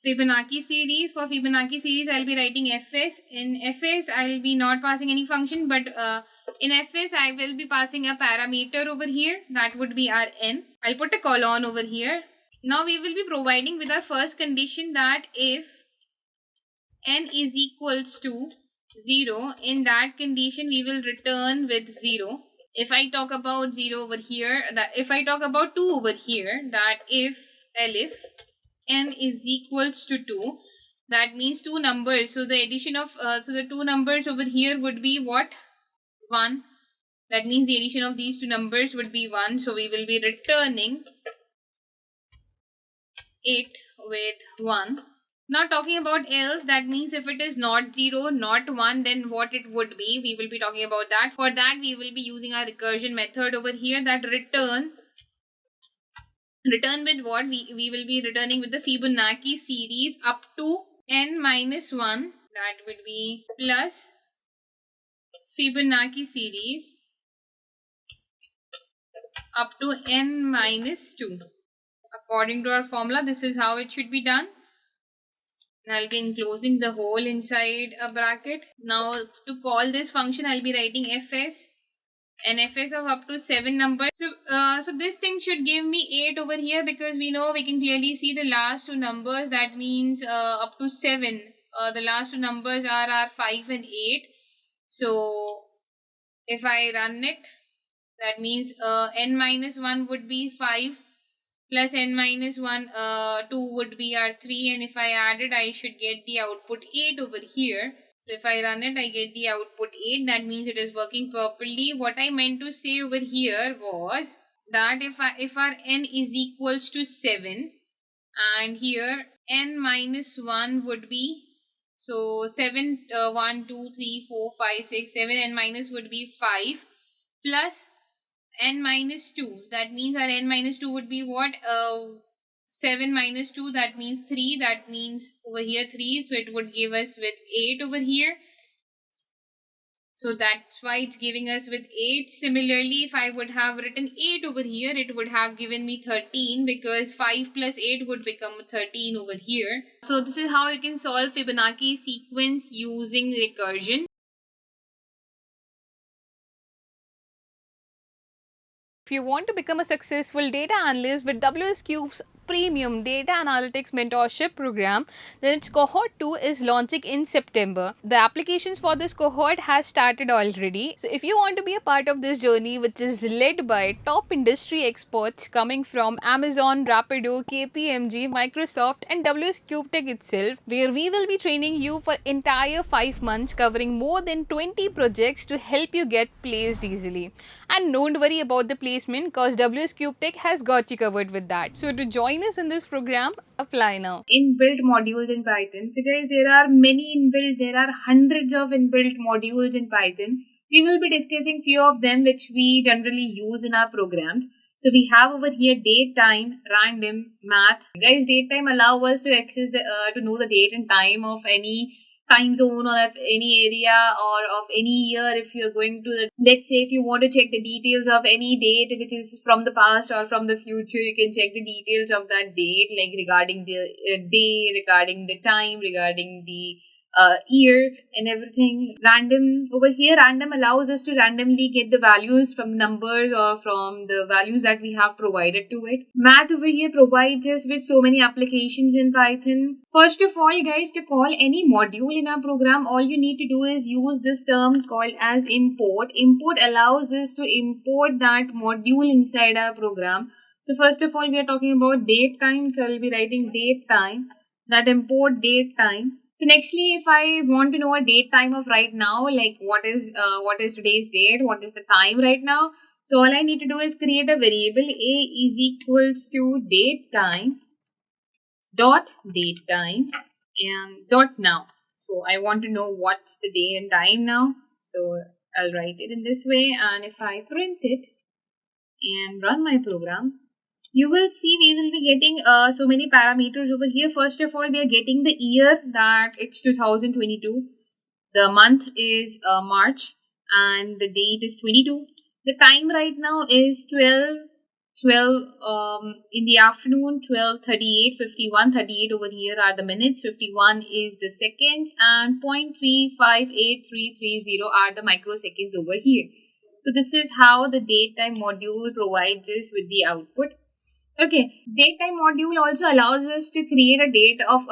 Fibonacci series. For Fibonacci series, I'll be writing fs. In fs, I'll be not passing any function, but in fs, I will be passing a parameter over here. That would be our n. I'll put a colon over here. Now we will be providing with our first condition, that if n is equals to 0, in that condition we will return with 0. If I talk about 0 over here, if I talk about 2 over here, that if n is equals to 2, that means two numbers. So the addition of so the two numbers over here would be what? 1. That means the addition of these two numbers would be 1. So we will be returning it with 1. Now talking about else, that means if it is not 0, not 1, then what it would be, we will be talking about that. For that we will be using our recursion method over here, that return with what? We will be returning with the Fibonacci series up to n minus 1, that would be plus Fibonacci series up to n minus 2. According to our formula, this is how it should be done. And I'll be enclosing the whole inside a bracket. Now to call this function, I'll be writing fs, and fs of up to 7 numbers. So this thing should give me 8 over here, because we know we can clearly see the last two numbers. That means up to 7. The last two numbers are our 5 and 8. So if I run it, that means n minus 1 would be 5. plus n minus 1, 2 would be our 3, and if I add it, I should get the output 8 over here. So if I run it, I get the output 8. That means it is working properly. What I meant to say over here was that if our n is equals to 7, and here n minus 1 would be, so 7, 1, 2, 3, 4, 5, 6, 7, n minus would be 5 plus n minus 2. That means our n minus 2 would be what? 7 minus 2, that means 3. That means over here 3. So it would give us with 8 over here. So that's why it's giving us with 8. Similarly, if I would have written 8 over here, it would have given me 13, because 5 plus 8 would become 13 over here. So this is how you can solve Fibonacci sequence using recursion. If you want to become a successful data analyst with WsCube's premium data analytics mentorship program, then its cohort 2 is launching in September. The applications for this cohort has started already. So if you want to be a part of this journey, which is led by top industry experts coming from Amazon, Rapido, KPMG, Microsoft and WsCube Tech itself, where we will be training you for entire 5 months covering more than 20 projects to help you get placed easily. And don't worry about the placement, cause WsCube Tech has got you covered with that. So to join us in this program, apply now. Inbuilt modules in Python. So guys, there are many inbuilt, there are hundreds of inbuilt modules in Python. We will be discussing few of them which we generally use in our programs. So we have over here date, time, random, math. Guys, date time allow us to access the to know the date and time of any time zone or of any area or of any year. If you're going to, let's say if you want to check the details of any date which is from the past or from the future, you can check the details of that date, like regarding the day, regarding the time, regarding the year and everything. Random, over here random allows us to randomly get the values from the numbers or from the values that we have provided to it. Math over here provides us with so many applications in Python. First of all guys, to call any module in our program, all you need to do is use this term called as import. Import allows us to import that module inside our program. So first of all we are talking about date time, so I'll be writing date time, that import date time. So nextly, if I want to know a date time of right now, like what is today's date, what is the time right now. So all I need to do is create a variable a is equals to date time dot date time and dot now. So I want to know what's the date and time now. So I'll write it in this way, and if I print it and run my program, you will see we will be getting so many parameters over here. First of all, we are getting the year, that it's 2022. The month is March and the date is 22. The time right now is 12 in the afternoon, 12:38, 51, 38 over here are the minutes, 51 is the seconds, and 0.358330 are the microseconds over here. So this is how the date time module provides us with the output. Okay, date time module also allows us to create a date of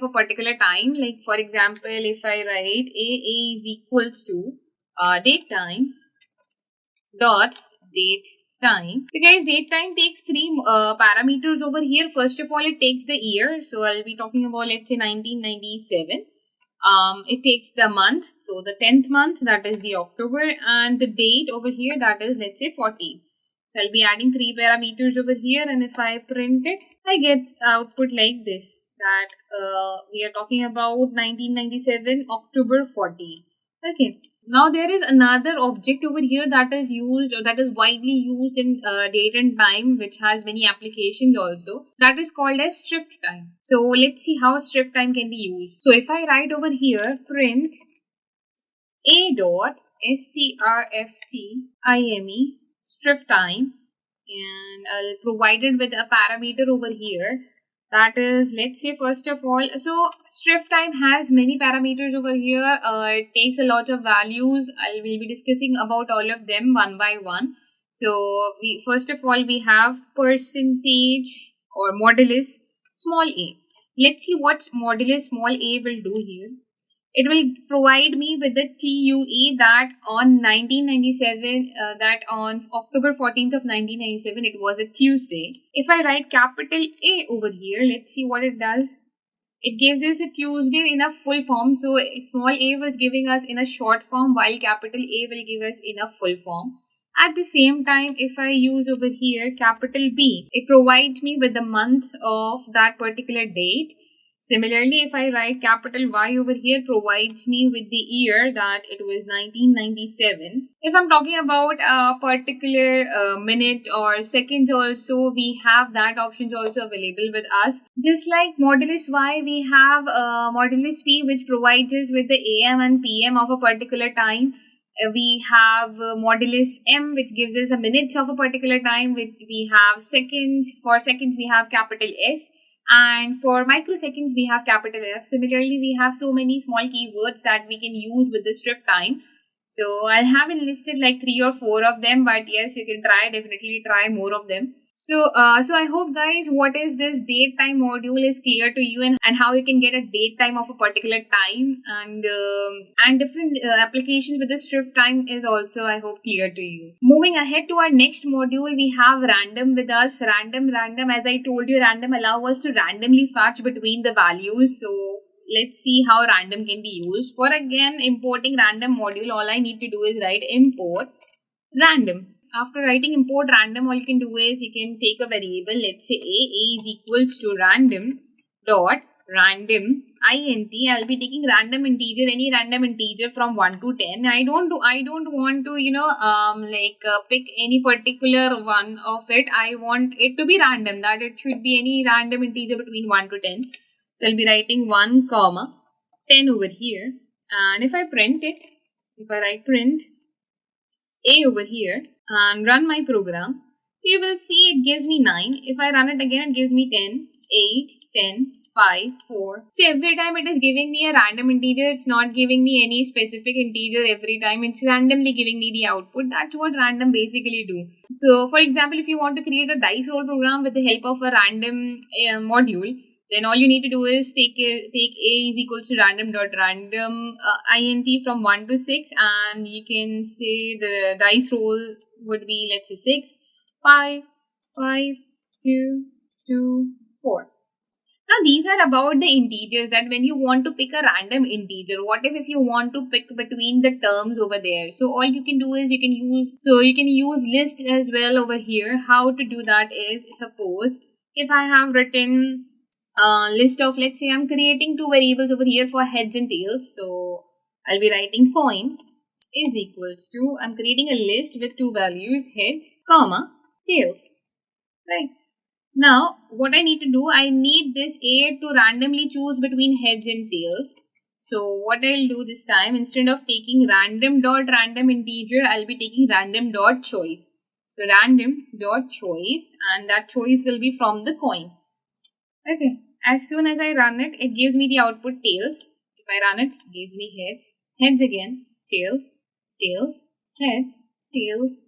a particular time. Like for example, if I write a is equals to date time dot date time. So guys, date time takes three parameters over here. First of all, it takes the year. So I'll be talking about, let's say, 1997. It takes the month, so the 10th month, that is the October, and the date over here, that is, let's say, 14. So I'll be adding three parameters over here, and if I print it, I get output like this, that we are talking about 1997 October 14. Okay. Now there is another object over here that is used, or that is widely used in date and time, which has many applications also. That is called as strift time. So let's see how strift time can be used. So if I write over here print a dot strftime strift time, and I'll provide it with a parameter over here. That is, let's say, first of all, so strift time has many parameters over here. It takes a lot of values. I will be discussing about all of them one by one. So we first of all we have percentage or modulus small a. Let's see what modulus small a will do here. It will provide me with the TUE that on 1997, that on October 14th of 1997, it was a Tuesday. If I write capital A over here, let's see what it does. It gives us a Tuesday in a full form. So small a was giving us in a short form, while capital A will give us in a full form. At the same time, if I use over here capital B, it provides me with the month of that particular date. Similarly, if I write capital Y over here, provides me with the year that it was 1997. If I'm talking about a particular minute or seconds also, we have that options also available with us. Just like modulus Y, we have modulus P, which provides us with the AM and PM of a particular time. We have modulus M, which gives us a minutes of a particular time. We have seconds. For seconds, we have capital S. And for microseconds, we have capital F. Similarly, we have so many small keywords that we can use with the strip time. So I'll have enlisted like 3 or 4 of them, but yes, you can definitely try more of them. So I hope guys, what is this date time module is clear to you, and how you can get a date time of a particular time, and different applications with the strip time is also, I hope, clear to you. Moving ahead to our next module, we have random with us. Random, as I told you, random allow us to randomly fetch between the values. So let's see how random can be used. For again importing random module, all I need to do is write import random. After writing import random, all you can do is you can take a variable. Let's say a is equals to random dot random int. I'll be taking random integer, any random integer from 1 to 10. I don't want to pick any particular one of it. I want it to be random, that it should be any random integer between 1 to 10. So I'll be writing 1 comma 10 over here, and if I print it, if I write print a over here and run my program, you will see it gives me 9. If I run it again, it gives me 10, 8, 10, 5, 4. So every time it is giving me a random integer. It's not giving me any specific integer every time. It's randomly giving me the output. That's what random basically do. So for example, if you want to create a dice roll program with the help of a random module, then all you need to do is take a is equals to random dot random int from 1 to 6, and you can say the dice roll would be, let's say, 6, 5, 5, 2, 2, 4. Now these are about the integers, that when you want to pick a random integer, what if you want to pick between the terms over there? So all you can do is you can use list as well over here. How to do that is, suppose if I have written list of, let's say I'm creating 2 variables over here for heads and tails. So I'll be writing coin is equals to, I'm creating a list with 2 values, heads, comma, tails. Right. Now what I need to do, I need this A to randomly choose between heads and tails. So what I'll do this time, instead of taking random dot random integer, I'll be taking random dot choice. So random dot choice, and that choice will be from the coin. Okay. As soon as I run it, it gives me the output tails. If I run it, it gives me heads, heads again, tails, tails, heads, tails,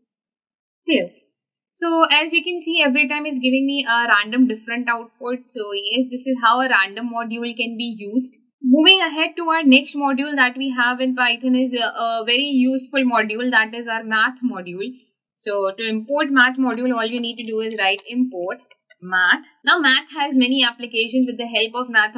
tails. So as you can see, every time it's giving me a random different output. So yes, this is how a random module can be used. Moving ahead to our next module that we have in Python is a very useful module, that is our math module. So to import math module, all you need to do is write import math. Now math has many applications with the help of math.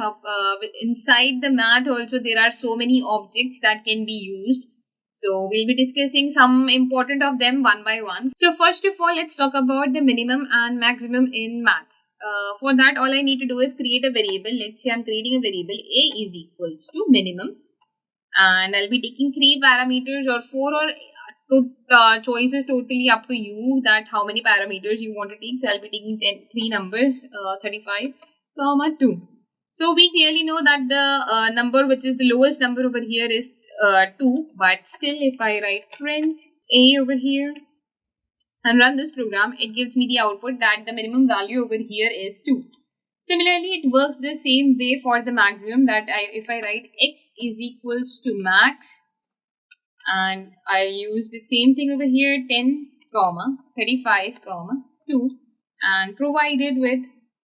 Inside the math also there are so many objects that can be used. So we'll be discussing some important of them one by one. So first of all, let's talk about the minimum and maximum in math. For that, all I need to do is create a variable. Let's say I'm creating a variable a is equals to minimum, and I'll be taking 3 parameters or 4 or choices, totally up to you that how many parameters you want to take. So I'll be taking 3 numbers, 35, comma 2. So we clearly know that the number which is the lowest number over here is 2, but still if I write print a over here and run this program, it gives me the output that the minimum value over here is 2. Similarly, it works the same way for the maximum, that if I write x is equals to max, and I use the same thing over here, 10, 35, 2, and provided with,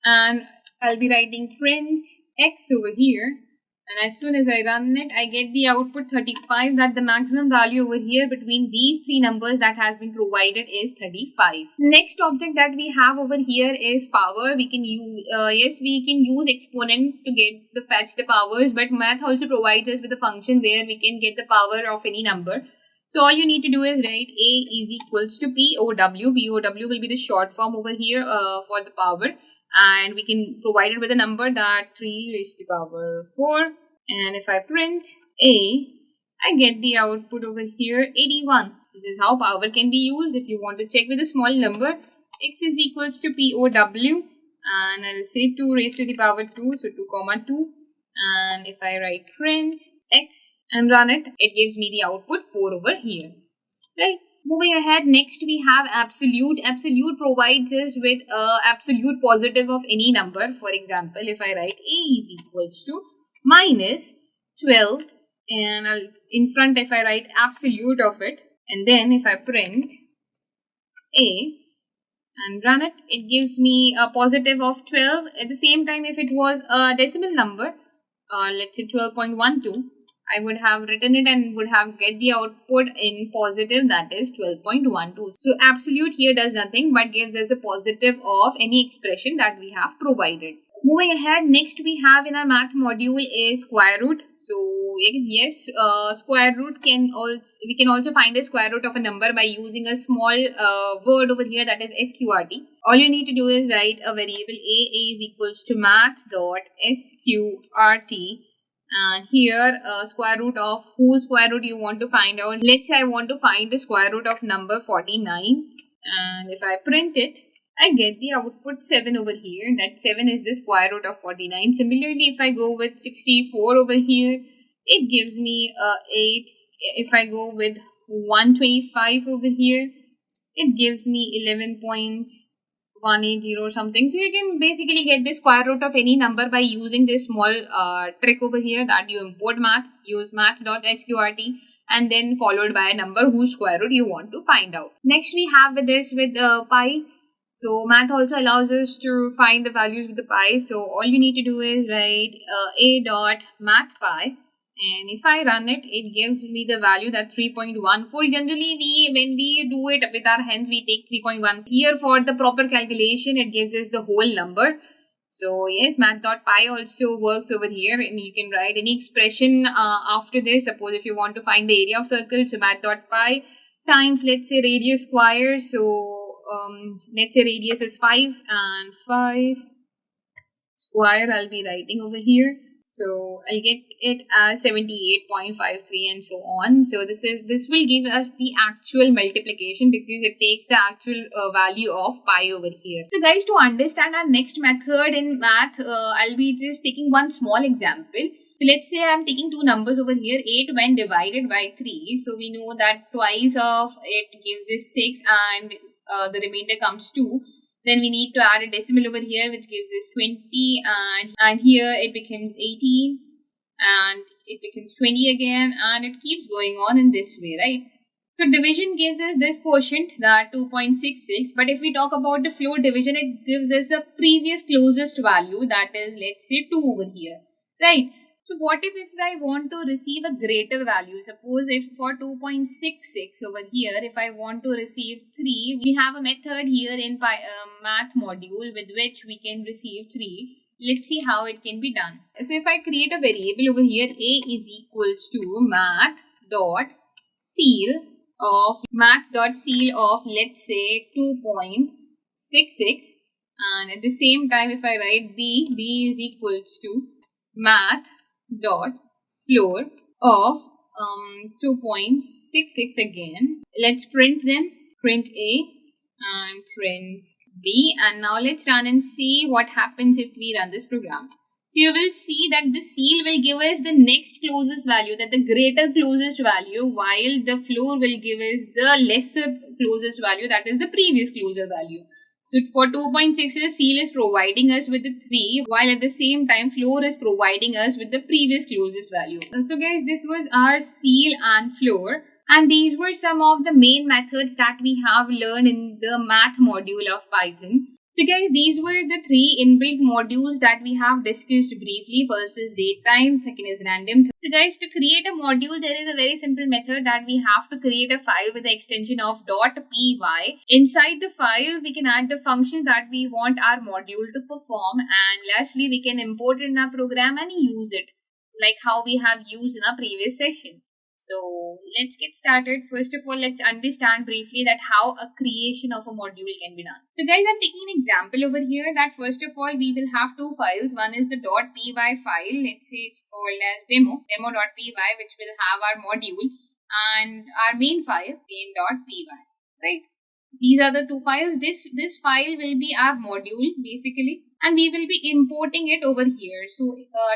and I'll be writing print x over here, And as soon as I run it, I get the output 35, that the maximum value over here between these three numbers that has been provided is 35. Next object that we have over here is power. We can use, we can use exponent to fetch the powers, but math also provides us with a function where we can get the power of any number. So all you need to do is write A is equals to POW. POW will be the short form over here for the power. And we can provide it with a number that 3 raised to the power 4. And if I print A, I get the output over here 81. This is how power can be used. If you want to check with a small number, x is equals to POW. And I'll say 2 raised to the power 2, so 2 comma 2. And if I write print x and run it, it gives me the output 4 over here. Right? Moving ahead, next we have absolute. Absolute provides us with absolute positive of any number. For example, if I write A is equals to minus 12, and in front if I write absolute of it, and then if I print A and run it, it gives me a positive of 12. At the same time, if it was a decimal number, let's say 12.12, I would have written it and would have get the output in positive, that is 12.12. So absolute here does nothing but gives us a positive of any expression that we have provided. Moving ahead, next we have in our math module is square root. So yes, square root we can also find a square root of a number by using a small word over here, that is sqrt. All you need to do is write a variable A is equals to math.sqrt. And here square root of whose square root you want to find out. Let's say I want to find the square root of number 49, and if I print it, I get the output 7 over here. That 7 is the square root of 49. Similarly, if I go with 64 over here, it gives me 8. If I go with 125 over here, it gives me 11.180 or something. So you can basically get the square root of any number by using this small trick over here, that you import math, use math.sqrt, and then followed by a number whose square root you want to find out. Next we have with pi. So math also allows us to find the values with the pi. So all you need to do is write a.mathpi. And if I run it, it gives me the value that 3.14. Generally, when we do it with our hands, we take 3.1. Here for the proper calculation, it gives us the whole number. So yes, math.pi also works over here, and you can write any expression after this. Suppose if you want to find the area of circle, so math.pi times, let's say, radius square. So let's say radius is 5, and 5 square I'll be writing over here. So I'll get it as 78.53 and so on. So this will give us the actual multiplication because it takes the actual value of pi over here. So guys, to understand our next method in math, I'll be just taking one small example. So let's say I'm taking two numbers over here, 8 when divided by 3. So we know that twice of it gives us 6 and the remainder comes 2. Then we need to add a decimal over here, which gives us 20, and here it becomes 18, and it becomes 20 again, and it keeps going on in this way, right? So division gives us this quotient, that 2.66, but if we talk about the floor division, it gives us a previous closest value, that is, let's say 2 over here, right? So what if I want to receive a greater value? Suppose if for 2.66 over here, if I want to receive 3, we have a method here in math module with which we can receive 3. Let's see how it can be done. So if I create a variable over here, a is equals to math.seal of let's say 2.66, and at the same time if I write b is equals to math.floor of 2.66 again. Let's print them. Print A and print B, and now let's run and see what happens if we run this program. So you will see that the seal will give us the next closest value, that the greater closest value, while the floor will give us the lesser closest value, that is the previous closer value. So for 2.6, seal is providing us with the 3, while at the same time floor is providing us with the previous closest value. So guys, this was our seal and floor, and these were some of the main methods that we have learned in the math module of Python. So guys, these were the three inbuilt modules that we have discussed briefly. First is datetime, second is random. So guys, to create a module, there is a very simple method that we have to create a file with the extension of .py. Inside the file, we can add the functions that we want our module to perform, and lastly, we can import it in our program and use it, like how we have used in our previous session. So let's get started. First of all, let's understand briefly that how a creation of a module can be done. So guys, I'm taking an example over here that first of all, we will have two files. One is the .py file. Let's say it's called as demo.py, which will have our module, and our main file, main.py, right? These are the two files. This file will be our module basically, and we will be importing it over here. So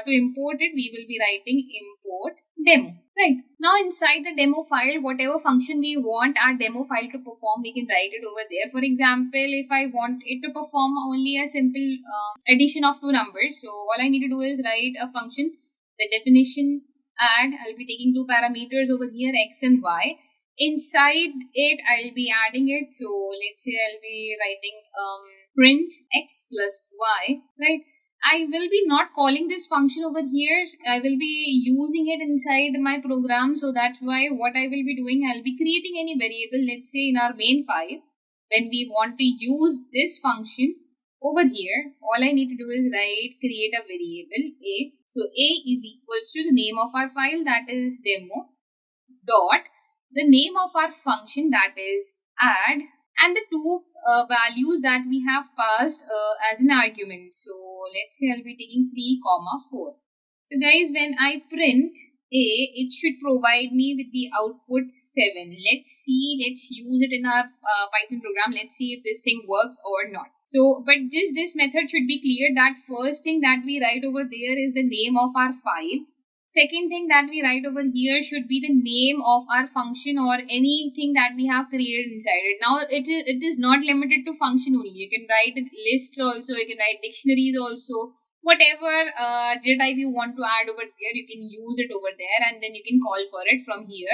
to import it, we will be writing import demo. Right. Now inside the demo file, whatever function we want our demo file to perform, we can write it over there. For example, if I want it to perform only a simple addition of two numbers, so all I need to do is write a function, the definition add. I'll be taking two parameters over here, x and y. Inside it, I'll be adding it. So let's say I'll be writing print x plus y, right? I will be not calling this function over here. I will be using it inside my program. So that's why what I will be doing, I'll be creating any variable, let's say in our main file. When we want to use this function over here, all I need to do is create a variable a. So a is equals to the name of our file, that is demo, dot the name of our function, that is add, and the two values that we have passed as an argument. So let's say I'll be taking 3, 4. So guys, when I print a, it should provide me with the output 7. Let's use it in our Python program. Let's see if this thing works or not. So, but just this method should be clear that first thing that we write over there is the name of our file. Second thing that we write over here should be the name of our function or anything that we have created inside it. Now, it is not limited to function only. You can write lists also, you can write dictionaries also. Whatever data type you want to add over there, you can use it over there, and then you can call for it from here.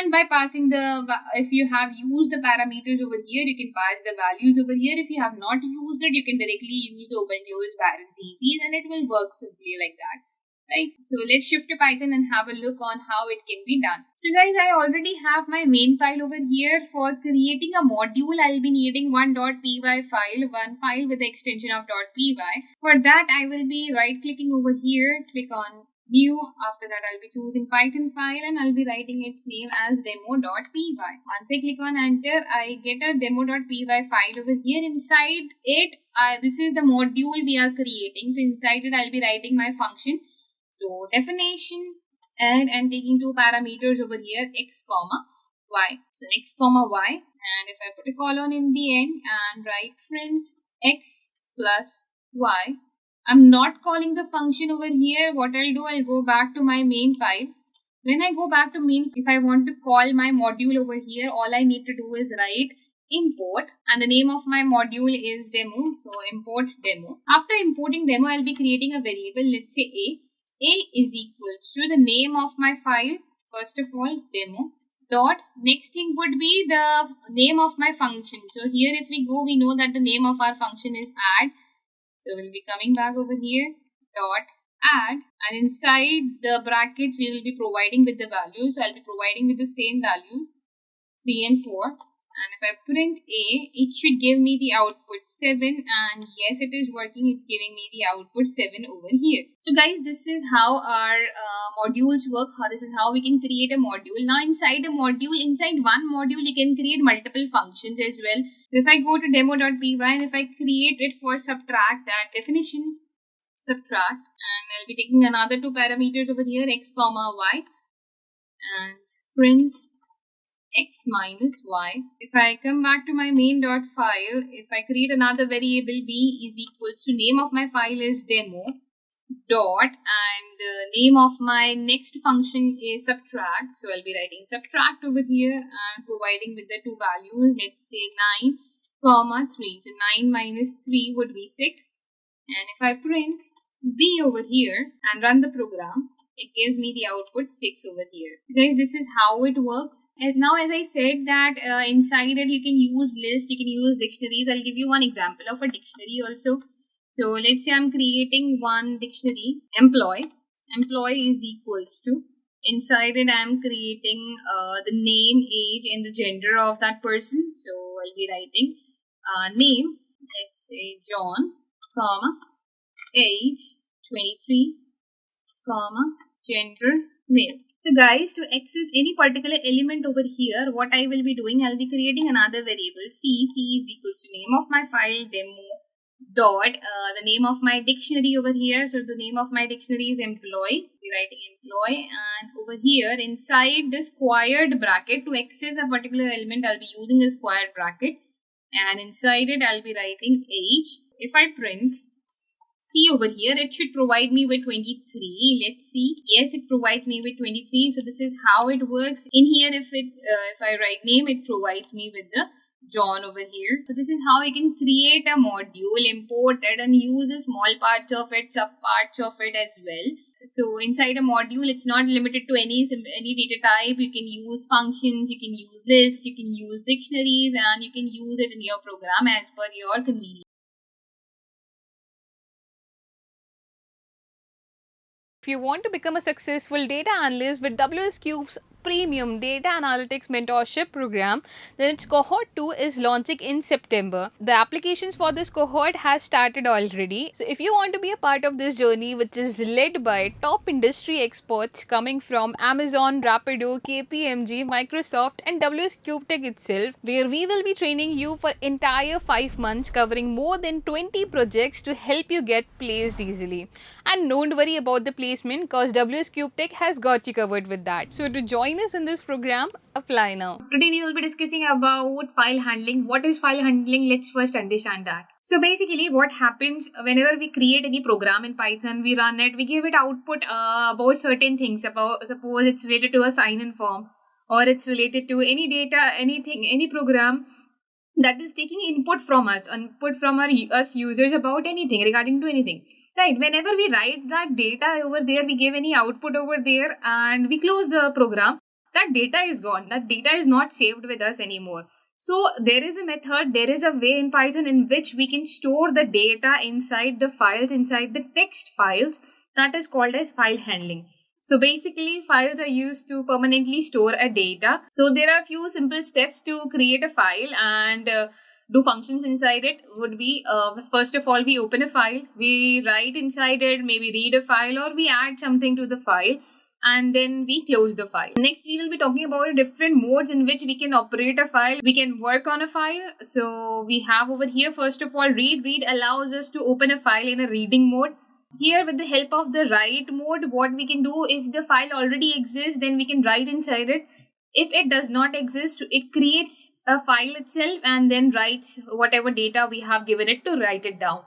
And by passing if you have used the parameters over here, you can pass the values over here. If you have not used it, you can directly use the open close parentheses, and it will work simply like that. Right, so let's shift to Python and have a look on how it can be done. So guys, I already have my main file over here. For creating a module, I'll be needing one .py file, one file with the extension of .py. For that, I will be right clicking over here, click on new. After that, I'll be choosing Python file and I'll be writing its name as demo.py. Once I click on enter, I get a demo.py file over here. Inside it, this is the module we are creating. So inside it, I'll be writing my function. So definition, and I'm taking two parameters over here, x comma y. So x comma y, and if I put a colon in the end and write print x plus y, I'm not calling the function over here. What I'll do, I'll go back to my main file. When I go back to main, if I want to call my module over here, all I need to do is write import, and the name of my module is demo. So import demo. After importing demo, I'll be creating a variable, let's say a. A is equals to the name of my file, first of all, demo, dot, next thing would be the name of my function. So here if we go, we know that the name of our function is add. So we'll be coming back over here, dot, add, and inside the brackets, we will be providing with the values. So I'll be providing with the same values, 3 and 4. And if I print a, it should give me the output 7, and yes, it is working. It's giving me the output 7 over here. So guys, this is how our modules work. This is how we can create a module. Now inside a module, inside one module, you can create multiple functions as well. So if I go to demo.py and if I create it for subtract, that definition, subtract, and I'll be taking another two parameters over here, x comma y, and print x minus y. If I come back to my main.file, if I create another variable b is equal to name of my file is demo dot, and the name of my next function is subtract. So I'll be writing subtract over here and providing with the two values, let's say 9, 3. So 9 minus 3 would be 6. And if I print B over here and run the program, it gives me the output 6 over here. Guys, this is how it works. And now, as I said that inside it you can use list, you can use dictionaries. I'll give you one example of a dictionary also. So let's say I'm creating one dictionary, employee. Employee is equals to, inside it I'm creating the name, age and the gender of that person. So I'll be writing name, let's say John, comma, age 23, comma, gender male. So guys, to access any particular element over here, what I will be doing, I'll be creating another variable c. C is equals to name of my file demo dot the name of my dictionary over here. So the name of my dictionary is employee. We're writing employee, and over here inside the squared bracket, to access a particular element I'll be using a squared bracket, and inside it I'll be writing age. If I print C over here, it should provide me with 23. Let's see. Yes, it provides me with 23. So this is how it works. In here, if I write name, it provides me with the John over here. So this is how you can create a module, import it and use the small parts of it, sub parts of it as well. So inside a module, it's not limited to any data type. You can use functions, you can use lists, you can use dictionaries, and you can use it in your program as per your convenience. If you want to become a successful data analyst with WsCube's premium data analytics mentorship program, then its cohort 2 is launching in September. The applications for this cohort has started already. So if you want to be a part of this journey, which is led by top industry experts coming from Amazon, Rapido, KPMG, Microsoft and WsCube Tech itself, where we will be training you for entire 5 months covering more than 20 projects to help you get placed easily. And don't worry about the placement, because WsCube Tech has got you covered with that. So to join us in this program, apply now. Today we will be discussing about file handling. What is file handling? Let's first understand that. So basically what happens whenever we create any program in Python, we run it, we give it output about certain things. Suppose it's related to a sign-in form, or it's related to any data, anything, any program that is taking input from us, input from us users about anything, regarding to anything. Right, whenever we write that data over there, we give any output over there and we close the program, that data is gone. That data is not saved with us anymore. So there is a method, there is a way in Python in which we can store the data inside the files, inside the text files, that is called as file handling. So basically files are used to permanently store a data. So there are a few simple steps to create a file and do functions inside it. Would be first of all we open a file, we write inside it, maybe read a file or we add something to the file, and then we close the file. Next we will be talking about different modes in which we can operate a file, we can work on a file. So we have over here first of all read. Read allows us to open a file in a reading mode. Here with the help of the write mode, what we can do, if the file already exists, then we can write inside it. If it does not exist, it creates a file itself and then writes whatever data we have given it to write it down.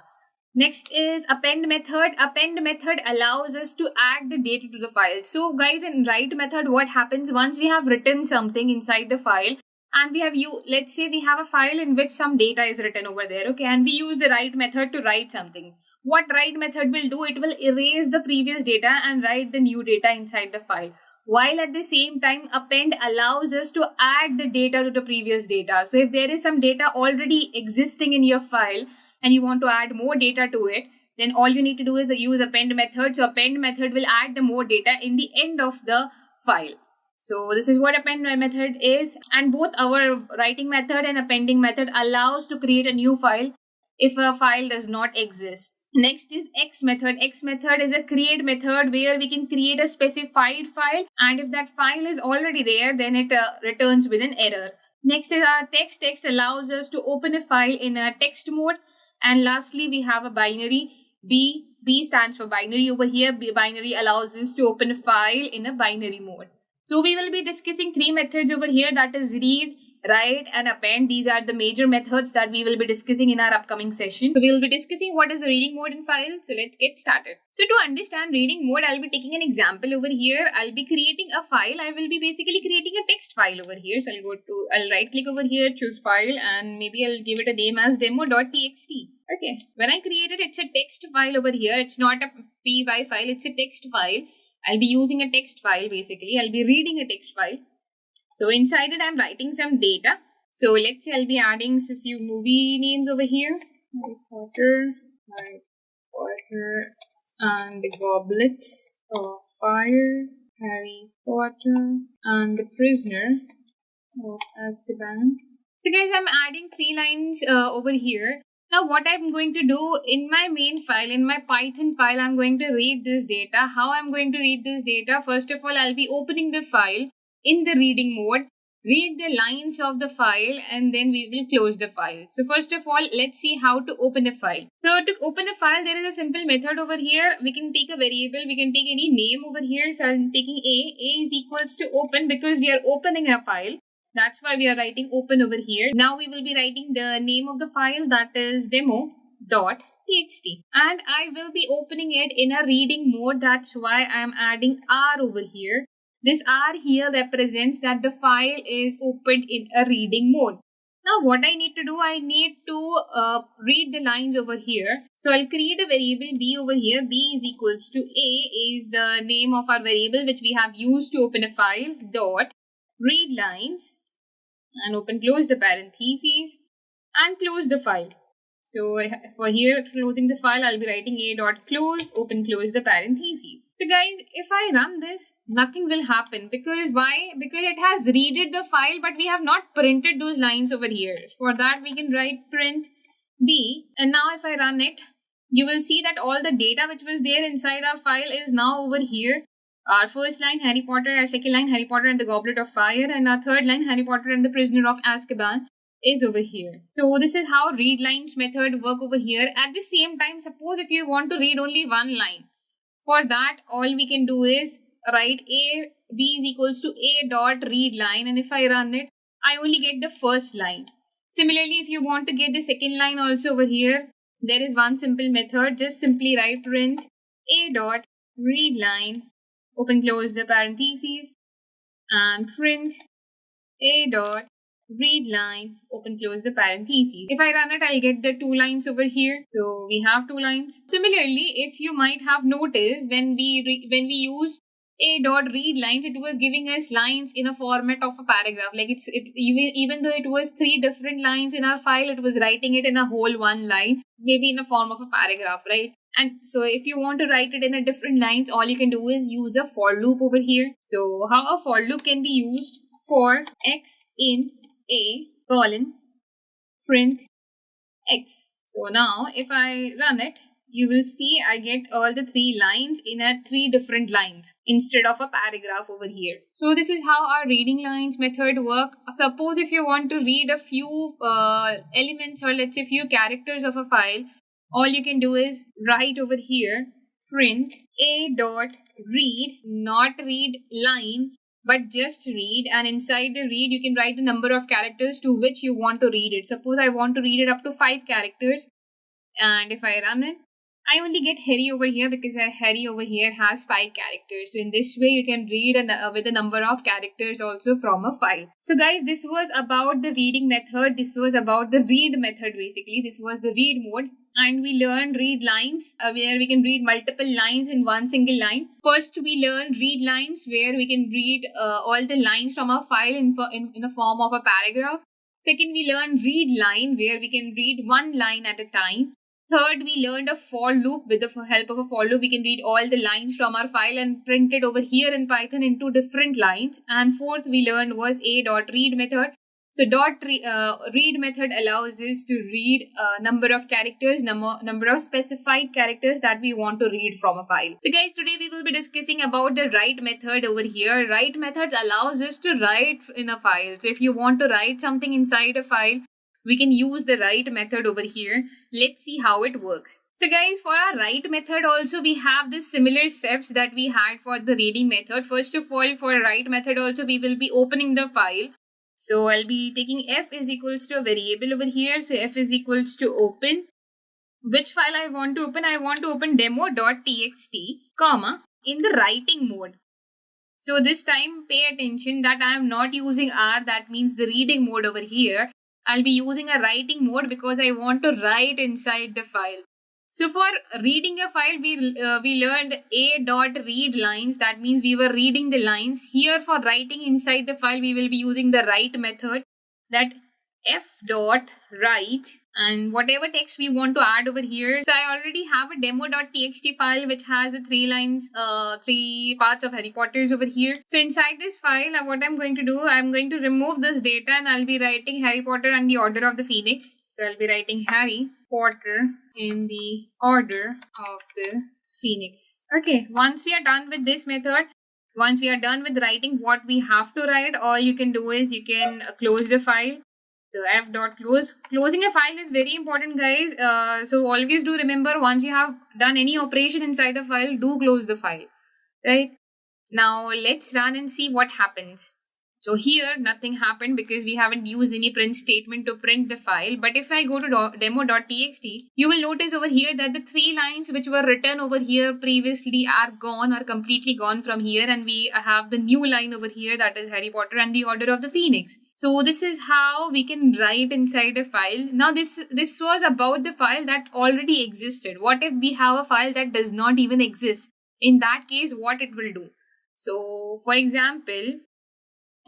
Next is append method. Append method allows us to add the data to the file. So guys, in write method, what happens once we have written something inside the file and we have let's say we have a file in which some data is written over there, okay, and we use the write method to write something. What write method will do, it will erase the previous data and write the new data inside the file. While at the same time, append allows us to add the data to the previous data. So if there is some data already existing in your file and you want to add more data to it, then all you need to do is use append method. So append method will add the more data in the end of the file. So this is what append method is, and both our writing method and appending method allows to create a new file if a file does not exist. Next is X method. X method is a create method where we can create a specified file, and if that file is already there, then it returns with an error. Next is our text. Text allows us to open a file in a text mode. And lastly, we have a binary. B stands for binary over here. Binary allows us to open a file in a binary mode. So we will be discussing three methods over here, that is read, write and append. These are the major methods that we will be discussing in our upcoming session. So we will be discussing what is the reading mode in file. So let's get started. So to understand reading mode, I'll be taking an example over here. I'll be creating a file. I will be basically creating a text file over here. So I'll right click over here, choose file, and maybe I'll give it a name as demo.txt. Okay. When I created, it's a text file over here. It's not a py file. It's a text file. I'll be using a text file basically. I'll be reading a text file. So inside it, I'm writing some data. So let's say I'll be adding a few movie names over here. Harry Potter, and the Goblet of Fire, Harry Potter, and the Prisoner of Azkaban. So guys, I'm adding 3 lines over here. Now what I'm going to do in my main file, in my Python file, I'm going to read this data. How I'm going to read this data? First of all, I'll be opening the file in the reading mode, read the lines of the file, and then we will close the file. So first of all, let's see how to open a file. So to open a file, there is a simple method over here. We can take a variable, we can take any name over here. So I'm taking A is equals to open because we are opening a file. That's why we are writing open over here. Now we will be writing the name of the file, that is demo.txt. And I will be opening it in a reading mode. That's why I am adding R over here. This R here represents that the file is opened in a reading mode. Now what I need to do, I need to read the lines over here. So I'll create a variable B over here. B is equals to A is the name of our variable which we have used to open a file. Dot read lines and open close the parentheses and close the file. So for here closing the file, I'll be writing a.close, open close the parentheses. So guys, if I run this, nothing will happen. Because why? Because it has readed the file, but we have not printed those lines over here. For that, we can write print B. And now if I run it, you will see that all the data which was there inside our file is now over here. Our first line, Harry Potter, our second line, Harry Potter and the Goblet of Fire, and our third line, Harry Potter and the Prisoner of Azkaban, is over here. So this is how read lines method work over here. At the same time, suppose if you want to read only one line, for that all we can do is write B is equals to A dot read line, and if I run it, I only get the first line. Similarly, if you want to get the second line also over here, there is one simple method. Just simply write print A dot read line, open close the parentheses, and print A dot read line, open close the parentheses. If I run it, I'll get the 2 lines over here. So we have 2 lines. Similarly, if you might have noticed, when we use a dot read lines, it was giving us lines in a format of a paragraph. Like even though it was 3 different lines in our file, it was writing it in a whole one line, maybe in a form of a paragraph, right? And so if you want to write it in a different lines, all you can do is use a for loop over here. So how a for loop can be used? For x in a colon print x. So now if I run it, you will see I get all the 3 lines in a 3 different lines instead of a paragraph over here. So this is how our reading lines method work. Suppose if you want to read a few elements, or let's say few characters of a file, all you can do is write over here print a dot read, not read line, but just read, and inside the read you can write the number of characters to which you want to read it. Suppose I want to read it up to 5 characters, and if I run it, I only get Harry over here because Harry over here has 5 characters. So in this way you can read with a number of characters also from a file. So guys, this was about the reading method. This was about the read method basically. This was the read mode. And we learned read lines where we can read multiple lines in one single line. First, we learned read lines where we can read all the lines from a file in a form of a paragraph. Second, we learned read line where we can read one line at a time. Third, we learned a for loop. With the help of a for loop, we can read all the lines from our file and print it over here in Python into different lines. And fourth, we learned was a.read method. So read method allows us to read a number of characters, number of specified characters that we want to read from a file. So guys, today we will be discussing about the write method over here. Write method allows us to write in a file. So if you want to write something inside a file, we can use the write method over here. Let's see how it works. So guys, for our write method also, we have the similar steps that we had for the reading method. First of all, for write method also, we will be opening the file. So I'll be taking f is equals to a variable over here. So f is equals to open. Which file I want to open? I want to open demo.txt, comma, in the writing mode. So this time pay attention that I am not using R, that means the reading mode over here. I'll be using a writing mode because I want to write inside the file. So for reading a file, we learned a dot read lines. That means we were reading the lines. Here for writing inside the file, we will be using the write method. That f dot write and whatever text we want to add over here. So I already have a demo.txt file which has a 3 lines, 3 parts of Harry Potter's over here. So inside this file, what I'm going to do, I'm going to remove this data and I'll be writing Harry Potter and the Order of the Phoenix. So I'll be writing Harry Potter in the Order of the Phoenix. Okay, once we are done with this method, once we are done with writing what we have to write, all you can do is you can close the file. So f dot close. Closing a file is very important, guys. So always do remember, once you have done any operation inside a file, do close the file. Right? Now let's run and see what happens. So here nothing happened because we haven't used any print statement to print the file. But if I go to demo.txt, you will notice over here that the 3 lines which were written over here previously are gone, are completely gone from here, and we have the new line over here, that is Harry Potter and the Order of the Phoenix. So this is how we can write inside a file. Now this was about the file that already existed. What if we have a file that does not even exist? In that case, what it will do? So for example,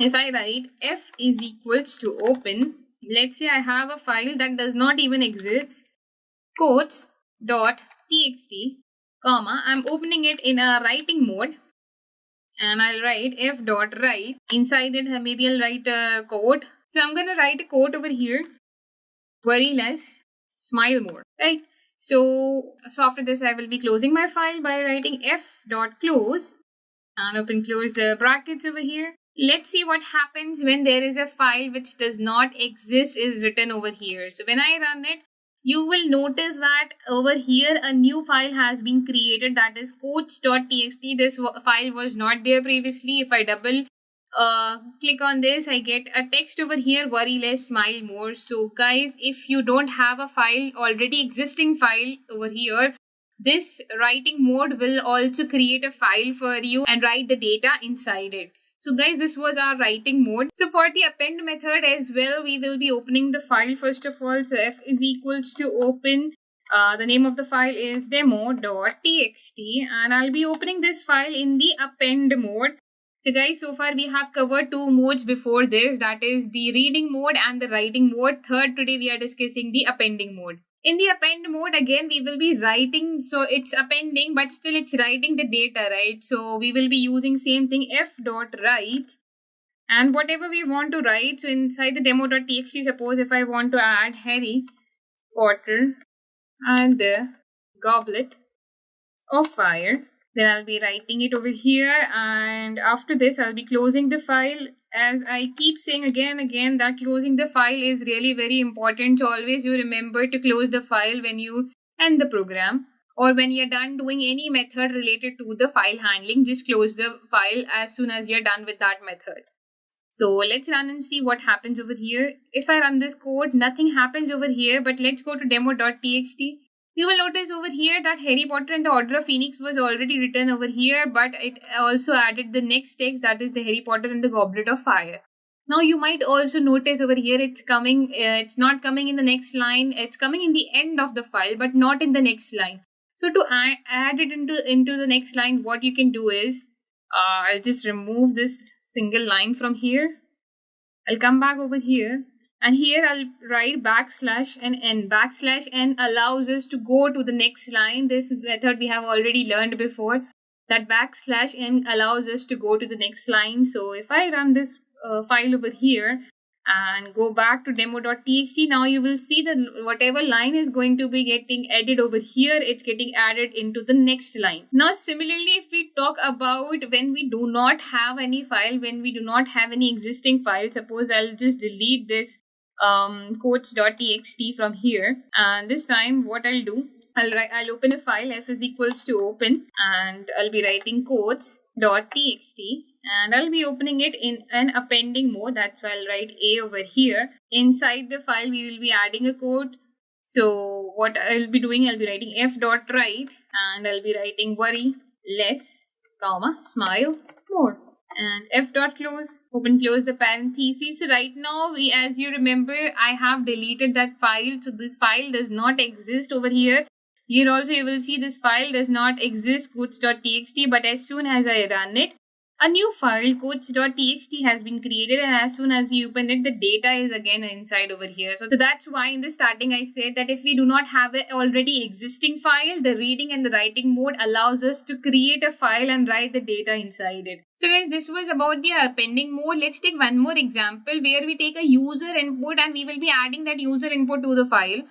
if I write f is equals to open, let's say I have a file that does not even exist, quotes dot txt, comma, I'm opening it in a writing mode, and I'll write f dot write. Inside it, maybe I'll write a code. So I'm gonna write a code over here. Worry less, smile more, right? So after this, I will be closing my file by writing f dot close and open close the brackets over here. Let's see what happens when there is a file which does not exist is written over here. So when I run it, you will notice that over here a new file has been created, that is coach.txt. This file was not there previously. If I double click on this, I get a text over here, worry less, smile more. So guys, if you don't have a file, already existing file over here, this writing mode will also create a file for you and write the data inside it. So guys, this was our writing mode. So for the append method as well, we will be opening the file first of all. So f is equals to open. The name of the file is demo.txt, and I'll be opening this file in the append mode. So guys, so far we have covered 2 modes before this, that is the reading mode and the writing mode. Third, today we are discussing the appending mode. In the append mode, again, we will be writing, so it's appending, but still it's writing the data, right? So we will be using same thing, f dot write, and whatever we want to write. So inside the demo.txt, suppose if I want to add Harry Potter and the Goblet of Fire, then I'll be writing it over here, and after this I'll be closing the file. As I keep saying again and again, that closing the file is really very important. So always you remember to close the file when you end the program, or when you're done doing any method related to the file handling, just close the file as soon as you're done with that method. So let's run and see what happens over here. If I run this code, nothing happens over here, but let's go to demo.txt. You will notice over here that Harry Potter and the Order of Phoenix was already written over here, but it also added the next text, that is the Harry Potter and the Goblet of Fire. Now you might also notice over here it's coming, it's not coming in the next line, it's coming in the end of the file, but not in the next line. So to add it into the next line, what you can do is, I'll just remove this single line from here. I'll come back over here. And here I'll write backslash and n. Backslash n allows us to go to the next line. This method we have already learned before. That backslash n allows us to go to the next line. So if I run this file over here and go back to demo.txt, now you will see that whatever line is going to be getting added over here, it's getting added into the next line. Now similarly, if we talk about when we do not have any file, when we do not have any existing file, suppose I'll just delete this quotes.txt from here, and this time what I'll do, I'll open a file. F is equals to open, and I'll be writing quotes.txt, and I'll be opening it in an appending mode. That's why I'll write A over here. Inside the file, we will be adding a quote. So what I'll be doing, I'll be writing f.write, and I'll be writing worry less, comma, smile more. And f.close, open close the parentheses. So right now, as you remember, I have deleted that file. So this file does not exist over here. Here also you will see this file does not exist, quotes.txt, but as soon as I run it, a new file, quotes.txt, has been created, and as soon as we open it, the data is again inside over here. So that's why in the starting I said that if we do not have an already existing file, the reading and the writing mode allows us to create a file and write the data inside it. So guys, this was about the appending mode. Let's take one more example where we take a user input and we will be adding that user input to the file.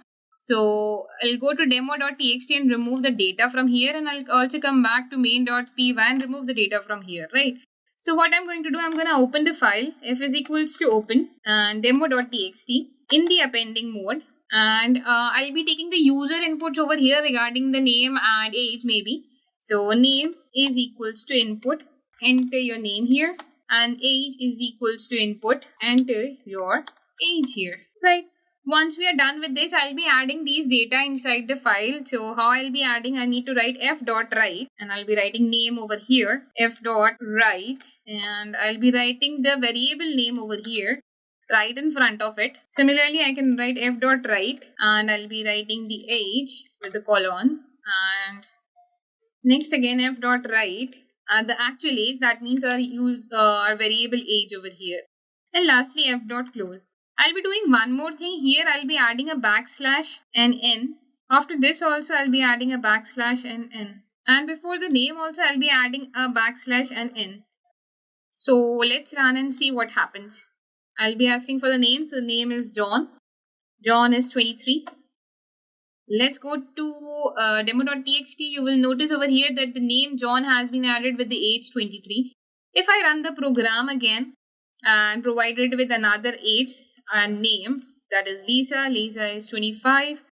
So I'll go to demo.txt and remove the data from here, and I'll also come back to main.py and remove the data from here, right? So what I'm going to do, I'm going to open the file, f is equals to open and demo.txt in the appending mode, and I'll be taking the user inputs over here regarding the name and age maybe. So name is equals to input, enter your name here, and age is equals to input, enter your age here, right? Once we are done with this, I'll be adding these data inside the file. So how I'll be adding, I need to write f.write, and I'll be writing name over here, f.write, and I'll be writing the variable name over here right in front of it. Similarly, I can write f.write, and I'll be writing the age with the colon, and next again f.write the actual age, that means our variable age over here, and lastly f.close. I'll be doing one more thing here. I'll be adding a backslash and n. After this also I'll be adding a backslash and n. And before the name also I'll be adding a backslash and n. So let's run and see what happens. I'll be asking for the name. So the name is John. John is 23. Let's go to demo.txt. You will notice over here that the name John has been added with the age 23. If I run the program again and provide it with another age and name, that is Lisa. Lisa is 25.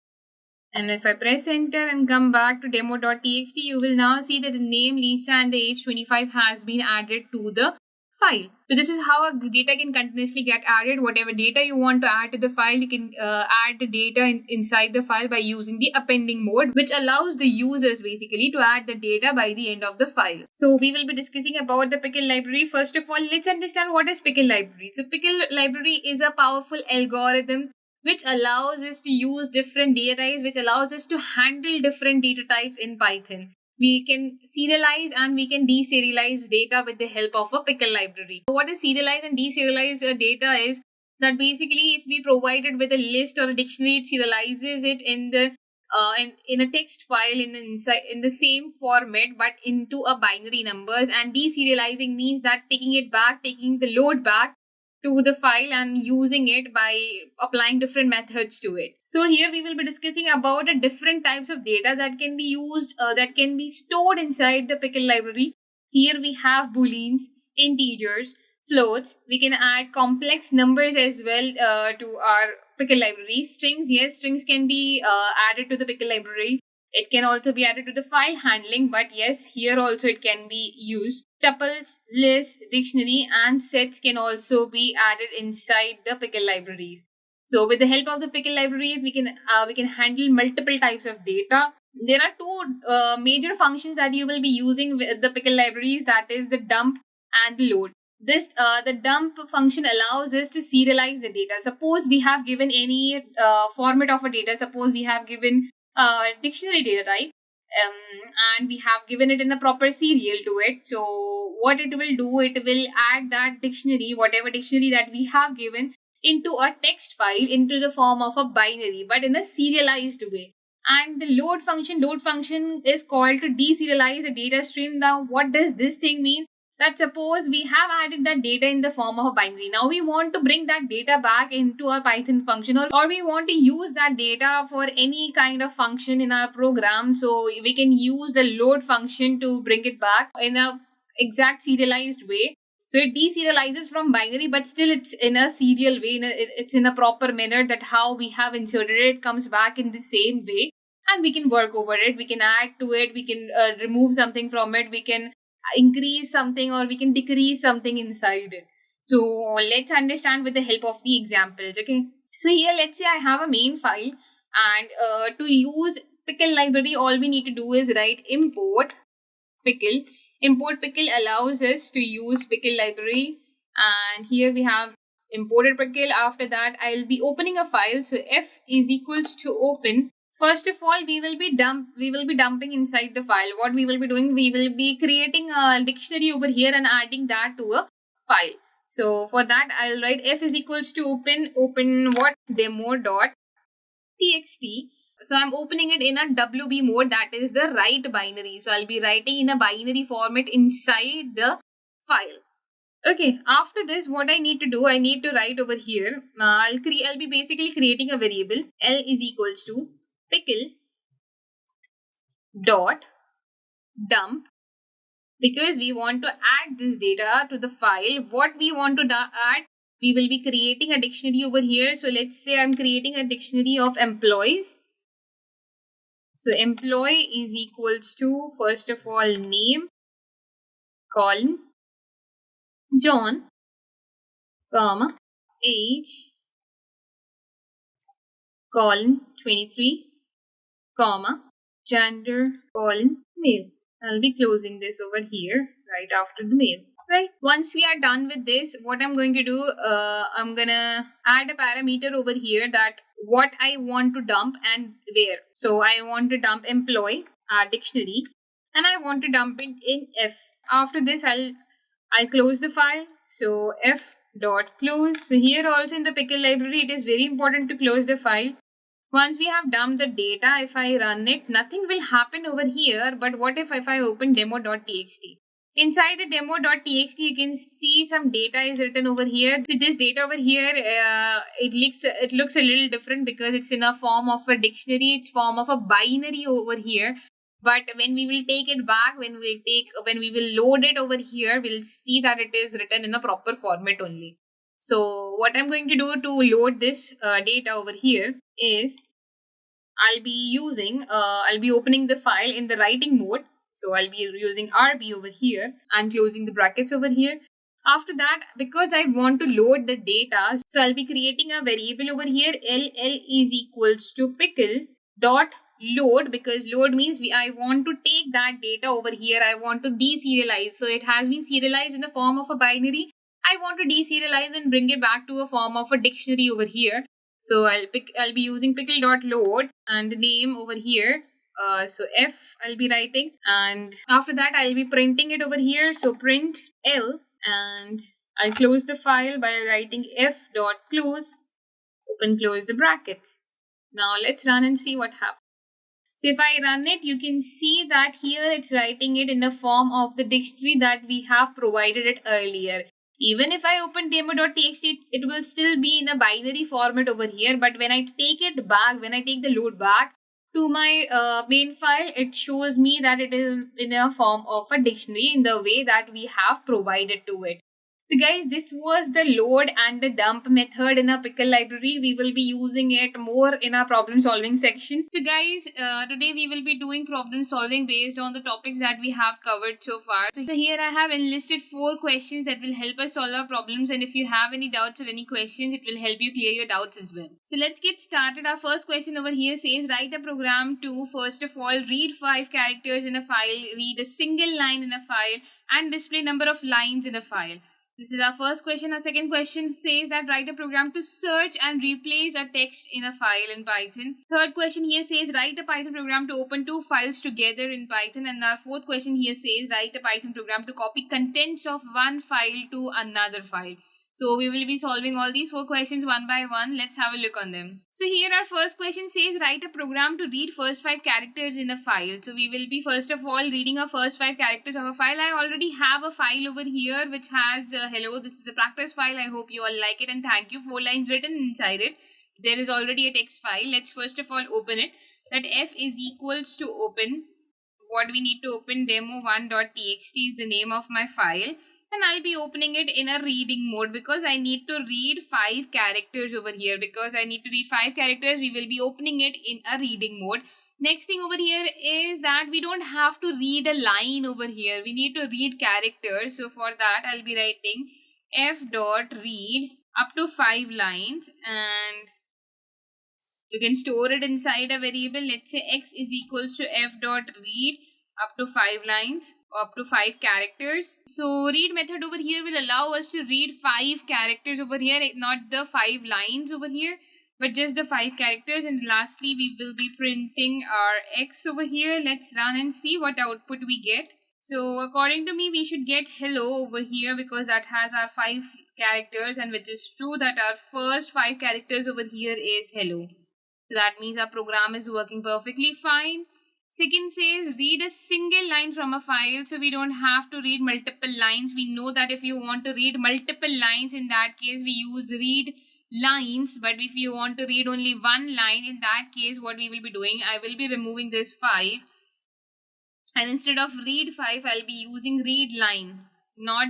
And if I press enter and come back to demo.txt, you will now see that the name Lisa and the age 25 has been added to the file. So this is how a data can continuously get added. Whatever data you want to add to the file, you can add the data inside the file by using the appending mode, which allows the users basically to add the data by the end of the file. So we will be discussing about the pickle library. First of all, let's understand what is pickle library. So pickle library is a powerful algorithm which allows us to use different data types, which allows us to handle different data types in Python. We can serialize and we can deserialize data with the help of a pickle library. So what is serialized and deserialized data is that basically if we provide it with a list or a dictionary, it serializes it in the in a text file in the same format but into a binary numbers, and deserializing means that taking the load back to the file and using it by applying different methods to it. So here we will be discussing about the different types of data that can be used, that can be stored inside the pickle library. Here we have booleans, integers, floats. We can add complex numbers as well to our pickle library. Strings, yes, strings can be added to the pickle library. It can also be added to the file handling, but yes, here also it can be used. Tuples, lists, dictionary, and sets can also be added inside the pickle libraries. So with the help of the pickle libraries, we can handle multiple types of data. There are two major functions that you will be using with the pickle libraries, that is the dump and the load. The dump function allows us to serialize the data. Suppose we have given any format of a data. Suppose we have given dictionary data type, and we have given it in a proper serial to it. So what it will do, it will add that dictionary, whatever dictionary that we have given, into a text file into the form of a binary, but in a serialized way. And the load function is called to deserialize a data stream. Now what does this thing mean? That suppose we have added that data in the form of a binary. Now we want to bring that data back into a Python function, or we want to use that data for any kind of function in our program. So we can use the load function to bring it back in a exact serialized way. So it deserializes from binary, but still it's in a serial way. It's in a proper manner that how we have inserted it comes back in the same way. and we can work over it. We can add to it, we can remove something from it, we can increase something, or we can decrease something inside it. So let's understand with the help of the examples. Okay, so here let's say I have a main file, and to use pickle library, all we need to do is write import pickle. Import pickle allows us to use pickle library, and here we have imported pickle. After that, I'll be opening a file. So f is equals to open. First of all, we will be dumping inside the file. What we will be doing, we will be creating a dictionary over here and adding that to a file. So for that, I'll write f is equals to open what, demo dot txt. So I'm opening it in a WB mode, that is the write binary. So I'll be writing in a binary format inside the file. Okay, after this, what I need to do, I need to write over here. I'll be basically creating a variable. L is equals to pickle dot dump, because we want to add this data to the file. What we want to add, we will be creating a dictionary over here. So let's say I'm creating a dictionary of employees. So employee is equals to, first of all, name, colon, John, comma, age, colon, 23, comma, gender, colon, male. I'll be closing this over here right after the male. Right. Once we are done with this, what I'm going to do, I'm gonna add a parameter over here that what I want to dump and where. So I want to dump employee dictionary, and I want to dump it in F. After this, I'll close the file. So F dot close. So here also in the pickle library, it is very important to close the file. Once we have dumped the data, if I run it, nothing will happen over here. But what if I open demo.txt? Inside the demo.txt, you can see some data is written over here. With this data over here, it looks a little different because it's in a form of a dictionary. It's form of a binary over here. But when we will take it back, when we will load it over here, we'll see that it is written in a proper format only. So what I'm going to do to load this data over here is I'll be opening the file in the writing mode. So I'll be using RB over here and closing the brackets over here. After that, because I want to load the data, so I'll be creating a variable over here. LL is equals to pickle dot load, because load means I want to take that data over here. I want to deserialize. So it has been serialized in the form of a binary. I want to deserialize and bring it back to a form of a dictionary over here. So I'll be using pickle.load and the name over here. So F I'll be writing, and after that I'll be printing it over here. So print L, and I'll close the file by writing F.close, open close the brackets. Now let's run and see what happens. So if I run it, you can see that here it's writing it in the form of the dictionary that we have provided it earlier. Even if I open demo.txt, it will still be in a binary format over here. But when I take it back, when I take the load back to my main file, it shows me that it is in a form of a dictionary in the way that we have provided to it. So guys, this was the load and the dump method in our pickle library. We will be using it more in our problem solving section. So guys, today we will be doing problem solving based on the topics that we have covered so far. So here I have enlisted 4 questions that will help us solve our problems, and if you have any doubts or any questions, it will help you clear your doubts as well. So let's get started. Our first question over here says, write a program to, first of all, read 5 characters in a file, read a single line in a file, and display number of lines in a file. This is our first question. Our second question says that write a program to search and replace a text in a file in Python. Third question here says write a Python program to open 2 files together in Python. And our fourth question here says write a Python program to copy contents of one file to another file. So we will be solving all these 4 questions one by one. Let's have a look on them. So here our first question says write a program to read first 5 characters in a file. So we will be first of all reading our first 5 characters of a file. I already have a file over here which has hello, this is a practice file. I hope you all like it and thank you. 4 lines written inside it. There is already a text file. Let's first of all open it. That F is equals to open. What we need to open, demo1.txt is the name of my file. And I'll be opening it in a reading mode because I need to read 5 characters over here. Because I need to read 5 characters, we will be opening it in a reading mode. Next thing over here is that we don't have to read a line over here. We need to read characters. So for that, I'll be writing f dot read up to 5 lines, and you can store it inside a variable. Let's say x is equals to f dot read up to 5 lines, up to 5 characters. So read method over here will allow us to read 5 characters over here, not the 5 lines over here, but just the 5 characters. And lastly, we will be printing our x over here. Let's run and see what output we get. So according to me, we should get hello over here because that has our 5 characters, and which is true that our first 5 characters over here is hello. So that means our program is working perfectly fine. Second says read a single line from a file. So we don't have to read multiple lines. We know that if you want to read multiple lines, in that case we use read lines. But if you want to read only one line, in that case what we will be doing, I will be removing this 5. And instead of read 5, I'll be using read line. Not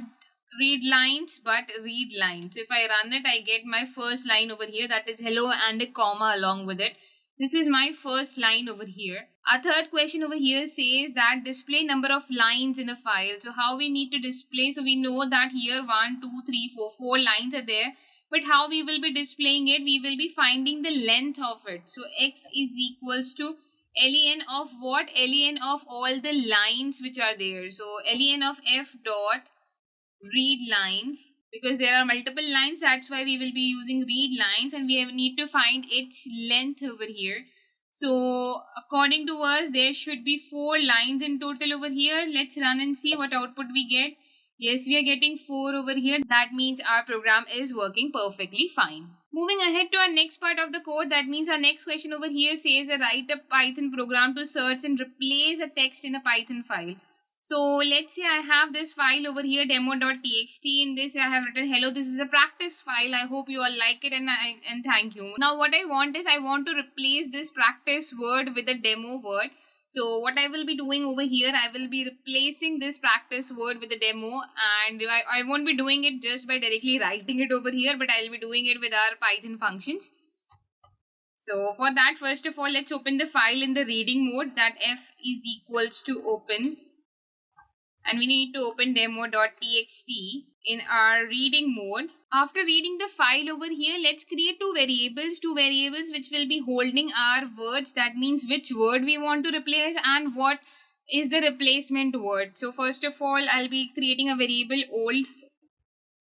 read lines, but read line. So if I run it, I get my first line over here, that is hello, and a comma along with it. This is my first line over here. Our third question over here says that display number of lines in a file. So how we need to display? So we know that here 1, 2, 3, 4, 4 lines are there. But how we will be displaying it? We will be finding the length of it. So x is equals to len of what? Len of all the lines which are there. So len of f dot read lines, because there are multiple lines, that's why we will be using read lines, and we need to find its length over here. So according to us, there should be 4 lines in total over here. Let's run and see what output we get. Yes, we are getting 4 over here. That means our program is working perfectly fine. Moving ahead to our next part of the code, that means our next question over here says write a Python program to search and replace a text in a Python file. So let's say I have this file over here, demo.txt. In this I have written hello. This is a practice file. I hope you all like it, and thank you. Now what I want is I want to replace this practice word with a demo word. So what I will be doing over here, I will be replacing this practice word with a demo, and I won't be doing it just by directly writing it over here, but I'll be doing it with our Python functions. So for that, first of all, let's open the file in the reading mode, that f is equals to open. And we need to open demo.txt in our reading mode. After reading the file over here, let's create two variables which will be holding our words. That means which word we want to replace and what is the replacement word. So first of all, I'll be creating a variable old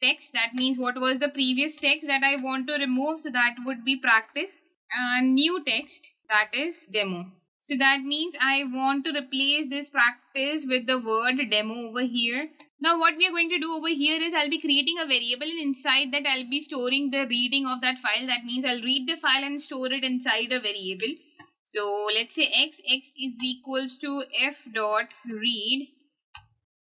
text. That means what was the previous text that I want to remove. So that would be practice. And new text, that is demo. So that means I want to replace this practice with the word demo over here. Now what we are going to do over here is I'll be creating a variable, and inside that I'll be storing the reading of that file. That means I'll read the file and store it inside a variable. So let's say x is equals to f dot read,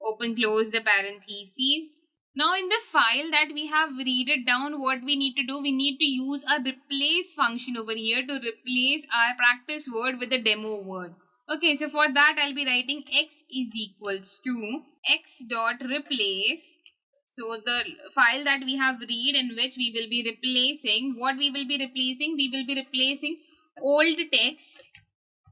open close the parentheses. Now in the file that we have read it down, what we need to do, we need to use a replace function over here to replace our practice word with the demo word. Okay, so for that I'll be writing x is equals to x dot replace. So the file that we have read, in which we will be replacing, what we will be replacing? We will be replacing old text,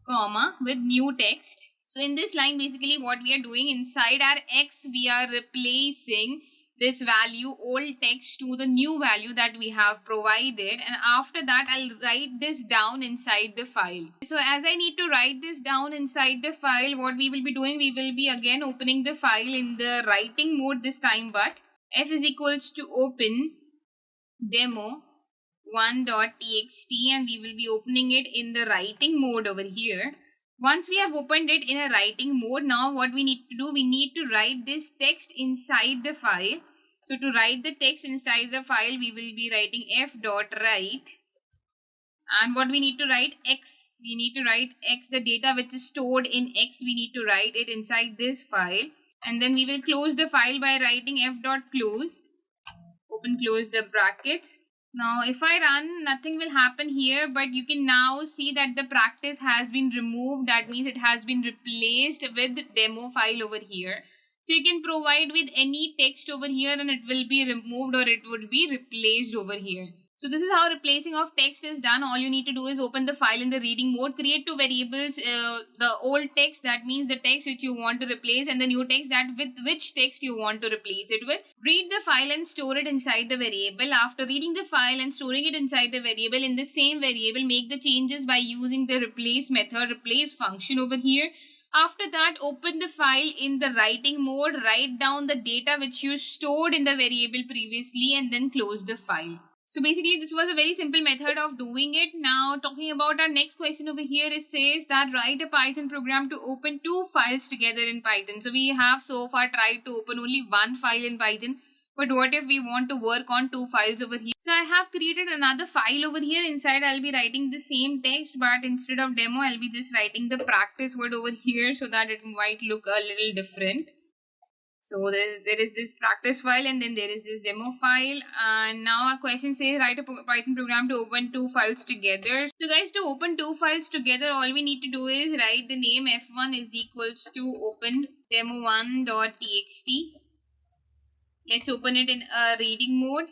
comma, with new text. So in this line, basically what we are doing, inside our x we are replacing this value old text to the new value that we have provided, and after that I'll write this down inside the file. So as I need to write this down inside the file, what we will be doing, we will be again opening the file in the writing mode this time, but f is equals to open demo 1.txt, and we will be opening it in the writing mode over here. Once we have opened it in a writing mode, now what we need to do, we need to write this text inside the file. So to write the text inside the file, we will be writing f.write, and what we need to write, x. We need to write x, the data which is stored in x, we need to write it inside this file, and then we will close the file by writing f.close, open close the brackets. Now if I run, nothing will happen here, but you can now see that the practice has been removed. That means it has been replaced with demo file over here. So you can provide with any text over here and it will be removed or it would be replaced over here. So this is how replacing of text is done. All you need to do is open the file in the reading mode, create two variables, the old text, that means the text which you want to replace, and the new text, that with which text you want to replace it with. Read the file and store it inside the variable. After reading the file and storing it inside the variable, in the same variable, make the changes by using the replace method, replace function over here. After that, open the file in the writing mode, write down the data which you stored in the variable previously, and then close the file. So basically, this was a very simple method of doing it. Now, talking about our next question over here, it says that write a Python program to open two files together in Python. So we have so far tried to open only one file in Python. But what if we want to work on two files over here? So I have created another file over here. Inside, I'll be writing the same text, but instead of demo, I'll be just writing the practice word over here so that it might look a little different. So there is this practice file, and then there is this demo file. And now our question says write a Python program to open two files together. So guys, to open two files together, all we need to do is write the name f1 is equals to open demo1.txt. Let's open it in a reading mode.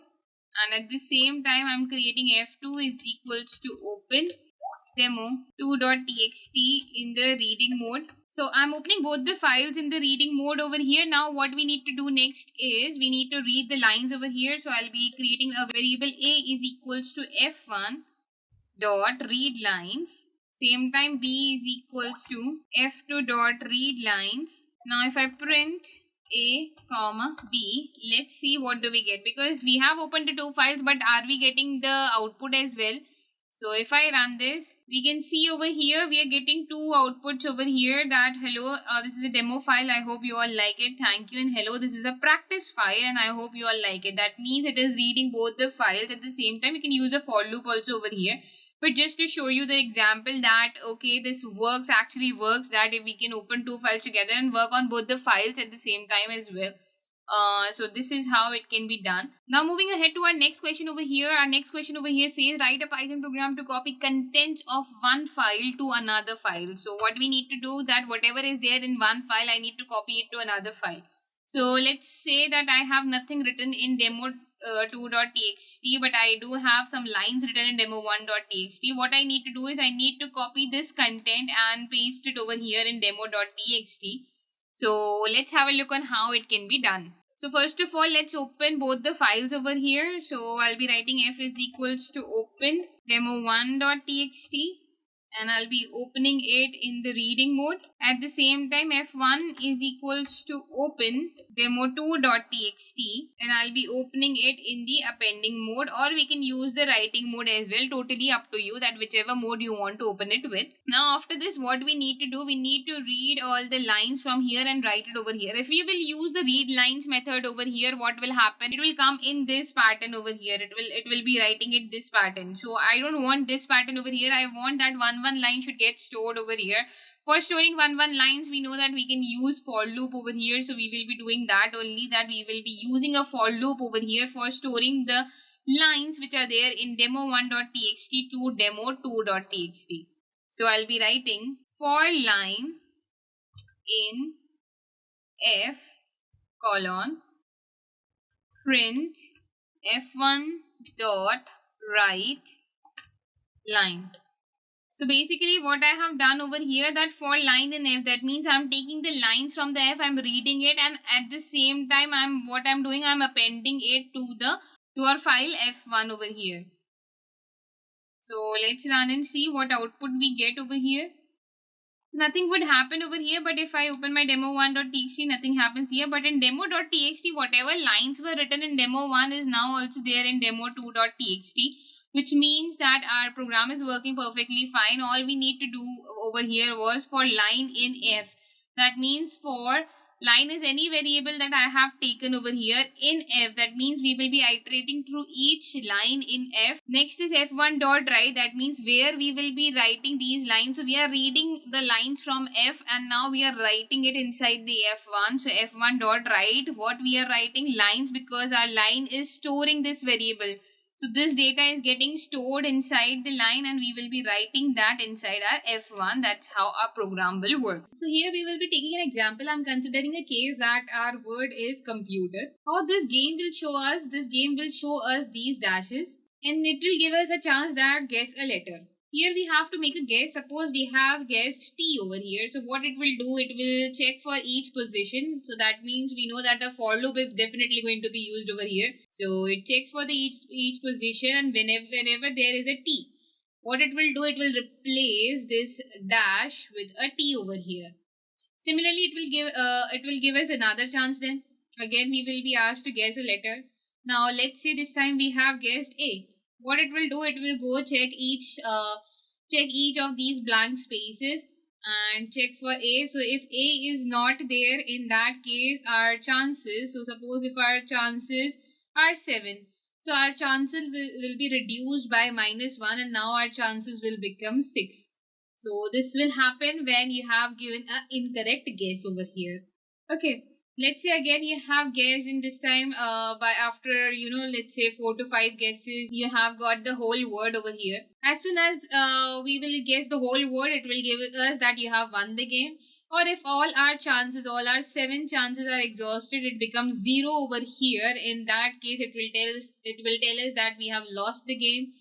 And at the same time, I'm creating f2 is equals to open demo2.txt in the reading mode. So I'm opening both the files in the reading mode over here. Now what we need to do next is we need to read the lines over here. So I'll be creating a variable a is equals to f1 dot read lines. Same time b is equals to f2 dot read lines. Now if I print a comma b, let's see what do we get, because we have opened the two files, but are we getting the output as well? So if I run this, we can see over here we are getting two outputs over here, that hello, this is a demo file, I hope you all like it, thank you, and hello, this is a practice file and I hope you all like it. That means it is reading both the files at the same time. You can use a for loop also over here. But just to show you the example that, okay, this actually works, that if we can open two files together and work on both the files at the same time as well. So this is how it can be done. Now moving ahead to our next question over here. Our next question over here says write a Python program to copy contents of one file to another file. So what we need to do, that whatever is there in one file, I need to copy it to another file. So let's say that I have nothing written in demo2.txt, but I do have some lines written in demo1.txt. What I need to do is I need to copy this content and paste it over here in demo.txt. So let's have a look on how it can be done. So first of all, let's open both the files over here. So I'll be writing f is equals to open demo1.txt, and I'll be opening it in the reading mode. At the same time, f1 is equals to open demo2.txt, and I'll be opening it in the appending mode, or we can use the writing mode as well, totally up to you, that whichever mode you want to open it with. Now after this, what we need to do, we need to read all the lines from here and write it over here. If we will use the read lines method over here, what will happen, it will come in this pattern over here. It will be writing it this pattern. So I don't want this pattern over here. I want that one line should get stored over here. For storing one lines, we know that we can use for loop over here. So we will be doing that only, that we will be using a for loop over here for storing the lines which are there in demo1.txt to demo2.txt. So I'll be writing for line in f colon print f1 dot write line. So basically what I have done over here, that for line in f, that means I'm taking the lines from the f, I'm reading it, and at the same time I'm appending it to our file f1 over here. So let's run and see what output we get over here. Nothing would happen over here, but if I open my demo1.txt, nothing happens here. But in demo.txt, whatever lines were written in demo1 is now also there in demo2.txt, which means that our program is working perfectly fine. All we need to do over here was for line in f. That means for line is any variable that I have taken over here in f. That means we will be iterating through each line in f. Next is f1 dot write. That means where we will be writing these lines. So we are reading the lines from f, and now we are writing it inside the f1. So f1 dot write. What we are writing? Lines, because our line is storing this variable. So this data is getting stored inside the line, and we will be writing that inside our F1. That's how our program will work. So here we will be taking an example. I'm considering a case that our word is computer. How this game will show us? This game will show us these dashes. and it will give us a chance that guess a letter. Here we have to make a guess. Suppose we have guessed T over here. So what it will do, it will check for each position. So that means we know that the for loop is definitely going to be used over here. So it checks for the each position, and whenever there is a T, what it will do, it will replace this dash with a T over here. Similarly, it will give us another chance then. Again, we will be asked to guess a letter. Now, let's say this time we have guessed A. What it will do, it will go check each of these blank spaces and check for A. So if A is not there, in that case, our chances. So suppose if our chances are 7. So our chances will be reduced by -1, and now our chances will become 6. So this will happen when you have given an incorrect guess over here. Okay. Let's say again you have guessed in this time by after let's say 4 to 5 guesses you have got the whole word over here. As soon as we will guess the whole word, it will give us that you have won the game. Or if all our 7 chances are exhausted, it becomes 0 over here. In that case, it will tell us that we have lost the game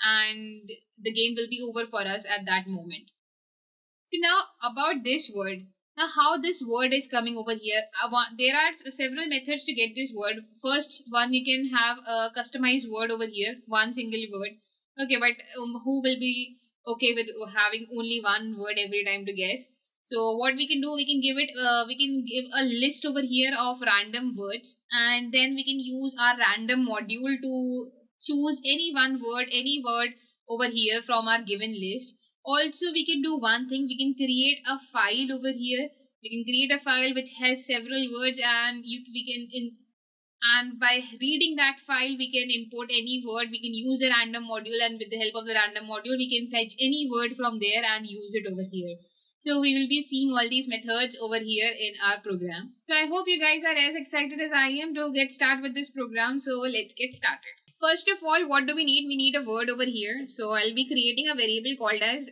and the game will be over for us at that moment. So now about this word. Now how this word is coming over here. There are several methods to get this word. First one, you can have a customized word over here, one single word. Okay, but who will be okay with having only one word every time to guess? So what we can do, we can give a list over here of random words, and then we can use our random module to choose any word over here from our given list. Also, we can do one thing. We can create a file over here. We can create a file which has several words, and and by reading that file, we can import any word. We can use a random module, and with the help of the random module, we can fetch any word from there and use it over here. So we will be seeing all these methods over here in our program. So I hope you guys are as excited as I am to get started with this program. So let's get started. First of all, what do we need? We need a word over here. So I'll be creating a variable called as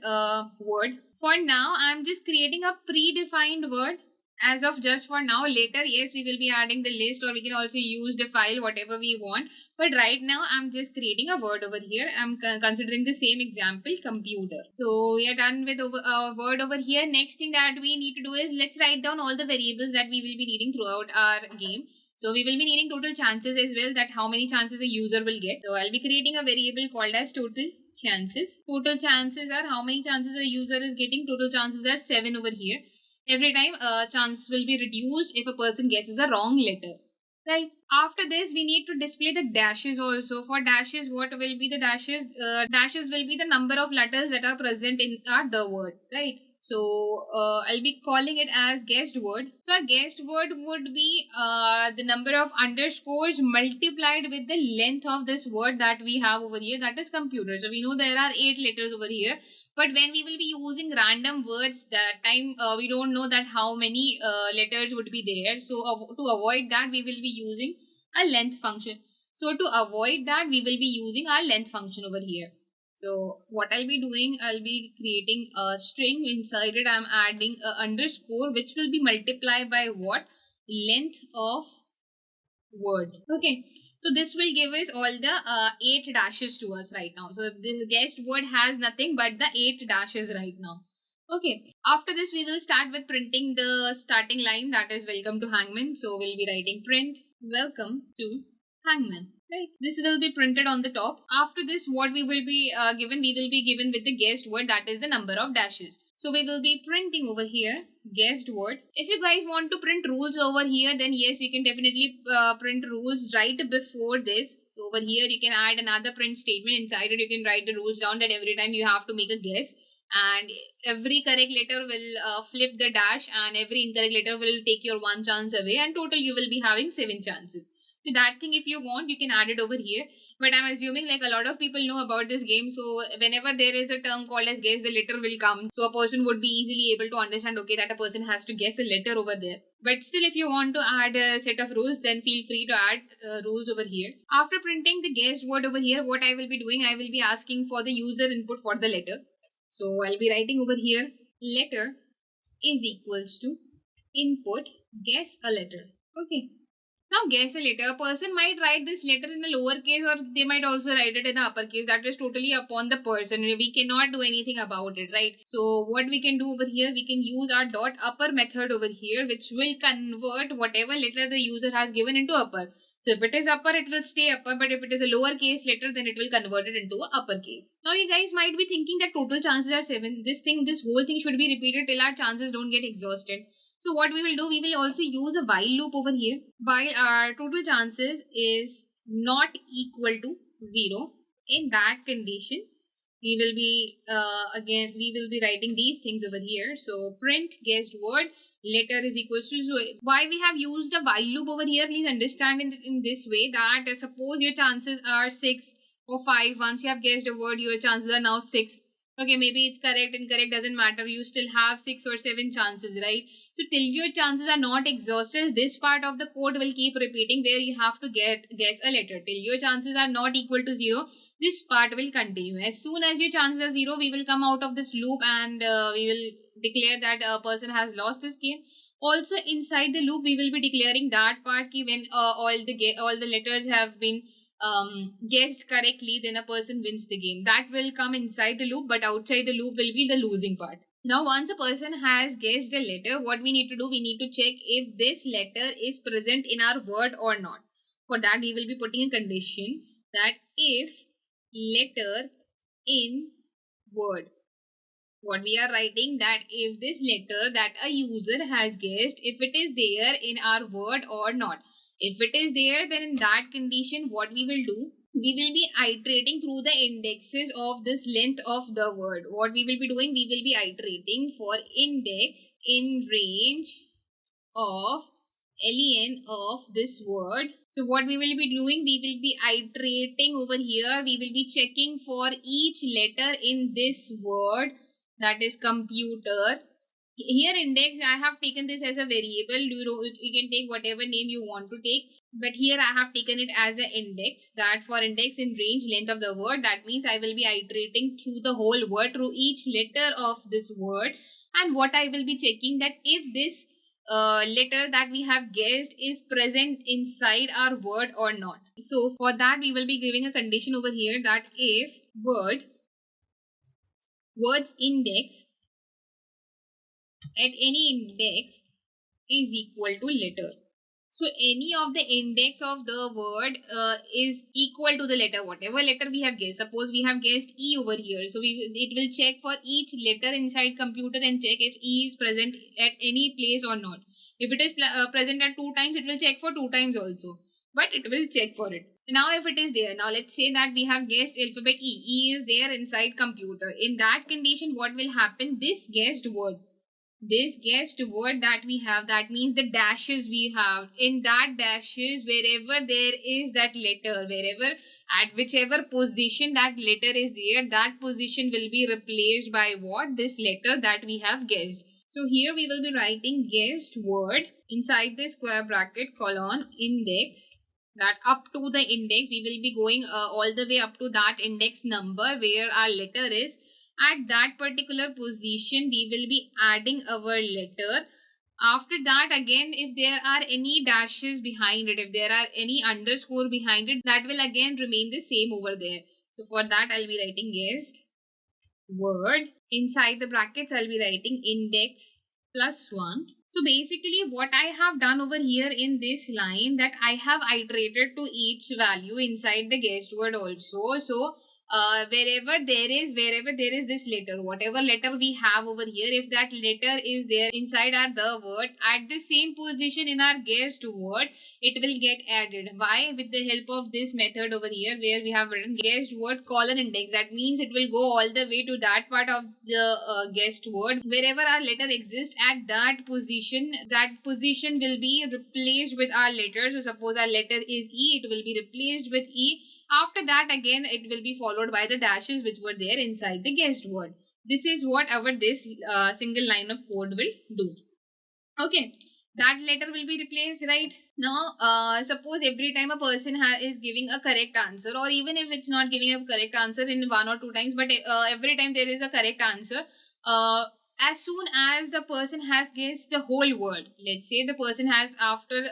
word. For now, I'm just creating a predefined word. As of just for now. Later, yes, we will be adding the list, or we can also use the file, whatever we want. But right now, I'm just creating a word over here. I'm considering the same example, computer. So we are done with a word over here. Next thing that we need to do is let's write down all the variables that we will be needing throughout our game. So we will be needing total chances as well, that how many chances a user will get. So I'll be creating a variable called as total chances. Total chances are how many chances a user is getting. Total chances are 7 over here. Every time a chance will be reduced if a person guesses a wrong letter. Right. After this, we need to display the dashes also. For dashes, what will be the dashes? Dashes will be the number of letters that are present in the word. Right. So I'll be calling it as guessed word. So a guessed word would be the number of underscores multiplied with the length of this word that we have over here, that is computer. So we know there are 8 letters over here. But when we will be using random words, that time we don't know that how many letters would be there. So to avoid that, we will be using a length function. So to avoid that, we will be using our length function over here. So what I'll be doing, I'll be creating a string. Inside it, I'm adding a underscore, which will be multiplied by what? Length of word. Okay. So this will give us all the 8 dashes to us right now. So this guessed word has nothing but the 8 dashes right now. Okay. After this, we will start with printing the starting line, that is welcome to Hangman. So we'll be writing print welcome to Hangman. Right. This will be printed on the top. After this, what we will be given? We will be given with the guessed word, that is the number of dashes. So we will be printing over here guessed word. If you guys want to print rules over here, then yes, you can definitely print rules right before this. So over here, you can add another print statement. Inside it, you can write the rules down that every time you have to make a guess. And every correct letter will flip the dash, and every incorrect letter will take your 1 chance away. And total, you will be having 7 chances. So that thing, if you want, you can add it over here. But I'm assuming like a lot of people know about this game. So whenever there is a term called as guess, the letter will come. So a person would be easily able to understand, okay, that a person has to guess a letter over there. But still, if you want to add a set of rules, then feel free to add rules over here. After printing the guessed word over here, what I will be doing, I will be asking for the user input for the letter. So I'll be writing over here, letter is equals to input guess a letter. Okay. Now guess a letter. A person might write this letter in a lowercase, or they might also write it in a uppercase. That is totally upon the person. We cannot do anything about it, right? So what we can do over here, we can use our dot upper method over here, which will convert whatever letter the user has given into upper. So if it is upper, it will stay upper, but if it is a lowercase letter, then it will convert it into a uppercase. Now you guys might be thinking that total chances are 7. This whole thing should be repeated till our chances don't get exhausted. So what we will do, we will also use a while loop over here. While our total chances is not equal to 0, in that condition, we will be writing these things over here. So print guessed word letter is equals to, so why we have used a while loop over here, please understand in this way that suppose your chances are 6 or 5. Once you have guessed a word, your chances are now 6. Okay, maybe it's correct, incorrect, doesn't matter. You still have 6 or 7 chances, right? So till your chances are not exhausted, this part of the code will keep repeating where you have to guess a letter. Till your chances are not equal to 0, this part will continue. As soon as your chances are 0, we will come out of this loop and we will declare that a person has lost this game. Also inside the loop, we will be declaring that part when all the letters have been guessed correctly, then a person wins the game. That will come inside the loop, but outside the loop will be the losing part. Now once a person has guessed a letter, what we need to do, we need to check if this letter is present in our word or not. For that we will be putting a condition that if letter in word, what we are writing, that if this letter that a user has guessed, if it is there in our word or not. If it is there, then in that condition, what we will do, we will be iterating through the indexes of this length of the word. What we will be doing, we will be iterating for index in range of len of this word. So what we will be doing, we will be iterating over here. We will be checking for each letter in this word, that is computer. Here index, I have taken this as a variable. You can take whatever name you want to take, but here I have taken it as an index, that for index in range length of the word. That means I will be iterating through the whole word, through each letter of this word. And what I will be checking, that if this letter that we have guessed is present inside our word or not. So for that we will be giving a condition over here, that if words index at any index is equal to letter. So any of the index of the word is equal to the letter, whatever letter we have guessed. Suppose we have guessed E over here. So it will check for each letter inside computer and check if E is present at any place or not. If it is present at 2 times, it will check for 2 times also. But it will check for it. Now if it is there, now let's say that we have guessed alphabet E. E is there inside computer. In that condition, what will happen? This guessed word that we have, that means the dashes we have, in that dashes, wherever there is that letter, wherever at whichever position that letter is there, that position will be replaced by what? This letter that we have guessed. So here we will be writing guessed word inside the square bracket colon index, that up to the index we will be going all the way up to that index number where our letter is. At that particular position, we will be adding our letter. After that, again, if there are any dashes behind it, if there are any underscore behind it, that will again remain the same over there. So for that, I'll be writing guessed word. Inside the brackets, I'll be writing index plus 1. So basically what I have done over here in this line, that I have iterated to each value inside the guessed word also. So wherever there is this letter, whatever letter we have over here, if that letter is there inside our the word at the same position in our guessed word, it will get added. Why? With the help of this method over here where we have written guessed word colon index. That means it will go all the way to that part of the guessed word. Wherever our letter exists at that position will be replaced with our letter. So suppose our letter is E, it will be replaced with E. After that, again, it will be followed by the dashes which were there inside the guessed word. This is what this single line of code will do. Okay, that letter will be replaced, right? Now, suppose every time a person is giving a correct answer, or even if it's not giving a correct answer in 1 or 2 times, but every time there is a correct answer, as soon as the person has guessed the whole word, let's say the person has, after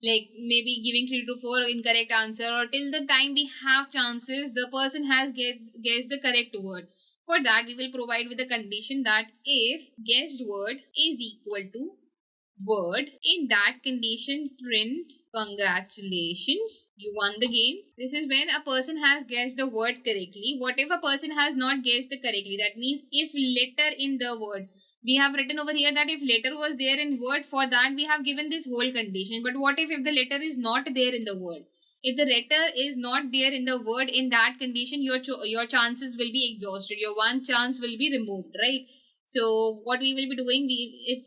like maybe giving 3 to 4 incorrect answer, or till the time we have chances the person has guessed the correct word. For that we will provide with a condition that if guessed word is equal to word, in that condition print congratulations, you won the game. This is when a person has guessed the word correctly. What if a person has not guessed the correctly? That means if letter in the word, we have written over here that if letter was there in word, for that we have given this whole condition. But what if the letter is not there in the word? If the letter is not there in the word, in that condition your chances will be exhausted, your one chance will be removed, right? So what we will be doing, if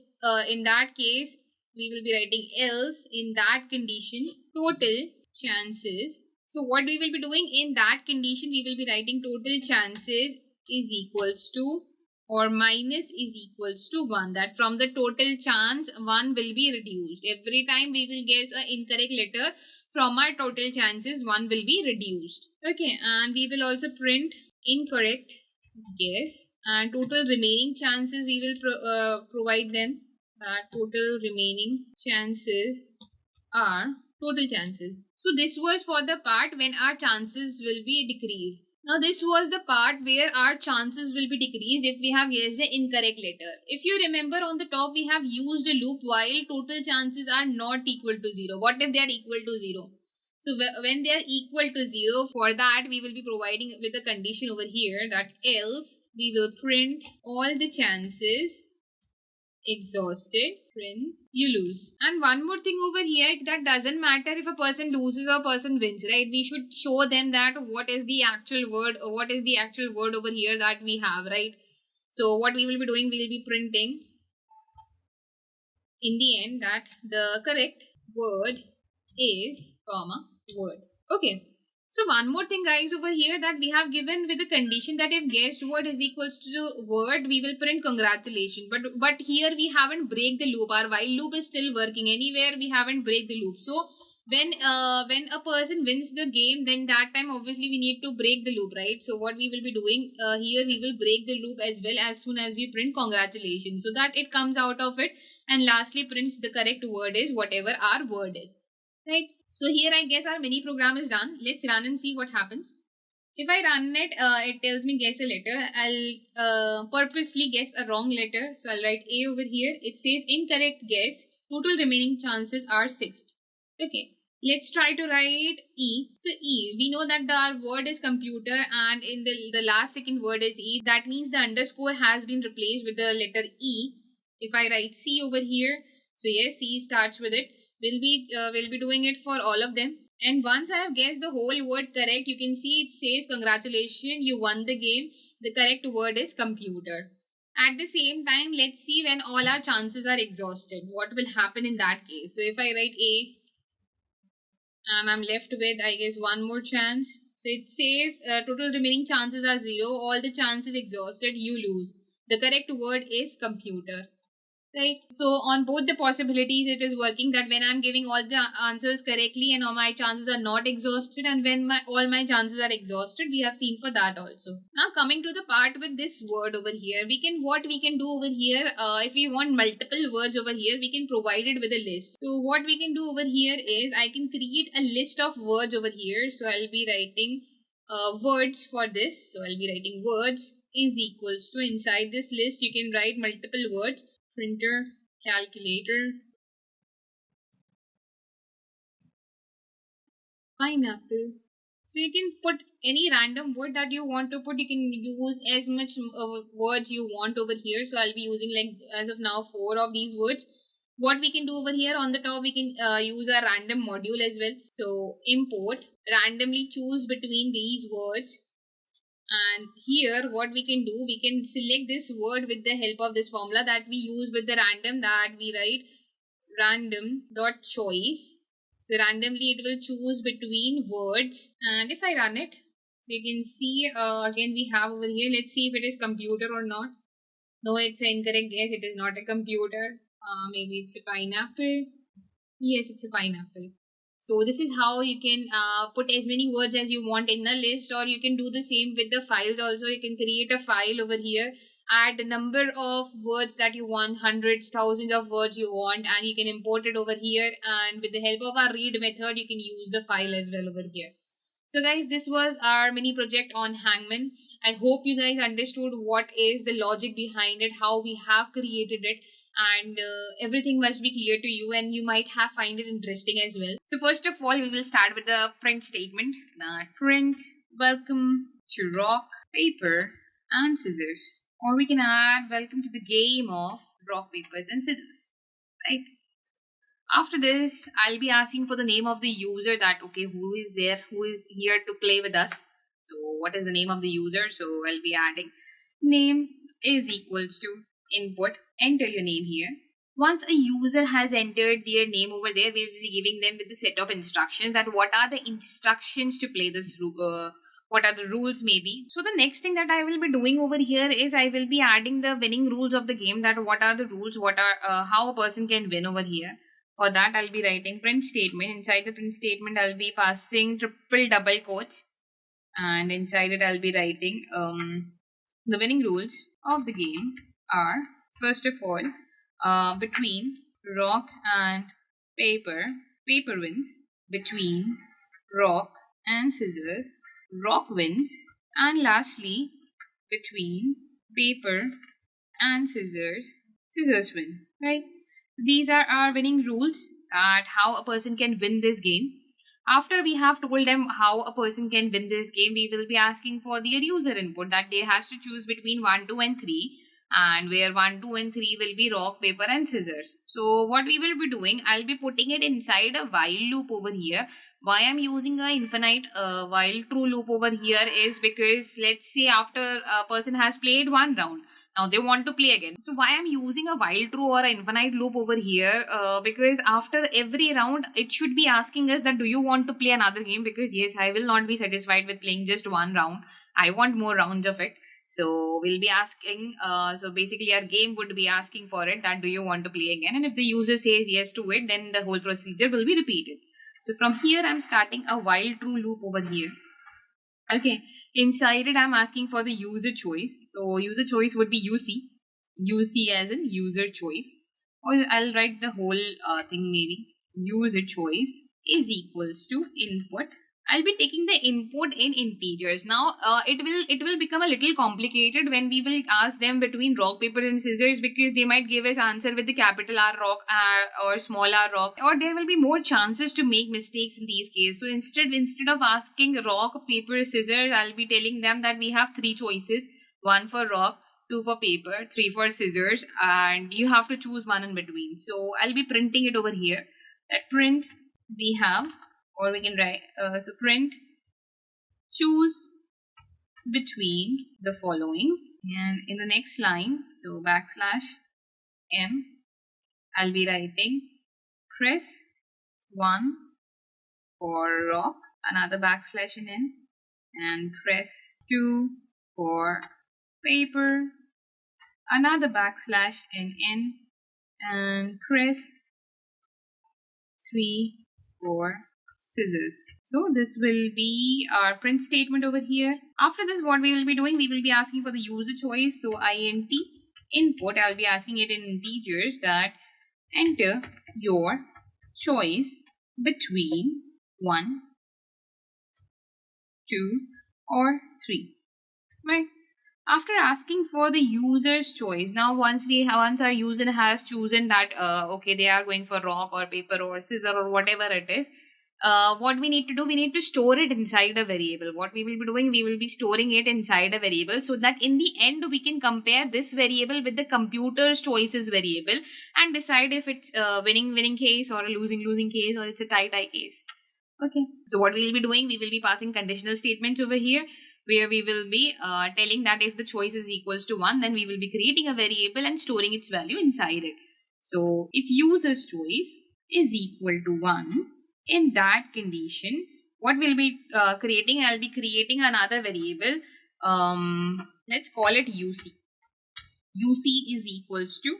in that case we will be writing else, in that condition total chances. So what we will be doing in that condition, we will be writing total chances is equals to or minus is equals to 1, that from the total chance 1 will be reduced. Every time we will guess an incorrect letter, from our total chances 1 will be reduced. Okay, and we will also print incorrect guess, and total remaining chances we will provide them, that total remaining chances are total chances. So this was for the part when our chances will be decreased. Now this was the part where our chances will be decreased if we have guessed the incorrect letter. If you remember, on the top we have used a loop while total chances are not equal to 0. What if they are equal to 0? So when they are equal to 0, for that we will be providing with a condition over here that else we will print all the chances exhausted, print you lose. And one more thing over here, that doesn't matter if a person loses or person wins, right? We should show them that what is the actual word, or what is the actual word over here that we have, right? So what we will be doing, we will be printing in the end that the correct word is comma word. Okay, so one more thing guys over here, that we have given with the condition that if guessed word is equals to word, we will print congratulations. But here we haven't break the loop. Our while loop is still working. Anywhere we haven't break the loop. So when a person wins the game, then that time obviously we need to break the loop, right? So what we will be doing here, we will break the loop as well as soon as we print congratulations, so that it comes out of it, and lastly prints the correct word is whatever our word is, right? So here I guess our mini program is done. Let's run and see what happens. If I run it, it tells me guess a letter. I'll purposely guess a wrong letter. So I'll write A over here. It says incorrect guess. Total remaining chances are 6. Okay. Let's try to write E. So E, we know that our word is computer, and in the last second word is E. That means the underscore has been replaced with the letter E. If I write C over here, so yes, C starts with it. We'll be doing it for all of them. And once I have guessed the whole word correct, you can see it says congratulations, you won the game. The correct word is computer. At the same time, let's see when all our chances are exhausted, what will happen in that case. So if I write A, and I'm left with, I guess, one more chance. So it says total remaining chances are 0. All the chances exhausted, you lose. The correct word is computer. Right. So on both the possibilities, it is working, that when I'm giving all the answers correctly and all my chances are not exhausted, and when all my chances are exhausted, we have seen for that also. Now coming to the part with this word over here, what we can do over here, if we want multiple words over here, we can provide it with a list. So what we can do over here is, I can create a list of words over here. So I'll be writing words for this. So I'll be writing words is equals to, inside this list you can write multiple words. Printer, calculator, pineapple. So you can put any random word that you want to put. You can use as much words you want over here. So I'll be using, like, as of now, 4 of these words. What we can do over here on the top, we can use a random module as well. So import, randomly choose between these words. And here what we can do, we can select this word with the help of this formula that we use with the random, that we write random dot choice. So randomly it will choose between words, and if I run it, you can see again we have over here, let's see if it is computer or not. No, it's an incorrect guess. It is not a computer. Maybe it's a pineapple. Yes, it's a pineapple. So this is how you can put as many words as you want in a list, or you can do the same with the files also. You can create a file over here add the number of words that you want, hundreds, thousands of words you want, and you can import it over here, and with the help of our read method you can use the file as well over here. So guys, this was our mini project on Hangman. I hope you guys understood what is the logic behind it, how we have created it, and everything must be clear to you, and you might have find it interesting as well. So first of all, we will start with the print statement. Print welcome to rock, paper, and scissors. Or we can add welcome to the game of rock, papers, and scissors. Right? After this, I'll be asking for the name of the user, that okay, who is there, who is here to play with us. So what is the name of the user? So I'll be adding name is equals to input. Enter your name here. Once a user has entered their name over there, we will be giving them with the set of instructions, that what are the instructions to play this what are the rules maybe. So the next thing that I will be doing over here is I will be adding the winning rules of the game, that what are the rules, what are how a person can win over here. For that, I'll be writing print statement. Inside the print statement, I'll be passing triple double quotes, and inside it, I'll be writing the winning rules of the game are, first of all, between rock and paper, paper wins. Between rock and scissors, rock wins. And lastly, between paper and scissors, scissors win. Right? These are our winning rules, at how a person can win this game. After we have told them how a person can win this game, we will be asking for their user input, that they has to choose between 1, 2 and 3, and where 1, 2 and 3 will be rock, paper and scissors. So what we will be doing, I'll be putting it inside a while loop over here. Why I'm using a infinite while true loop over here is because, let's say after a person has played one round, now they want to play again. So why I'm using a while true or an infinite loop over here, because after every round it should be asking us that do you want to play another game, because yes, I will not be satisfied with playing just one round. I want more rounds of it. So we'll be asking, so basically our game would be asking for it, that do you want to play again, and if the user says yes to it, then the whole procedure will be repeated. So from here I'm starting a while true loop over here. Okay, inside it I'm asking for the user choice. So user choice would be UC. UC as in user choice. Or I'll write the whole thing maybe. User choice is equals to input. I'll be taking the input in integers. Now it will become a little complicated when we will ask them between rock, paper and scissors, because they might give us answer with the capital R rock or small r rock, or there will be more chances to make mistakes in these cases. So instead of asking rock, paper, scissors, I'll be telling them that we have 3 choices: 1 for rock, 2 for paper, 3 for scissors, and you have to choose one in between. So I'll be printing it over here. That print we have, or we can write, so print choose between the following, and in the next line, so backslash m, I'll be writing press 1 for rock, another backslash in n, and press 2 for paper, another backslash in n, and press 3 for scissors. So this will be our print statement over here. After this, what we will be doing, we will be asking for the user choice. So int input, I'll be asking it in integers, that enter your choice between 1, 2 or 3. Right? After asking for the user's choice, now once our user has chosen that okay, they are going for rock or paper or scissor or whatever it is, what we need to do, we need to store it inside a variable. What we will be doing, we will be storing it inside a variable, so that in the end we can compare this variable with the computer's choices variable and decide if it's a winning case or a losing case, or it's a tie case. Okay, so what we will be doing, we will be passing conditional statements over here, where we will be telling that if the choice is equals to 1, then we will be creating a variable and storing its value inside it. So if user's choice is equal to 1, in that condition, what we'll be creating, I'll be creating another variable. Let's call it UC. UC is equals to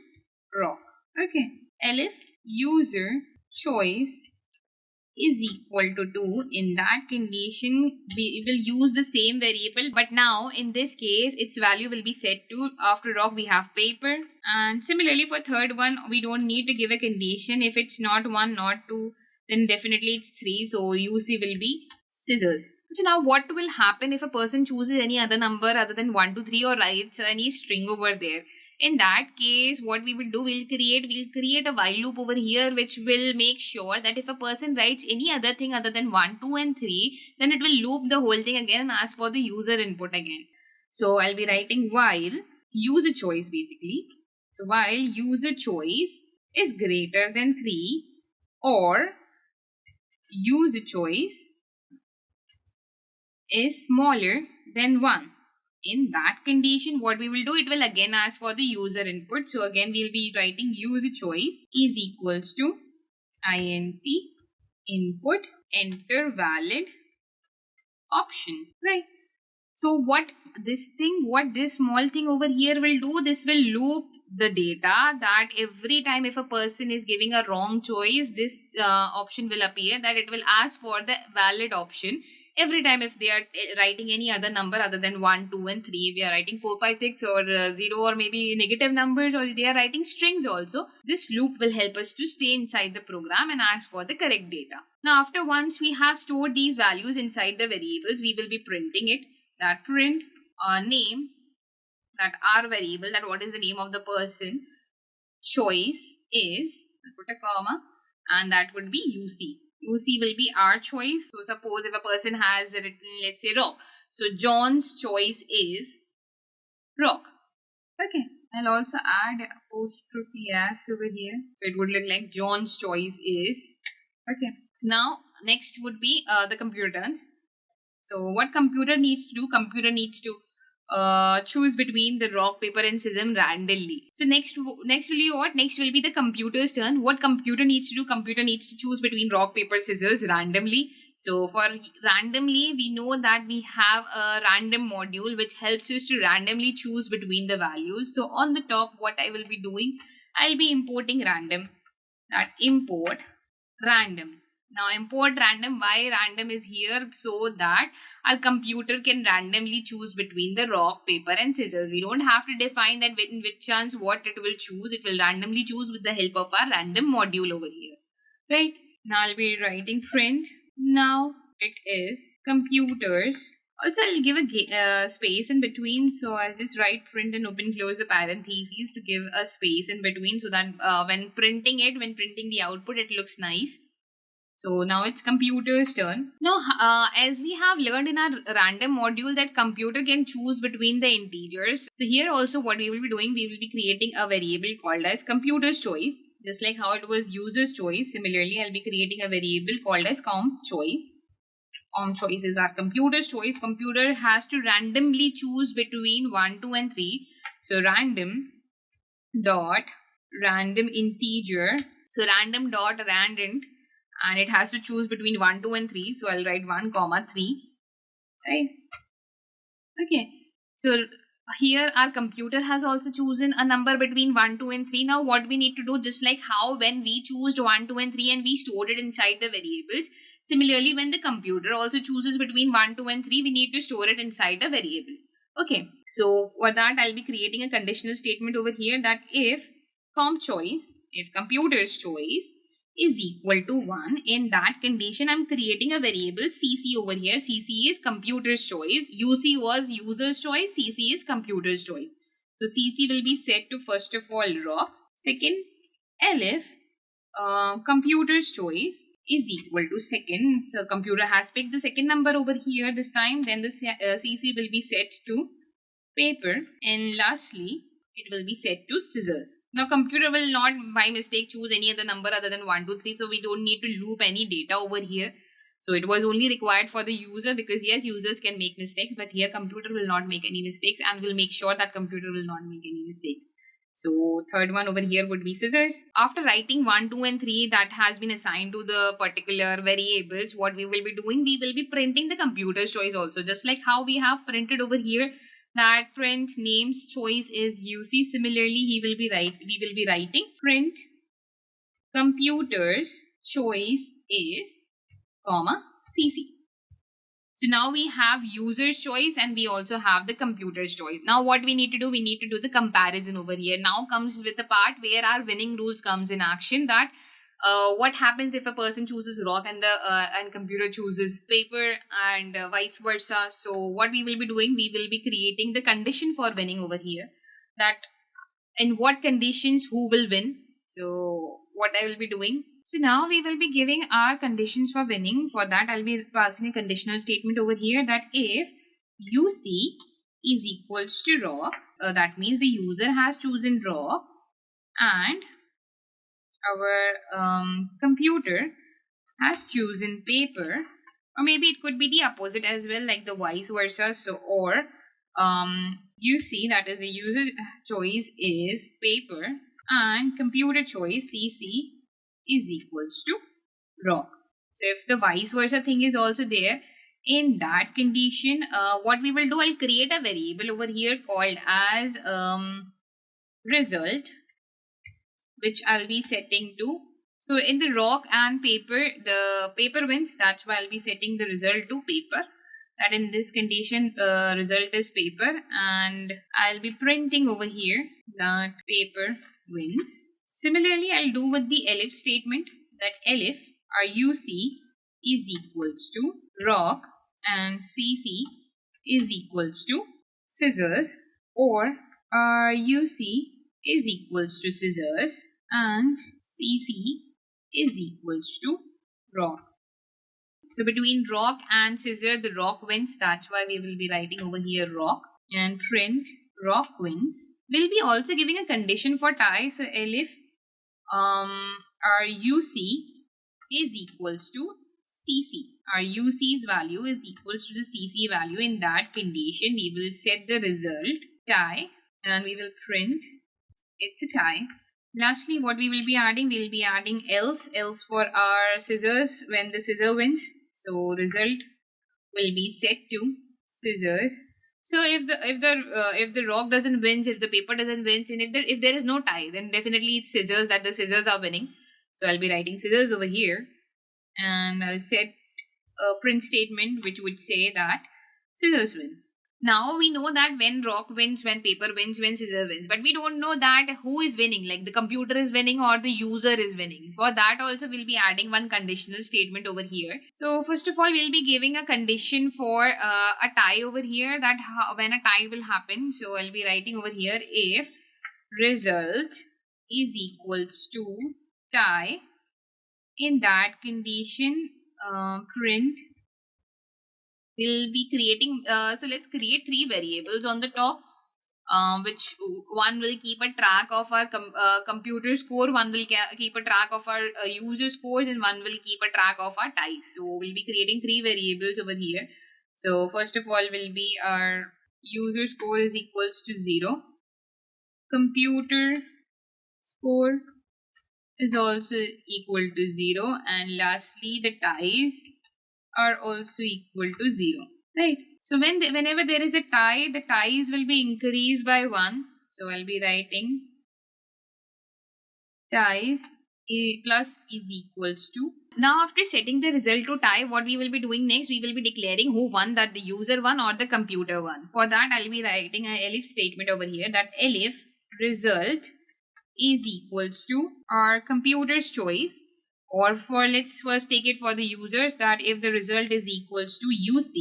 rock. Okay. Elif user choice is equal to 2. In that condition, we will use the same variable, but now in this case, its value will be set to, after rock we have paper. And similarly for third one, we don't need to give a condition. If it's not 1, not 2, then definitely it's 3. So UC will be scissors. So now what will happen if a person chooses any other number other than 1, 2, 3 or writes any string over there? In that case, what we will do, we'll create a while loop over here, which will make sure that if a person writes any other thing other than 1, 2 and 3, then it will loop the whole thing again and ask for the user input again. So I'll be writing while user choice basically. So while user choice is greater than 3 or user choice is smaller than 1. In that condition, what we will do, it will again ask for the user input. So again, we'll be writing user choice is equals to int input enter valid option, right? So what this small thing over here will do, this will loop the data that every time if a person is giving a wrong choice, this option will appear, that it will ask for the valid option every time if they are writing any other number other than 1, 2 and 3. We are writing 4, 5, 6 or 0 or maybe negative numbers, or they are writing strings also. This loop will help us to stay inside the program and ask for the correct data. Now after once we have stored these values inside the variables, we will be printing it. That print name, that our variable, that what is the name of the person, choice is, I'll put a comma, and that would be UC. UC will be our choice. So suppose if a person has written, let's say rock, so John's choice is rock. Okay, I'll also add apostrophe s over here, so it would look like John's choice is. Okay, now next would be the computer terms. So what computer needs to do? Computer needs to choose between the rock, paper and scissors randomly. So next will be what? Next will be the computer's turn. What computer needs to do? Computer needs to choose between rock, paper, scissors randomly. So for randomly, we know that we have a random module which helps us to randomly choose between the values. So on the top, what I will be doing, I'll be importing random. That import random. Now import random, why random is here, so that our computer can randomly choose between the rock, paper and scissors. We don't have to define that in which chance what it will choose. It will randomly choose with the help of our random module over here. Right? Now I'll be writing print. Now it is computers. Also I'll give a space in between. So I'll just write print and open close the parentheses to give a space in between, so that when printing the output, it looks nice. So now it's computer's turn. Now, as we have learned in our random module that computer can choose between the integers. So here also what we will be doing, we will be creating a variable called as computer's choice. Just like how it was user's choice, similarly I'll be creating a variable called as comp choice. Comp choice is our computer's choice. Computer has to randomly choose between 1, 2 and 3. So random dot random integer. So random dot randint. And it has to choose between 1, 2 and 3. So I'll write 1, 3. Right? Okay. So here our computer has also chosen a number between 1, 2 and 3. Now what we need to do, just like how when we chose 1, 2 and 3 and we stored it inside the variables, similarly when the computer also chooses between 1, 2 and 3, we need to store it inside a variable. Okay. So for that I'll be creating a conditional statement over here, that if computer's choice is equal to 1, in that condition I'm creating a variable cc over here. Cc is computer's choice, uc was user's choice, cc is computer's choice. So cc will be set to first of all rock. Second, elif computer's choice is equal to second. So computer has picked the second number over here this time. Then the cc will be set to paper, and lastly it will be set to scissors. Now computer will not by mistake choose any other number other than 1, 2, 3. So we don't need to loop any data over here. So it was only required for the user, because yes, users can make mistakes, but here computer will not make any mistakes, and will make sure that computer will not make any mistake. So third one over here would be scissors. After writing 1, 2 and 3 that has been assigned to the particular variables, what we will be doing, we will be printing the computer's choice also. Just like how we have printed over here that print name's choice is UC. Similarly, we will be writing print computer's choice is comma, CC. So now we have user's choice and we also have the computer's choice. Now what we need to do, we need to do the comparison over here. Now comes with the part where our winning rules comes in action, that what happens if a person chooses rock and the computer chooses paper, and vice versa. So what we will be doing, we will be creating the condition for winning over here, that in what conditions who will win. So what I will be doing, so now we will be giving our conditions for winning. For that I'll be passing a conditional statement over here, that if UC is equals to rock, that means the user has chosen rock and our computer has chosen paper, or maybe it could be the opposite as well, like the vice versa. So or UC, that is the user choice, is paper and computer choice CC is equals to rock. So if the vice versa thing is also there, in that condition, what we will do, I'll create a variable over here called as result, which I'll be setting to. So in the rock and paper, the paper wins. That's why I'll be setting the result to paper. That in this condition, result is paper, and I'll be printing over here that paper wins. Similarly, I'll do with the elif statement, that elif our UC is equals to rock and CC is equals to scissors, or our UC is equals to scissors and CC is equals to rock. So between rock and scissor, the rock wins. That's why we will be writing over here rock, and print rock wins. We'll be also giving a condition for tie. So elif our UC is equals to CC. Our UC's value is equals to the CC value. In that condition, we will set the result tie and we will print it's a tie. Lastly, what we will be adding, we will be adding else for our scissors when the scissor wins. So result will be set to scissors. So if the rock doesn't win, if the paper doesn't win, and if there is no tie, then definitely it's scissors, that the scissors are winning. So I'll be writing scissors over here, and I'll set a print statement which would say that scissors wins. Now we know that when rock wins, when paper wins, when scissor wins, but we don't know that who is winning, like the computer is winning or the user is winning. For that also we'll be adding one conditional statement over here. So first of all, we'll be giving a condition for a tie over here, that when a tie will happen. So I'll be writing over here, if result is equals to tie, in that condition print, we'll be creating, so let's create three variables on the top, which one will keep a track of our computer score, one will keep a track of our user scores, and one will keep a track of our ties. So we'll be creating three variables over here. So first of all will be our user score is equals to 0, computer score is also equal to 0, and lastly the ties are also equal to 0, right? So whenever there is a tie, the ties will be increased by 1. So I'll be writing ties plus is equals to. Now after setting the result to tie, what we will be doing next, we will be declaring who won, that the user won or the computer won. For that I'll be writing an elif statement over here, that elif result is equals to our computer's choice, or for let's first take it for the users, that if the result is equals to UC,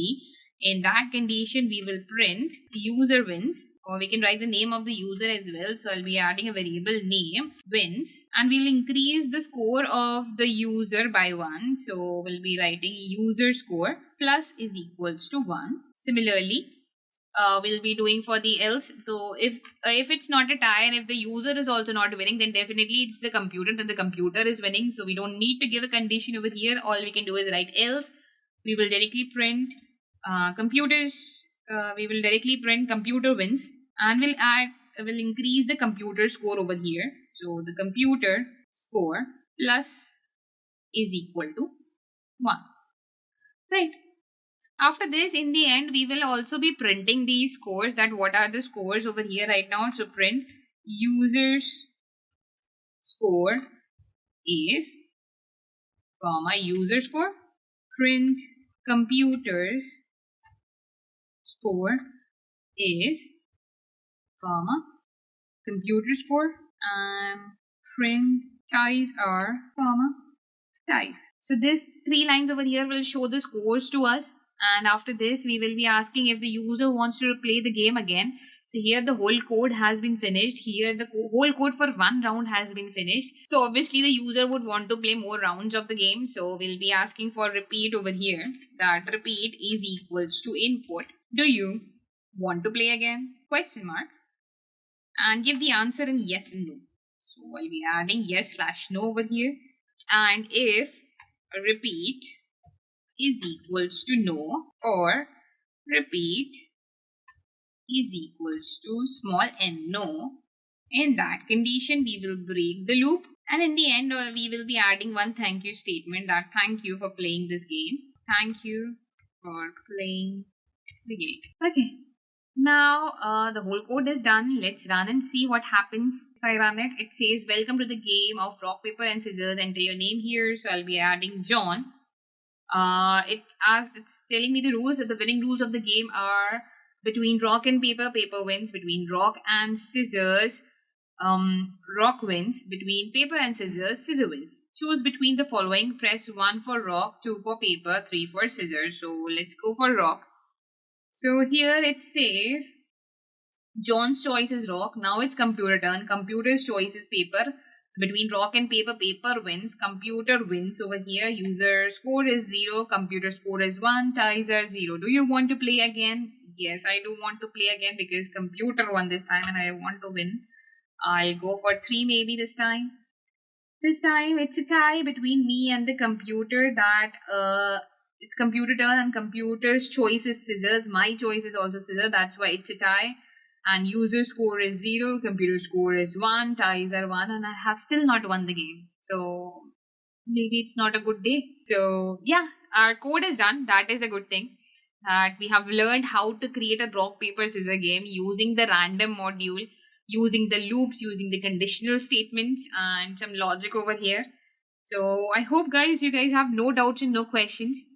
in that condition we will print user wins, or we can write the name of the user as well. So I'll be adding a variable name wins, and we'll increase the score of the user by 1. So we'll be writing user score plus is equals to 1. Similarly, we'll be doing for the else. So if it's not a tie and if the user is also not winning, then definitely it's the computer, then the computer is winning. So we don't need to give a condition over here. All we can do is write else. We will directly print we will directly print computer wins, and we'll increase the computer score over here. So the computer score plus is equal to 1, right? After this, in the end, we will also be printing these scores, that what are the scores over here right now. So print user's score is, comma, user score print computers score is, comma, computer score, and print ties are, comma, ties. So this 3 lines over here will show the scores to us, and after this we will be asking if the user wants to play the game again. So here the whole code has been finished. Here the whole code for 1 round has been finished. So obviously the user would want to play more rounds of the game. So we'll be asking for repeat over here. That repeat is equals to input. Do you want to play again? Question mark. And give the answer in yes and no. So I'll be adding yes/no over here. And if repeat is equals to no, or repeat is equals to small n no, in that condition we will break the loop, and in the end we will be adding one thank you statement, that thank you for playing this game. Thank you for playing the game. Okay. Now the whole code is done. Let's run and see what happens. If I run it, it says welcome to the game of rock, paper and scissors. Enter your name here. So I'll be adding John. It's telling me the rules. That the winning rules of the game are between rock and paper, paper wins. Between rock and scissors, rock wins. Between paper and scissors, scissor wins. Choose between the following. Press 1 for rock, 2 for paper, 3 for scissors. So let's go for rock. So here it says John's choice is rock. Now it's computer turn. Computer's choice is paper. Between rock and paper, paper wins. Computer wins over here. User score is 0. Computer score is 1. Ties are 0. Do you want to play again? Yes, I do want to play again because computer won this time and I want to win. I'll go for 3 maybe this time. This time it's a tie between me and the computer. That it's computer turn and computer's choice is scissors. My choice is also scissors. That's why it's a tie. And user score is 0. Computer score is 1. Ties are 1. And I have still not won the game. So maybe it's not a good day. So yeah, our code is done. That is a good thing. That we have learned how to create a rock, paper, scissor game using the random module, using the loops, using the conditional statements and some logic over here. So I hope guys, you guys have no doubts and no questions.